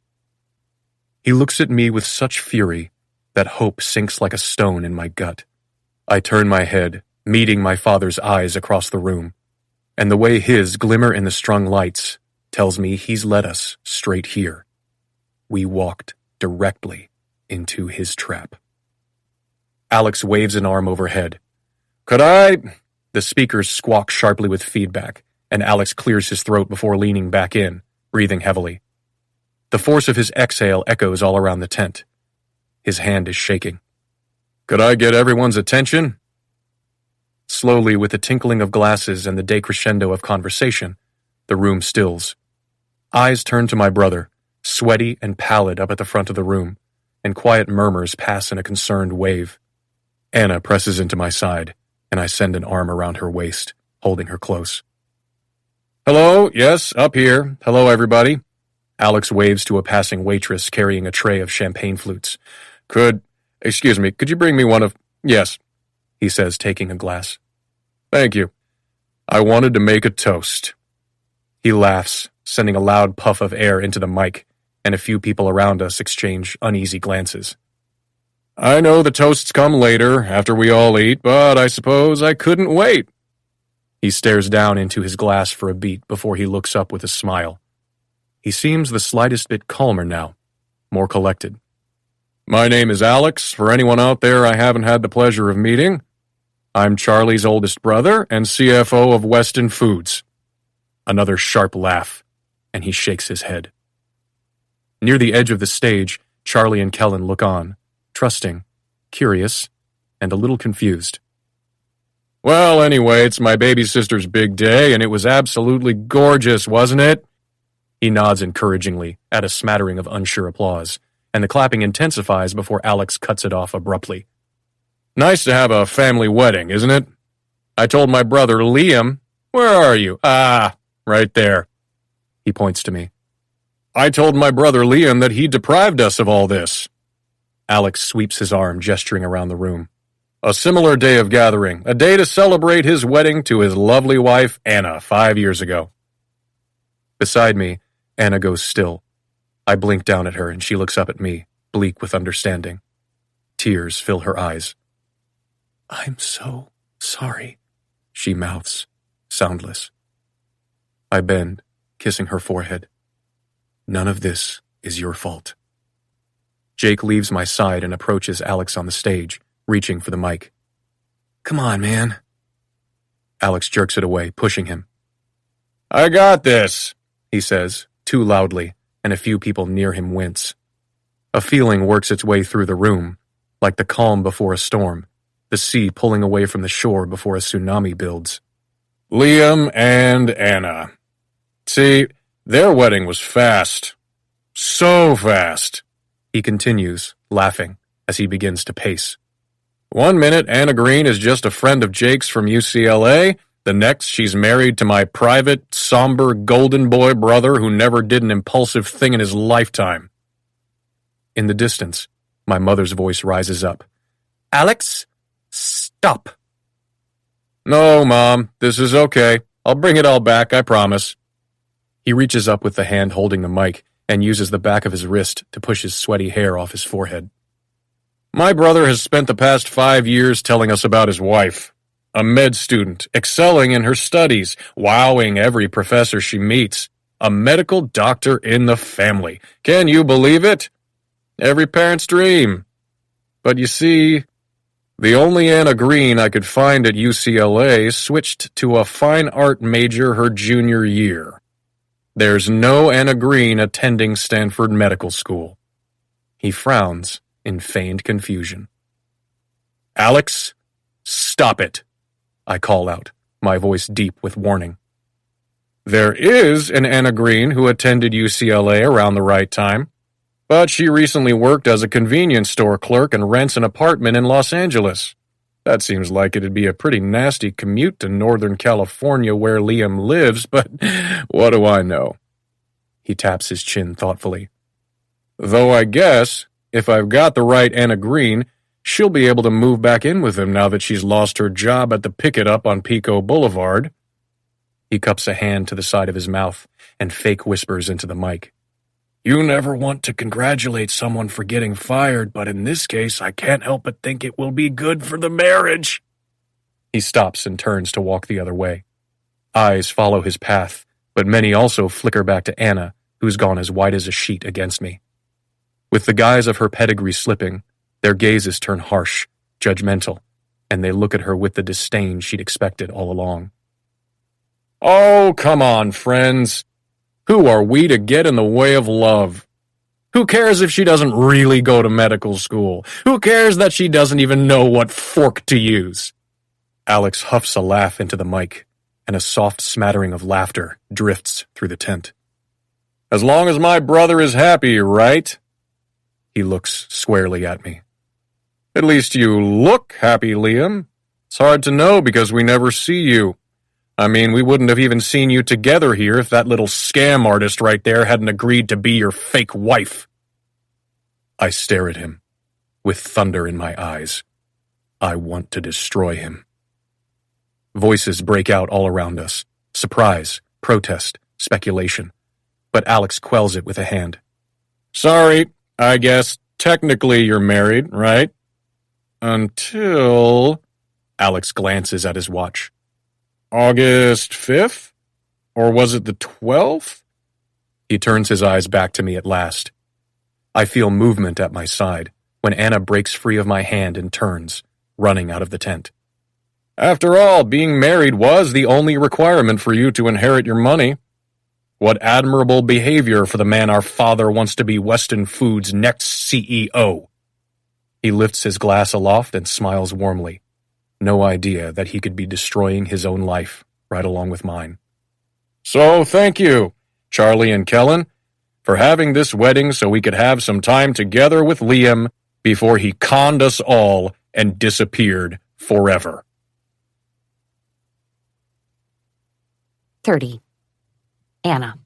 He looks at me with such fury that hope sinks like a stone in my gut. I turn my head, meeting my father's eyes across the room, and the way his glimmer in the strung lights tells me he's led us straight here. We walked directly into his trap. Alex waves an arm overhead. Could I? The speakers squawk sharply with feedback, and Alex clears his throat before leaning back in, breathing heavily. The force of his exhale echoes all around the tent. His hand is shaking. Could I get everyone's attention? Slowly, with the tinkling of glasses and the decrescendo of conversation, the room stills. Eyes turn to my brother, sweaty and pallid up at the front of the room, and quiet murmurs pass in a concerned wave. Anna presses into my side, and I send an arm around her waist, holding her close. Hello, yes, up here. Hello, everybody. Alex waves to a passing waitress carrying a tray of champagne flutes. Excuse me, could you bring me one of... Yes, he says, taking a glass. Thank you. I wanted to make a toast. He laughs, sending a loud puff of air into the mic, and a few people around us exchange uneasy glances. I know the toasts come later, after we all eat, but I suppose I couldn't wait. He stares down into his glass for a beat before he looks up with a smile. He seems the slightest bit calmer now, more collected. My name is Alex, for anyone out there I haven't had the pleasure of meeting. I'm Charlie's oldest brother and CFO of Weston Foods. Another sharp laugh, and he shakes his head. Near the edge of the stage, Charlie and Kellen look on, trusting, curious, and a little confused. Well, anyway, it's my baby sister's big day, and it was absolutely gorgeous, wasn't it? He nods encouragingly at a smattering of unsure applause, and the clapping intensifies before Alex cuts it off abruptly. Nice to have a family wedding, isn't it? I told my brother Liam... Where are you? Ah, right there. He points to me. I told my brother Liam that he deprived us of all this. Alex sweeps his arm, gesturing around the room. A similar day of gathering, a day to celebrate his wedding to his lovely wife, Anna, 5 years ago. Beside me, Anna goes still. I blink down at her and she looks up at me, bleak with understanding. Tears fill her eyes. I'm so sorry, she mouths, soundless. I bend, kissing her forehead. None of this is your fault. Jake leaves my side and approaches Alex on the stage, reaching for the mic. Come on, man. Alex jerks it away, pushing him. I got this, he says, too loudly, and a few people near him wince. A feeling works its way through the room, like the calm before a storm, the sea pulling away from the shore before a tsunami builds. Liam and Anna. See, their wedding was fast. So fast, he continues, laughing, as he begins to pace. 1 minute, Anna Green is just a friend of Jake's from UCLA. The next, she's married to my private, somber, golden boy brother who never did an impulsive thing in his lifetime. In the distance, my mother's voice rises up. Alex, stop. No, Mom, this is okay. I'll bring it all back, I promise. He reaches up with the hand holding the mic and uses the back of his wrist to push his sweaty hair off his forehead. My brother has spent the past 5 years telling us about his wife. A med student, excelling in her studies, wowing every professor she meets. A medical doctor in the family. Can you believe it? Every parent's dream. But you see, the only Anna Green I could find at UCLA switched to a fine art major her junior year. There's no Anna Green attending Stanford Medical School. He frowns in feigned confusion. Alex, stop it, I call out, my voice deep with warning. There is an Anna Green who attended UCLA around the right time, but she recently worked as a convenience store clerk and rents an apartment in Los Angeles. That seems like it'd be a pretty nasty commute to Northern California where Liam lives, but what do I know? He taps his chin thoughtfully. Though I guess, if I've got the right Anna Green, she'll be able to move back in with him now that she's lost her job at the Picket Up on Pico Boulevard. He cups a hand to the side of his mouth and fake whispers into the mic. You never want to congratulate someone for getting fired, but in this case, I can't help but think it will be good for the marriage. He stops and turns to walk the other way. Eyes follow his path, but many also flicker back to Anna, who's gone as white as a sheet against me. With the guise of her pedigree slipping, their gazes turn harsh, judgmental, and they look at her with the disdain she'd expected all along. Oh, come on, friends. Who are we to get in the way of love? Who cares if she doesn't really go to medical school? Who cares that she doesn't even know what fork to use? Alex huffs a laugh into the mic, and a soft smattering of laughter drifts through the tent. As long as my brother is happy, right? He looks squarely at me. At least you look happy, Liam. It's hard to know because we never see you. I mean, we wouldn't have even seen you together here if that little scam artist right there hadn't agreed to be your fake wife. I stare at him, with thunder in my eyes. I want to destroy him. Voices break out all around us. Surprise, protest, speculation. But Alex quells it with a hand. Sorry, I guess technically you're married, right? Until... Alex glances at his watch. August 5th? Or was it the 12th? He turns his eyes back to me at last. I feel movement at my side when Anna breaks free of my hand and turns, running out of the tent. After all, being married was the only requirement for you to inherit your money. What admirable behavior for the man our father wants to be Weston Foods' next CEO. He lifts his glass aloft and smiles warmly. No idea that he could be destroying his own life right along with mine. So thank you, Charlie and Kellen, for having this wedding so we could have some time together with Liam before he conned us all and disappeared forever. 30. Anna.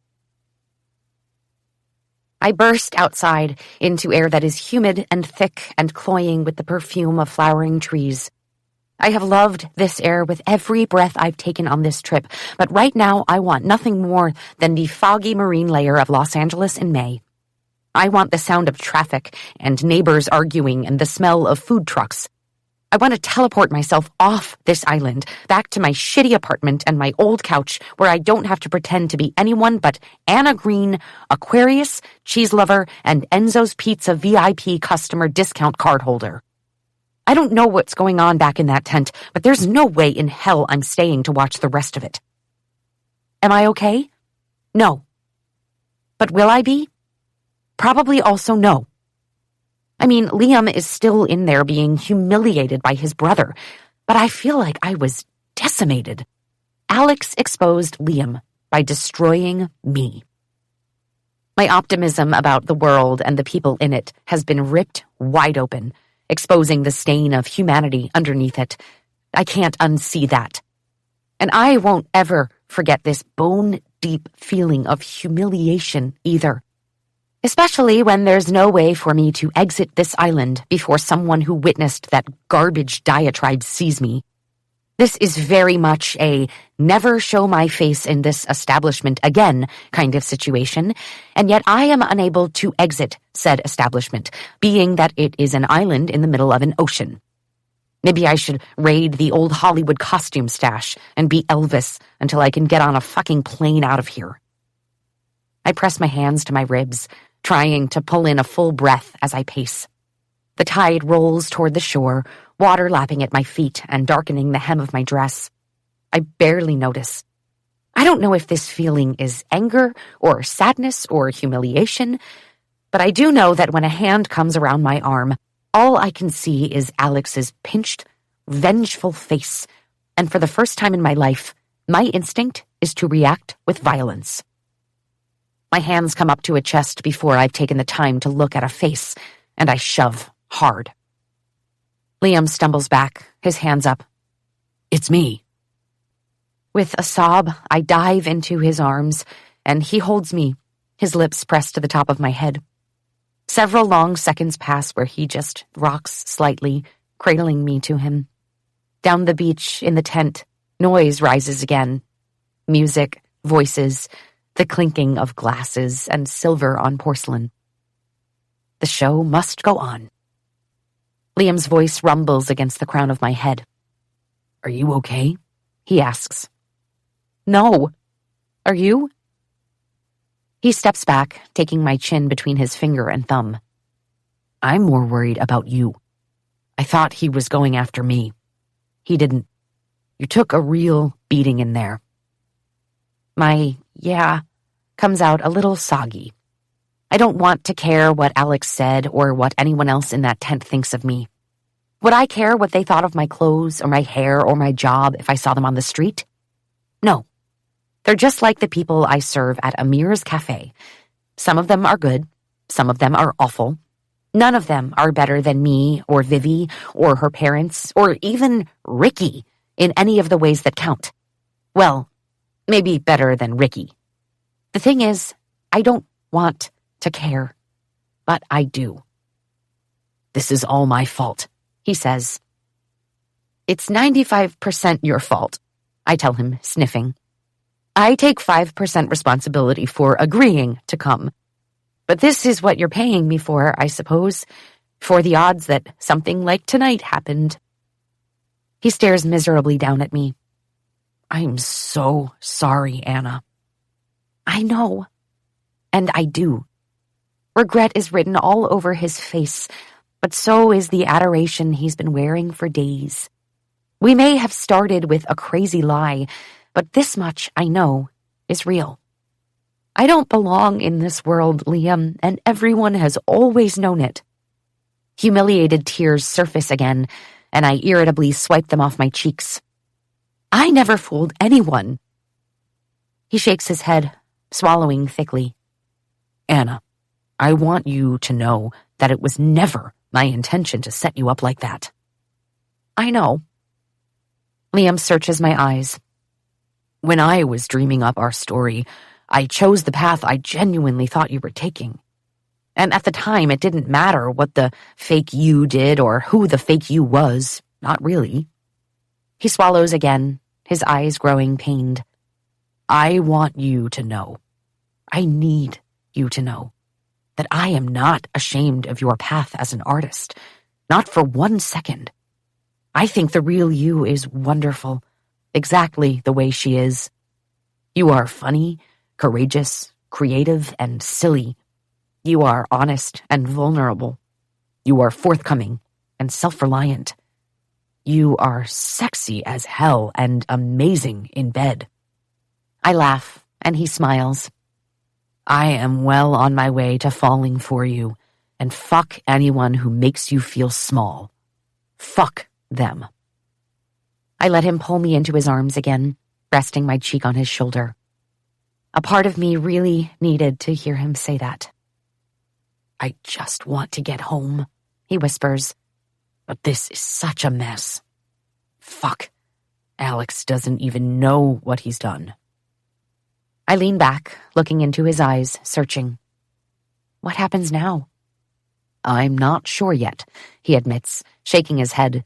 I burst outside into air that is humid and thick and cloying with the perfume of flowering trees. I have loved this air with every breath I've taken on this trip, but right now I want nothing more than the foggy marine layer of Los Angeles in May. I want the sound of traffic and neighbors arguing and the smell of food trucks. I want to teleport myself off this island, back to my shitty apartment and my old couch where I don't have to pretend to be anyone but Anna Green, Aquarius, cheese lover, and Enzo's Pizza VIP customer discount card holder. I don't know what's going on back in that tent, but there's no way in hell I'm staying to watch the rest of it. Am I okay? No. But will I be? Probably also no. I mean, Liam is still in there being humiliated by his brother, but I feel like I was decimated. Alex exposed Liam by destroying me. My optimism about the world and the people in it has been ripped wide open, exposing the stain of humanity underneath it. I can't unsee that. And I won't ever forget this bone-deep feeling of humiliation either. Especially when there's no way for me to exit this island before someone who witnessed that garbage diatribe sees me. This is very much a never show my face in this establishment again kind of situation, and yet I am unable to exit said establishment, being that it is an island in the middle of an ocean. Maybe I should raid the old Hollywood costume stash and be Elvis until I can get on a fucking plane out of here. I press my hands to my ribs, trying to pull in a full breath as I pace. The tide rolls toward the shore, water lapping at my feet and darkening the hem of my dress. I barely notice. I don't know if this feeling is anger or sadness or humiliation, but I do know that when a hand comes around my arm, all I can see is Alex's pinched, vengeful face, and for the first time in my life, my instinct is to react with violence. My hands come up to a chest before I've taken the time to look at a face, and I shove hard. Liam stumbles back, his hands up. It's me. With a sob, I dive into his arms, and he holds me, his lips pressed to the top of my head. Several long seconds pass where he just rocks slightly, cradling me to him. Down the beach, in the tent, noise rises again. Music, voices, the clinking of glasses and silver on porcelain. The show must go on. Liam's voice rumbles against the crown of my head. Are you okay? He asks. No. Are you? He steps back, taking my chin between his finger and thumb. I'm more worried about you. I thought he was going after me. He didn't. You took a real beating in there. My yeah comes out a little soggy. I don't want to care what Alex said or what anyone else in that tent thinks of me. Would I care what they thought of my clothes or my hair or my job if I saw them on the street? No. They're just like the people I serve at Amir's Cafe. Some of them are good, some of them are awful. None of them are better than me or Vivi or her parents or even Ricky in any of the ways that count. Well, maybe better than Ricky. The thing is, I don't want to care, but I do. This is all my fault, he says. It's 95% your fault, I tell him, sniffing. I take 5% responsibility for agreeing to come. But this is what you're paying me for, I suppose, for the odds that something like tonight happened. He stares miserably down at me. I'm so sorry, Anna. I know. And I do. Regret is written all over his face, but so is the adoration he's been wearing for days. We may have started with a crazy lie, but this much I know is real. I don't belong in this world, Liam, and everyone has always known it. Humiliated tears surface again, and I irritably swipe them off my cheeks. I never fooled anyone. He shakes his head, swallowing thickly. Anna, I want you to know that it was never my intention to set you up like that. I know. Liam searches my eyes. When I was dreaming up our story, I chose the path I genuinely thought you were taking. And at the time, it didn't matter what the fake you did or who the fake you was. Not really. He swallows again, his eyes growing pained. I want you to know. I need you to know that I am not ashamed of your path as an artist. Not for 1 second. I think the real you is wonderful, exactly the way she is. You are funny, courageous, creative, and silly. You are honest and vulnerable. You are forthcoming, and self-reliant. You are sexy as hell and amazing in bed. I laugh, and he smiles. I am well on my way to falling for you, and fuck anyone who makes you feel small. Fuck them. I let him pull me into his arms again, resting my cheek on his shoulder. A part of me really needed to hear him say that. I just want to get home, he whispers. But this is such a mess. Fuck. Alex doesn't even know what he's done. I lean back, looking into his eyes, searching. What happens now? I'm not sure yet, he admits, shaking his head.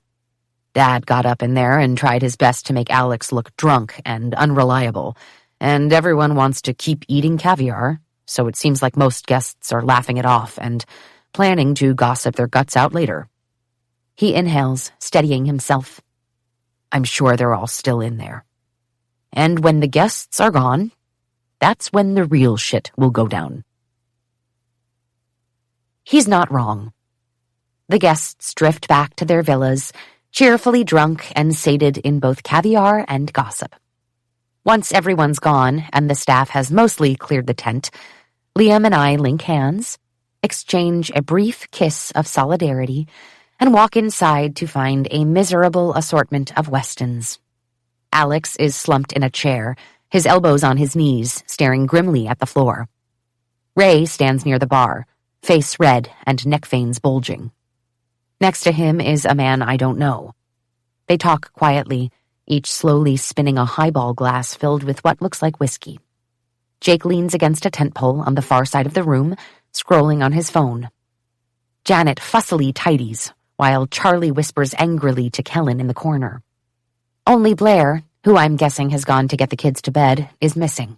Dad got up in there and tried his best to make Alex look drunk and unreliable, and everyone wants to keep eating caviar, so it seems like most guests are laughing it off and planning to gossip their guts out later. He inhales, steadying himself. I'm sure they're all still in there. And when the guests are gone, that's when the real shit will go down. He's not wrong. The guests drift back to their villas, cheerfully drunk and sated in both caviar and gossip. Once everyone's gone and the staff has mostly cleared the tent, Liam and I link hands, exchange a brief kiss of solidarity, and walk inside to find a miserable assortment of Westons. Alex is slumped in a chair, his elbows on his knees, staring grimly at the floor. Ray stands near the bar, face red and neck veins bulging. Next to him is a man I don't know. They talk quietly, each slowly spinning a highball glass filled with what looks like whiskey. Jake leans against a tent pole on the far side of the room, scrolling on his phone. Janet fussily tidies, while Charlie whispers angrily to Kellen in the corner. Only Blair, who I'm guessing has gone to get the kids to bed, is missing.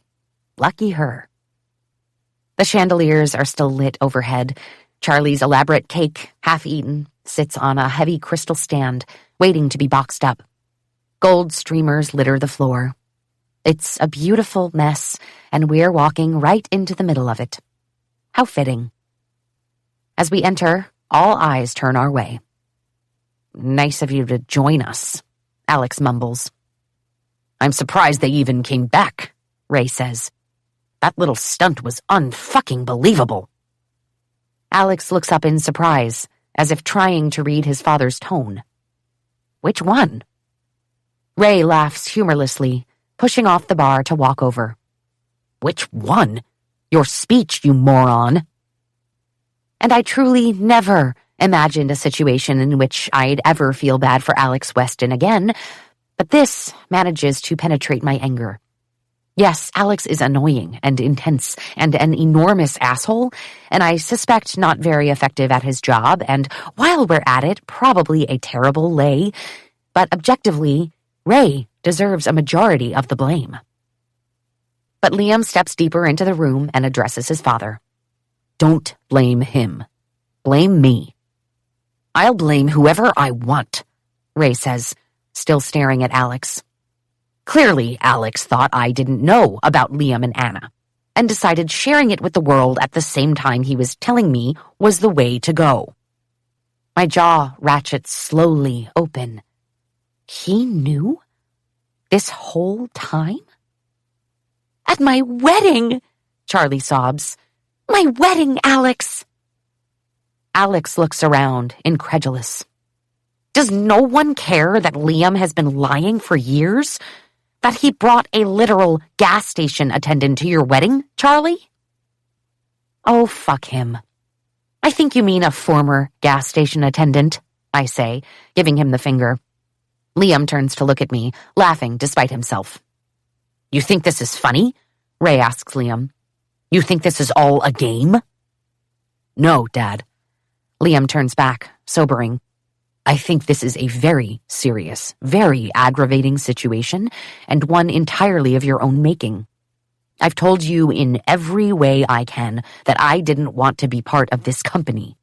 Lucky her. The chandeliers are still lit overhead. Charlie's elaborate cake, half-eaten, sits on a heavy crystal stand, waiting to be boxed up. Gold streamers litter the floor. It's a beautiful mess, and we're walking right into the middle of it. How fitting. As we enter, all eyes turn our way. Nice of you to join us, Alex mumbles. I'm surprised they even came back, Ray says. That little stunt was unfucking believable. Alex looks up in surprise, as if trying to read his father's tone. Which one? Ray laughs humorlessly, pushing off the bar to walk over. Which one? Your speech, you moron. And I truly never imagined a situation in which I'd ever feel bad for Alex Weston again, but this manages to penetrate my anger. Yes, Alex is annoying and intense and an enormous asshole, and I suspect not very effective at his job, and while we're at it, probably a terrible lay, but objectively, Ray deserves a majority of the blame. But Liam steps deeper into the room and addresses his father. Don't blame him. Blame me. I'll blame whoever I want, Ray says, still staring at Alex. Clearly, Alex thought I didn't know about Liam and Anna, and decided sharing it with the world at the same time he was telling me was the way to go. My jaw ratchets slowly open. He knew? This whole time? At my wedding, Charlie sobs. My wedding, Alex! Alex looks around, incredulous. Does no one care that Liam has been lying for years? That he brought a literal gas station attendant to your wedding, Charlie? Oh, fuck him. I think you mean a former gas station attendant, I say, giving him the finger. Liam turns to look at me, laughing despite himself. You think this is funny? Ray asks Liam. You think this is all a game? No, Dad. Liam turns back, sobering. I think this is a very serious, very aggravating situation, and one entirely of your own making. I've told you in every way I can that I didn't want to be part of this company.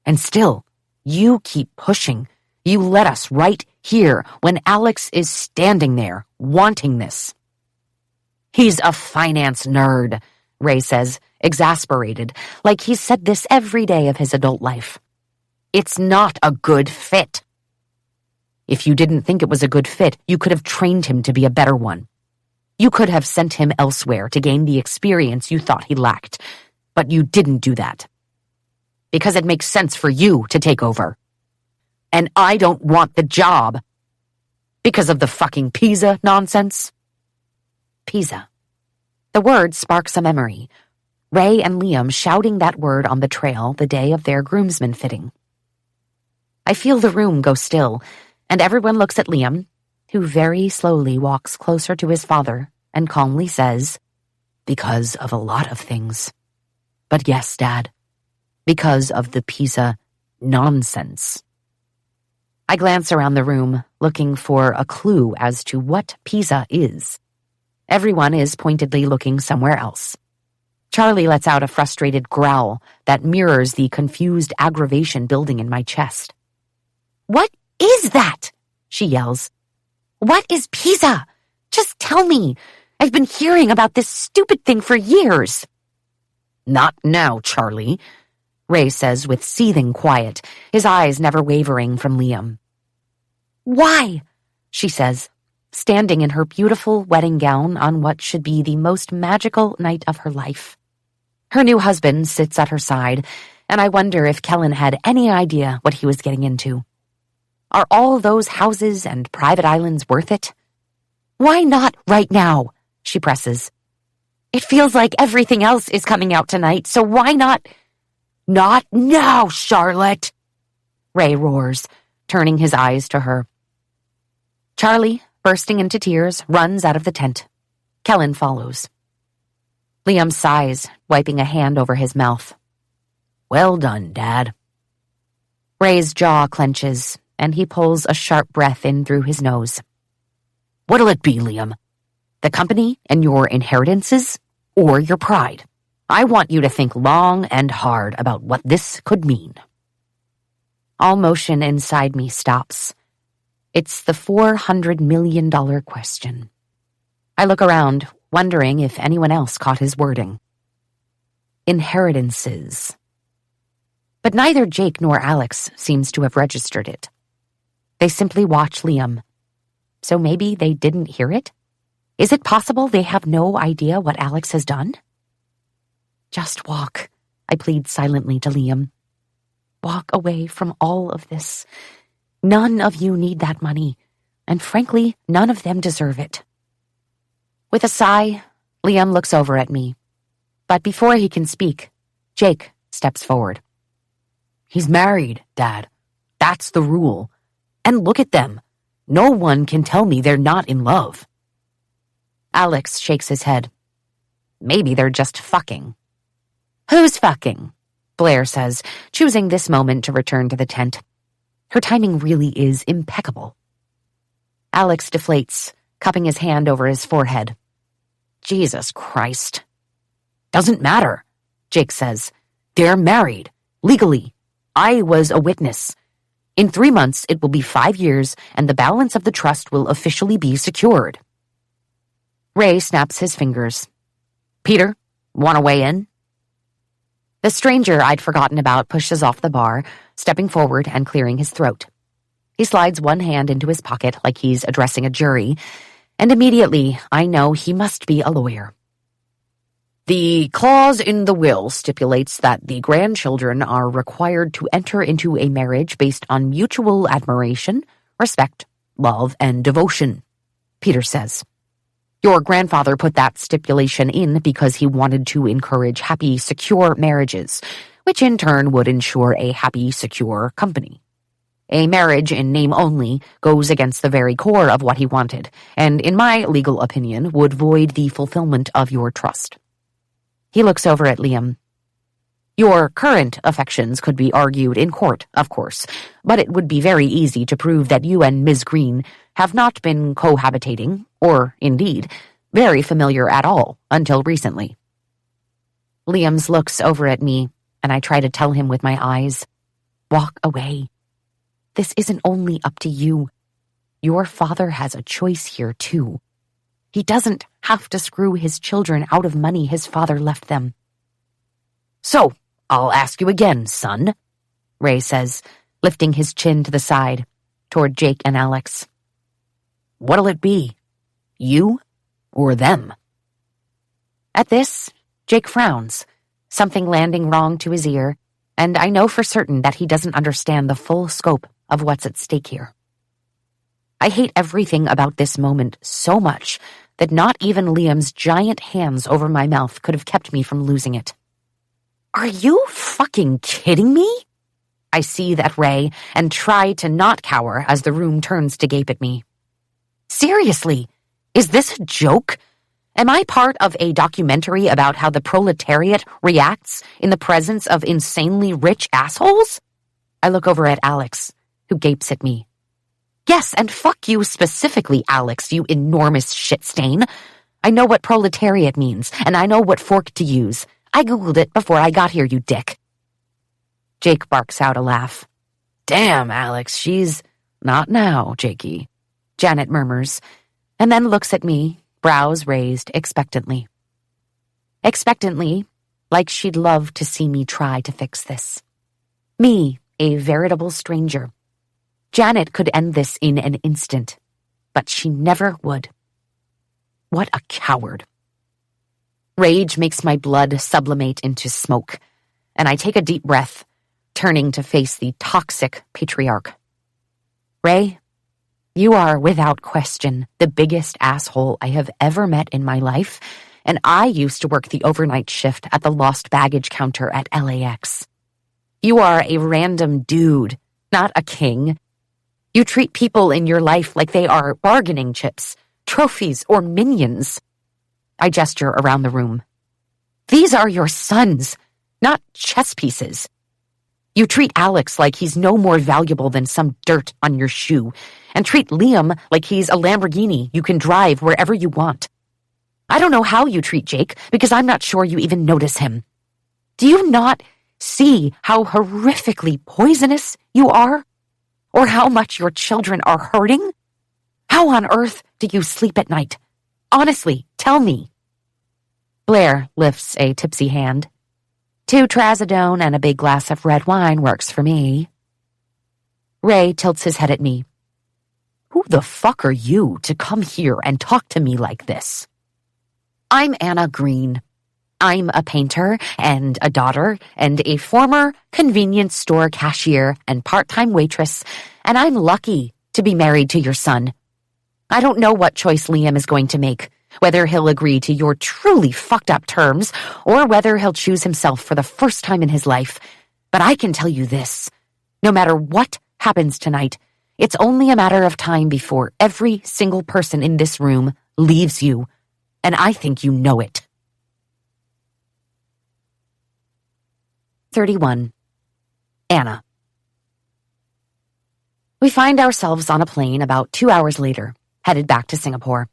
And still, you keep pushing. You let us right here when Alex is standing there, wanting this. He's a finance nerd, Ray says, exasperated, like he's said this every day of his adult life. It's not a good fit. If you didn't think it was a good fit, you could have trained him to be a better one. You could have sent him elsewhere to gain the experience you thought he lacked, but you didn't do that. Because it makes sense for you to take over. And I don't want the job. Because of the fucking Pisa nonsense. Pisa. The word sparks a memory. Ray and Liam shouting that word on the trail the day of their groomsmen fitting. I feel the room go still, and everyone looks at Liam, who very slowly walks closer to his father and calmly says, "Because of a lot of things. But yes, Dad, because of the Pisa nonsense." I glance around the room, looking for a clue as to what Pisa is. Everyone is pointedly looking somewhere else. Charlie lets out a frustrated growl that mirrors the confused aggravation building in my chest. "What is that?" she yells. "What is Pisa? Just tell me. I've been hearing about this stupid thing for years." "Not now, Charlie," Ray says with seething quiet, his eyes never wavering from Liam. "Why?" she says, standing in her beautiful wedding gown on what should be the most magical night of her life. Her new husband sits at her side, and I wonder if Kellen had any idea what he was getting into. Are all those houses and private islands worth it? "Why not right now?" she presses. "It feels like everything else is coming out tonight, so why not—" "Not now, Charlotte!" Ray roars, turning his eyes to her. Charlie, bursting into tears, runs out of the tent. Kellen follows. Liam sighs, wiping a hand over his mouth. "Well done, Dad." Ray's jaw clenches, and he pulls a sharp breath in through his nose. "What'll it be, Liam? The company and your inheritances, or your pride? I want you to think long and hard about what this could mean." All motion inside me stops. It's the $400 million question. I look around, wondering if anyone else caught his wording. Inheritances. But neither Jake nor Alex seems to have registered it. They simply watch Liam. So maybe they didn't hear it? Is it possible they have no idea what Alex has done? "Just walk," I plead silently to Liam. "Walk away from all of this. None of you need that money, and frankly, none of them deserve it." With a sigh, Liam looks over at me. But before he can speak, Jake steps forward. "He's married, Dad. That's the rule. And look at them. No one can tell me they're not in love." Alex shakes his head. "Maybe they're just fucking." "Who's fucking?" Blair says, choosing this moment to return to the tent. Her timing really is impeccable. Alex deflates, cupping his hand over his forehead. "Jesus Christ." "Doesn't matter," Jake says. "They're married. Legally. I was a witness. In 3 months, it will be 5 years, and the balance of the trust will officially be secured." Ray snaps his fingers. "Peter, want to weigh in?" The stranger I'd forgotten about pushes off the bar, stepping forward and clearing his throat. He slides one hand into his pocket like he's addressing a jury, and immediately I know he must be a lawyer. "The clause in the will stipulates that the grandchildren are required to enter into a marriage based on mutual admiration, respect, love, and devotion," Peter says. "Your grandfather put that stipulation in because he wanted to encourage happy, secure marriages, which in turn would ensure a happy, secure company. A marriage in name only goes against the very core of what he wanted, and in my legal opinion would void the fulfillment of your trust." He looks over at Liam. "Your current affections could be argued in court, of course, but it would be very easy to prove that you and Ms. Green have not been cohabitating, or, indeed, very familiar at all until recently." Liam's looks over at me, and I try to tell him with my eyes, "Walk away. This isn't only up to you. Your father has a choice here, too. He doesn't have to screw his children out of money his father left them." "So, I'll ask you again, son," Ray says, lifting his chin to the side, toward Jake and Alex. What'll it be? You or them? At this, Jake frowns, something landing wrong to his ear, and I know for certain that he doesn't understand the full scope of what's at stake here. I hate everything about this moment so much that not even Liam's giant hands over my mouth could have kept me from losing it. Are you fucking kidding me? I seethe at Ray and try to not cower as the room turns to gape at me. Seriously, is this a joke? Am I part of a documentary about how the proletariat reacts in the presence of insanely rich assholes? I look over at Alex, who gapes at me. Yes, and fuck you specifically, Alex, you enormous shit stain. I know what proletariat means, and I know what fork to use. I googled it before I got here, you dick. Jake barks out a laugh. Damn, Alex, she's... Not now, Jakey, Janet murmurs, and then looks at me, brows raised expectantly. Expectantly, like she'd love to see me try to fix this. Me, a veritable stranger. Janet could end this in an instant, but she never would. What a coward. Rage makes my blood sublimate into smoke, and I take a deep breath, turning to face the toxic patriarch. Ray, you are without question the biggest asshole I have ever met in my life, and I used to work the overnight shift at the lost baggage counter at LAX. You are a random dude, not a king. You treat people in your life like they are bargaining chips, trophies, or minions. I gesture around the room. These are your sons, not chess pieces. You treat Alex like he's no more valuable than some dirt on your shoe, and treat Liam like he's a Lamborghini you can drive wherever you want. I don't know how you treat Jake, because I'm not sure you even notice him. Do you not see how horrifically poisonous you are? Or how much your children are hurting? How on earth do you sleep at night? Honestly, tell me. Blair lifts a tipsy hand. 2 trazodone and a big glass of red wine works for me. Ray tilts his head at me. Who the fuck are you to come here and talk to me like this? I'm Anna Green. I'm a painter and a daughter and a former convenience store cashier and part-time waitress, and I'm lucky to be married to your son. I don't know what choice Liam is going to make, whether he'll agree to your truly fucked up terms or whether he'll choose himself for the first time in his life. But I can tell you this, no matter what happens tonight, it's only a matter of time before every single person in this room leaves you, and I think you know it. 31. Anna. We find ourselves on a plane about 2 hours later, headed back to Singapore.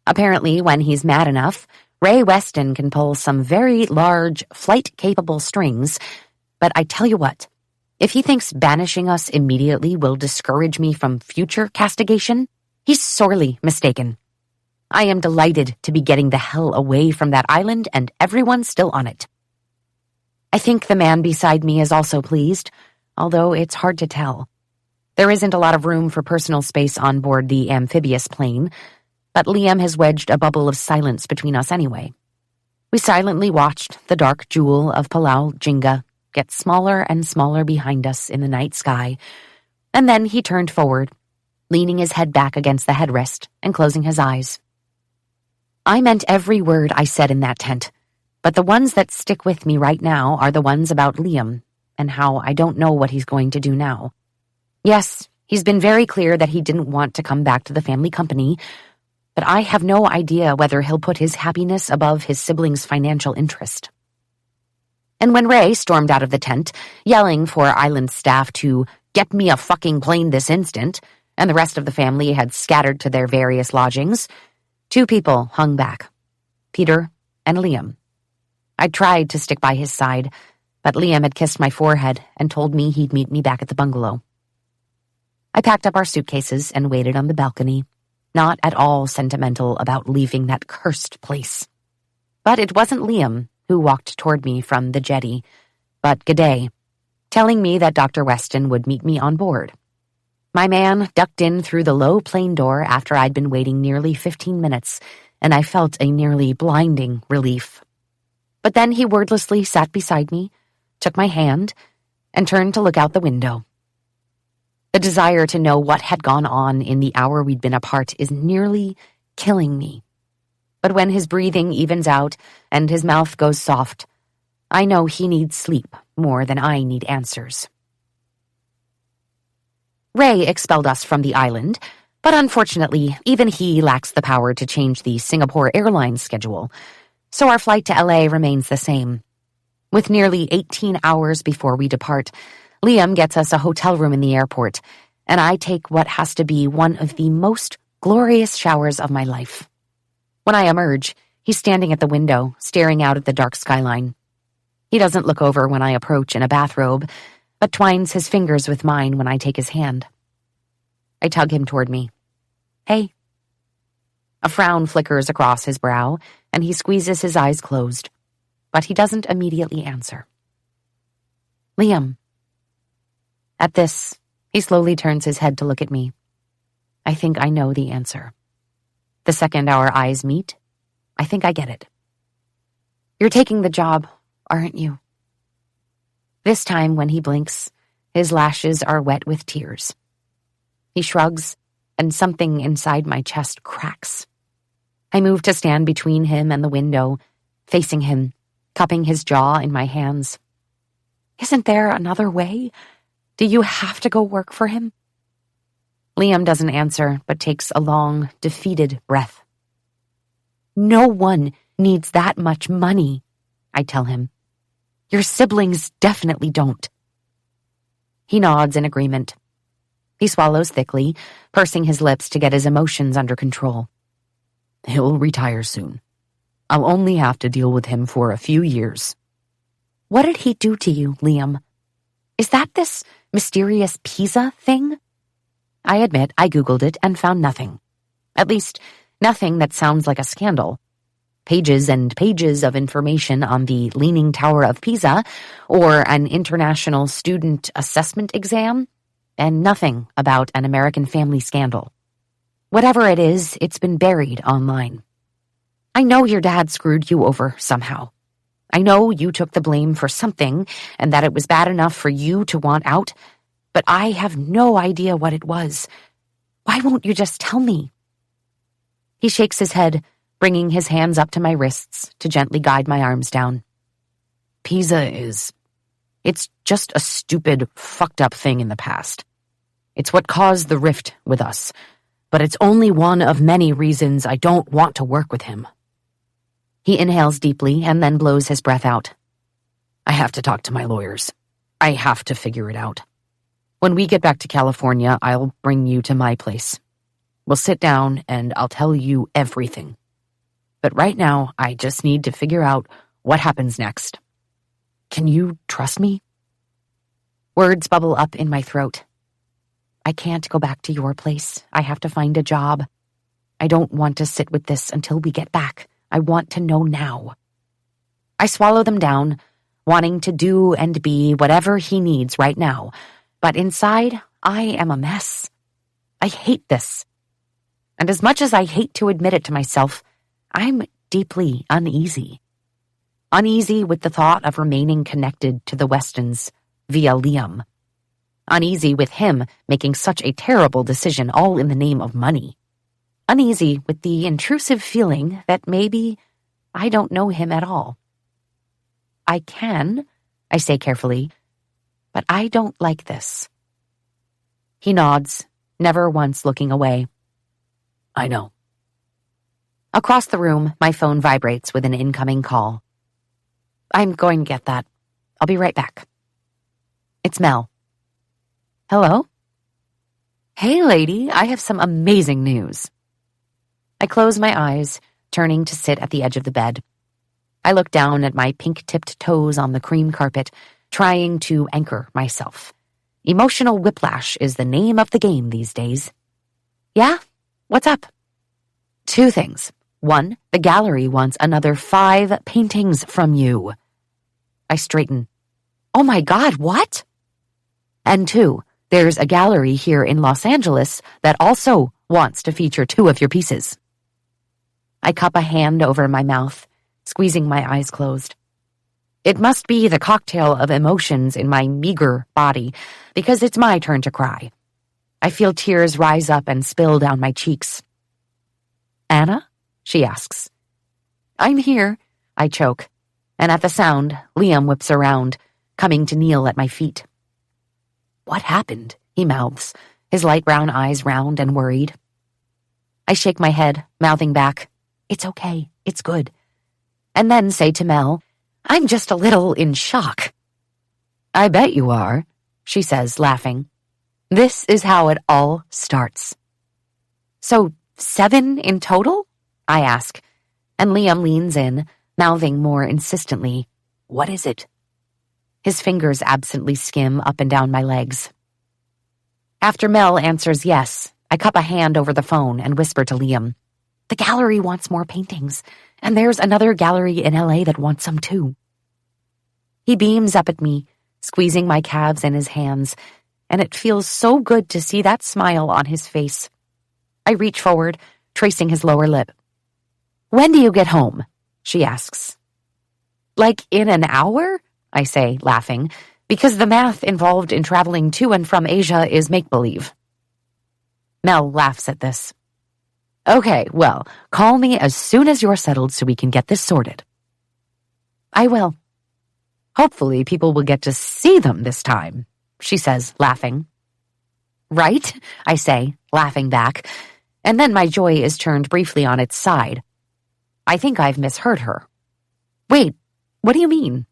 Apparently, when he's mad enough, Ray Weston can pull some very large, flight-capable strings, but I tell you what, if he thinks banishing us immediately will discourage me from future castigation, he's sorely mistaken. I am delighted to be getting the hell away from that island and everyone still on it. I think the man beside me is also pleased, although it's hard to tell. There isn't a lot of room for personal space on board the amphibious plane, but Liam has wedged a bubble of silence between us anyway. We silently watched the dark jewel of Palau Jinga get smaller and smaller behind us in the night sky, and then he turned forward, leaning his head back against the headrest and closing his eyes. I meant every word I said in that tent, but the ones that stick with me right now are the ones about Liam and how I don't know what he's going to do now. Yes, he's been very clear that he didn't want to come back to the family company, but I have no idea whether he'll put his happiness above his siblings' financial interest. And when Ray stormed out of the tent, yelling for island staff to get me a fucking plane this instant, and the rest of the family had scattered to their various lodgings, 2 people hung back, Peter and Liam. I tried to stick by his side, but Liam had kissed my forehead and told me he'd meet me back at the bungalow. I packed up our suitcases and waited on the balcony, not at all sentimental about leaving that cursed place. But it wasn't Liam who walked toward me from the jetty, but G'day, telling me that Dr. Weston would meet me on board. My man ducked in through the low plane door after I'd been waiting nearly 15 minutes, and I felt a nearly blinding relief. But then he wordlessly sat beside me, took my hand, and turned to look out the window. The desire to know what had gone on in the hour we'd been apart is nearly killing me. But when his breathing evens out and his mouth goes soft, I know he needs sleep more than I need answers. Ray expelled us from the island, but unfortunately, even he lacks the power to change the Singapore Airlines schedule, so our flight to LA remains the same. With nearly 18 hours before we depart, Liam gets us a hotel room in the airport, and I take what has to be one of the most glorious showers of my life. When I emerge, he's standing at the window, staring out at the dark skyline. He doesn't look over when I approach in a bathrobe, but twines his fingers with mine when I take his hand. I tug him toward me. Hey. A frown flickers across his brow, and he squeezes his eyes closed, but he doesn't immediately answer. Liam. At this, he slowly turns his head to look at me. I think I know the answer. The second our eyes meet, I think I get it. You're taking the job, aren't you? This time, when he blinks, his lashes are wet with tears. He shrugs, and something inside my chest cracks. I move to stand between him and the window, facing him, cupping his jaw in my hands. Isn't there another way? Do you have to go work for him? Liam doesn't answer, but takes a long, defeated breath. No one needs that much money, I tell him. Your siblings definitely don't. He nods in agreement. He swallows thickly, pursing his lips to get his emotions under control. He'll retire soon. I'll only have to deal with him for a few years. What did he do to you, Liam? Is that this mysterious Pisa thing? I admit I Googled it and found nothing. At least, nothing that sounds like a scandal. Pages and pages of information on the Leaning Tower of Pisa or an international student assessment exam, and nothing about an American family scandal. Whatever it is, it's been buried online. I know your dad screwed you over somehow. I know you took the blame for something and that it was bad enough for you to want out, but I have no idea what it was. Why won't you just tell me? He shakes his head, bringing his hands up to my wrists to gently guide my arms down. It's just a stupid, fucked up thing in the past. It's what caused the rift with us, but it's only one of many reasons I don't want to work with him. He inhales deeply and then blows his breath out. I have to talk to my lawyers. I have to figure it out. When we get back to California, I'll bring you to my place. We'll sit down and I'll tell you everything. But right now, I just need to figure out what happens next. Can you trust me? Words bubble up in my throat. I can't go back to your place. I have to find a job. I don't want to sit with this until we get back. I want to know now. I swallow them down, wanting to do and be whatever he needs right now. But inside, I am a mess. I hate this. And as much as I hate to admit it to myself, I'm deeply uneasy. Uneasy with the thought of remaining connected to the Westons via Liam. Uneasy with him making such a terrible decision all in the name of money. Uneasy with the intrusive feeling that maybe I don't know him at all. I can, I say carefully, but I don't like this. He nods, never once looking away. I know. Across the room, my phone vibrates with an incoming call. I'm going to get that. I'll be right back. It's Mel. Hello? Hey, lady, I have some amazing news. I close my eyes, turning to sit at the edge of the bed. I look down at my pink-tipped toes on the cream carpet, trying to anchor myself. Emotional whiplash is the name of the game these days. Yeah? What's up? 2 things. 1, the gallery wants another 5 paintings from you. I straighten. Oh my God, what? And 2, there's a gallery here in Los Angeles that also wants to feature 2 of your pieces. I cup a hand over my mouth, squeezing my eyes closed. It must be the cocktail of emotions in my meager body, because it's my turn to cry. I feel tears rise up and spill down my cheeks. "Anna?" she asks. "I'm here," I choke, and at the sound, Liam whips around, coming to kneel at my feet. "What happened?" he mouths, his light brown eyes round and worried. I shake my head, mouthing back, "It's okay, it's good," and then say to Mel, "I'm just a little in shock." "I bet you are," she says, laughing. "This is how it all starts." "So 7 in total?" I ask, and Liam leans in, mouthing more insistently, "What is it?" His fingers absently skim up and down my legs. After Mel answers yes, I cup a hand over the phone and whisper to Liam, "The gallery wants more paintings, and there's another gallery in LA that wants some too." He beams up at me, squeezing my calves in his hands, and it feels so good to see that smile on his face. I reach forward, tracing his lower lip. "When do you get home?" she asks. "Like in an hour?" I say, laughing, because the math involved in traveling to and from Asia is make-believe. Mel laughs at this. "Okay, well, call me as soon as you're settled so we can get this sorted." "I will. Hopefully people will get to see them this time," she says, laughing. "Right?" I say, laughing back, and then my joy is turned briefly on its side. I think I've misheard her. "Wait, what do you mean?"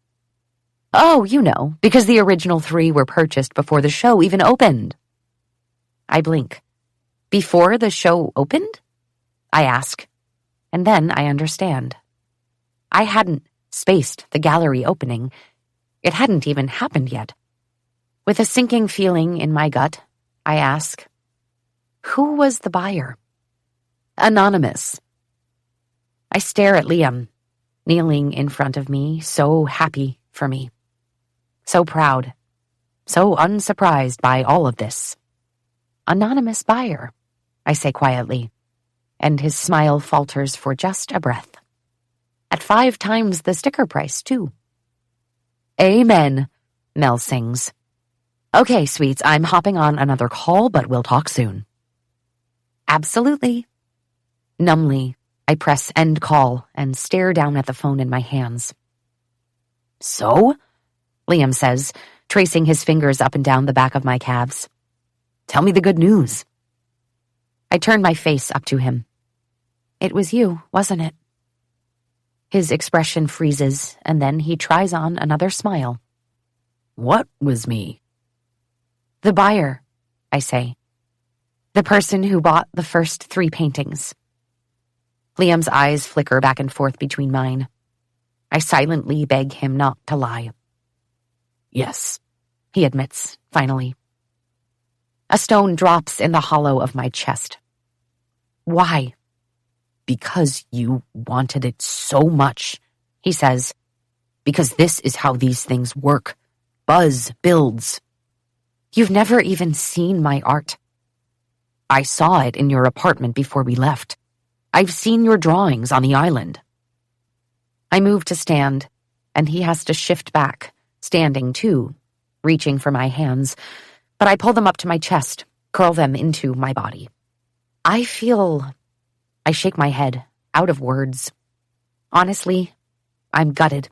"Oh, you know, because the original 3 were purchased before the show even opened." I blink. "Before the show opened?" I ask, and then I understand. I hadn't spaced the gallery opening. It hadn't even happened yet. With a sinking feeling in my gut, I ask, "Who was the buyer?" "Anonymous." I stare at Liam, kneeling in front of me, so happy for me. So proud, so unsurprised by all of this. "Anonymous buyer," I say quietly, and his smile falters for just a breath. "At 5 times the sticker price, too." "Amen," Mel sings. "Okay, sweets, I'm hopping on another call, but we'll talk soon." "Absolutely." Numbly, I press end call and stare down at the phone in my hands. "So?" Liam says, tracing his fingers up and down the back of my calves. "Tell me the good news." I turn my face up to him. "It was you, wasn't it?" His expression freezes, and then he tries on another smile. "What was me?" "The buyer," I say. "The person who bought the first 3 paintings." Liam's eyes flicker back and forth between mine. I silently beg him not to lie. "Yes," he admits, finally. A stone drops in the hollow of my chest. "Why?" "Because you wanted it so much," he says. "Because this is how these things work. Buzz builds." "You've never even seen my art." "I saw it in your apartment before we left. I've seen your drawings on the island." I move to stand, and he has to shift back, standing too, reaching for my hands, but I pull them up to my chest, curl them into my body. I shake my head, out of words. Honestly, I'm gutted.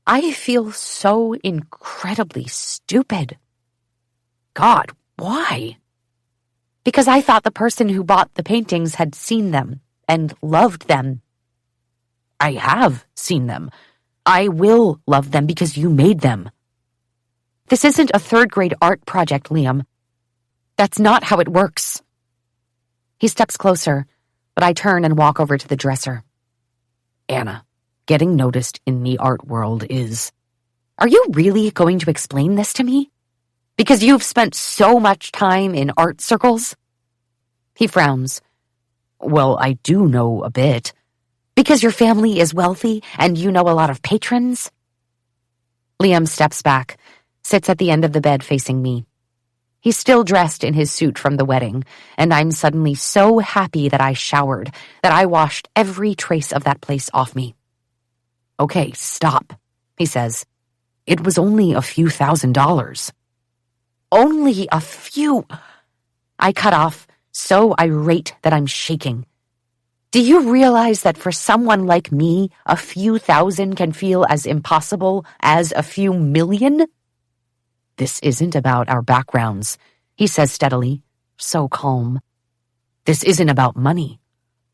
I feel so incredibly stupid. God, why? Because I thought the person who bought the paintings had seen them and loved them. I have seen them. I will love them because you made them. This isn't a 3rd-grade art project, Liam. That's not how it works. He steps closer, but I turn and walk over to the dresser. "Anna, getting noticed in the art world is..." "Are you really going to explain this to me? Because you've spent so much time in art circles?" He frowns. "Well, I do know a bit." "Because your family is wealthy and you know a lot of patrons?" Liam steps back, sits at the end of the bed facing me, He's still dressed in his suit from the wedding, and I'm suddenly so happy that I showered, that I washed every trace of that place off me. "Okay, stop," he says. "It was only a few $1,000s. "Only a few—" I cut off, so irate that I'm shaking. "Do you realize that for someone like me, a few thousand can feel as impossible as a few million?" "This isn't about our backgrounds," he says steadily, so calm. "This isn't about money.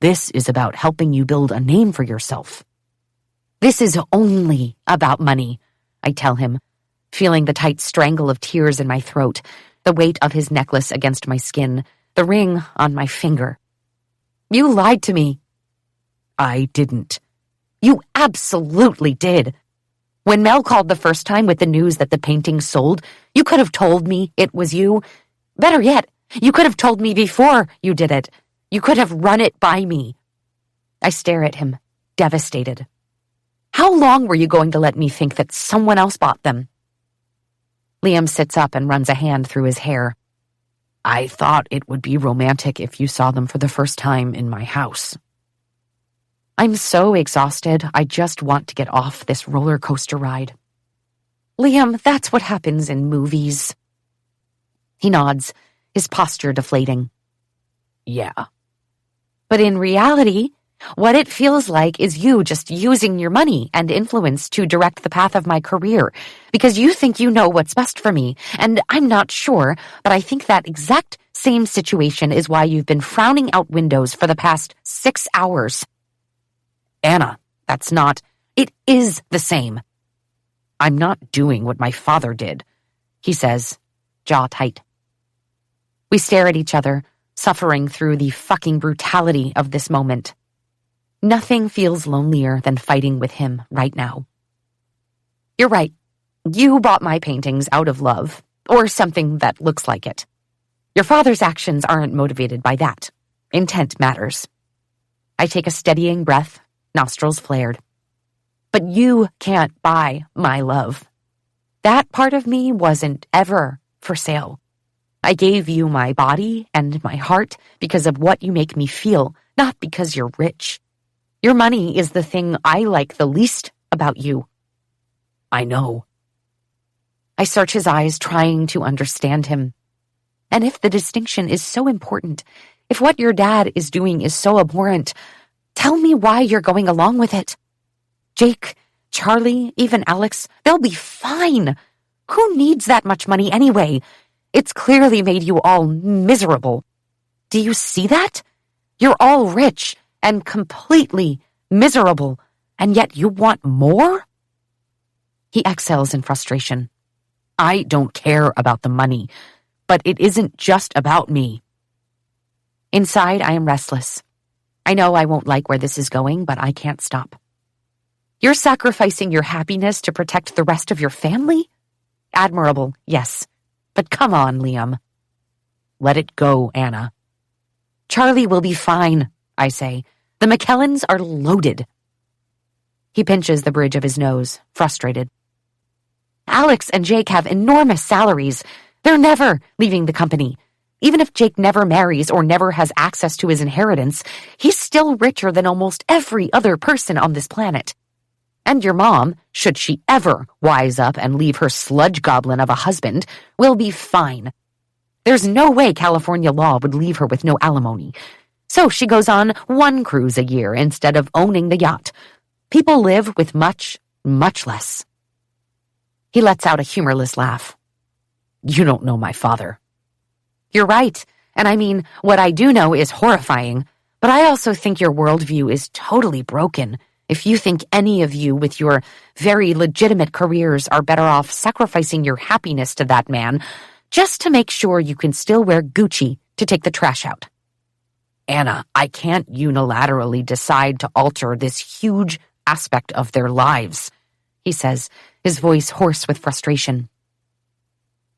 This is about helping you build a name for yourself." "This is only about money," I tell him, feeling the tight strangle of tears in my throat, the weight of his necklace against my skin, the ring on my finger. "You lied to me." "I didn't." "You absolutely did. When Mel called the first time with the news that the painting sold, you could have told me it was you. Better yet, you could have told me before you did it. You could have run it by me." I stare at him, devastated. "How long were you going to let me think that someone else bought them?" Liam sits up and runs a hand through his hair. "I thought it would be romantic if you saw them for the first time in my house." I'm so exhausted, I just want to get off this roller coaster ride. "Liam, that's what happens in movies." He nods, his posture deflating. "Yeah." "But in reality, what it feels like is you just using your money and influence to direct the path of my career, because you think you know what's best for me, and I'm not sure, but I think that exact same situation is why you've been frowning out windows for the past 6 hours. "Anna, that's not—" "It is the same." "I'm not doing what my father did," he says, jaw tight. We stare at each other, suffering through the fucking brutality of this moment. Nothing feels lonelier than fighting with him right now. "You're right. You bought my paintings out of love, or something that looks like it. Your father's actions aren't motivated by that. Intent matters." I take a steadying breath, nostrils flared. "But you can't buy my love. That part of me wasn't ever for sale. I gave you my body and my heart because of what you make me feel, not because you're rich. Your money is the thing I like the least about you." "I know." I search his eyes, trying to understand him. And if the distinction is so important, if what your dad is doing is so abhorrent, tell me why you're going along with it. Jake, Charlie, even Alex, they'll be fine. Who needs that much money anyway? It's clearly made you all miserable. Do you see that? You're all rich and completely miserable, and yet you want more? He exhales in frustration. "I don't care about the money, but it isn't just about me." Inside, I am restless. I know I won't like where this is going, but I can't stop. "You're sacrificing your happiness to protect the rest of your family? Admirable, yes. But come on, Liam." "Let it go, Anna." "Charlie will be fine," I say. "The McKellans are loaded." He pinches the bridge of his nose, frustrated. "Alex and Jake have enormous salaries. They're never leaving the company. Even if Jake never marries or never has access to his inheritance, he's still richer than almost every other person on this planet. And your mom, should she ever wise up and leave her sludge goblin of a husband, will be fine. There's no way California law would leave her with no alimony. So she goes on one cruise a year instead of owning the yacht. People live with much, much less." He lets out a humorless laugh. "You don't know my father." "You're right, and I mean, what I do know is horrifying, but I also think your worldview is totally broken if you think any of you with your very legitimate careers are better off sacrificing your happiness to that man just to make sure you can still wear Gucci to take the trash out." "Anna, I can't unilaterally decide to alter this huge aspect of their lives," he says, his voice hoarse with frustration.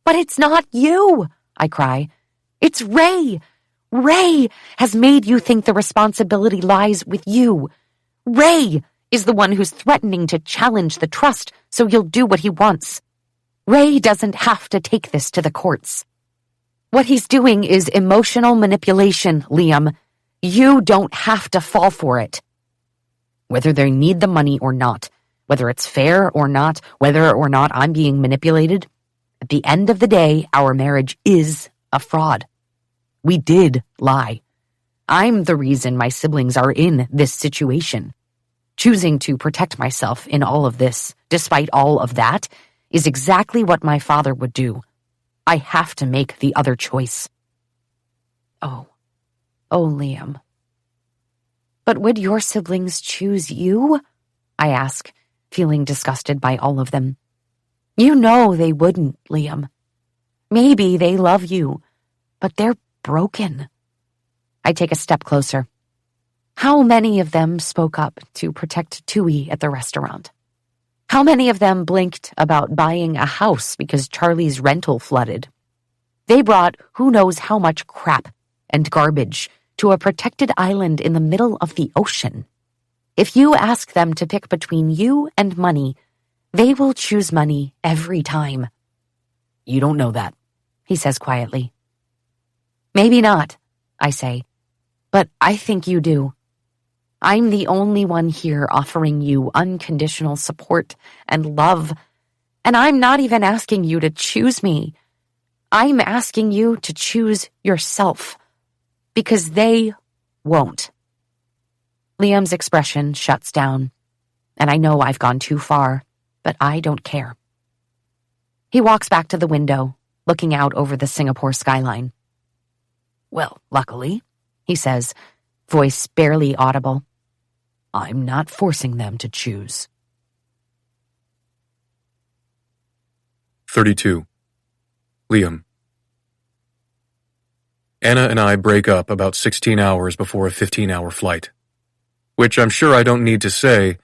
"But it's not you," I cry. "It's Ray. Ray has made you think the responsibility lies with you. Ray is the one who's threatening to challenge the trust so you'll do what he wants. Ray doesn't have to take this to the courts." What he's doing is emotional manipulation, Liam. You don't have to fall for it. Whether they need the money or not, whether it's fair or not, whether or not I'm being manipulated, at the end of the day, our marriage is a fraud. We did lie. I'm the reason my siblings are in this situation. Choosing to protect myself in all of this, despite all of that, is exactly what my father would do. I have to make the other choice. Oh, Liam. But would your siblings choose you? I ask, feeling disgusted by all of them. You know they wouldn't, Liam. Maybe they love you, but they're broken. I take a step closer. How many of them spoke up to protect Tui at the restaurant? How many of them blinked about buying a house because Charlie's rental flooded? They brought who knows how much crap and garbage to a protected island in the middle of the ocean. If you ask them to pick between you and money, they will choose money every time. You don't know that, he says quietly. Maybe not, I say, but I think you do. I'm the only one here offering you unconditional support and love, and I'm not even asking you to choose me. I'm asking you to choose yourself, because they won't. Liam's expression shuts down, and I know I've gone too far, but I don't care. He walks back to the window, looking out over the Singapore skyline. Well, luckily, he says, voice barely audible. I'm not forcing them to choose. 32. Liam. Anna and I break up about 16 hours before a 15-hour flight, which I'm sure I don't need to say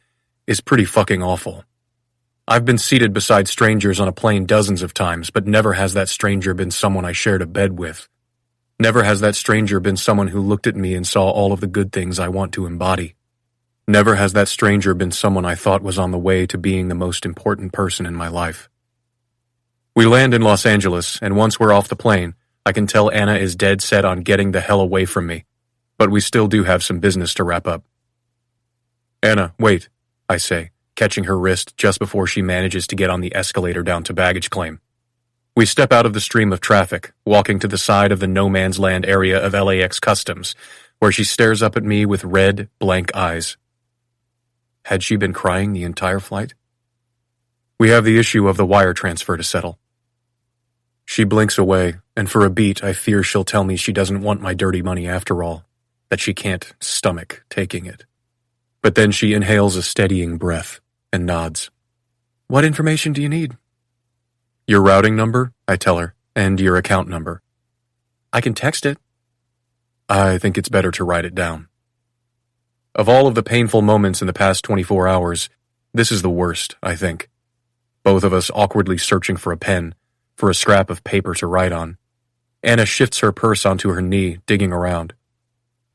is pretty fucking awful. I've been seated beside strangers on a plane dozens of times, but never has that stranger been someone I shared a bed with. Never has that stranger been someone who looked at me and saw all of the good things I want to embody. Never has that stranger been someone I thought was on the way to being the most important person in my life. We land in Los Angeles, and once we're off the plane, I can tell Anna is dead set on getting the hell away from me, but we still do have some business to wrap up. Anna, wait, I say, catching her wrist just before she manages to get on the escalator down to baggage claim. We step out of the stream of traffic, walking to the side of the no-man's land area of LAX Customs, where she stares up at me with red, blank eyes. Had she been crying the entire flight? We have the issue of the wire transfer to settle. She blinks away, and for a beat I fear she'll tell me she doesn't want my dirty money after all, that she can't stomach taking it. But then she inhales a steadying breath and nods. What information do you need? Your routing number, I tell her, and your account number. I can text it. I think it's better to write it down. Of all of the painful moments in the past 24 hours, this is the worst, I think. Both of us awkwardly searching for a pen, for a scrap of paper to write on. Anna shifts her purse onto her knee, digging around.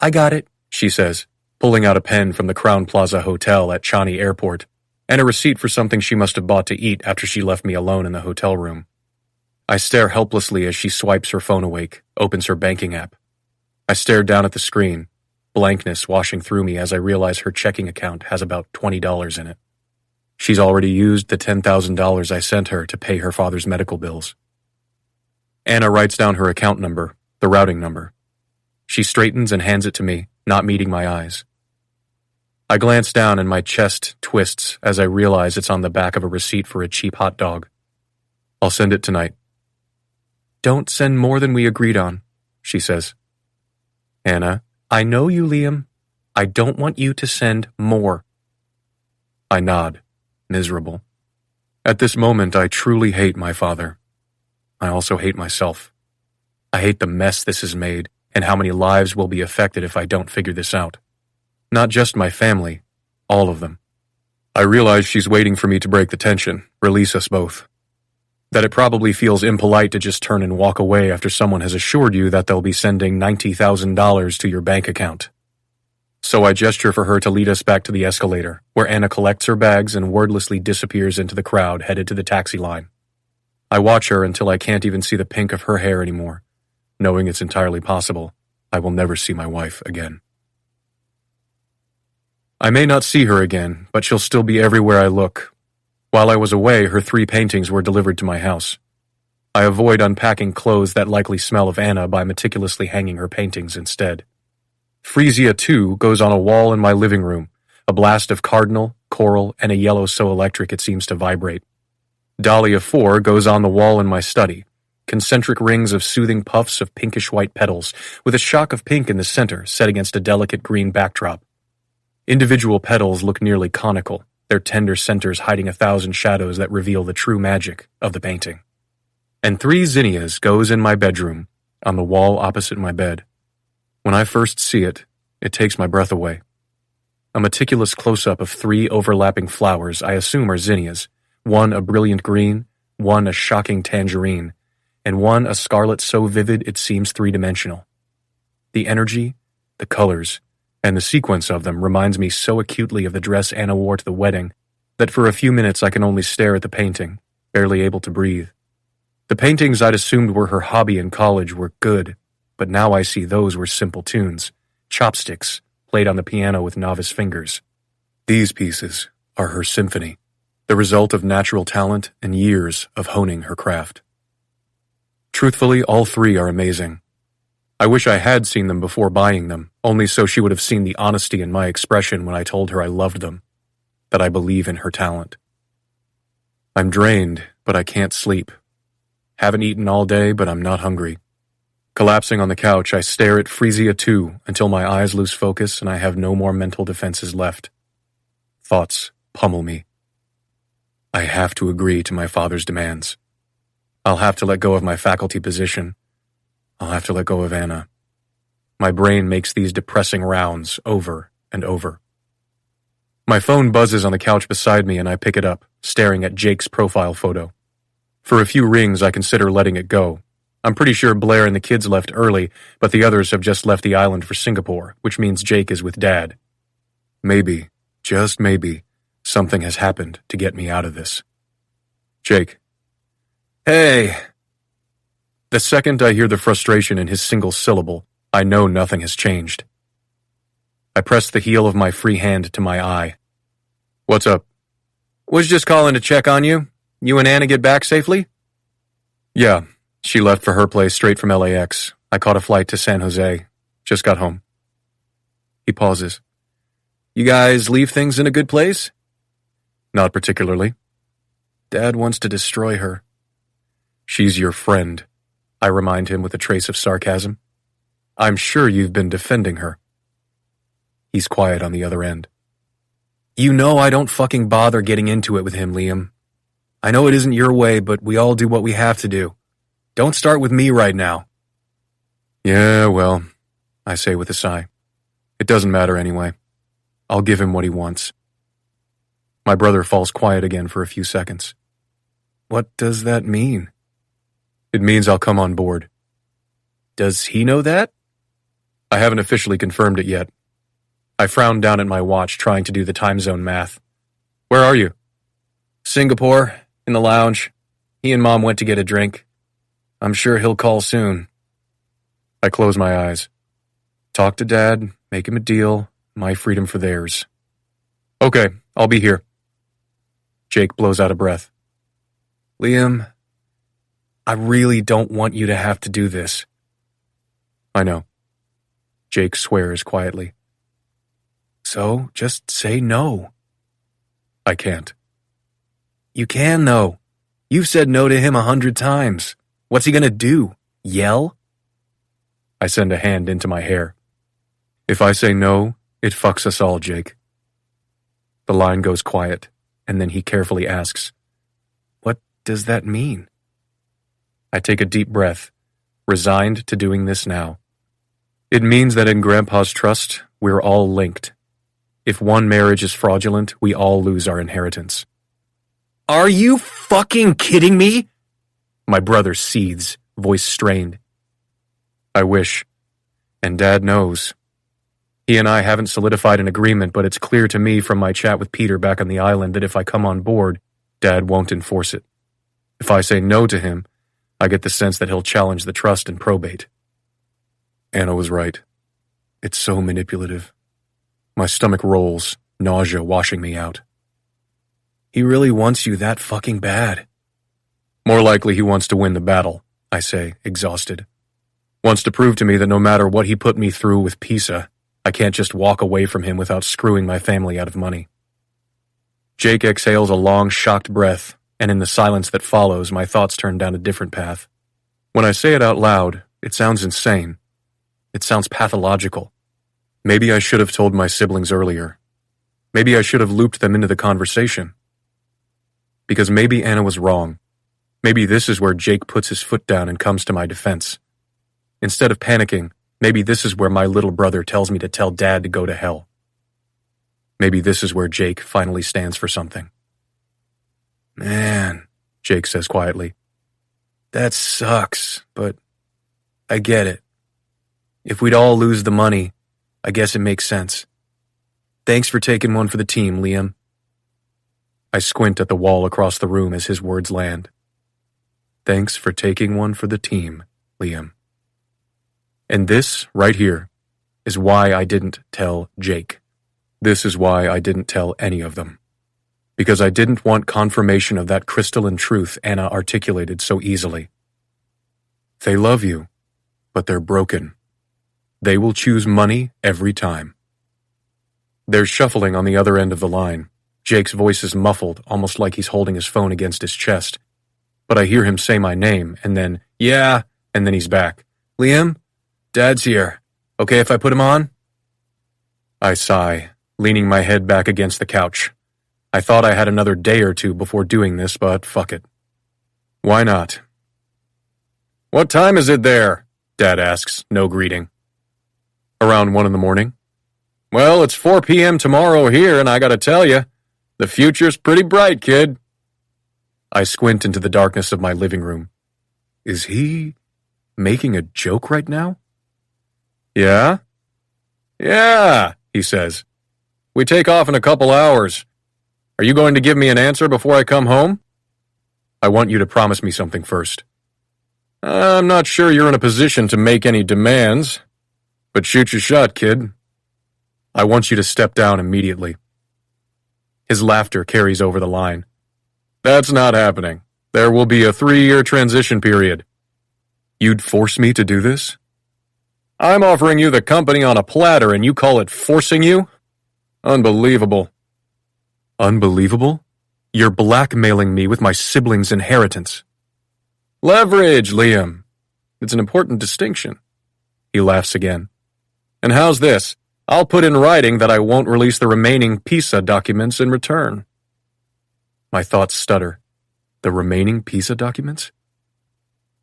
I got it, she says, pulling out a pen from the Crown Plaza Hotel at Changi Airport, and a receipt for something she must have bought to eat after she left me alone in the hotel room. I stare helplessly as she swipes her phone awake, opens her banking app. I stare down at the screen, blankness washing through me as I realize her checking account has about $20 in it. She's already used the $10,000 I sent her to pay her father's medical bills. Anna writes down her account number, the routing number. She straightens and hands it to me, not meeting my eyes. I glance down and my chest twists as I realize it's on the back of a receipt for a cheap hot dog. I'll send it tonight. Don't send more than we agreed on, she says. Anna, I know you, Liam. I don't want you to send more. I nod, miserable. At this moment, I truly hate my father. I also hate myself. I hate the mess this has made and how many lives will be affected if I don't figure this out. Not just my family, all of them. I realize she's waiting for me to break the tension, release us both. That it probably feels impolite to just turn and walk away after someone has assured you that they'll be sending $90,000 to your bank account. So I gesture for her to lead us back to the escalator, where Anna collects her bags and wordlessly disappears into the crowd headed to the taxi line. I watch her until I can't even see the pink of her hair anymore, knowing it's entirely possible I will never see my wife again. I may not see her again, but she'll still be everywhere I look. While I was away, her 3 paintings were delivered to my house. I avoid unpacking clothes that likely smell of Anna by meticulously hanging her paintings instead. Frisia 2 goes on a wall in my living room, a blast of cardinal, coral, and a yellow so electric it seems to vibrate. Dahlia 4 goes on the wall in my study, concentric rings of soothing puffs of pinkish-white petals, with a shock of pink in the center set against a delicate green backdrop. Individual petals look nearly conical, their tender centers hiding 1,000 shadows that reveal the true magic of the painting. And 3 zinnias goes in my bedroom, on the wall opposite my bed. When I first see it, it takes my breath away. A meticulous close-up of 3 overlapping flowers I assume are zinnias, one a brilliant green, one a shocking tangerine, and one a scarlet so vivid it seems 3-dimensional. The energy, the colors, and the sequence of them reminds me so acutely of the dress Anna wore to the wedding that for a few minutes I can only stare at the painting, barely able to breathe. The paintings I'd assumed were her hobby in college were good, but now I see those were simple tunes, chopsticks, played on the piano with novice fingers. These pieces are her symphony, the result of natural talent and years of honing her craft. Truthfully, all 3 are amazing. I wish I had seen them before buying them, only so she would have seen the honesty in my expression when I told her I loved them, that I believe in her talent. I'm drained, but I can't sleep. Haven't eaten all day, but I'm not hungry. Collapsing on the couch, I stare at Frisia 2 until my eyes lose focus and I have no more mental defenses left. Thoughts pummel me. I have to agree to my father's demands. I'll have to let go of my faculty position. I'll have to let go of Anna. My brain makes these depressing rounds over and over. My phone buzzes on the couch beside me and I pick it up, staring at Jake's profile photo. For a few rings, I consider letting it go. I'm pretty sure Blair and the kids left early, but the others have just left the island for Singapore, which means Jake is with Dad. Maybe, just maybe, something has happened to get me out of this. Jake. Hey! The second I hear the frustration in his single syllable, I know nothing has changed. I press the heel of my free hand to my eye. What's up? Was just calling to check on you. You and Anna get back safely? Yeah, she left for her place straight from LAX. I caught a flight to San Jose. Just got home. He pauses. You guys leave things in a good place? Not particularly. Dad wants to destroy her. She's your friend, I remind him with a trace of sarcasm. I'm sure you've been defending her. He's quiet on the other end. You know I don't fucking bother getting into it with him, Liam. I know it isn't your way, but we all do what we have to do. Don't start with me right now. Yeah, well, I say with a sigh. It doesn't matter anyway. I'll give him what he wants. My brother falls quiet again for a few seconds. What does that mean? It means I'll come on board. Does he know that? I haven't officially confirmed it yet. I frowned down at my watch, trying to do the time zone math. Where are you? Singapore, in the lounge. He and Mom went to get a drink. I'm sure he'll call soon. I close my eyes. Talk to Dad, make him a deal, my freedom for theirs. Okay, I'll be here. Jake blows out a breath. Liam, I really don't want you to have to do this. I know. Jake swears quietly. So, just say no. I can't. You can, though. You've said no to him 100 times. What's he gonna do? Yell? I send a hand into my hair. If I say no, it fucks us all, Jake. The line goes quiet, and then he carefully asks, What does that mean? I take a deep breath, resigned to doing this now. It means that in Grandpa's trust, we're all linked. If one marriage is fraudulent, we all lose our inheritance. Are you fucking kidding me? My brother seethes, voice strained. I wish. And Dad knows. He and I haven't solidified an agreement, but it's clear to me from my chat with Peter back on the island that if I come on board, Dad won't enforce it. If I say no to him, I get the sense that he'll challenge the trust and probate. Anna was right. It's so manipulative. My stomach rolls, nausea washing me out. He really wants you that fucking bad. More likely he wants to win the battle, I say, exhausted. Wants to prove to me that no matter what he put me through with Pisa, I can't just walk away from him without screwing my family out of money. Jake exhales a long, shocked breath, and in the silence that follows, my thoughts turn down a different path. When I say it out loud, it sounds insane. It sounds pathological. Maybe I should have told my siblings earlier. Maybe I should have looped them into the conversation. Because maybe Anna was wrong. Maybe this is where Jake puts his foot down and comes to my defense. Instead of panicking, maybe this is where my little brother tells me to tell Dad to go to hell. Maybe this is where Jake finally stands for something. Man, Jake says quietly, that sucks, but I get it. If we'd all lose the money, I guess it makes sense. Thanks for taking one for the team, Liam. I squint at the wall across the room as his words land. Thanks for taking one for the team, Liam. And this, right here, is why I didn't tell Jake. This is why I didn't tell any of them. Because I didn't want confirmation of that crystalline truth Anna articulated so easily. They love you, but they're broken. They will choose money every time. There's shuffling on the other end of the line. Jake's voice is muffled, almost like he's holding his phone against his chest. But I hear him say my name, and then, yeah, and then he's back. Liam? Dad's here. Okay if I put him on? I sigh, leaning my head back against the couch. I thought I had another day or two before doing this, but fuck it. Why not? What time is it there? Dad asks, no greeting. Around 1 a.m. Well, it's 4 p.m. tomorrow here, and I gotta tell you, the future's pretty bright, kid. I squint into the darkness of my living room. Is he making a joke right now? Yeah? Yeah, he says. We take off in a couple hours. Are you going to give me an answer before I come home? I want you to promise me something first. I'm not sure you're in a position to make any demands, but shoot your shot, kid. I want you to step down immediately. His laughter carries over the line. That's not happening. There will be a 3-year transition period. You'd force me to do this? I'm offering you the company on a platter and you call it forcing you? Unbelievable. Unbelievable? You're blackmailing me with my siblings' inheritance. Leverage, Liam. It's an important distinction. He laughs again. And how's this? I'll put in writing that I won't release the remaining PISA documents in return. My thoughts stutter. The remaining PISA documents?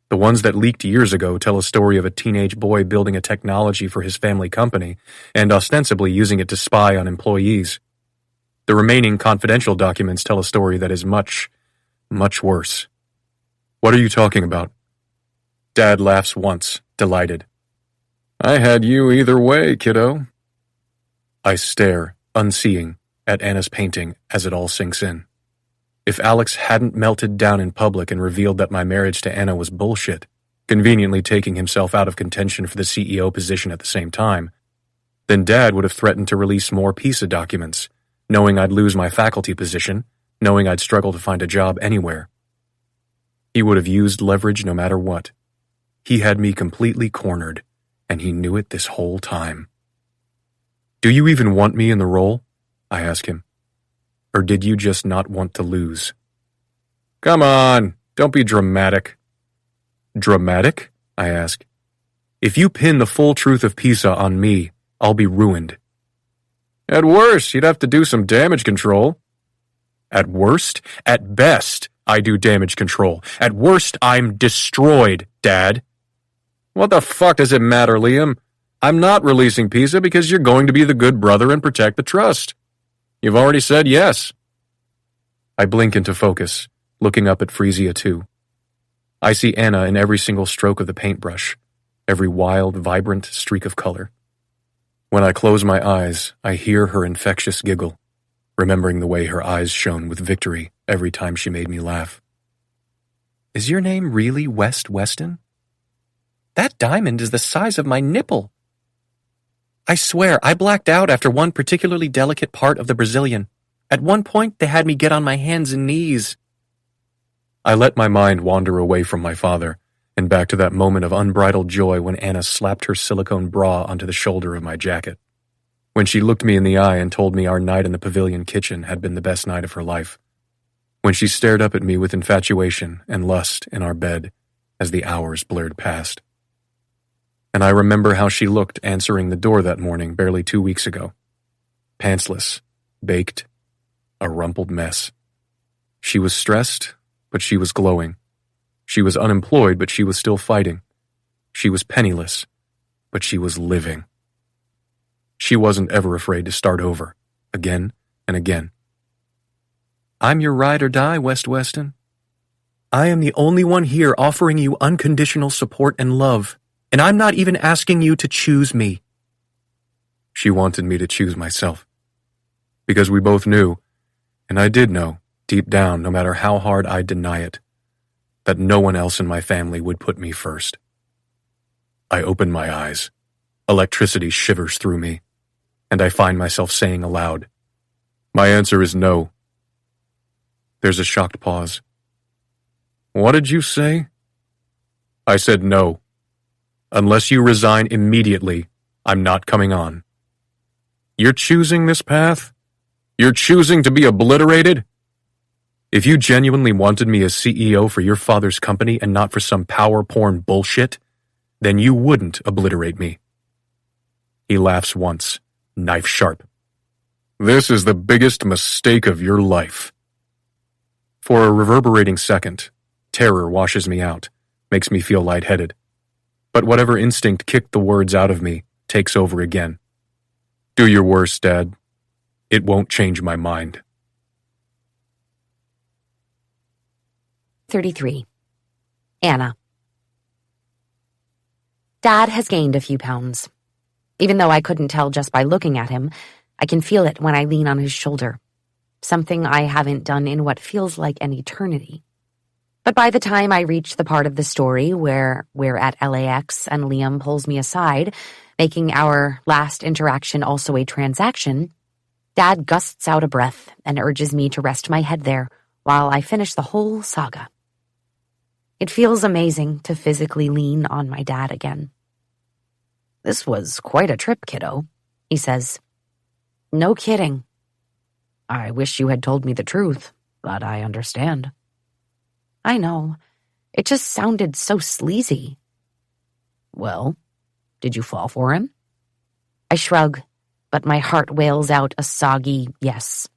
The ones that leaked years ago tell a story of a teenage boy building a technology for his family company and ostensibly using it to spy on employees. The remaining confidential documents tell a story that is much, much worse. What are you talking about? Dad laughs once, delighted. I had you either way, kiddo. I stare, unseeing, at Anna's painting as it all sinks in. If Alex hadn't melted down in public and revealed that my marriage to Anna was bullshit, conveniently taking himself out of contention for the CEO position at the same time, then Dad would have threatened to release more PISA documents, knowing I'd lose my faculty position, knowing I'd struggle to find a job anywhere. He would have used leverage no matter what. He had me completely cornered, and he knew it this whole time. Do you even want me in the role? I ask him. Or did you just not want to lose? Come on, don't be dramatic. Dramatic? I ask. If you pin the full truth of PISA on me, I'll be ruined. At worst, you'd have to do some damage control. At worst? At best, I do damage control. At worst, I'm destroyed, Dad. What the fuck does it matter, Liam? I'm not releasing PISA because you're going to be the good brother and protect the trust. You've already said yes. I blink into focus, looking up at Frisia too. I see Anna in every single stroke of the paintbrush, every wild, vibrant streak of color. When I close my eyes, I hear her infectious giggle, remembering the way her eyes shone with victory every time she made me laugh. Is your name really Weston? That diamond is the size of my nipple. I swear, I blacked out after one particularly delicate part of the Brazilian. At one point, they had me get on my hands and knees. I let my mind wander away from my father and back to that moment of unbridled joy when Anna slapped her silicone bra onto the shoulder of my jacket. When she looked me in the eye and told me our night in the pavilion kitchen had been the best night of her life. When she stared up at me with infatuation and lust in our bed as the hours blurred past. And I remember how she looked answering the door that morning barely 2 weeks ago. Pantsless, baked, a rumpled mess. She was stressed, but she was glowing. She was unemployed, but she was still fighting. She was penniless, but she was living. She wasn't ever afraid to start over, again and again. I'm your ride or die, Weston. I am the only one here offering you unconditional support and love, and I'm not even asking you to choose me. She wanted me to choose myself. Because we both knew, and I did know, deep down, no matter how hard I'd deny it, that no one else in my family would put me first. I open my eyes. Electricity shivers through me, and I find myself saying aloud, my answer is no. There's a shocked pause. What did you say? I said no. Unless you resign immediately, I'm not coming on. You're choosing this path? You're choosing to be obliterated? If you genuinely wanted me as CEO for your father's company and not for some power porn bullshit, then you wouldn't obliterate me. He laughs once, knife sharp. This is the biggest mistake of your life. For a reverberating second, terror washes me out, makes me feel lightheaded. But whatever instinct kicked the words out of me takes over again. Do your worst, Dad. It won't change my mind. 33. Anna. Dad has gained a few pounds. Even though I couldn't tell just by looking at him, I can feel it when I lean on his shoulder. Something I haven't done in what feels like an eternity. But by the time I reach the part of the story where we're at LAX and Liam pulls me aside, making our last interaction also a transaction, Dad gusts out a breath and urges me to rest my head there while I finish the whole saga. It feels amazing to physically lean on my dad again. This was quite a trip, kiddo, he says. No kidding. I wish you had told me the truth, but I understand. I know. It just sounded so sleazy. Well, did you fall for him? I shrug, but my heart wails out a soggy yes.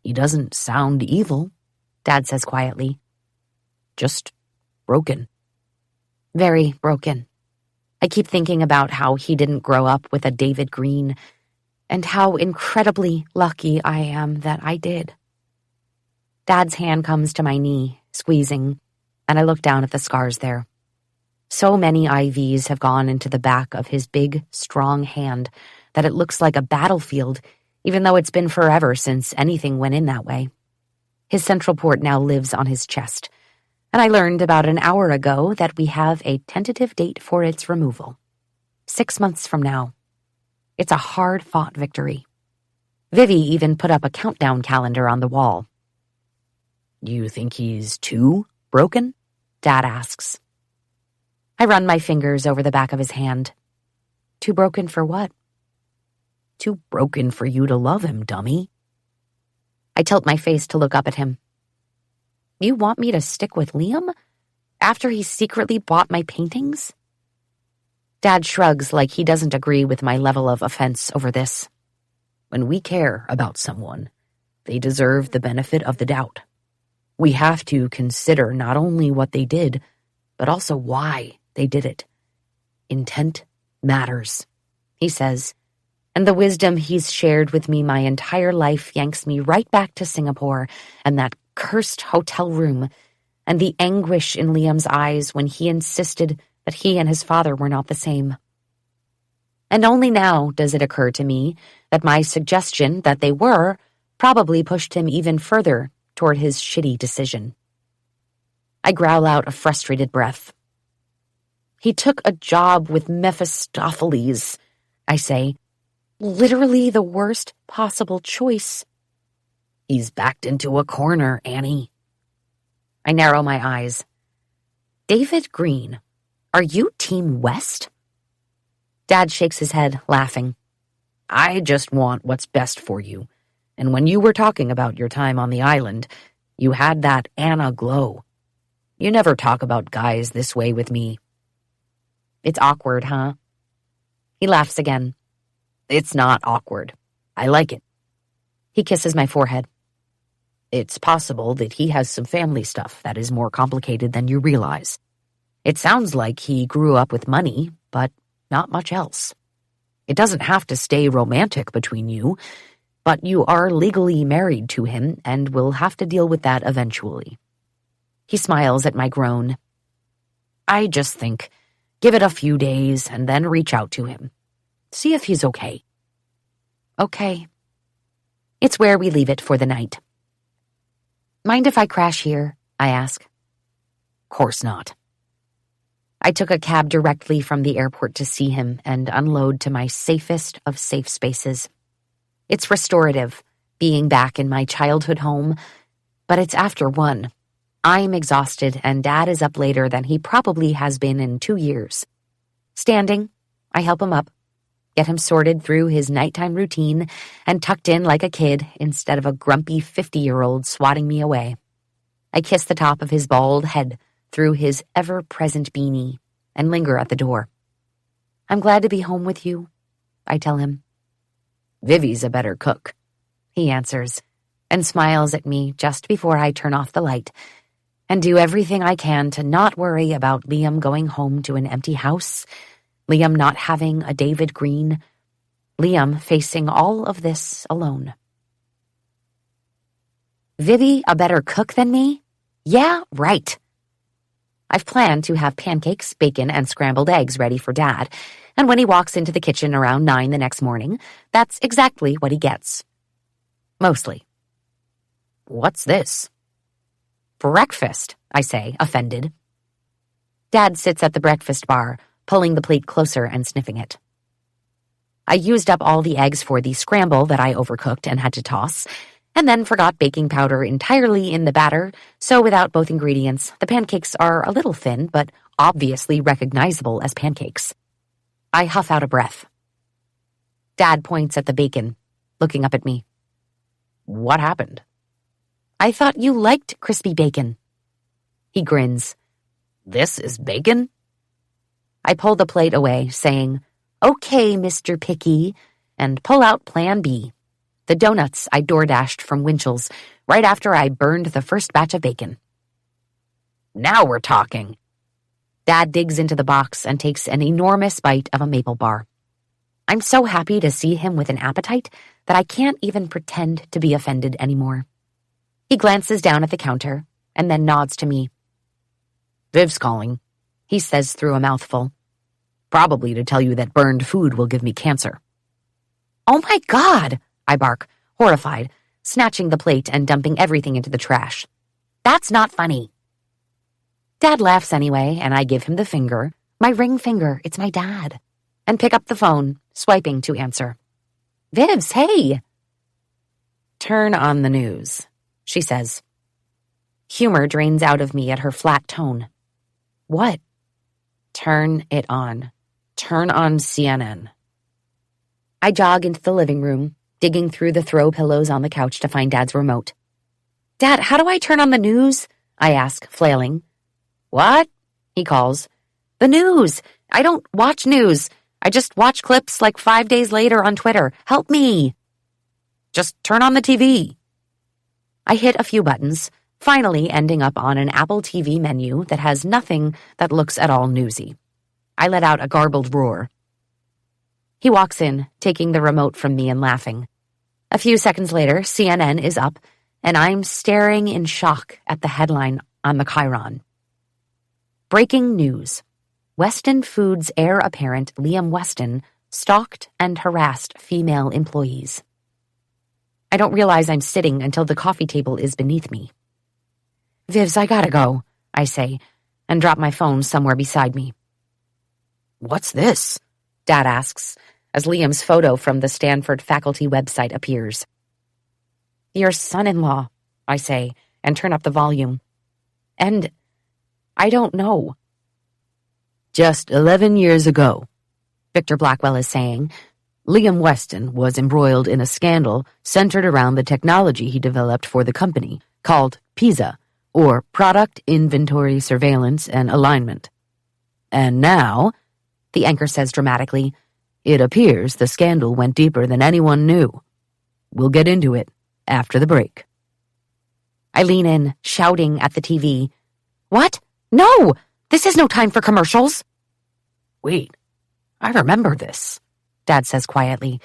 He doesn't sound evil, Dad says quietly. Just broken. Very broken. I keep thinking about how he didn't grow up with a David Green, and how incredibly lucky I am that I did. Dad's hand comes to my knee, squeezing, and I look down at the scars there. So many IVs have gone into the back of his big, strong hand that it looks like a battlefield, even though it's been forever since anything went in that way. His central port now lives on his chest, and I learned about an hour ago that we have a tentative date for its removal. 6 months from now. It's a hard-fought victory. Vivi even put up a countdown calendar on the wall. You think he's too broken? Dad asks. I run my fingers over the back of his hand. Too broken for what? Too broken for you to love him, dummy. I tilt my face to look up at him. You want me to stick with Liam? After he secretly bought my paintings? Dad shrugs like he doesn't agree with my level of offense over this. When we care about someone, they deserve the benefit of the doubt. We have to consider not only what they did, but also why they did it. Intent matters, he says, and the wisdom he's shared with me my entire life yanks me right back to Singapore and that cursed hotel room, and the anguish in Liam's eyes when he insisted that he and his father were not the same. And only now does it occur to me that my suggestion that they were probably pushed him even further toward his shitty decision. I growl out a frustrated breath. He took a job with Mephistopheles, I say. Literally the worst possible choice. He's backed into a corner, Annie. I narrow my eyes. David Green, are you Team West? Dad shakes his head, laughing. I just want what's best for you. And when you were talking about your time on the island, you had that Anna glow. You never talk about guys this way with me. It's awkward, huh? He laughs again. It's not awkward. I like it. He kisses my forehead. It's possible that he has some family stuff that is more complicated than you realize. It sounds like he grew up with money, but not much else. It doesn't have to stay romantic between you, but you are legally married to him and will have to deal with that eventually. He smiles at my groan. I just think, give it a few days and then reach out to him. See if he's okay. Okay. It's where we leave it for the night. Mind if I crash here? I ask. Course not. I took a cab directly from the airport to see him and unload to my safest of safe spaces. It's restorative, being back in my childhood home, but it's after 1. I'm exhausted and Dad is up later than he probably has been in 2 years. Standing, I help him up, get him sorted through his nighttime routine and tucked in like a kid instead of a grumpy 50-year-old swatting me away. I kiss the top of his bald head through his ever-present beanie and linger at the door. I'm glad to be home with you, I tell him. Vivi's a better cook, he answers, and smiles at me just before I turn off the light and do everything I can to not worry about Liam going home to an empty house, Liam not having a David Green, Liam facing all of this alone. Vivi a better cook than me? Yeah, right. I've planned to have pancakes, bacon, and scrambled eggs ready for Dad, and when he walks into the kitchen around 9 the next morning, that's exactly what he gets. Mostly. What's this? Breakfast, I say, offended. Dad sits at the breakfast bar, pulling the plate closer and sniffing it. I used up all the eggs for the scramble that I overcooked and had to toss, and then forgot baking powder entirely in the batter, so without both ingredients, the pancakes are a little thin, but obviously recognizable as pancakes. I huff out a breath. Dad points at the bacon, looking up at me. What happened? I thought you liked crispy bacon. He grins. This is bacon? I pull the plate away, saying, Okay, Mr. Picky, and pull out Plan B. The donuts I door-dashed from Winchell's right after I burned the first batch of bacon. Now we're talking. Dad digs into the box and takes an enormous bite of a maple bar. I'm so happy to see him with an appetite that I can't even pretend to be offended anymore. He glances down at the counter and then nods to me. Viv's calling, he says through a mouthful. Probably to tell you that burned food will give me cancer. Oh my God! I bark, horrified, snatching the plate and dumping everything into the trash. That's not funny. Dad laughs anyway, and I give him the finger, my ring finger, it's my dad, and pick up the phone, swiping to answer. Vivs, hey! Turn on the news, she says. Humor drains out of me at her flat tone. What? Turn it on. Turn on CNN. I jog into the living room, digging through the throw pillows on the couch to find Dad's remote. Dad, how do I turn on the news? I ask, flailing. What? He calls. The news. I don't watch news. I just watch clips like 5 days later on Twitter. Help me. Just turn on the TV. I hit a few buttons, finally ending up on an Apple TV menu that has nothing that looks at all newsy. I let out a garbled roar. He walks in, taking the remote from me and laughing. A few seconds later, CNN is up, and I'm staring in shock at the headline on the chyron. Breaking news. Weston Foods heir apparent Liam Weston stalked and harassed female employees. I don't realize I'm sitting until the coffee table is beneath me. Vivs, I gotta go, I say, and drop my phone somewhere beside me. What's this? Dad asks, as Liam's photo from the Stanford faculty website appears. Your son-in-law, I say, and turn up the volume. And I don't know. Just 11 years ago, Victor Blackwell is saying, Liam Weston was embroiled in a scandal centered around the technology he developed for the company, called PISA, or Product Inventory Surveillance and Alignment. And now, the anchor says dramatically, it appears the scandal went deeper than anyone knew. We'll get into it after the break. I lean in, shouting at the TV. What? No! This is no time for commercials. Wait, I remember this, Dad says quietly,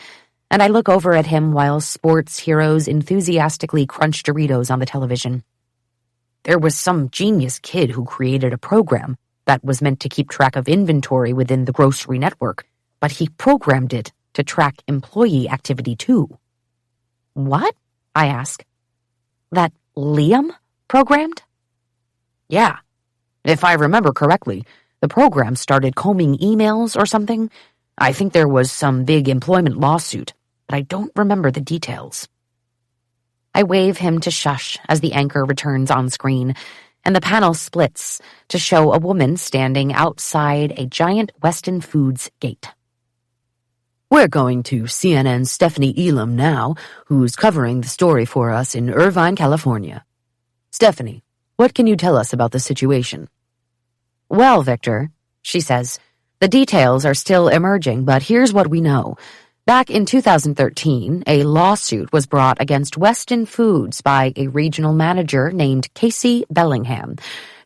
and I look over at him while sports heroes enthusiastically crunch Doritos on the television. There was some genius kid who created a program that was meant to keep track of inventory within the grocery network, but he programmed it to track employee activity too. What? I ask. That Liam programmed? Yeah. If I remember correctly, the program started combing emails or something. I think there was some big employment lawsuit, but I don't remember the details. I wave him to shush as the anchor returns on screen, and the panel splits to show a woman standing outside a giant Weston Foods gate. We're going to CNN's Stephanie Elam now, who's covering the story for us in Irvine, California. Stephanie, what can you tell us about the situation? Well, Victor, she says, the details are still emerging, but here's what we know. Back in 2013, a lawsuit was brought against Weston Foods by a regional manager named Casey Bellingham,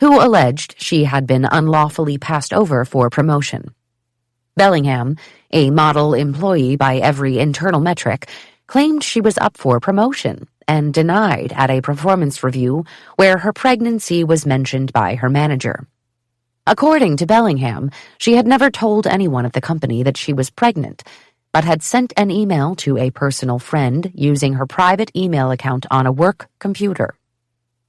who alleged she had been unlawfully passed over for promotion. Bellingham, a model employee by every internal metric, claimed she was up for promotion and denied at a performance review where her pregnancy was mentioned by her manager. According to Bellingham, she had never told anyone at the company that she was pregnant, but had sent an email to a personal friend using her private email account on a work computer.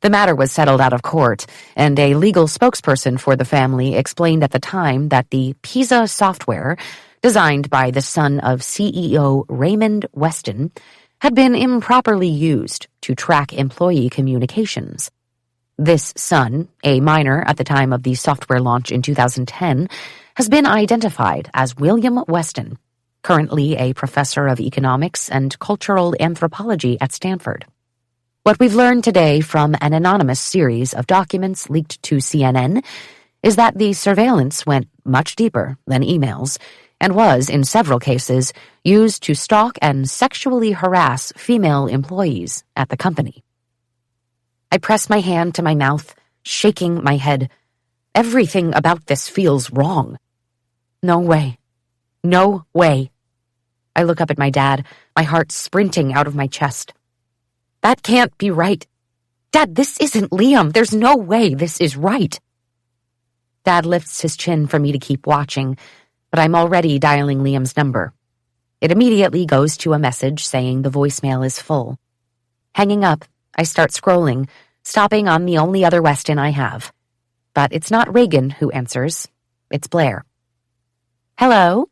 The matter was settled out of court, and a legal spokesperson for the family explained at the time that the PISA software, designed by the son of CEO Raymond Weston, had been improperly used to track employee communications. This son, a minor at the time of the software launch in 2010, has been identified as William Weston, currently a professor of economics and cultural anthropology at Stanford. What we've learned today from an anonymous series of documents leaked to CNN is that the surveillance went much deeper than emails and was, in several cases, used to stalk and sexually harass female employees at the company. I press my hand to my mouth, shaking my head. Everything about this feels wrong. No way. No way. I look up at my dad, my heart sprinting out of my chest. That can't be right. Dad, this isn't Liam. There's no way this is right. Dad lifts his chin for me to keep watching, but I'm already dialing Liam's number. It immediately goes to a message saying the voicemail is full. Hanging up, I start scrolling, stopping on the only other Weston I have. But it's not Reagan who answers. It's Blair. Hello?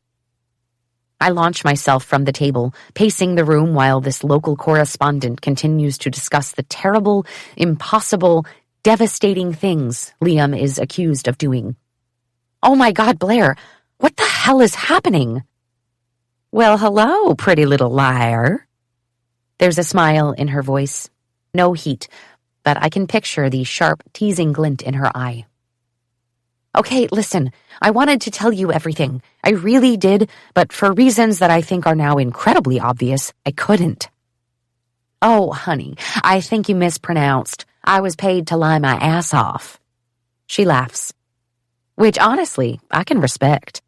I launch myself from the table, pacing the room while this local correspondent continues to discuss the terrible, impossible, devastating things Liam is accused of doing. Oh my God, Blair, what the hell is happening? Well, hello, pretty little liar. There's a smile in her voice. No heat, but I can picture the sharp, teasing glint in her eye. Okay, listen, I wanted to tell you everything. I really did, but for reasons that I think are now incredibly obvious, I couldn't. Oh, honey, I think you mispronounced. I was paid to lie my ass off. She laughs. Which, honestly, I can respect.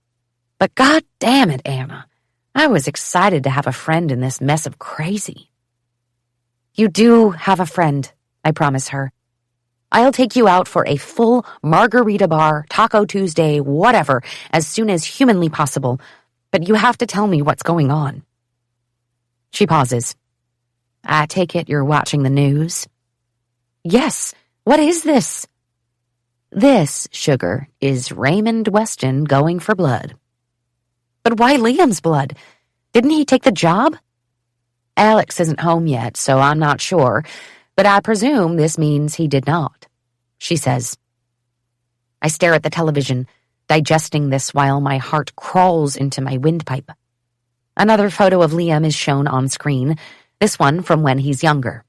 But God damn it, Anna. I was excited to have a friend in this mess of crazy. You do have a friend, I promise her. I'll take you out for a full margarita bar, Taco Tuesday, whatever, as soon as humanly possible, but you have to tell me what's going on. She pauses. I take it you're watching the news? Yes. What is this? This, sugar, is Raymond Weston going for blood, But why Liam's blood? Didn't he take the job? Alex isn't home yet, so I'm not sure, but I presume this means he did not, she says. I stare at the television, digesting this while my heart crawls into my windpipe. Another photo of Liam is shown on screen, this one from when he's younger.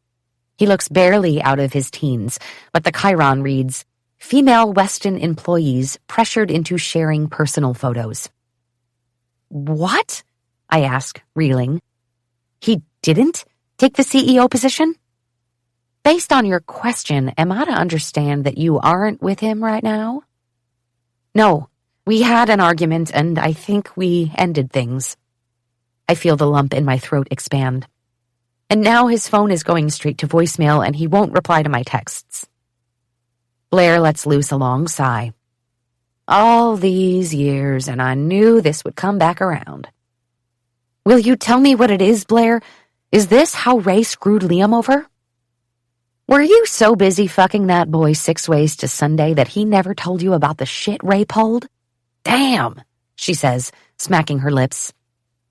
He looks barely out of his teens, but the chyron reads, "Female Weston employees pressured into sharing personal photos." What? I ask, reeling. He didn't take the CEO position? Based on your question, am I to understand that you aren't with him right now? No, we had an argument and I think we ended things. I feel the lump in my throat expand. And now his phone is going straight to voicemail and he won't reply to my texts. Blair lets loose a long sigh. All these years and I knew this would come back around. Will you tell me what it is, Blair? Is this how Ray screwed Liam over? Were you so busy fucking that boy 6 ways to Sunday that he never told you about the shit Ray pulled? Damn, she says, smacking her lips.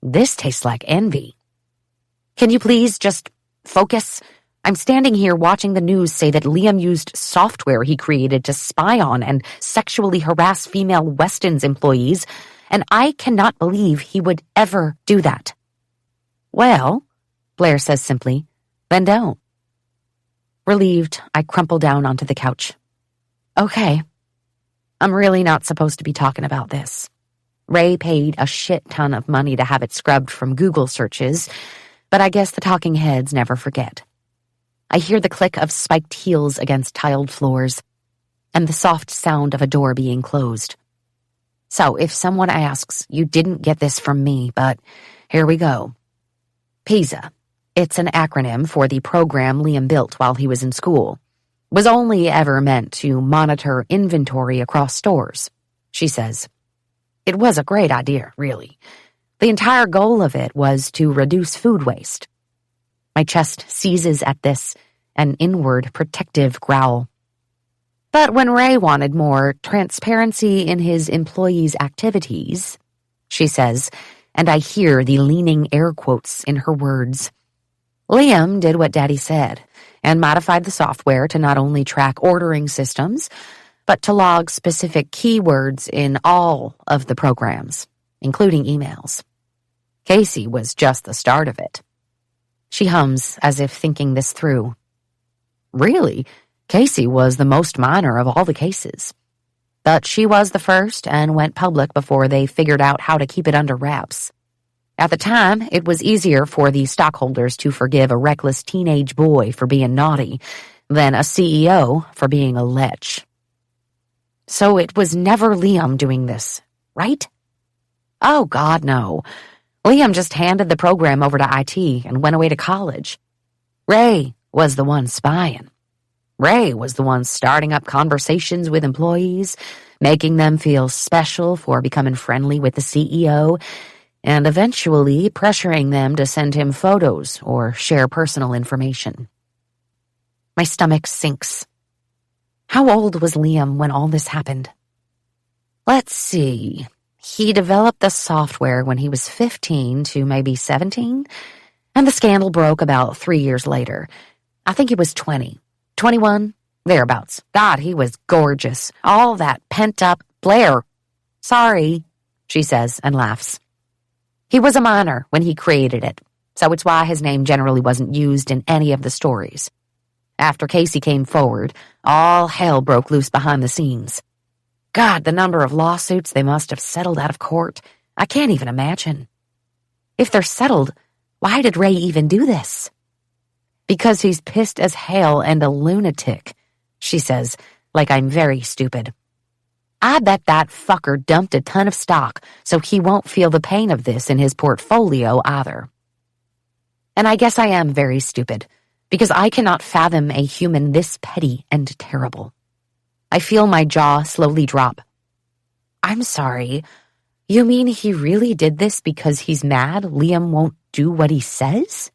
This tastes like envy. Can you please just focus? I'm standing here watching the news say that Liam used software he created to spy on and sexually harass female Weston's employees, and I cannot believe he would ever do that. Well, Blair says simply, then don't. Relieved, I crumple down onto the couch. Okay, I'm really not supposed to be talking about this. Ray paid a shit ton of money to have it scrubbed from Google searches, but I guess the talking heads never forget. I hear the click of spiked heels against tiled floors, and the soft sound of a door being closed. So if someone asks, you didn't get this from me, but here we go. PISA. It's an acronym for the program Liam built while he was in school. Was only ever meant to monitor inventory across stores, she says. It was a great idea, really. The entire goal of it was to reduce food waste. My chest seizes at this, an inward protective growl. But when Ray wanted more transparency in his employees' activities, she says, and I hear the leaning air quotes in her words, Liam did what Daddy said and modified the software to not only track ordering systems, but to log specific keywords in all of the programs, including emails. Casey was just the start of it. She hums as if thinking this through. Really, Casey was the most minor of all the cases. But she was the first and went public before they figured out how to keep it under wraps. At the time, it was easier for the stockholders to forgive a reckless teenage boy for being naughty than a CEO for being a lech. So it was never Liam doing this, right? Oh, God, no. Liam just handed the program over to IT and went away to college. Ray was the one spying. Ray was the one starting up conversations with employees, making them feel special for becoming friendly with the CEO, and eventually pressuring them to send him photos or share personal information. My stomach sinks. How old was Liam when all this happened? Let's see. He developed the software when he was 15 to maybe 17, and the scandal broke about 3 years later. I think he was 20, 21, thereabouts. God, he was gorgeous. All that pent-up Blair. Sorry, she says and laughs. He was a minor when he created it, so it's why his name generally wasn't used in any of the stories. After Casey came forward, all hell broke loose behind the scenes. God, the number of lawsuits they must have settled out of court. I can't even imagine. If they're settled, why did Ray even do this? Because he's pissed as hell and a lunatic, she says, like I'm very stupid. I bet that fucker dumped a ton of stock so he won't feel the pain of this in his portfolio either. And I guess I am very stupid, because I cannot fathom a human this petty and terrible. I feel my jaw slowly drop. I'm sorry. You mean he really did this because he's mad Liam won't do what he says?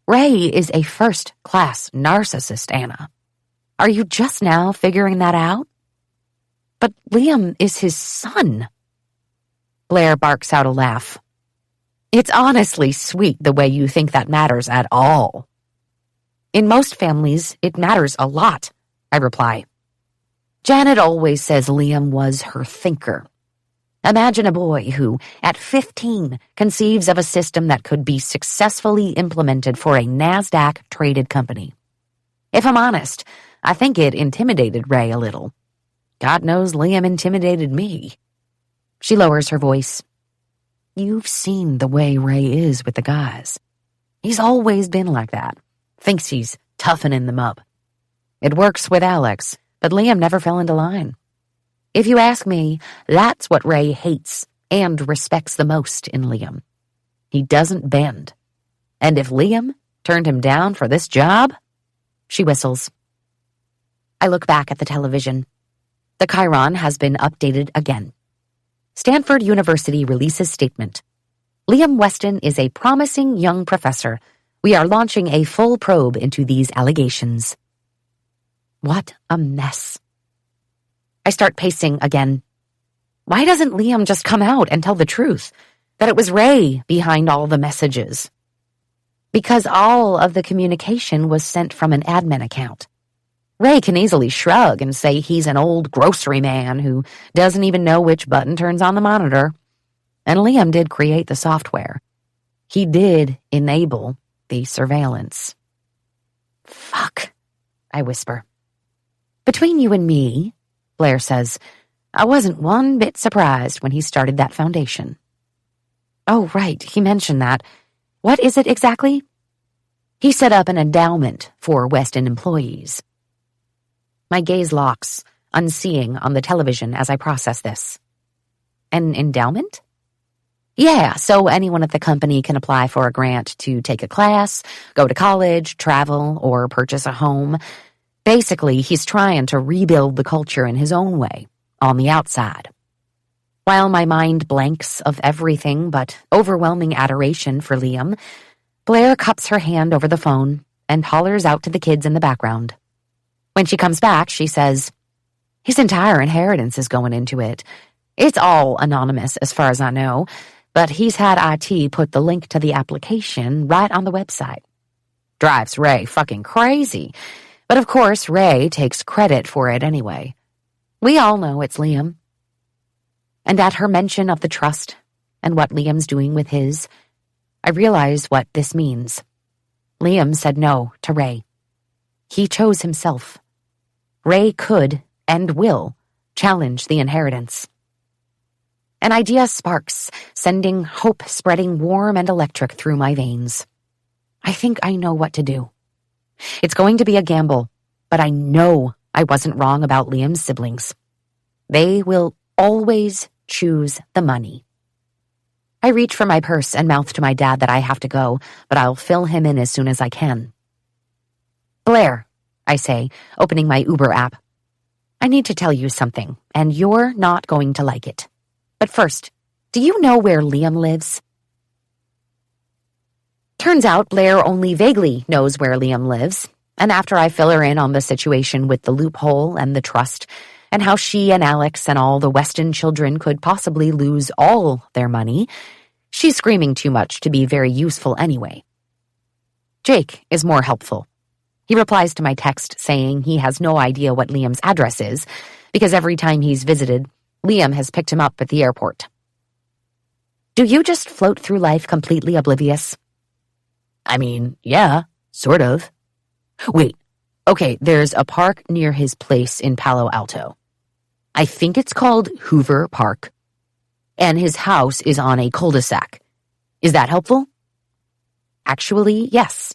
Ray is a first-class narcissist, Anna. Are you just now figuring that out? But Liam is his son. Blair barks out a laugh. It's honestly sweet the way you think that matters at all. In most families, it matters a lot, I reply. Janet always says Liam was her thinker. Imagine a boy who, at 15, conceives of a system that could be successfully implemented for a NASDAQ-traded company. If I'm honest, I think it intimidated Ray a little. God knows Liam intimidated me. She lowers her voice. You've seen the way Ray is with the guys. He's always been like that. Thinks he's toughening them up. It works with Alex, but Liam never fell into line. If you ask me, that's what Ray hates and respects the most in Liam. He doesn't bend. And if Liam turned him down for this job, she whistles. I look back at the television. The chyron has been updated again. Stanford University releases statement. Liam Weston is a promising young professor. We are launching a full probe into these allegations. What a mess. I start pacing again. Why doesn't Liam just come out and tell the truth? That it was Ray behind all the messages? Because all of the communication was sent from an admin account. Ray can easily shrug and say he's an old grocery man who doesn't even know which button turns on the monitor. And Liam did create the software. He did enable the surveillance. Fuck, I whisper. Between you and me, Blair says, I wasn't one bit surprised when he started that foundation. Oh, right, he mentioned that. What is it exactly? He set up an endowment for Weston employees. My gaze locks, unseeing on the television as I process this. An endowment? Yeah, so anyone at the company can apply for a grant to take a class, go to college, travel, or purchase a home. Basically, he's trying to rebuild the culture in his own way, on the outside. While my mind blanks of everything but overwhelming adoration for Liam, Blair cups her hand over the phone and hollers out to the kids in the background. When she comes back, she says, his entire inheritance is going into it. It's all anonymous as far as I know, but he's had IT put the link to the application right on the website. Drives Ray fucking crazy. But of course, Ray takes credit for it anyway. We all know it's Liam. And at her mention of the trust and what Liam's doing with his, I realize what this means. Liam said no to Ray. He chose himself. Ray could and will challenge the inheritance. An idea sparks, sending hope spreading warm and electric through my veins. I think I know what to do. It's going to be a gamble, but I know I wasn't wrong about Liam's siblings. They will always choose the money. I reach for my purse and mouth to my dad that I have to go, but I'll fill him in as soon as I can. Blair, I say, opening my Uber app. I need to tell you something, and you're not going to like it. But first, do you know where Liam lives? Turns out Blair only vaguely knows where Liam lives, and after I fill her in on the situation with the loophole and the trust, and how she and Alex and all the Weston children could possibly lose all their money, she's screaming too much to be very useful anyway. Jake is more helpful. He replies to my text saying he has no idea what Liam's address is, because every time he's visited, Liam has picked him up at the airport. Do you just float through life completely oblivious? I mean, yeah, sort of. Wait, okay, there's a park near his place in Palo Alto. I think it's called Hoover Park. And his house is on a cul-de-sac. Is that helpful? Actually, yes.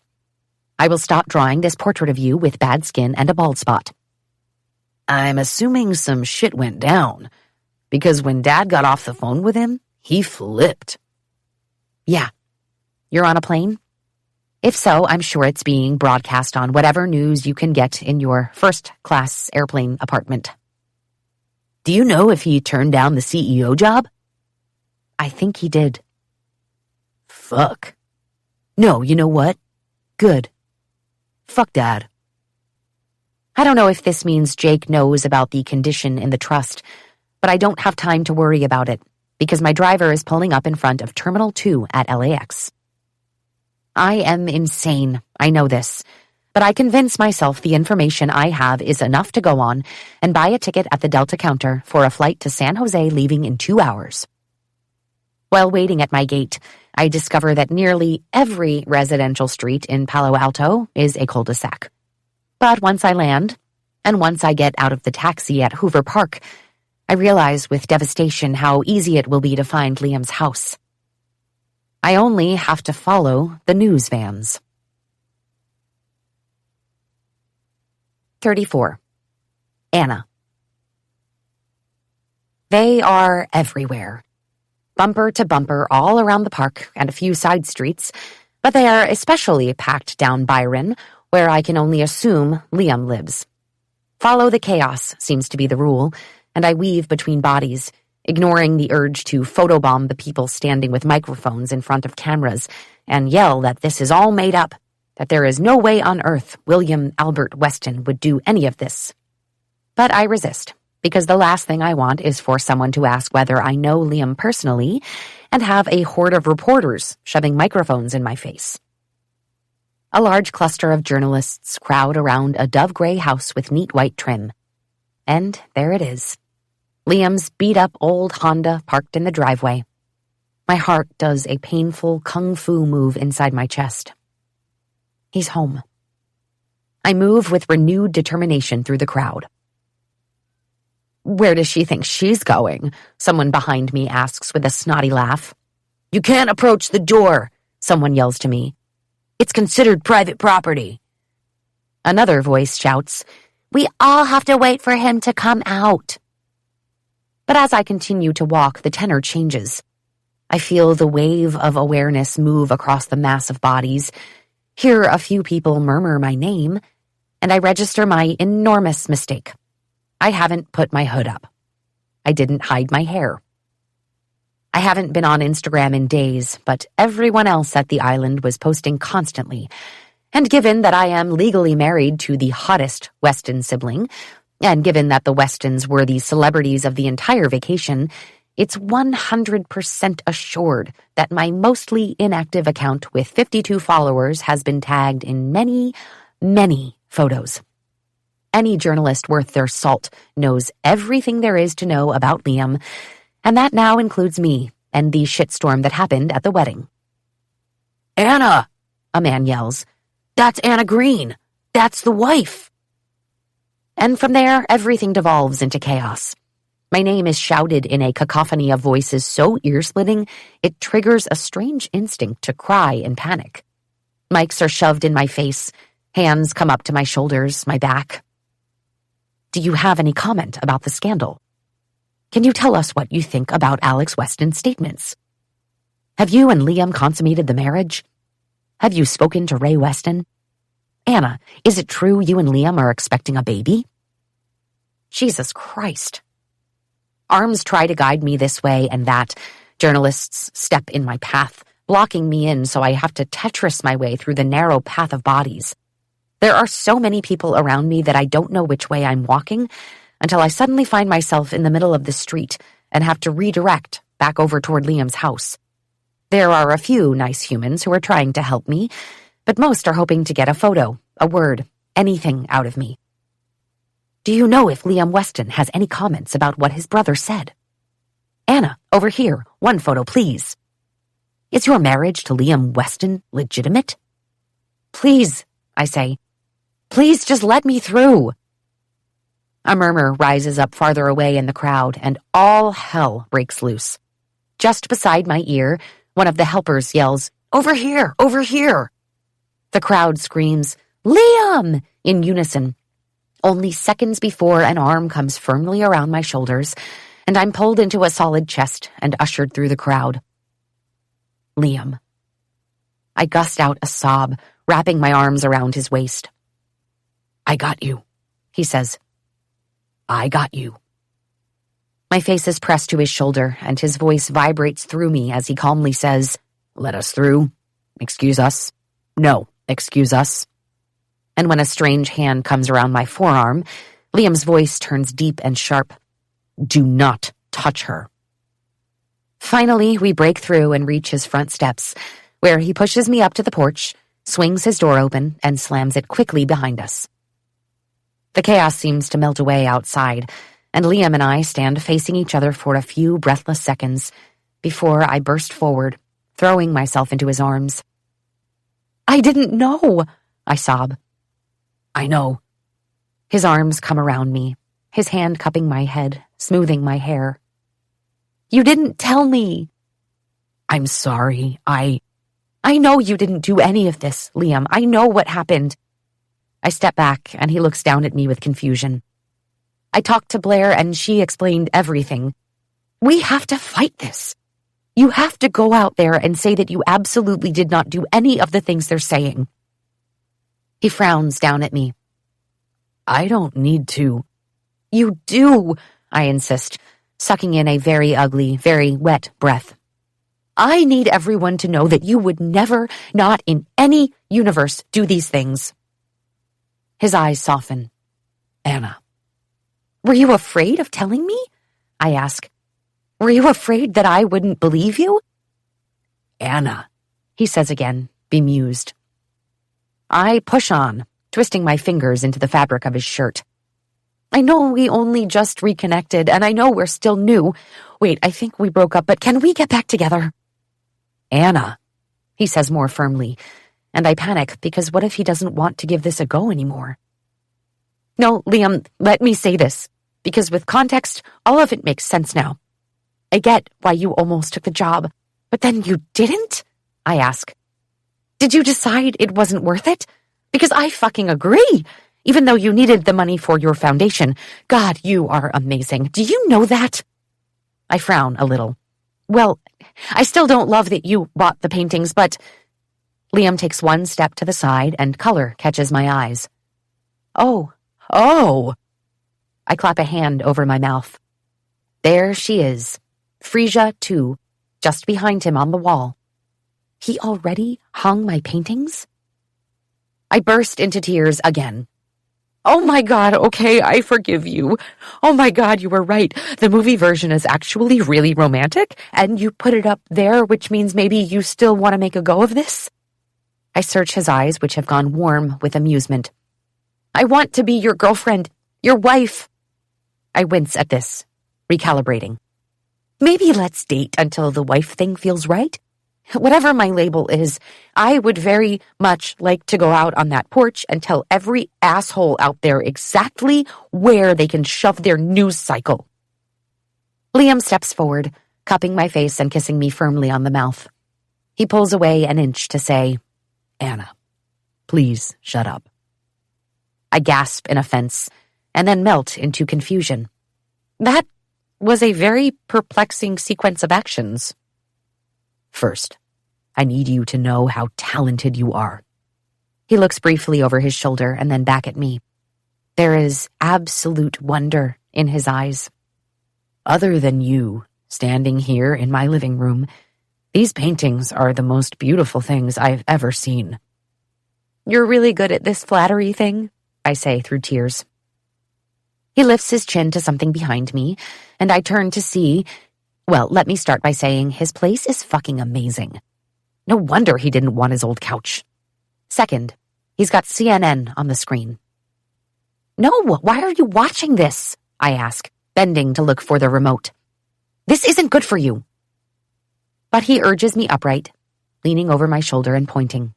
I will stop drawing this portrait of you with bad skin and a bald spot. I'm assuming some shit went down, because when Dad got off the phone with him, he flipped. Yeah. You're on a plane? If so, I'm sure it's being broadcast on whatever news you can get in your first-class airplane apartment. Do you know if he turned down the CEO job? I think he did. Fuck. No, you know what? Good. Fuck Dad. I don't know if this means Jake knows about the condition in the trust, but I don't have time to worry about it. because my driver is pulling up in front of Terminal 2 at LAX. I am insane, I know this, but I convince myself the information I have is enough to go on and buy a ticket at the Delta counter for a flight to San Jose leaving in 2 hours. While waiting at my gate, I discover that nearly every residential street in Palo Alto is a cul-de-sac. But once I land, and once I get out of the taxi at Hoover Park, I realize with devastation how easy it will be to find Liam's house. I only have to follow the news vans. 34. Anna. They are everywhere. Bumper to bumper all around the park and a few side streets, but they are especially packed down Byron, where I can only assume Liam lives. Follow the chaos seems to be the rule, and I weave between bodies, ignoring the urge to photobomb the people standing with microphones in front of cameras and yell that this is all made up, that there is no way on earth William Albert Weston would do any of this. But I resist, because the last thing I want is for someone to ask whether I know Liam personally and have a horde of reporters shoving microphones in my face. A large cluster of journalists crowd around a dove-gray house with neat white trim. And there it is. Liam's beat-up old Honda parked in the driveway. My heart does a painful kung fu move inside my chest. He's home. I move with renewed determination through the crowd. Where does she think she's going? Someone behind me asks with a snotty laugh. You can't approach the door, someone yells to me. It's considered private property. Another voice shouts, We all have to wait for him to come out. But as I continue to walk, the tenor changes. I feel the wave of awareness move across the mass of bodies, hear a few people murmur my name, and I register my enormous mistake. I haven't put my hood up. I didn't hide my hair. I haven't been on Instagram in days, but everyone else at the island was posting constantly. And given that I am legally married to the hottest Weston sibling, and given that the Westons were the celebrities of the entire vacation, it's 100% assured that my mostly inactive account with 52 followers has been tagged in many, many photos. Any journalist worth their salt knows everything there is to know about Liam, and that now includes me and the shitstorm that happened at the wedding. Anna, a man yells. That's Anna Green. That's the wife. And from there, everything devolves into chaos. My name is shouted in a cacophony of voices so ear-splitting, it triggers a strange instinct to cry in panic. Mics are shoved in my face. Hands come up to my shoulders, my back. Do you have any comment about the scandal? Can you tell us what you think about Alex Weston's statements? Have you and Liam consummated the marriage? Have you spoken to Ray Weston? Anna, is it true you and Liam are expecting a baby? Jesus Christ. Arms try to guide me this way and that. Journalists step in my path, blocking me in so I have to Tetris my way through the narrow path of bodies. There are so many people around me that I don't know which way I'm walking until I suddenly find myself in the middle of the street and have to redirect back over toward Liam's house. There are a few nice humans who are trying to help me, but most are hoping to get a photo, a word, anything out of me. Do you know if Liam Weston has any comments about what his brother said? Anna, over here, one photo, please. Is your marriage to Liam Weston legitimate? Please, I say. Please just let me through. A murmur rises up farther away in the crowd, and all hell breaks loose. Just beside my ear, one of the helpers yells, Over here, over here. The crowd screams, Liam! In unison. Only seconds before an arm comes firmly around my shoulders, and I'm pulled into a solid chest and ushered through the crowd. Liam. I gust out a sob, wrapping my arms around his waist. I got you, he says. I got you. My face is pressed to his shoulder, and his voice vibrates through me as he calmly says, Let us through. Excuse us. No, excuse us. And when a strange hand comes around my forearm, Liam's voice turns deep and sharp. Do not touch her. Finally, we break through and reach his front steps, where he pushes me up to the porch, swings his door open, and slams it quickly behind us. The chaos seems to melt away outside, and Liam and I stand facing each other for a few breathless seconds before I burst forward, throwing myself into his arms. "I didn't know," I sob. "I know." His arms come around me, his hand cupping my head, smoothing my hair. "You didn't tell me." "I'm sorry. I know you didn't do any of this, Liam. I know what happened." I step back, and he looks down at me with confusion. "I talked to Blair, and she explained everything. We have to fight this. You have to go out there and say that you absolutely did not do any of the things they're saying." He frowns down at me. "I don't need to." "You do," I insist, sucking in a very ugly, very wet breath. "I need everyone to know that you would never, not in any universe, do these things." His eyes soften. "Anna." "Were you afraid of telling me?" I ask. "Were you afraid that I wouldn't believe you?" "Anna," he says again, bemused. I push on, twisting my fingers into the fabric of his shirt. "I know we only just reconnected, and I know we're still new. Wait, I think we broke up, but can we get back together?" "Anna," he says more firmly, and I panic because what if he doesn't want to give this a go anymore? "No, Liam, let me say this, because with context, all of it makes sense now. I get why you almost took the job, but then you didn't?" I ask. "Did you decide it wasn't worth it? Because I fucking agree. Even though you needed the money for your foundation. God, you are amazing. Do you know that?" I frown a little. "Well, I still don't love that you bought the paintings, but..." Liam takes one step to the side and color catches my eyes. Oh. I clap a hand over my mouth. There she is, Frisia too, just behind him on the wall. He already hung my paintings? I burst into tears again. "Oh my God, okay, I forgive you. Oh my God, you were right. The movie version is actually really romantic, and you put it up there, which means maybe you still want to make a go of this?" I search his eyes, which have gone warm with amusement. "I want to be your girlfriend, your wife." I wince at this, recalibrating. "Maybe let's date until the wife thing feels right. Whatever my label is, I would very much like to go out on that porch and tell every asshole out there exactly where they can shove their news cycle." Liam steps forward, cupping my face and kissing me firmly on the mouth. He pulls away an inch to say, "Anna, please shut up." I gasp in offense, and then melt into confusion. That was a very perplexing sequence of actions. "First, I need you to know how talented you are." He looks briefly over his shoulder and then back at me. There is absolute wonder in his eyes. "Other than you, standing here in my living room, these paintings are the most beautiful things I've ever seen." "You're really good at this flattery thing," I say through tears. He lifts his chin to something behind me, and I turn to see... Well, let me start by saying his place is fucking amazing. No wonder he didn't want his old couch. Second, he's got CNN on the screen. "No, why are you watching this?" I ask, bending to look for the remote. "This isn't good for you." But he urges me upright, leaning over my shoulder and pointing.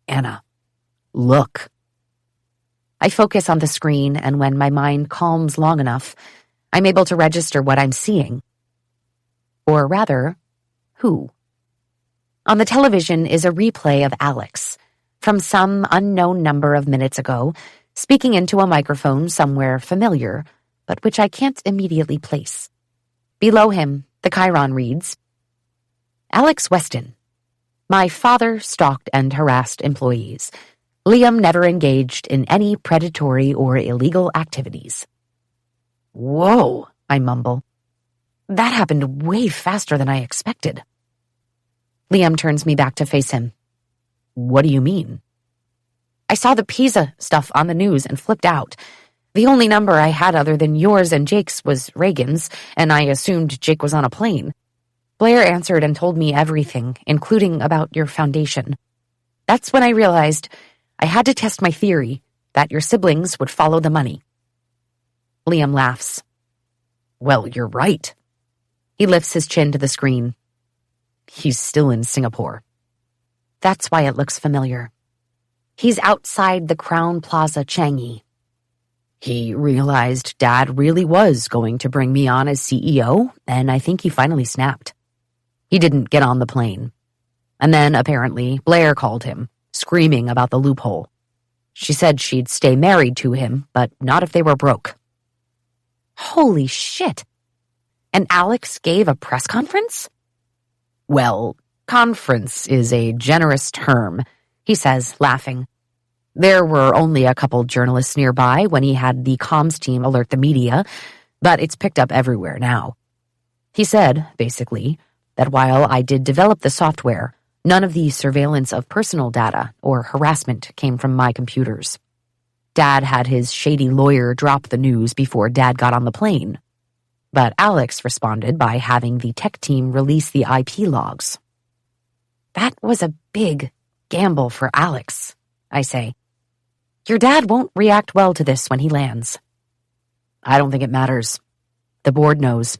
"Anna, look." I focus on the screen, and when my mind calms long enough, I'm able to register what I'm seeing. Or rather, who? On the television is a replay of Alex, from some unknown number of minutes ago, speaking into a microphone somewhere familiar, but which I can't immediately place. Below him, the chyron reads, "Alex Weston. My father stalked and harassed employees. Liam never engaged in any predatory or illegal activities." Whoa, I mumble. That happened way faster than I expected. Liam turns me back to face him. "What do you mean?" "I saw the Pisa stuff on the news and flipped out. The only number I had other than yours and Jake's was Reagan's, and I assumed Jake was on a plane. Blair answered and told me everything, including about your foundation. That's when I realized I had to test my theory that your siblings would follow the money. Liam laughs. Well, you're right. He lifts his chin to the screen. He's still in Singapore. That's why it looks familiar. He's outside the Crown Plaza Changi. He realized Dad really was going to bring me on as CEO, and I think he finally snapped. He didn't get on the plane. And then, apparently, Blair called him, screaming about the loophole. She said she'd stay married to him, but not if they were broke. Holy shit! And Alex gave a press conference? Well, conference is a generous term, he says, laughing. There were only a couple journalists nearby when he had the comms team alert the media, but it's picked up everywhere now. He said, basically, that while I did develop the software, none of the surveillance of personal data or harassment came from my computers. Dad had his shady lawyer drop the news before Dad got on the plane. But Alex responded by having the tech team release the IP logs. That was a big gamble for Alex, I say. Your dad won't react well to this when he lands. I don't think it matters. The board knows.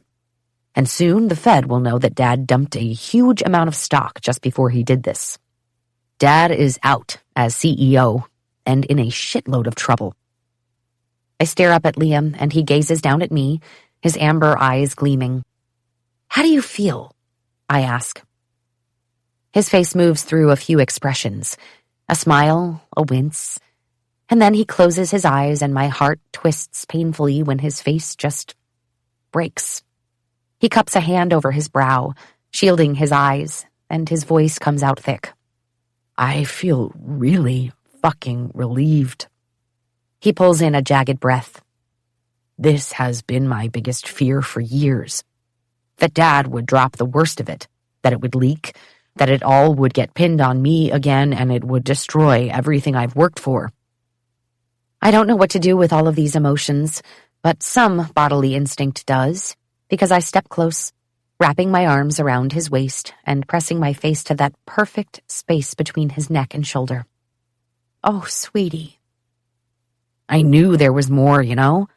And soon the Fed will know that Dad dumped a huge amount of stock just before he did this. Dad is out as CEO and in a shitload of trouble. I stare up at Liam and he gazes down at me, his amber eyes gleaming. How do you feel? I ask. His face moves through a few expressions, a smile, a wince, and then he closes his eyes and my heart twists painfully when his face just breaks. He cups a hand over his brow, shielding his eyes, and his voice comes out thick. I feel really fucking relieved. He pulls in a jagged breath. This has been my biggest fear for years. That Dad would drop the worst of it, that it would leak, that it all would get pinned on me again and it would destroy everything I've worked for. I don't know what to do with all of these emotions, but some bodily instinct does, because I step close, wrapping my arms around his waist and pressing my face to that perfect space between his neck and shoulder. Oh, sweetie. I knew there was more, you know,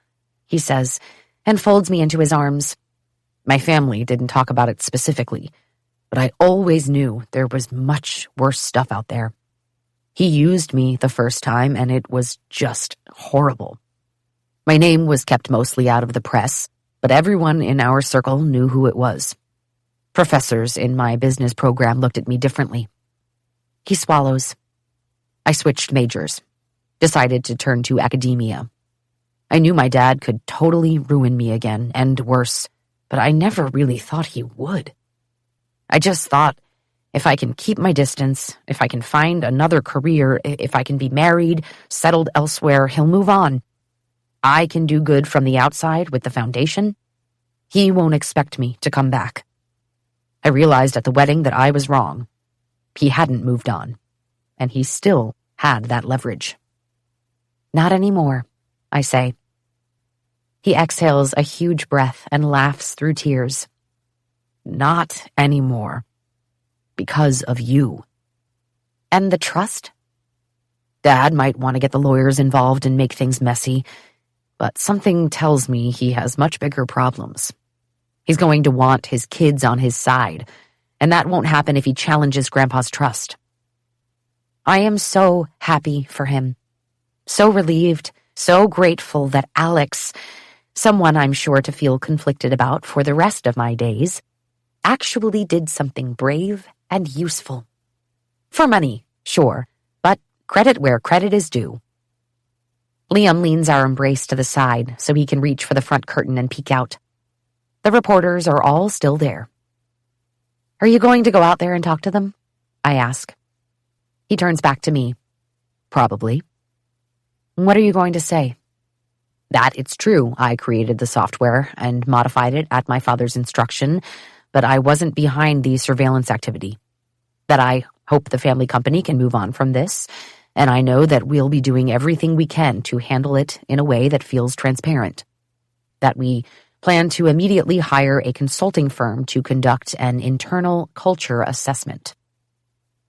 he says, and folds me into his arms. My family didn't talk about it specifically, but I always knew there was much worse stuff out there. He used me the first time, and it was just horrible. My name was kept mostly out of the press, but everyone in our circle knew who it was. Professors in my business program looked at me differently. He swallows. I switched majors, decided to turn to academia. I knew my dad could totally ruin me again, and worse, but I never really thought he would. I just thought, if I can keep my distance, if I can find another career, if I can be married, settled elsewhere, he'll move on. I can do good from the outside with the foundation. He won't expect me to come back. I realized at the wedding that I was wrong. He hadn't moved on, and he still had that leverage. Not anymore, I say. He exhales a huge breath and laughs through tears. Not anymore. Because of you. And the trust? Dad might want to get the lawyers involved and make things messy, but something tells me he has much bigger problems. He's going to want his kids on his side, and that won't happen if he challenges Grandpa's trust. I am so happy for him. So relieved, so grateful that Alex, someone I'm sure to feel conflicted about for the rest of my days, actually did something brave and useful. For money, sure, but credit where credit is due. Liam leans our embrace to the side so he can reach for the front curtain and peek out. The reporters are all still there. Are you going to go out there and talk to them? I ask. He turns back to me. Probably. What are you going to say? That it's true I created the software and modified it at my father's instruction, but I wasn't behind the surveillance activity. That I hope the family company can move on from this, and I know that we'll be doing everything we can to handle it in a way that feels transparent. That we plan to immediately hire a consulting firm to conduct an internal culture assessment.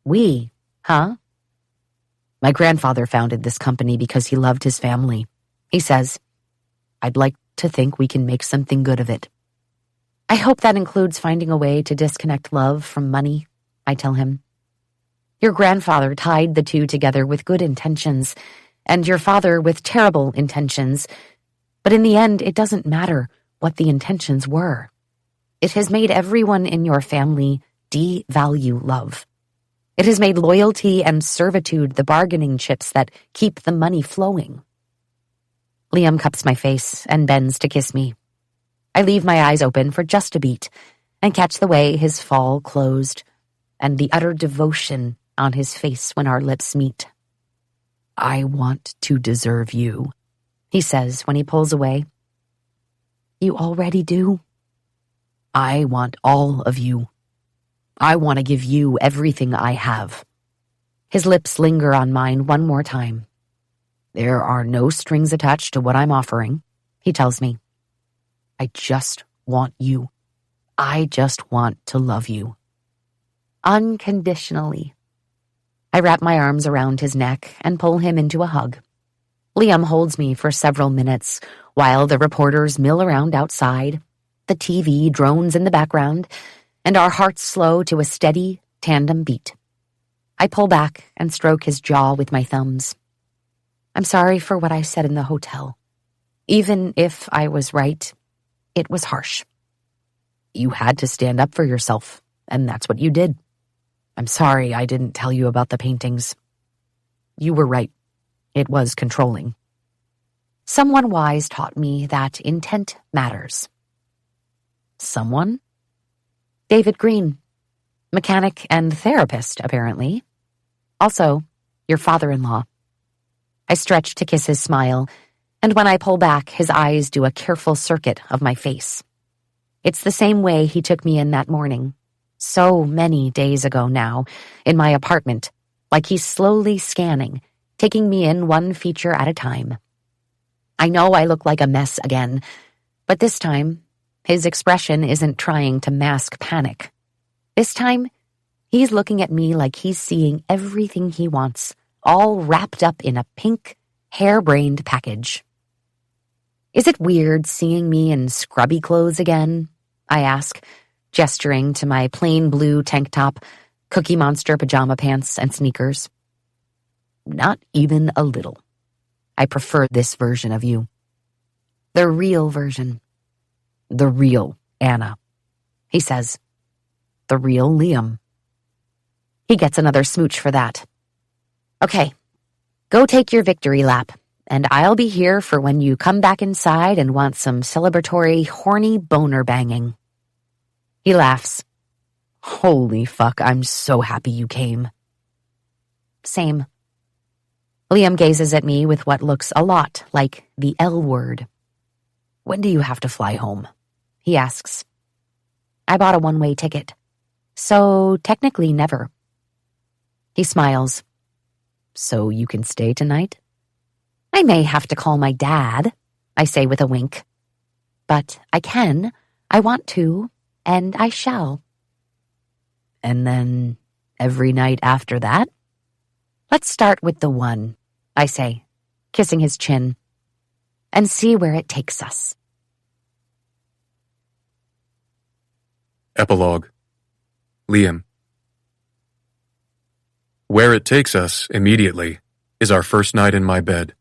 We, huh? My grandfather founded this company because he loved his family. He says, I'd like to think we can make something good of it. I hope that includes finding a way to disconnect love from money, I tell him. Your grandfather tied the two together with good intentions, and your father with terrible intentions, but in the end, it doesn't matter what the intentions were. It has made everyone in your family devalue love. It has made loyalty and servitude the bargaining chips that keep the money flowing. Liam cups my face and bends to kiss me. I leave my eyes open for just a beat and catch the way his fall closed and the utter devotion on his face when our lips meet. I want to deserve you, he says when he pulls away. You already do. I want all of you. I want to give you everything I have. His lips linger on mine one more time. There are no strings attached to what I'm offering, he tells me. I just want you. I just want to love you. Unconditionally. I wrap my arms around his neck and pull him into a hug. Liam holds me for several minutes while the reporters mill around outside, the TV drones in the background, and our hearts slow to a steady, tandem beat. I pull back and stroke his jaw with my thumbs. I'm sorry for what I said in the hotel. Even if I was right, it was harsh. You had to stand up for yourself, and that's what you did. I'm sorry I didn't tell you about the paintings. You were right. It was controlling. Someone wise taught me that intent matters. Someone? David Green. Mechanic and therapist, apparently. Also, your father-in-law. I stretch to kiss his smile, and when I pull back, his eyes do a careful circuit of my face. It's the same way he took me in that morning, so many days ago now, in my apartment, like he's slowly scanning, taking me in one feature at a time. I know I look like a mess again, but this time, his expression isn't trying to mask panic. This time, he's looking at me like he's seeing everything he wants, all wrapped up in a pink, harebrained package. Is it weird seeing me in scrubby clothes again? I ask, gesturing to my plain blue tank top, Cookie Monster pajama pants, and sneakers. Not even a little. I prefer this version of you. The real version. The real Anna, he says. The real Liam. He gets another smooch for that. Okay, go take your victory lap, and I'll be here for when you come back inside and want some celebratory, horny boner banging. He laughs. Holy fuck, I'm so happy you came. Same. Liam gazes at me with what looks a lot like the L word. When do you have to fly home? He asks. I bought a one-way ticket, so technically never. He smiles. So you can stay tonight? I may have to call my dad, I say with a wink. But I can, I want to, and I shall. And then every night after that? Let's start with the one, I say, kissing his chin, and see where it takes us. Epilogue. Liam. Where it takes us, immediately, is our first night in my bed.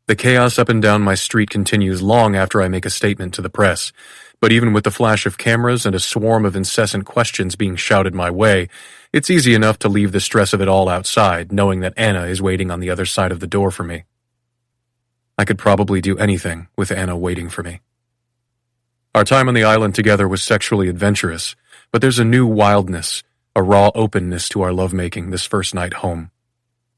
The chaos up and down my street continues long after I make a statement to the press, but even with the flash of cameras and a swarm of incessant questions being shouted my way, it's easy enough to leave the stress of it all outside, knowing that Anna is waiting on the other side of the door for me. I could probably do anything with Anna waiting for me. Our time on the island together was sexually adventurous, but there's a new wildness, a raw openness to our lovemaking this first night home.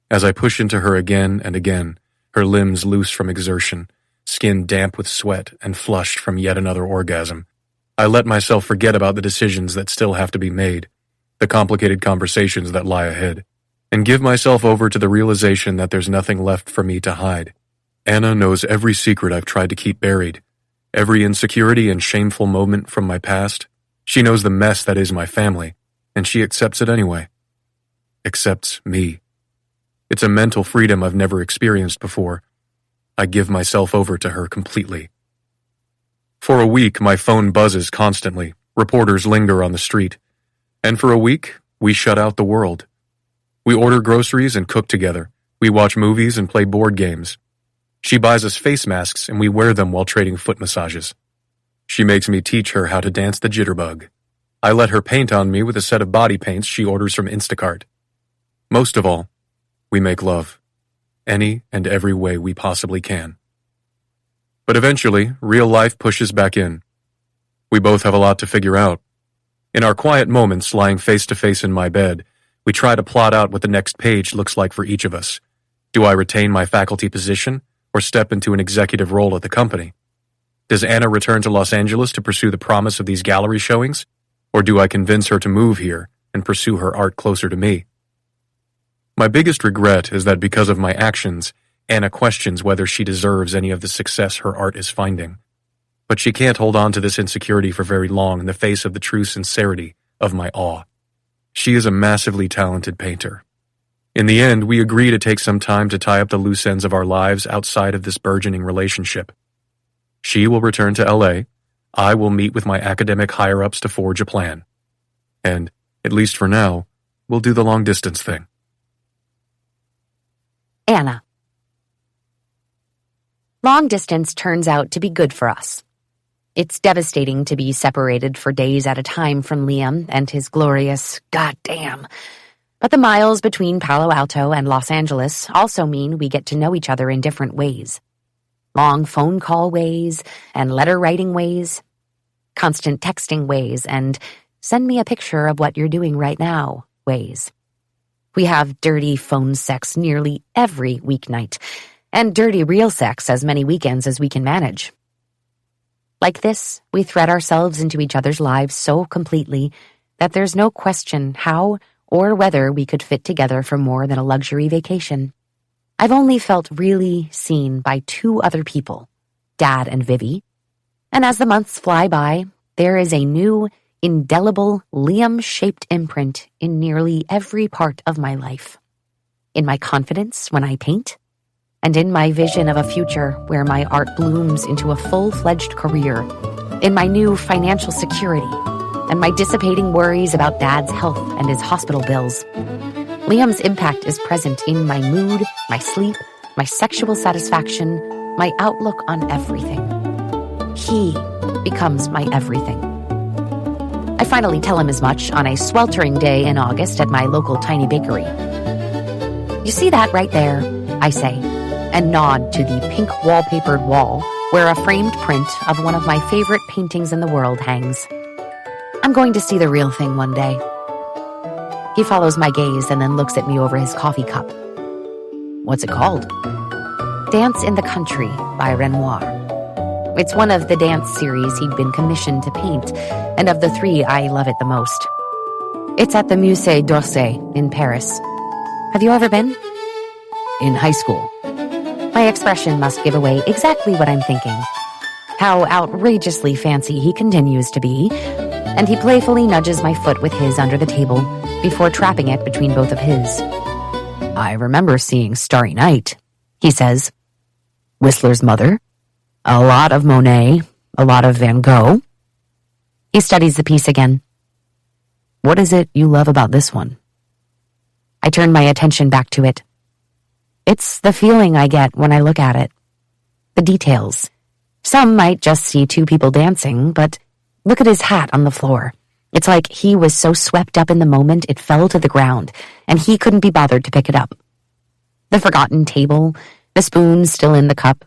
As I push into her again and again, her limbs loose from exertion, skin damp with sweat and flushed from yet another orgasm, I let myself forget about the decisions that still have to be made, the complicated conversations that lie ahead, and give myself over to the realization that there's nothing left for me to hide. Anna knows every secret I've tried to keep buried, Every insecurity and shameful moment from my past, she knows the mess that is my family, and she accepts it anyway. Accepts me. It's a mental freedom I've never experienced before. I give myself over to her completely. For a week, my phone buzzes constantly. Reporters linger on the street. And for a week, we shut out the world. We order groceries and cook together. We watch movies and play board games. She buys us face masks and we wear them while trading foot massages. She makes me teach her how to dance the jitterbug. I let her paint on me with a set of body paints she orders from Instacart. Most of all, we make love. Any and every way we possibly can. But eventually, real life pushes back in. We both have a lot to figure out. In our quiet moments, lying face to face in my bed, we try to plot out what the next page looks like for each of us. Do I retain my faculty position or step into an executive role at the company? Does Anna return to Los Angeles to pursue the promise of these gallery showings? Or do I convince her to move here and pursue her art closer to me? My biggest regret is that because of my actions, Anna questions whether she deserves any of the success her art is finding. But she can't hold on to this insecurity for very long in the face of the true sincerity of my awe. She is a massively talented painter. In the end, we agree to take some time to tie up the loose ends of our lives outside of this burgeoning relationship. She will return to LA. I will meet with my academic higher-ups to forge a plan. And, at least for now, we'll do the long-distance thing. Anna. Long distance turns out to be good for us. It's devastating to be separated for days at a time from Liam and his glorious goddamn. But the miles between Palo Alto and Los Angeles also mean we get to know each other in different ways. Long phone call ways and letter writing ways, constant texting ways, and send me a picture of what you're doing right now ways. We have dirty phone sex nearly every weeknight, and dirty real sex as many weekends as we can manage. Like this, we thread ourselves into each other's lives so completely that there's no question how or whether we could fit together for more than a luxury vacation. I've only felt really seen by two other people, Dad and Vivi, and as the months fly by, there is a new, indelible, Liam-shaped imprint in nearly every part of my life. In my confidence when I paint, and in my vision of a future where my art blooms into a full-fledged career, in my new financial security, and my dissipating worries about Dad's health and his hospital bills. Liam's impact is present in my mood, my sleep, my sexual satisfaction, my outlook on everything. He becomes my everything. I finally tell him as much on a sweltering day in August at my local tiny bakery. You see that right there, I say, and nod to the pink wallpapered wall where a framed print of one of my favorite paintings in the world hangs. I'm going to see the real thing one day. He follows my gaze and then looks at me over his coffee cup. What's it called? Dance in the Country by Renoir. It's one of the dance series he'd been commissioned to paint, and of the three, I love it the most. It's at the Musée d'Orsay in Paris. Have you ever been? In high school. My expression must give away exactly what I'm thinking. How outrageously fancy he continues to be, and he playfully nudges my foot with his under the table before trapping it between both of his. I remember seeing Starry Night, he says. Whistler's Mother. A lot of Monet, a lot of Van Gogh. He studies the piece again. What is it you love about this one? I turn my attention back to it. It's the feeling I get when I look at it. The details. Some might just see two people dancing, but look at his hat on the floor. It's like he was so swept up in the moment it fell to the ground, and he couldn't be bothered to pick it up. The forgotten table, the spoon still in the cup,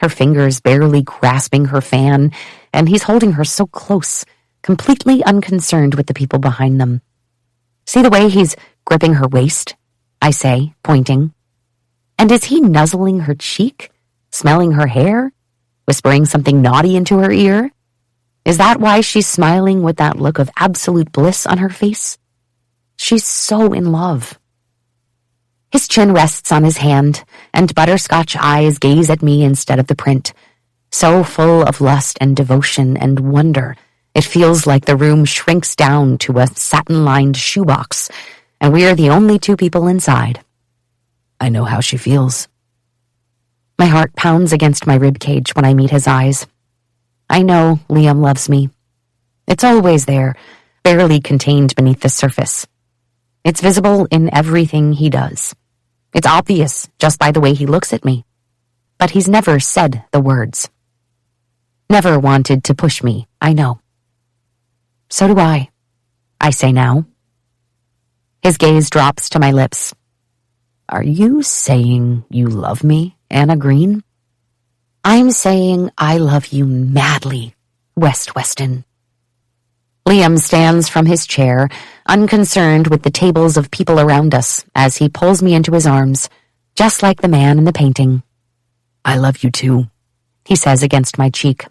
her fingers barely grasping her fan, and he's holding her so close, completely unconcerned with the people behind them. See the way he's gripping her waist? I say, pointing. And is he nuzzling her cheek, smelling her hair, whispering something naughty into her ear? Is that why she's smiling with that look of absolute bliss on her face? She's so in love. His chin rests on his hand, and butterscotch eyes gaze at me instead of the print. So full of lust and devotion and wonder, it feels like the room shrinks down to a satin-lined shoebox, and we're the only two people inside. I know how she feels. My heart pounds against my ribcage when I meet his eyes. I know Liam loves me. It's always there, barely contained beneath the surface. It's visible in everything he does. It's obvious just by the way he looks at me. But he's never said the words. Never wanted to push me, I know. So do I say now. His gaze drops to my lips. Are you saying you love me, Anna Green? I'm saying I love you madly, Weston. Liam stands from his chair, unconcerned with the tables of people around us, as he pulls me into his arms, just like the man in the painting. I love you too, he says against my cheek.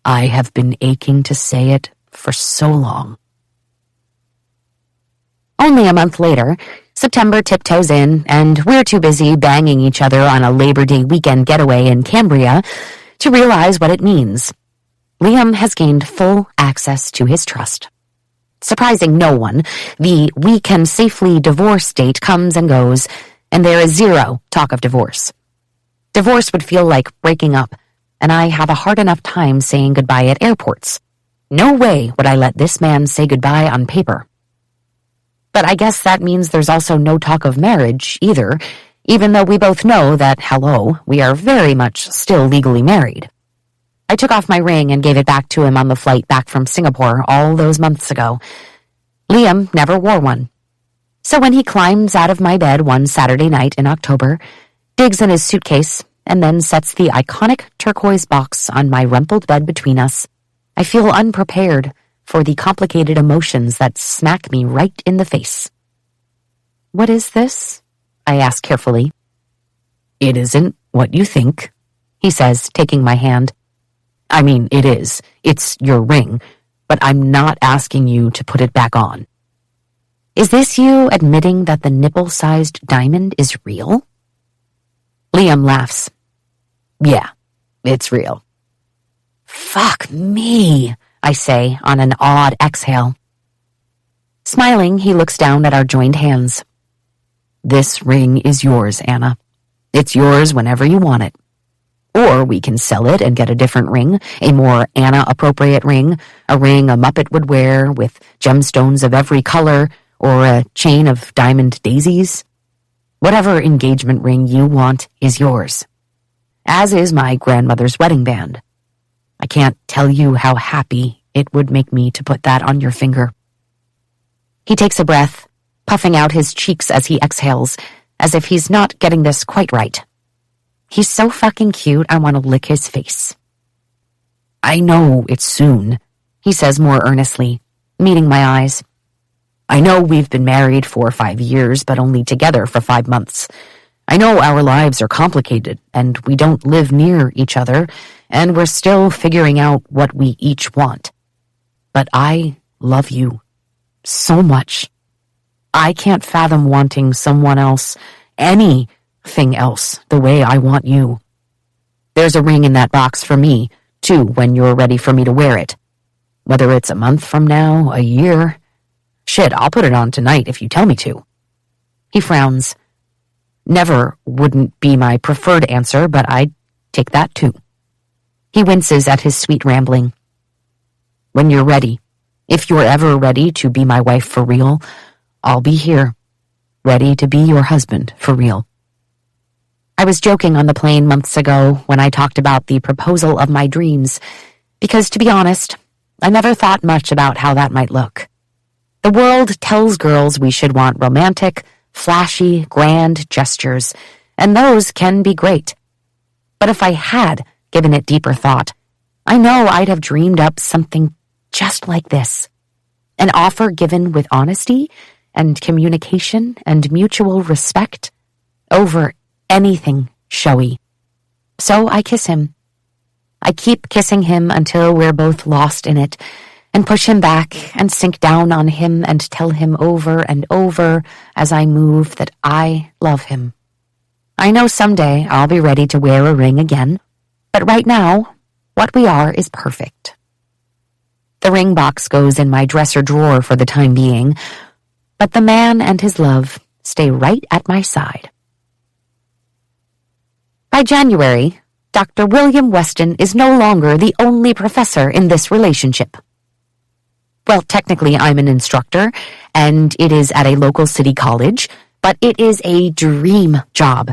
I have been aching to say it for so long. Only a month later, September tiptoes in, and we're too busy banging each other on a Labor Day weekend getaway in Cambria to realize what it means. Liam has gained full access to his trust. Surprising no one, the we can safely divorce date comes and goes, and there is zero talk of divorce. Divorce would feel like breaking up, and I have a hard enough time saying goodbye at airports. No way would I let this man say goodbye on paper. But I guess that means there's also no talk of marriage either, even though we both know that, hello, we are very much still legally married. I took off my ring and gave it back to him on the flight back from Singapore all those months ago. Liam never wore one. So when he climbs out of my bed one Saturday night in October, digs in his suitcase, and then sets the iconic turquoise box on my rumpled bed between us, I feel unprepared for the complicated emotions that smack me right in the face. What is this? I ask carefully. It isn't what you think, he says, taking my hand. I mean, it is. It's your ring, but I'm not asking you to put it back on. Is this you admitting that the nipple-sized diamond is real? Liam laughs. Yeah, it's real. Fuck me, I say on an odd exhale. Smiling, he looks down at our joined hands. This ring is yours, Anna. It's yours whenever you want it. Or we can sell it and get a different ring, a more Anna-appropriate ring, a ring a Muppet would wear with gemstones of every color, or a chain of diamond daisies. Whatever engagement ring you want is yours. As is my grandmother's wedding band. I can't tell you how happy it would make me to put that on your finger. He takes a breath, puffing out his cheeks as he exhales, as if he's not getting this quite right. He's so fucking cute, I want to lick his face. I know it's soon, he says more earnestly, meeting my eyes. I know we've been married for 5 years, but only together for 5 months. I know our lives are complicated, and we don't live near each other, and we're still figuring out what we each want. But I love you so much. I can't fathom wanting someone else, anything else, the way I want you. There's a ring in that box for me, too, when you're ready for me to wear it. Whether it's a month from now, a year. Shit, I'll put it on tonight if you tell me to. He frowns. Never wouldn't be my preferred answer, but I'd take that too. He winces at his sweet rambling. When you're ready, if you're ever ready to be my wife for real, I'll be here, ready to be your husband for real. I was joking on the plane months ago when I talked about the proposal of my dreams, because to be honest, I never thought much about how that might look. The world tells girls we should want romantic, flashy, grand gestures, and those can be great. But if I had given it deeper thought, I know I'd have dreamed up something just like this. An offer given with honesty and communication and mutual respect over anything showy. So I kiss him. I keep kissing him until we're both lost in it, and push him back and sink down on him and tell him over and over as I move that I love him. I know someday I'll be ready to wear a ring again, But right now, what we are is perfect. The ring box goes in my dresser drawer for the time being, but the man and his love stay right at my side. By January, Dr. William Weston is no longer the only professor in this relationship. Well, technically I'm an instructor, and it is at a local city college, but it is a dream job.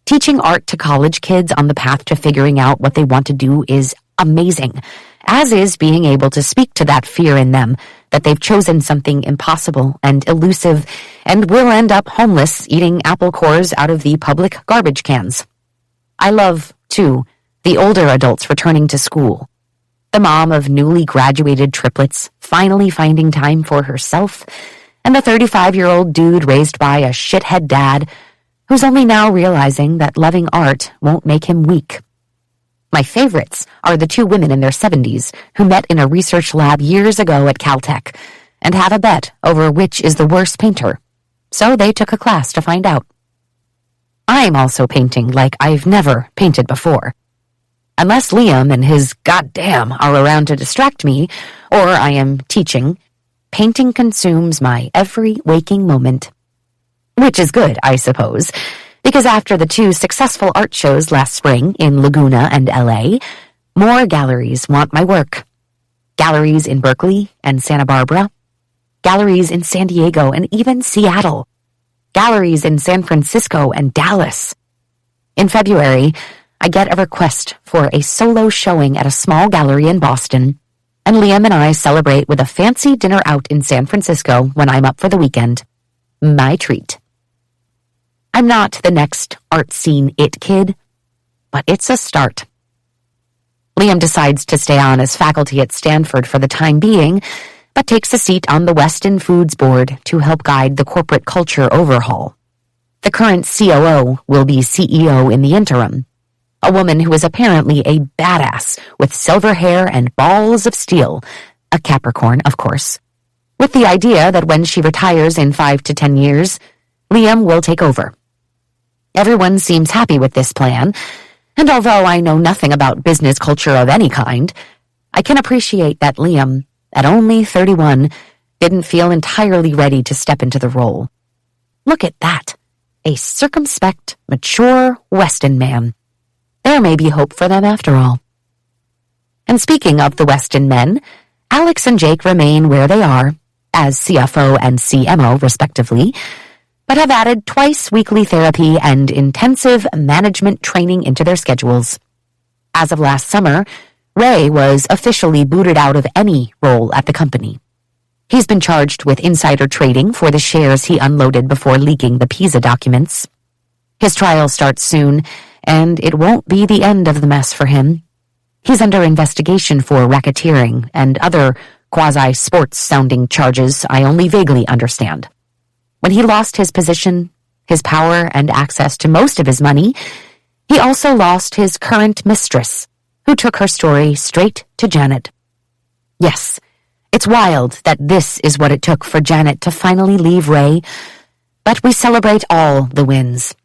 Teaching art to college kids on the path to figuring out what they want to do is amazing, as is being able to speak to that fear in them that they've chosen something impossible and elusive and will end up homeless eating apple cores out of the public garbage cans. I love, too, the older adults returning to school. The mom of newly graduated triplets finally finding time for herself, and the 35-year-old dude raised by a shithead dad who's only now realizing that loving art won't make him weak. My favorites are the two women in their 70s who met in a research lab years ago at Caltech and have a bet over which is the worst painter. So they took a class to find out. I'm also painting like I've never painted before. Unless Liam and his goddamn are around to distract me, or I am teaching, painting consumes my every waking moment. Which is good, I suppose, because after the two successful art shows last spring in Laguna and LA, more galleries want my work. Galleries in Berkeley and Santa Barbara, galleries in San Diego and even Seattle, galleries in San Francisco and Dallas. In February, I get a request for a solo showing at a small gallery in Boston, and Liam and I celebrate with a fancy dinner out in San Francisco when I'm up for the weekend. My treat. I'm not the next art scene it kid, but it's a start. Liam decides to stay on as faculty at Stanford for the time being, but takes a seat on the Weston Foods Board to help guide the corporate culture overhaul. The current COO will be CEO in the interim, a woman who is apparently a badass with silver hair and balls of steel, a Capricorn, of course, with the idea that when she retires in 5 to 10 years, Liam will take over. Everyone seems happy with this plan, and although I know nothing about business culture of any kind, I can appreciate that Liam, at only 31, didn't feel entirely ready to step into the role. Look at that. A circumspect, mature Weston man. There may be hope for them after all. And speaking of the Weston men, Alex and Jake remain where they are, as CFO and CMO respectively, but have added twice weekly therapy and intensive management training into their schedules. As of last summer, Ray was officially booted out of any role at the company. He's been charged with insider trading for the shares he unloaded before leaking the PISA documents. His trial starts soon, and it won't be the end of the mess for him. He's under investigation for racketeering and other quasi-sports-sounding charges I only vaguely understand. When he lost his position, his power, and access to most of his money, he also lost his current mistress, who took her story straight to Janet. Yes, it's wild that this is what it took for Janet to finally leave Ray, but we celebrate all the wins,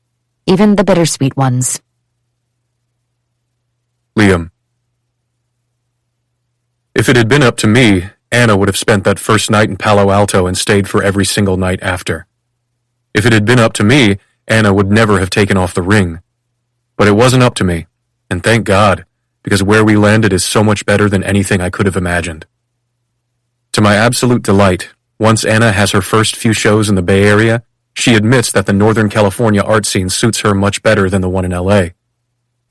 even the bittersweet ones. Liam. If it had been up to me, Anna would have spent that first night in Palo Alto and stayed for every single night after. If it had been up to me, Anna would never have taken off the ring. But it wasn't up to me, and thank God, because where we landed is so much better than anything I could have imagined. To my absolute delight, once Anna has her first few shows in the Bay Area, she admits that the Northern California art scene suits her much better than the one in LA.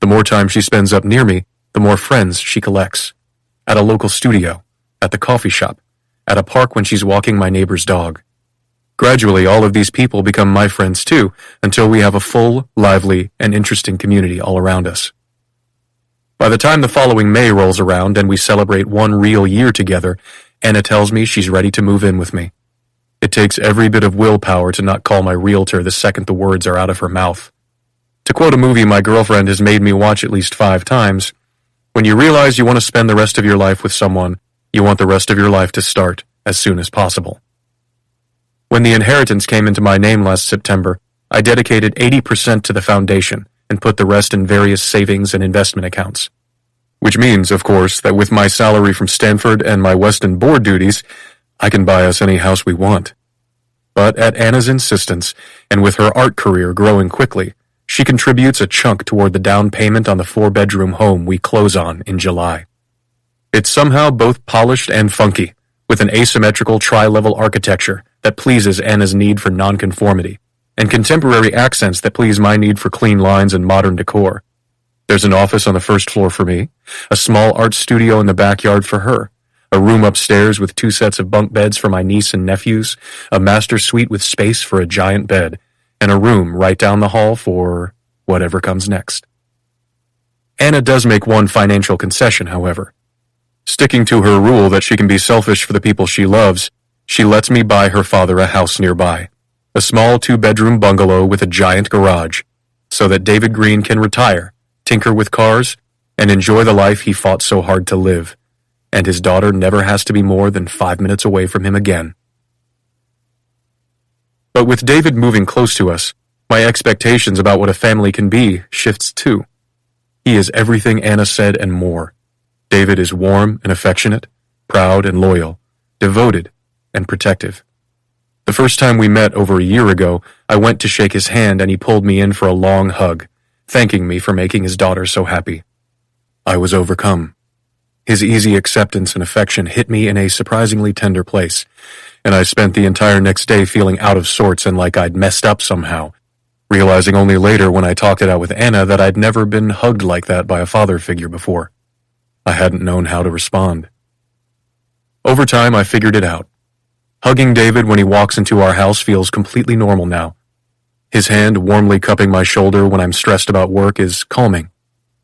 The more time she spends up near me, the more friends she collects. At a local studio, at the coffee shop, at a park when she's walking my neighbor's dog. Gradually, all of these people become my friends too, until we have a full, lively, and interesting community all around us. By the time the following May rolls around and we celebrate 1 real year together, Anna tells me she's ready to move in with me. It takes every bit of willpower to not call my realtor the second the words are out of her mouth. To quote a movie my girlfriend has made me watch at least 5 times, when you realize you want to spend the rest of your life with someone, you want the rest of your life to start as soon as possible. When the inheritance came into my name last September, I dedicated 80% to the foundation and put the rest in various savings and investment accounts. Which means, of course, that with my salary from Stanford and my Weston board duties, I can buy us any house we want. But at Anna's insistence, and with her art career growing quickly, she contributes a chunk toward the down payment on the 4-bedroom home we close on in July. It's somehow both polished and funky, with an asymmetrical tri-level architecture that pleases Anna's need for nonconformity, and contemporary accents that please my need for clean lines and modern decor. There's an office on the first floor for me, a small art studio in the backyard for her, a room upstairs with 2 sets of bunk beds for my niece and nephews, a master suite with space for a giant bed, and a room right down the hall for whatever comes next. Anna does make one financial concession, however. Sticking to her rule that she can be selfish for the people she loves, she lets me buy her father a house nearby, a small 2-bedroom bungalow with a giant garage, so that David Green can retire, tinker with cars, and enjoy the life he fought so hard to live, and his daughter never has to be more than 5 minutes away from him again. But with David moving close to us, my expectations about what a family can be shifts too. He is everything Anna said and more. David is warm and affectionate, proud and loyal, devoted and protective. The first time we met over a year ago, I went to shake his hand and he pulled me in for a long hug, thanking me for making his daughter so happy. I was overcome. His easy acceptance and affection hit me in a surprisingly tender place, and I spent the entire next day feeling out of sorts and like I'd messed up somehow, realizing only later when I talked it out with Anna that I'd never been hugged like that by a father figure before. I hadn't known how to respond. Over time, I figured it out. Hugging David when he walks into our house feels completely normal now. His hand warmly cupping my shoulder when I'm stressed about work is calming,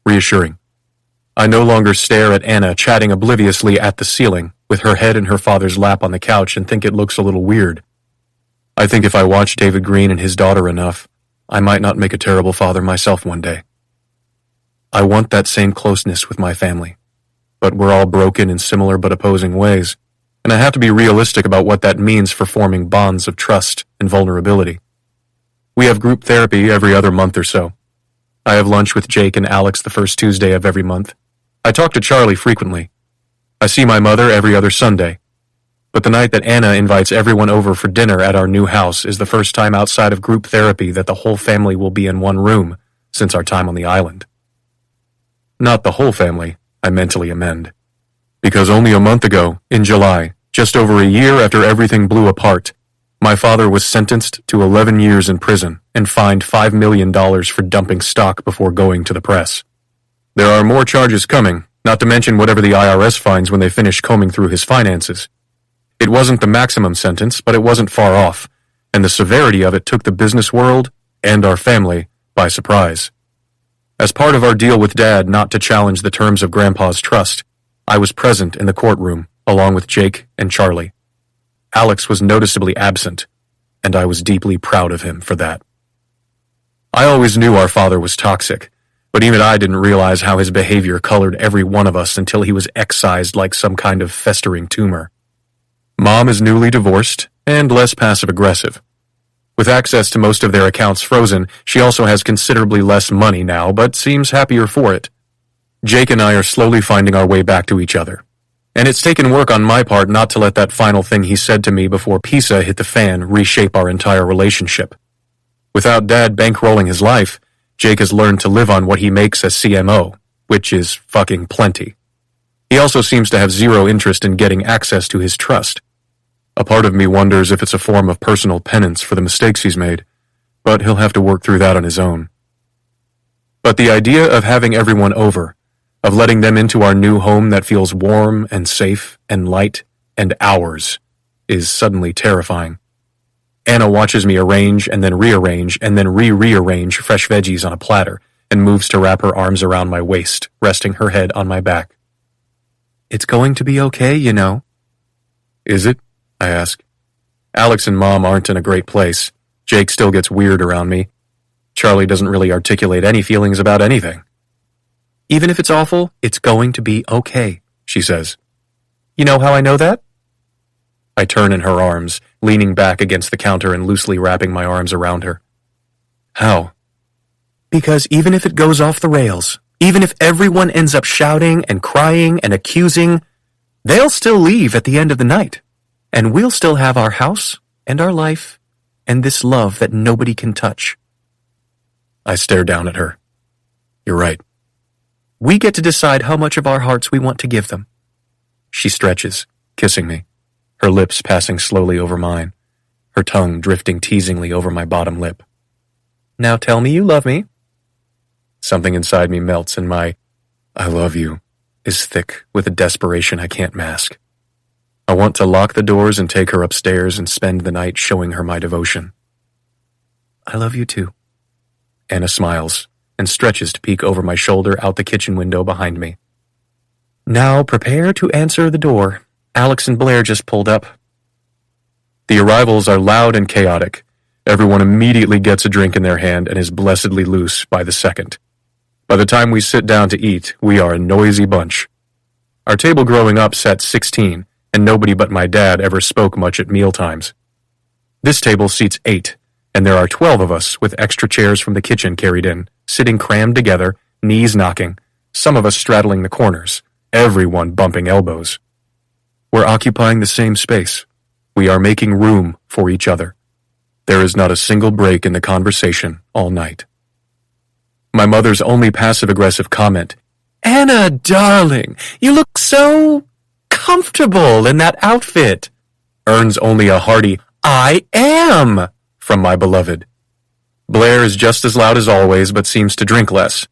reassuring. I no longer stare at Anna chatting obliviously at the ceiling, with her head in her father's lap on the couch and think it looks a little weird. I think if I watch David Green and his daughter enough, I might not make a terrible father myself one day. I want that same closeness with my family, but we're all broken in similar but opposing ways, and I have to be realistic about what that means for forming bonds of trust and vulnerability. We have group therapy every other month or so. I have lunch with Jake and Alex the first Tuesday of every month. I talk to Charlie frequently. I see my mother every other Sunday. But the night that Anna invites everyone over for dinner at our new house is the first time outside of group therapy that the whole family will be in one room since our time on the island. Not the whole family, I mentally amend. Because only a month ago, in July, just over a year after everything blew apart, my father was sentenced to 11 years in prison and fined $5 million for dumping stock before going to the press. There are more charges coming, not to mention whatever the IRS finds when they finish combing through his finances. It wasn't the maximum sentence, but it wasn't far off, and the severity of it took the business world and our family by surprise. As part of our deal with Dad not to challenge the terms of Grandpa's trust, I was present in the courtroom, along with Jake and Charlie. Alex was noticeably absent, and I was deeply proud of him for that. I always knew our father was toxic, but even I didn't realize how his behavior colored every one of us until he was excised like some kind of festering tumor. Mom is newly divorced and less passive-aggressive. With access to most of their accounts frozen, she also has considerably less money now, but seems happier for it. Jake and I are slowly finding our way back to each other. And it's taken work on my part not to let that final thing he said to me before Pisa hit the fan reshape our entire relationship. Without Dad bankrolling his life, Jake has learned to live on what he makes as CMO, which is fucking plenty. He also seems to have zero interest in getting access to his trust. A part of me wonders if it's a form of personal penance for the mistakes he's made, but he'll have to work through that on his own. But the idea of having everyone over, of letting them into our new home that feels warm and safe and light and ours, is suddenly terrifying. Anna watches me arrange and then rearrange and then rearrange fresh veggies on a platter and moves to wrap her arms around my waist, resting her head on my back. It's going to be okay, you know. Is it? I ask. Alex and Mom aren't in a great place. Jake still gets weird around me. Charlie doesn't really articulate any feelings about anything. Even if it's awful, it's going to be okay, she says. You know how I know that? I turn in her arms, leaning back against the counter and loosely wrapping my arms around her. How? Because even if it goes off the rails, even if everyone ends up shouting and crying and accusing, they'll still leave at the end of the night, and we'll still have our house and our life and this love that nobody can touch. I stare down at her. You're right. We get to decide how much of our hearts we want to give them. She stretches, kissing me, her lips passing slowly over mine, her tongue drifting teasingly over my bottom lip. Now tell me you love me. Something inside me melts and my "I love you" is thick with a desperation I can't mask. I want to lock the doors and take her upstairs and spend the night showing her my devotion. I love you too. Anna smiles and stretches to peek over my shoulder out the kitchen window behind me. Now prepare to answer the door. Alex and Blair just pulled up. The arrivals are loud and chaotic. Everyone immediately gets a drink in their hand and is blessedly loose by the second. By the time we sit down to eat, we are a noisy bunch. Our table growing up sat 16, and nobody but my dad ever spoke much at mealtimes. This table seats 8, and there are 12 of us with extra chairs from the kitchen carried in, sitting crammed together, knees knocking, some of us straddling the corners, everyone bumping elbows. We're occupying the same space. We are making room for each other. There is not a single break in the conversation all night. My mother's only passive-aggressive comment, "Anna, darling, you look so comfortable in that outfit," earns only a hearty, "I am," from my beloved. Blair is just as loud as always, but seems to drink less.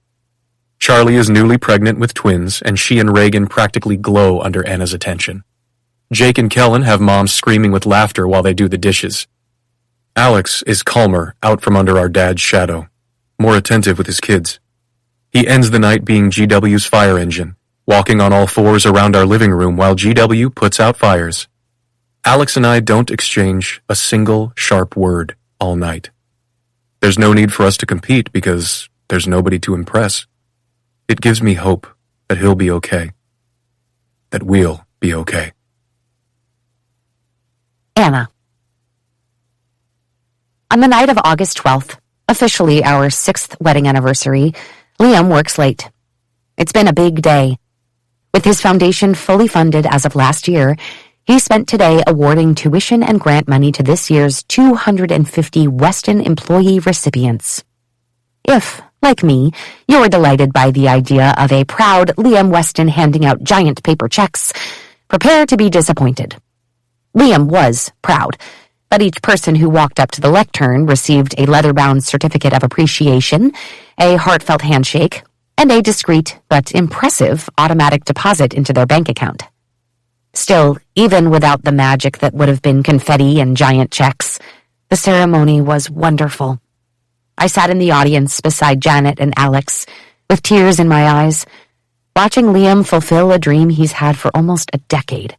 Charlie is newly pregnant with twins, and she and Reagan practically glow under Anna's attention. Jake and Kellen have moms screaming with laughter while they do the dishes. Alex is calmer out from under our dad's shadow, more attentive with his kids. He ends the night being GW's fire engine, walking on all fours around our living room while GW puts out fires. Alex and I don't exchange a single sharp word all night. There's no need for us to compete because there's nobody to impress. It gives me hope that he'll be okay. That we'll be okay. Anna. On the night of August 12th, officially our 6th wedding anniversary, Liam works late. It's been a big day. With his foundation fully funded as of last year, he spent today awarding tuition and grant money to this year's 250 Weston employee recipients. If, like me, you're delighted by the idea of a proud Liam Weston handing out giant paper checks, prepare to be disappointed. Liam was proud, but each person who walked up to the lectern received a leather-bound certificate of appreciation, a heartfelt handshake, and a discreet but impressive automatic deposit into their bank account. Still, even without the magic that would have been confetti and giant checks, the ceremony was wonderful. I sat in the audience beside Janet and Alex, with tears in my eyes, watching Liam fulfill a dream he's had for almost a decade.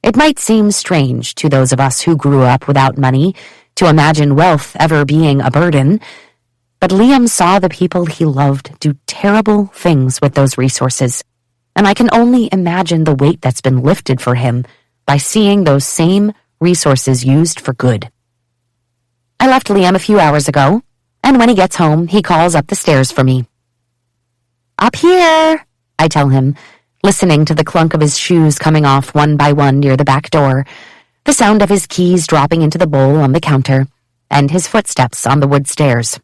It might seem strange to those of us who grew up without money to imagine wealth ever being a burden, but Liam saw the people he loved do terrible things with those resources, and I can only imagine the weight that's been lifted for him by seeing those same resources used for good. I left Liam a few hours ago, and when he gets home, he calls up the stairs for me. "Up here," I tell him, listening to the clunk of his shoes coming off one by one near the back door, the sound of his keys dropping into the bowl on the counter, and his footsteps on the wood stairs.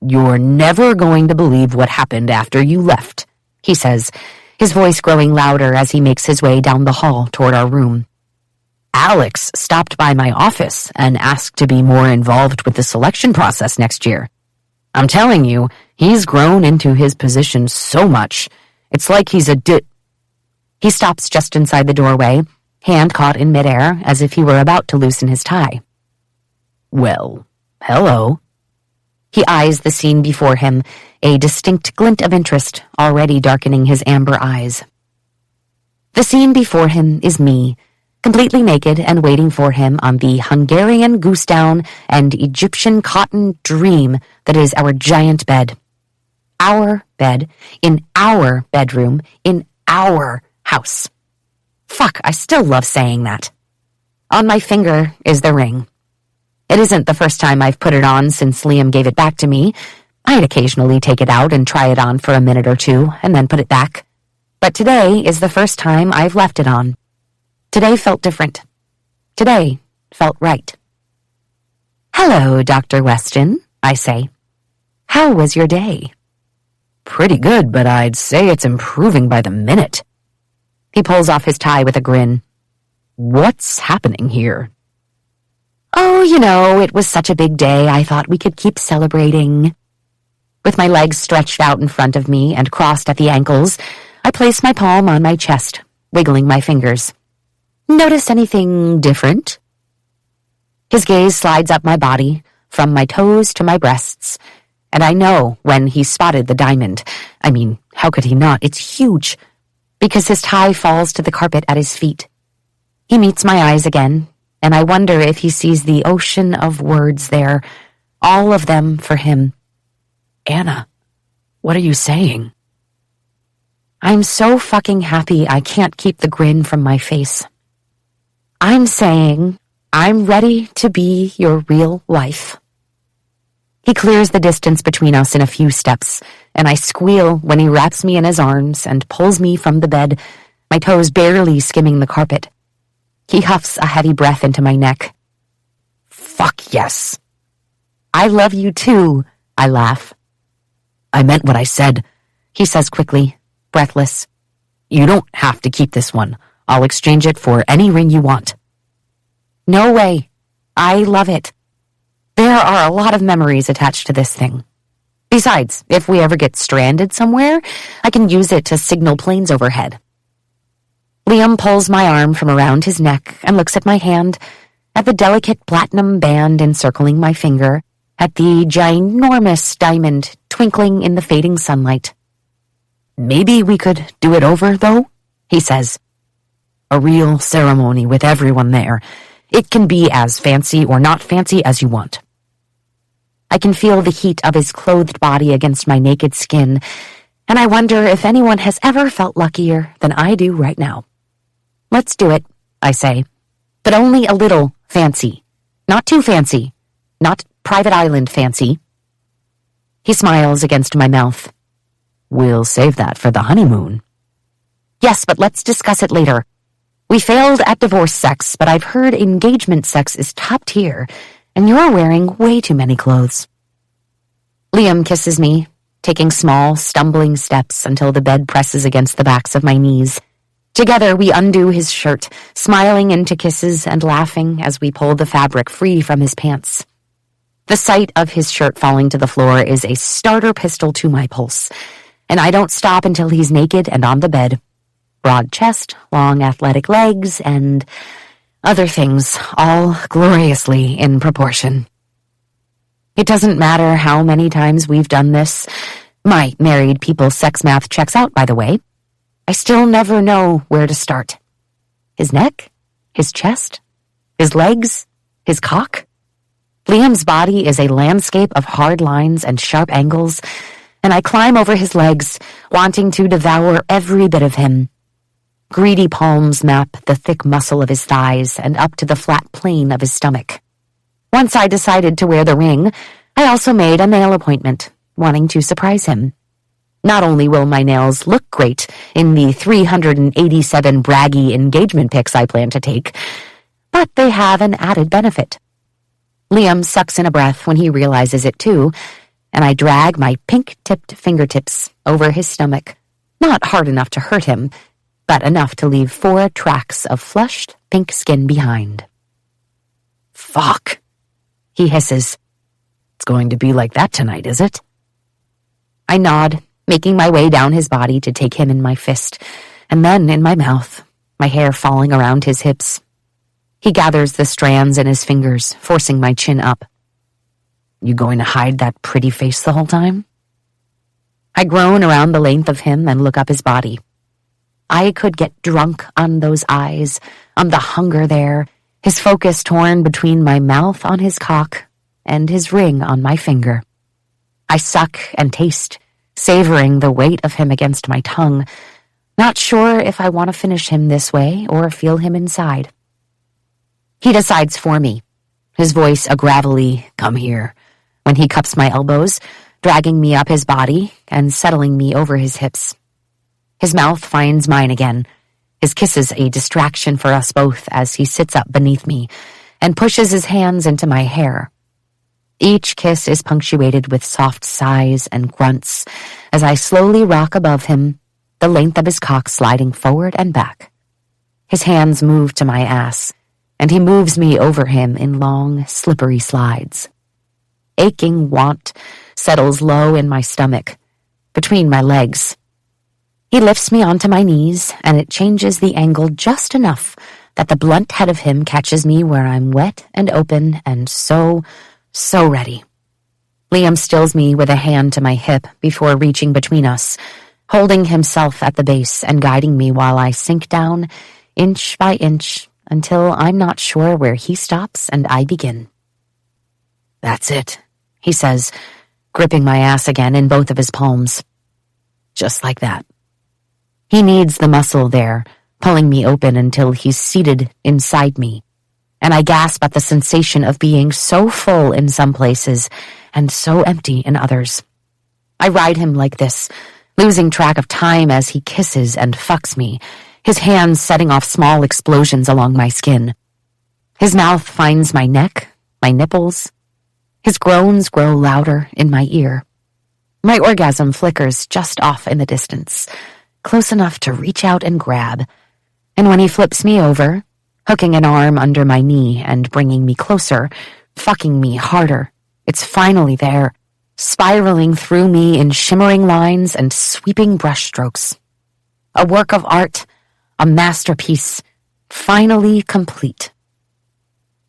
"You're never going to believe what happened after you left," he says, his voice growing louder as he makes his way down the hall toward our room. "Alex stopped by my office and asked to be more involved with the selection process next year. I'm telling you, he's grown into his position so much. It's like he's He stops just inside the doorway, hand caught in midair as if he were about to loosen his tie. "Well, hello." He eyes the scene before him, a distinct glint of interest already darkening his amber eyes. The scene before him is me, completely naked and waiting for him on the Hungarian goose down and Egyptian cotton dream that is our giant bed. Our bed, in our bedroom, in our house. Fuck, I still love saying that. On my finger is the ring. It isn't the first time I've put it on since Liam gave it back to me, I'd occasionally take it out and try it on for a minute or two and then put it back. But today is the first time I've left it on. Today felt different. Today felt right. "Hello, Dr. Weston," I say. "How was your day?" Pretty good, but I'd say it's improving by the minute. He pulls off his tie with a grin. What's happening here? "Oh, it was such a big day, I thought we could keep celebrating." With my legs stretched out in front of me and crossed at the ankles, I place my palm on my chest, wiggling my fingers. "Notice anything different?" His gaze slides up my body, from my toes to my breasts, and I know when he spotted the diamond. I mean, how could he not? It's huge. Because his tie falls to the carpet at his feet. He meets my eyes again, and I wonder if he sees the ocean of words there, all of them for him. Anna, what are you saying? I'm so fucking happy I can't keep the grin from my face. I'm saying I'm ready to be your real wife. He clears the distance between us in a few steps, and I squeal when he wraps me in his arms and pulls me from the bed, my toes barely skimming the carpet. He huffs a heavy breath into my neck. Fuck yes. "I love you too," I laugh. "I meant what I said," he says quickly, breathless. "You don't have to keep this one. I'll exchange it for any ring you want." "No way. I love it. There are a lot of memories attached to this thing. Besides, if we ever get stranded somewhere, I can use it to signal planes overhead." Liam pulls my arm from around his neck and looks at my hand, at the delicate platinum band encircling my finger, at the ginormous diamond twinkling in the fading sunlight. "Maybe we could do it over, though," he says. "A real ceremony with everyone there. It can be as fancy or not fancy as you want." I can feel the heat of his clothed body against my naked skin, and I wonder if anyone has ever felt luckier than I do right now. "Let's do it," I say, "but only a little fancy. Not too fancy. Not private island fancy." He smiles against my mouth. "We'll save that for the honeymoon." "Yes, but let's discuss it later. We failed at divorce sex, but I've heard engagement sex is top tier, and you're wearing way too many clothes." Liam kisses me, taking small, stumbling steps until the bed presses against the backs of my knees. Together we undo his shirt, smiling into kisses and laughing as we pull the fabric free from his pants. The sight of his shirt falling to the floor is a starter pistol to my pulse, and I don't stop until he's naked and on the bed. Broad chest, long athletic legs, and other things, all gloriously in proportion. It doesn't matter how many times we've done this. My married people sex math checks out, by the way. I still never know where to start. His neck? His chest? His legs? His cock? Liam's body is a landscape of hard lines and sharp angles, and I climb over his legs, wanting to devour every bit of him. Greedy palms map the thick muscle of his thighs and up to the flat plane of his stomach. Once I decided to wear the ring, I also made a nail appointment, wanting to surprise him. Not only will my nails look great in the 387 braggy engagement pics I plan to take, but they have an added benefit. Liam sucks in a breath when he realizes it too, and I drag my pink-tipped fingertips over his stomach, not hard enough to hurt him, but enough to leave 4 tracks of flushed pink skin behind. "Fuck," he hisses. "It's going to be like that tonight, is it?" I nod, making my way down his body to take him in my fist, and then in my mouth, my hair falling around his hips. He gathers the strands in his fingers, forcing my chin up. "You going to hide that pretty face the whole time?" I groan around the length of him and look up his body. I could get drunk on those eyes, on the hunger there, his focus torn between my mouth on his cock and his ring on my finger. I suck and taste, savoring the weight of him against my tongue, not sure if I want to finish him this way or feel him inside. He decides for me, his voice a gravelly, "Come here," when he cups my elbows, dragging me up his body and settling me over his hips. His mouth finds mine again, his kisses a distraction for us both as he sits up beneath me and pushes his hands into my hair. Each kiss is punctuated with soft sighs and grunts as I slowly rock above him, the length of his cock sliding forward and back. His hands move to my ass, and he moves me over him in long, slippery slides. Aching want settles low in my stomach, between my legs. He lifts me onto my knees, and it changes the angle just enough that the blunt head of him catches me where I'm wet and open and so ready. Liam stills me with a hand to my hip before reaching between us, holding himself at the base and guiding me while I sink down, inch by inch, until I'm not sure where he stops and I begin. "That's it," he says, gripping my ass again in both of his palms. Just like that. He kneads the muscle there, pulling me open until he's seated inside me, and I gasp at the sensation of being so full in some places and so empty in others. I ride him like this, losing track of time as he kisses and fucks me, his hands setting off small explosions along my skin. His mouth finds my neck, my nipples. His groans grow louder in my ear. My orgasm flickers just off in the distance, close enough to reach out and grab, and when he flips me over, hooking an arm under my knee and bringing me closer, fucking me harder, it's finally there, spiraling through me in shimmering lines and sweeping brushstrokes. A work of art, a masterpiece, finally complete.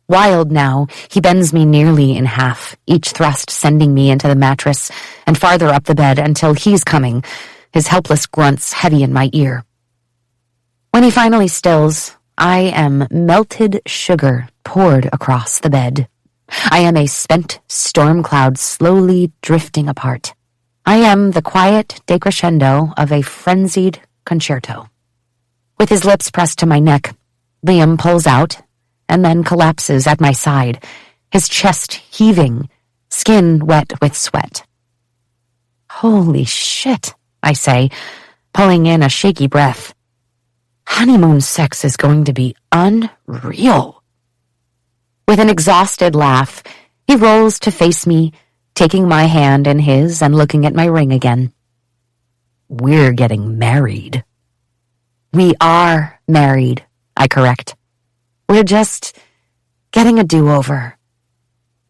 Wild now, he bends me nearly in half, each thrust sending me into the mattress and farther up the bed until he's coming, his helpless grunts heavy in my ear. When he finally stills, I am melted sugar poured across the bed. I am a spent storm cloud slowly drifting apart. I am the quiet decrescendo of a frenzied concerto. With his lips pressed to my neck, Liam pulls out and then collapses at my side, his chest heaving, skin wet with sweat. "Holy shit," I say, pulling in a shaky breath. Honeymoon sex is going to be unreal. With an exhausted laugh, he rolls to face me, taking my hand in his and looking at my ring again. "We're getting married." "We are married," I correct. "We're just getting a do-over.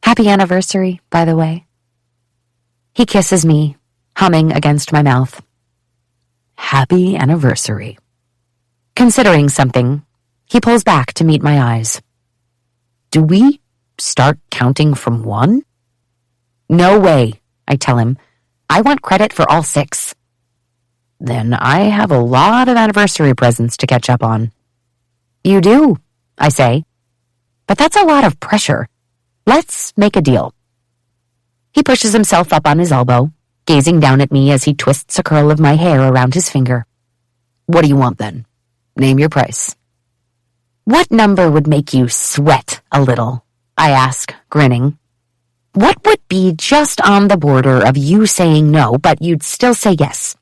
Happy anniversary, by the way." He kisses me, humming against my mouth. "Happy anniversary." Considering something, he pulls back to meet my eyes. "Do we start counting from 1? "No way," I tell him. "I want credit for all 6. "Then I have a lot of anniversary presents to catch up on." "You do," I say. "But that's a lot of pressure. Let's make a deal." He pushes himself up on his elbow, gazing down at me as he twists a curl of my hair around his finger. "What do you want then? Name your price." "What number would make you sweat a little?" I ask, grinning. "What would be just on the border of you saying no, but you'd still say yes?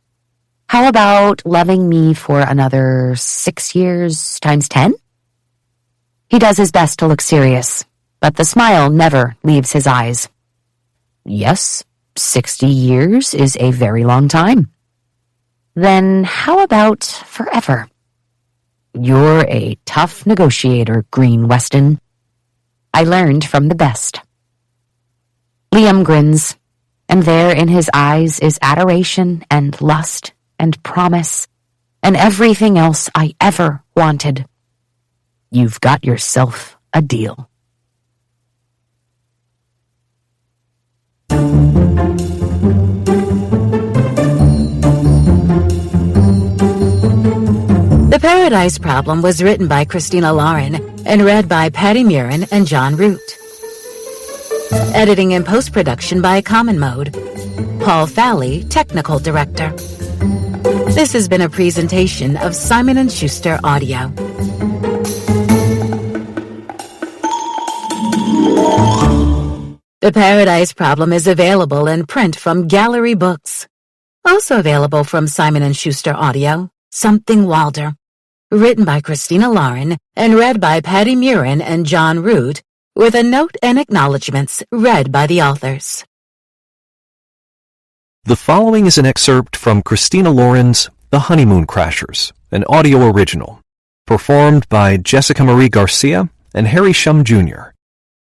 How about loving me for another 6 years times 10? He does his best to look serious, but the smile never leaves his eyes. "Yes, 60 years is a very long time." "Then how about forever?" "You're a tough negotiator, Green Weston." I learned from the best. Liam grins, and there in his eyes is adoration and lust and promise and everything else I ever wanted. You've got yourself a deal. The Paradise Problem was written by Christina Lauren and read by Patty Murin and John Root. Editing and post-production by Common Mode. Paul Fowley, Technical Director. This has been a presentation of Simon & Schuster Audio. The The Paradise Problem is available in print from Gallery Books. Also available from Simon & Schuster Audio, Something Wilder. Written by Christina Lauren and read by Patty Murin and John Root, with a note and acknowledgments read by the authors. The following is an excerpt from Christina Lauren's The Honeymoon Crashers, an audio original, performed by Jessica Marie Garcia and Harry Shum Jr.,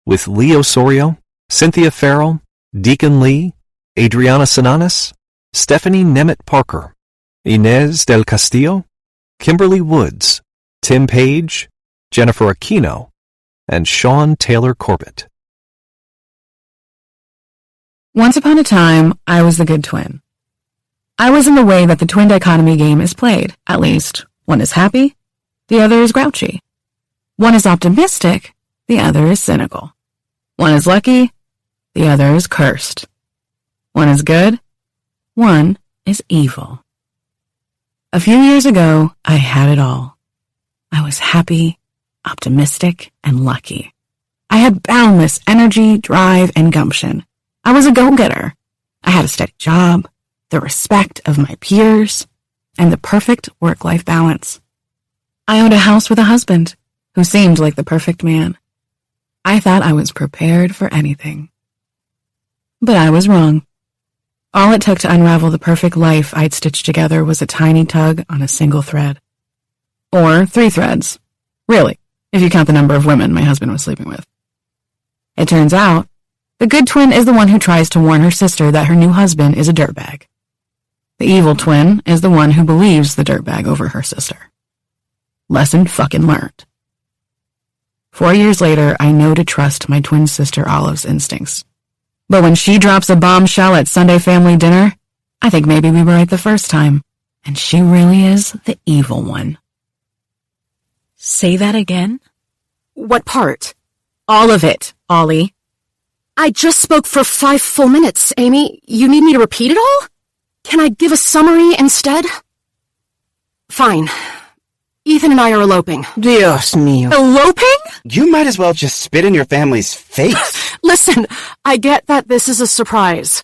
with Lee Osorio, Cynthia Farrell, Deacon Lee, Adriana Sananes, Stephanie Nemeth Parker, Inez del Castillo, Kimberly Woods, Tim Page, Jennifer Aquino, and Sean Taylor Corbett. Once upon a time, I was the good twin. I was in the way that the twin dichotomy game is played. At least, one is happy, the other is grouchy. One is optimistic, the other is cynical. One is lucky, the other is cursed. One is good, one is evil. A few years ago, I had it all. I was happy, optimistic, and lucky. I had boundless energy, drive, and gumption. I was a go-getter. I had a steady job, the respect of my peers, and the perfect work-life balance. I owned a house with a husband who seemed like the perfect man. I thought I was prepared for anything. But I was wrong. All it took to unravel the perfect life I'd stitched together was a tiny tug on a single thread. Or 3 threads. Really, if you count the number of women my husband was sleeping with. It turns out, the good twin is the one who tries to warn her sister that her new husband is a dirtbag. The evil twin is the one who believes the dirtbag over her sister. Lesson fucking learned. 4 years later, I know to trust my twin sister Olive's instincts. But when she drops a bombshell at Sunday family dinner, I think maybe we were right the first time, and she really is the evil one. Say that again? What part? All of it, Ollie. I just spoke for 5 full minutes, Amy. You need me to repeat it all? Can I give a summary instead? Fine. Ethan and I are eloping. Dios mío. Eloping? You might as well just spit in your family's face. Listen, I get that this is a surprise.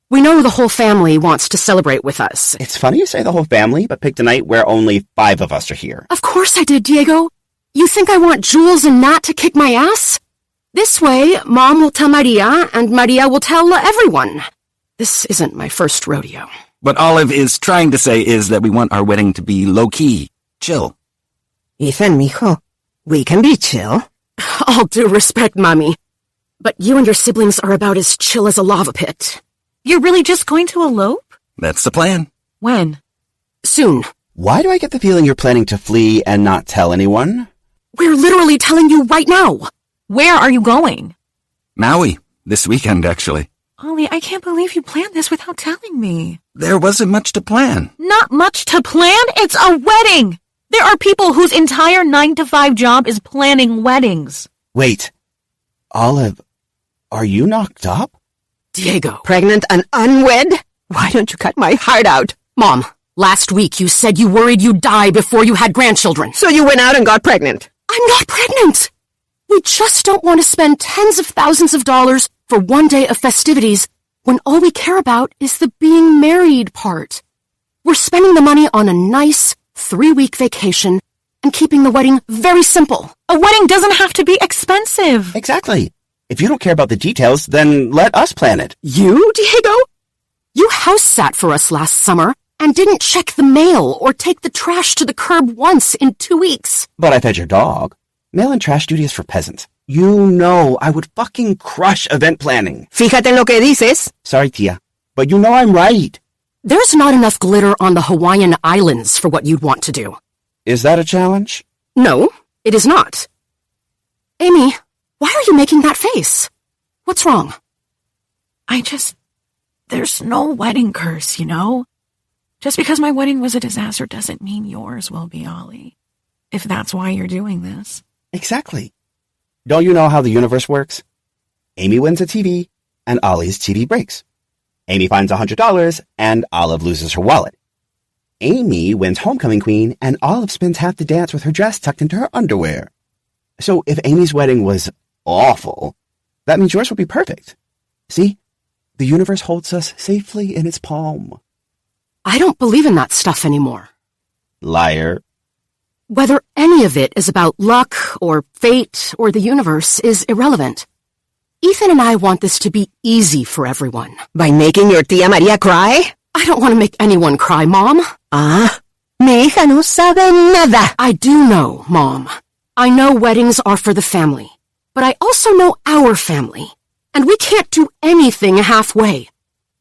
We know the whole family wants to celebrate with us. It's funny you say the whole family, but picked a night where only 5 of us are here. Of course I did, Diego. You think I want Jules and Nat to kick my ass? This way, Mom will tell Maria, and Maria will tell everyone. This isn't my first rodeo. What Olive is trying to say is that we want our wedding to be low-key, chill. Ethan, mijo, we can be chill. All due respect, Mommy. But you and your siblings are about as chill as a lava pit. You're really just going to elope? That's the plan. When? Soon. Why do I get the feeling you're planning to flee and not tell anyone? We're literally telling you right now. Where are you going? Maui, this weekend, actually. Ollie, I can't believe you planned this without telling me. There wasn't much to plan. Not much to plan? It's a wedding! There are people whose entire 9-to-5 job is planning weddings. Wait. Olive, are you knocked up? Diego. Pregnant and unwed? Why don't you cut my heart out? Mom, last week you said you worried you'd die before you had grandchildren. So you went out and got pregnant? I'm not pregnant. We just don't want to spend tens of thousands of dollars for one day of festivities when all we care about is the being married part. We're spending the money on a nice 3-week vacation and keeping the wedding very simple. A wedding doesn't have to be expensive. Exactly. If you don't care about the details, then let us plan it. You, Diego? You house sat for us last summer and didn't check the mail or take the trash to the curb once in 2 weeks. But I fed your dog. Mail and trash duty is for peasants. You know I would fucking crush event planning. Fíjate en lo que dices. Sorry, tia, but you know I'm right. There's not enough glitter on the Hawaiian Islands for what you'd want to do. Is that a challenge? No, it is not. Amy, why are you making that face? What's wrong? There's no wedding curse, you know? Just because my wedding was a disaster doesn't mean yours will be, Ollie. If that's why you're doing this. Exactly. Don't you know how the universe works? Amy wins a TV, and Ollie's TV breaks. Amy finds $100, and Olive loses her wallet. Amy wins homecoming queen, and Olive spends half the dance with her dress tucked into her underwear. So if Amy's wedding was awful, that means yours will be perfect. See? The universe holds us safely in its palm. I don't believe in that stuff anymore. Liar. Whether any of it is about luck or fate or the universe is irrelevant. Ethan and I want this to be easy for everyone. By making your tía María cry? I don't want to make anyone cry, Mom. Mi hija no sabe nada. I do know, Mom. I know weddings are for the family. But I also know our family. And we can't do anything halfway.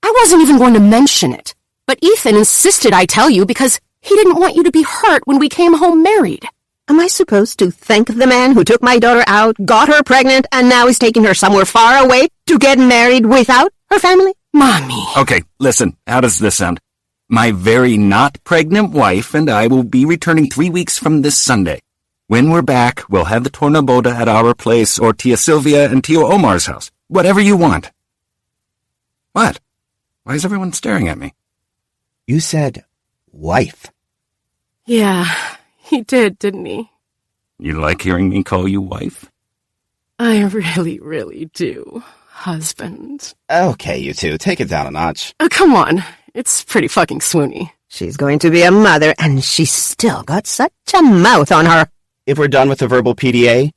I wasn't even going to mention it. But Ethan insisted I tell you because he didn't want you to be hurt when we came home married. Am I supposed to thank the man who took my daughter out, got her pregnant, and now is taking her somewhere far away to get married without her family? Mommy. Okay, listen, how does this sound? My very not pregnant wife and I will be returning 3 weeks from this Sunday. When we're back, we'll have the tornaboda at our place or Tia Sylvia and Tio Omar's house. Whatever you want. What? Why is everyone staring at me? You said wife. Yeah, he did, didn't he? You like hearing me call you wife? I really, really do, husband. Okay, you two, take it down a notch. Oh, come on. It's pretty fucking swoony. She's going to be a mother, and she's still got such a mouth on her. If we're done with the verbal PDA,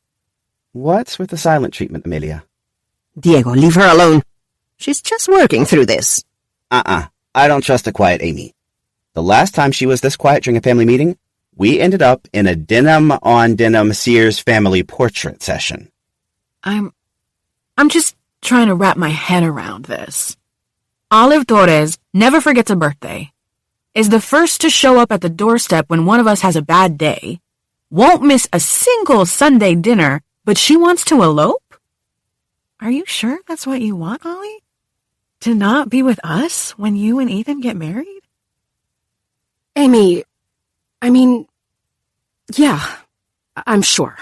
what's with the silent treatment, Amelia? Diego, leave her alone. She's just working through this. I don't trust a quiet Amy. The last time she was this quiet during a family meeting, we ended up in a denim-on-denim Sears family portrait session. I'm just trying to wrap my head around this. Olive Torres never forgets a birthday, is the first to show up at the doorstep when one of us has a bad day, won't miss a single Sunday dinner, but she wants to elope? Are you sure that's what you want, Ollie? To not be with us when you and Ethan get married? Amy, yeah, I'm sure.